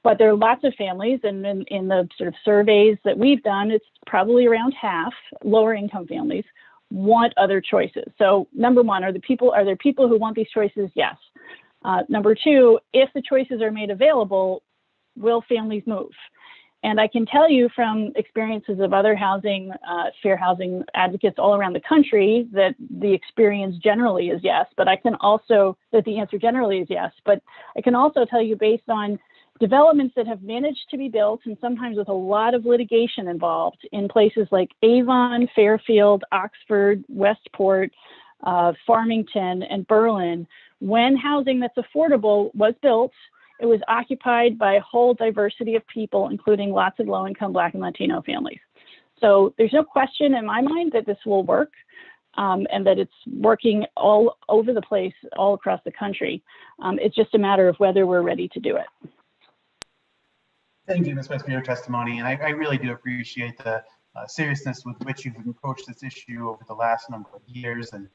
But there are lots of families, and in the sort of surveys that we've done, it's probably around half lower income families want other choices. So number one, are there people who want these choices? Yes. Number two, if the choices are made available, will families move? And I can tell you from experiences of other housing, fair housing advocates all around the country that the experience generally is yes, but the answer generally is yes. But I can also tell you, based on developments that have managed to be built, and sometimes with a lot of litigation involved, in places like Avon, Fairfield, Oxford, Westport, Farmington, and Berlin, when housing that's affordable was built, it was occupied by a whole diversity of people, including lots of low-income Black and Latino families. So there's no question in my mind that this will work, and that it's working all over the place, all across the country. It's just a matter of whether we're ready to do it. Thank you, Ms. West, for your testimony. And I really do appreciate the seriousness with which you've approached this issue over the last number of years. And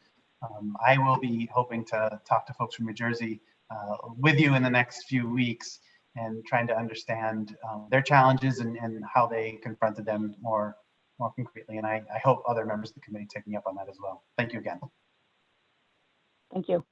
I will be hoping to talk to folks from New Jersey with you in the next few weeks and trying to understand their challenges and how they confronted them more concretely. And I hope other members of the committee take me up on that as well. Thank you again. Thank you.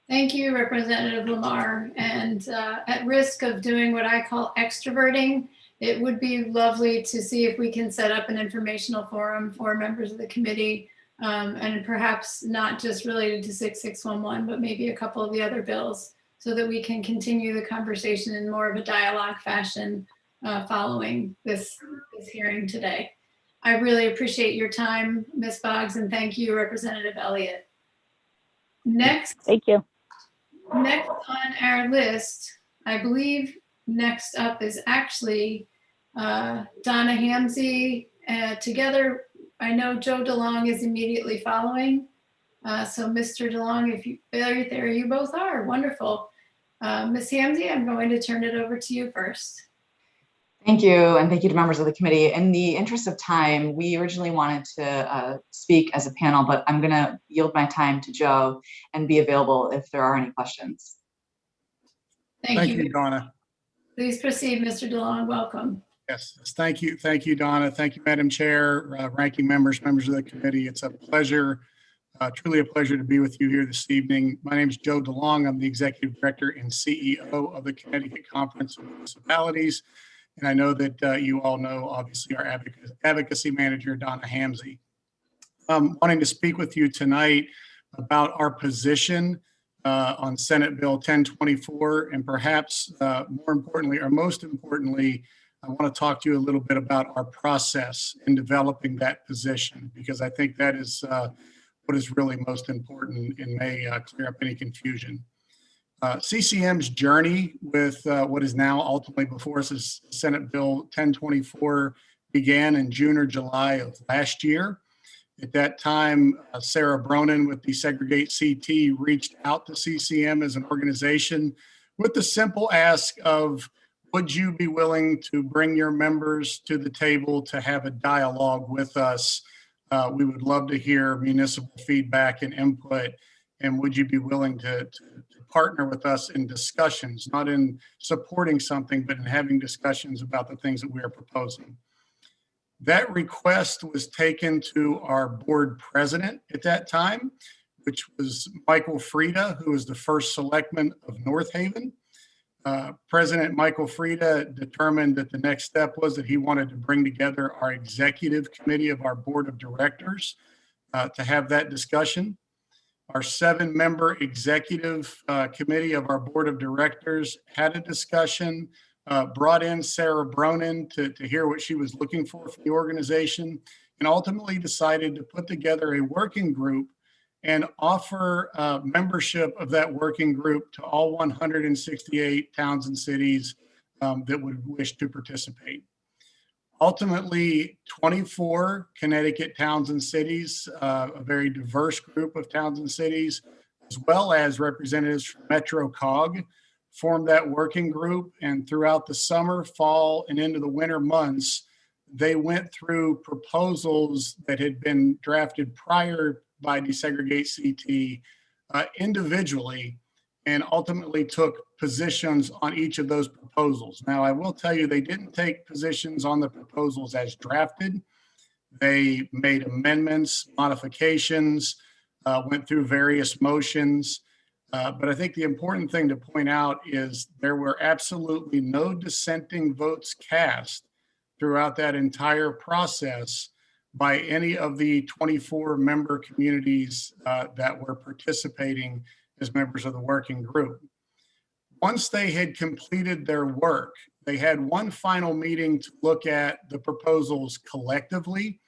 Thank you, Representative Lamar. And at risk of doing what I call extroverting, it would be lovely to see if we can set up an informational forum for members of the committee, and perhaps not just related to 6611, but maybe a couple of the other bills, so that we can continue the conversation in more of a dialogue fashion following this hearing today. I really appreciate your time, Ms. Boggs, and thank you, Representative Elliott. Next. Thank you. Next on our list, I believe next up is actually Donna Hamsey. Together, I know Joe DeLong is immediately following. So Mr. DeLong, if you, there you both are, wonderful. Ms. Hamsey, I'm going to turn it over to you first. Thank you, and thank you to members of the committee. In the interest of time, we originally wanted to speak as a panel, but I'm going to yield my time to Joe and be available if there are any questions. Thank you, Donna. Please proceed, Mr. DeLong. Welcome. Yes, thank you, Donna. Thank you, Madam Chair, ranking members of the committee. It's a pleasure, truly a pleasure to be with you here this evening. My name is Joe DeLong. I'm the Executive Director and CEO of the Connecticut Conference of Municipalities. And I know that you all know, obviously, our advocacy manager, Donna Hamsey. Wanting to speak with you tonight about our position on Senate Bill 1024, and perhaps more importantly, or most importantly, I want to talk to you a little bit about our process in developing that position, because I think that is what is really most important and may clear up any confusion. CCM's journey with what is now ultimately before us is Senate Bill 1024 began in June or July of last year. At that time, Sarah Bronin with Desegregate CT reached out to CCM as an organization with the simple ask of, would you be willing to bring your members to the table to have a dialogue with us? We would love to hear municipal feedback and input. And would you be willing to partner with us in discussions, not in supporting something, but in having discussions about the things that we are proposing? That request was taken to our board president at that time, which was Michael Frieda, who was the first selectman of North Haven. President Michael Frieda determined that the next step was that he wanted to bring together our executive committee of our board of directors to have that discussion. Our 7-member executive committee of our board of directors had a discussion, brought in Sarah Bronin to hear what she was looking for from the organization, and ultimately decided to put together a working group and offer membership of that working group to all 168 towns and cities that would wish to participate. Ultimately, 24 Connecticut towns and cities, a very diverse group of towns and cities, as well as representatives from Metro Cog, formed that working group. And throughout the summer, fall, and into the winter months, they went through proposals that had been drafted prior by Desegregate CT individually, and ultimately took positions on each of those proposals. Now, I will tell you, they didn't take positions on the proposals as drafted. They made amendments, modifications, went through various motions. But I think the important thing to point out is there were absolutely no dissenting votes cast throughout that entire process by any of the 24 member communities that were participating as members of the working group. Once they had completed their work, they had one final meeting to look at the proposals collectively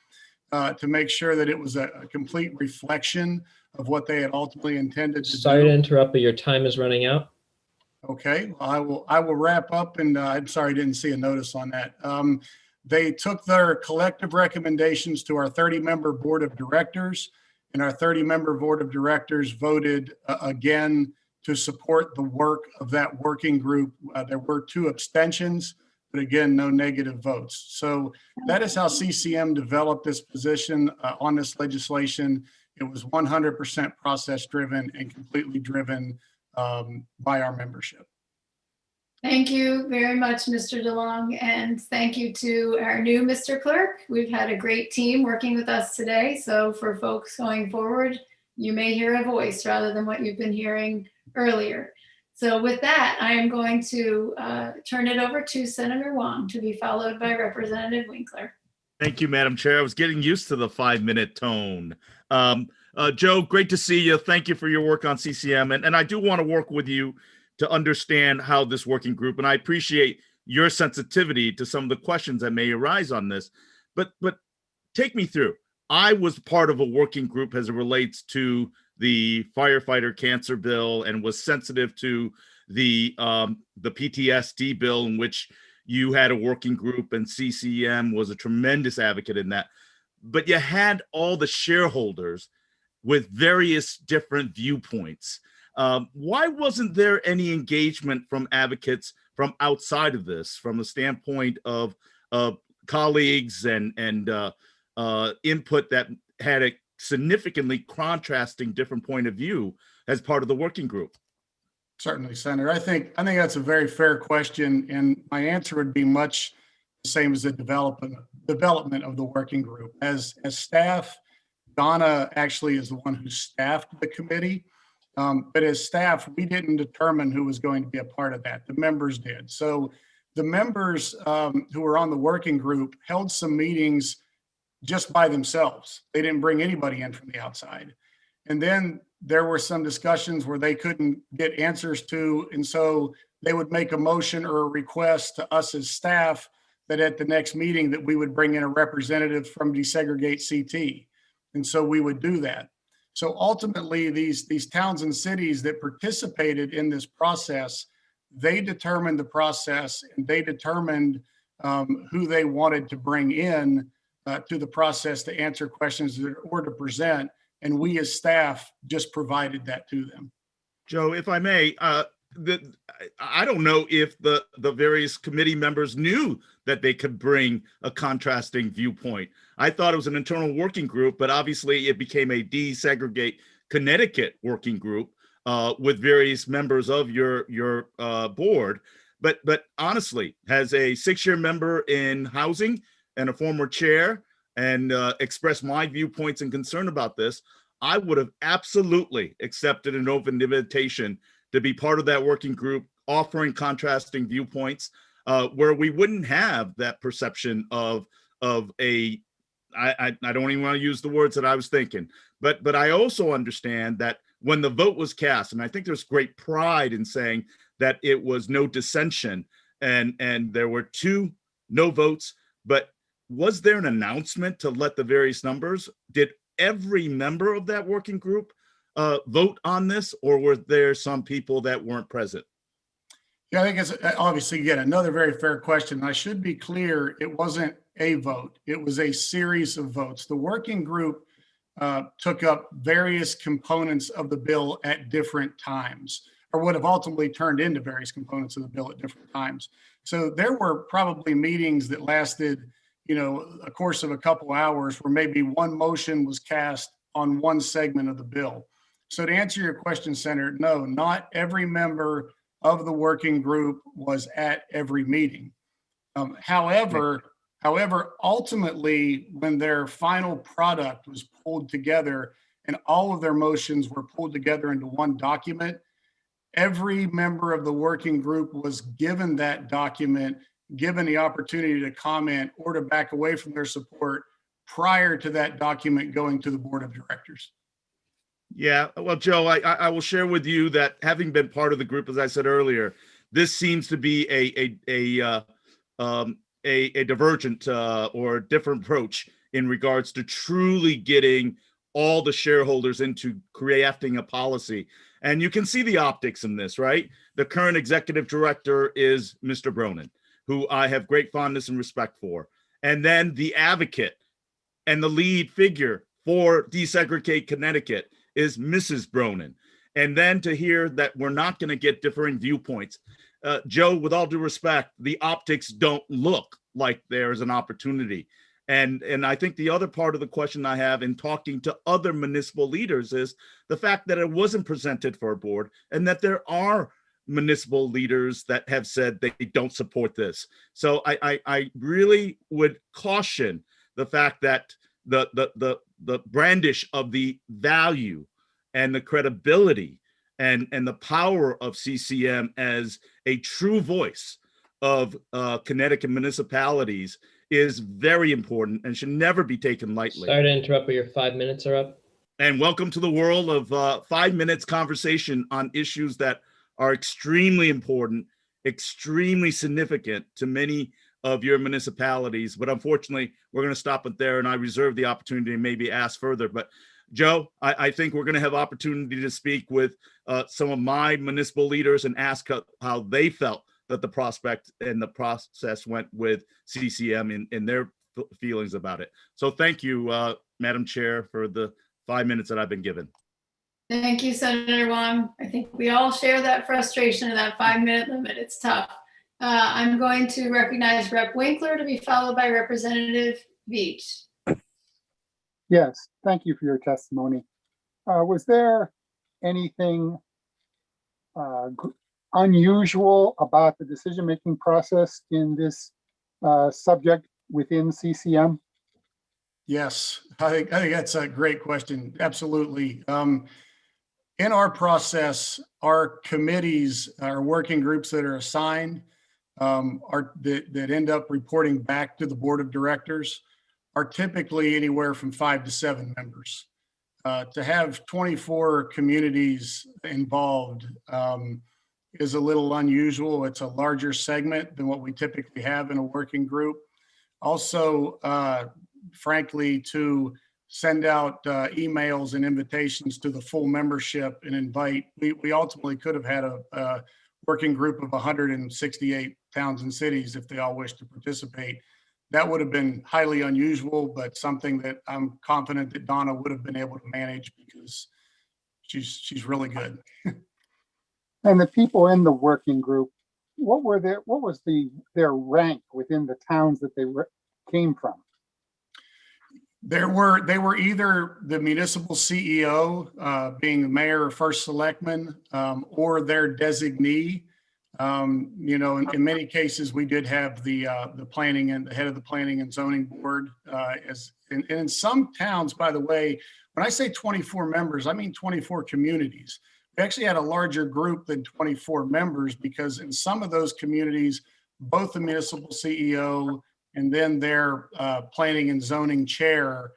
to make sure that it was a complete reflection of what they had ultimately intended to do. Sorry to interrupt, but your time is running out. Okay, well, I will wrap up, and I'm sorry I didn't see a notice on that. They took their collective recommendations to our 30-member board of directors, and our 30-member board of directors voted again to support the work of that working group. There were 2 abstentions, but again, no negative votes. So that is how CCM developed this position on this legislation. It was 100% process driven and completely driven by our membership. Thank you very much, Mr. DeLong, and thank you to our new Mr. Clerk. We've had a great team working with us today. So for folks going forward, you may hear a voice rather than what you've been hearing earlier. So with that, I am going to turn it over to Senator Wong, to be followed by Representative Winkler. Thank you, Madam Chair. I was getting used to the 5-minute tone. Joe, great to see you. Thank you for your work on CCM. And I do want to work with you to understand how this working group, and I appreciate your sensitivity to some of the questions that may arise on this, but take me through. I was part of a working group as it relates to the firefighter cancer bill and was sensitive to the PTSD bill, in which you had a working group and CCM was a tremendous advocate in that. But you had all the shareholders with various different viewpoints. Why wasn't there any engagement from advocates from outside of this, from the standpoint of colleagues and input that had a significantly contrasting different point of view as part of the working group? Certainly, Senator. I think that's a very fair question, and my answer would be much the same as the development of the working group. As staff, Donna actually is the one who staffed the committee. But as staff, we didn't determine who was going to be a part of that. The members did. So the members who were on the working group held some meetings just by themselves. They didn't bring anybody in from the outside. And then there were some discussions where they couldn't get answers to. And so they would make a motion or a request to us as staff that at the next meeting that we would bring in a representative from Desegregate CT. And so we would do that. So ultimately, these towns and cities that participated in this process, they determined the process and they determined who they wanted to bring in to the process to answer questions or to present. And we as staff just provided that to them. Joe, if I may, I don't know if the various committee members knew that they could bring a contrasting viewpoint. I thought it was an internal working group, but obviously it became a Desegregate Connecticut working group with various members of your board. But honestly, as a 6-year member in housing and a former chair, and express my viewpoints and concern about this, I would have absolutely accepted an open invitation to be part of that working group, offering contrasting viewpoints, where we wouldn't have that perception of a, I don't even want to use the words that I was thinking, but I also understand that when the vote was cast, and I think there's great pride in saying that it was no dissension and there were 2 no votes, but was there an announcement to let the various numbers? Did every member of that working group vote on this, or were there some people that weren't present? Yeah, I think it's obviously, again, another very fair question. I should be clear, it wasn't a vote. It was a series of votes. The working group took up various components of the bill at different times, or would have ultimately turned into various components of the bill at different times. So there were probably meetings that lasted, a course of a couple hours where maybe one motion was cast on one segment of the bill. So to answer your question, Senator, no, not every member of the working group was at every meeting. However, ultimately, when their final product was pulled together and all of their motions were pulled together into one document, every member of the working group was given that document, given the opportunity to comment or to back away from their support prior to that document going to the board of directors. Yeah, well, Joe, I will share with you that having been part of the group, as I said earlier, this seems to be a divergent or different approach in regards to truly getting all the shareholders into crafting a policy. And you can see the optics in this, right? The current executive director is Mr. Bronin, who I have great fondness and respect for. And then the advocate and the lead figure for Desegregate Connecticut is Mrs. Bronin. And then to hear that we're not going to get differing viewpoints. Joe, with all due respect, the optics don't look like there's an opportunity. And I think the other part of the question I have in talking to other municipal leaders is the fact that it wasn't presented for a board and that there are municipal leaders that have said they don't support this. So I really would caution the fact that the brandish of the value and the credibility and the power of CCM as a true voice of Connecticut municipalities is very important and should never be taken lightly. Sorry to interrupt, but your 5 minutes are up. And welcome to the world of 5 minutes conversation on issues that are extremely important, extremely significant to many of your municipalities. But unfortunately, we're going to stop it there, and I reserve the opportunity to maybe ask further. But Joe, I think we're going to have opportunity to speak with some of my municipal leaders and ask how they felt that the prospect and the process went with CCM in their feelings about it. So thank you, Madam Chair, for the 5 minutes that I've been given. Thank you, Senator Wong. I think we all share that frustration of that 5-minute limit. It's tough. I'm going to recognize Rep. Winkler to be followed by Representative Veach. Yes, thank you for your testimony. Was there anything unusual about the decision-making process in this subject within CCM? Yes, I think that's a great question. Absolutely. In our process, our committees, our working groups that are assigned, that end up reporting back to the board of directors are typically anywhere from 5 to 7 members. To have 24 communities involved is a little unusual. It's a larger segment than what we typically have in a working group. Also, frankly, to send out emails and invitations to the full membership and invite, we ultimately could have had a working group of 168 towns and cities if they all wish to participate. That would have been highly unusual, but something that I'm confident that Donna would have been able to manage because she's really good. And the people in the working group, what was their rank within the towns that they came from? They were either the municipal CEO, being the mayor or first selectman, or their designee. You know, in many cases, we did have the planning and the head of the planning and zoning board. And in some towns, by the way, when I say 24 members, I mean 24 communities. We actually had a larger group than 24 members because in some of those communities, both the municipal CEO and then their planning and zoning chair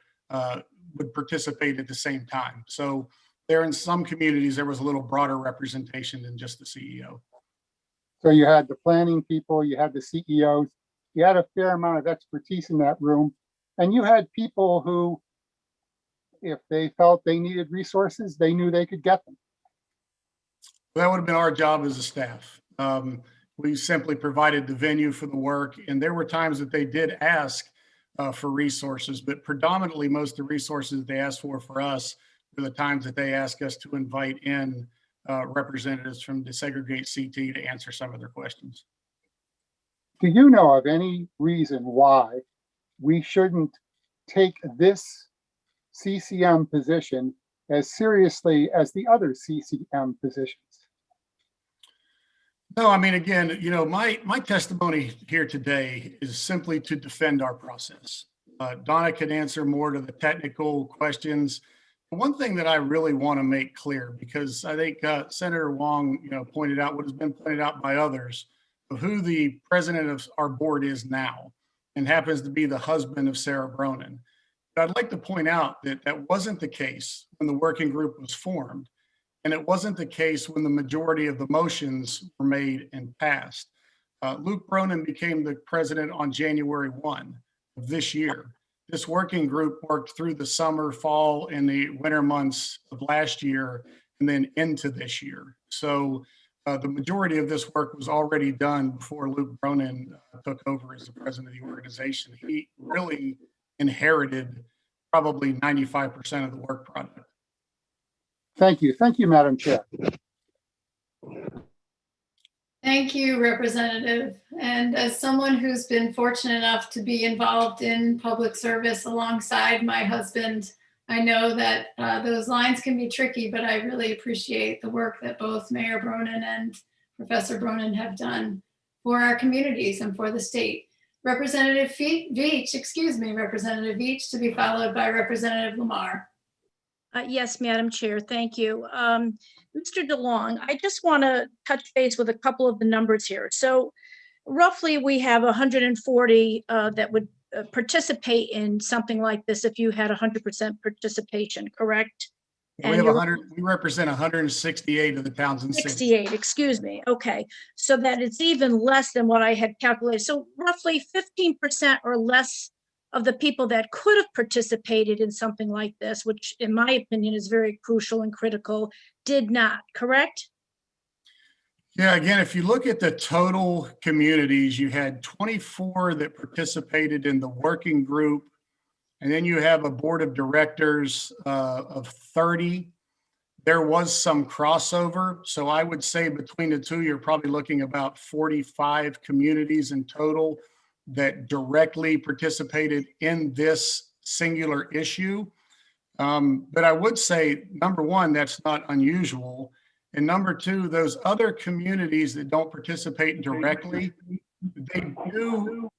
would participate at the same time. So there in some communities, there was a little broader representation than just the CEO. So you had the planning people, you had the CEOs, you had a fair amount of expertise in that room, and you had people who, if they felt they needed resources, they knew they could get them. That would have been our job as a staff. We simply provided the venue for the work, and there were times that they did ask for resources, but predominantly most of the resources they asked for us were the times that they asked us to invite in representatives from Desegregate CT to answer some of their questions. Do you know of any reason why we shouldn't take this CCM position as seriously as the other CCM positions? No, I mean, again, you know, my testimony here today is simply to defend our process. Donna could answer more to the technical questions. One thing that I really want to make clear, because I think Senator Wong, you know, pointed out what has been pointed out by others of who the president of our board is now, and happens to be the husband of Sarah Bronin. But I'd like to point out that that wasn't the case when the working group was formed. And it wasn't the case when the majority of the motions were made and passed. Luke Bronin became the president on January 1 of this year. This working group worked through the summer, fall, and the winter months of last year, and then into this year. So the majority of this work was already done before Luke Bronin took over as the president of the organization. He really inherited probably 95% of the work product. Thank you. Thank you, Madam Chair. Thank you, Representative. And as someone who's been fortunate enough to be involved in public service alongside my husband, I know that those lines can be tricky, but I really appreciate the work that both Mayor Bronin and Professor Bronin have done for our communities and for the state. Representative Veach, Representative Veach, to be followed by Representative Lamar. Yes, Madam Chair, thank you. Mr. DeLong, I just want to touch base with a couple of the numbers here. So roughly we have 140 that would participate in something like this if you had 100% participation, correct? We have 100, we represent 168 of the towns and cities. 68, excuse me. Okay, so that it's even less than what I had calculated. So roughly 15% or less of the people that could have participated in something like this, which in my opinion is very crucial and critical, did not, correct? Yeah, again, if you look at the total communities, you had 24 that participated in the working group, and then you have a board of directors of 30. There was some crossover. So I would say between the two, you're probably looking about 45 communities in total that directly participated in this singular issue. But I would say, number one, that's not unusual. And number two, those other communities that don't participate directly, they do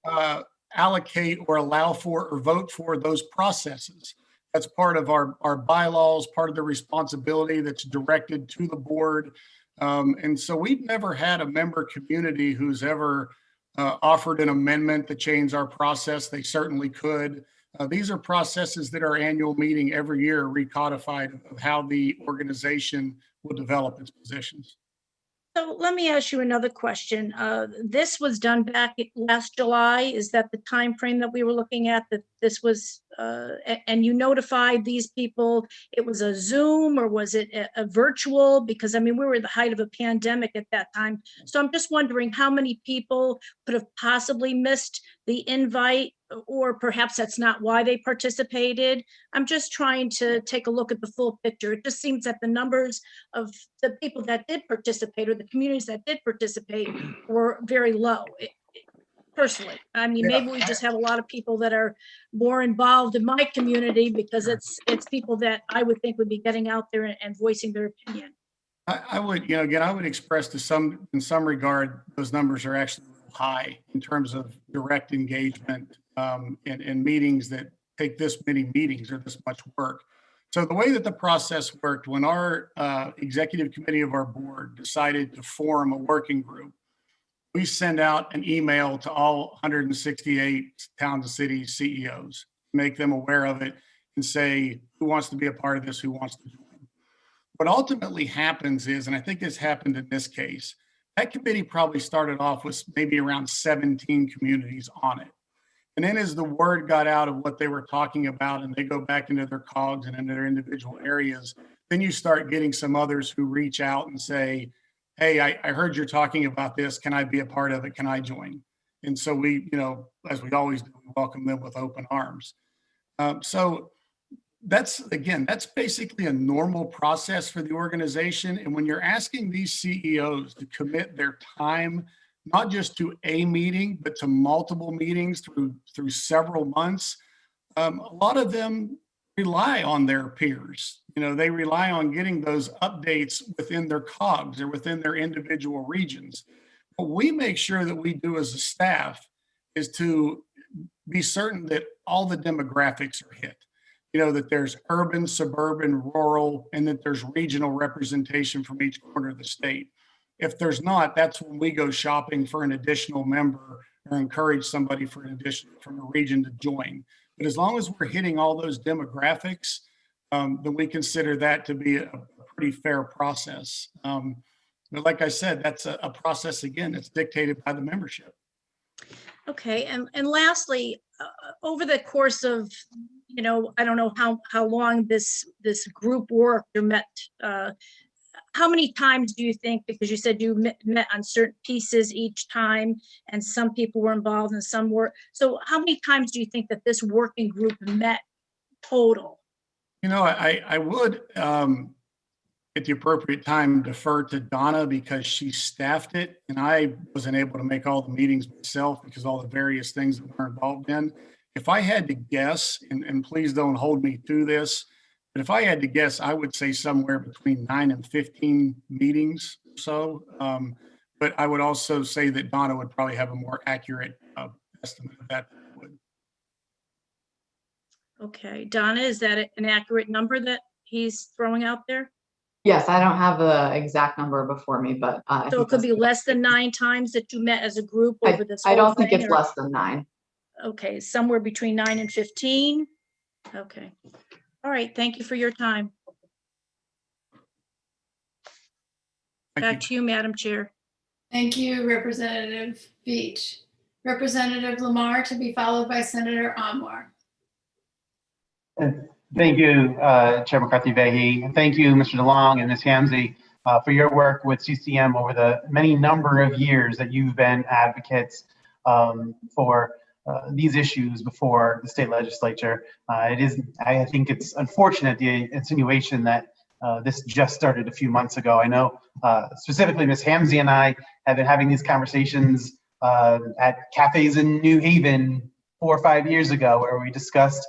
allocate or allow for or vote for those processes. That's part of our bylaws, part of the responsibility that's directed to the board. And so we've never had a member community who's ever offered an amendment to change our process. They certainly could. These are processes that our annual meeting every year recodified of how the organization will develop its positions. So let me ask you another question. This was done back last July. Is that the time frame that we were looking at, that this was, and you notified these people, it was a Zoom or was it a virtual? Because I mean, we were at the height of a pandemic at that time. So I'm just wondering how many people could have possibly missed the invite, or perhaps that's not why they participated. I'm just trying to take a look at the full picture. It just seems that the numbers of the people that did participate or the communities that did participate were very low. Personally, I mean, maybe we just have a lot of people that are more involved in my community because it's people that I would think would be getting out there and voicing their opinion. I would, again, I would express in some regard, those numbers are actually high in terms of direct engagement in meetings that take this many meetings or this much work. So the way that the process worked, when our executive committee of our board decided to form a working group, we send out an email to all 168 towns and cities CEOs, make them aware of it and say, who wants to be a part of this, who wants to join. What ultimately happens is, and I think this happened in this case, that committee probably started off with maybe around 17 communities on it. And then as the word got out of what they were talking about and they go back into their cogs and into their individual areas, then you start getting some others who reach out and say, hey, I heard you're talking about this. Can I be a part of it? Can I join? And so we, as we always do, we welcome them with open arms. So that's basically a normal process for the organization. And when you're asking these CEOs to commit their time, not just to a meeting, but to multiple meetings through several months, a lot of them rely on their peers. They rely on getting those updates within their cogs or within their individual regions. What we make sure that we do as a staff is to be certain that all the demographics are hit. That there's urban, suburban, rural, and that there's regional representation from each corner of the state. If there's not, that's when we go shopping for an additional member or encourage somebody from a region to join. But as long as we're hitting all those demographics, then we consider that to be a pretty fair process. But like I said, that's a process, again, that's dictated by the membership. Okay, and lastly, over the course of, I don't know how long this group worked or met, how many times do you think, because you said you met on certain pieces each time and some people were involved and some were, so how many times do you think that this working group met total? I would, at the appropriate time, defer to Donna because she staffed it and I wasn't able to make all the meetings myself because all the various things that we're involved in. If I had to guess, and please don't hold me to this, but if I had to guess, I would say somewhere between 9 and 15 meetings or so. but I would also say that Donna would probably have a more accurate estimate of that. Okay, Donna, is that an accurate number that he's throwing out there? Yes, I don't have the exact number before me, but I So think it could that's be good. less than 9 times that you met as a group I- over this I whole don't think thing, it's or- less than 9. Okay, somewhere between 9 and 15? Okay. All right, thank you for your time. Back to you, Madam Chair. Thank you, Representative Beach. Representative Lamar to be followed by Senator Anwar. Thank you, Chair McCarthy-Vahey. And thank you, Mr. DeLong and Ms. Hamzy, for your work with CCM over the many number of years that you've been advocates for these issues before the state legislature. I think it's unfortunate, the insinuation that this just started a few months ago. I know specifically Ms. Hamzy and I have been having these conversations at cafes in New Haven 4 or 5 years ago, where we discussed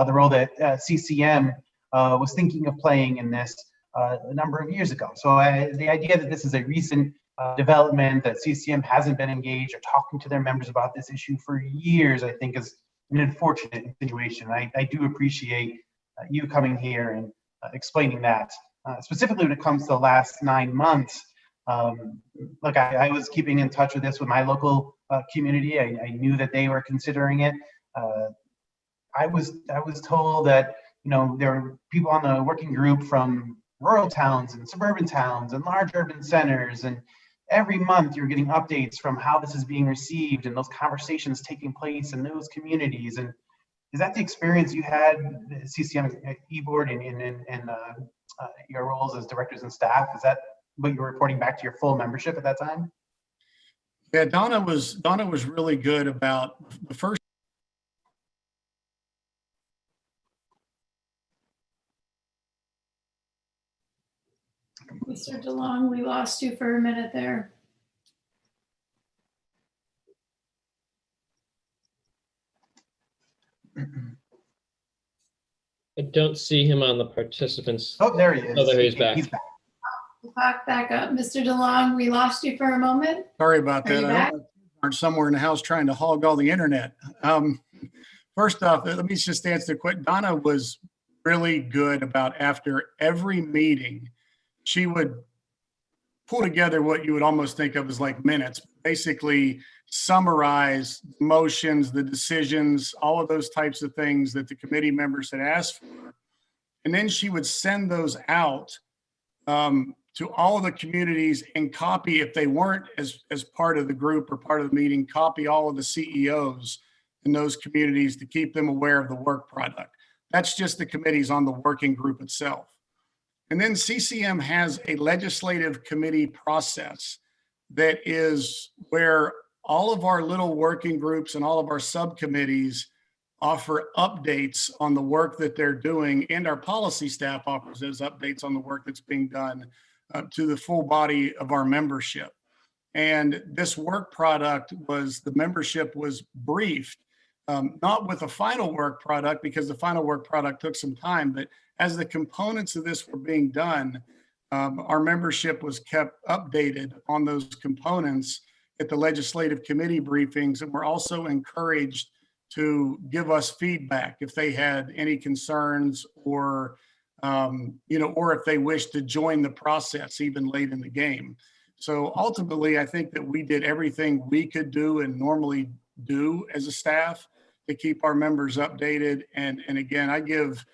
the role that CCM was thinking of playing in this a number of years ago. So the idea that this is a recent development, that CCM hasn't been engaged or talking to their members about this issue for years, I think is an unfortunate situation. I do appreciate you coming here and explaining that. Specifically when it comes to the last 9 months, look, I was keeping in touch with this with my local community. I knew that they were considering it. I was told that, you know, there were people on the working group from rural towns and suburban towns and large urban centers, and every month you're getting updates from how this is being received and those conversations taking place in those communities. And is that the experience you had, CCM e-board, in your roles as directors and staff? Is that what you were reporting back to your full membership at that time? Yeah, Donna was really good about the first. Mr. DeLong, we lost you for a minute there. I don't see him on the participants. Oh, there he is. Oh, there he's back. He's back. We'll talk back up. Mr. DeLong, we lost you for a moment. Sorry about Are you that. back? Aren't somewhere in the house trying to hog all the internet. First off, let me just answer the question. Donna was really good about, after every meeting, she would pull together what you would almost think of as like minutes, basically summarize motions, the decisions, all of those types of things that the committee members had asked for. And then she would send those out to all of the communities and copy, if they weren't as part of the group or part of the meeting, copy all of the CEOs in those communities to keep them aware of the work product. That's just the committees on the working group itself. And then CCM has a legislative committee process that is where all of our little working groups and all of our subcommittees offer updates on the work that they're doing, and our policy staff offers those updates on the work that's being done to the full body of our membership. And this work product the membership was briefed, not with a final work product, because the final work product took some time, but as the components of this were being done, our membership was kept updated on those components at the legislative committee briefings, and were also encouraged to give us feedback if they had any concerns, or or if they wished to join the process even late in the game. So ultimately, I think that we did everything we could do and normally do as a staff to keep our members updated. And again, I give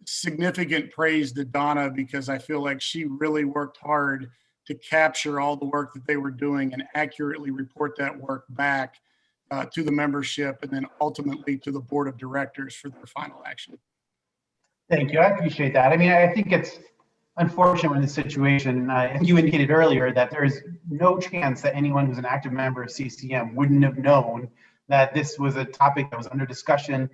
significant praise to Donna, because I feel like she really worked hard to capture all the work that they were doing and accurately report that work back to the membership, and then ultimately to the board of directors for their final action. Thank you. I appreciate that. I mean, I think it's unfortunate in this situation. You indicated earlier that there is no chance that anyone who's an active member of CCM wouldn't have known that this was a topic that was under discussion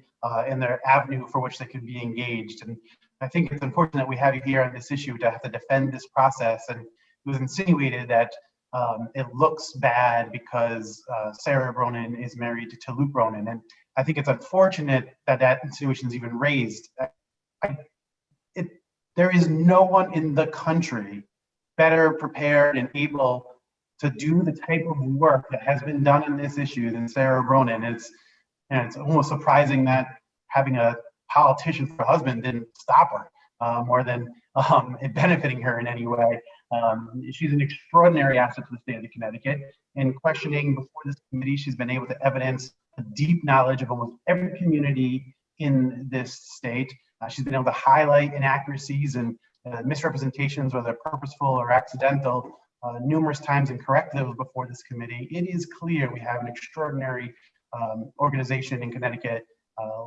in their avenue for which they could be engaged. And I think it's unfortunate that we have you here on this issue to have to defend this process. And it was insinuated that it looks bad because Sarah Bronin is married to Luke Bronin. And I think it's unfortunate that that insinuation is even raised. There is no one in the country better prepared and able to do the type of work that has been done in this issue than Sarah Bronin. It's almost surprising that having a politician for a husband didn't stop her more than it benefiting her in any way. She's an extraordinary asset to the state of Connecticut. In questioning before this committee, she's been able to evidence a deep knowledge of almost every community in this state. She's been able to highlight inaccuracies and misrepresentations, whether purposeful or accidental, numerous times and correct those before this committee. It is clear we have an extraordinary organization in Connecticut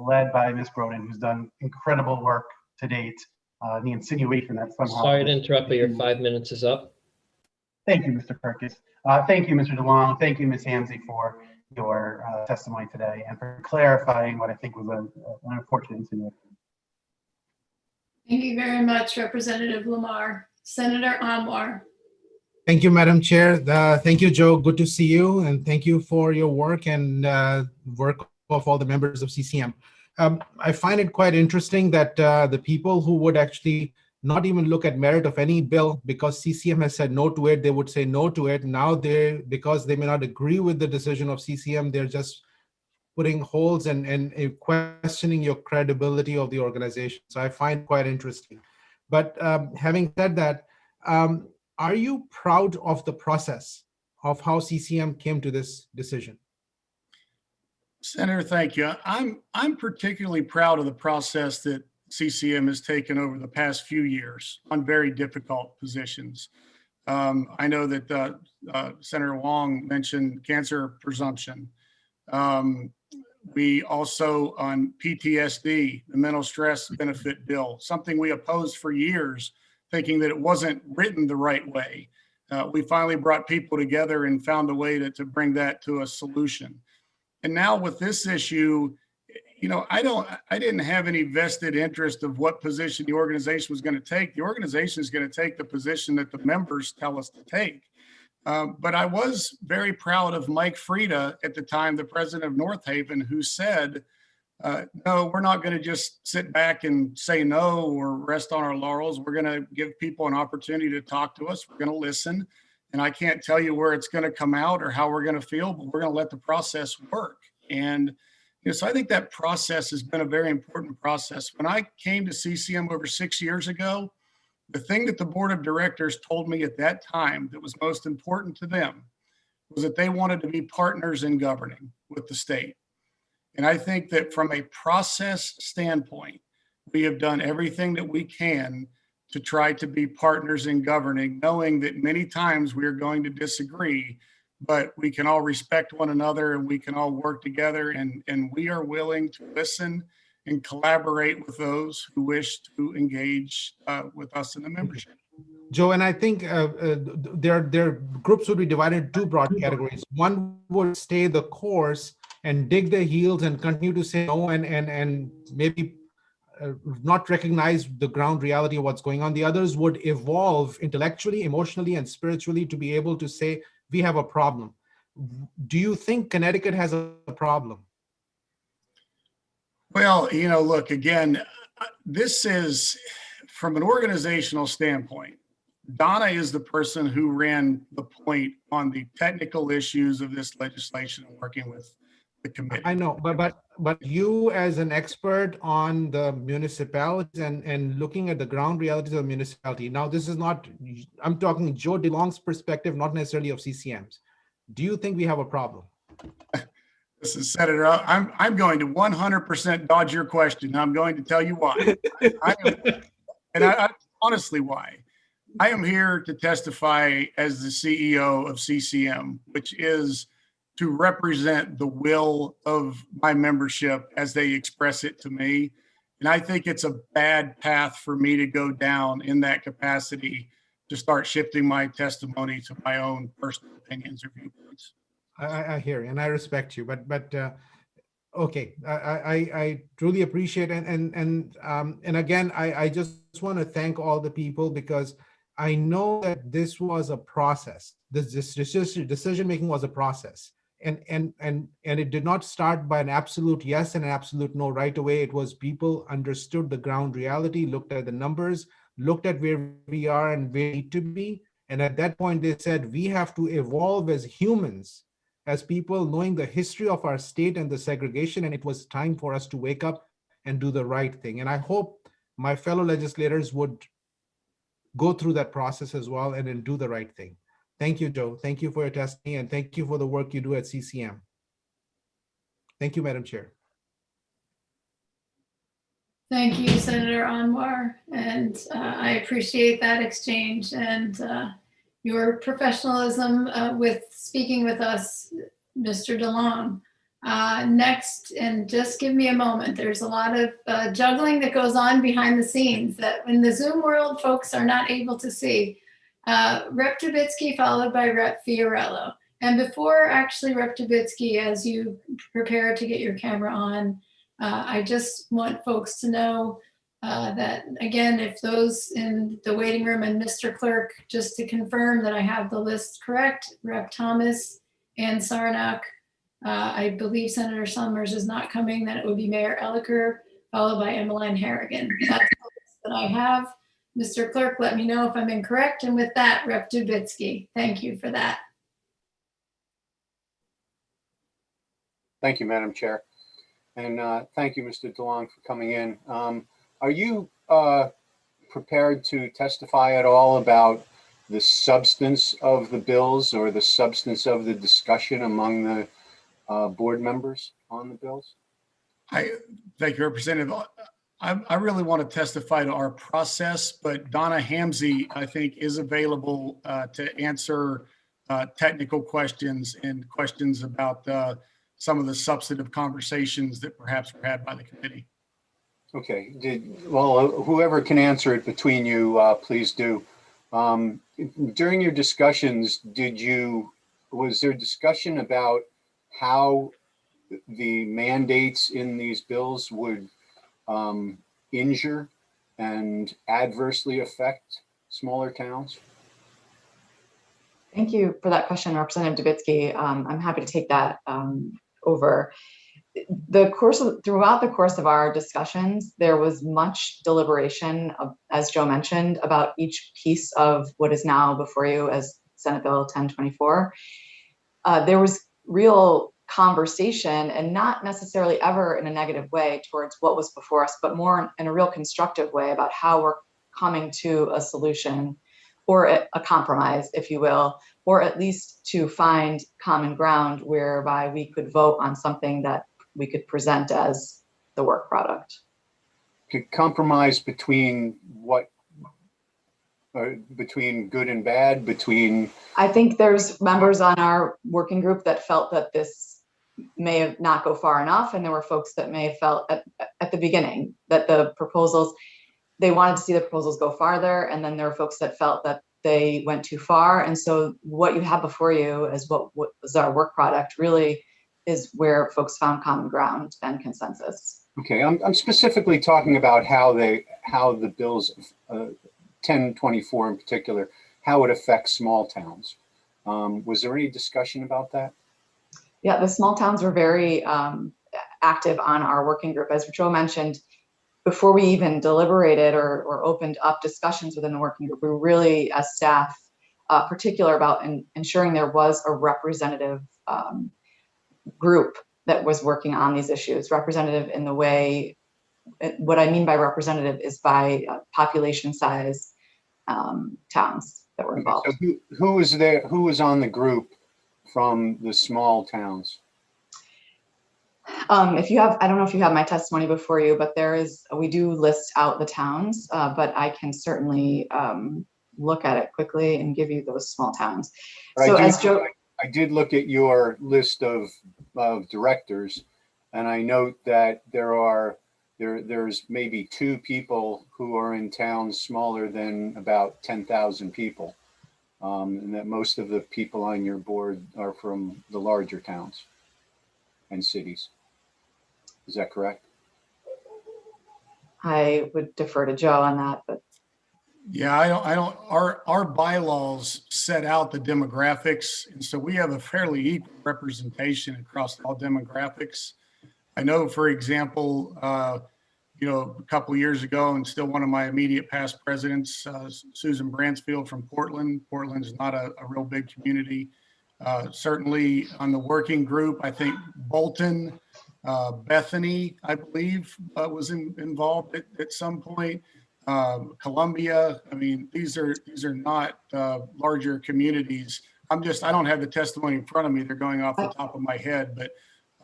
led by Ms. Broden, who's done incredible work to date. The insinuation that somehow— Sorry to interrupt, but your 5 minutes is up. Thank you, Mr. Perkis. Thank you, Mr. DeLong. Thank you, Ms. Hamsey, for your testimony today and for clarifying what I think was an unfortunate insinuation. Thank you very much, Representative Lamar. Senator Anwar. Thank you, Madam Chair. Thank you, Joe. Good to see you, and thank you for your work and work of all the members of CCM. I find it quite interesting that the people who would actually not even look at merit of any bill because CCM has said no to it, they would say no to it. Now because they may not agree with the decision of CCM, they're just putting holes and questioning your credibility of the organization. So I find it quite interesting. But having said that, are you proud of the process of how CCM came to this decision? Senator, thank you. I'm particularly proud of the process that CCM has taken over the past few years on very difficult positions. I know that Senator Wong mentioned cancer presumption. We also on PTSD, the mental stress benefit bill, something we opposed for years, thinking that it wasn't written the right way. We finally brought people together and found a way to bring that to a solution. And now with this issue, you know, I didn't have any vested interest of what position the organization was going to take. The organization is going to take the position that the members tell us to take. But I was very proud of Mike Frieda at the time, the president of North Haven, who said, no, we're not going to just sit back and say no or rest on our laurels. We're going to give people an opportunity to talk to us. We're going to listen. And I can't tell you where it's going to come out or how we're going to feel, but we're going to let the process work. And so I think that process has been a very important process. When I came to CCM over 6 years ago, the thing that the board of directors told me at that time that was most important to them was that they wanted to be partners in governing with the state. And I think that from a process standpoint, we have done everything that we can to try to be partners in governing, knowing that many times we are going to disagree, but we can all respect one another and we can all work together, and we are willing to listen and collaborate with those who wish to engage with us in the membership. Joe, and I think their groups would be divided into two broad categories. One would stay the course and dig their heels and continue to say no and maybe not recognize the ground reality of what's going on. The others would evolve intellectually, emotionally, and spiritually to be able to say, we have a problem. Do you think Connecticut has a problem? Well, you know, look, again, this is from an organizational standpoint. Donna is the person who ran the point on the technical issues of this legislation and working with the committee. I know, but you as an expert on the municipalities and looking at the ground realities of the municipality. Now, this is not, I'm talking Joe DeLong's perspective, not necessarily of CCM's. Do you think we have a problem? Listen, Senator, I'm going to 100% dodge your question. I'm going to tell you why. I honestly why. I am here to testify as the CEO of CCM, which is to represent the will of my membership as they express it to me. And I think it's a bad path for me to go down in that capacity to start shifting my testimony to my own personal opinions or viewpoints. I hear you and I respect you, but okay, I truly appreciate it. And again, I just want to thank all the people because I know that this was a process. This decision making was a process. And it did not start by an absolute yes and an absolute no right away. It was people understood the ground reality, looked at the numbers, looked at where we are and where we need to be, And at that point, they said, we have to evolve as humans, as people knowing the history of our state and the segregation. And it was time for us to wake up and do the right thing. And I hope my fellow legislators would go through that process as well and then do the right thing. Thank you, Joe. Thank you for your testimony, and thank you for the work you do at CCM. Thank you, Madam Chair. Thank you, Senator Anwar, and I appreciate that exchange and your professionalism with speaking with us, Mr. DeLong. Next, and just give me a moment, there's a lot of juggling that goes on behind the scenes that in the Zoom world, folks are not able to see. Rep. Trubisky followed by Rep. Fiorello. And before actually Rep. Trubisky, as you prepare to get your camera on, I just want folks to know that, again, if those in the waiting room and Mr. Clerk, just to confirm that I have the list correct, Rep. Thomas and Sarnak, I believe Senator Summers is not coming, then it would be Mayor Elicker, followed by Emmeline Harrigan. That's the list that I have. Mr. Clerk, let me know if I'm incorrect. And with that, Rep. Trubisky, thank you for that. Thank you, Madam Chair. And thank you, Mr. DeLong, for coming in. Are you prepared to testify at all about the substance of the bills or the substance of the discussion among the board members on the bills? Thank you, Representative. I really want to testify to our process, but Donna Hamsey, I think, is available to answer technical questions and questions about some of the substantive conversations that perhaps were had by the committee. Okay, well, whoever can answer it between you, please do. During your discussions, was there discussion about how the mandates in these bills would injure and adversely affect smaller towns? Thank you for that question, Representative Dubitsky. I'm happy to take that over. Throughout the course of our discussions, there was much deliberation, as Joe mentioned, about each piece of what is now before you as Senate Bill 1024. There was real conversation, and not necessarily ever in a negative way towards what was before us, but more in a real constructive way about how we're coming to a solution or a compromise, if you will, or at least to find common ground whereby we could vote on something that we could present as the work product. Compromise between what? Between good and bad, I think there's members on our working group that felt that this may have not go far enough, and there were folks that may have felt at the beginning that the proposals, they wanted to see the proposals go farther, and then there were folks that felt that they went too far. And so what you have before you as what was our work product really is where folks found common ground and consensus. Okay, I'm specifically talking about how the bills 1024 in particular, how it affects small towns. Was there any discussion about that? Yeah, the small towns were very active on our working group. As Joe mentioned, before we even deliberated or opened up discussions within the working group, we were really, as staff, particular about ensuring there was a representative group that was working on these issues. Representative in the way, what I mean by representative is by population size towns that were involved. So who was there? Who was on the group from the small towns? If you have, I don't know if you have my testimony before you, but we do list out the towns, but I can certainly look at it quickly and give you those small towns. So as Joe, I did look at your list of directors, and I note that there's maybe 2 people who are in towns smaller than about 10,000 people, and that most of the people on your board are from the larger towns and cities. Is that correct? I would defer to Joe on that, but yeah, I don't. Our bylaws set out the demographics, and so we have a fairly equal representation across all demographics. I know, for example, a couple years ago, and still one of my immediate past presidents, Susan Bransfield from Portland. Portland's not a real big community. Certainly on the working group, I think Bolton, Bethany, I believe, was involved at some point. Columbia. I mean, these are not larger communities. I don't have the testimony in front of me. They're going off the top of my head, but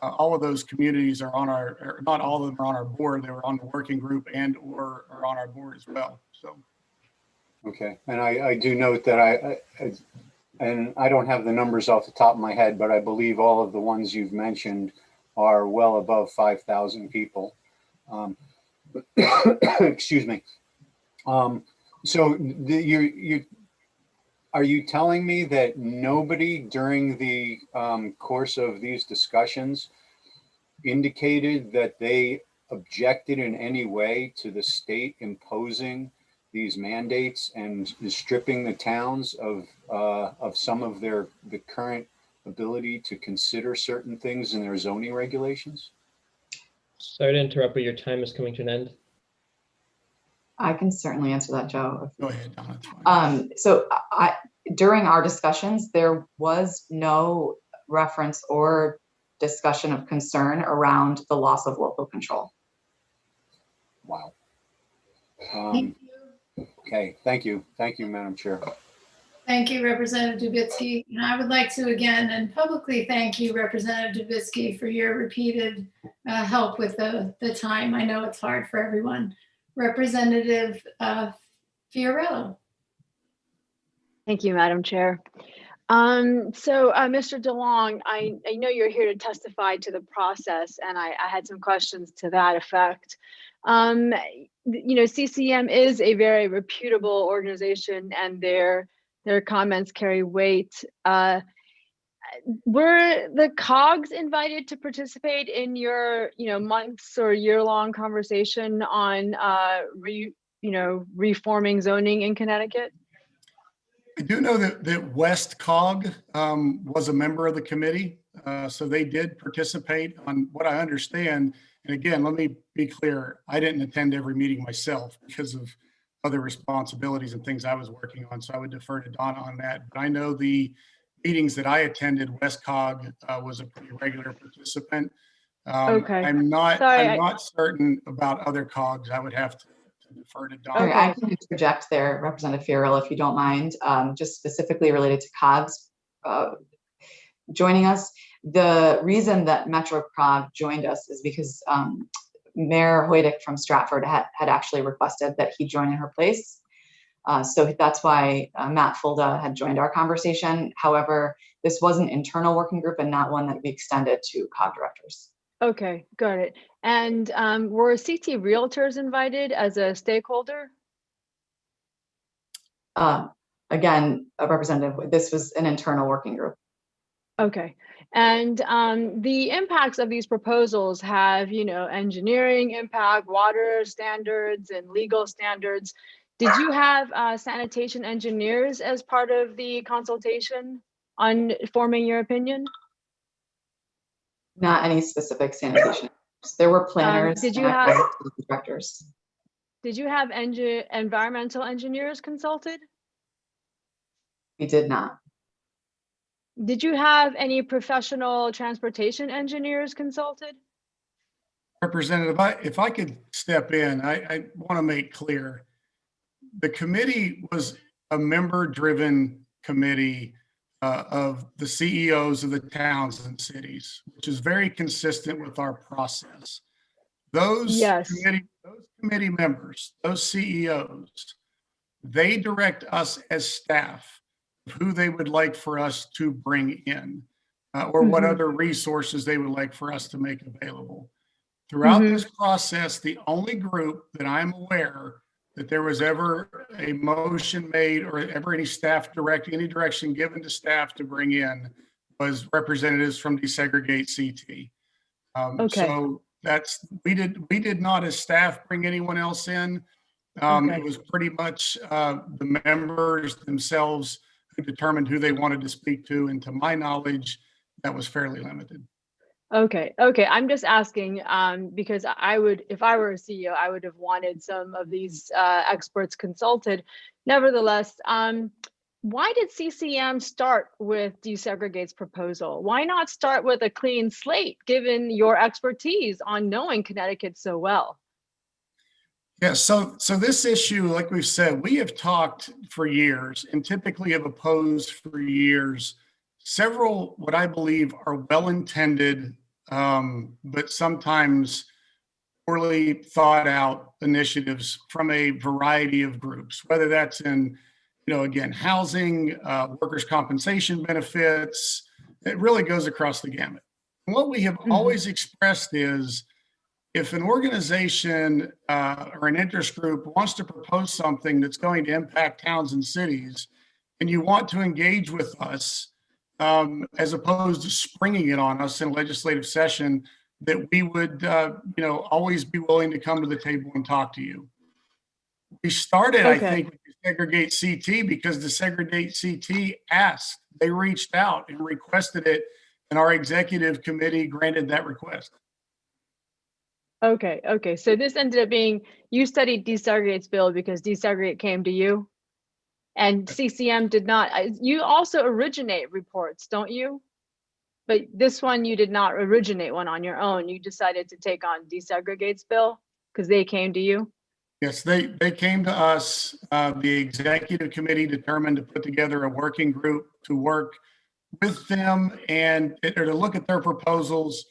all of those communities are on our, not all of them are on our board. They were on the working group and or are on our board as well. So. Okay, and I do note that and I don't have the numbers off the top of my head, but I believe all of the ones you've mentioned are well above 5,000 people. Excuse me. So are you telling me that nobody during the course of these discussions indicated that they objected in any way to the state imposing these mandates and stripping the towns of some of the current ability to consider certain things in their zoning regulations? Sorry to interrupt, but your time is coming to an end. I can certainly answer that, Joe. Go ahead, Donna. So during our discussions, there was no reference or discussion of concern around the loss of local control. Wow. Okay, thank you. Thank you, Madam Chair. Thank you, Representative Dubitsky. And I would like to again and publicly thank you, Representative Dubitsky, for your repeated help with the time. I know it's hard for everyone. Representative Fiorello. Thank you, Madam Chair. Mr. DeLong, I know you're here to testify to the process, and I had some questions to that effect. CCM is a very reputable organization, and their comments carry weight. Were the COGS invited to participate in your, months or year-long conversation on, reforming zoning in Connecticut? I do know that West COG was a member of the committee, so they did participate on what I understand. And again, let me be clear, I didn't attend every meeting myself because of other responsibilities and things I was working on, so I would defer to Donna on that. But I know the meetings that I attended, West COG was a pretty regular participant. Okay. I'm not certain about other COGs. I would have to defer to Donna. Okay. I can interject there, Representative Fiorello, if you don't mind, just specifically related to COGS joining us. The reason that Metro COG joined us is because Mayor Hoydick from Stratford had actually requested that he join in her place. So that's why Matt Fulda had joined our conversation. However, this was an internal working group and not one that we extended to COG directors. Okay, got it. And were CT Realtors invited as a stakeholder? Again, a representative, this was an internal working group. Okay. And the impacts of these proposals have, engineering impact, water standards, and legal standards. Did you have sanitation engineers as part of the consultation on forming your opinion? Not any specific sanitation. There were planners did you and have directors. Did you have environmental engineers consulted? We did not. Did you have any professional transportation engineers consulted? Representative, if I could step in, I want to make clear, the committee was a member-driven committee of the CEOs of the towns and cities, which is very consistent with our process. Those committee members, those CEOs, they direct us as staff of who they would like for us to bring in, or what other resources they would like for us to make available. Throughout this process, the only group that I'm aware that there was ever a motion made or ever any direction given to staff to bring in was representatives from Desegregate CT. So we did not as staff bring anyone else in. It was pretty much the members themselves who determined who they wanted to speak to, and to my knowledge, that was fairly limited. Okay, okay. I'm just asking because I would, if I were a CEO, I would have wanted some of these experts consulted. Nevertheless, why did CCM start with Desegregate's proposal? Why not start with a clean slate, given your expertise on knowing Connecticut so well? Yeah, so this issue, like we've said, we have talked for years and typically have opposed for years several what I believe are well-intended, but sometimes poorly thought out initiatives from a variety of groups, whether that's in, again, housing, workers' compensation benefits. It really goes across the gamut. And what we have always expressed is, if an organization or an interest group wants to propose something that's going to impact towns and cities, and you want to engage with us, as opposed to springing it on us in a legislative session, that we would, always be willing to come to the table and talk to you. We started, I think, with Desegregate CT because Desegregate CT asked, they reached out and requested it, and our executive committee granted that request. Okay, okay. So this ended up being, you studied Desegregate's bill because Desegregate came to you, and CCM did not. You also originate reports, don't you? But this one, you did not originate one on your own. You decided to take on Desegregate's bill because they came to you? Yes, they came to us. The executive committee determined to put together a working group to work with them and or to look at their proposals.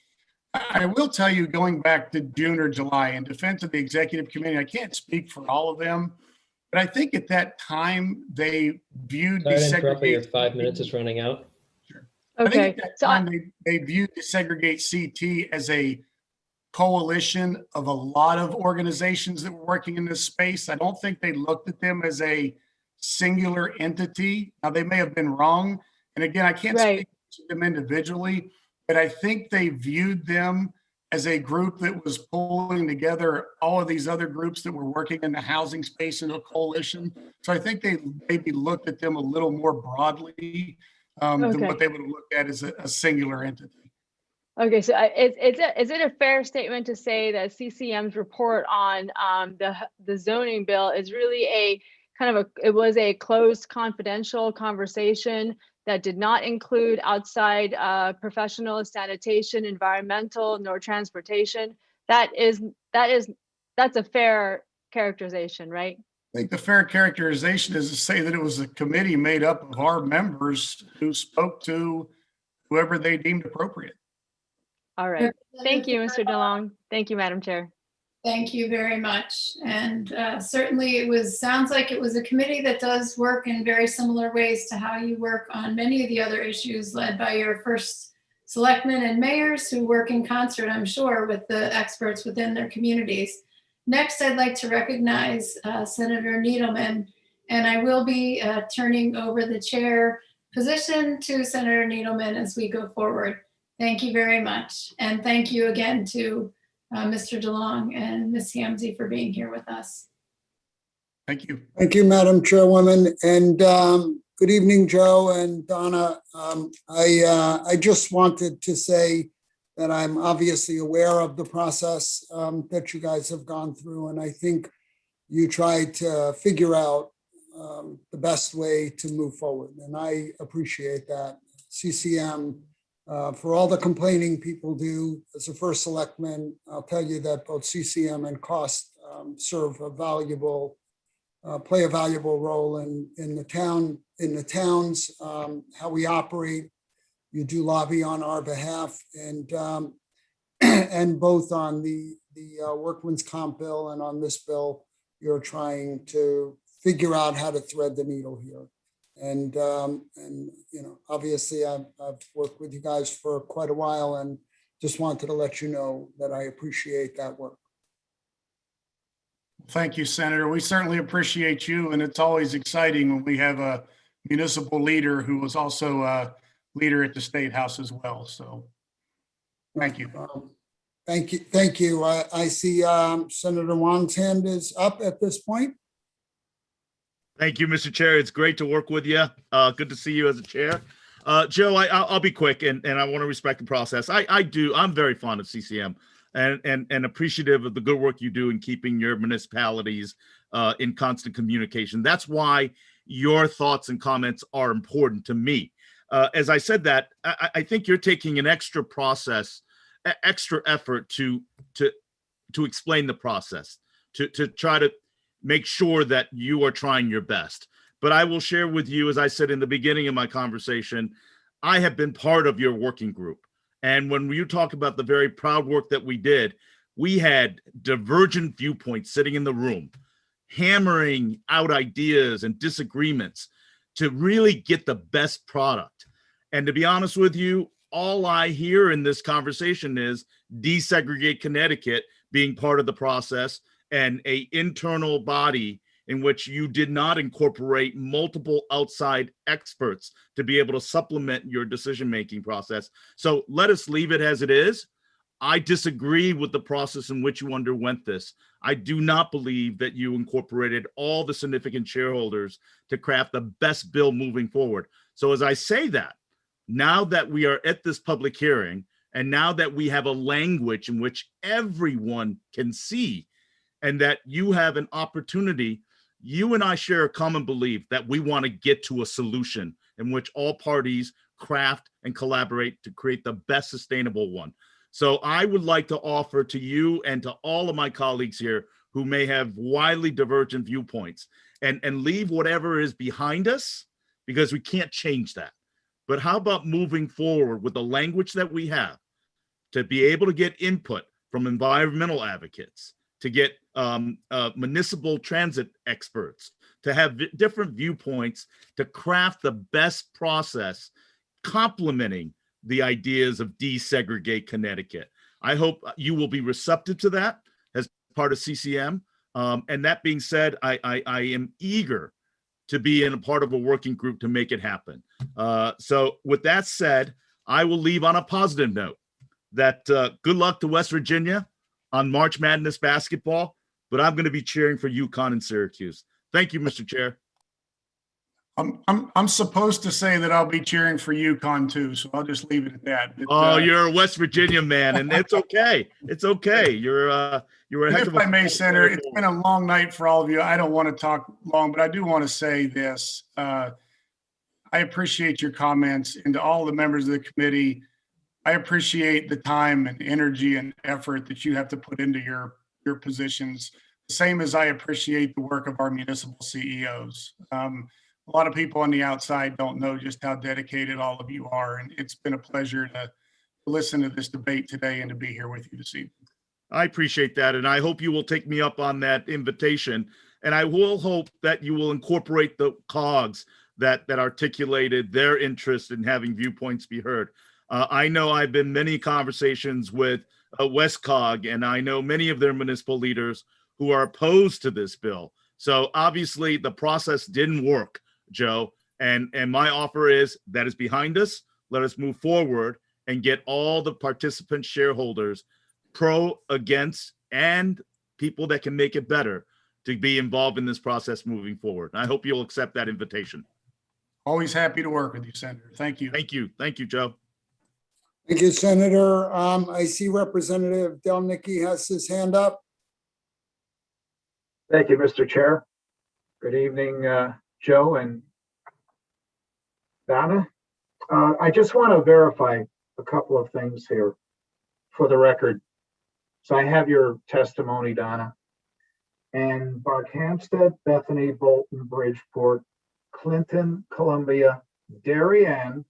I will tell you, going back to June or July, in defense of the executive committee, I can't speak for all of them, but I think at that time they viewed Sorry to interrupt, but your Desegregate. 5 minutes is running out. Sure. Okay. I think at that time they viewed Desegregate CT as a coalition of a lot of organizations that were working in this space. I don't think they looked at them as a singular entity. Now, they may have been wrong. And again, I can't speak to them individually, but I think they viewed them as a group that was pulling together all of these other groups that were working in the housing space in a coalition. So I think they maybe looked at them a little more broadly than what they would have looked at as a singular entity. Okay, so is it a fair statement to say that CCM's report on the zoning bill is really a kind of it was a closed confidential conversation that did not include outside professional, sanitation, environmental, nor transportation? That's a fair characterization, right? I think the fair characterization is to say that it was a committee made up of our members who spoke to whoever they deemed appropriate. All right. Thank you, Mr. DeLong. Thank you, Madam Chair. Thank you very much. And certainly sounds like it was a committee that does work in very similar ways to how you work on many of the other issues, led by your first selectmen and mayors who work in concert, I'm sure, with the experts within their communities. Next, I'd like to recognize Senator Needleman, and I will be turning over the chair position to Senator Needleman as we go forward. Thank you very much. And thank you again to Mr. DeLong and Ms. Hamzy for being here with us. Thank you. Thank you, Madam Chairwoman. And good evening, Joe and Donna. I just wanted to say that I'm obviously aware of the process that you guys have gone through. And I think you tried to figure out the best way to move forward. And I appreciate that. CCM, for all the complaining people do, as a first selectman, I'll tell you that both CCM and cost serve a valuable, play a valuable role in the towns, how we operate. You do lobby on our behalf, and both on the workman's comp bill and on this bill, you're trying to figure out how to thread the needle here. And you know, obviously I've worked with you guys for quite a while, and just wanted to let you know that I appreciate that work. Thank you, Senator. We certainly appreciate you, and it's always exciting when we have a municipal leader who was also a leader at the State House as well. So thank you. Thank you. Thank you. I see Senator Wong's hand is up at this point. Thank you, Mr. Chair. It's great to work with you. Good to see you as a chair. Joe, I'll be quick, and I want to respect the process. I'm very fond of CCM and appreciative of the good work you do in keeping your municipalities in constant communication. That's why your thoughts and comments are important to me. As I said that, I think you're taking an extra effort to explain the process, to try to make sure that you are trying your best. But I will share with you, as I said in the beginning of my conversation, I have been part of your working group. And when you talk about the very proud work that we did, we had divergent viewpoints sitting in the room, hammering out ideas and disagreements to really get the best product. And to be honest with you, all I hear in this conversation is Desegregate Connecticut being part of the process and an internal body in which you did not incorporate multiple outside experts to be able to supplement your decision-making process. So let us leave it as it is. I disagree with the process in which you underwent this. I do not believe that you incorporated all the significant shareholders to craft the best bill moving forward. So as I say that, now that we are at this public hearing, and now that we have a language in which everyone can see, and that you have an opportunity, you and I share a common belief that we want to get to a solution in which all parties craft and collaborate to create the best sustainable one. So I would like to offer to you and to all of my colleagues here who may have widely divergent viewpoints and leave whatever is behind us, because we can't change that. But how about moving forward with the language that we have to be able to get input from environmental advocates, to get municipal transit experts, to have different viewpoints, to craft the best process, complementing the ideas of Desegregate Connecticut. I hope you will be receptive to that as part of CCM. And that being said, I am eager to be in a part of a working group to make it happen. So with that said, I will leave on a positive note that good luck to West Virginia on March Madness basketball, but I'm going to be cheering for UConn and Syracuse. Thank you, Mr. Chair. I'm supposed to say that I'll be cheering for UConn too, so I'll just leave it at that. But, you're a West Virginia man, and it's okay. It's okay. You're a heck of a. If I may, Senator, it's been a long night for all of you. I don't want to talk long, but I do want to say this. I appreciate your comments, and to all the members of the committee, I appreciate the time and energy and effort that you have to put into your positions, the same as I appreciate the work of our municipal CEOs. A lot of people on the outside don't know just how dedicated all of you are, and it's been a pleasure to listen to this debate today and to be here with you this evening. I appreciate that, and I hope you will take me up on that invitation, and I will hope that you will incorporate the COGs that articulated their interest in having viewpoints be heard. I know I've been many conversations with WestCog, and I know many of their municipal leaders who are opposed to this bill. So obviously the process didn't work, Joe, and my offer is that is behind us. Let us move forward and get all the participant shareholders, pro, against, and people that can make it better, to be involved in this process moving forward. I hope you'll accept that invitation. Always happy to work with you, Senator. Thank you. Thank you. Thank you, Joe. Thank you, Senator. I see Representative Delnicki has his hand up. Thank you, Mr. Chair. Good evening, Joe and Donna. I just want to verify a couple of things here for the record. So I have your testimony, Donna. And Barkhamsted, Bethany, Bolton, Bridgeport, Clinton, Columbia, Darien,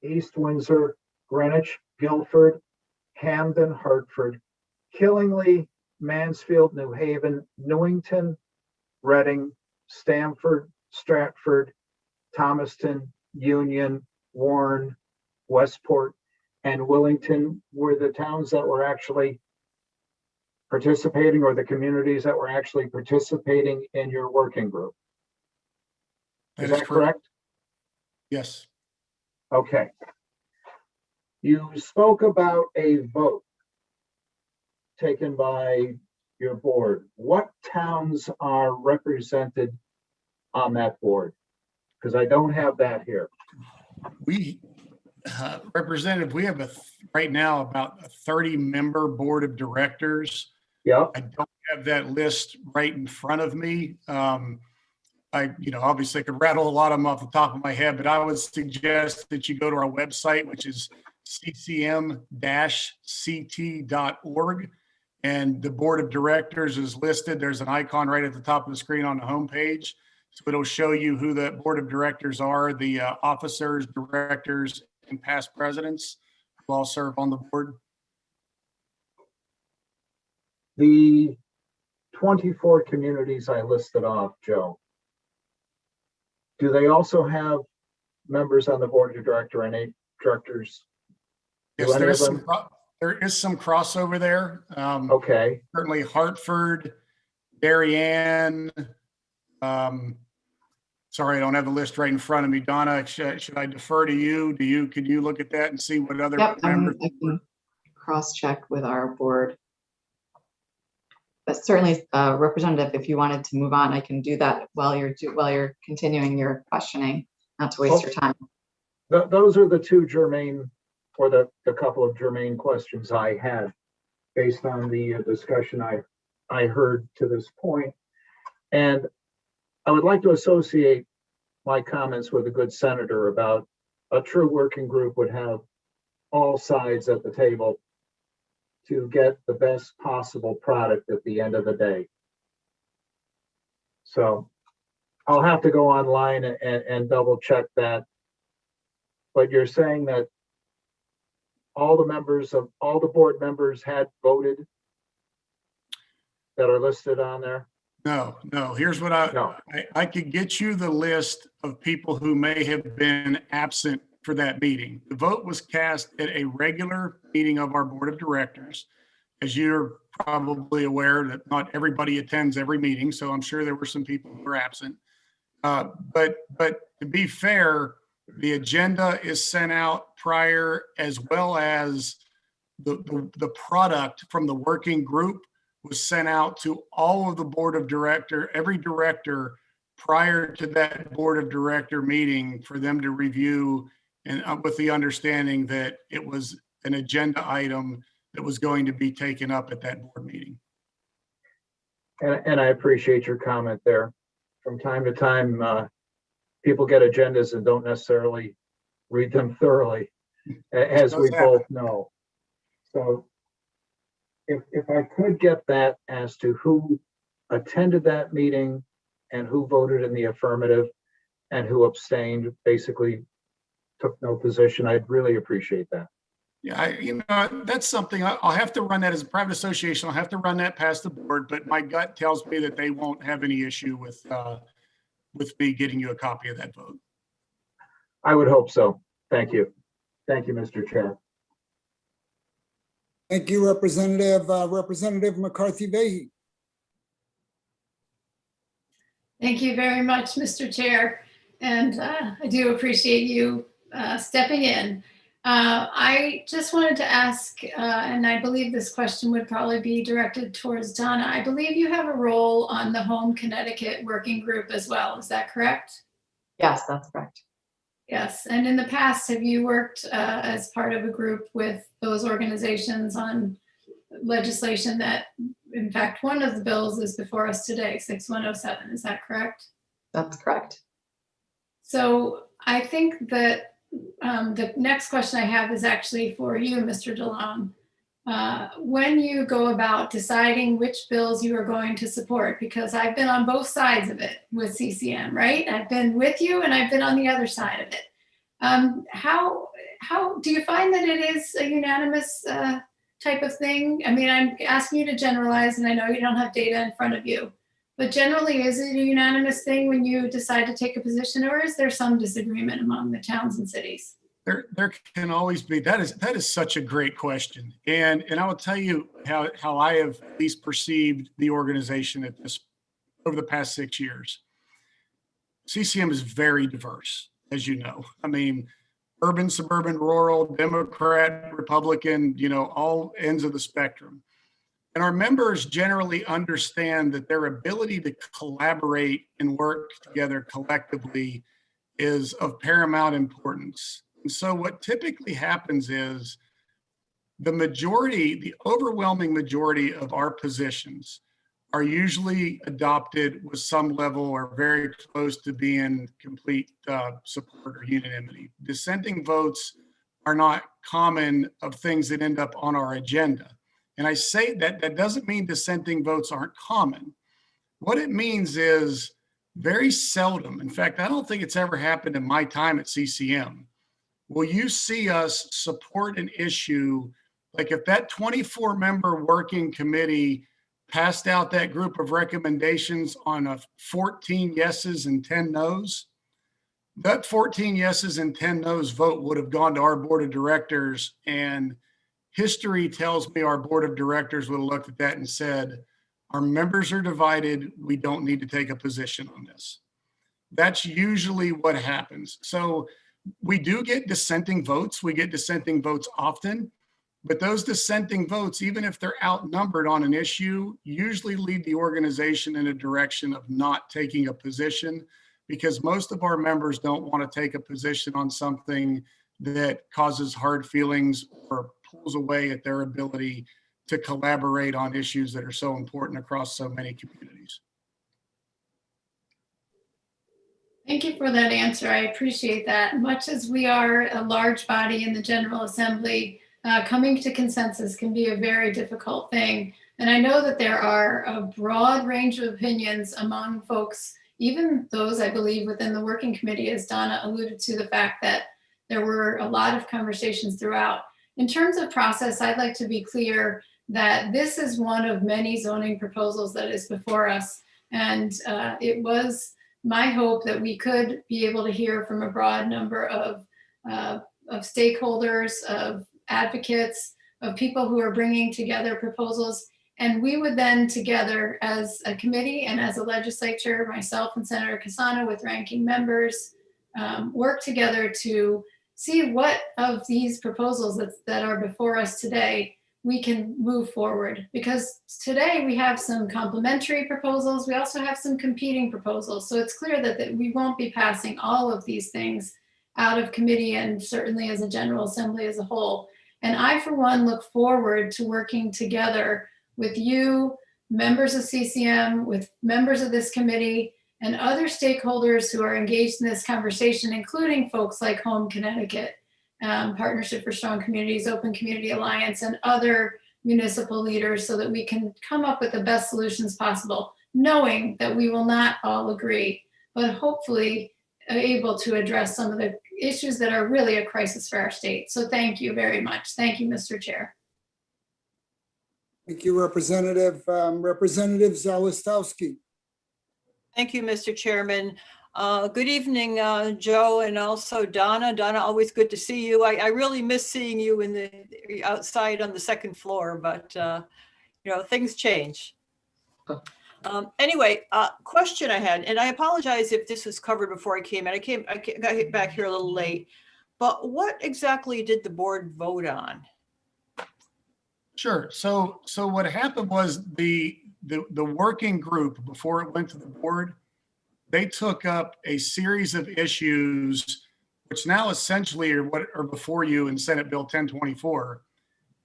East Windsor, Greenwich, Guilford, Camden, Hartford, Killingly, Mansfield, New Haven, Newington, Reading, Stamford, Stratford, Thomaston, Union, Warren, Westport, and Willington were the towns that were actually participating, or the communities that were actually participating in your working group. Is that correct? Yes. Okay. You spoke about a vote taken by your board. What towns are represented on that board? Because I don't have that here. We, Representative, we have right now about a 30-member board of directors. Yeah. I don't have that list right in front of me. Obviously I could rattle a lot of them off the top of my head, but I would suggest that you go to our website, which is ccm-ct.org. And the board of directors is listed. There's an icon right at the top of the screen on the homepage. So it'll show you who the board of directors are, the officers, directors, and past presidents who all serve on the board. The 24 communities I listed off, Joe, do they also have members on the board of directors? Yes, there is some crossover there. Okay. Certainly Hartford, Darien. Sorry, I don't have the list right in front of me. Donna, should I defer to you? Could you look at that and see what other members? I can cross-check with our board. But certainly, Representative, if you wanted to move on, I can do that while you're continuing your questioning, not to waste your time. Those are the two germane, or the couple of germane questions I had based on the discussion I heard to this point. And I would like to associate my comments with a good senator about a true working group would have all sides at the table to get the best possible product at the end of the day. So I'll have to go online and double check that. But you're saying that all the board members had voted that are listed on there? No. Here's what I could get you the list of people who may have been absent for that meeting. The vote was cast at a regular meeting of our board of directors. As you're probably aware, that not everybody attends every meeting, so I'm sure there were some people who were absent. But to be fair, the agenda is sent out prior, as well as the product from the working group was sent out to all of the board of director, every director prior to that board of director meeting for them to review, and with the understanding that it was an agenda item that was going to be taken up at that board meeting. And I appreciate your comment there. From time to time, people get agendas and don't necessarily read them thoroughly, as we both know. So if I could get that as to who attended that meeting and who voted in the affirmative and who abstained, basically took no position, I'd really appreciate that. Yeah, that's something I'll have to run that as a private association. I'll have to run that past the board, but my gut tells me that they won't have any issue with me getting you a copy of that vote. I would hope so. Thank you. Thank you, Mr. Chair. Thank you, Representative. Representative McCarthy-Vahey. Thank you very much, Mr. Chair. And I do appreciate you stepping in. I just wanted to ask, and I believe this question would probably be directed towards Donna. I believe you have a role on the Home Connecticut Working Group as well. Is that correct? Yes, that's correct. Yes. And in the past, have you worked as part of a group with those organizations on legislation that, in fact, one of the bills is before us today, 6107. Is that correct? That's correct. So I think that the next question I have is actually for you, Mr. DeLong. When you go about deciding which bills you are going to support, because I've been on both sides of it with CCM, right? I've been with you and I've been on the other side of it. How do you find that it is a unanimous type of thing? I mean, I'm asking you to generalize, and I know you don't have data in front of you, but generally, is it a unanimous thing when you decide to take a position, or is there some disagreement among the towns and cities? There can always be. That is such a great question, and I will tell you how I have at least perceived the organization at this over the past 6 years. CCM is very diverse, as you know. I mean, urban, suburban, rural, Democrat, Republican, all ends of the spectrum. And our members generally understand that their ability to collaborate and work together collectively is of paramount importance. And so what typically happens is the overwhelming majority of our positions are usually adopted with some level or very close to being complete support or unanimity. Dissenting votes are not common of things that end up on our agenda. And I say that doesn't mean dissenting votes aren't common. What it means is very seldom, in fact, I don't think it's ever happened in my time at CCM, will you see us support an issue, like if that 24-member working committee passed out that group of recommendations on a 14 yeses and 10 nos, that 14 yeses and 10 nos vote would have gone to our board of directors, and history tells me our board of directors would have looked at that and said, our members are divided, we don't need to take a position on this. That's usually what happens. So we do get dissenting votes. We get dissenting votes often, but those dissenting votes, even if they're outnumbered on an issue, usually lead the organization in a direction of not taking a position, because most of our members don't want to take a position on something that causes hard feelings or pulls away at their ability to collaborate on issues that are so important across so many communities. Thank you for that answer. I appreciate that. Much as we are a large body in the General Assembly, coming to consensus can be a very difficult thing. And I know that there are a broad range of opinions among folks, even those I believe within the working committee, as Donna alluded to the fact that there were a lot of conversations throughout. In terms of process, I'd like to be clear that this is one of many zoning proposals that is before us. And it was my hope that we could be able to hear from a broad number of stakeholders, of advocates, of people who are bringing together proposals. And we would then together as a committee and as a legislature, myself and Senator Cassano with ranking members, work together to see what of these proposals that are before us today we can move forward. Because today we have some complementary proposals. We also have some competing proposals. So it's clear that we won't be passing all of these things out of committee and certainly as a General Assembly as a whole. And I, for one, look forward to working together with you, members of CCM, with members of this committee, and other stakeholders who are engaged in this conversation, including folks like Home Connecticut, Partnership for Strong Communities, Open Community Alliance, and other municipal leaders, so that we can come up with the best solutions possible, knowing that we will not all agree, but hopefully able to address some of the issues that are really a crisis for our state. So thank you very much. Thank you, Mr. Chair. Thank you, Representative. Representative Zawistowski. Thank you, Mr. Chairman. Good evening, Joe, and also Donna. Donna, always good to see you. I really miss seeing you in the outside on the second floor, but you know, things change. Anyway, question I had, and I apologize if this was covered before I came in. I got back here a little late, but what exactly did the board vote on? Sure. So what happened was the working group, before it went to the board, they took up a series of issues, which now essentially are what are before you in Senate Bill 1024.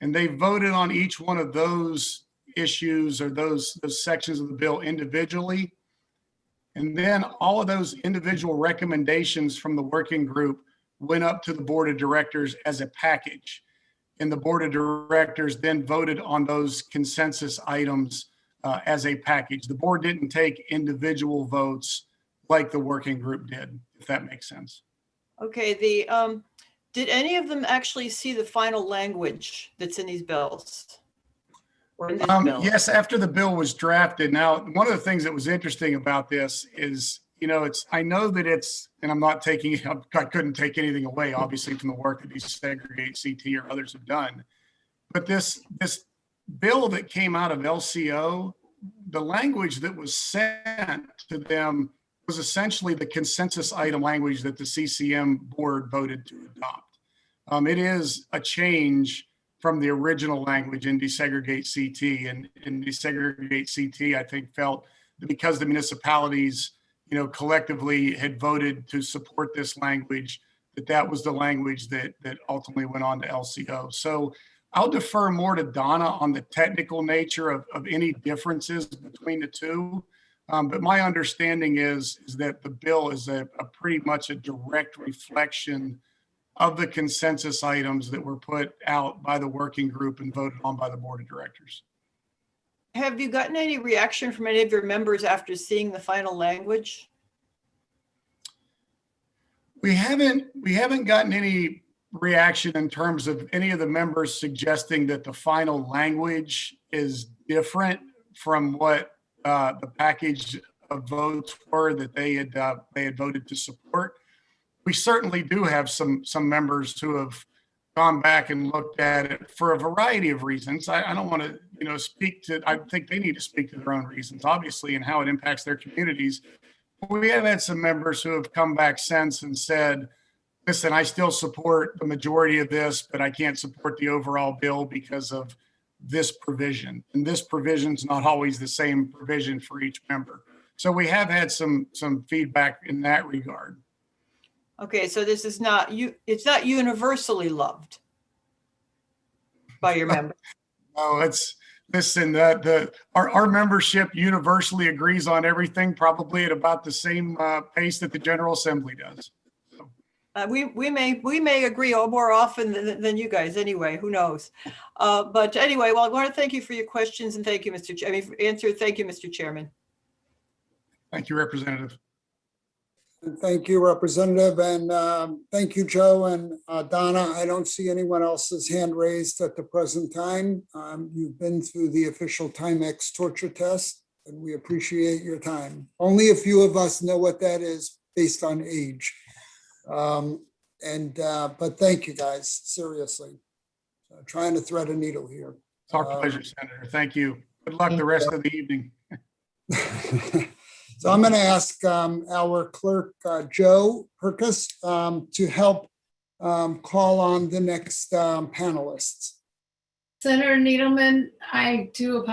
And they voted on each one of those issues or those sections of the bill individually. And then all of those individual recommendations from the working group went up to the board of directors as a package. And the board of directors then voted on those consensus items as a package. The board didn't take individual votes like the working group did, if that makes sense. Okay, did any of them actually see the final language that's in these bills? Or in this bill? Yes, after the bill was drafted. Now, one of the things that was interesting about this is, you know, I know that it's, and I'm not taking, I couldn't take anything away, obviously, from the work that Desegregate CT or others have done. But this bill that came out of LCO, the language that was sent to them was essentially the consensus item language that the CCM board voted to adopt. It is a change from the original language in Desegregate CT, and Desegregate CT, I think, felt that because the municipalities collectively had voted to support this language, that was the language that ultimately went on to LCO. So I'll defer more to Donna on the technical nature of any differences between the two. But my understanding is that the bill is a pretty much a direct reflection of the consensus items that were put out by the working group and voted on by the board of directors. Have you gotten any reaction from any of your members after seeing the final language? We haven't gotten any reaction in terms of any of the members suggesting that the final language is different from what the package of votes were that they had voted to support. We certainly do have some members who have gone back and looked at it for a variety of reasons. I don't want to, speak to, I think they need to speak to their own reasons, obviously, and how it impacts their communities. We have had some members who have come back since and said, listen, I still support the majority of this, but I can't support the overall bill because of this provision. And this provision is not always the same provision for each member. So we have had some feedback in that regard. Okay, so this is not it's not universally loved by your members. No, listen, our membership universally agrees on everything, probably at about the same pace that the General Assembly does. We may agree more often than you guys anyway, who knows? But anyway, well, I want to thank you for your questions and thank you, Mr. Thank you, Mr. Chairman. Thank you, Representative. Thank you, Representative, and thank you, Joe and Donna. I don't see anyone else's hand raised at the present time. You've been through the official Timex torture test, and we appreciate your time. Only a few of us know what that is based on age. But thank you guys, seriously. Trying to thread a needle here. It's our pleasure, Senator. Thank you. Good luck the rest of the evening. So I'm going to ask our clerk, Joe Perkis, to help call on the next panelists. Senator Needleman, I do apologize.